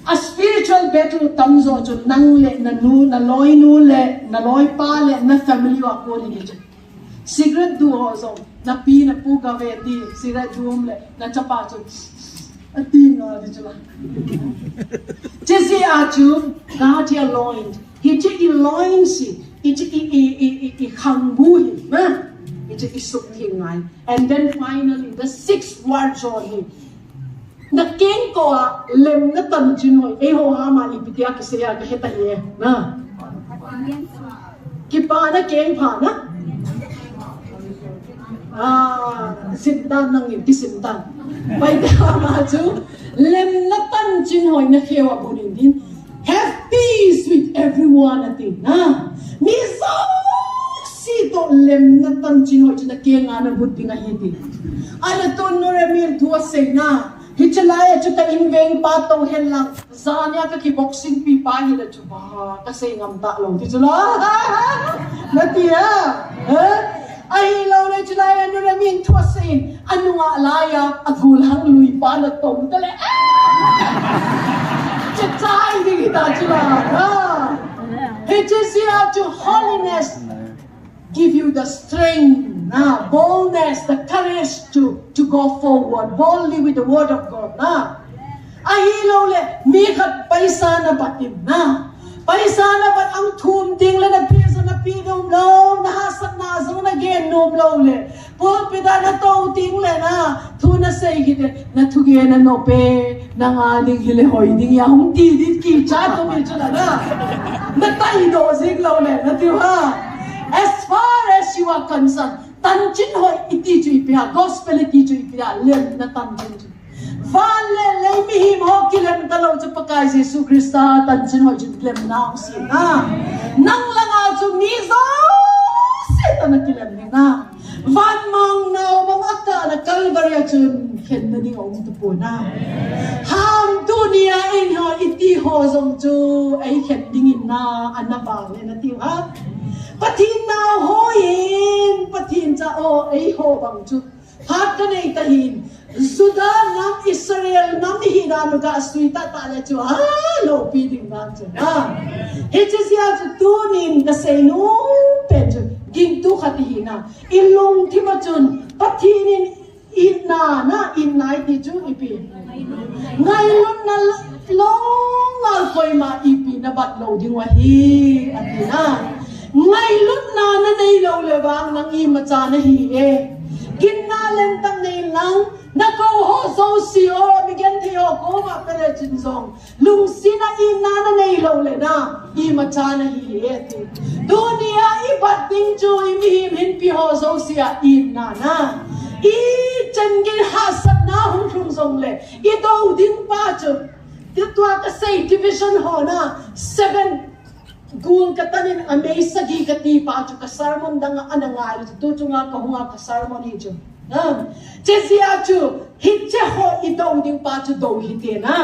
a spiritual battle tamzo jo nangle na nu na loi nu le na loi pa le na family wa ko ni je secret du ho zo na pi na pu ga ve ti secret du le na chapa jo ati nga di chula jesi a chu ga ti loin hi chi loin si I khangbu hi na I suk thi ngai and then finally the 6th word jo hi na king ko lem na tan chinoi ho ha ma ipitia ki seya ka heta ye na ki pa na king pa na sintan nang iti sintan pai da ma chu lem na tan chinoi na khewa bunin din have peace with everyone ati na mi so si to lem na tan chinoi na king ana buti na hiti ala to no remir thua se na Hichalaya chuta inveng patong hen lang zanya ka ki boxing pi pa hila chuba kasi ngam ta long ti chula natia ai lo le chulai anu le min thuasin anu nga laya agulang lui pa na tom tale chai di kita chula it is here to holiness give you the strength boldness the courage to go forward boldly with the word of God ai lo le mi khat paisa na batim na paisa na bat ang thum ding le na pisa na pidom lo na hasat na zong na gen nom lo le pol pida na to ting le na thu na sei gite na thu ge na no pe na nga ding hile hoi ding ya hum ti dit ki cha to mi chula na tai do zing lo le na ti ha as far as you are concerned tan chin hoi iti chu ipia gospel iti chu ipia len na tan chin chu vale le mi him ho kilen talo chu pakai Jesu Krista tan chin hoi chu klem na si na nang langa chu mi zo se tan kilen ni na van mang nau mang akka na Calvary chun khen na ding ong tu po na ham dunia in ho iti ho zong chu ai khen ding in na anaba le na ti ha patin na hoin patin cha o ai ho bang chu hat ka nei ta hin Sudan nam Israel nam hi na no ga suita ta le chu ha lo pi ding na chu it is ya chu tunin ka sei no pe chu ging tu khati hi na ilung thi ma chun patinin inna na innai ti chu ipi ngai lun na long al koi ma ipi na bat lo ding wa hi atina ngai lun na na nei lo le bang nang i ma cha na hi e kin na len tang nei lang na ko ho so si o mi gen thi o ko ma pele chin song lung sina i na na nei lo le na i ma cha na hi e ti dunia i bat ding chu i mi hin pi ho so si a i na na i chen gi ha sat na hum thum song le i do ding pa chu ti tua ka sei division ho na 7 gul katanin amesa gi kati pa chu ka sermon danga anangai tu chu nga ka hunga ka sermon hi chu Chesia chu hitche ho I do ding pa chu do hite na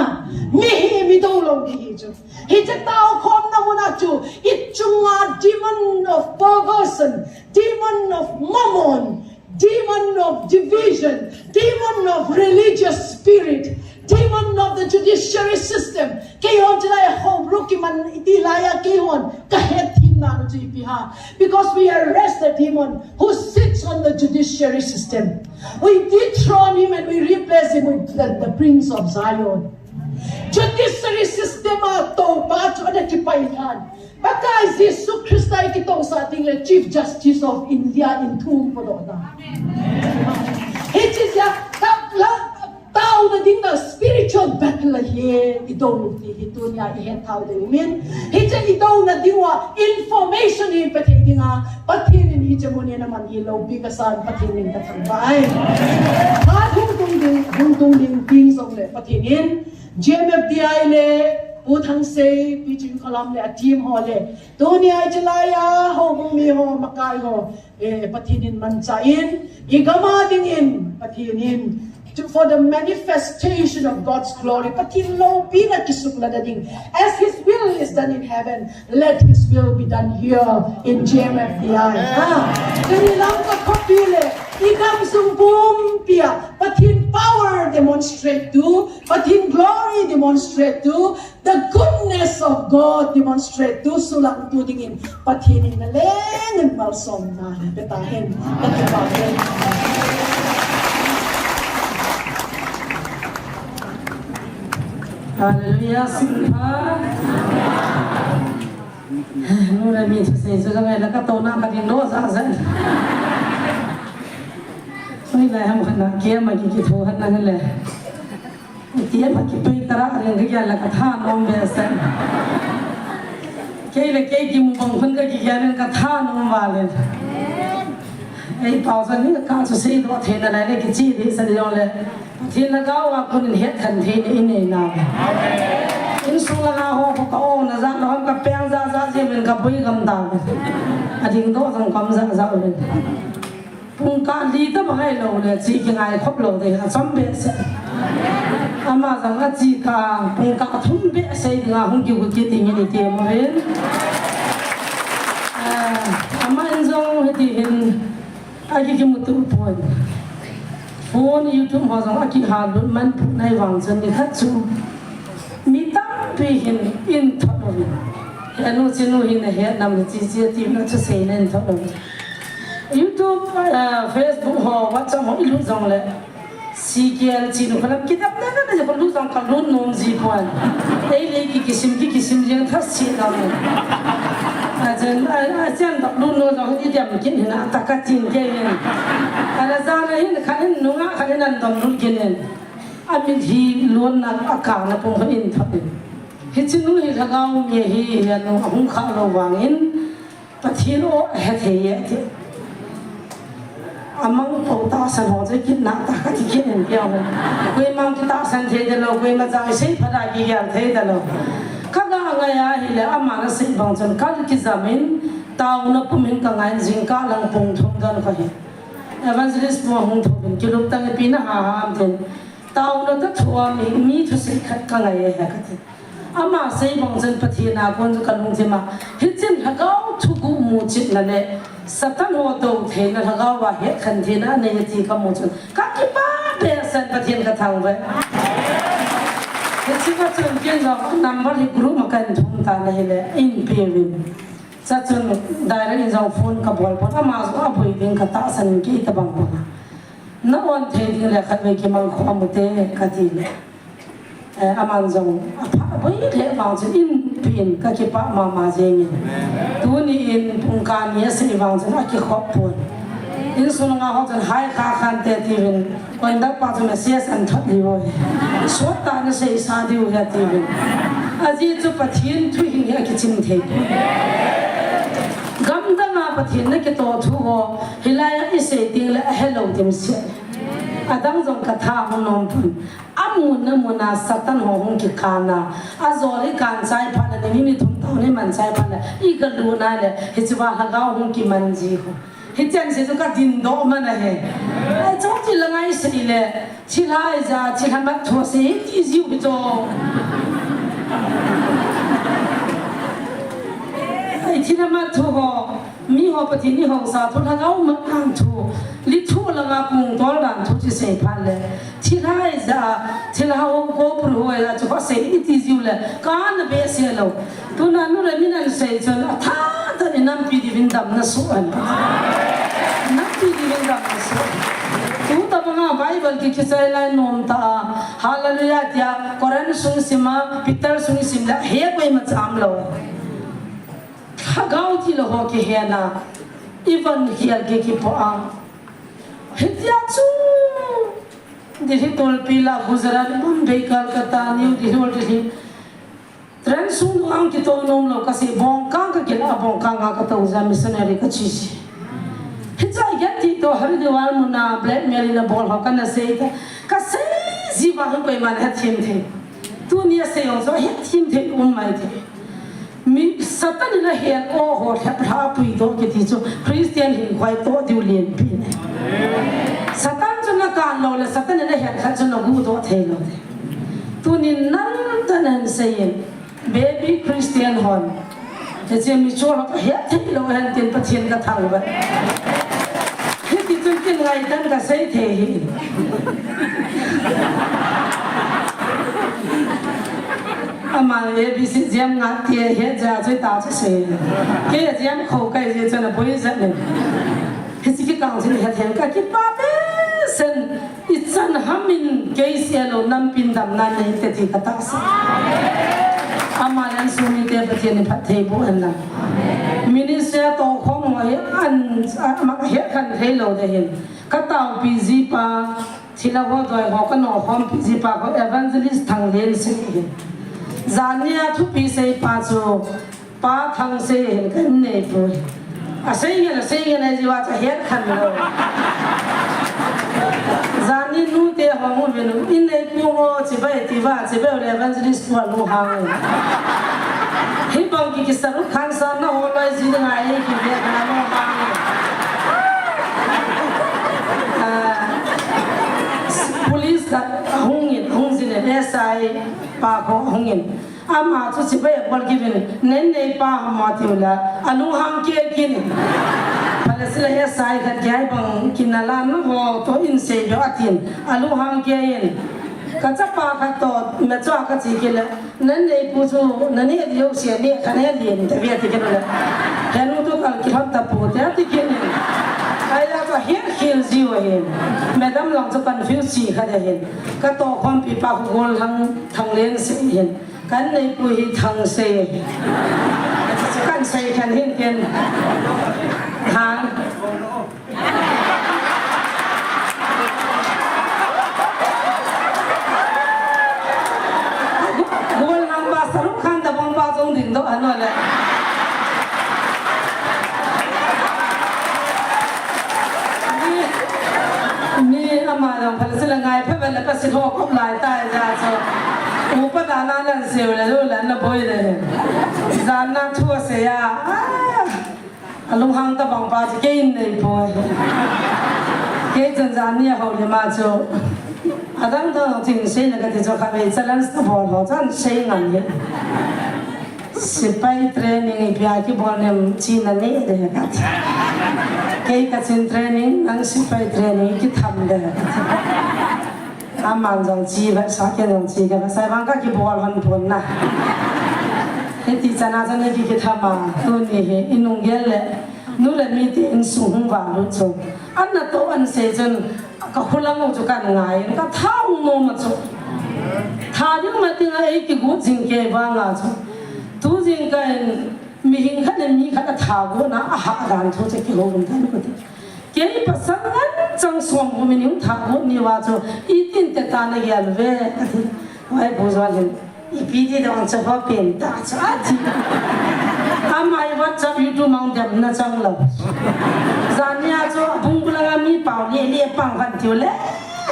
mi hi mi do lo di hi chu hitche tao khom na mo na chu it chunga demon of perversion demon of mammon demon of division demon of religious spirit demon of the judiciary system kehon jai ho ruki man iti laya kehon ka het na no ji piha because we arrest the demon who sits on the judiciary system we dethrone him and we replace him with the prince of Zion judiciary system to pa chu na ki paihan baka Jesus Christ ay kito sa ating chief justice of India in thum po do na it is ya tao na ding na spiritual battle here ito ni ito niya ihan tao de min hije ito na diwa information ni patin nga patinin hije mo niya naman ilaw bigasan patinin ka tambay at hungtung ding things of le patinin GMFDI le utang se pitching column le team ho le to niya jalaya ho mi ho makai ho patinin mansain igama dingin patinin for the manifestation of God's glory. Patin lo pina kisukla dading. As His will is done in heaven, let His will be done here in GMFDI. Kanilang kapile, ikam sumpum pia. Patin power demonstrate to, patin glory demonstrate to, the goodness of God demonstrate to. Sulang tudingin, patinin na lengan malsom na betahin. Patibahin. Hallelujah, Simha. Nura mi say so ngai la ka to na ka din do sa sa. Soi lai ham khana kia ma ki tho han na le. Tia ma ki pai tara ren ri ya la ka tha nom be sa. Ke le ke ki mu bang phun ka ki ya ren ka tha nom wa le. Ai pau sa ni ka su sei do the na lai le ki chi di sa yo le. Thiên là cao và con hết thần thế này này nào in sung là nào họ có ôn là ra nó gặp bèn ra gì mình gặp bấy cầm tàu à tiếng đó thằng cầm ra lên cùng cả đi tới bằng ai lâu này chỉ cái ngày khóc lâu thì là xóm bể sẽ mà rằng là chỉ cả cùng cả thùng bể sẽ thì là không chịu cái tiền như thế mà hết mà anh dòng thì hình Aki kimutu pun. Phone YouTube mazang aki halun man punai wangsan ni khachu. Mitam pihin in thodovi. Anu sinu hin he nam chi chi ti na chu sei nen thodovi. YouTube Facebook ho WhatsApp ho ilu zong le. CKL chinu khalam kitab na na je lu zong kalun nom ji pon. Ei le ki kisim jeng thas chi dam. Ajan tak dulu dah dia mungkin nak takatin kene. Ada zaman ini kan nunga kan nan dam dulu kene. Amin hi luan nak akang na pun hin tapi. Hicinu hi lagau ye hi anu hung kha lo wangin pathino hethe amang pau ta san ho je kin na takati kene piao. Koi mang kita san the de lo koi ma jang sei phada ki yan the de lo. Kaga ngaya hile amana sei bangchan kal ki zamin tauna pumin ka ngai jingka lang pung thum dan ka he evangelist mo hung thobin ki lup tang pina ha ham den tauna ta thua mi thu sei khat ka ngai he ka the ama sei bangchan pathina kon ka lung jema hichin hagau thugu mu chit na le satan ho to the na hagau wa he khan the na ne ti ka mu chun ka ki pa pe san pathin ka thang we Ketika cungkin jauh number di grup makan thumta nahile in pevin. Cacun direct jauh phone kabol pun amas abu idin kata san ki tabang pun. Na wan thedi le khatwe ki mang kho amute katil. Aman jauh apa abu le bang in pin ka ki pa mama jeng. Tu ni in pungkan ya se bang jen aki khop pun. In sunanga ho jan hai ka khan te tivin ko indak pa jame sia san thot li wo so ta na sei sa diu ga tivin aji chu pathin thu hin ya ki chin the gam da ma pathin na ki to thu ho hilaya ise ting la hello dim se adang jong ka tha ho nom pun amun na muna satan ho hong ki kana azori kan sai pha na ni thum ta ne man sai pha na I ga lu na le hichwa ha ga hong ki man ji ho Hijan se juga dindo mana he. Jauh di lengai sini le. Cilai ja, cilai mat those tiziu betul. Cilai mat thoh, mi ho pati ni ho sa thoh lagau mat kan thoh. Lithu laga kung tol dan thoh je se phan le. Cilai ja, cilai ho ko pru ho ya coba se tiziu le. Kan be se lo. Tu nanu le minan se jon tha ta ni nam pi di vindam na suan. Nanti di benda masuk. Tu tak pernah Bible kita saya nom ta. Haleluya dia. Quran sung sima, Peter sung sim la. He koi macam lo. Hagau ti lo ho ke he na. Even here ke ki po ang. Dia tu. Di tol pila Gujarat, Bombay, Kolkata, New Delhi. Tren sung ang kita nom lo kasi bongkang ka kila bongkang ka ta uza missionary ka chisi. Hijau ganti to hari diwal muna blackmail na bol hokan na say ka say ziba ho koi man hatim the tu ni say so hatim the mai the mi satan na he ko ho thapra pui do ke ti chu Christian hin khoi to diu lien pi ne satan chu na kan lo le satan na he kha chu na gu do the lo tu ni nan tanan say baby Christian hon je mi chu he the lo han tin pathin ka thang ba Kita ngai dan ka sei the hi ama ABC jam nga tie he ja choi ta chu sei ke jam khou kai je chana boi zat ne he chi ki kang sin he then ka ki pa be sen itsan hamin ke se lo nam pin dam nan ne te ti ka ta sa ama nan su mi te pathian phat thei bu an na minister to khom ma he an ma he kan thei lo de hin ka tau PG pa thila ho doi ho ka no khom PG pa ko evangelist thang len se hi zania thu pi sei pa chu pa thang se hin kan ne pu a sei ne ji wa cha he khan lo zani nu te ho mo be nu in nei pu mo chi bai ti wa chi bai evangelist wa lu hang hi bang ki saru khan sa na ho lai ji na ai ki be na lo hang police ka hung jin SI pa ko hungin ama chu chi bai bal gi ben nen nei pa ma ti la anu hang ke kin Palestina ya sai ka jai bang kinalan no ho to in se yo atin alu hang ke yin ka cha pa ka to me cha ka chi ke le nan nei pu chu nan ne yo se ne ka ne lien ta bia ti ke no le hanu to kal ki hat ta pu te ti ke ni ai ya ka hin khil ji wa hin madam long cha confuse chi kha de hin ka to khom pi pa ku gol thang len se hin kan nei pu hi thang se kan se kan hin ken hàng bukan nambah seru kan dah bomba jong ding do anu le ni ama dong pada selengai pe bela pe si ho kop lai tai ja so upadana lan seu le lo lan na boy le zan na thua se ya alung hang ta bang pa ji kein nei boy ke jan jan ni ho le ma cho adang da ting se na ka ti cho ka be chalan sta bo ho chan se ngan ye sipai training i pya ki bo nem chi na ne de ka ke ka chin training ang sipai training ki tham de amang jong chi ba sa ke jong chi ka sai bang ka ki bo han phon na Heti chana chana ki thama tu ni he inung gel le nu le mi ti in su hung wa lu chu an na to an se chen ka khulang chu kan ngai ka thau no ma chu tha jing ma ting ai ki gu jing ke ba nga chu tu jing ka mi hing kha ne mi kha ta tha go na a ha dan thu che ki ho gum tan ko ti ke pa sang an chang som ko mi ning tha go ni wa chu I tin te ta na ya ve ka ti wai bu zwa le ipidi dong cha ho pen ta cha chi amai WhatsApp YouTube mang dem na chang lo zania cho bung bula mi pao le le pang han tiu le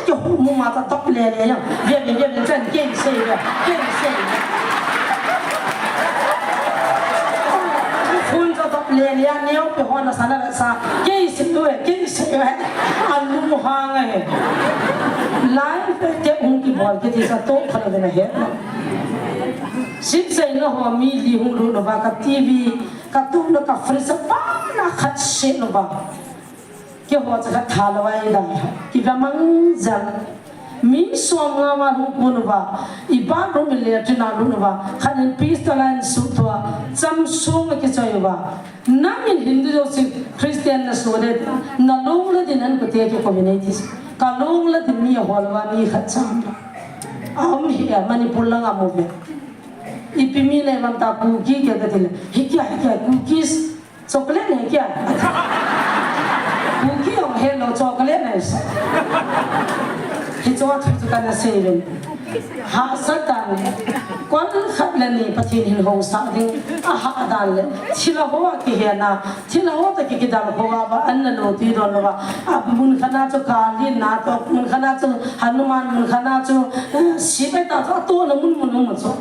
jo mu ma ta top le le ya ye chen ke se le ke se phun cho top le le ya neo pe ho na sa na sa ke se an lu ha ngai live te ung ki bol ke ti sa to khana de na he Sip say no ho mi li hung lu no ba ka TV ka tu no ka fridge pa na khat se no ba ke ho cha tha la wai da ki ba mang jam mi som nga ma hu ko no ba I ba ro mi le ti na lu no ba khan pistolan su to cham sung ke chai ba na min hindu jo si christian na so de na long la din an ko te ke communities ka long la din mi ho la mi khat cham am hi manipur la nga mo be ipimi le mam ta cookie ke gatil hikya cookies chocolate ne kya cookie om hello chocolate ne hi chwa thu ka na seven ha satan kon khat la ni pathin hin ho sa ding a ha dan le thila ho ki he na thila ho ta ki dal ho ba an na lo ti don ba ab mun khana cho ka li na to mun khana cho hanuman mun khana cho si ba ta to na mun mo cho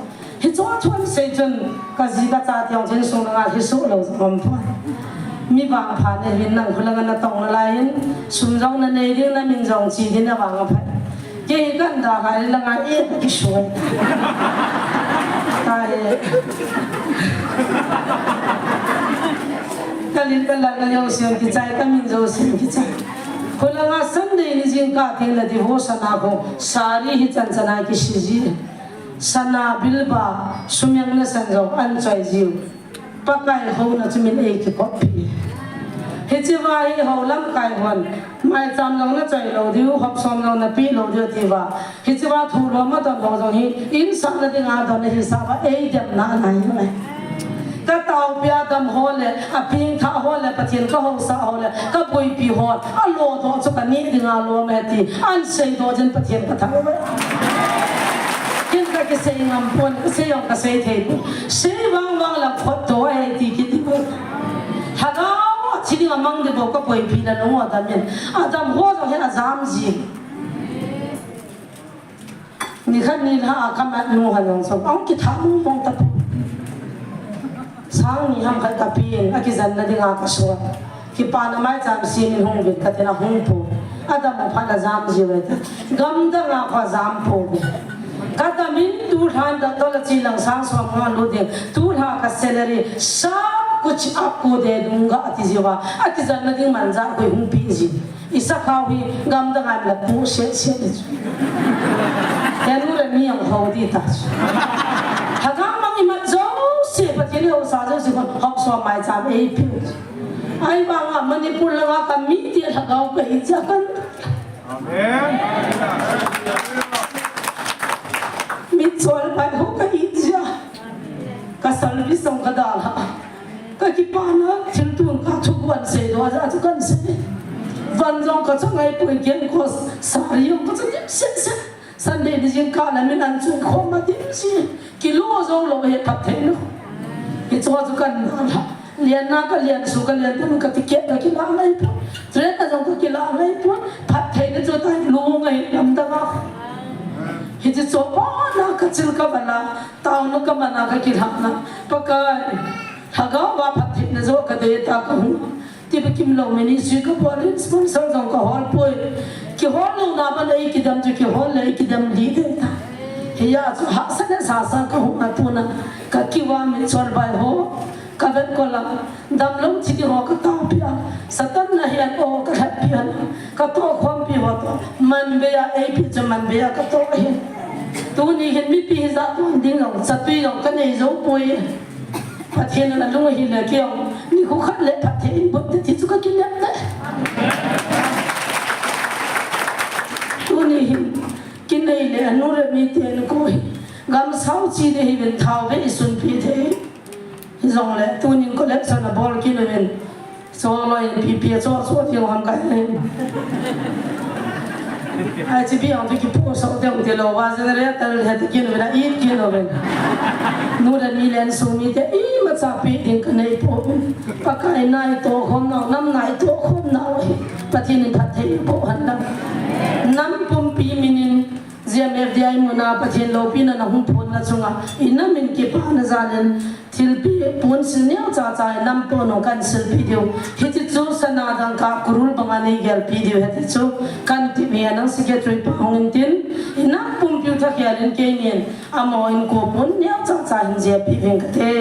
hi cho thon se chen ka ji ka cha tiang chen sung nga hi so lo bom pha mi bang pha ne hin nang khulang na tong la yin sum jong na nei ding na min jong chi din na bang pha ke kan da ga la nga e ki shoi ta e kalin ka la nga yo sim ki chai ka min jo sim ki chai khulang a sam de ni jing ka thing la di ho sana ko sari hi chan chana ki shi ji sana bilba sumyang na sanjong an chai jiu pakai ho na chumin e ki copy he chiwa hi ho lam kai hon mai cham long na chai lo diu hop som long na pi lo diu ti ba he chiwa thu lo ma ta lo jong hi in sa na ding a don hi sa ba e jam na nai mai ka tau pia dam ho le a ping tha ho le pathin ka ho sa ho le ka poi pi ho a lo do chu ka ni ding a lo me ti an sei do jen pathin ka tha Kin ka se ngam pon se yong ka se the se wang la khot to ai ti ki ti ko ha ga chi ding amang de bo ko poi pi na no wa da men adam ho zo he azam ji ni khan ni ha ka ma no ha long so ong ki tha mu mong ta sang ni ham khat ka pi a ki zan na ding a ka so ki pa na mai cham si ni hong bit ka te na hong po adam mo pha na zam ji we ta gam da na kha zam po Kata min tu than da tola chi lang sang so ma lu de tu tha ka salary sab कुछ आपको दे दूंगा अतिजीवा अतिजन नदी मंजा कोई हूं पीजी इसा खावी गम दंगा लपू से यानु runny yang hodi ta hagang mang imat zo se patili o sa zo se ko hok so mai jam ei pi ai bang a manipur la ka mi ti hagau ka hi cha kan amen mi chol bai ho ka hi cha ka sal bi song ka da la ka ki pa na thil tu ka thu wan se do za chu kan se van jong ka chu ngai pu gen ko sa ri yo ka chu se se Sunday di jing ka la min an chu khom ma dim si kilo zo lo he thap the no ki chu chu kan na lian na ka lian su ka lian tu ka tiket ka ki la ngai pu tre ta jong ka ki la ngai pu phat the ne chu tai lu ngai lam ta ba hi chi chu pa na ka chil ka bana taw no ka mana ka ki thap na pa ka ha ga wa phat the ne zo ka de ta ka hu ti ba kim lo ministry ka police sponsor jong ka hol poi ki hol lo na ba nei ki dam ju ki hol nei ki dam li de ta he ya chu ha sa na sa sa ka hu na tu na ka ki wa mi chor bai ho ka vet ko la dam lo chi ti ho ka ta pia satan na hian o ka hat pia ka to khom pi ho to man be ya ei pi cha man be ya ka to hi tu ni hen mi pi za tu ding lo sa tu lo ka nei zo poi pathen na lu hi le kiao ni khu khat le pathen bot ti chu ka ki le kinai le anure mi ten ko gam sau chi de hi ben thau ve sun pi the zong le tunin collection na bol ki le ben so loi pi pi so so ti ham ka le ai chi bi ang ki po so de de lo wa zan le ta le ta ki le na i ki lo ben nu re mi len su mi te i ma cha pi din ka nei po pa kai nai to khom na nam nai to khom na pathin phat the po han na nam pum pi minin ziam fdi muna pathin lo pi na hum phon na chunga ina min ki pa na zalen thil pi pun sin ne cha cha nam po no kan sil pi deu hiti chu sana dang ka kurul banga nei gel pi deu hiti chu kan ti me na secretary pa hongin tin ina pum pi tha khialin ke nien amo in ko pun ne cha cha hin je pi veng ka the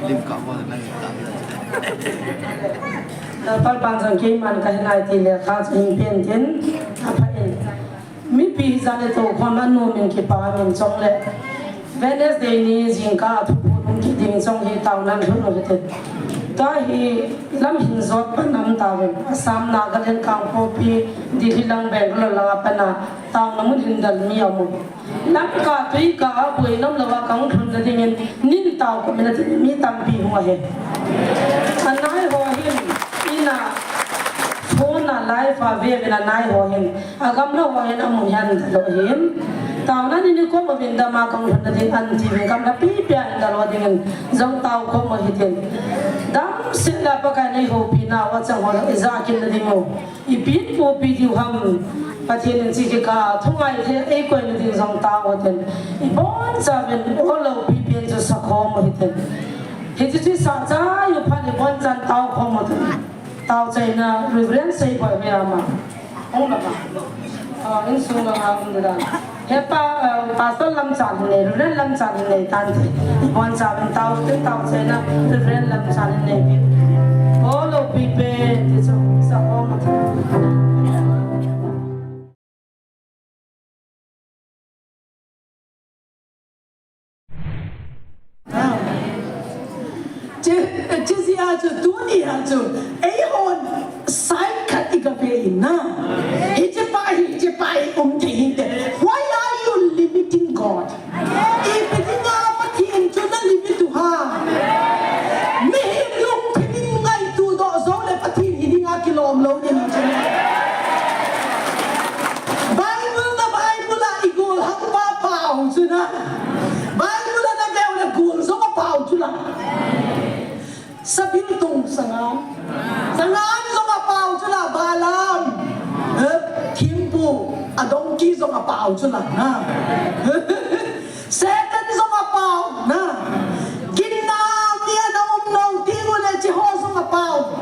lim cả vào này pal pan sang ke man ka nai ti le kha jing pen tin a phain mi pi za le to khom an no min ki pa min chong le Wednesday ni jing ka thu pu ki ding chong hi taw nan thu no te ta hi lam hin zot pa nam ta ve asam na ga len kang po pi di hi lang beng lo la pa na taw na mun hin dal mi amu lam ka tui ka bui nam lo wa kang thun da ding nin taw ko mi na mi tam pi ho he anai ho hin ina phone na live a ve na nai ho hin agam lo ho hin amun han lo hin taw na ni ko ma bin da ma kang thun da ding an ti ve kam na pi pya da lo ding zong taw ko ma hi ten dam se la pa ka nei ho pi na wa chang ho za kin da ding mo I pin po pi diu ham pathin chi ki ka thungai the ei ko ni ding zong taw ho ten I bon sa ben ho lo pi pi jo sa kho mo hi ten he chi sa cha yu pha ni bon chan taw kho mo ten taw chai na reverend sei boy me ama ong ba in su na ha um da he pa pastor lam chan ne reverend lam chan ne tan bon sa ben taw chai na reverend lam chan ne ho lo pi pe ti sa kho mo Jizia to dunia to Ahon side cut na. Hijipai Why are you limiting God? Ipitinga patin to na limit to ha. Mihim yung piningay to do zone patin hindi nga kilom lo din Bible na Bible la igul hang papaw suna. Bible na nagaw na gul so papaw suna. Sa bintong sangan so mapaw sila balam timpo adongki so mapaw sila na Satan so mapaw na ginam niya na umnong tingo na Jeho so mapaw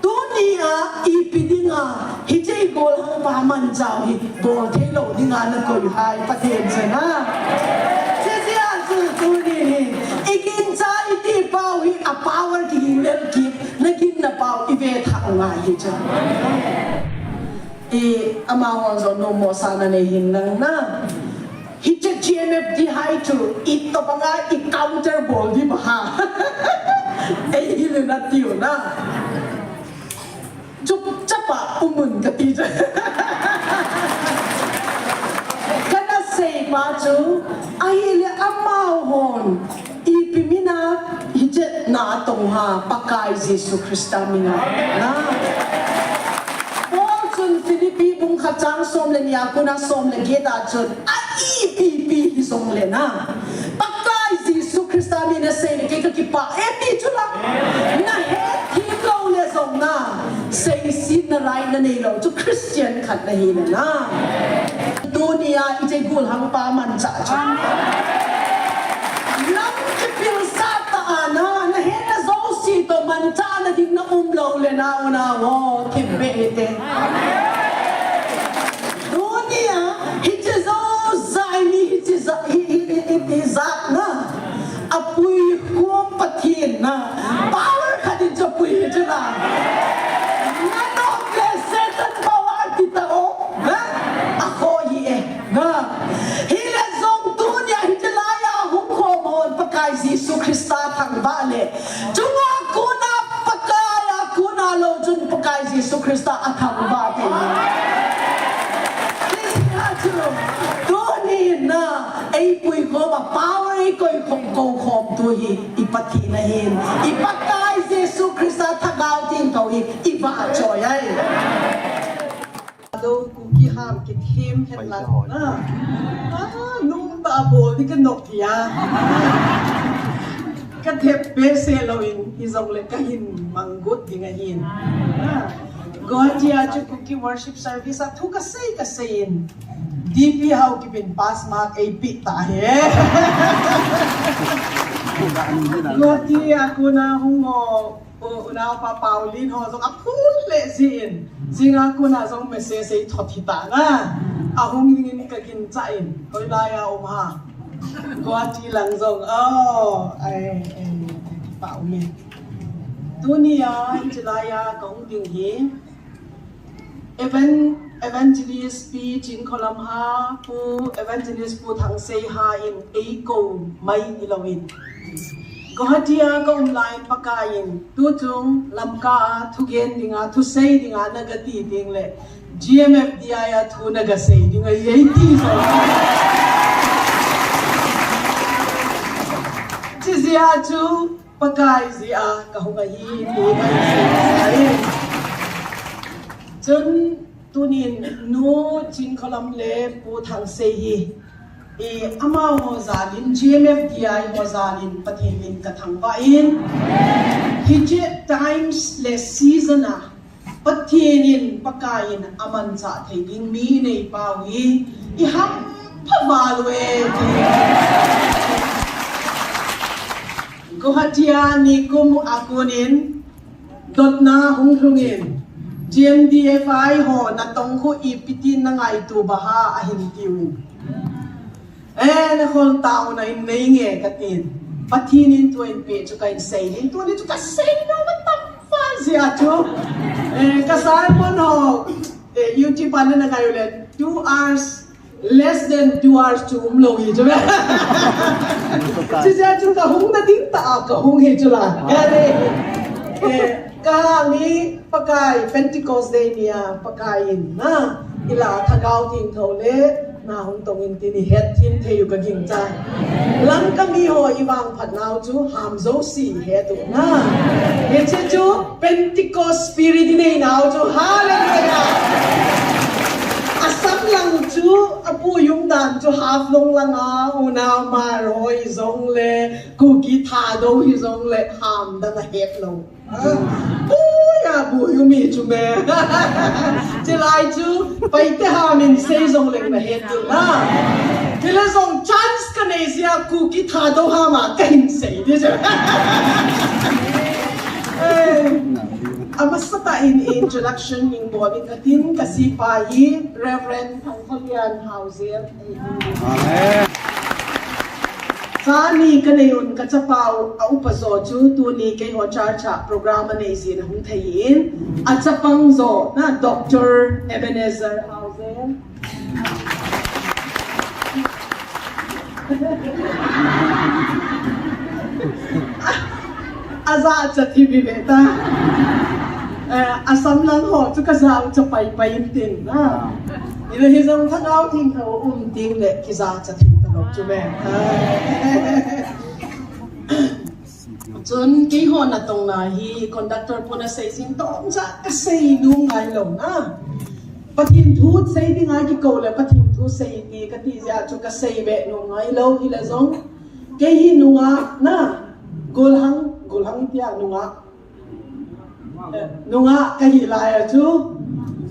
dunia ipidinga hijay gol hang paman jaw hit bol telo di nga na koy hai paten sana Sisiya su ni ikinsa iti pau hi a power ki lel ki nagin na pau ive tha nga hi cha amawon zo no mo sana ne hin nang na hi cha GMF di hai tu ito pa nga i counter ball di ba ha hilo na tiyo na chup chapa umun ka ti kana say pa chu ahile amawon ipimina hijet na tong ha pakai Jesu Krista mina na Paulson Filipi bung kachang som le niya kuna som le geta chun ipipi hi som le na pakai Jesu Krista mina say ke ka kipa epi chula na he thi lo le som na say sin na rai na nei lo chu Christian khat na hi na dunia ite gul hang pa man cha cha Lam kipil sata ana na hena zosi to manta na dig na umlaw le na una wo kibete dunia hitizo zaini hitizat na apui kum patin na power kadin sa pui hitila nano ke setan power kita o ha ako ye na hila zong dunia hitilaya pakai Jesu Krista thang bale chunga kuna pakaya kuna lo jun pakai Jesu Krista athang ba te Tuni na ay pui ko ma power ay ko'y kong tu hi ipati na hin ipakai Jesu Krista thagaw tin ko hi iba choy ay do kuki ham kit him hetlat na nung babo ni kanok ya katep pese loin izong le kahin manggut dingahin God ya chu kuki worship service at hu kasayin DP how kipin pass mark AP ta he God ya ako na hungo una pa Paulin ho so apul le sin singa ko na song message ay thotita na ahong ngin ka kin chain hoy laya ha ko ati lang song ay Paulin dunia jilaya kong ding hi evangelist pi chin kolam ha pu evangelist pu thang sei ha in ei ko mai ilawin Gohatia ko online pakain tutung lamka thugen dinga thu sei dinga nagati dingle GMF dia thu nagasei dinga yeti so Jizia chu pakai zia ka hunga hi ni sai chun tunin no chin kolam le pu thang sei hi ama ho zalin GMF DI ho zalin pathin kathang ba in hije times le season a pathin pakain aman cha theiding mi nei pawi I ham phavalwe gohatia ni kum akunin dotna hungrungin GMDFI ho na tongkho ipitin na ngai tu baha ahin tiu na kong tao na inay katin patinin to in page kain sailing to nito ka sail na matapal siya to kasal mo no YouTube ano na kayo ulit 2 hours less than 2 hours to umlohi chứ mẹ chứ ra chúng ta hung đã tiếng tạ cả hung hết chứ là cái này pakai Pentecost day nia pakai na ila thagao ting thâu lệ na hung tông in tini het thiên theo cái ging cha lăng kami ho iwang phat nào chú ham dấu xì het tu na hết chứ chú Pentecost spirit này nào chú hallelujah asam lang chú apu yung dan chú half long lang una ma roi zong le cookie tha do hi zong le ham da na het lo ya bu yung mi chú me chỉ lại chú pai te ha min sei zong le na het tu na thì là zong chance ka nei sia cookie tha do ha ma ka hin sei đi chứ Amasata in introduction ng body katin kasi pahi Reverend Pangkolian Hauser. Amen. Sani kanayon kacapaw upazo chu tuni kay ho charcha programa na isin hung thayin at sa pangzo na Dr. Ebenezer Hauser. Aza sa TV beta. Asam lang ho, tu kasaw sa pay-payin tin na. Ilahizang thagaw ting ho ting le kisa sa ting tanok chume. Chun kay ho na tong na hi conductor po na say sing tong sa kasay nung ay lo na. Patin thut say ding ay ko le patin thu say di kati ja chu kasay be nung ay lo hilazong kay hinunga na gulhang tia nunga kahilaya tu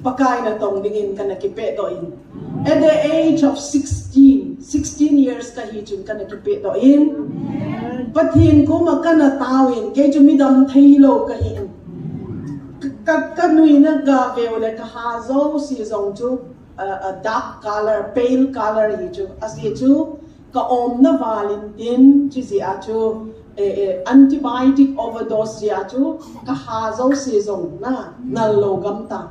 pakai na tong dingin ka nakipe doin at the age of 16 years kahijun ka nakipe doin pathin ko makana tawin kay jumidam thailo kahin kanui na gave ole kahazo si zong tu a dark color pale color hiju as hiju ka om na valentine chi si atu antibiotic overdose ya chu ka hazo season na logam ta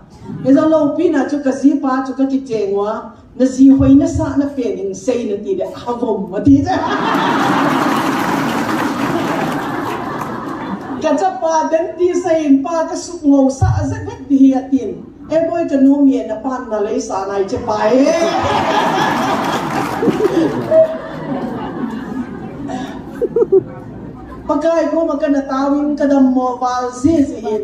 eza lo pina chu ka zipa chu ka kitengwa na zi hoi na sa na pening sei na ti de havom ma ti ja ka cha pa den ti sei pa ka su ngo sa za vet ti atin e boy ka no mi na pan na le sa nai che pai Pagkai ko makanatawin kadam mo val zizihin.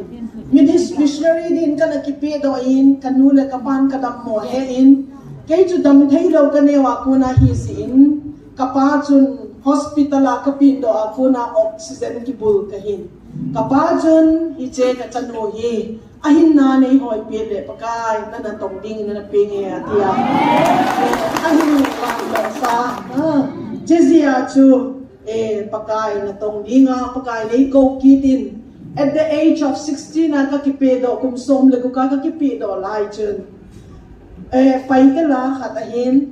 Minis missionary din ka nakipi doin kanula kapan kadam mo hein. Kay ju dam thailaw kanewa ko na hisin kapachun hospital kapindo ako na oxygen kibul kahin. Kapachun hiche ka chanuhi ahin na nei hoy pile pagkai na natong ding na pingi atia. Ahin lang sa jezia chu pakai na tong dinga pakai na ikaw kitin at the age of 16 na kakipedo kung som lagu ka kakipedo lai chun paitela katahin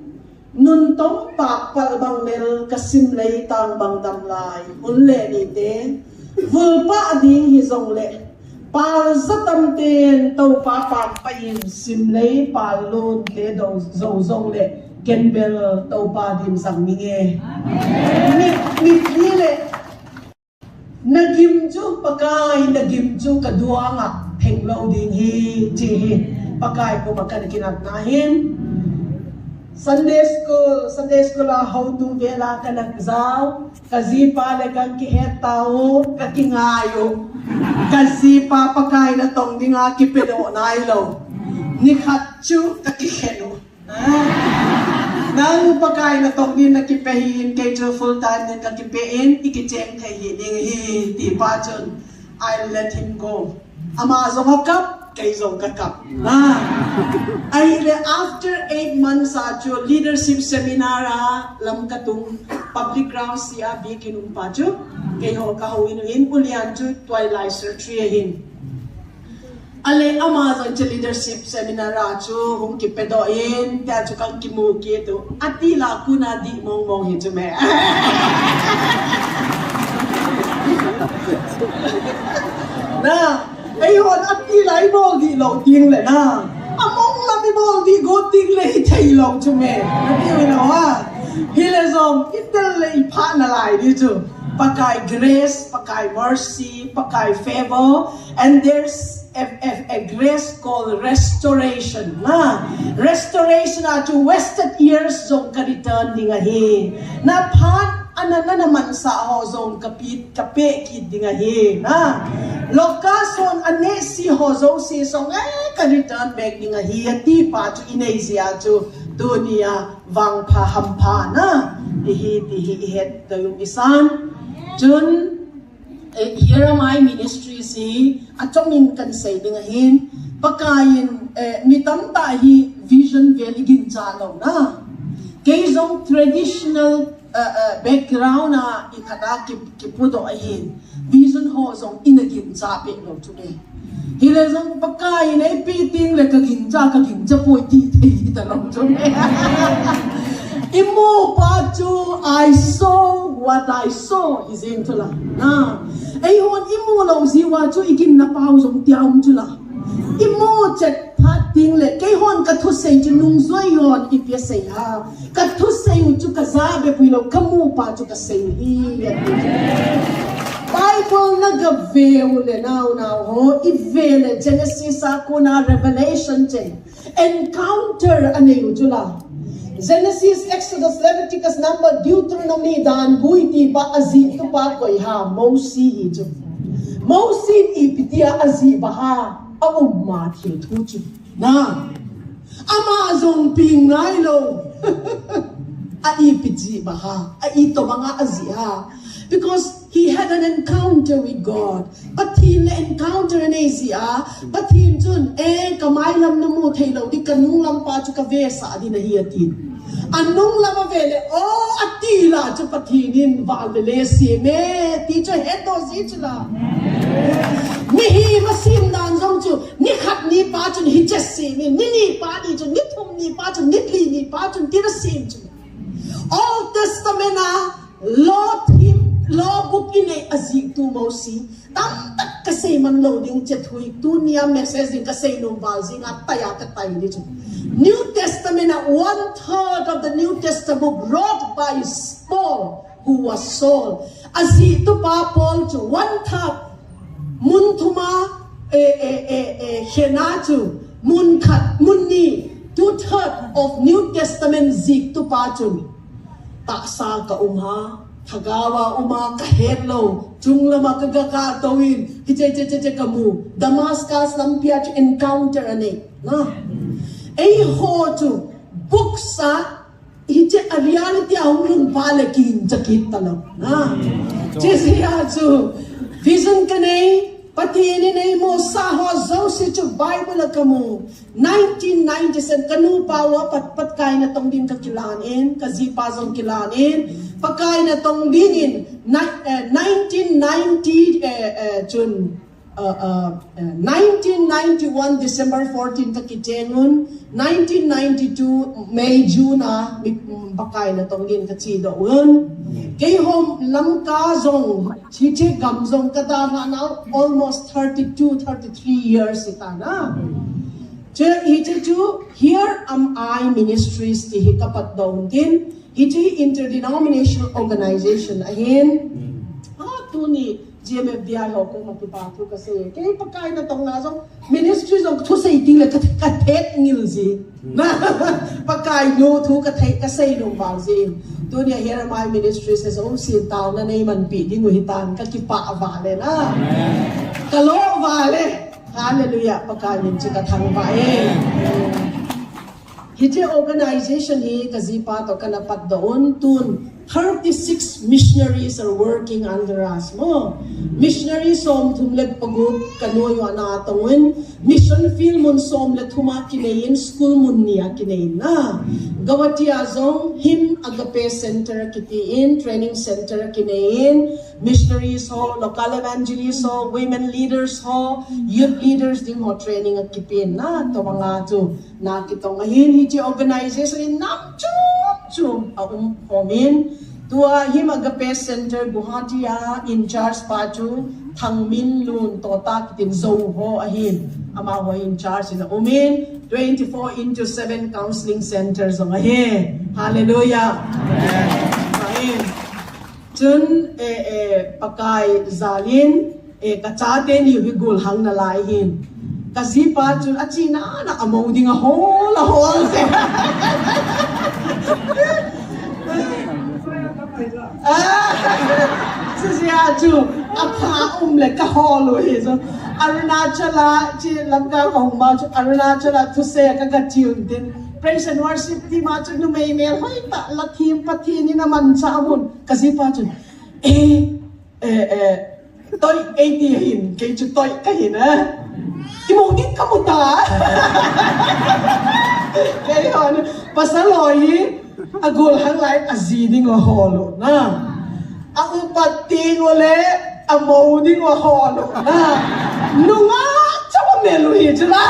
nun tong pakpal bang mel kasim lay tang bang damlay unle ni te vulpa ding hizong le pal zatam ten tau pa pa pain sim lay palun te do zong le Kenbel tau pa dim sang minge. Mit nile nagimju pakai nagimju kadua nga henglo ding hi chi pakai ko makan kinat nahin Sunday school how to vela kanak zaw kazipa le kan kihet tao kakingayo kazipa pakai na tong dinga kipedo nailo nikhatchu kakiheno nang pagkain na tong din nakipehin kay jo full time din nakipein ikicheng kay hiding hi ti pa chun I'll let him go ama zong hakap kay zong kakap ay after 8 months ajo leadership seminar lam katung public grounds siya bikinum pa jo kay ho kahuinuin ulian jo twilight surgery Ale amazon sa leadership seminar acho hung kipedoin ta chu kang kimuki to atila kuna di mong hitume na ayun atila mo di lo ting le na among lami Bible di go ting le thầy lòng cho mẹ nó kêu nó à hi là dòng ít tên le phá na lại đi chứ pakai grace pakai mercy pakai favor and there's a grace called restoration na restoration to wasted years zong ka return dinga hi na phat anana naman sa ho zong kapit kape ki dinga hi na lokason ane si ho zong si song ka return back dinga hi ti pa chu Indonesia chu dunia wang pha hampa na hi het to yung isan chun here am I ministry si atomin kan say dinga hin pakayin mitam ta hi vision valley gin chalo na kay zong traditional background na ikata ki pudo ahin vision ho zong inagin cha pe lo today hile zong pakayin ai piting le ka gin cha poi ti thei ta lo today Imu pacu I saw what I saw is into la na ay hon imu lo ziwa chu igin na pau zong tiam chu la imu chet pating le kay hon ka thu sei chu nung zoi yon ipya sei ha ka thu sei chu ka zabe puilo kamu pa chu ka sei hi Bible nagaveu le now ho ivele Genesis ako na Revelation chen encounter ane chu la Genesis, Exodus, Leviticus, Number, Deuteronomy, Dan, Buiti, Ba, Azi, tu pa koi ha, Mosi ito. Mosi ipitia Azi baha, ang Matthew tuju. Na, Amazon pingay lo. Aipiti baha, aito mga Azi ha. Because he had an encounter with God. But he encounter in Asia, but he dun, kamay lam na mo tayo, di kanung lam pa chu kavesa, adi na hiyatin. Anong lamavele, atila chu patinin valele sieme, teacher heto si chula. Nihi masim dan zong chu, ni khat ni pa chu ni jesse ni pa ni chu, ni thum ni pa chu, ni li ni pa chu, tira sim chu. Old Testament na, law book inay azig tu mosi tam tak kasi man loading chethui dunia message din kasi nung balzing at taya katay dito New Testament na 1/3 of the New Testament wrote by Paul who was Saul azito pa Paul to 1/3 muntuma henatu munkat munni 2/3 of New Testament zik tu pa chun taksa ka Hagawa uma kahelo, junglama kagakatawin, hiche kamu, Damascus lampia to encounter ane, na. Ay ho to buksa, hiche a reality ang palakin jakit talo, na. Jesiya to vision kanay, pati ninay mo sa ho si to Bible kamu. 1997 kanu pawa pat kay na tong din kakilanin, kazipazong kilanin. Pagkain na tong dingin, 1990 1991 December 14 kakitengun, 1992 May June na pagkain na tong din katsidoon. Kay hom lamka zong chiche gamzong kadana na almost 33 years ita na. Here am I ministries ti hikapat daw din. Iti interdenominational organization ahin tuni GMFDI ho kung magpapatu kasi kaya pagkain na tong nasong ministries of to say ting la katet ngilzi na pagkain no to katay kasi nung balzi tuni here am I ministries as all si tao na naiman pi di nguhitan kakipa avale na kalo vale hallelujah pagkain si katang bae Hiti organization hi kazipa to kanapat doon tun 36 missionaries are working under us mo. Missionaries som tumlet pagod kanoyo anatawin. Mission field mun som let huma kinayin school mun niya kinayin na. Gawati azong him agape center kitiin, training center kinayin. Missionaries ho, local evangelists ho, women leaders ho, youth leaders din ho training at kipin na to mga to nakitong ngayon hiti organization nam chum homin tua him agape center Guwahati in charge pa chu thằng min luôn to ta kitin zo ho ahin ama ho in charge in umin 24/7 counseling centers ong ahin hallelujah amen chun pakai zalin kachate ni higul hang na lai hin kazipa chun achina na amo ding a hol se siya chu apha le ka hol he so arunachala chi lamga kong ma chu arunachala tu se ka ka tune din praise and worship ti ma chu no may mel hoy ta lakim pati ni naman sa amun kasi pa chu toy 80 hin kay chu toy ka hin imongit ka mo ta kay on pasaloy agul hang lai aziding o holo na ang pating ule amoding o holo na nunga chawa melu hijra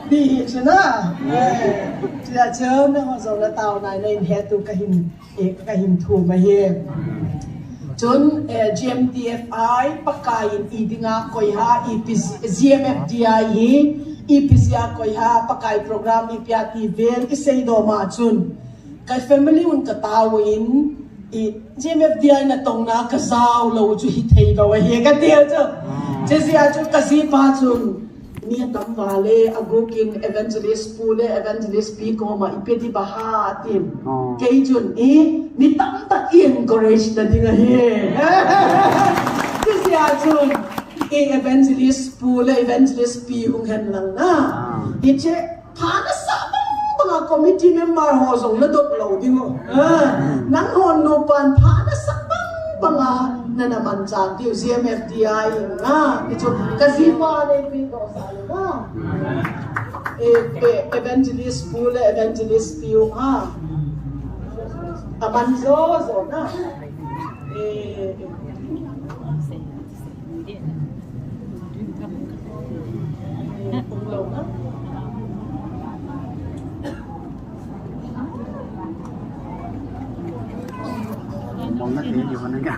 đi chứ na chỉ là chớm nó họ rồi là tàu này lên hết tu cái hình thù mà hiền chốn GMTFI pakai idinga koiha GMFDI hi IPCA koiha pakai program IPAT ver ki sei do ma chun kai family un ka tawin GMFDI na tong na ka zau lo chu hi thei do he ka tia chu jesia chu ka si pa chun ni tam vale agukin evangelist pule evangelist pi ko ma ipeti baha atim kay chun ni tam ta encourage na dinga he siya chun evangelist pule evangelist pi hung hen lang na iche phana sa mga committee member ho zong na dot lo dingo nang hon no pan phana sa mga na naman sa tiyo GMFDI nga ito kasi pa na ipito sa na evangelist pula evangelist piyo nga amanzozo na unglaw na mong nó tiếng gì mà nó cả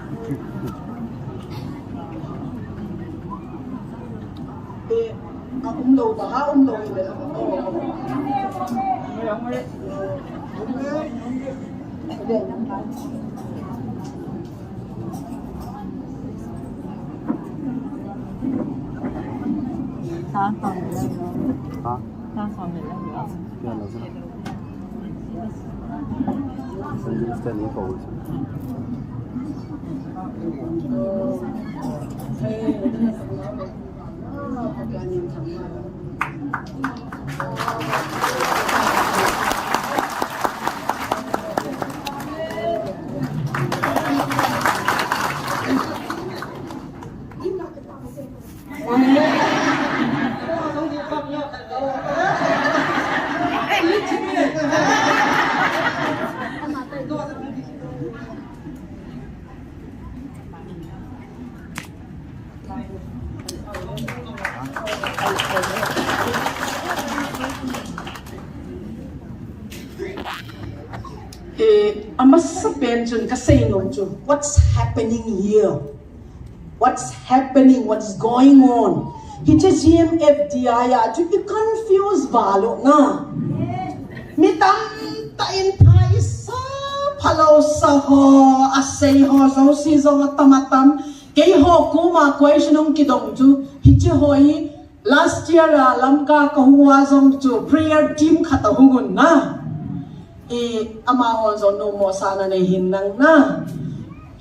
umlaw ba ha umlaw ile ta còn nữa hả ta còn nữa kia là sao sen ni ko ulsa what's happening here? What's happening? What's going on? It's a GMFDI. You confused balo na. Mitam tain tayo sa palaw sa ho asay ho so si zong tamatam kay ho kuma question ng kidong ju hichi hoi last year alam ka kahuwa zong ju prayer team katahungun na. Amahon zo no mo sana na hinang na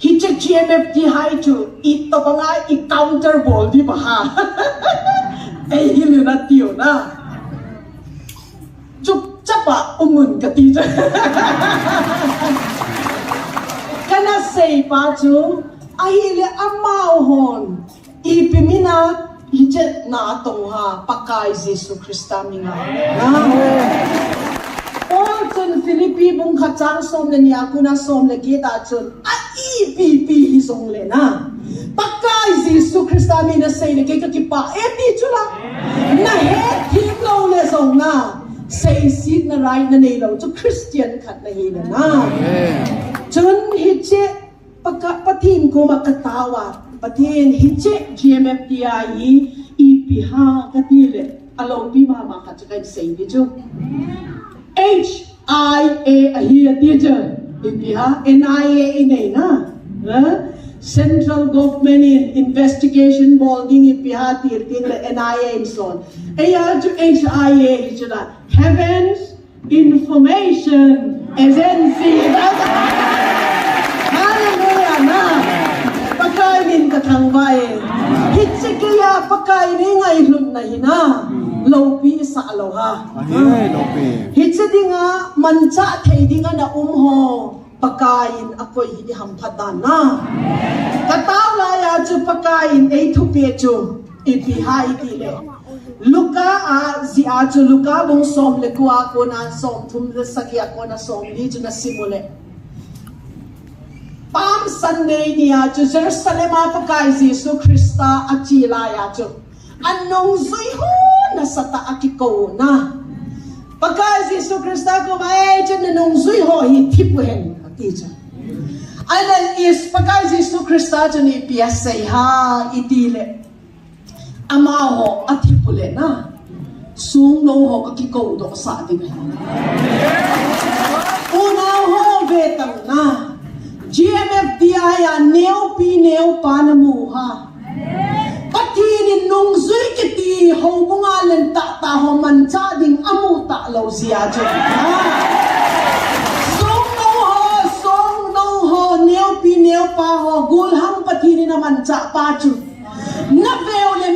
hiche GMFDI to ito pa nga i-counter ball di ba ha hilo na tiyo na chup chapa umun ka tiyo kana say pa chu ahile amahon ipimina hiche na atong ha pakay Jesu Krista minga chun Philippi bung kachang som le niya kuna som le kita chun IPP hisong le na pakay Jesu Krista mi na say le kay kakipa eti chula na he himlo le song na say say seed na right na nei lo chu Christian khat na hi na chun hi che patin ko makatawa patin hi che GMFDI ipiha katile alo pi ma khat kai say bi chu HIA here teacher ipiha NIA inai na Central Government Investigation Holding ipiha tirting le NIA and so on aya ju HIA jula Heavens Information Agency hallelujah na pakainin katang bae hitse kaya pakainin ngai lun na hina lopi sa aloha hitse dinga mancha thei dinga na ho pakain akoy hidi hampatan na katawla ya chu pakain ei thu pe chu ipihai ti le luka a zi a chu luka bong som le kwa ko na som thum le sakya ko na som li chu na simule Palm Sunday niya chu Jerusalem a pakai Jesus Krista achila ya chu anong zui ho na sata akiko na pakai Jesus Krista ko mai chu nong zui ho hi thipuhen teacher. Alan is pakai Jesus Krista chu ni PSA ha itile amaho atipule na sung no ho kakiko do sa dibe una ho betang na GMFDI ya neo pi neo panamu ha patinin nung zui kiti ho bunga len ta ho mancha ding amu ta lo zia chu neo pa ho gul ham patini na mancha pa chu na veo le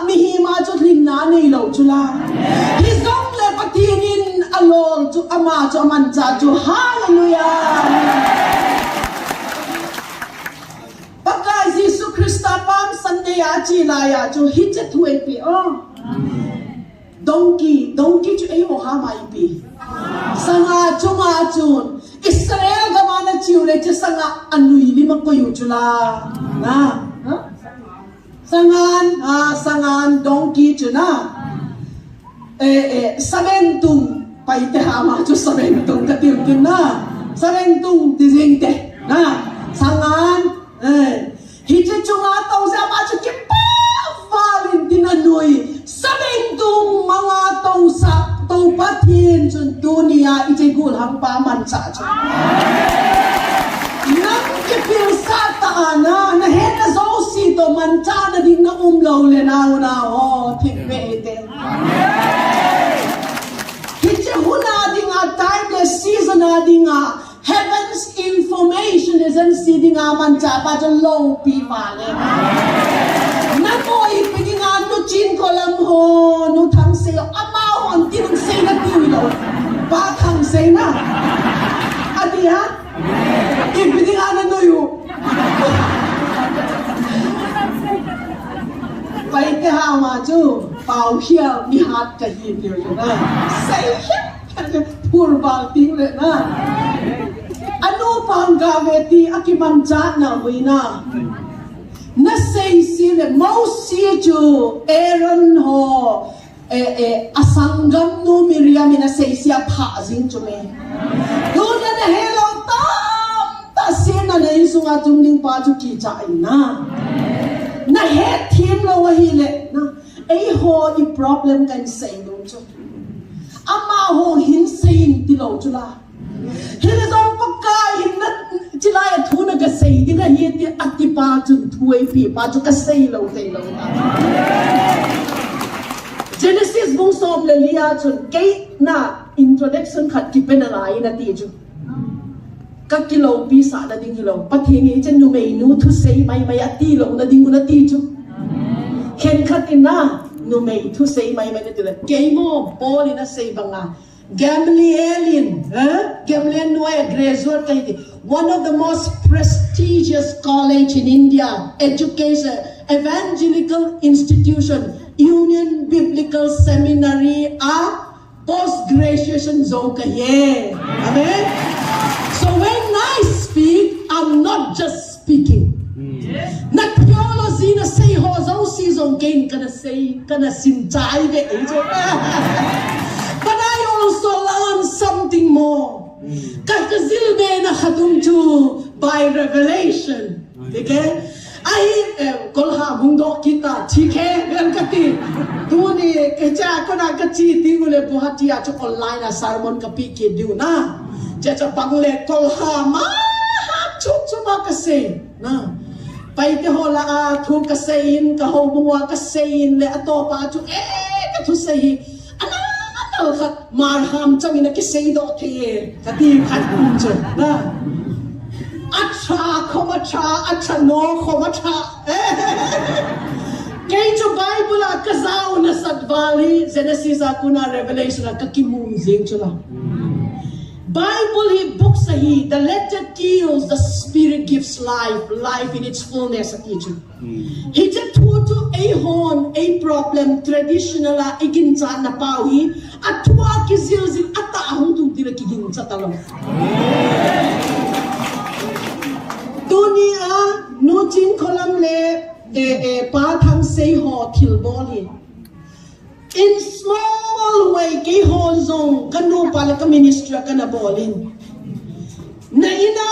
mihima chu lin na nei lo chula hi song le patinin alol chu ama chu mancha chu hallelujah pakai Jesus Krista Palm Sunday ya chi la ya chu hi che thuai pi donkey chu ei ho ha mai pi sanga chunga chun Israel gamana chiule che sanga anui lima ko yujula na sangan donkey chuna sabentung paite hama chu sabentung katil kin na sabentung dizingte na sangan hije chunga tau sa ma chu ki pa valin dinanui sabentung mga tau sa tau pathin chun dunia ije gul ham pa man cha chu nang ke pil sa ta na hen na zo si to man cha na ding na lo le na ho thik be te hije huna ding a timeless season a ding a heaven's information is in seeding a man cha pa cho low pi ma le na ko ipiging ano chin ko lam ho no thang se ama hon tin se na ti lo ba thang se na adi ha ipiging ano no yu pai te ha ma chu pau hia mi hat ka hi ni yo na sai hia pur bal ting le na ano pang gaveti akiman cha na huina na say sile mau si chu Aaron ho asangam no Miriam na say siya pha jing chu me yun na hello ta sina na isunga tumning pa chu ki cha na na he thim lo wa hi le na ei ho i problem kan say no chu ama ho hin sein ti lo chu la hin dong pakai na chilai thuna ka sei dinga hi ti atipa chu thuai pi pa chu ka sei lo na Genesis bung som le lia chun ke na introduction khat ki penalai na ti chu ka kilo pi sa na ding kilo pathingi chen nu mei nu thu sei mai ati lo na ding na ti chu khen khat ina nu mei thu sei mai na ti le ke mo bol ina sei banga Gamaliel Noy graduate kahiti one of the most prestigious college in India education evangelical institution Union Biblical Seminary post graduation zo kaye amen so when I speak I'm not just speaking na theology na say ho zo si zong gain kana say kana sin chai ve e jo ding mo. Kakazil be na khatum chu by revelation. Okay? Ay kolha bungdo kita chike gan kati tu ni kecha ko na kachi tingule buhati a chu online a sermon kapi ke diu na cha pangle kolha ma chu ma kase na pai te hola a thu kasein ka ho bungwa kasein le atopa chu ka thu sei ana tal khat mar ham chang ina kisei do the kati khat chu na Acha, komacha, acha no, komacha. Kaya jo Bible a kazaw na sadvali, Genesis ako na Revelation a kakimumzing chula. Bible hi book sahi, the letter kills, the spirit gives life, life in its fullness at ito. Hija tuto a problem traditional a iginsa na pawi, at tuwa kizilzil at taahong tutila kiginsa talong. Dunia nujin kolam le pa thang sei ho thil boli. In small way ke ho zong kanu pala ka ministry ka na bolin. Na ina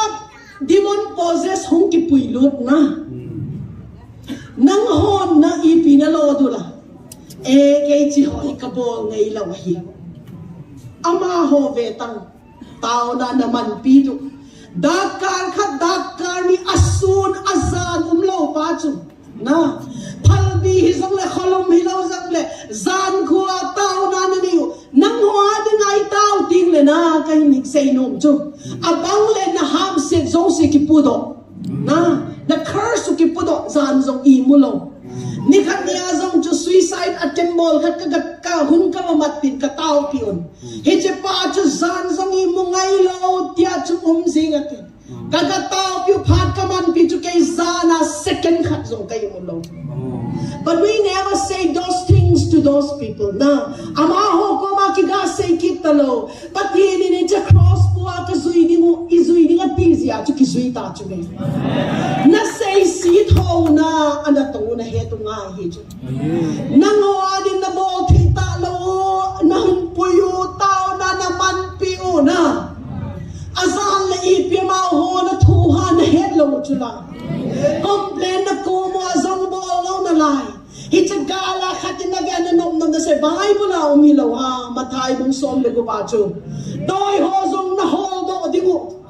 demon possess hong ki puilut na. Nang hon na ipinalodula. Ke chi ho ikabol ngay lawahi. Ama ho vetang tao na naman pido. Dakar ni asun azan umlaw pachu na palbi hizong le kholom hilaw zang le zan khuwa tao na niyo nang huwa din ay tao ting le na kay nik say nom chu abang le na ham se zong se kipudo na curse kipudo zan zong imulo ni khat niya zong chu suicide attempt bol khat ka hun ka matin ka tao pion heche pa chu zan zong imungay lo tia chu sing atin kagatao piu phat kaman pi chu kay zana second khat zong kay mulo. But we never say those things to those people na amaho ko makiga say kitalo but yini ni cha cross puwa ka zui ni mo izui ni atizia chu kisui ta chu me na say sit ho na ana to na he to nga he chu nangawa din na bo thita lo na hun puyo tao na naman pi una azan le ipi ma ho na thuha na he lo chu la complain na ko mo azong bo lo na lai Itagala khatin na gana nom na sa Bible na umilaw ha matay mong som le gubacho doy hozong na holdo digo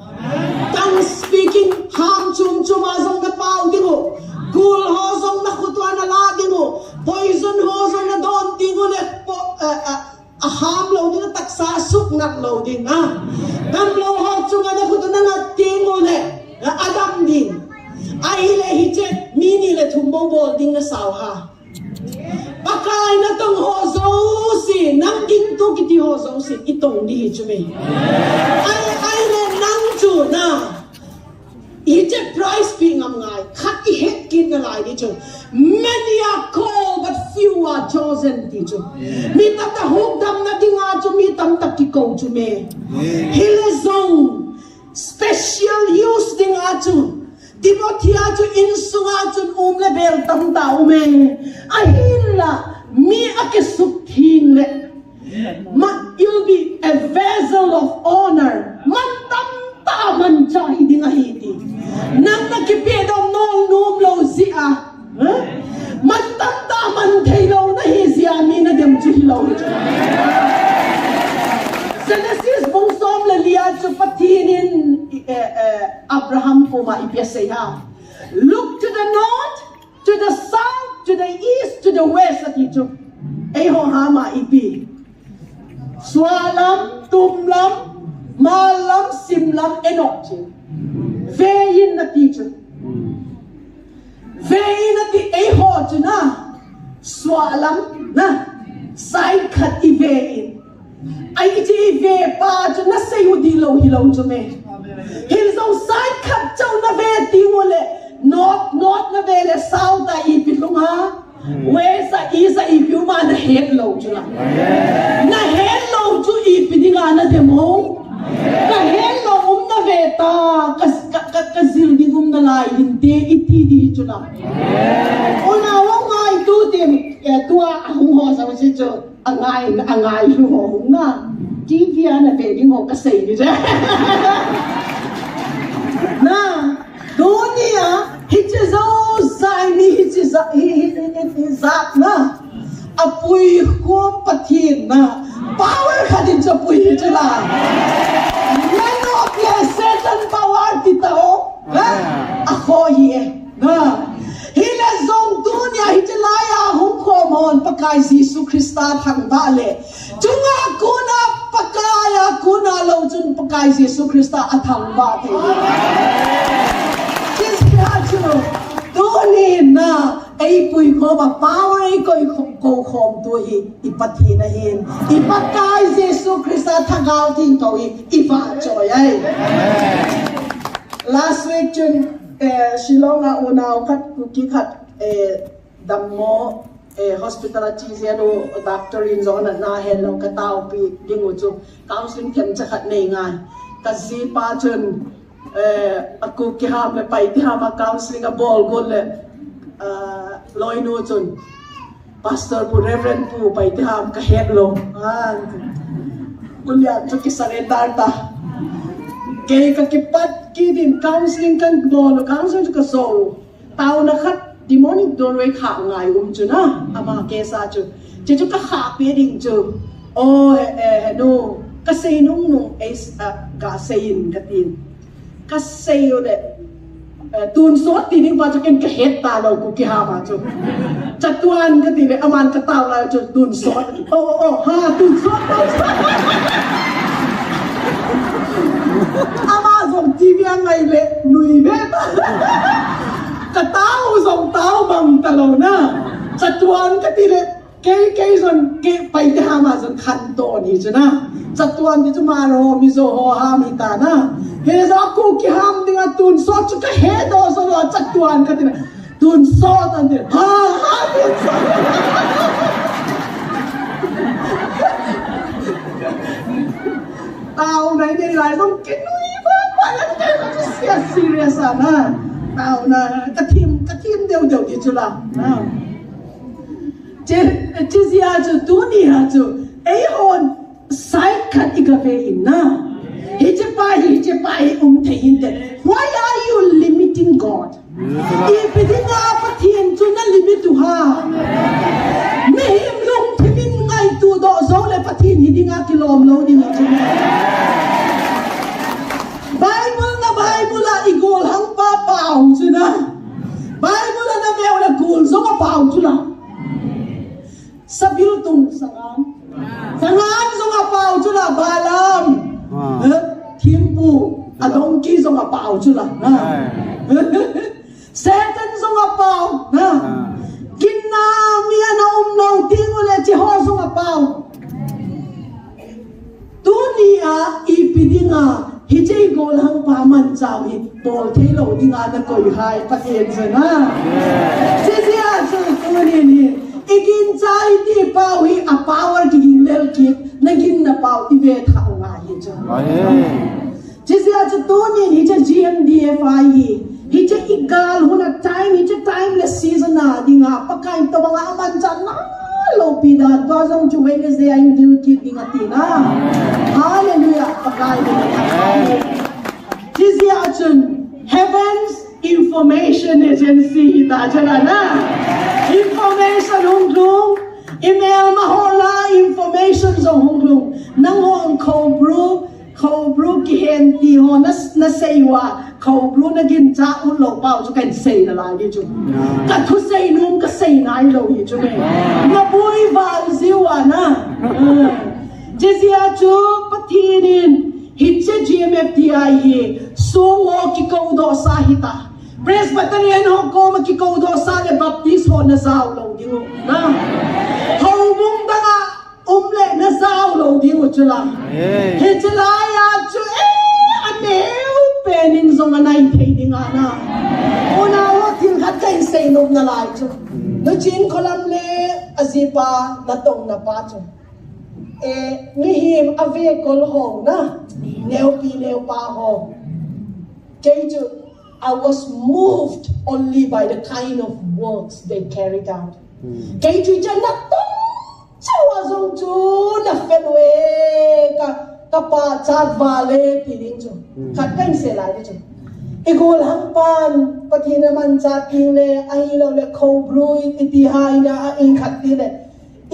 tang speaking ham chum chumazong na pau digo gul hozong na khutwa na la digo poison hozong na don digo le ham lo din taksa suk na lo din ha dam lo ho chunga na khutwa na tingo le adam din ai le hiche mini le thumbo bol ding na saw ha Bakay na tong hozosin, nang ginto kiti hozosin, itong di chume. Ay le nang chu na. Ije price being am ngai, kat ihet kin na lai di chu. Many are called but few are chosen di chu. Mi tam ta hugdam na di nga chu, mi tam ta kikaw chu me. Hilezong, special use di nga chu. Timothea chu insunga chun level tam tao me ahilla mi akisukhin le you'll be a vessel of honor man tam ta man cha hindi nga hiti nang nakipidom num lo zia man tam ta man thaylo na hizia mi na dem chu hilaw Genesis bong som le liya chu patinin Abraham kuma ipiyasaya. Look to the north, to the south, to the east, to the west at ito. Eho hama ipi. Swalam, tumlam, malam, simlam, enokje. Veyin na ito. Veyin na ti eho na. Swalam na. Side cut iveyin. Ay iti ive pa na sayo dilaw-hilaw jume. Hilzong side cut chow na veti mule. Not na vele south na ipilong ha. West sa isa ipiuma na hello jula. Na hello ju ipidi nga na demo. Na hello na veta. Kazilding na lai hindi iti di jula. Unawang nga ito tim. Tua akong ho sa masito. Angay ho na. Divya na pwedeng ho kasi ni na dunia hichizo zaini hizat na apui kum patin na power kadin sa pui hijala nano pia Satan power titao ako hiye na hila zong dunia hijlaya hum komon pakai Yesu Krista thang bale chunga kuna pakaya kuna lo chun pakai Yesu Krista athang ba the Tuni na ay pui ko ba power ay ko khom tu hi ipati na hin ipakai Yesu Krista thagaw tin to hi ifa choy ai last week chun Shillonga unaw kat kuki kat dammo hospitality zero doctor in zone na hello kataw pi dingu chu counseling kem cha khat nei ngai kazi pa chun aku kiham le pai ti hama counseling a bol gol le loi nu chun pastor pu reverend pu pai ti ham ka het lo kulia chu ki surrender ta ke ka ki pat ki din counseling kan bol counseling ka so tao na khat demonic doorway kha ngai chu na ama ke sa chu chu ka kha pe ding chu o no ka sei nung nung es ka sein ka tin kasi yun tun sot tining pa cho ken ka het ta lo ku ki ha ma cho chatuan ka tine aman ka taw la cho tun sot ha tun sot ama zong TV ngai le nui ve ka taw zong taw bang talo na chatuan ka tine ke zon ke pai te ha ma zon khan to ni cho na chatuan ti chu ma ro mi zo ho ha mi ta na he za ku ki ham dinga tun so chu ka he do so lo chatuan ka tin tun so tan de ha tun so tao này đi lại không cái núi phải là cái nó serious à na tao na cái team đều đi chưa là chứ gì à chứ tu đi à chứ ấy hồn sai khát ý cà phê in na hi che pai thấy in thế why are you limiting God ibidinga pathin chu na limit tu ha me him long thimin ngai tu do zo le pathin hi dinga kilom lo dinga chu Bible la igol hang pa pau chu na Bible na meo la gul zo ka pau chu la sabil tung sangan zo ka pau chu la balam Thimpu adong ki zo ka pau chu la Satan zo ka pau na kinna mi ana no tingule chi ho zo ka pau tunia ipidinga hijay gol hang paman chawi bol thelo dinga na koi hai pathen sana sisia so kumani ni igin chai ti pawi a power ki lel ki nagin na paw ive tha nga hi cha sisia chu to ni hijay GMDFI hijay igal huna time le season na dinga pakai to mga aman chan na lopida dozong chu Wednesday ang duty dinga tina hallelujah pakai Jizya chun heaven's information agency ta chala na information hunglung email mahola information zo hunglung nangong khobru ki hen ti ho na seiwa khobru na gin cha un lo pao chu kan sei na lai di chu ka thu sei num ka sei nai lo hi chu me na bui val ziwa na Jizya chu pathinin hitche GMFDI hi so wo ki ko do sahita Presbyterian ho ko ma ki ko do sa le baptist ho na zaw lo dingo na ho mung danga umle na zaw lo dingo chula he chula ya chu aneu pening zong anai thei dinga na ona ho tin khat kai sei nom na lai chu no chin kolam le azipa na tong na pa chu Nihim ave kol hong na neo pa hong Keju I was moved only by the kind of works they carried out Keju janat tong chawa azong chu na fenwe ka pa chat vale tiring chu khat kain se lai chu igol hang pan pathina man chat king le ai lo le khou brui iti hai na in khat ti le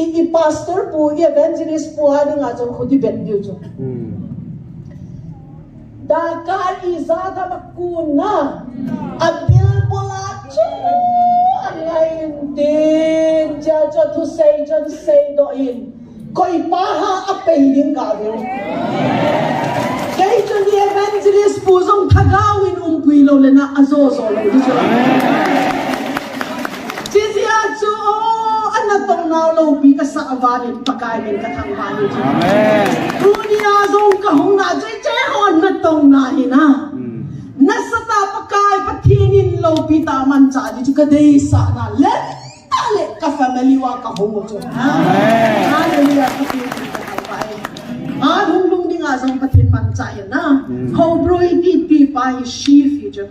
i pastor pu evangelist pu ading azong khudi bet diu chu dakar izada makuna abil bola chu ngayon din jaja to say do in koi paha apay din gawin kay to ni evangelist po zong tagawin pwilo le na azozo le Chizia chu anatong now lo bi ka sa avanin pakainin katang banin amen dunia zong kahong na jay hon na tong na hina nasata pakai pathinin lo pita man cha ji ka dei sa na le ale ka family wa ka homo chu amen hallelujah hung lung ding azong pathin man cha na ho broi ti pi pa hi shi future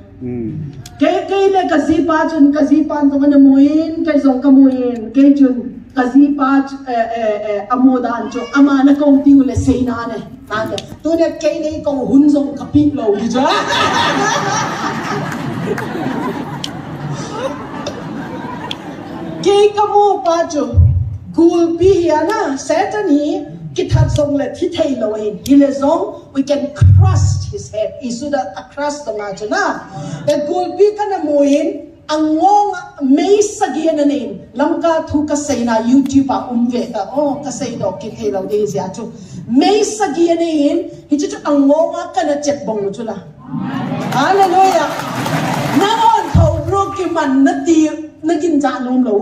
ke le ka zipa chun ka zipan to na muin ke zong ka muin ke chun ka zipa amodan chu ama na ko ti le seina ne na tu ne ke ne ko hun zong ka pi lo ji ja ke ka mo pa chu gul pi ya na satani kithat song le thi thei lo in hile zong we can crush his head isuda across the na the gul pi kana moin angong may sagian na nin lamka thu ka say na YouTube pa umve ta ka say do ki thei lo de sia chu may sagian na nin hichu chu angong ka na chep bong chu la hallelujah na on thau ro ki man na ti na gin ja nom lo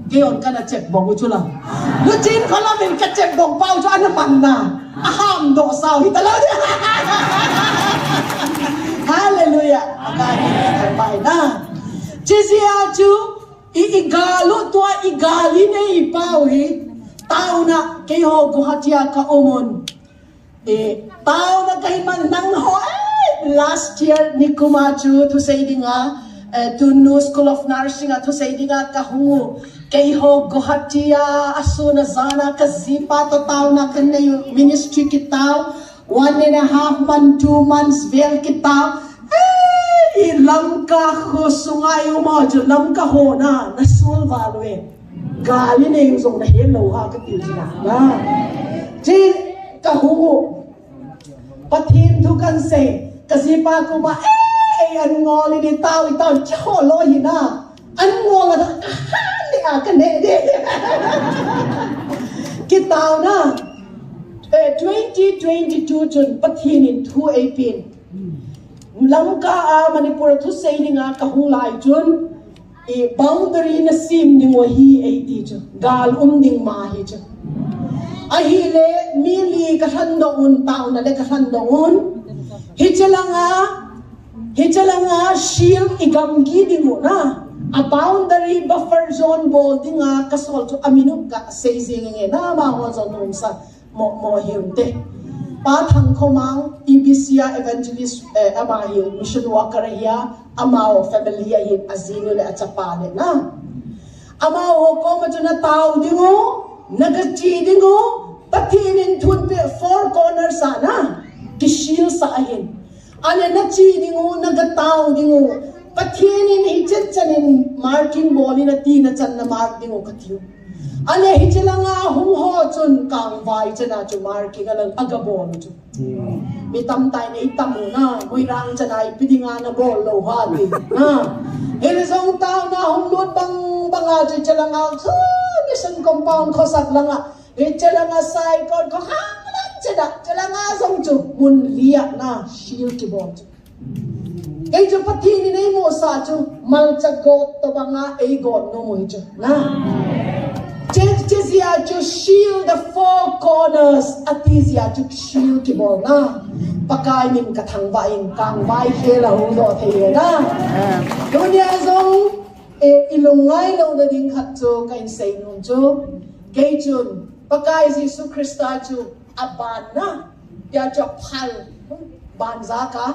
Gayon ka na check bong uchula. Luchin ko lang min ka check bong pa ucho ano man na. Aham do sao hitalaw niya. Hallelujah. Akani ka bay na. Chisiya chu igalo tua igali ne ipawi. Tao na kayo guhatia ka umon. Tao na kayo man nang ho. Last year ni kumachu to say nga to New School of Nursing at to say nga kahungu. Kayho guhatia asuna zana kazipa to tao na kanayo ministry kitao 1.5 months 2 months vel kitao ilam ka ho sungayo mo jo lam ka ho na nasul value gali ne yung zong na hello ha ka tilina na ji kahungu pathin tu kan se kazipa ko ba an ngoli ni tao itaw cholo hina an ngola na akan deh kita na 2022 jun pathinin 218 lamka manipur thu sei ninga kahulai jun boundary na sim ni mo hi 80 jun gal ding ma hi jun ahile mili ka hando un tao na le ka hando un hichalanga shield igamgi dingo na a boundary buffer zone bolding kasol to aminu ka seizing na ma ho zon sa mo hirte pa thang khomang ibisia evangelist amahi mission worker ya amao family ya azino le achapa le na amao ko ma juna taw dingo nagachi dingo pathinin thun pe four corners sana kishil sa ahin ane nachi dingo nagataw dingo pathinin hichet chanin marking ball na ti na chan na mark dingo kathiyo ane hichelanga hung ho chun kang vai chana chu marking alang agabol chu mi tam tai nei tamu na moirang chanai pidinga na bol lo ha ti na ele song taw na hung lut banga chu chelanga mission compound khosak langa e chelanga sai kon ko hang lang cheda chelanga song chu mun lia na shield ki bol kay jo pathini nei mo sa chu mal cha got to banga e got no mo chu na Chezia to shield the four corners atizia to shield ki bol na pakai nim ka thang ba in kang bai khela hu do the na dunia zong ilungai lo da ding khat chu kain sei nun chu kay chun pakai Jesu Christa chu aban na ya cho phal ban za ka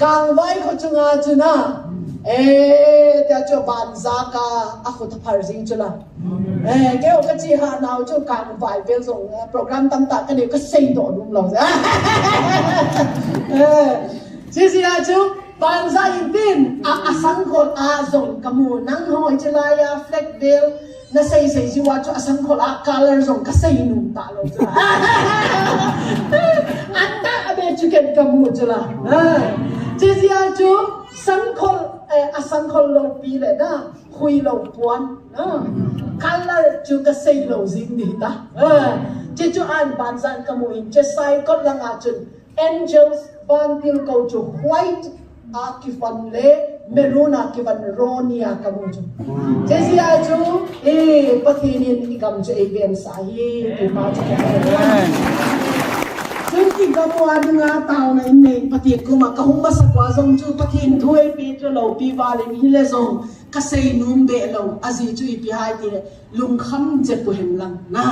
kang bai ko chu nga chu na แต่จะบานซากาอาคุตพาร์ซิงจุละแกเอากระจีหาหนาวจุการไฟเฟลส่งโปรแกรมต่างๆกันเดี๋ยวก็เซ็งตัวนุ่มลงซีซีอาจูบานซาอินตินอาสังคนอาส่งกมูนังหอยจลายาเฟล็กเดลน่าใส่จีว่าจูอาสังคนอาคัลเลอร์ส่งก็เซ็งนุ่มตาลงจุละอันนั้นอาเบจูเก็ตกมูจุละซีซีอาจูสังคนสังคนโลปีเลยนะคุยโลปวนคัลเลอร์จูก็เซ็งโลจิงดีตาเจ้าจูอันบานซันกมูอินเจสไซก็ลังอาจุน angels บานติลเขาจู white อาคิฟันเล่เมรูนอาคิฟันโรนีอากมูจูเจสิอาจูปะทีนินอีกำจูเอเวนสาฮีที่มาจากซึ่งอีกำวันงาตาวในเนนปะทีกุมากะหุมมาสักว่าซงจูปะทีนถ้วยปีจูโลปีวาลินฮิเลซงกะเซนุ่มเบลงอาซีจูอีปีไฮตีเลลุงคำเจ็บปุเห็นลังนะ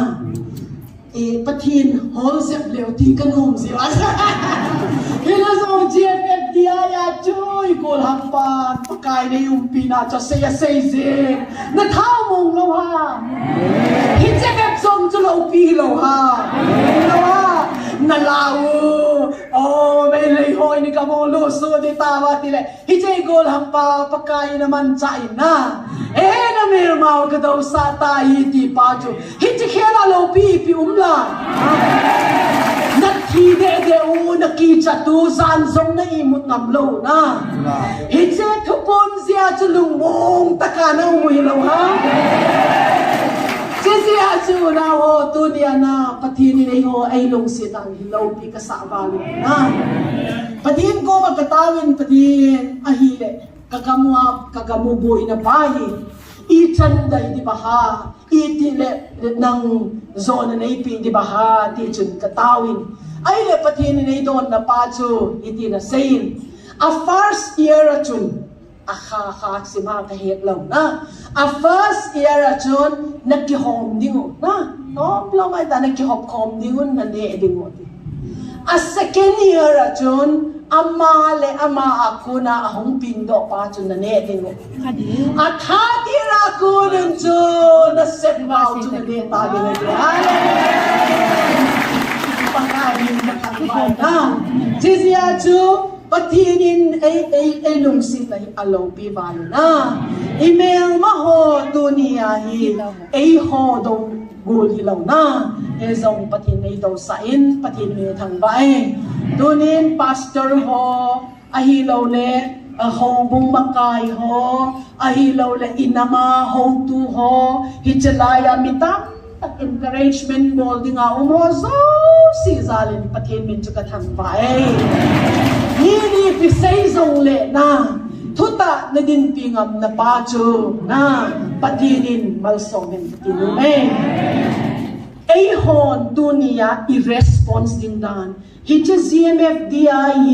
ปะทีนฮอลเซฟเลวตีกันนุ่มสิวะฮิเลซงเจียเก็บดีอายาจูอีกุลฮัมปานปะกายในยุมปีนาจะเสียเซเซนะท้าวมงโลฮาฮิเจเก็บซงจูโลปีโลฮาโลฮานาลาวโอ้ไม่เลยหอยนี่ก็โมลูสูดิตาวาติเลยฮิเจโกลฮัมปาปะกายนามันใจนะนะเมรมาวกระโดดซาตาฮีตีปาจูฮิเจเขลาโลปีปีลานักทีเดอูนักกีจัตุซานซงในมุดนำโลนะฮิเจทุปนเสียจลุงมงตะการเอาหุยโลฮะเจสิอาจูนาโฮตุเดียนาปะทีนี่ในโฮไอลงเสียตังฮิโลปีกษาบาลีนะปะทีนก็มากระตาวินปะทีนอาฮีเลกะมูบุยนะบาฮีอีจันได้ดิบาฮาอีทีเลนังโซนในปีดิบาฮาที่จุนกระตาวินไอเลปะทีนี่ในโดนนะปาจูอีทีนะเซนa first yearจุนakha si ma ka het lo na a first year chon nakki hom dingo na no lo mai ta nakki hop khom dingo na ne dingo a second year chon amma le ama akuna ahong pindo pa chon na ne dingo a third year akun chon na set mau chon na ne ta dingo pakarin na kanbay na jizya chu patinin ay lungsin na alaw bivalo na email maho dunia hi ay ho dong gul hilaw na ezong patin ay daw sain patin ay thang bae dunin pastor ho ahilaw le ho bung makay ho ahilaw le inama ho tu ho hichalaya mitam encouragement mo di nga umoso si zalin patin min chuka thang bae Hini pisay zong le na tuta na din pingam na pacho na patinin malsongin patinume. Ayhon dunia i-response din dan. Hitya ZMFDI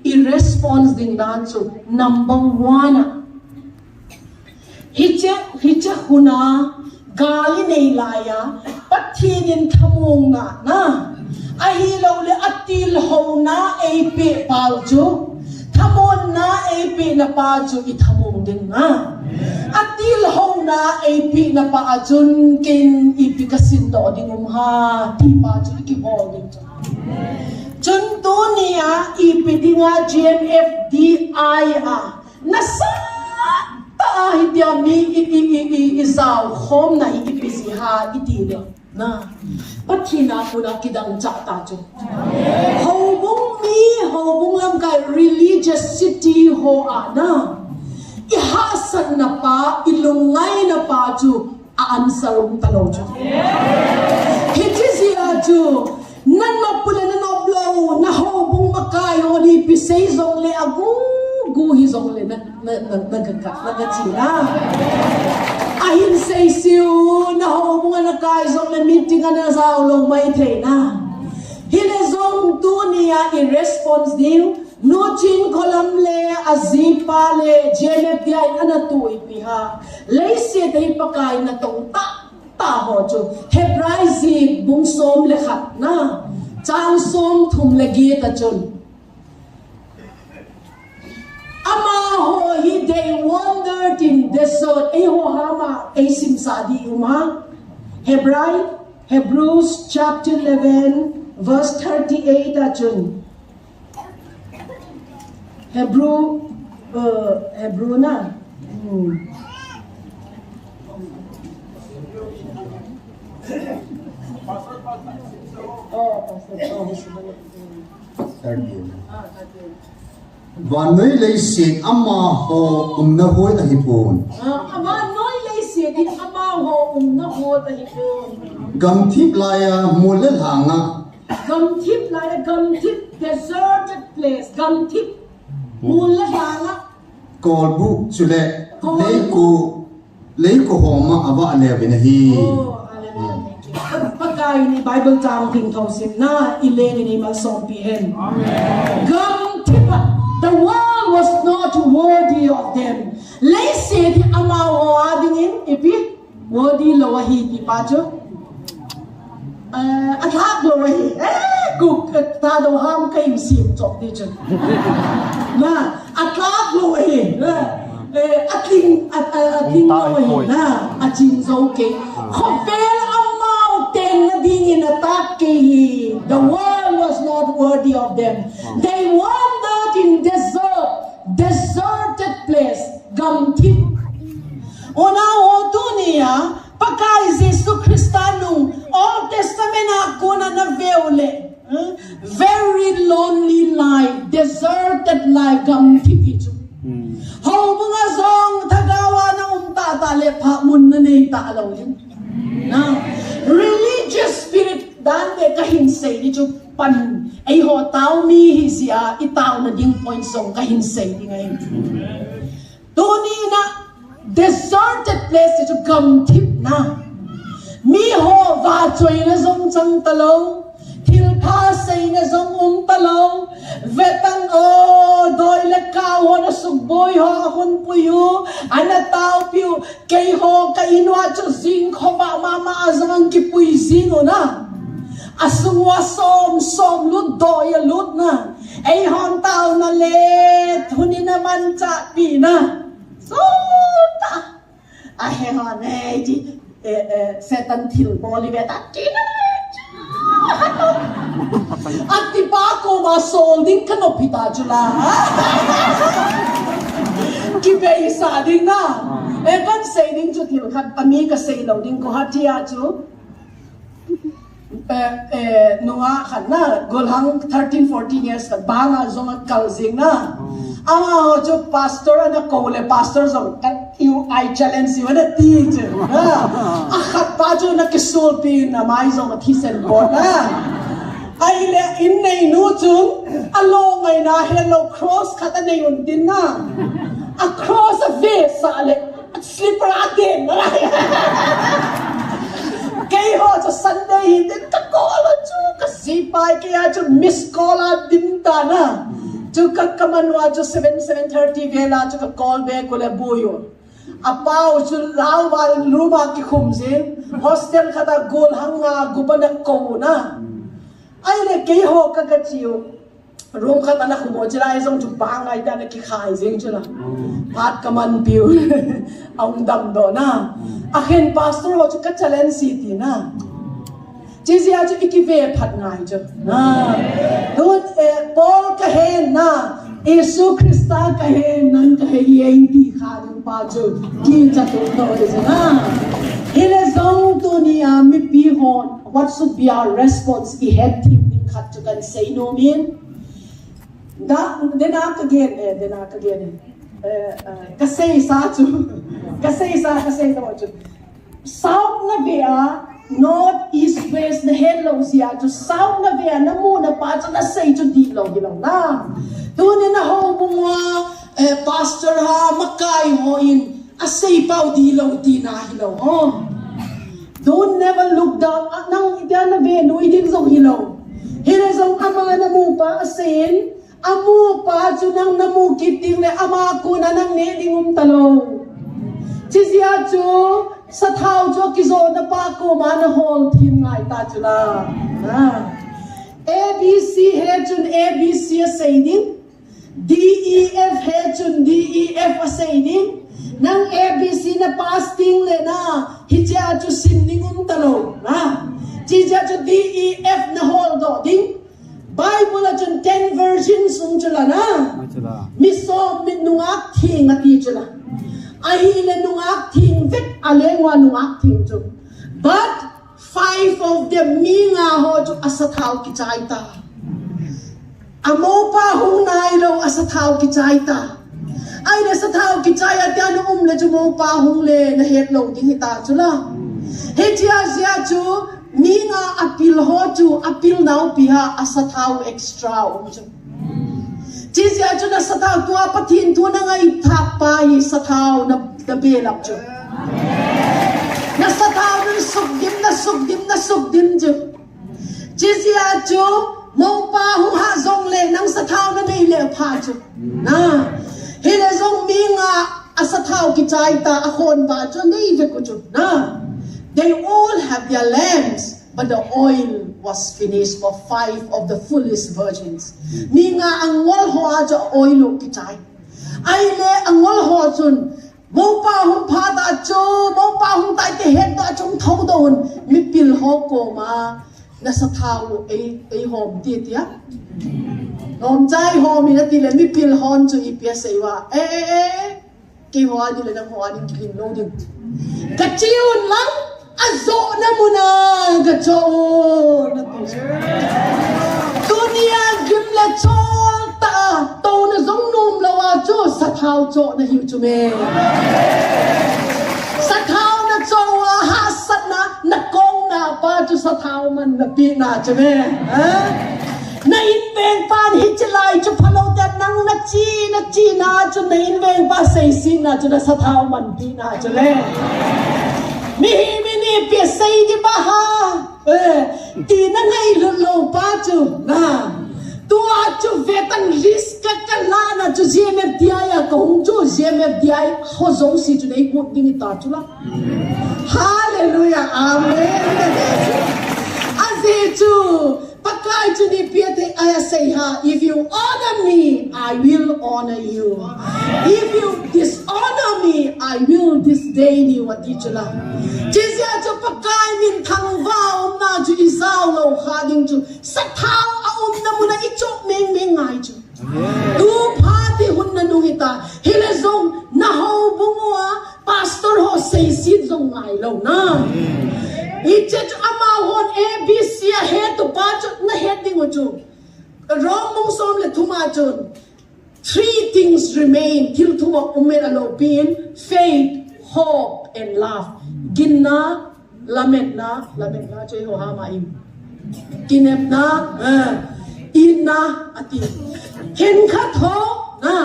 i-response din dan so number 1. Hitya huna gali neilaya patinin tamong na. Ahilaw le atil ho na epe paljo tamon na epe na paljo itamong din nga atil ho na epe na paajun kin ipikasin do ding umha ti paljo ikibol din chun to niya ipe di nga GMFDI nasa taahid yami isaw hom na ipisiha itilo na patina ko na kidang chata jo hobong lam kay religious city ho ana ihasan na pa ilungay na pa jo aansarong talo jo hiti siya jo nan mapula na noblaw na hobong makayo ni pisay zong le guhi zong le nagkatsina ahin say siyo na ho mga nakaisong na meeting na sa ulong may na hilezong dunia i-response din no chin kolam le azipa le JMFDI na tu ipiha leise day pakay na tong ta ho jo hebraizi bungsom lekhat na chang som thum lagi ta chun Amaho he they wandered in desert. Eho hama esim sadi uma. Hebrews chapter 11 verse 38 achun. Hebrew na. Và nơi lấy xin ama ho na hoi a hipon. Ama noi lấy xin thì ama ho na ho ta hipon. Gam thip laya mole hanga. Gam thip deserted place. Gam thip mole hanga. Call book chule lấy ko homa ava le vinahi. Pagkai ni Bible tang ping thong sim na ileni ni mal som pihen. Gam thipa. The world was not worthy of them. Lay said ama ho ading in ipi worthy lawahi ki pacho. Athak lawahi. Guk ta do ham kai sim chok di chen. Na athak lawahi. Ating lawahi na achin zo ke. Khopel ama ten na dingin atak ke. The world was not worthy of them. They wandered in deserted place. Gamtip. Ona o dunia pakai Yesu Kristanu Old Testament ako na veule. Very lonely life, deserted life. Gamtip ito. How mga zong tagawa na tale pa mun na naitalaw yun. Na religious spirit dante kahinsay dito pan ay ho tao mi siya itaw na ding point song kahinsay di ngayon. Tuni na deserted place dito gamtip na. Mi ho va choy na zong chang talaw. Tilpa say na zong talaw. Vetang doy lekaw ho na sugboy ho akon puyo. Ana tao piyo kay ho kainwa cho zing ho ba mama azang kipuy zing na. Asungwa som lut doy lut na. Ay hon tao na let huni naman cha pi na. Sulta. Ay hon di setan til boli beta tina. At di ba ako masolding kanopita jula? Kibay isa din na. Kan say din jo til kat ami ka say daw din ko hatia jo. Nunga kan na golhang 13-14 years ka banga zong kalzing na. Ang jo pastor na kole pastor zong kat I challenge you na teacher. Akat pa jo na kisulpi na may zong matisen po na. Ay le inay nutun alo ngay na hello cross kata na yun din na. A cross a face sa ale at slipper atin. Kayo sa Sunday hindi kakola jo kasipay kaya jo miss call at dinta na. Jo kakamanwa jo 7:30 vela jo call back ule buyo. Apaw jo lao ba luma ki khumzin hostel kata gol hanga gubanak ko na. Ay le kayo kagachiyo. Room kata na kumo jila isang jo bangay da na kikhay zing jila. Pat kaman piyo. Ang damdo na. Akin pastor ho jo ka challenge city na. Jizi ajo ikive pat ngay jo. Na. Doon Paul kahen na. Yesu Krista kahen nan kahen di khaling pa jo. Kin chato to is na. Ile zong to niya mi pihon. What should be our response? Ihet tim din kat jo kan say no min. Denak again. Kasay sa jo. Kasay to jo. South na via North, East, West, na hello siya. Jo South na via na muna pa jo na say jo dilaw na. Doon na ho mga pastor ha makay ho in asay pa dilaw di na hilaw ho. Don't never look down. Nang itiyan na veno, itin sa hilaw. Hirazong ama na mo pa asin, amu pa jo nang namukiting na ama ko na nang neding talo. Chisiya jo sa tao jo kizo na pa ko man hol team nga ita jo la. ABC he jun ABC say din. DEF he chun DEF asay ning nang ABC na fasting le na hicha chu sin ningum talo na chicha chu DEF na hold do ding Bible chun 10 versions sung chula na miso min nungak thing ati chula ai le nungak thing vet alengwa nungak thing chu but 5 of them minga ho chu asathau ki chaita amo pa hung nai lo asathau ki chaita ai le sathau ki chaita tian le chu mo pa hung le na het lo ding hita chula he chia sia chu minga apil ho chu apil nau piha asathau extra chu chi sia chu na sathau tua pathin tu na ngai thak pa hi sathau na be lap chu na sathau na suk dim chu chi sia chu mo pa hu ha zong le nang sathau na nei le pha chu na he le zong minga asathau ki chai ta a khon ba chu nei ve ku chu na they all have their lamps but the oil was finished for 5 of the fullest virgins minga angol ho a chu oil ki chai ai le angol ho chun mo pa hum pha ta chu mo pa hum tai te het ta chung thau don mi pil ho ko ma na sa thau ai hom ti tia hom chai hom ni ti le mi pil hon chu i pia sei wa ki ho ani le na ho ani ki no ding ka chiun lang azo na muna ga cho na dunia gim la cho ta to na zong num la wa cho sa thau cho na hiu chu me sa thau na cho wa ha sat na kong na pa chu sa thau man na pi na chu me na in beng pan hi chlai chu phalo da nang na chi na chu na in beng pa sei sin na chu na sa thau man pi na chu le mi ni pi sei di ba ha ti na ngai lo pa chu na tua chu vetan risk ka la na chu jeme dia ko hung chu jeme dia ho zong si chu nei ku ding ta chu la hallelujah amen aze chu pakai chu ni piete I say ha if you honor me I will honor you if you dishonor me I will disdain you what you la jizya chu pakai min thang va na chu isao lo kha ding chu sathau na mu na ichok meng ngai chu tu pha ti hun na nu hita hele zong na ho bungwa pastor ho sei sit zong ngai lo na ichech ama hon ABC he to pa chu na he ding chu rong mong som le thuma chun 3 things remain till thuma umer alo pin faith hope and love ginna lamet na choi ho ha ma im kinep na inna ati ken kha tho na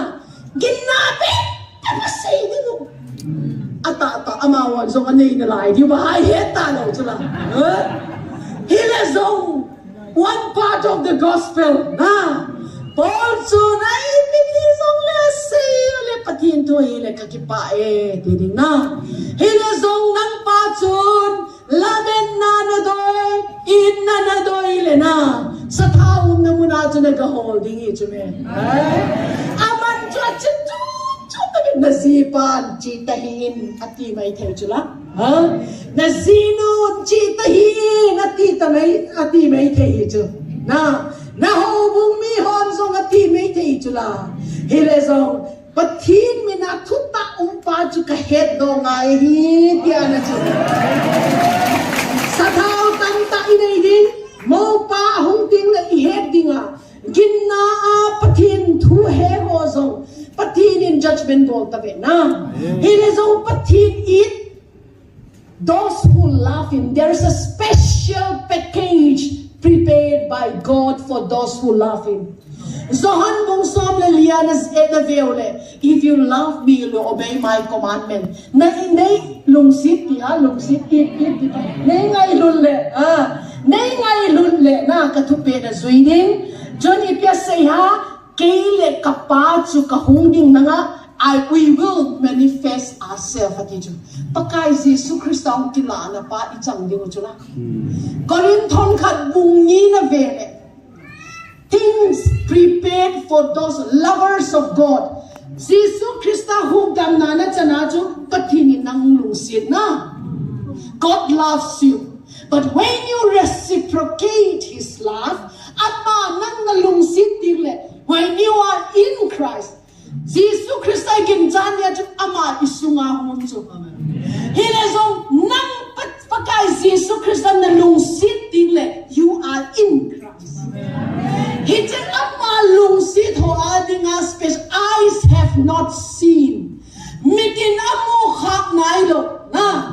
ginna pe ta sei ding ata ama wa zong anei na lai di ba hai he ta lo chula he le zong one part of the gospel na Paul chu na ipili zong le sei le patin tu le ka ki pa ti ding na he le zong nang pa chun lamen na doi inna na doi le na sa thau na muna chu na ka holding i chu me aman chu chu ta na sipan chi ta hin ati mai thei chu la na sinu chi ta hin ati mai thei chu na ho bung mi hon song ati mai thei chu la hele song pathin mi na thutta pa chu ka het do ngai hi tia na chu sa thau tam ta i nei din mo pa hung ting la i het dinga ginna a pathin thu he ho zong pathin in judgment bol ta ve na hele zong pathin it those who love him there is a special package prepared by God for those who love him Zohan bong som le lianas eta veole if you love me you will obey my commandment na inay lung sit nei ngai lun le na kathupe na zuiding John ipia say ha keile kapa chu ka hungding nanga we will manifest ourselves atiju pakai Jesu Christ ang kilala pa ichang ding chula Korinthon khat bung ni na vele things prepared for those lovers of God. Jesus Christa hugam na na chana chu pathin nang lungsit na. God loves you. But when you reciprocate His love, ama nang nalungsit dile. When you are in Christ, Jesus Christa ginjan ya chu ama isunga hum chu. Hilezong nang pagkai Jesus Christa nalungsit dile, you are in Christ. Hitin ama lungsit ho ading aspect eyes have not seen. Mitin amu khak nailo na.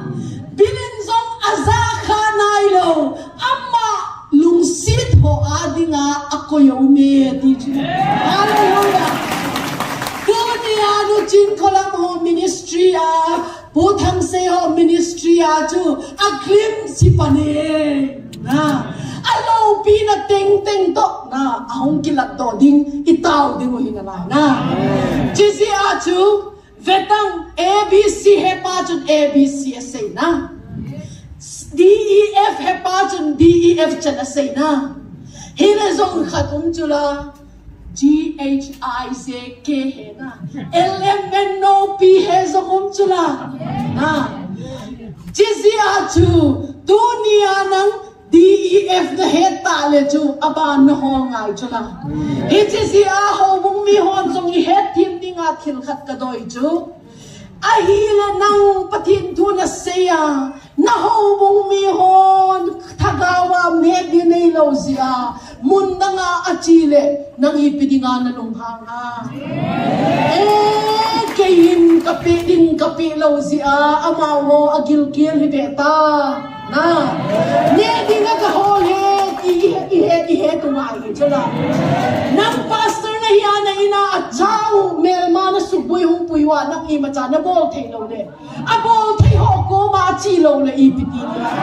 Bilinzong azaka nailo. Ama lungsit ho ading ako yung mediji. Hallelujah. Dunia no jin kolam ho ministry putang se ho ministry chu aklim si pane na. Alo pina ting to na ahong kilat to ding itaw ding mo hinalay na. Jisi achu vetang ABC hepa chun ABC say na. DEF hepa chun DEF chan say na. Hinazong khatum chula GHIZK he na. LMNOP he zong chula na. Jisi achu dunia nang DEF na heta le chu aban na ho ngai chu lang. Iti si aho mong mi hon song i het tim ding a thil khat ka doi chu. Ahila nang patin tu na seya na ho mong mi hon thagawa me di nei lo zia munda nga achile nang ipidinga na lunghanga. Kayin kapi lo zia amawo agil-gil hibeta. Na, hindi nga kahole, ihe tumahi chala. Nang pastor na hiya na ina at chao, melma na suboy hong puywa ng ima cha na bol thay lo le. A bol thay ho ko ma chi lo le ipiti nila.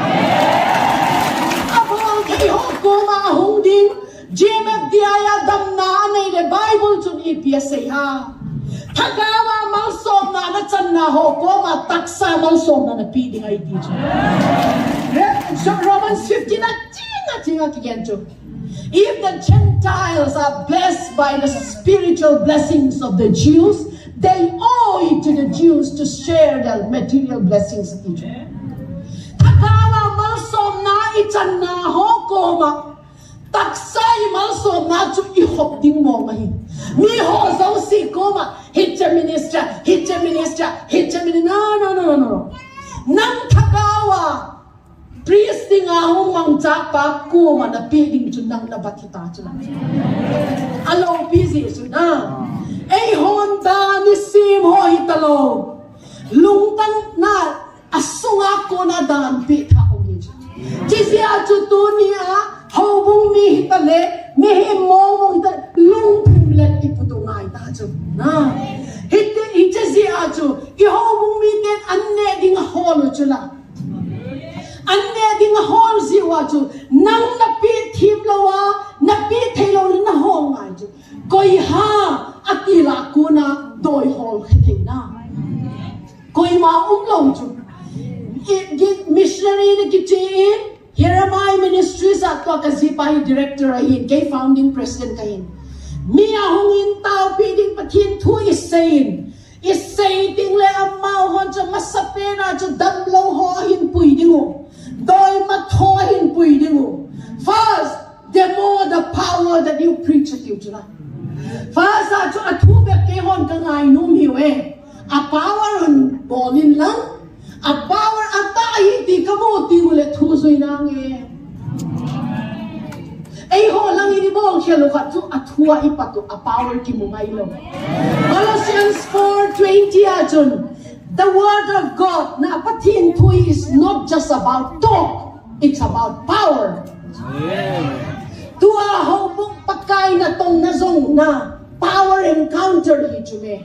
A bol thay ho ko ma hong ding, jimep diaya dam na anay le Bible chun ipiyasay ha. Tagawa malsom na natsan na ho ko ma taksa malsom na napili nga iti cha. Romans 15 tinga kigencho. If the Gentiles are blessed by the spiritual blessings of the Jews, they owe it to the Jews to share the material blessings of each other. Tagawa malsom na ichan na ho ko ma taksay malsom na chu ihop ding mo mahin. Mi ho zo si ko ma hitcha minister. No. Nang tagawa priest ding ahong mangchak pa ko manapiding chun nang nabatita chun. Alo busy chun na. Ay honda ni sim ho hitalo. Lungtan na asunga ko na dan pita ko ni. Jisi achu tu niya hobong mi hitale mi himo mo lungtum let iputungai ta chun na. Jisi achu ihobong mi ten anne ding holo chula. Anne ding hol ziwa chu nang napi thim lowa napi thelo na hong ai chu koi ha atila kuna doi hol khena koi ma lo chu missionary ne kitchen here am I ministries at to kazipai director ahin kay founding president kahin mi ahong in tao piding pathin thu is saying le amao hon chu masapena chu damlo ho hin puiding o doi mathohin puidingo. First, the more the power that you preach at you tonight. First, atu be hon kangai num hiwe. A power on bolin lang. A power atai di kamo ti mule thusoy nange. Ay ho lang ini bol siya lukat tu atua ipatu a power ki mo mailo. Colossians 4:20 ajon. The word of God na patin tu is not just about talk, it's about power. Tua hobok pakai na tong nazong na power encounter hijume.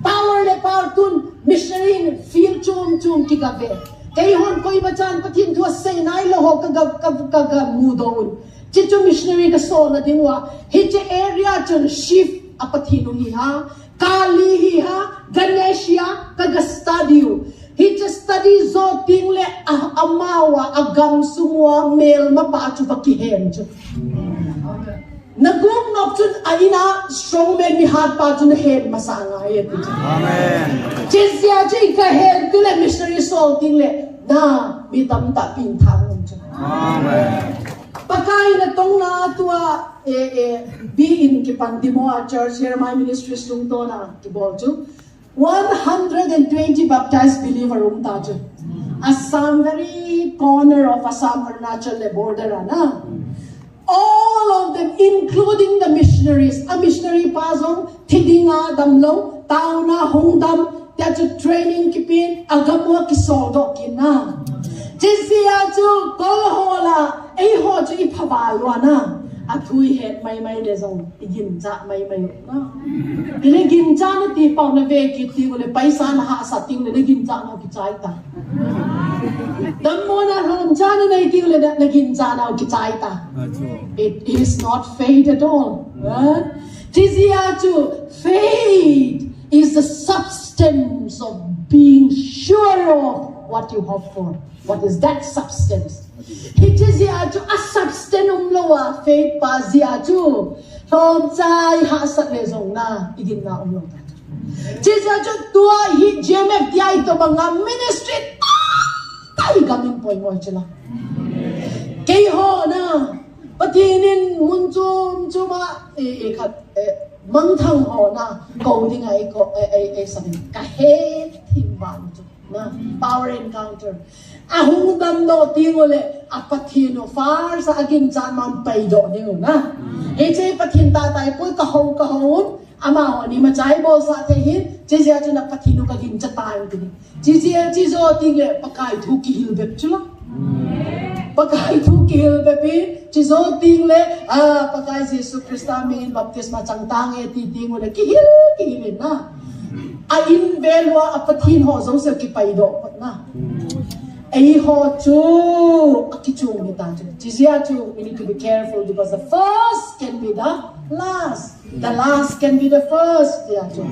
Power le power tun missionary feel chum kikabe. Kayhon ko ibachan patin tu say na ilo kaga mudon. Chichu missionary ka so na dinwa. Hiche area chun shift apatino ha. Kali ha, Ganesha, kaga-study. He just study zo tingle amawa agam sumwa mel mapachu bakihem. nagum nok chun aina strong man mi hat pa chun head masanga he ti amen chizia chi ka head tu le missionary soul ting le na mi tam ta pin thang chun amen pakai na tong na tua be in ki pandimo church here my ministry sung to na ki bol chu 120 baptized believer ta chu Assam very corner of Assam Arunachal border na all of them, including the missionaries. A missionary pasong, tidinga damlong, tao na hongdam, tiyacho training kipin, agamwa kisoldo kina. Jisiya chu kolhola, ho chu ipabalwa na. Athui het may rezong, iginja may na. Ile ginja na ti pao na veki ti ule paisa na ha sa ting na ginja na kichay ta. Damo na ginja na iti ule na ginja na kichay ta. It is not faith at all. Tiziatu, faith is the substance of being sure of what you hope for. What is that substance? Tiziatu, a substance loa faith pa ziatu. Tom chai ha sat le zong na igin na umlo ta. Tiziatu tua hi GMF dia ito mga ministry tay gamin po mo chila. Kay ho na patinin munchum chuma mang thang ho na ko ding ai ko ai sabi ka he timban na power encounter ahung dam no tingole apatino far sa agin chan man paido ningo na e che pathin ta tai poi ka ho ama ho ni ma chai bo sa the hin che sia chu na patino ka gin cha tai ni chi zo tingle pakai thu ki hil bet chula pakai thu kil bepi chizo tingle pakai Yesu Krista min baptisma changtang e ti tingo le kihil na a in velwa apathin ho zo se ki paido na ai ho chu akichu ni ta chizia chu we need to be careful because the first can be the last can be the first ya chu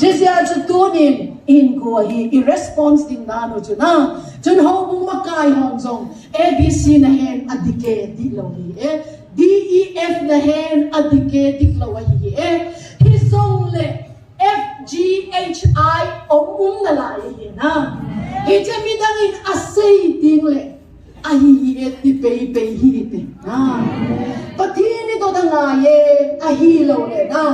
chizia chu tunin in go hi response din na no chu na chun ho bung makai hong zong ABC na hen adike di lo hi DEF na hen adike di lo hi hi song le FGHI omum na la hi na hi che mi dang in asay ding le ahi et di pe hi pe na patini to da nga ye ahi lo le na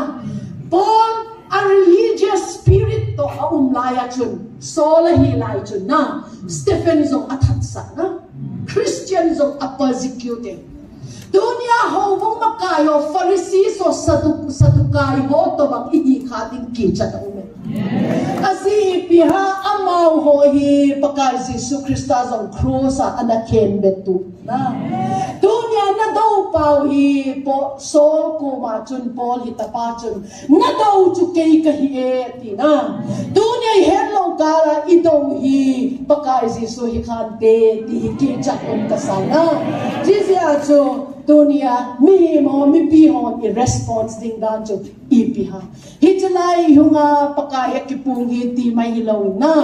Paul a religious spirit to laya chun sola hi lai chun na Stephen zong athatsa na Christian zong persecuted dunia ho bung makayo Pharisee so sadukai ho to bang ihi khating kicha ta ume kasi piha amaw ho hi pakai Yesu Krista zong cross anaken betu na dunia na daw pau hi po sol ko ma chun Paul hi tapa chun na daw chu kay kahi ti na dunia hello kala idaw hi pakai Yesu hi khan te ti kicha on kasana jizia chu dunia mi mo mi pi ho i response ding dan chu ipiha hitlai hunga pakai akipung hi ti mai hilaw na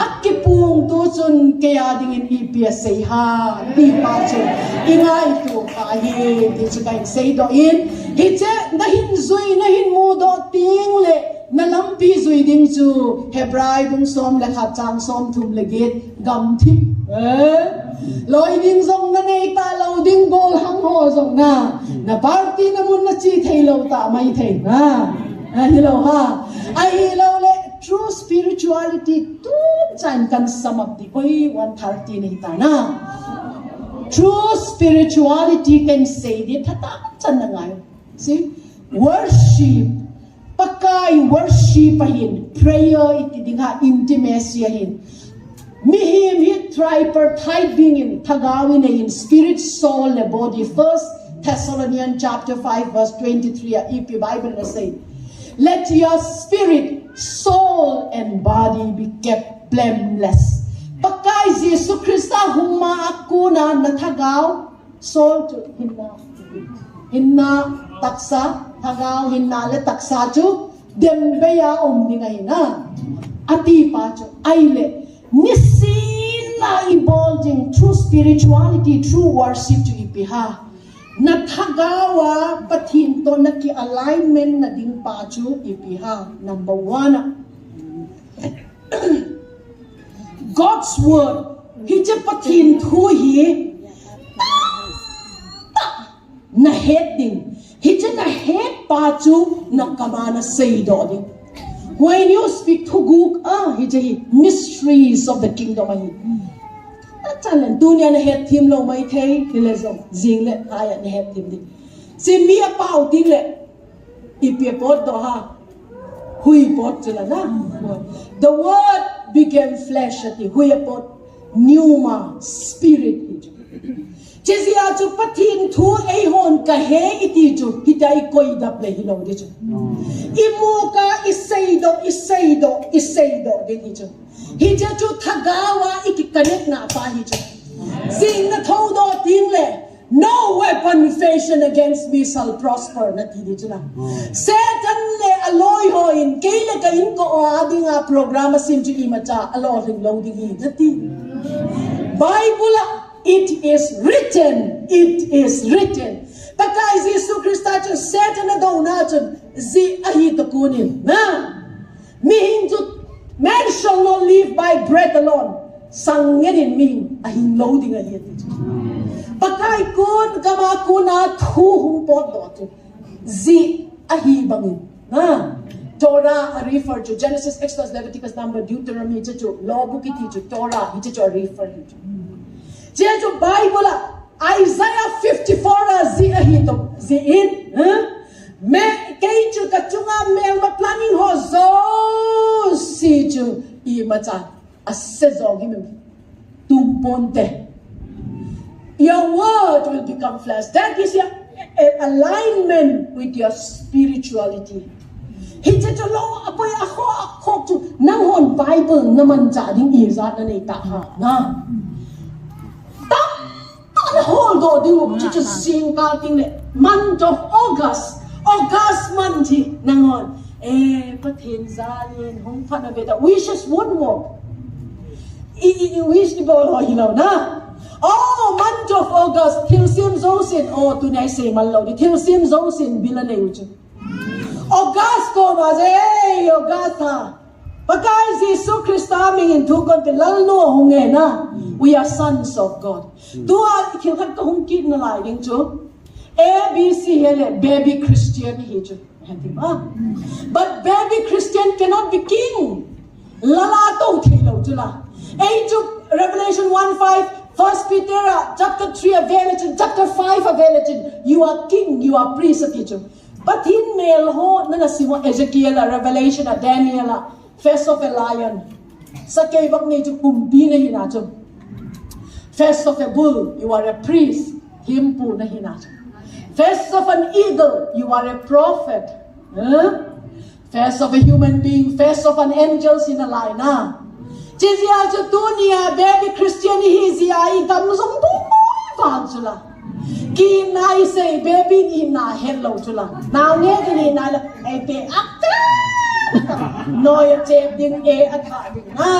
akipung to chun kaya ding in ipia sei ha ti pa chu ingai tu ka hi ti chu kai sei do in hiche na hin zui na hin mu do ting le na lampi zui ding chu Hebrai bung som le kha chang som thum le git gam thip loi ding zong na nei ta lo ding gol hang ho zong na party na mun na chi thei lo ta mai thei na hello ha ai hello le true spirituality tun chan kan sum up di oi 130 nei ta na true spirituality can say di thata chan na ngai see worship pakai worship hin prayer iti ding ha intimacy hin Mihim hit tripartite being in Tagawin in spirit, soul, and body. 1 Thessalonians chapter 5 verse 23. If your Bible is saying, let your spirit, soul, and body be kept blameless. Pakai Yesu Krista huma aku na natagaw soul to hinna taksa tagaw hinna le taksa chu dembeya omningay na ati pa chu aile Nisina evolving true spirituality, true worship to ipiha. nathagawa pathin to na ki alignment na ding pa chu ipiha. Number 1, God's word hi che pathin thu hi na heading hi che na head pa chu na kamana sei do ding. When you speak to Guk, hi che mysteries of the kingdom hi. Talan dunia na het team lo mai thei kilezong jing le aya na het team di si mia pau ting le ipia pot do ha hui pot chila na the word became flesh ati hui pot pneuma spirit chizia chu pathin thu ei hon ka he iti chu hitai koi dap le hilo de chu imuka iseido de ni chu hija chu thagawa ikikanet na pa hija sing na thodo ting le no weapon fashioned against me shall prosper na ti de chuna satan le aloy ho in kele ka in ko adinga programa sim chu imacha alo ring loading hi dati bible it is written taka Jesu Christa chu satan na do na chu zi ahi to kunin na mi hinju man shall not live by bread alone. Sang ngedin min ahin loading ahin. Pakai kun kama kuna thu hum pot dot. Zi ahi bangin. Torah refer to Genesis, Exodus, Leviticus, Number, Deuteronomy, to law book it to Torah, it to refer to. Je Bible Isaiah 54 zi ahi to zi in. Me kay chu kachunga mel ma planning ho zo si chu I macha assezo gi me tumponte your word will become flesh. That is your alignment with your spirituality. Hije chu lo apoy ako chu nang hon Bible naman cha ding iza na nei ta ha na ta hold go ding chu sing ka ting le month of August month nangon pathin zalin hong phana beta wishes would walk I wish ni bol ho hilaw na month of August til sim zosin tunay say malaw di til sim zosin bilan na yuchu August ko baze August ha Pagkai Jesu Krista mingin tugon pilal no honge na we are sons of God dua ikilhat ka hong kid na lai ding chu ABC hele baby Christian hiju but baby Christian cannot be king lala to thilo chula to Revelation 1:5 1 Peter chapter 3 Revelation chapter 5 Revelation you are king you are priest hiju but in male ho na simo Ezekiel Revelation Daniel face of a lion sa kay bak ni ju kumbi na hinacho face of a bull you are a priest himpu na hinacho face of an eagle, you are a prophet. Face of a human being, face of an angel in a line. Chizia chutunia baby Christian hizia igam zong tu fang chula. Ki nai say baby ina hello chula. Now ne ni na la ai pe akta. Noya chep ding atha ding na.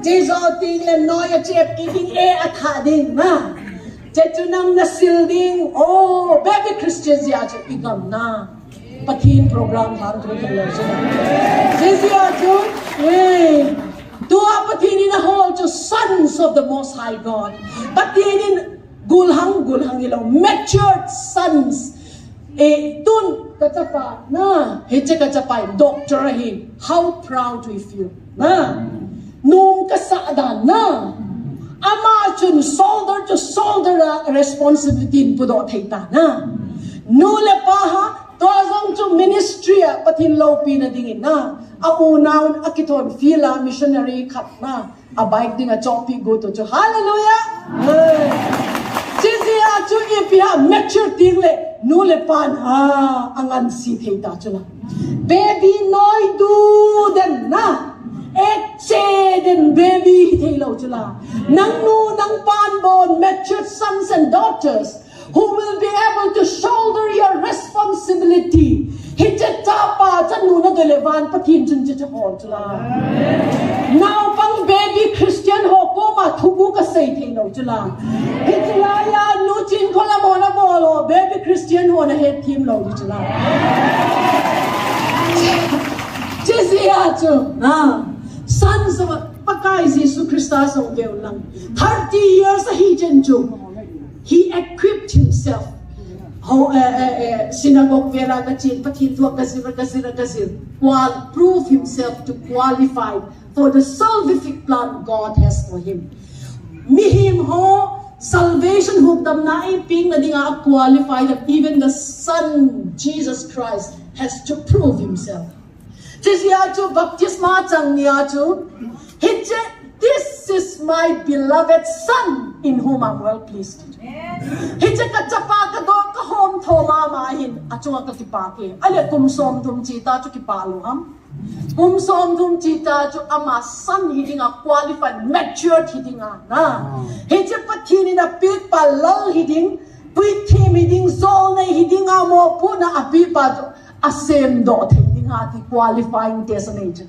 Jizo ting le noya chep ding atha ding na. Chechunang nasilding baby Christians ya chu igam na pathin program han tu ke lo ya chu tua pathin in a whole to sons of the most high God pathin in gulhang ilo matured sons tun kachapa na heche kachapai doctor hi how proud we feel na nung kasadan na ama chun shoulder to shoulder responsibility pudo thaita na nule pa ha to azong chu ministry pathin lo pi na dingin na aunaun akiton fila missionary khat na a bike ding a chopi go to hallelujah chizia chu ipia mature ting le nule pan angan si thaita chula baby noi du den na Exceeding baby hilo chula nang nu nang panbon matured sons and daughters who will be able to shoulder your responsibility hitata pa chanu na delevan pathin chun hol chula now pang baby Christian ho ko ma thugu ka sei hilo chula hitla ya nu chin khola mona bolo Christian ho na head team lo di chula Jezia chu sons of pakai Jesus Christa so geu lang 30 years he jen chu he equipped himself how synagogue vera ka chin pathin tu kasir prove himself to qualify for the salvific plan God has for him mihim ho salvation hook dam na ping na dinga qualified that even the son Jesus Christ has to prove himself Jezia chu baptisma chang nia chu hitche this is my beloved son in whom I'm well pleased hitche ka chapa ka do ka hom thoma ma hin achunga ka kipake ale kum som dum chita chu kipalo ham kum som dum chita chu ama son hidinga qualified matured hidinga na hitche pathini na pik pa lol hiding puithi hiding zol na hidinga mo pu na api pa asem do hidinga ti qualifying destination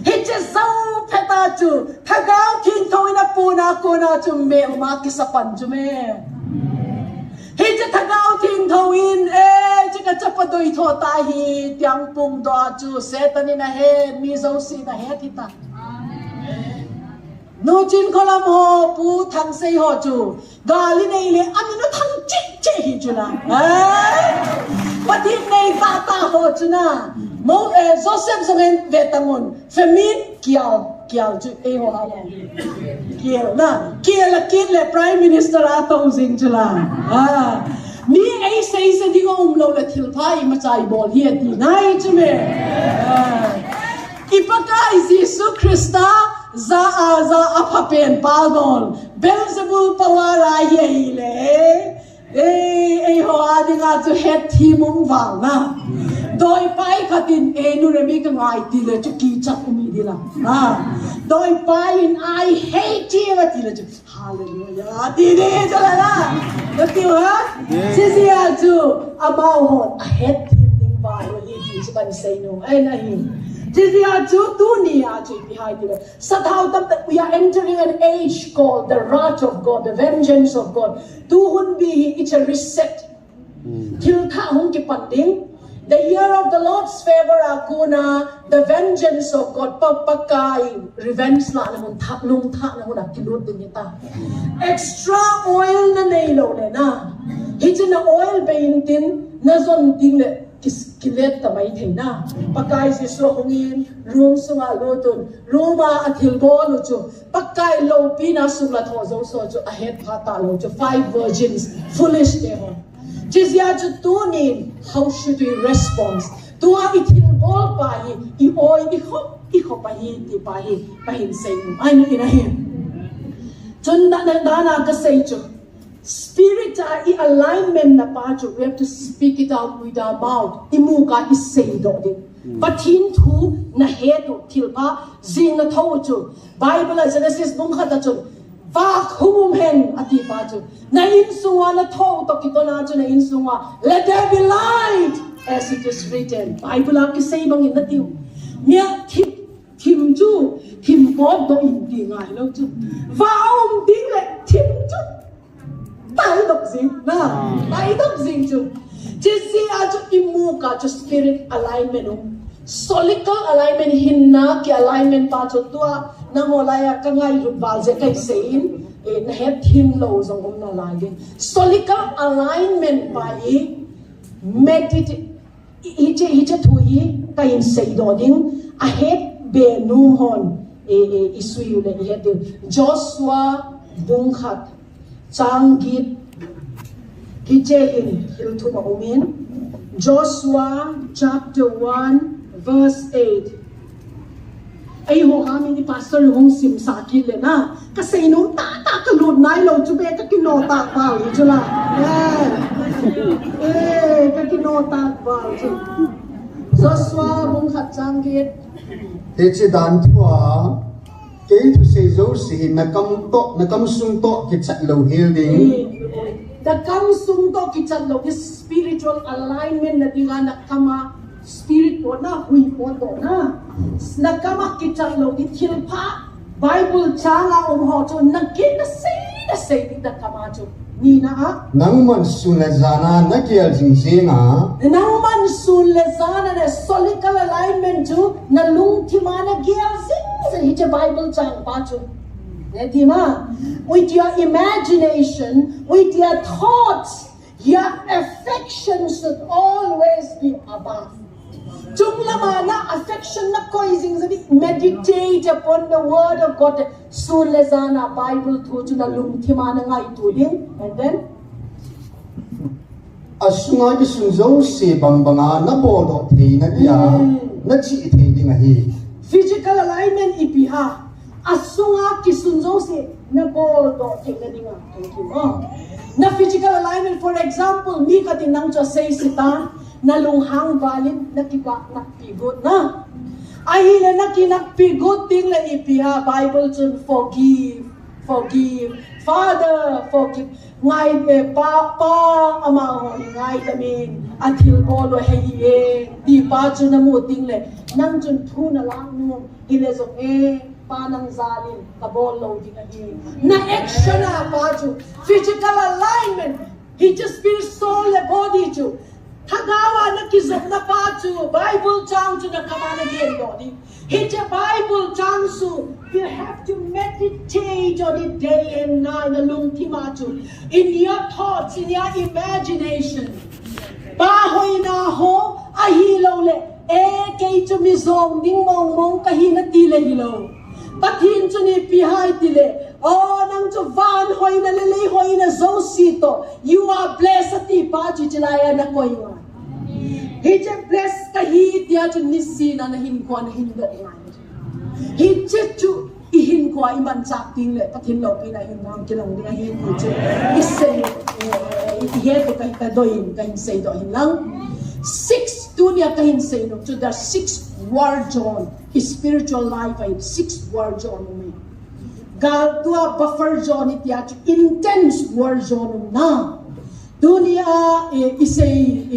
hitche zau pheta chu thagao thin thoina puna kona chu me ma kisapan chu me hitche thagao thin thoin chika chapadoi tho ta hi tiang pung do chu setani na he mi zo si na he thita no chin kholam ho pu thang sei ho chu gali nei le amino thang chi chi hi chu na patin nei ta ho chu na mo Joseph zongen vetamon femin kial chu ho ha kial na kial kid le prime minister ato jing chula mi ai sei se dingo lo le thil phai ma chai bol hi ti nai chu me ipakai Jesus Christa za apapen palgol Beelzebul pawara ye le ho adinga chu het thimum wal na doi pai khatin enu remi ka ngai ti le chu ki chak umi dila doi pai in I hate you ti le chu hallelujah ti de chala na the ti ha sisia chu about hot a het thim ba lo hi ji ban say no ai na hi sisia chu tu ni a chu behind it somehow that we are entering an age called the wrath of God the vengeance of God tu hun bi it's a reset til kha hung ki panding the year of the Lord's favor akuna the vengeance of God papakai revenge la namun lung tha na huna kilut din ita extra oil na nailo le na hijina oil beintin na zon ting le kilet tamay thina pakai si so hungin room sunga lotun ruma athil bolu chu pakai lo pina sungla tho zo so chu ahead phata lo chu 5 virgins foolish they ho Jezia chu tunin how should we respond tua itil bol pa hi I oi I hop pa hi ti pa hin say ai na inahin chun na ka say chu spirit I alignment na pa chu we have to speak it out with our mouth imuka I say do din pathin thu na he tu til pa zing na tho chu Bible Genesis bung khata chu Vak humum hen ati pa chu na insunga na tho to kito na chu na insunga let there be light as it is written Bible ang kisay bang inatiu niya tim chu tim god do indi nga lo chu vaum ding le tim chu tai dok zing na tai dok zing chu jisi a chu imuka chu spirit alignment solical alignment hinna ki alignment pa chu tua namolaya kangai rubal je kai sein na het him lo zong na lagi solical alignment pa I meditate ije thui kain sei do ding a het be nu hon isuyu le het Joshua bungkhat changgit kije in hiltu ma umin Joshua chapter 1 verse 8 ai ho kami ni pastor hong sim sakit le na kasi nung ta ka lud nai lo chu be ka kino ta pa chu la ka kino ta pa chu Joshua bung khat changgit thế chỉ đàn thua cái thứ xây dấu sĩ na cam sung to cái chặt lâu hill đi the kam sung to ki chat lo this spiritual alignment na dinga na kama spirit po na hui po to na nakama kitang lo di thilpa Bible changa ho cho nagin na say di da kama cho ni na a nang man sunazana nakial jingzinga nang man sun le zana na solical alignment to na lung timana gial sing hi Bible chang pa chu Nedima, with your imagination, with your thoughts, your affection should always be above. Chung lama na affection na koising sabi meditate upon the word of God. Sulezana Bible tu na lungtima na nga ituding, and then asunga ki sunzo se bangbanga na bodo thei na dia na chi thei ding hi physical alignment ipiha. Asunga kisunzo se na bodo tingna thank you na physical alignment, for example mi katinang cho say sita na lunghang valid na kiba na pigot na ahila na kinakpigot ting la ipiha Bible chun forgive Father forgive ngai pa ama ho ngai damin athil bolo hei di pa chun na mu ting le nang chun thu na lang nu hile zo panang zalim kabol lo dinahi na action na paju physical alignment he just feels soul and body ju thagawa na kizok na paju Bible chang ju na kamana gen body he je Bible chang su you have to meditate on it day and night na lung timaju in your thoughts, in your imagination bahoy na ho ahilo le kay ju mizong ding mong kahina tile hilo Patin to ni pihay tile. Oh, nang to van hoy na lele hoy na zosito. You are blessed ti pa jilaya na koywa. Hije bless kahi dia to nisi na nahin ko na hindo ngai. Hije to ihin ko iman chak ting le patin lo pina hin nam kilang dia hin hije. Isay ihe to kay kadoyin kay say do hin lang. 6 dunya kahin say no to the 6th war zone. His spiritual life ay 6th war zone mo. God tua buffer zone iti at intense war zone na. Dunia isay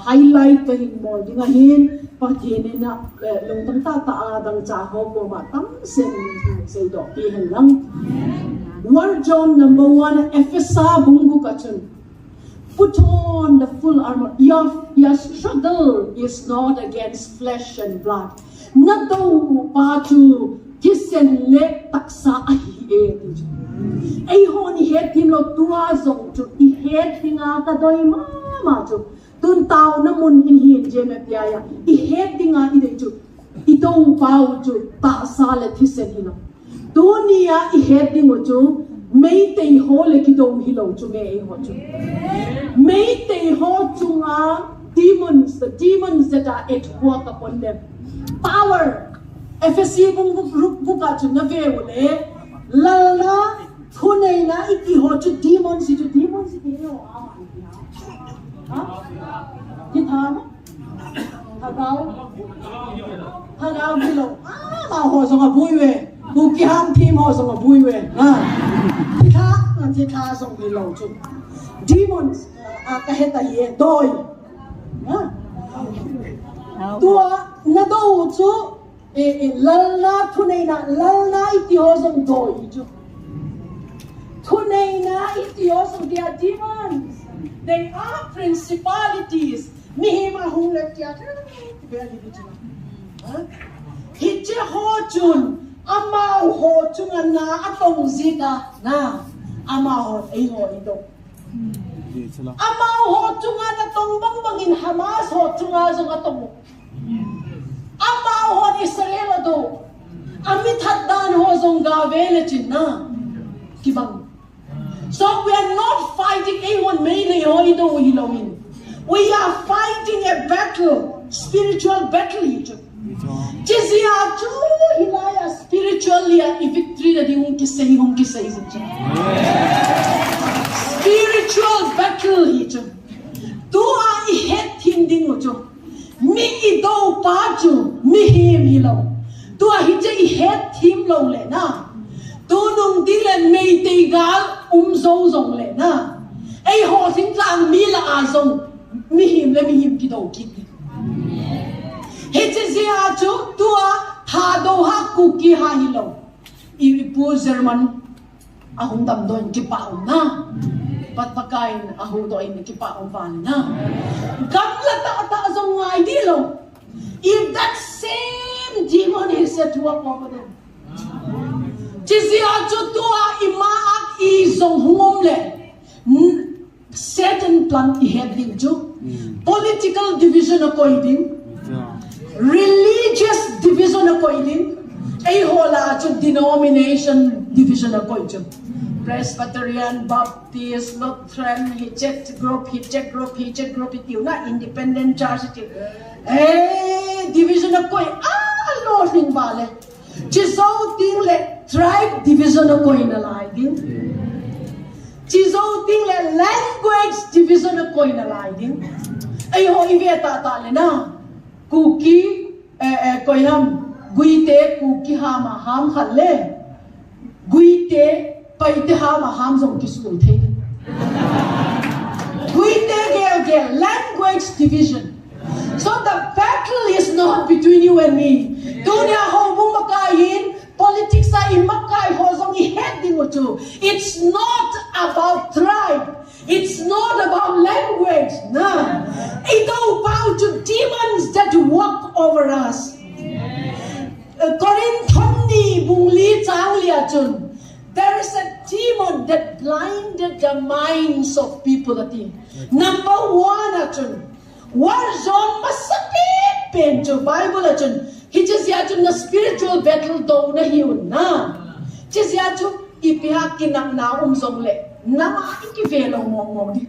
highlight kahin mo dingahin patinin na lungtang tataadang tsaho mo matam sen say do pihin lang. War zone number 1 Efesa bungu kachun. Put on the full armor. Your struggle is not against flesh and blood. Nato patu kisen le taksa ahi ay ho ni het him lo tua zong tu I het hinga ka doi ma tu tun tao na mun in hin je me piaya I het dinga ide tu ito pau tu ta sa le kisen hino dunia I het dingo tu May they hold a kiddo hilo to me May they hold to demons, the demons that are at work upon them. Power. FSC buka to Navele, Lala, Tunena, iki hold to demons, ito demons, Hagaw hilo. Maho sa nga buiwe. Bukihan team ho sa nga buiwe. Tita sa hilo. Demons, kahit ay doy. Tua, nado to, lala tunay na iti ho sa doy. Tunay na iti ho sa dia demons. They are principalities. Mihima hulat ya. Hije hojun ama hojun na atong zika na ama ho ay ho ito. Ama hojun na atong bangbangin Hamas hojun na zong atong. Ama ho Israel do. Amit haddan ho zong gavele chin na kibang. So we are not fighting anyone mainly ho ito hilawin. We are fighting a battle, spiritual battle. Jizya chu hilaya spiritually a victory that you hong kisay spiritual battle hito. Tua ihet hinding mo jo. Mi ido pa jo mi him hilaw. Tua hije ihet him law le na. Tunong dilen may tigal zong le na. Ay ho sing lang mila azong. Mihim le mihim kidaw kiti. Hiti siya chu tua thado ha kuki ha hilaw. Ipu German ahong damdoin kipaon na. Patpakain aho doin kipaon van na. Gamla ta azong ngai dilo. If that same demon is at work over them. Chisi acho tua imaak izong hungom le. Satan plan iheding ju. Political division akoiding. Religious division akoiding. Ay hola acho denomination division akoiding. Presbyterian, Baptist, Lutheran, Hitchet group, itiw na, Independent Church, itiw. Division of koi, Lord ning bale. Chiso ting le, tribe division of koi na lai din. Chiso ting le, language division of koi na lai din. Ay ho, ibeta tali na. Kuki, koi ham, guite, kuki hama, ham halle. Guite, paite hama ham zong kisul thay. Guite gel, language division. So the battle is not between you and me. Dunia ho mong makain, politics ay imakay ho zong iheding mo to. It's not about tribe. It's not about language. No. It's about the demons that walk over us. Korinthoni bungli changlia chun. There is a demon that blinded the minds of people. Number one, achun. War zone masakit pento Bible achun. Hijis yachun na spiritual battle do na hiun na. Hijis yachun ipihak kinang na zong le. Nama ikivelong mong di.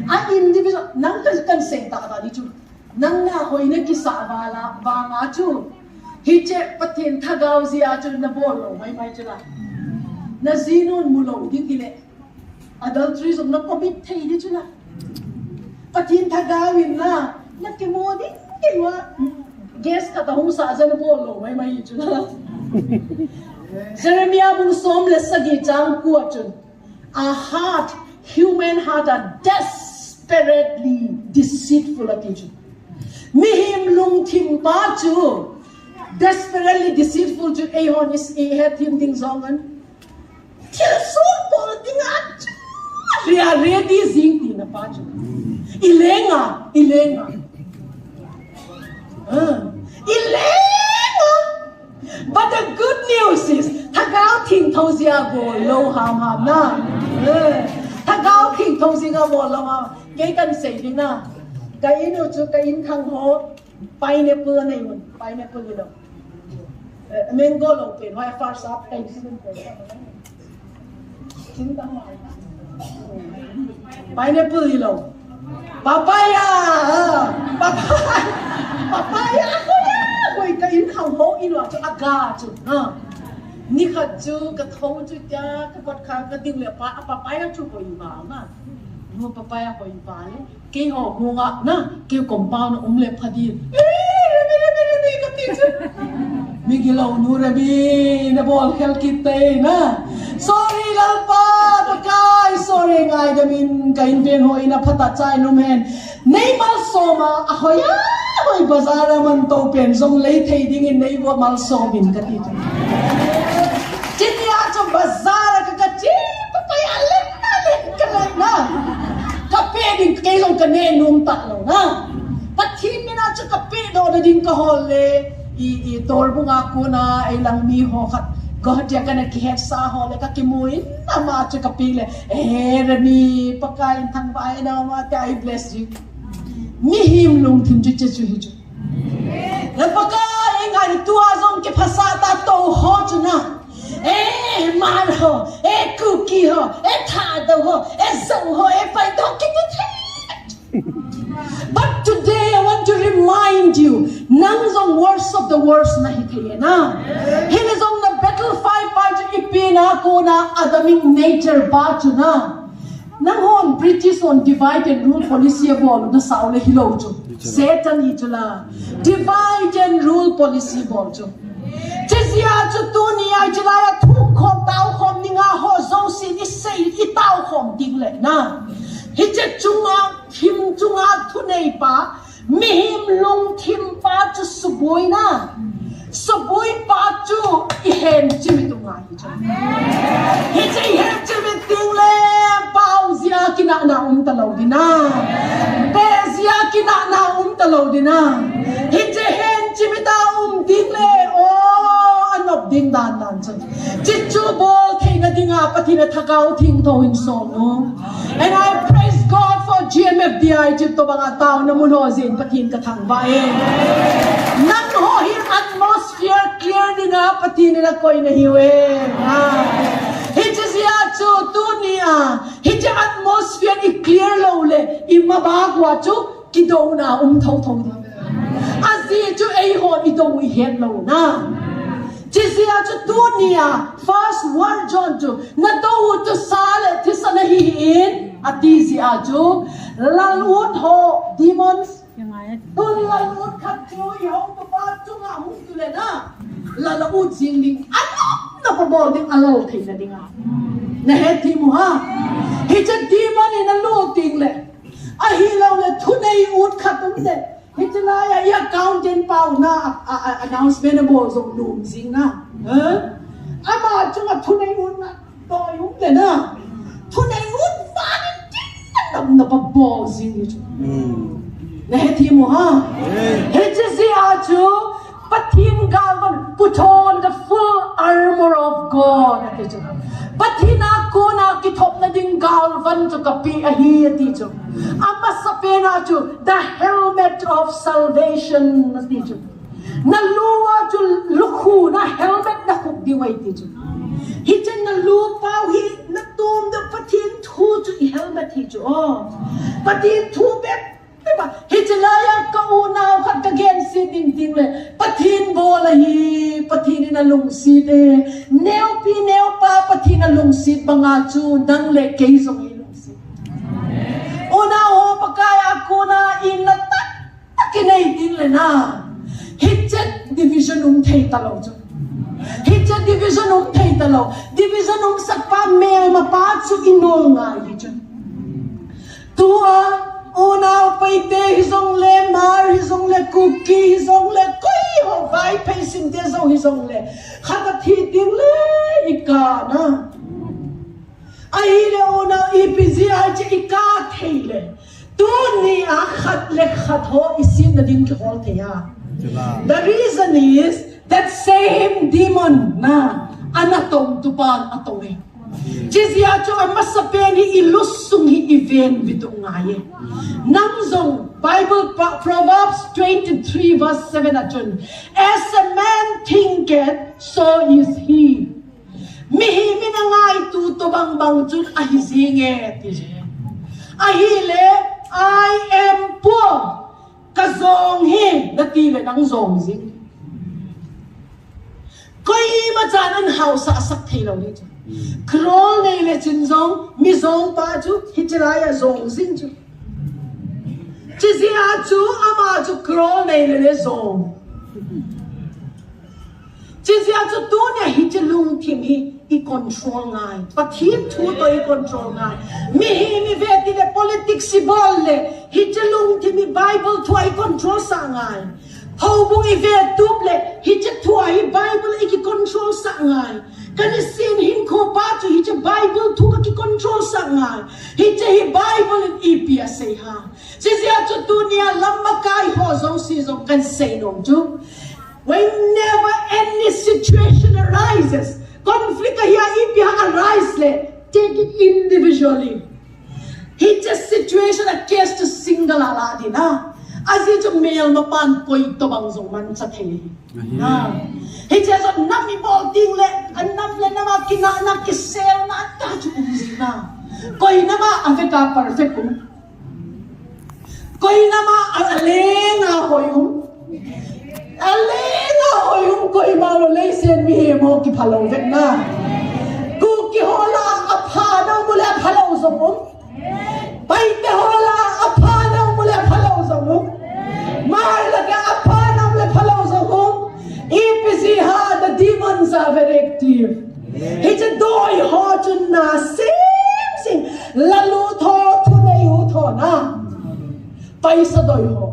Ang individual nang kan senta ka di chu. Nang na hoy na kisabala ba nga chu. Hije patin thagaw siya chu na bolo may chula. Na zinon mulo di kile. Adultery zong na commit thay di chula. Patin thagawin na. Nakimodi kiwa. Guess katahong sa asan na bolo may chula. Jeremiah bung som lesagi jang kuachun. A heart, human heart are desperately deceitful at each. Mihim lung tim pa chu. Desperately deceitful to ahon is head him ding zongan. Till so bol ding at. They are ready zing na pa chu. Ilenga. Ilenga. But the good news is, Tagaw King Tozia go low ham na. Tagaw King Tozia go low ham. Kay kan say din na. Kain o chu kain kang ho pineapple na yun. Pineapple yun. Mango long pen. Why first up kay sin ko. Pineapple yun. Papaya. Papaya. Koy kain kang ho ino chu aga chu. Ni khat chu ka thong chu ja ka pat kha ka ding le pa papaya chu ko ba na. Mo papaya ko ba le. Ke ho hunga na ke compound le phadi. Rabi ka ti chu. Migilaw nu rabi na bol khel kitte na. Sorry lalpa pakai sorry ngai damin kain ven ho ina phata chai no men. Nei mal soma ahoya. Hoy bazara man to pen zong lei thei ding in nei bo mal so bin ka ti chitia cho bazara ka chi papaya len ka na ka pe ding ke long ka ne num ta lo na pathin mina cho ka pe do na ding ka hol le I tor bunga ko na ai lang mi ho khat God ya kana ki het sa ho le ka kimuin na ma cho ka pile rami pakain thang bai na ma ta I bless you Mihim lung tim chu chu hi chu. Lapaka ingai tua zong ke phasata to ho chu na. Man ho, cookie ho, tha do ho, zong ho, pai do ki But today I want to remind you, nang zong worst of the worst na hi the na. Hin zong na battle fight pa chu ipina ko na adaming nature ba chu na. Nang hon British on divide and rule policy bol na saule hilo chu Satan itula divide and rule policy bol chu chizia chu dunia chula ya thu khom tao khom ninga ho zo si ni sei I tao khom ding le na hi che chunga thu nei pa mihim lung thim pa chu suboi na sabui pa chu I hen chimi tu nga hi cha hi che hen chimi ting le pau zia kina na talo dina pe zia kina na talo dina hi che hen chimi ta ding le anop ding dan dan cha chi chu bol theina dinga pathina thakau thing tho in so no and I praise God for GMFDI chip to banga tao na mun ho zin pathin ka thang ba nang ho hi atmosphere clear dinga pathin na koi na hiwe hi che sia chu tu nia hi che atmosphere I clear lo le I mabagwa chu ki do na tho tho azi chu ei ho I do I het lo na chi sia chu tu nia first 1 John chu na to tu sale thi sana hi in ati sia chu lalut ho demons Yung nga tun lalut khat chu I ho to pa chu nga mu tu le na lalut jing ding ano na pa bol ding alo thei na ding na he thi mu ha hi cha demon in alu ting le a hi lo le thu nei ut khatum de Hitlaya ya counting pau na announcement bo zong lum sing na ama chunga thunai un na to yung le na thunai un fan tin na pa bo sing ni chu na he thi mo ha he che si a chu pathin galvan put on the full armor of God ati chu pathina ko na ki thop na ding galvan chu kapi a hi ati chu ama sa pena chu the helmet of salvation ati chu na luwa chu lukhu na helmet na khuk diwai ti chu hi chen na lu pau hi na tum the pathin thu chu I helmet hi chu pathin thu bet hi chelaya ka unaw khat ka gen si ding ding le pathin bola hi pathin na lung si de neo pa pathin na lung si banga chu dang le ke zong I lung si una ho pakaya kuna in la tak takinai ding le na hi chet division thei talo chu hi chet division thei talo division sakpa mel ma pa chu inol nga hi chu tua una paite hizong le mar hizong le cookie hizong le koi ho vai pacing de zo hizong le khata thi ding le ika na ai le una ipzi ai che ika theile tu ni a khat le khat ho isin na ding ke hol ke ya the reason is that same demon na anatom tupan atome Jizya cho amasapen hi ilusung hi event bitu ngaye. Nangzong Bible Proverbs 23 verse 7 achun. As a man thinketh, so is he. Mihi minangay tuto bang bang chun ahizinge tije. Ahile I am poor. Kazong hi natile nang zong zing. Koi majanan house asak thailaw ni. Krol nei le chin zong mi zong pa chu hichilaya zong zing chu chizia chu ama chu krol nei le zong chizia chu tu ne hichelung thim hi I control ngai pathim thu to I control ngai mi veti le politics si bol le hichelung thim I Bible thu I control sa ngai Hobung I ve tuple hiche thu I Bible I ki control sa ngai Kani sin hin ko pa chu hi che Bible thu ka ki control sa ngai hi che hi Bible in EPS say ha si sia chu dunia lamma kai ho zong si zong kan say nom chu whenever any situation arises conflict here EPS arise le take it individually hi che situation a case to single ala di na Azi chu mel mapan koi to bang zong man sa thei na hi che so nami bol ting le anam le nama kina na kisel na ta chu uzina koi nama aveka perfect kum koi nama alenga hoyum koi malo le sen mi he mo ki phalo vek na ku ki hola apha na mule phalo zong pai te hola apha na mule phalo zong Marlaga apana mle phalo zong EPC ha the demons are very active it's a doi ho chun na sing lalu tho thu nei hu tho na paisa doi ho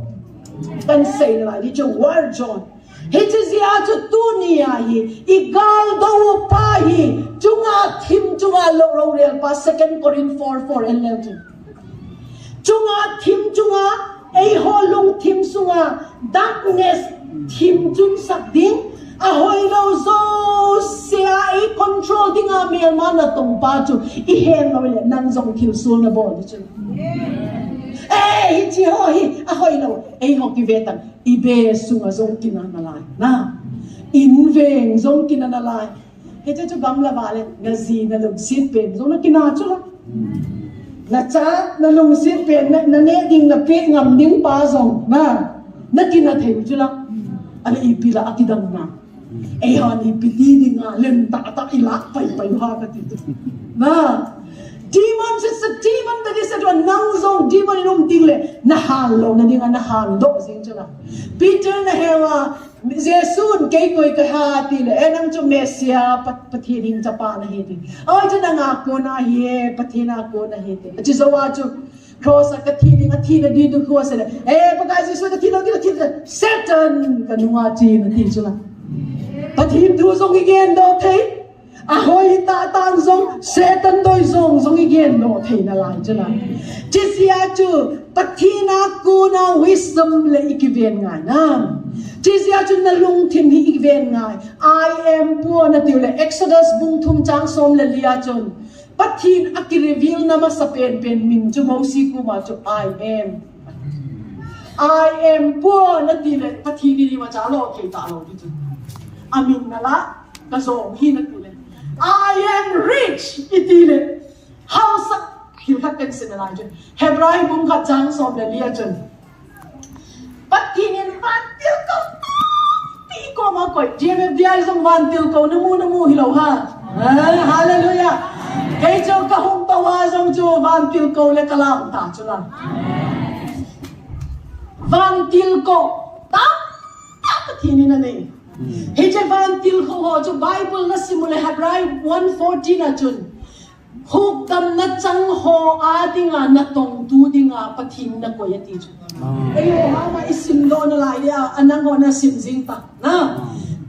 kan say na ni chu war John Hechizia chu tunia hi igal do pa hi chunga thim chunga lo ro real pa 2 Corinthians 4:11 chunga thim chunga ei ho lung thim sunga darkness thim chun sak ding a hoi lo zo sia ei control dinga mel mana tong pa chu I hen lo le nang zong thil sul na bo chu ei chi ho hi a hoi lo ei ho ki vetan ibe sunga zong kinana lai na in veng zong kinana lai he chu gam la vale ngazi na lung sit pen zong na kina chu la na cha na lung sit pen na ne ding na pe ngam ding pa zong na kina theu chu la ala ipila akidang na ei han ipiti ding a len ta ila pai ha ka ti na demon is a demon that is a nang zong demon inum tingle na halo na dinga na hando sing chana Peter na hewa Jesus kay koy ka hati le enang chu Mesia pathiring chapa na hiti oi chana nga ko na hi pathina ko na hiti chizawa chu cross a kathini athina di du ko se pagka Jesus kathino ki Satan kanwa chi na ti chula pathim du zong igen do thei ahoy ta tan zong Satan doi zong igen no thei na lai chana chisia chu pathina ku na wisdom le ikiven ngai na chisia chu na lung thim hi ikiven ngai I am poor na tiu le Exodus bung thum chang som le lia chon pathin aki reveal na ma sa pen min chu mo si ku ma chu I am poor na tiu le pathi ni ma cha lo ke ta lo ti chu amin na la ka zong hi na tiu le I am rich itile house hiu hat pen sin na jen Hebrai bung khat chang som le lia chen patinin van til ko ti ko ma koi jem dia zong van til ko na mu hi lo ha hallelujah kay cho ka hung tawa zong chu van til ko le kalam ta chula van til ko ta patinin na nei he je van til ko ho chu Bible na simule Hebrai 1:14 na chun huk dam na chang ho a dinga na tong tu dinga pathin na ko yati chu ayo ma isim do na lai dia anang ho na sim jing ta na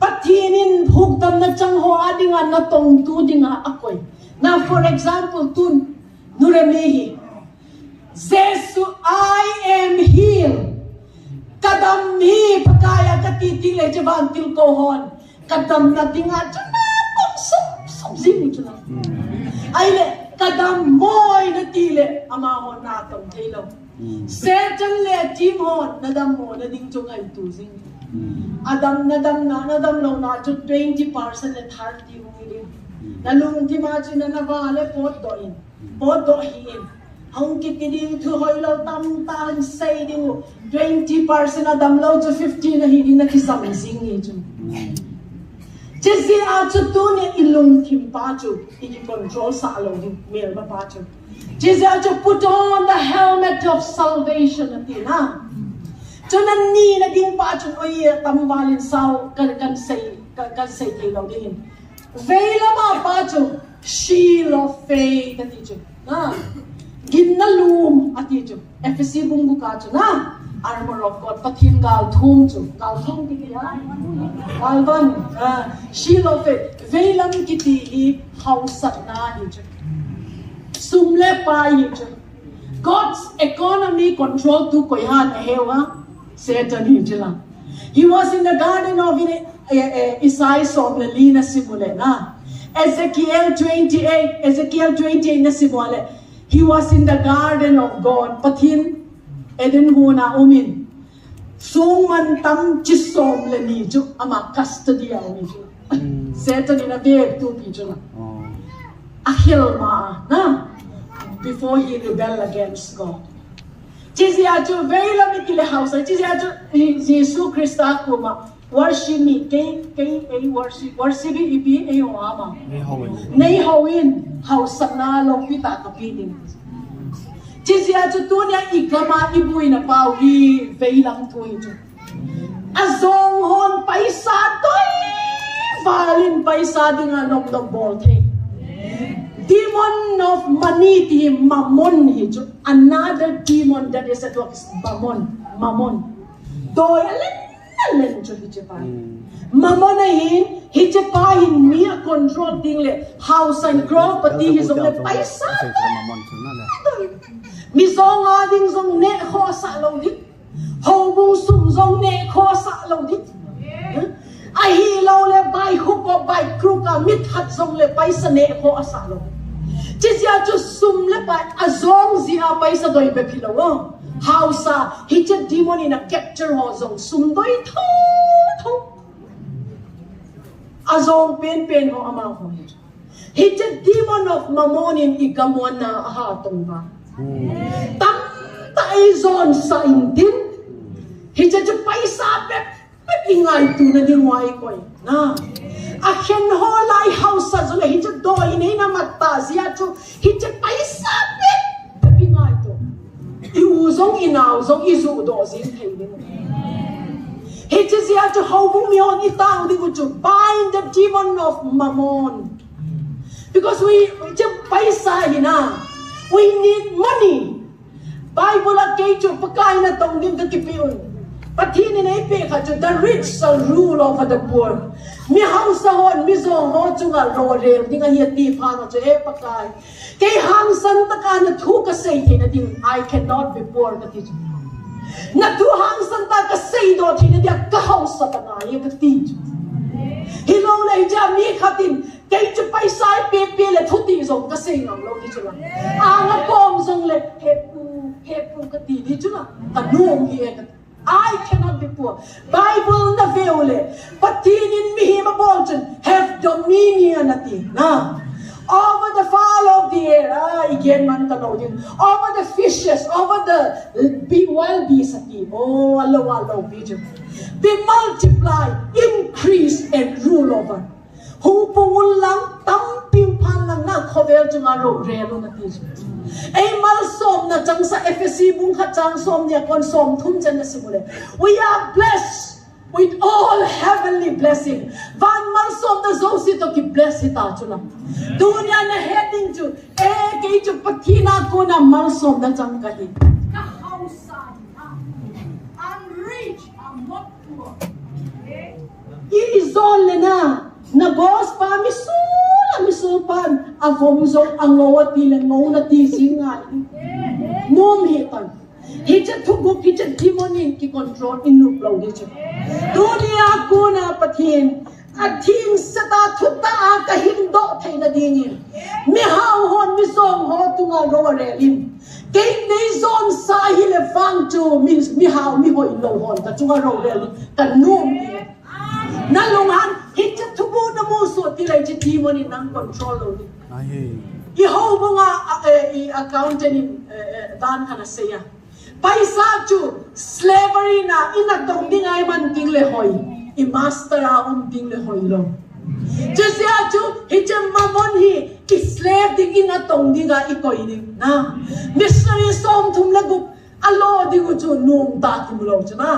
pathinin huk dam na chang ho a dinga na tong tu dinga akoi now for example tun nuremehi Jesu I am healed kadam hi pakaya katiti le javan til ko hon kadam na dinga chuna kong som jing chu na ai le kadam moi na tile ama hon na tong thelo Satan le tim hon na dam mo na ding chung ai tu jing adam na dam lo na chu 20% le 30 hung na lung ti ma chu na va le pot do hi hong ki ding thu hoi lo tam tan sei ding 20% adam lo chu 15 na hi na ki sam jing ni chu Jesse a chu tu ne ilung thim pa chu I control sa lo di mel ba pa chu Jesse a chu put on the helmet of salvation atina chu nan ni na ding pa chu oi tam walin sao kan sei thi lo din veila ma pa chu shield of faith ati chu na ginnalum ati chu FSC bungu ka chu na armor of God pathin gal thum ti ya galvan shield of faith veilam kiti hi hausat na hi chu sumle pa hi chu God's economy control tu koi han hewa Satan hi chila he was in the garden of Isaiah som le lina simule na Ezekiel 28 na simule he was in the garden of God pathin Eden huna umin sung man tam chisom le ni chu ama custody au ni chu Satan in a big tu pi chu na ahil ma na before he rebelled against God chizia chu veila mi kile house chizia chu Jesus Christa kuma worship me kay worship ipi ay ama nei hawin house na lo pita kapitin Chizia chu tu nya ikama ibui na pau hi veilang thui chu azong hon paisa toi valin paisa dinga nok dom bol the demon of money ti mammon hi chu another demon that is at work is mammon doyale lên cho hi chepai mama na hi chepai hin mi a control ding le house and property hi zong le paisa mi zong a ding zong ne kho sa lo di hong bung sum zong ne kho sa lo di ai hi lo le bai khu ko bai kru ka mit hat zong le paisa ne kho asa lo chi sia chu sum le bai azong zia paisa doi be philo house hi che demon in a capture ho zong sum doi tho azong pen ho ama ho hi che demon of mammon in ikamon na ha tong ba tam tai zon sa intin hi che paisa pe ingai tu na ding wai koi na a khen ho lai house sa zo hi che doi nei na matta zia chu hi che paisa pe ingai tu yu zong inao zong izu do zin thei ding hi che zia chu ho bu mi on itang ding chu bind the demon of mammon because we che paisa hina we need money bible a ke chu pakai na tong din ka kipiun Patini na ipi ka to the rich shall rule over the poor. Mi hang sa hon mi zo ho chunga ro rel dinga hi ti pha na che pakai. Ke hang san ta ka na thu ka sei ke na ding I cannot be poor ka ti. Na thu hang san ta ka sei do thi na dia ka hau sa ta na ye ka ti. Hi lo le ja mi khatin ke chu paisa pe le thu ti zo ka sei ngam lo ti chula. A nga kom zong le he pu ka ti di chula. Ka nuông hi ka I cannot be poor. Bible na veole. Patinin mihima bolton have dominion ati na. Over the fowl of the air. Again man tanawin. Over the fishes. Over the wild beasts ati. Oh, alo bijum. Be multiply, increase and rule over. Hung pungul lang tampim pan lang na cover jung aro relo na bijum. Ay mal som na chang sa FSC bung khat chang som nia kon som thum chen na simule. We are blessed with all heavenly blessing. Van mal som na zo si to ki bless ita chula. Dunya na heading to ke chu pathina ko na mal som na chang ka hi. Ka hausa I'm rich, I'm not poor. I-izol na na boss pa misupan avom zong angawa tilang ngaw na tisingan nom hitan hichat thuguk hichat demonin ki control inuplo hichat dunia ko na pathin athing sata thutta ka hindo thaina dingin mi haw hon mi som ho tunga rorelim kay nei zon sahile fang chu mi haw mi hoi lo hon ta tunga rorelim ta nom nalungan hichat thubu na mo so tilay chi demon in nang control lo I ho bunga accountant in dan kana seya paisa chu slavery na inatong dingay man dingle hoy I master aum dingle hoy lo jesia chu hichat mamon hi I slave ding inatong dinga ikoy ding na missionary som thum lagup alo dingu chu num ta kim lo chana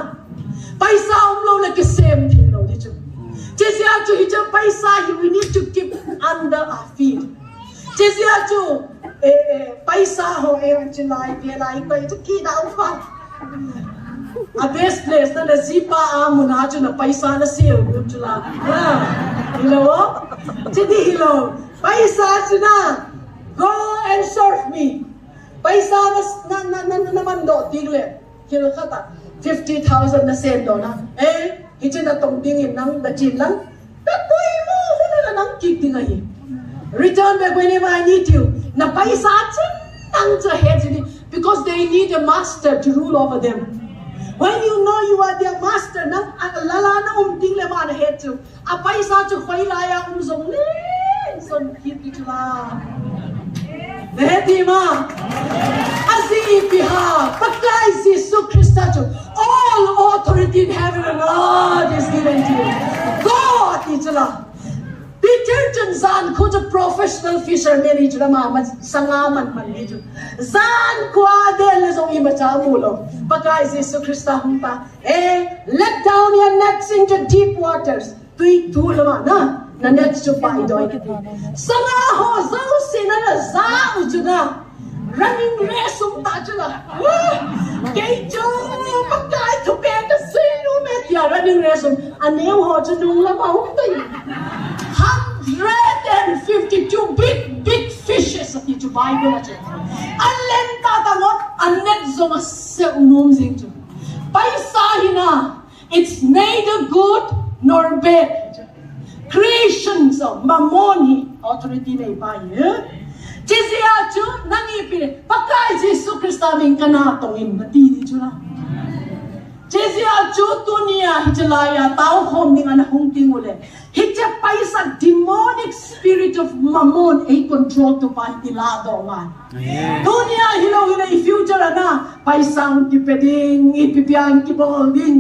paisa lo la ke same thing lo di chu jesia chu hichat paisa hi we need to keep under our feet jesia chu paisa ho chilai pe lai kai chu ki da ufa a best place na zipa amuna chu na paisa na sale du chula hello chidi hello paisa chu na go and serve me paisa na man do tigle kilo khata 50,000 na sale do na hichat na tong dingin nang bachin lang tapoy mo na nang kik dingai return back whenever I need you na paisa chen nang cha head because they need a master to rule over them when you know you are their master nang lala na ding le man head to a paisa chu khoi la ya zong le son kit kitla Vedima Azi Piha Pakai Jesu Christa all authority in heaven and earth is given to you God itla Peter Zan ko a professional fisherman itla ma sangaman man nito Zan kwa del zong imacha mulo Pakai Jesu Christa humpa let down your nets into deep waters tui tulama na na net chu pai doi sanga ho zau sinana za ujuna running race ta chula ke chu pakai thu pe ka sinu me Jezia running resum aneu ho chunung la mau tai 152 big fishes at the Bible at Allen tatangot anet zong se unum zing tu paisa hina it's neither good nor bad creation so mamoni authority nei pa ye Jezia chu nangi pi pakai Jesus Christa ming kana tongin na ti di chu la Jezia chu tunia hichalaya tao khom ning ana hung tingule hicha paisa demonic spirit of mammon a control to pa ilado man dunia hilo future ana paisang tipeding ipipiang kibolding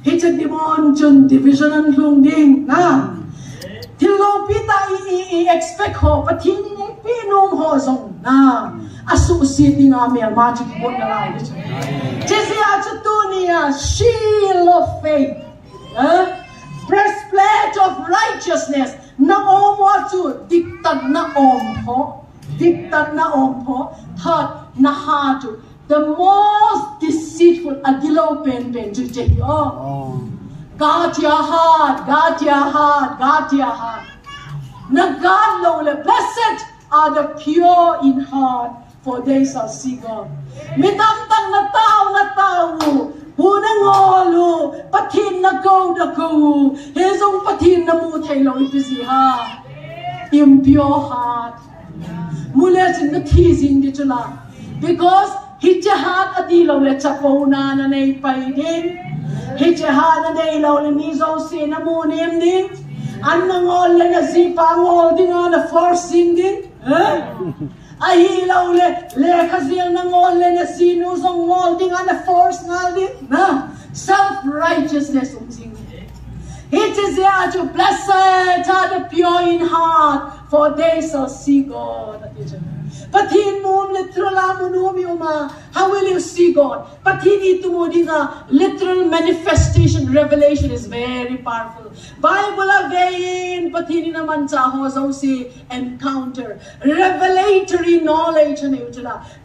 hicha demon chun division an hlung ding na Tilo pita i-expect ho, pati ni pinong ho zong na associating ami ang magic po na lang. Jezia chutunia, shield of faith, breastplate of righteousness, na omo chu, diktad na ompo, third na hatu, the most deceitful adilo pen chu chehi oh. Guard your heart. Blessed are the pure in heart, for they shall see God. Mitamtang na tao, hunang olo, patin na ko, hezong patin na mutay lo ipisi ha. Impure heart. Mula sin na teasing di chula. Because hitchahat adilo le chapona na naipay Hichahana de ilaw le mizo sinamunim din. Anangol le na zipangol din na forcing din. Ahilaw le kazil nangol le na sinusong ngol din na force ngal din. Na self-righteousness umsing. It is there to blessed are the pure in heart, for they shall see God. Patin mo literal amunumi uma. How will you see God? Patin ito mo dinga literal manifestation, revelation is very powerful. Bible again, patin naman sa hozaw si encounter, revelatory knowledge na yun.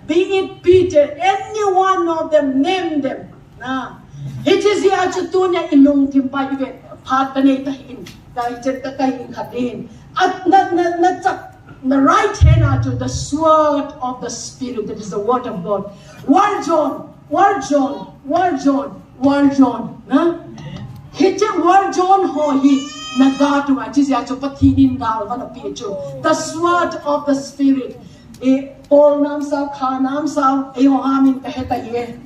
Be it Peter, any one of them, name them. Na, it is the atutunya ilong timpay event. Patanay tahin, kahit kahin katin. At the right hand to the sword of the Spirit, that is the word of God. War John. Na? Hit War John ho hi nagatu at is yacho patinin gal vana picho. The sword of the Spirit. Paul nam sao ka nam sao ho amin kaheta ye.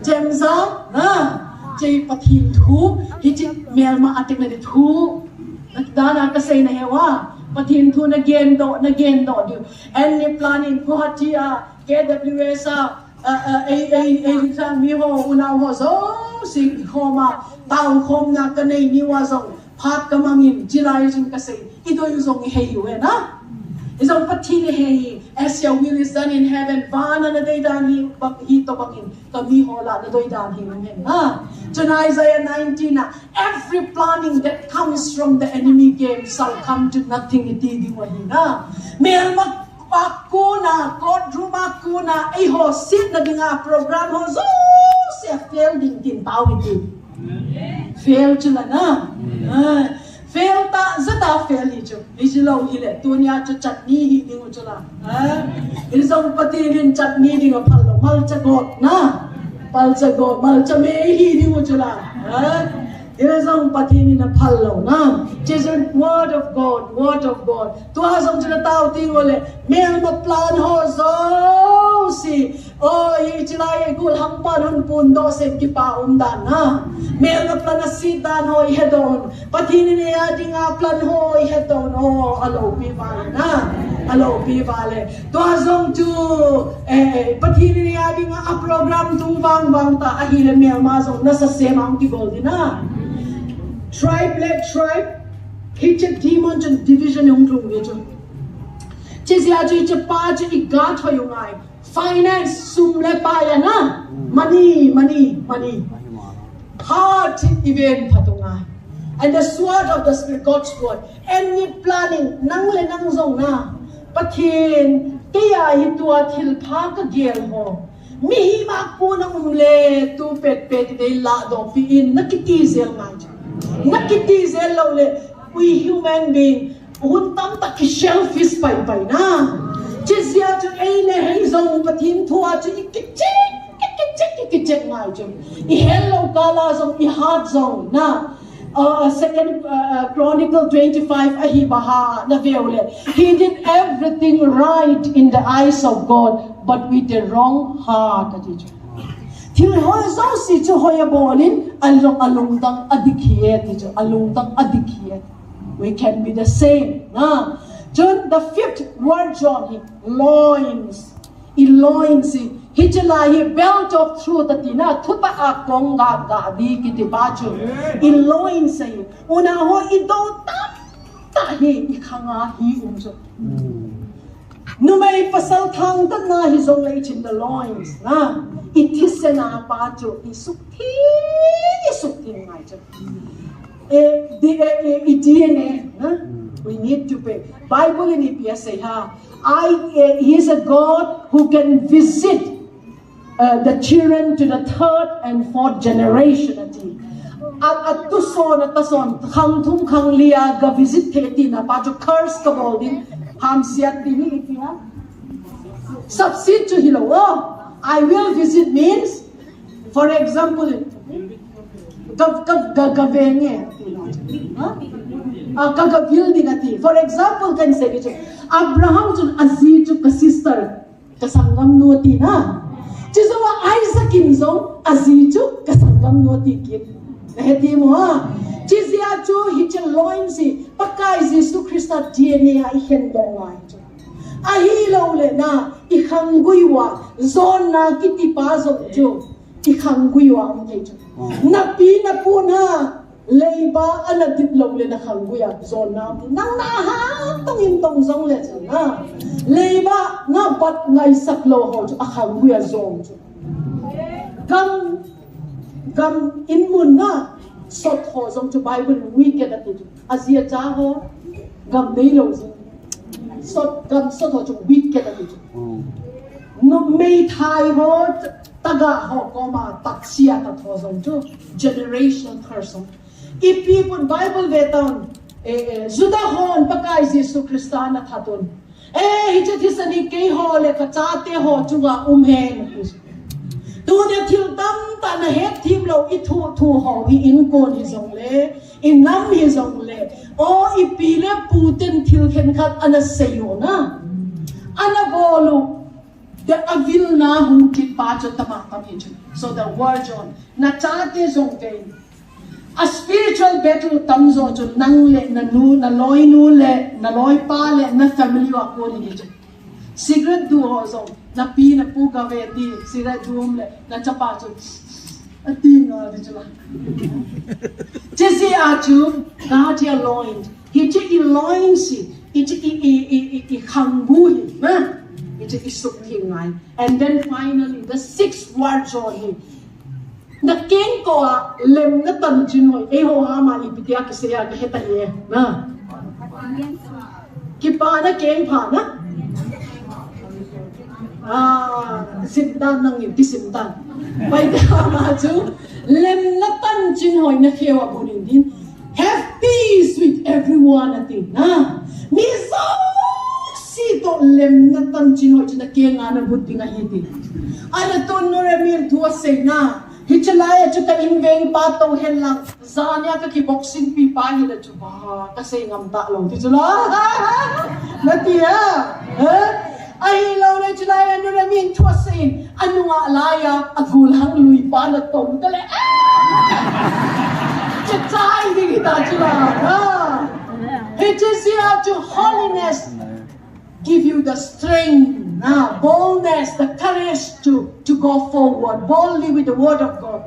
Jemsa na. Jay patin thu hit melma atik na thu. Nagdana kasi na hewa. Patin thu na gendo do. Any planning kuhatia KWS a mi ho una ho so si khoma tao khom na kanay niwa zong pat kamangin jilay jung kasi ito yung zong heyu na. Isang patin heyi as your will is done in heaven vana na day dan hi to bangin kami hola na doy dan hi na. In Isaiah 19, every planning that comes from the enemy game shall come to nothing. Itidi wahina. Merma akuna, kodruma kuna, ho sit na dinga program ho so se fail din tao din. Fail chila na. Fail ta zata fail hicho. Hijilaw hile tunya cho chutney hi dingo chila. Ilsong patirin chutney dingo palo mal chagot na. Palchago, malchamehi di mo chula. Ilazong patini na palo na. Jesus, word of God. Tuasong chula tao tingole. Mel ma plan ho so si. Oh, ichilay gul hampan hun pundo se kipa undan na. Mel ma plan na sitan ho ihedon. Patini niya di nga plan ho ihedon. Oh, alo pivale na. Alo pivale. Tuasong tu patini niya di nga a program tu bang ta ahile mel mazong nasa semang kibol din na. Tribe led tribe, hitchet demon and division yung klung nito. Chizia chiche pa chi igat ho yung ay. Finance sumle pa yan na. Money. Heart event patunga. And the sword of the Spirit, God's word. Any planning, nangle nang zong na. Patin, kaya hitua til pa ka gel ho. mi ma po na umle tu pet de la do pi in nakitizel nga nakitizel lo le we human being hun tam ta ki shellfish pai na chizia tu ei le hei zong patin thua chu kichek nga chu I hello kala zong I heart zong na Second Chronicle 25 ahibaha na veole. He did everything right in the eyes of God, but with the wrong heart. Til hoy so si chu hoy bolin along dang adikhiet chu along dang adikhiet. We can be the same. John the 5th word John loins. Loins Hijalahi belt of truth atina tuta akong ga di kiti bajo iloin say una ho ido tahi ikanga hi umso no may pasal thang ta na hi zong lay in the loins na itisena bajo isukti ngai jo DNA we need to pay Bible in EPS say he is a God who can visit the children to the 3rd and 4th generation at tuson at tason khang thum khang lia ga visit theti na pa jo curse ka bolding ham siat dini itia substitute to hilo I will visit means for example gavenge building ati for example can say Abraham jun aziz ka sister kasangam nuti na Chizawa Isaac inzong azizu kasangam noti kit. Naheti mo Chizia chu hichel loin si pakai Jesu Christa DNA ihen dongai. Ahilo le na ikhanguiwa zona kiti pazo jo ikhanguiwa ngejo. Napi na po na leiba anadit lo le na khanguya zona nang na tong intong zong le na leiba na bat ngai sak lo ho a khanguya zong gam in mun na sot ho zong to Bible wicked at it azia cha ho gam nei lo zong sot ho to wicked at it no mei thai ho taga ho koma taksia ta ho zong to generation person if people Bible vetan Judahon pakai Jesu Christa na thatun hichat hisani ke ho le kachate ho chuga umhen tu ne thil tam ta na het thim lo I thu ho I in kon hi zong le in nam hi zong le I pile puten thil khen khat ana seyo na ana bolu the avil na hum ki pa cho tama tam hi so the word on na chate zong ke a spiritual battle tamzo jo nang le na nu na loi nu le na loi pa le na family wa ko ni jo secret du ho zo na pi na pu ga ve ti secret du le na chapa jo ati nga de jo jesi a chu ga ti loined he ti loin si I khangbu hi na I suk thi ngai and then finally the 6th word jo na ken ko lem na tan chin hoi ho ha ma ipitia ki se ya ke heta ye na ki pa na ken pha na simtan nang ti simtan pai da ma chu lem na tan chin hoi na khewa bunin din have peace with everyone ati na mi so si to lem na tan chin hoi na ke nga na buddhi nga hiti ana ton no remir thua se na Hichalaya chuta inveng patong hen lang zanya ka ki boxing pi pa hi da chuba kasi ngam ta long ti chula natia ai lo na chulaya no ramin twasin anu nga alaya agul hang lui pa na tom tale chai di kita chula Hichalaya to holiness give you the strength boldness, the courage to go forward boldly with the word of God.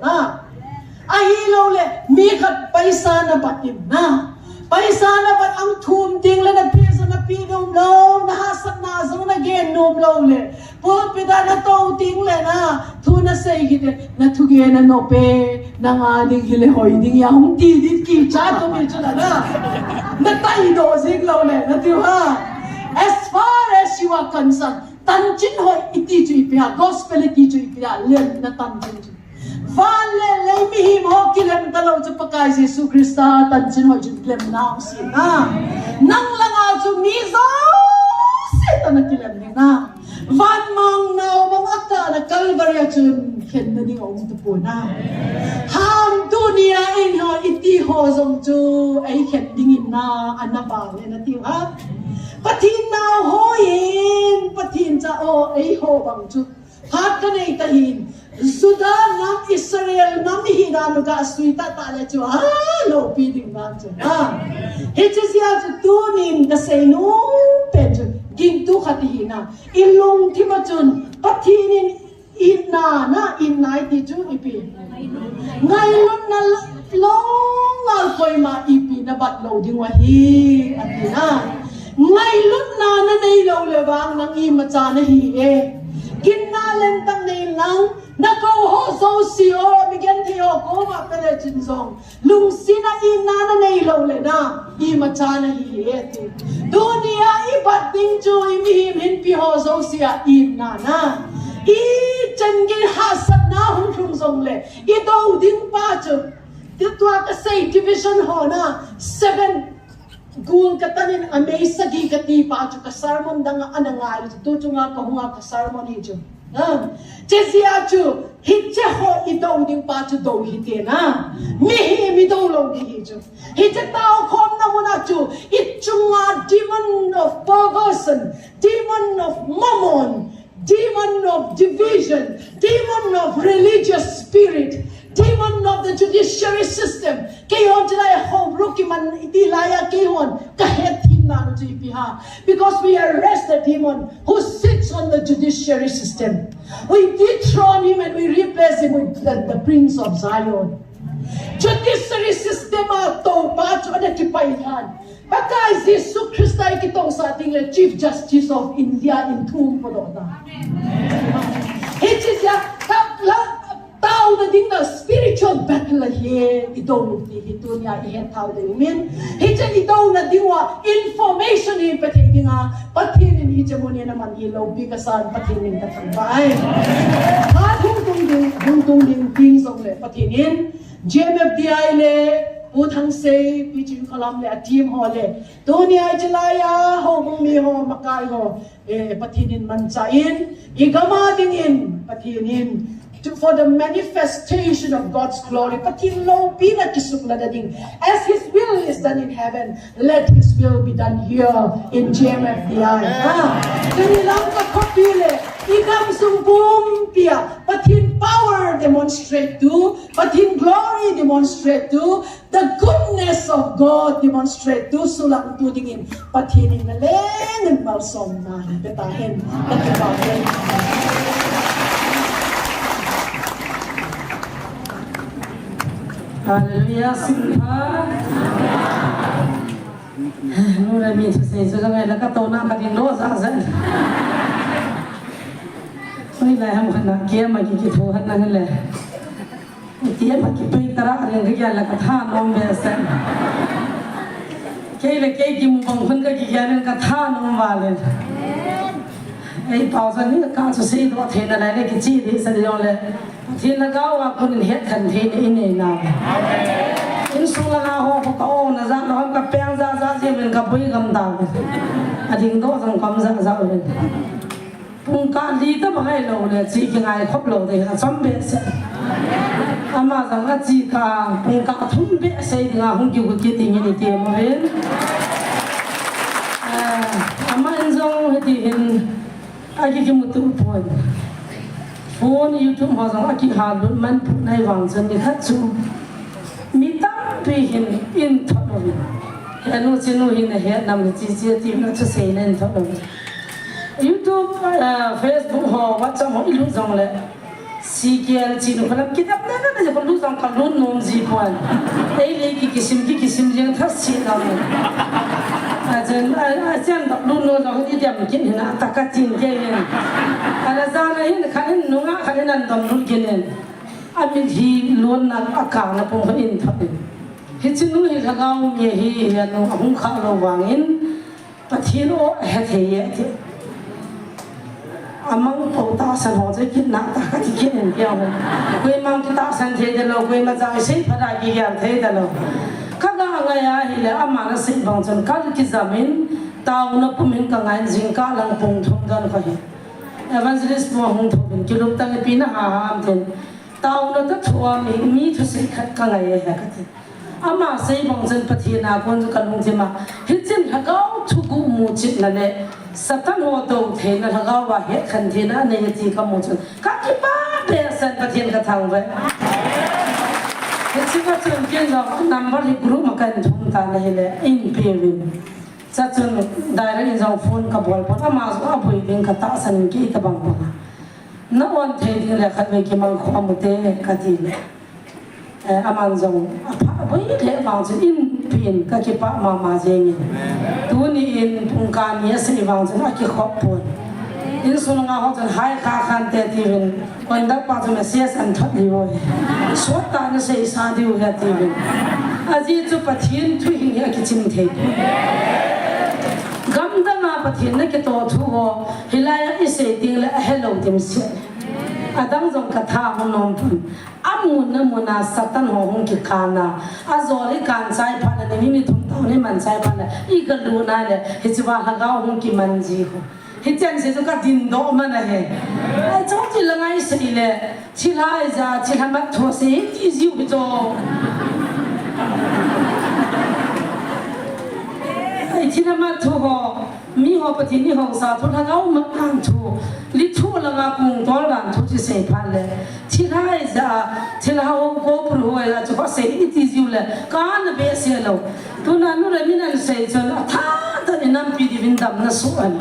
Ahilo le mikat paisa na batim na. Paisa na bat ang thum ding le na pisa na pinum lo na hasat na zong na gen num lo le. Put pita na to ting le na thu na say hite na thuge na no pe na nga ding hile hoy ding ya hum ti dit ki cha to mi chula na. Na tai do zig lo le na tiu ha. As far as you are concerned, tan chin hoi iti chui pia gospel iti chui pia len na tan jin van le le mi hi mo kilem talo chu pakai Jesu Krista tan chin ho jin klem na si na nang langa chu mi zo se tan kilem ni na van mang nau mang aka na Calvary chun khen na ding ong tu pu na ham dunia in ho iti ho zong chu ai khen ding in na anaba le na ti ha patin na ho yin patin cha o ai ho bang chu hat ka nei ta hin Sudan nam Israel nam hi na nu ga suita ta le chu ha lo pi ding na chu ha hichisia chu tunin ka sei nu pe chu ging tu khati hi na ilung thi ma chun patinin inna na innai ti chu ipi ngai lun na long al koi ma ipi na bat lo ding wa hi atina ngai lun na na nei lo le wang nang i ma cha na hi e kin na len tang nei lang na ko ho so si o mi gen thi o ko ma pe le chin zong lung si na i na na nei lo le na i ma cha na hi e ti dunia i bat ding chu i mi hin pi ho so si a i na na i chen gi ha sat na hung thung zong le i do ding pa chu ti tua ka sei division ho na 7 gul katanin amay sagi kati pa chu ka sermon dang anangai tu chu nga ka hunga ka sermon hi chu chezia chu hitche ho idou ding pa chu do hite na mi hi mi do lo hi chu hitche tao khom na muna chu it chunga demon of perversion, demon of mammon, demon of division, demon of religious spirit, demon of the judiciary system. Kayon jilay home rookie man iti laya kayon kahet him na no ipiha because we arrest the demon who sits on the judiciary system. We dethrone him and we replace him with the Prince of Zion. Judiciary system to pacho ada kipaihan. Bakay Jesu Krista ikitong sa ating Chief Justice of India in Thum Podota. It is ya tao na ding na spiritual battle here ito ni ito niya ihan tao na yumin hita ito na diwa information ni pati nga patinin hita mo niya naman ilaw bikasan patinin ka tambay at hungtong ding song le patinin GMFDI le utang say pitching kalam le team ho le to niya jalaya ho mong mi ho makay ho patinin mansain igama dingin patinin for the manifestation of God's glory. Patin lo pina kisukla dading. As His will is done in heaven, let His will be done here in GMFDI. Kanilang kapapile, ikam sumbum pia, patin power demonstrate to, patin glory demonstrate to, the goodness of God demonstrate to, sulang tudingin, patinin na leng and balsom na betahin, katibahin. Hallelujah, Simha. Nura mi say so ngai la ka to na ka din lo sa sa. Oi la ham khana kia ma ki tho han na le. Tia ma ki pai tara ren ri ya la ka tha nom be sa. Ke le ke ki mu bang phun ka ki ya ren ka tha nom wa le. Ei tao sa ni ka so sei do the na le ki chi di sa di yong le. Thiên là cao và con hết thần thiên in này nào, in sung là họ có câu là ra nó gặp bèn ra gì mình gặp bấy cầm tàu, tiếng đó thằng cầm ra rồi, cùng cả đi tới bằng cái lầu này chỉ cái ngày khóc lầu thì là sắm bể sẽ, mà rằng là chỉ cả cùng cả thùng bể xây thì là không chịu cái tiền như tiền mà hết, mà anh dòng thì hiện ai cái một tụi buồn. Phone YouTube họ rằng là kỳ hà luận man phụ này vàng dân đi thắt chung mi tâm tùy hình in thật rồi cái nó xin nó hình này hết nằm chỉ tìm nó cho xây lên thật rồi YouTube Facebook họ WhatsApp họ ít lúc rằng là si kia chỉ nó phải làm cái đáp này nó còn lúc rằng còn luôn nôn gì quan ấy lấy cái sim riêng thắt xịn đâu chân đọc luôn luôn rồi đi tìm cái này là tất cả tiền cái này là ra này khá nên nó ngã khá nên làm đầm luôn cái này mình thì luôn là cả là cũng phải in thật hết chân nó thì thằng ông nhỉ thì nó không khá là vàng in và thì nó hết thì among pota san ho je kit na ta ka ti kit en pya ho koi mang ki ta san the de lo koi ma za sei phada ki ya the de lo ka ga nga ya hi le ama na sei bang chan ka ki zamin taw na pumin ka ngai jing ka lang pung thum dan ka hi evangelist po hong thobin ki luk tang pi na ha ham den taw na ta thua mi thu sei khat ka ngai ya ka ti ama sei bang chan pathi na kon ka lung je ma hi chen ha ga thu gu mu chit na le Satan ho to the na thaga wa he khan the na ne ti ka mo chun ka ki pa pe san pathian ka thang ve he chi ka chun ken da number hi group ma kan thum ta na hele in pe win cha chun direct in zong phone ka bol pa ma so a boi ding ka ta san ki ka bang pa na on the ding le khat ve ki mang kho mu te ka ti le aman zong apa boi le ma chun in pin ka ki pa ma je ni tu ni in pung ka ni se wang chen a ki khop pon in sun nga ho chen hai kha khan te ti win kon da pa chen se san thot li wo so ta na se sa di u ha ti win a ji chu pathin thu hin ya ki chim the gam da ma pathin na ki to thu ho hilaya i se ti le hello tim se adang jong ka tha ho nom pun amun na muna satan ho hong ki khana azori kan sai pha na ni mi thum ta ne man sai pha na I ga lu na le hi chwa ha ga hong ki man ji ho hi chen se ka din do ma na he ai chong ji la ngai se le chi lai ja chi ha ma tho se ti ji u jo ai chi na ma tho ho mi ho pa ti ni ho sa tho na ga ma kan thu li thu la ga kung do ran thu chi se pha le chi lai ja chi la ho ko pru ho ya cho se ti ji u le ka na be se lo tu na nu re mi na se cho na tha ta ni nam pi di vin dam na so an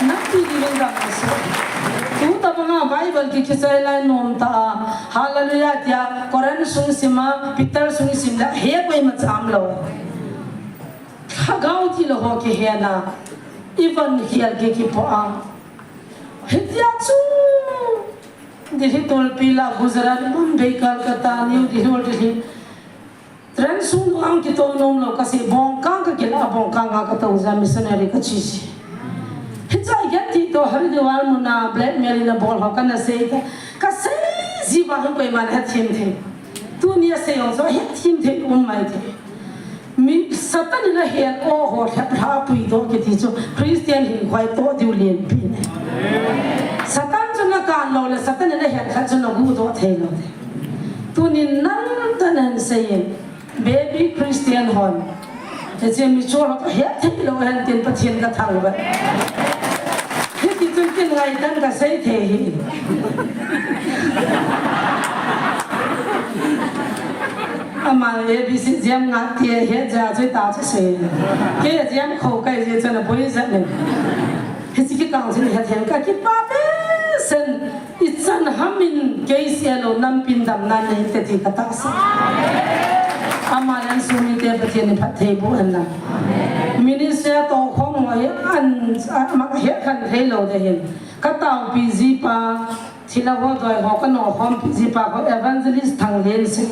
na pi di vin dam na so tu ta ba na bible ki ki sai lai nom ta hallelujah tia koran sung sima pitar sung sim la he koi ma cham lo khagau ti lo ho ki he na even here ki po a hitia chu Dili tol pila Gujarat Mumbai Kolkata New Delhi tren sung ang ki to nom lo kasi bong kang ka kila bong kang ka to za missionary ka chi si hitsa yati to Haridwar muna blackmail na bol ho kana se ka se ji ba ko man ha thim the tu ni se yo so ha thim the mai the mi satan na he ko ho ha pui do ki ti chu Christian hin khwai to diu lien pi satan chuna ka lo le satan na he kha chuna gu do the lo tu ni nan tanan se baby Christian hon je mi cho he the lo han tin pathian ka thang ba he ti chun tin ngai tan ka sei the hi ama ABC jam nga tie he ja chui ta chu se ke jam khou kai je chana boi zat ne he si ki kang sin he then ka ki pa be sen itsan hamin ke se lo nam pin dam nan ne te ti ka ta sa ama lan su mi te pathian ni phat thei bu an na minister to khong ma he an ma he khan thei lo de hin ka taw PG pa thila ho doi ho ka no khom PG pa ko evangelist thang len se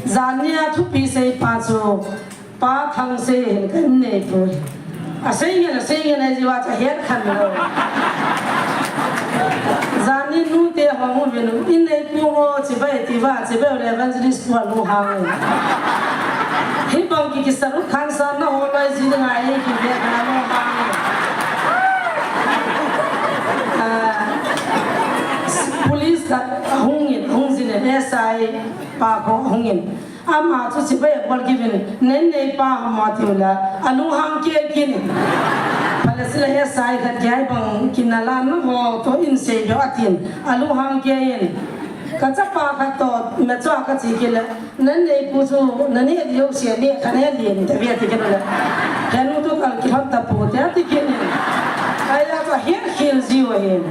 Zania thu pi sei pa chu pa thang se hen kan ne pu a sei ne ji wa cha het khan lo Zani nu te ho mo ve nu in nei pu ho chi bai ti wa chi bai le evangelist wa lu hang hi bang ki saru khan sa na ho lai ji na ai ki ve na mo hang police ka hung jin ne sai pa ko hungin ama chu si ba bol given nen nei pa ma tiula anu hang ke kin palasila he sai ka jai bang kinala no ho to in se yo atin alu hang ke yin ka cha pa ka to me cha ka chi ke la nen nei pu chu nen ne yo se ne ka ne lien ta ve ti ke la kanu to kal ki hat ta pu te ti ke ni ai la to he khil ji wa hin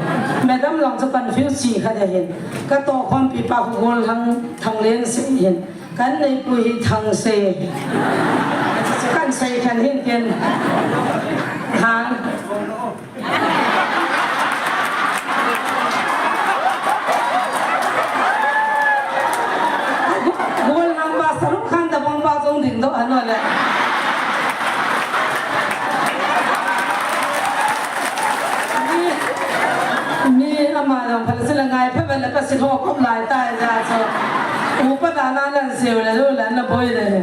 madam long chu confuse chi kha de hin ka to khom pi pa ko gol hang thang len se hin kan nei pu hi thang se kan se kan hin ken hang gol hang ba saru khan da bong ba jong ding do ano le มีอามาลองพันสิละไงเพื่อนแล้วก็สิโทรก็หลายตายจ้าเจ้าอุปทานาลันเสียวเลยดูแลน่ะบ่อยเลย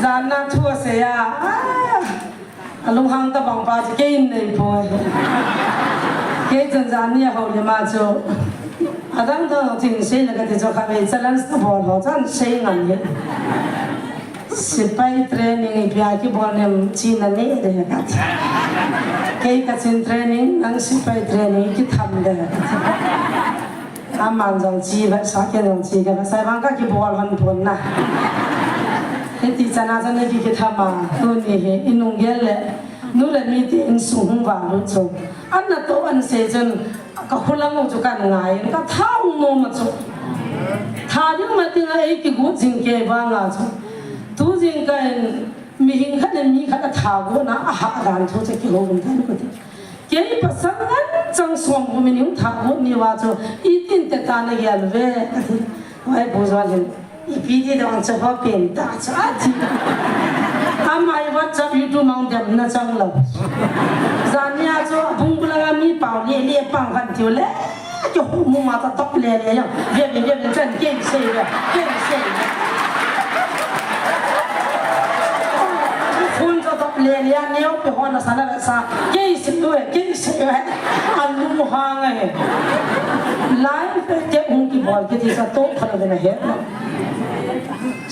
จานน่าทั่วเสียลุงหังตะบังปาจะกินเลยพอยเกจจานเนี่ยเขาเลยมาจ้าอาดังต้องจริงสิแล้วก็ที่จะขับไปจะลันสปอร์ตเขาจันเสียงอันนี้สิไปเทรนนิ่งพี่อาคิบอลเนี่ยจีนนี่เด็กกันเกย์ก็จีนเทรนนิ่งนั่งสิไปเทรนนิ่งคิดทำเด็กอามันจงจีบสักแค่จงจีกันใส่บางก็คิบอลมันพ้นนะเฮ้ยที่จะน่าจะเนี่ยคิดทำมาตัวนี้เฮ้อินุงเกลนู่นเลยมีที่อินสูงบางรู้จักอันนั้นตัวอันเสียจนก็คนละงงจุกันไงก็ท้าวโนมาจุท้ายังมาที่ไหนกี่กูจิงเก็บบ้างอ่ะจุทุจิงกันมีหิงขันมีขันท้าวนะอาหารทุจะกี่โลกันได้ก็ได้เกี่ยภาษาอันจังสวงก็มีหิงท้าวนี่ว่าจุอีตินเตตานเกี่ยวเว้ไว้บุษบาลินอีพีที่ต้องจะพอเป็นตาจ้าจีอามาอีวัดจับยูทูบมังเดิมน่าจังเลยจานนี้จุบุ้งกุลามีเป่าเลี้ยเลี้ยปังกันเที่ยวเล่จะหูมุมาตะตบเลี้ยเลี้ยยังเยี่ยมเยี่ยมเช่นเก่งเสียเก่งเสียคุณจะตบเลี้ยเลี้ยเนี้ยไปหัวนักสารภาพเก่งเสียด้วยเก่งเสียอันนู้นห่างไงไลฟ์เจ็บหุ่นกี่บอลกี่ที่จะโต๊ะขนาดนั้นเหรอ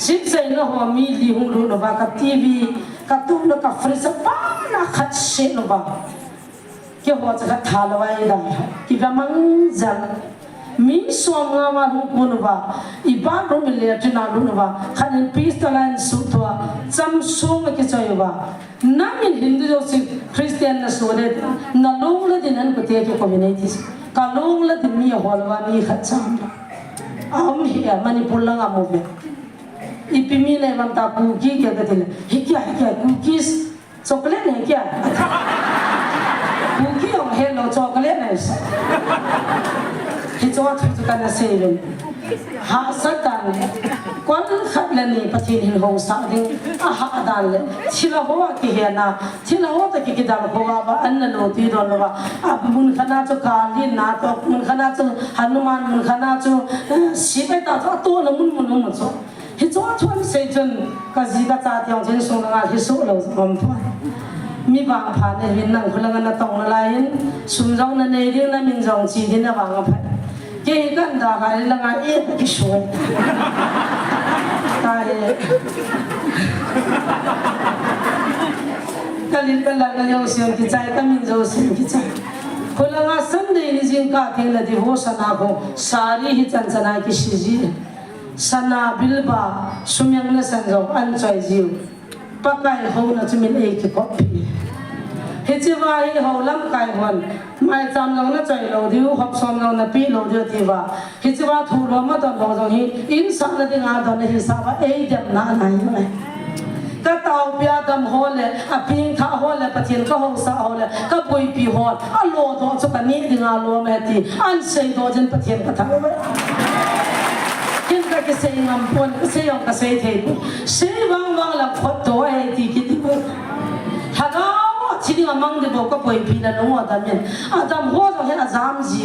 สิ่งเสียงเราว่ามีดีหุ่นรู้นะว่ากับทีวีกับตู้นักฟรีสบ้านะขัดเสียนะว่าเกี่ยวกับจะทาลไว้ได้ที่กำลังจังมีสวมงามาหุ่นมุนว่าอีบ้านรู้ไม่เลยที่น่ารู้นะว่าขันพิสตลันสุดตัวจำสูงกี่ใจว่านั่งฮินดูโจสิคริสเตียนนะสุดเลยนั่งลงเลยดินั่นก็เที่ยวคอมมูนิตี้ก็ลงเลยดิมีหัวว่ามีขัดจังอ้าวมีอะมันนี่พูดลังอาโมเบอีพิมีเลยมันตาคุกกี้แกก็ที่เลยฮิกยาคุกกี้ช็อกโกแลตเนี่ยแกคุกกี้ของเฮลโลช็อกโกแลตเนี่ยฮิจวัตถุกันนะเซเว่นหาสัตว์เนี่ยกวนขับเล่นนี่ปะทีหินหงสักดิ้งอาหารดันเลยที่เราหัวกี่เหี้ยนะที่เราหัวตะกี้กี่ดาวหัวว่าอันนั้นโน้ตีโดนว่าอ่ะมุนขนาดจะการลินนาตอกมุนขนาดจะฮันุมานมุนขนาดจะสิบเอ็ดตัวละมุนจ้ะฮิจวัตถุอันเซจนก็จีก็จ่าที่องค์เจนส่งงานฮิสุเราสมบูรณ์มีบางผ่านในวินนั่งคนละกันนะตรงละลายสุ่มจงนั่นเองนั่นมินจงจีดินนะบางผ่านเกี่ยกันด่าใครละงานเอ๊ะกี่ช่วยตายก็ลิ้นกันละกันยังเสียงที่ใจก็มินจงเสียงที่ใจคนละงานสันเดย์นี่จริงก็ทิ้งละที่หัวสนาคงสารีฮิจันสนาคิชิจีสนาบิลบาสุมยังนั่นสันจงอันใจจิวปากไก่เขาน่ะจะมีเอกที่ก๊อปปี้เฮจิวาฮีเขาล้ำไก่วันไม่จำลงน่ะใจเราดิวขับซ้อมลงน่ะปีเราเดียวที่ว่าเฮจิวาถูกเรามาตอนเราตรงนี้อินสันน่ะที่งานตอนนี้สาวเอเดมน่าไหนไหมก็เต่าเปียดำหัวเลยอ่ะพิงข้าหัวเลยปะเทียนก็หัวสาวเลยก็ปุยปีหัวอ่ะโลดสุกันนี้ที่งานโลแม่ที่อันเสียโดจนปะเทียนก็ทำไว้กินก็เสียงมันปนก็เสียงก็เสียเทปเสียบางละพอตัวไอ้ที่คิดดูถ้าเราที่นี่มันเดี๋ยวก็ปุยปีนั่นหัวดำเนี่ยอ่ะดำหัวต้องเห็นอ่ะจำจี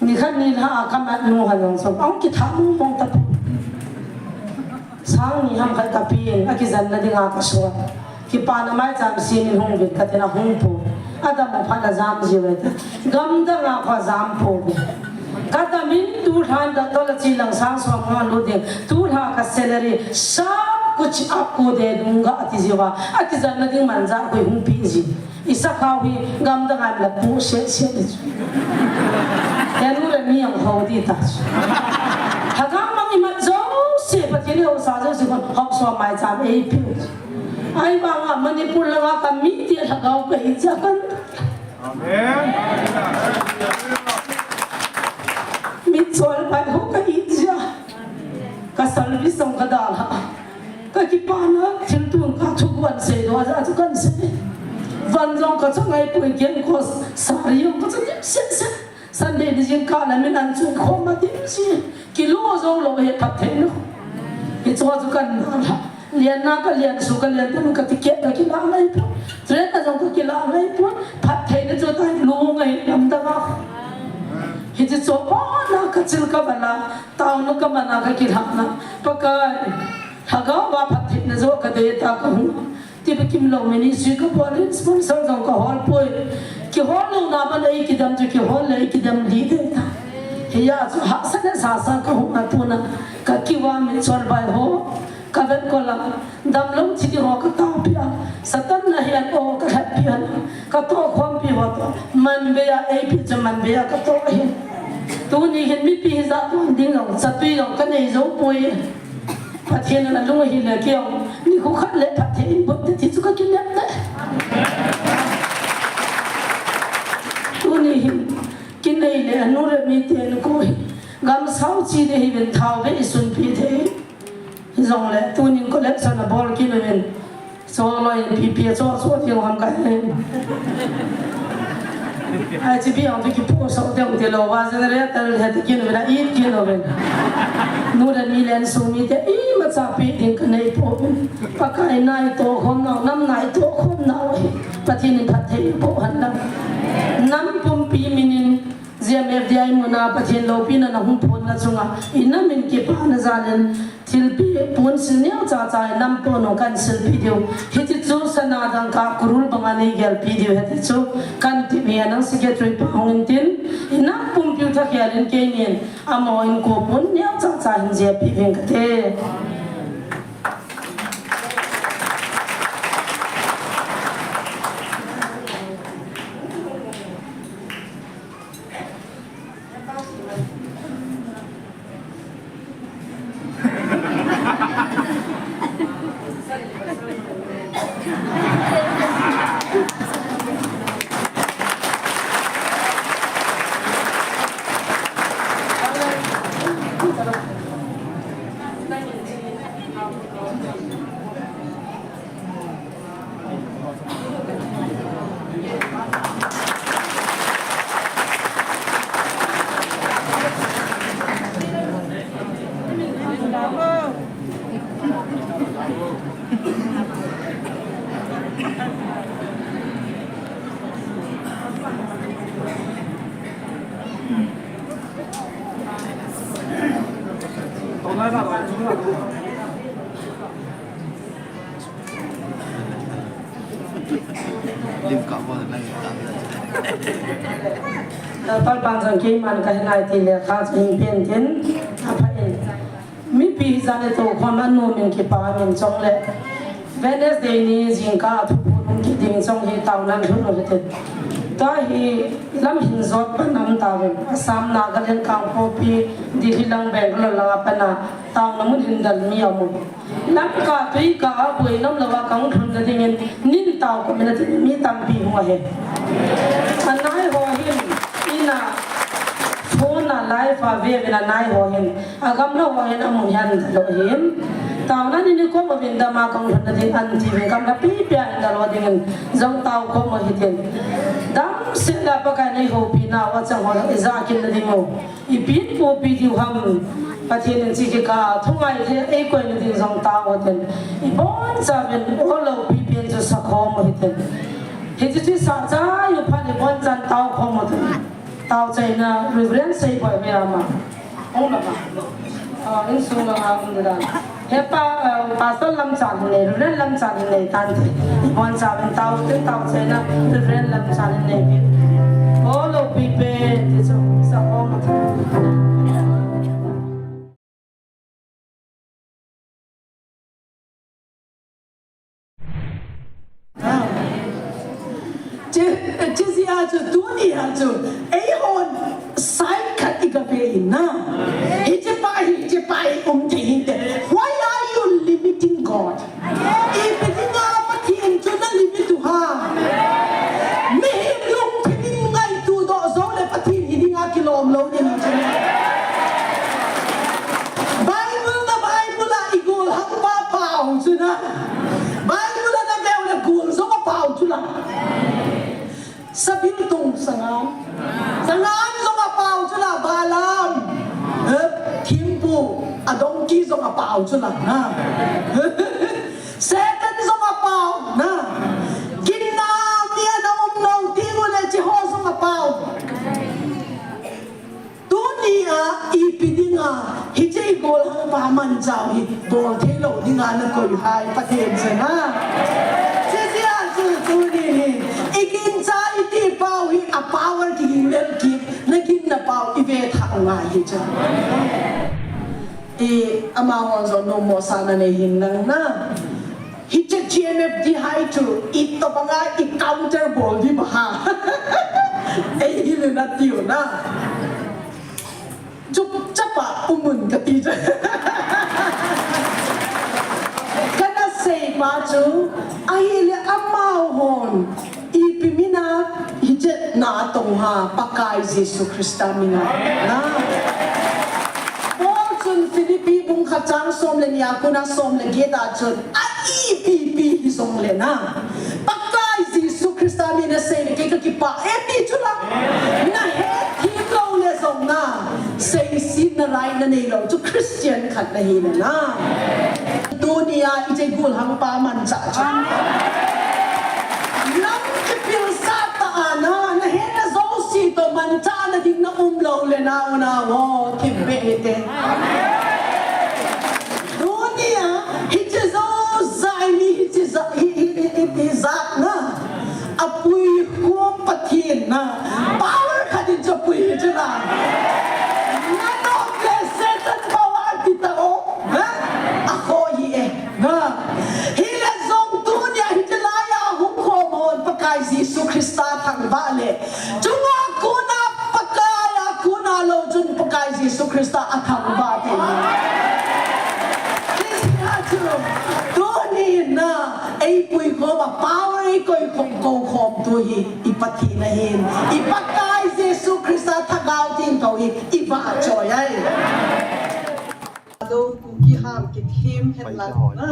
นี่ขันนี่ละคำนั้นหัวยังส่งเอาคิดทำมองตะช้างนี่ทำใครกับพี่อากิจันนั่นเองอาก็สวดคิดปานไม่จำสิ่งหงวิกัดนะหงปูอาดามพันละจำจีเวทกำดังอาก็จำปูกัดมินตูทันดัตตลจีลังสังสวงงานลุดิตูทักเซลลีसब कुछ आपको दे दूंगा अतिजीवा अतिजन नदी मंजा कोई हूँ पीजी इसा खावी गमदंग आम लपू से यानू रे मियां खावी ताज हगाम मंगी मजो से पतिले हो साजो से कौन हक so my jam A P I बांगा मणिपुर लगा का मीडिया लगाओ पे इजाकन आमीन मिचोल पाई हो का इजा का सर्विस सं का दाला का की पाना चिंतुन का छुगवन से दोजा छुगन से वंजों का चंगाई पुई गेन को सारियों को से संडे दिजिन का लमिन अंचु को मदिसी किलो जों लो हे पथे नो कि चो छुगन ना लियन ना का लियन सुका लियन तुम का टिकेट का किला नहीं पु ट्रेन का जों का किला नहीं पु पथे na jo tai lu ngai lam da ma hi ji cho pa na ka chil ka bala taw no ka mana ka ki hak na paka haga wa phat na zo ka de ta ka hu ti ba kim lo meni si ka pa le sponsor jong ka hol poi ki hol lo na ba le ki dam ju ki hol le ki dam li de ta he ya so ha sa na sa ka hu na tu na ka ki wa me chor bai ho ka vet ko la dam lo chi ho ka ta pia satan na hian o ka hat pia ka to khom pi ho to man be ya ei pi cha man be ya ka to hi tu ni hin mi pi za tu ding lo sa tui lo ka nei zo poi pat hian na lu hi le kiao ni khu khat le pat hin bot ti chu ka kin le na tu ni hin kin nei le anu re mi te nu ko gam sau chi de hi ben thau be sun pi the zong le tu nin collection na ball kin men so loi pi pi so so ti ham ka ai chi bi ang ki po so te te lo wa zan re ta le ti kin na i kin no ben nu da ni len so mi te i ma cha pi din ka nei po pa kai nai to khom na nam nai to khom na pa ti ni phat thei po han na nam pum pi minin ZMFDI muna pathin lo pin na hum phon na chunga inna min ke pa na zanen thil pi pon sin ne cha cha nam po no kan sil pi deu hiti chu sana dang ka kurul banga nei gel pi deu heti chu kan ti mi anang secretary pa hongin tin inna pum pi tha khalin ke nin amo in ko pon ne cha cha hin je pi veng ka te lim cả bao giờ pal pan sang ke man ka ngai ti le kha ching pen tin a phain mi pi za ne to khom an no min ki pa min chong le Wednesday ni jing ka thu pun ki ding chong hi taw nan thu no te ta hi lam hin zot pan nam ta ve asam na ga len kang po pi di hi lang beng lo la pa na taw na mun hin dal mi amu lam ka tui ka bui nam lo wa kang thun da ding nin taw ko min mi tam pi ho he anai ho hin ina phone na live a ve na nai ho hin agam lo ho hin amu yan lo hin taw na ni ko mo bin da ma kang thun da ding an ti ve kam da pi pya da lo ding zong taw ko mo hi tin dam se la pa ka nei ho pi na wa chang ho za kin da ding mo I pin po pi di ham pathin chi ki ka thungai the ei ko ni ding zong taw ho tin I bon sa ben ho lo pi pin cho sa kho mo hi tin he chi sa cha yu pha ni bon chan taw kho mo tin taw chai na reverend sei boy me ama ong la ma in su na ha ung da he pa pastor lam chan ne reverend lam chan ne tan bon sa ben taw chai na reverend lam chan ne ho lo pi pe ti so sa kho mo chứ gì à chứ tu ni à chứ ấy hồn sai khát đi cà phê na hi chứ pai ông thầy hình thế why are you limiting God if it is not a thiên cho nó limit to ha mi lúc thì ngay tu đó rồi lại phát thiên thì ngay kilom lâu như thế Bible là igol hang ba pau chứ na Bible là bèo là gul so ba pau chứ na sa bintong sangam zong apau chula balam thimpu adongki zong apau chula na second zong apau na kinna mia dong nong tingu le chi hi chei gol hang pa man chao hi bol thelo ni nga na koi hai pathen se na se sia chu ni hi ikin cha iti pau hi a power ki lel ki na kin na pau i ve tha nga hi cha e ama hon zo no mo sana ne hin nang na hi che GMF di hai tu it to banga i counter ball di ba ei hi le na tiu na chụp chấp à mình cái tí chứ cái nó xây mà chú ai là âm màu hồn ipimina hijet na tong ha pakai Jesus Christa mina na Paul chun Philippi bung khachang som le nia kuna som le geta chun a ipipi som le na pakai Jesus Christa mina sei le ke ki pa epi chula na he thi lo le som na say sin na rai na nei lo chu Christian khat na hi na dunia i chei gul hang pa man cha cha lam ke pil sa ta na na he na zo si to man cha na ding na lo le na wo ki be te dunia hi che zo zai ni hi che za hi za na apui ko pathin na power khatin cha pui cha na Jesus Christa thang vale chunga kuna pakaya kuna lo jun pakai Jesus Christa athang ba te tu ni na ai pui ko ba power ai koi khom ko khom tu hi ipati na hin ipakai Jesus Christa thagau tin ko hi iba choi ai đâu cũng kia ham cái thêm hết lần na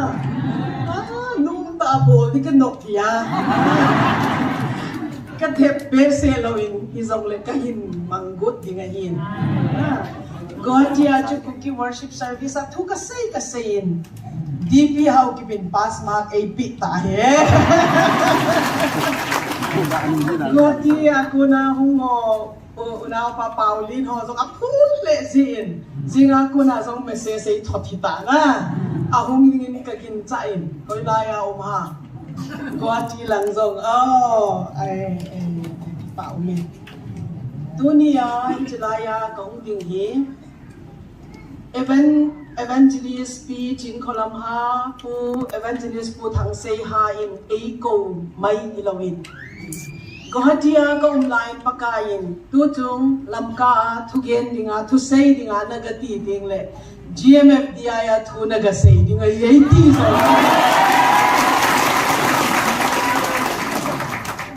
nung ta bồ thì cái nọc kia cái thép bé xe lôi hi dòng lên cái hin mang gút thì ngay hin God ya cho cookie worship service at thu ka say DP how ki bin pass mark AP ta he God ya kuna hungo una pa Paulin ho so apul le zin zinga kuna so message say thot hita na ahong ni ka kin chain koi la ya ha God ti lang zong ai bảo mình dunia injilaya kong ding hi evangelist pi chin kolam ha pu evangelist pu thang sei ha in ei ko mai ilawin gohatia ko online pakain tu chung lamka thugen dinga thu sei dinga nagati ding le GMF dia ya thu naga sei dinga yei ti so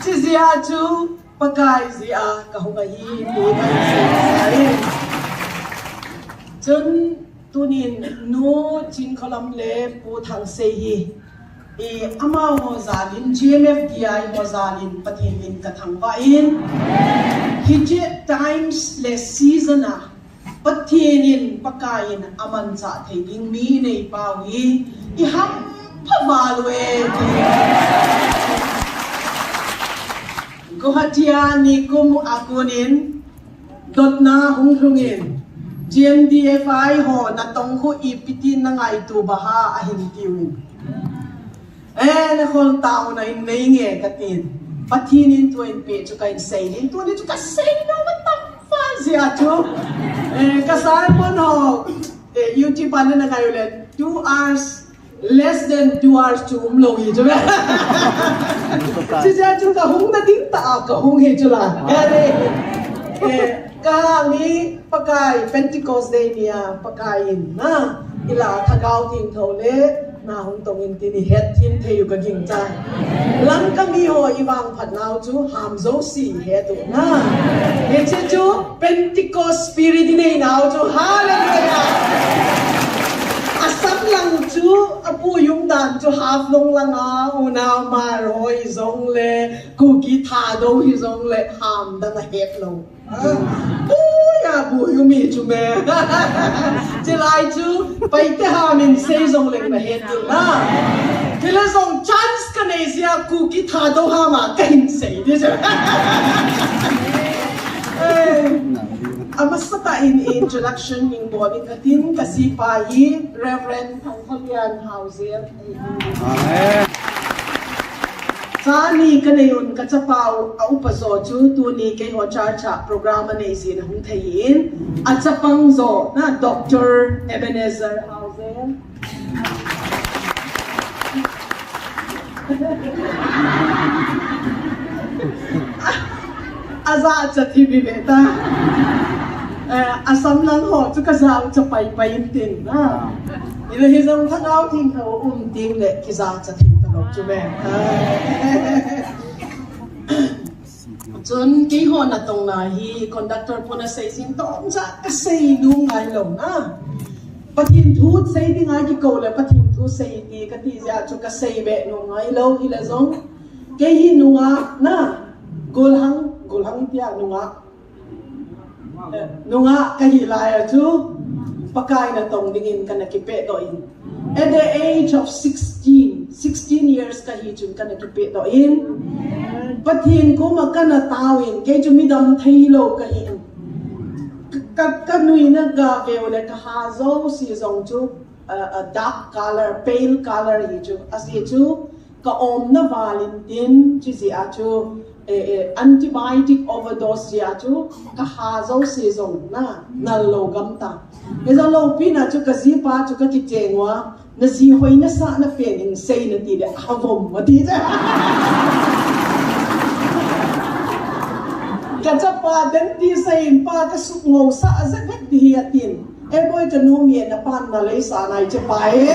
chi zia chu pakai zia ka hunga hi pu mai sei chun tunin no chin kolam le pu thang sei hi ama ho zalin GMF dia ho zalin pathin in ka thang va in hije times le season a pathin in pakain aman cha thei ding mi nei pawi I ham phavalwe gohatia ni kum akunin dotna hungrungin GMDFI ho na tong ho ipitin na ngai tu baha ahin tiwin na khol tao na in nei nge katin patinin tu in pe chu kain sei in tu ni chu ka sei no matam fa zia chu ka sai mon ho YouTube an na kayo le 2 hours less than 2 hours chu lo hi chu chi ja chu ka hung na ding ta ka hung he chu la ka ni pakai Pentecost day niya pakain na ila thagao ting thole na hong tong in tini het tin theyu ka ging cha lang kami ho iwang phat naw chu ham zo si he tu na he che chu Pentecost spirit nei naw chu hallelujah asam lang chu apu yung dan chu half long lang a una ma roi zong le ku ki tha do hi zong le ham da na het lo ya bu yu mi chu me che lai chu pai te ha min se zong le na het tu na ke la zong chance ka nei sia ku ki tha do ha ma ka hin se de che ama sa ta in introduction ng body katin kasi pahi Reverend Pangkalian Hauser. Amen. Sani kanayon katsapaw aupazo chu tuni kay ho charcha programa na isin hung thayin at sa pangzo na Dr. Ebenezer Hauser. Aza sa TV beta. Asam lang ho, tsaka sa pay-payin din na. Ilahizang tanaw ting ho, ting le, kisa sa ting tanong chume. Chun, kay ho na tong nahi, conductor po na sa isin to, sa kasay nung ngayon na. Patintut sa hindi nga kikaw le, patintut sa hindi, katizya, tsaka kasay be nung ngayon, ilazong, kay hinunga na, gulhang tiya, nunga kahilaya tu pakai na tong dingin ka nakipe doin. At the age of 16 years kahijun ka nakipe doin. Pathin ko magkanatawin kay jumidam thaylo kahin. Kanuy na gave wala kahazo si zong tu dark color, pale color hiju as hiju kaom na Valentine chizi achu antibiotic overdose ya chu kahazo season na nalogam ta eza lo pina chu kazipa chu ka kitengwa na si hoi na sa na pening say na ti de avom mati ja kachapa den ti sayin pa ka sukmo sa azak dihiatin boy kanumi na pan na lay sa nai che pai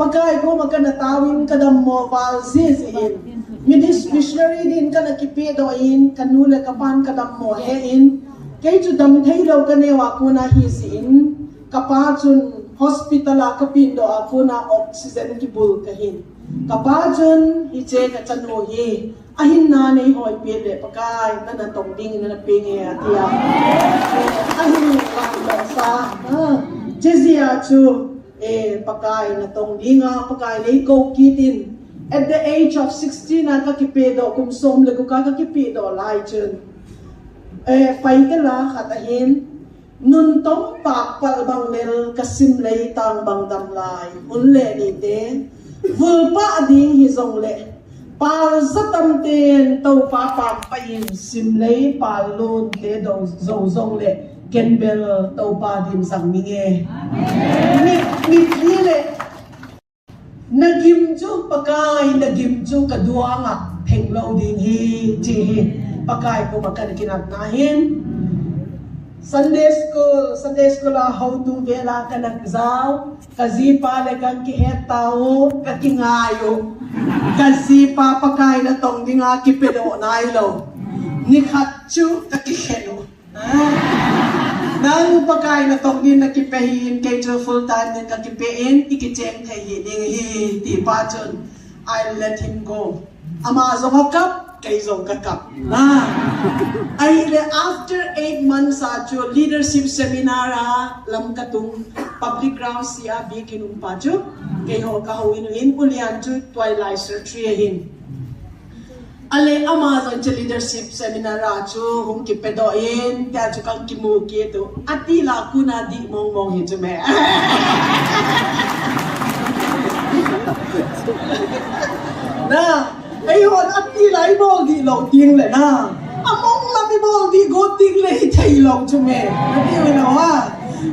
pagkay ko magkanatawin kadam mo valsisin. Missionary din ka nakipidoin, kanula kapan kadam mo hein. Kay judam thaylo kanewa ko na hisin, kapachun hospitala kapindo ako na oxygen kibul kahin. Kapachun hiche kachanuhi, ahin nanay hoy pide pagkay nanatong ding na napingi atiya. Ahin lang sa Jezia chu pagkain na tong dinga, pagkain na ikaw kitin. At the age of 16 na kakipido, kung somlago ka kakipido, laichin. Paitala katahin, nun tong pakpalbang nil kasimlay tang bang damlay. Unle nite, vulpa ading hizong le. Pal sa tamtin, tau papampayin, simlay palun te do zozong le. Kenbel tau pa din sang minge. Mitlile. Nagimju pagkay, nagimju kadua nga. Henglaw din hi, jihi. Pagkay ko magkanakinagnahin. Sunday school how to vela ka nagzaw. Kazipa legang kihet tao, kakingayo. Kazipa pagkay na tong di nga kipido na ilaw. Nikhatsu kakiheno. Nang pagkain na tong din nakipahin kay jo full time din nakipain ikicheng kay hiding ti pachon I let him go ama zong kap kay zong kakap na ay after 8 months acho leadership seminar lam katung public grounds siya bikinung pacho kay ho kahuinuin ulian jo twilight surgery Ale Amazon sa leadership seminar acho hung kipedoin kaya cho kang kimuki ito atila ko na di mong hito me na ayun atila ibog di lo ting le na among labi bol di go ting le hitay lo cho me nadi mo na wa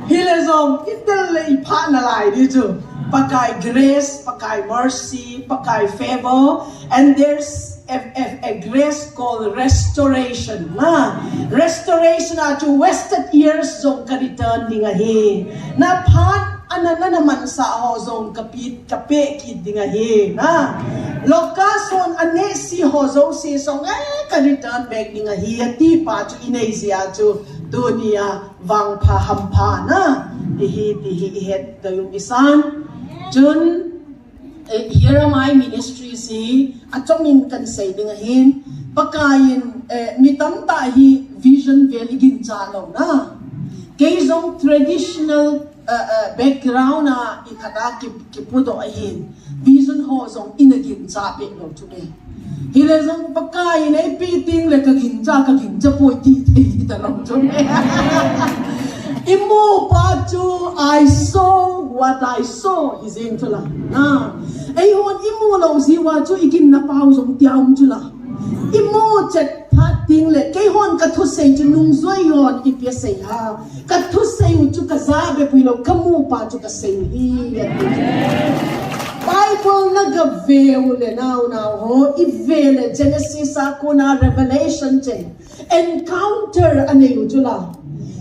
hilezong itel le ipa na lai di cho pakai grace pakai mercy pakai favor and there's a grace called restoration. Restoration to wasted years zong ka-return di nga hi. Na pan anana naman sa ho zong kapit kid di nga hi. Lokason ane si ho zong si zong ka-return back di nga hi. Ti pa chu inay siya chu dunia vang pahampa na. Tihi ihet kayong isan. Jun here am I ministry si atomin kan say dingahin pagkain mitam tahi vision valley ginjalo na kay zong traditional background na ikata ki pudo ahin vision ho zong inagin cha pe lo chu me hile zong pakai nei piting le ka gin cha poi ti thei ta lo chu me imu pa chu I saw what I saw is in chula na ai hon imu lo si wa chu ikin na pau zong tiam chula imu chet pating le kai hon ka thu sei chu nung zoi yon ipia sei ha ka thu sei chu ka za be pui lo kamu pa chu ka sei hi Bible nagaveu le now ho ivele Genesis ako na Revelation chen encounter ane chula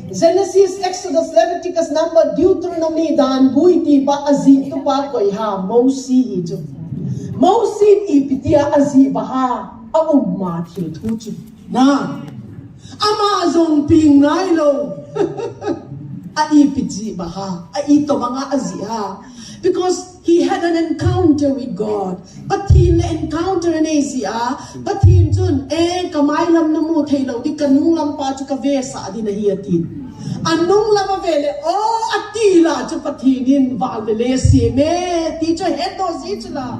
Genesis, Exodus, Leviticus, Number, Deuteronomy, Dan, Buiti, Pa, Azi, tu pa koi ha, Mosi ito. Mosi ipitia Azi baha, ang matil tuchi. Na, Amazon ping nailo. Aipiti baha, aito mga Azi ha. Because he had an encounter with God. But he encounter in Asia, but he dun, kamay lam na mo tayo, di kanung lam pa chuka vesa di na hiyatin. Anong lam avele, atila chuka patinin, valele sime, teacher heto si chula.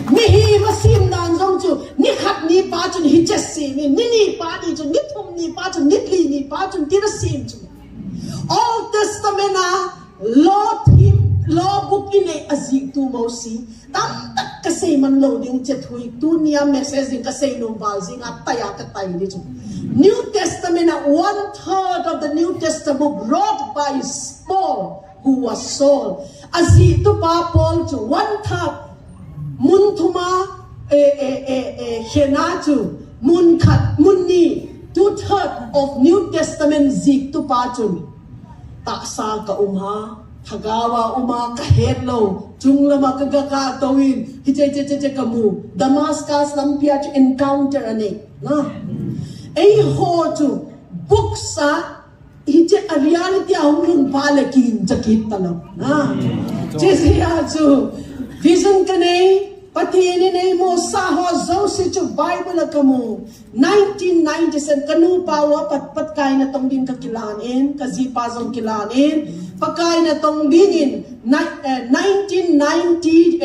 Mihi masim dan zong chu, nikhat ni pa chun hiches sime, nini pa ni chun, nitum ni pa chun, nitli ni pa chun, tira sim chun. Old Testament na, Lord him, Law book in a azik to mosi, tam tak kasi man loading chethui tu niya message kasi nung balsing at tayakat tayo dito. New Testament na 1/3 of the New Testament wrote by Paul, who was Saul. Azito pa Paul to 1/3 muntuma henatu munkat munni 2/3 of New Testament zik to pa chun. Taksa ka Hagawa uma kahedlo, jungla makagaka tawin, hije kamu, Damascus lampia to encounter ane, na. Ho to buksa, hije a reality ahun palakin jakit talo, na. Jesiya to vision kane, pati ni mo saho zosi to Bible kamu, 1997 kanu pawa pat kay na tong din kakilanin, kazipazong kilanin. Pagkain na tong binin 1990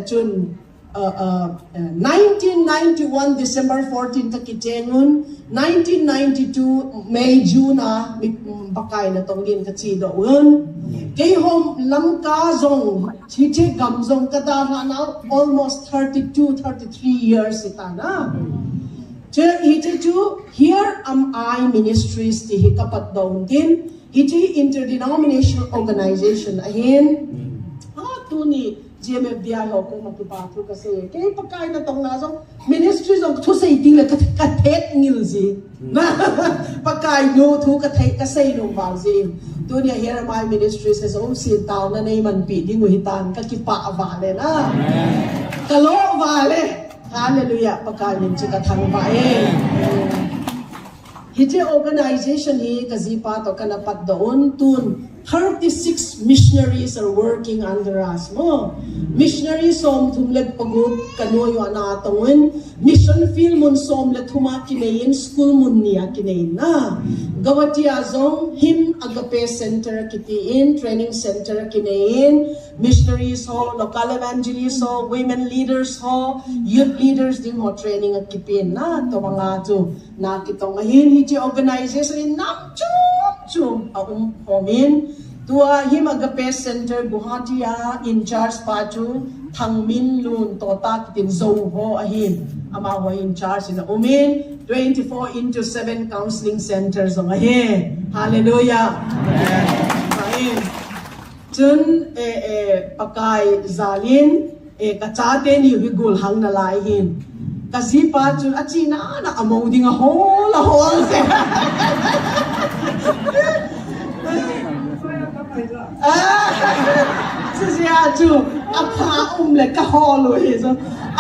June 1991 December 14 takitengun 1992 May June pagkain na tong din katsido un kay hom lamka zong chiche gamzong kadara na almost 33 years itana. Here am I ministries ti hikapat daw din. Iti interdenominational organization ahin. Tu ni GMFDI ho kung magpapatro kasi. Kaya pagkain na tong nasong ministries of tu sa iting na katet ngilzi. Na pagkain no tu katet kasi nung balzi. Tu niya here am I ministries as all sin tao na naiman piding uhitan kakipa avale na. Kalo avale. Hallelujah. Pagkain yung chikatang bae. Hiti organization hi kazipa to kanapat doon tun 36 missionaries are working under us mo. Missionaries som tumlet pagub kanoyo anatongin mission field mun som let huma kinein school mun niya kinein na. Gawati azong him agape center kitiin training center kinein missionaries ho local evangelists ho women leaders ho youth leaders din ho training at kipin na to mga to na kitong ahin hiti organization nam chum homin tua him agape center Guwahati in charge patu thangmin lun tota kitin zo ho ahin ama ho in charge na umin 24/7 counseling centers ang ahin hallelujah ahin chun pakai zalin kachate ni higul hang na laihin kasi pa chun achina na amaw ding a hol se siya chu apa le ka holo hizo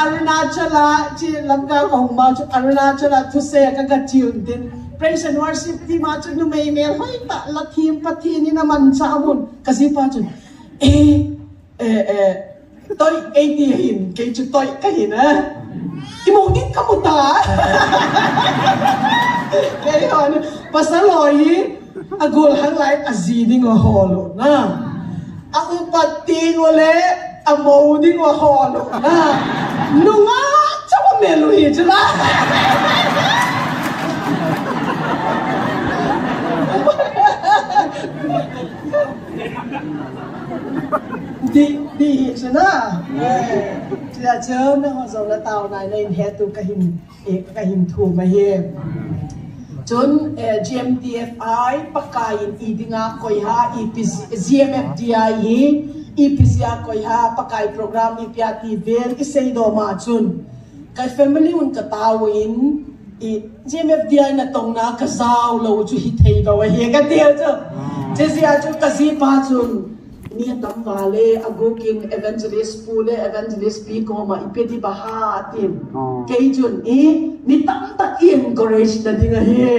arunachala chi lamga kong ma chu arunachala tu se ka gachiun din praise and worship di ma chu no may mail hoy ta lakim pati ni naman sa amon kasi pa chu toy 80 hin kay chu toy kahin imongit ka mo ta kay ano pasaloy agul hang lai aziding o holo na. Ang pating ule amoding o holo na. Nunga chawa meluhi jala. Di jala. Chia chớm na ho zo la tao nai nei he tu kahim thu ma he. Chun GMTFI pakain idinga koiha GMFDI hi ipisia koiha pakai program ipiati vel isei do ma chun kai family un ka tawin GMFDI na tong na kazaw lo chu hi thei ba he ka tia chu jesia chu kasi pa chun ni tam vale agokin evangelist pule evangelist pi ko ma ipedi baha atin kay jun ni tam ta encourage na dinga he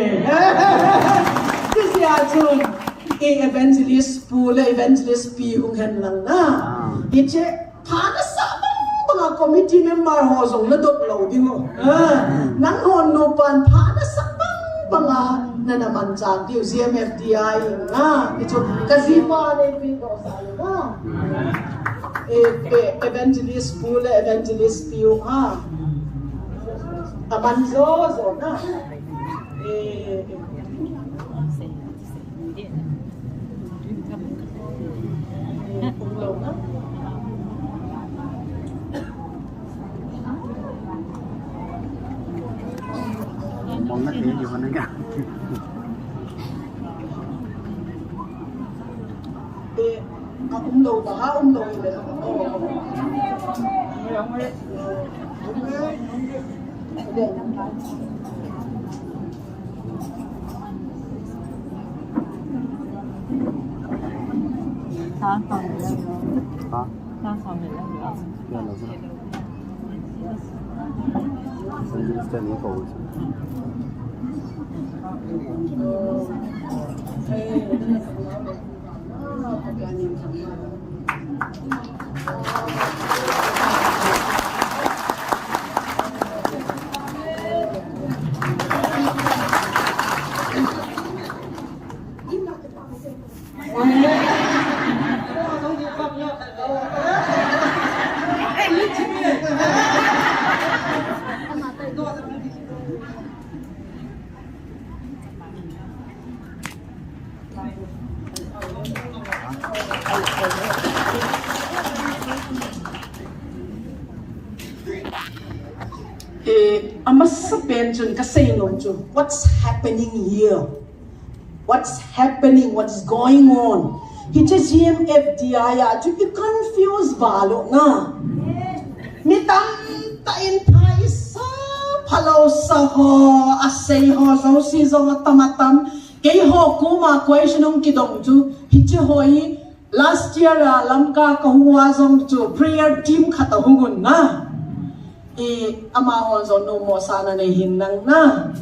kasi jun evangelist pule evangelist pi hung hen lang na iche phana sa mga committee member ho zong na dot lo dingo nang hon no pan phana sa mga na naman sa GMFDI nga ito kasi pa na ipito sa na evangelist pula evangelist piyo ha amanzo na punglaw na mong na tiyo man nga umlaw ba ha umlaw ila Saan pa nila? ha Saan pa nila? yan lang sa stand mo ko amas sa pension kasi no jo what's happening here what's happening what's going on hiche GMFDI ju confused balo na mitam ta entai sa phalo sa ho asay ho so si zo tamatam kay ho kuma questionong kidong ju hiche hoi last year lamka kahuwa zong ju prayer team katahungun na amahon zo no mo sana na hinang na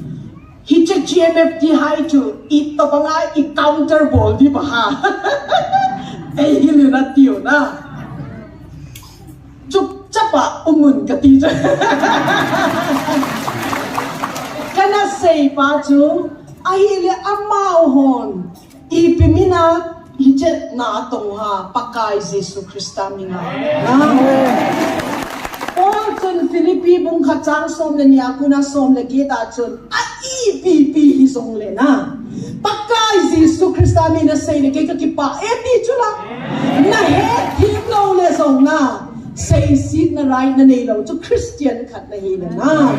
hiche GMFDI to ito pa nga i-counter ball di ba ha ay hili na tiyo na chuk chapa umun ka tiyo kana say pa chu ay hili amahon ipimina hiche na atong ha pakay Jesu Krista minga chun Philippi bung kachang som le niya kuna som le kita chun IPP hisong le na pakay Jesu Krista mi na say le kay kakipa eti chula na het himlo le song na say sit na right na nilo to Christian kat na hila na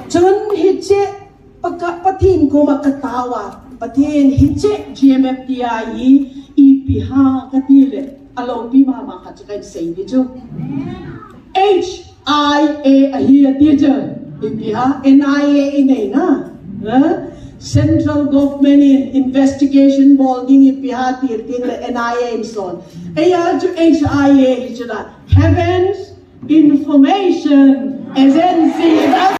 chun hiche pagka patin ko makatawa patin hiche GMFDI ipiha katile alo pi mama kachakay say ni jo HIA here teacher ipiha NIA inay na Central Government Investigation Boarding ipiha tirting le NIA imson aya to HIA Heavens Information Agency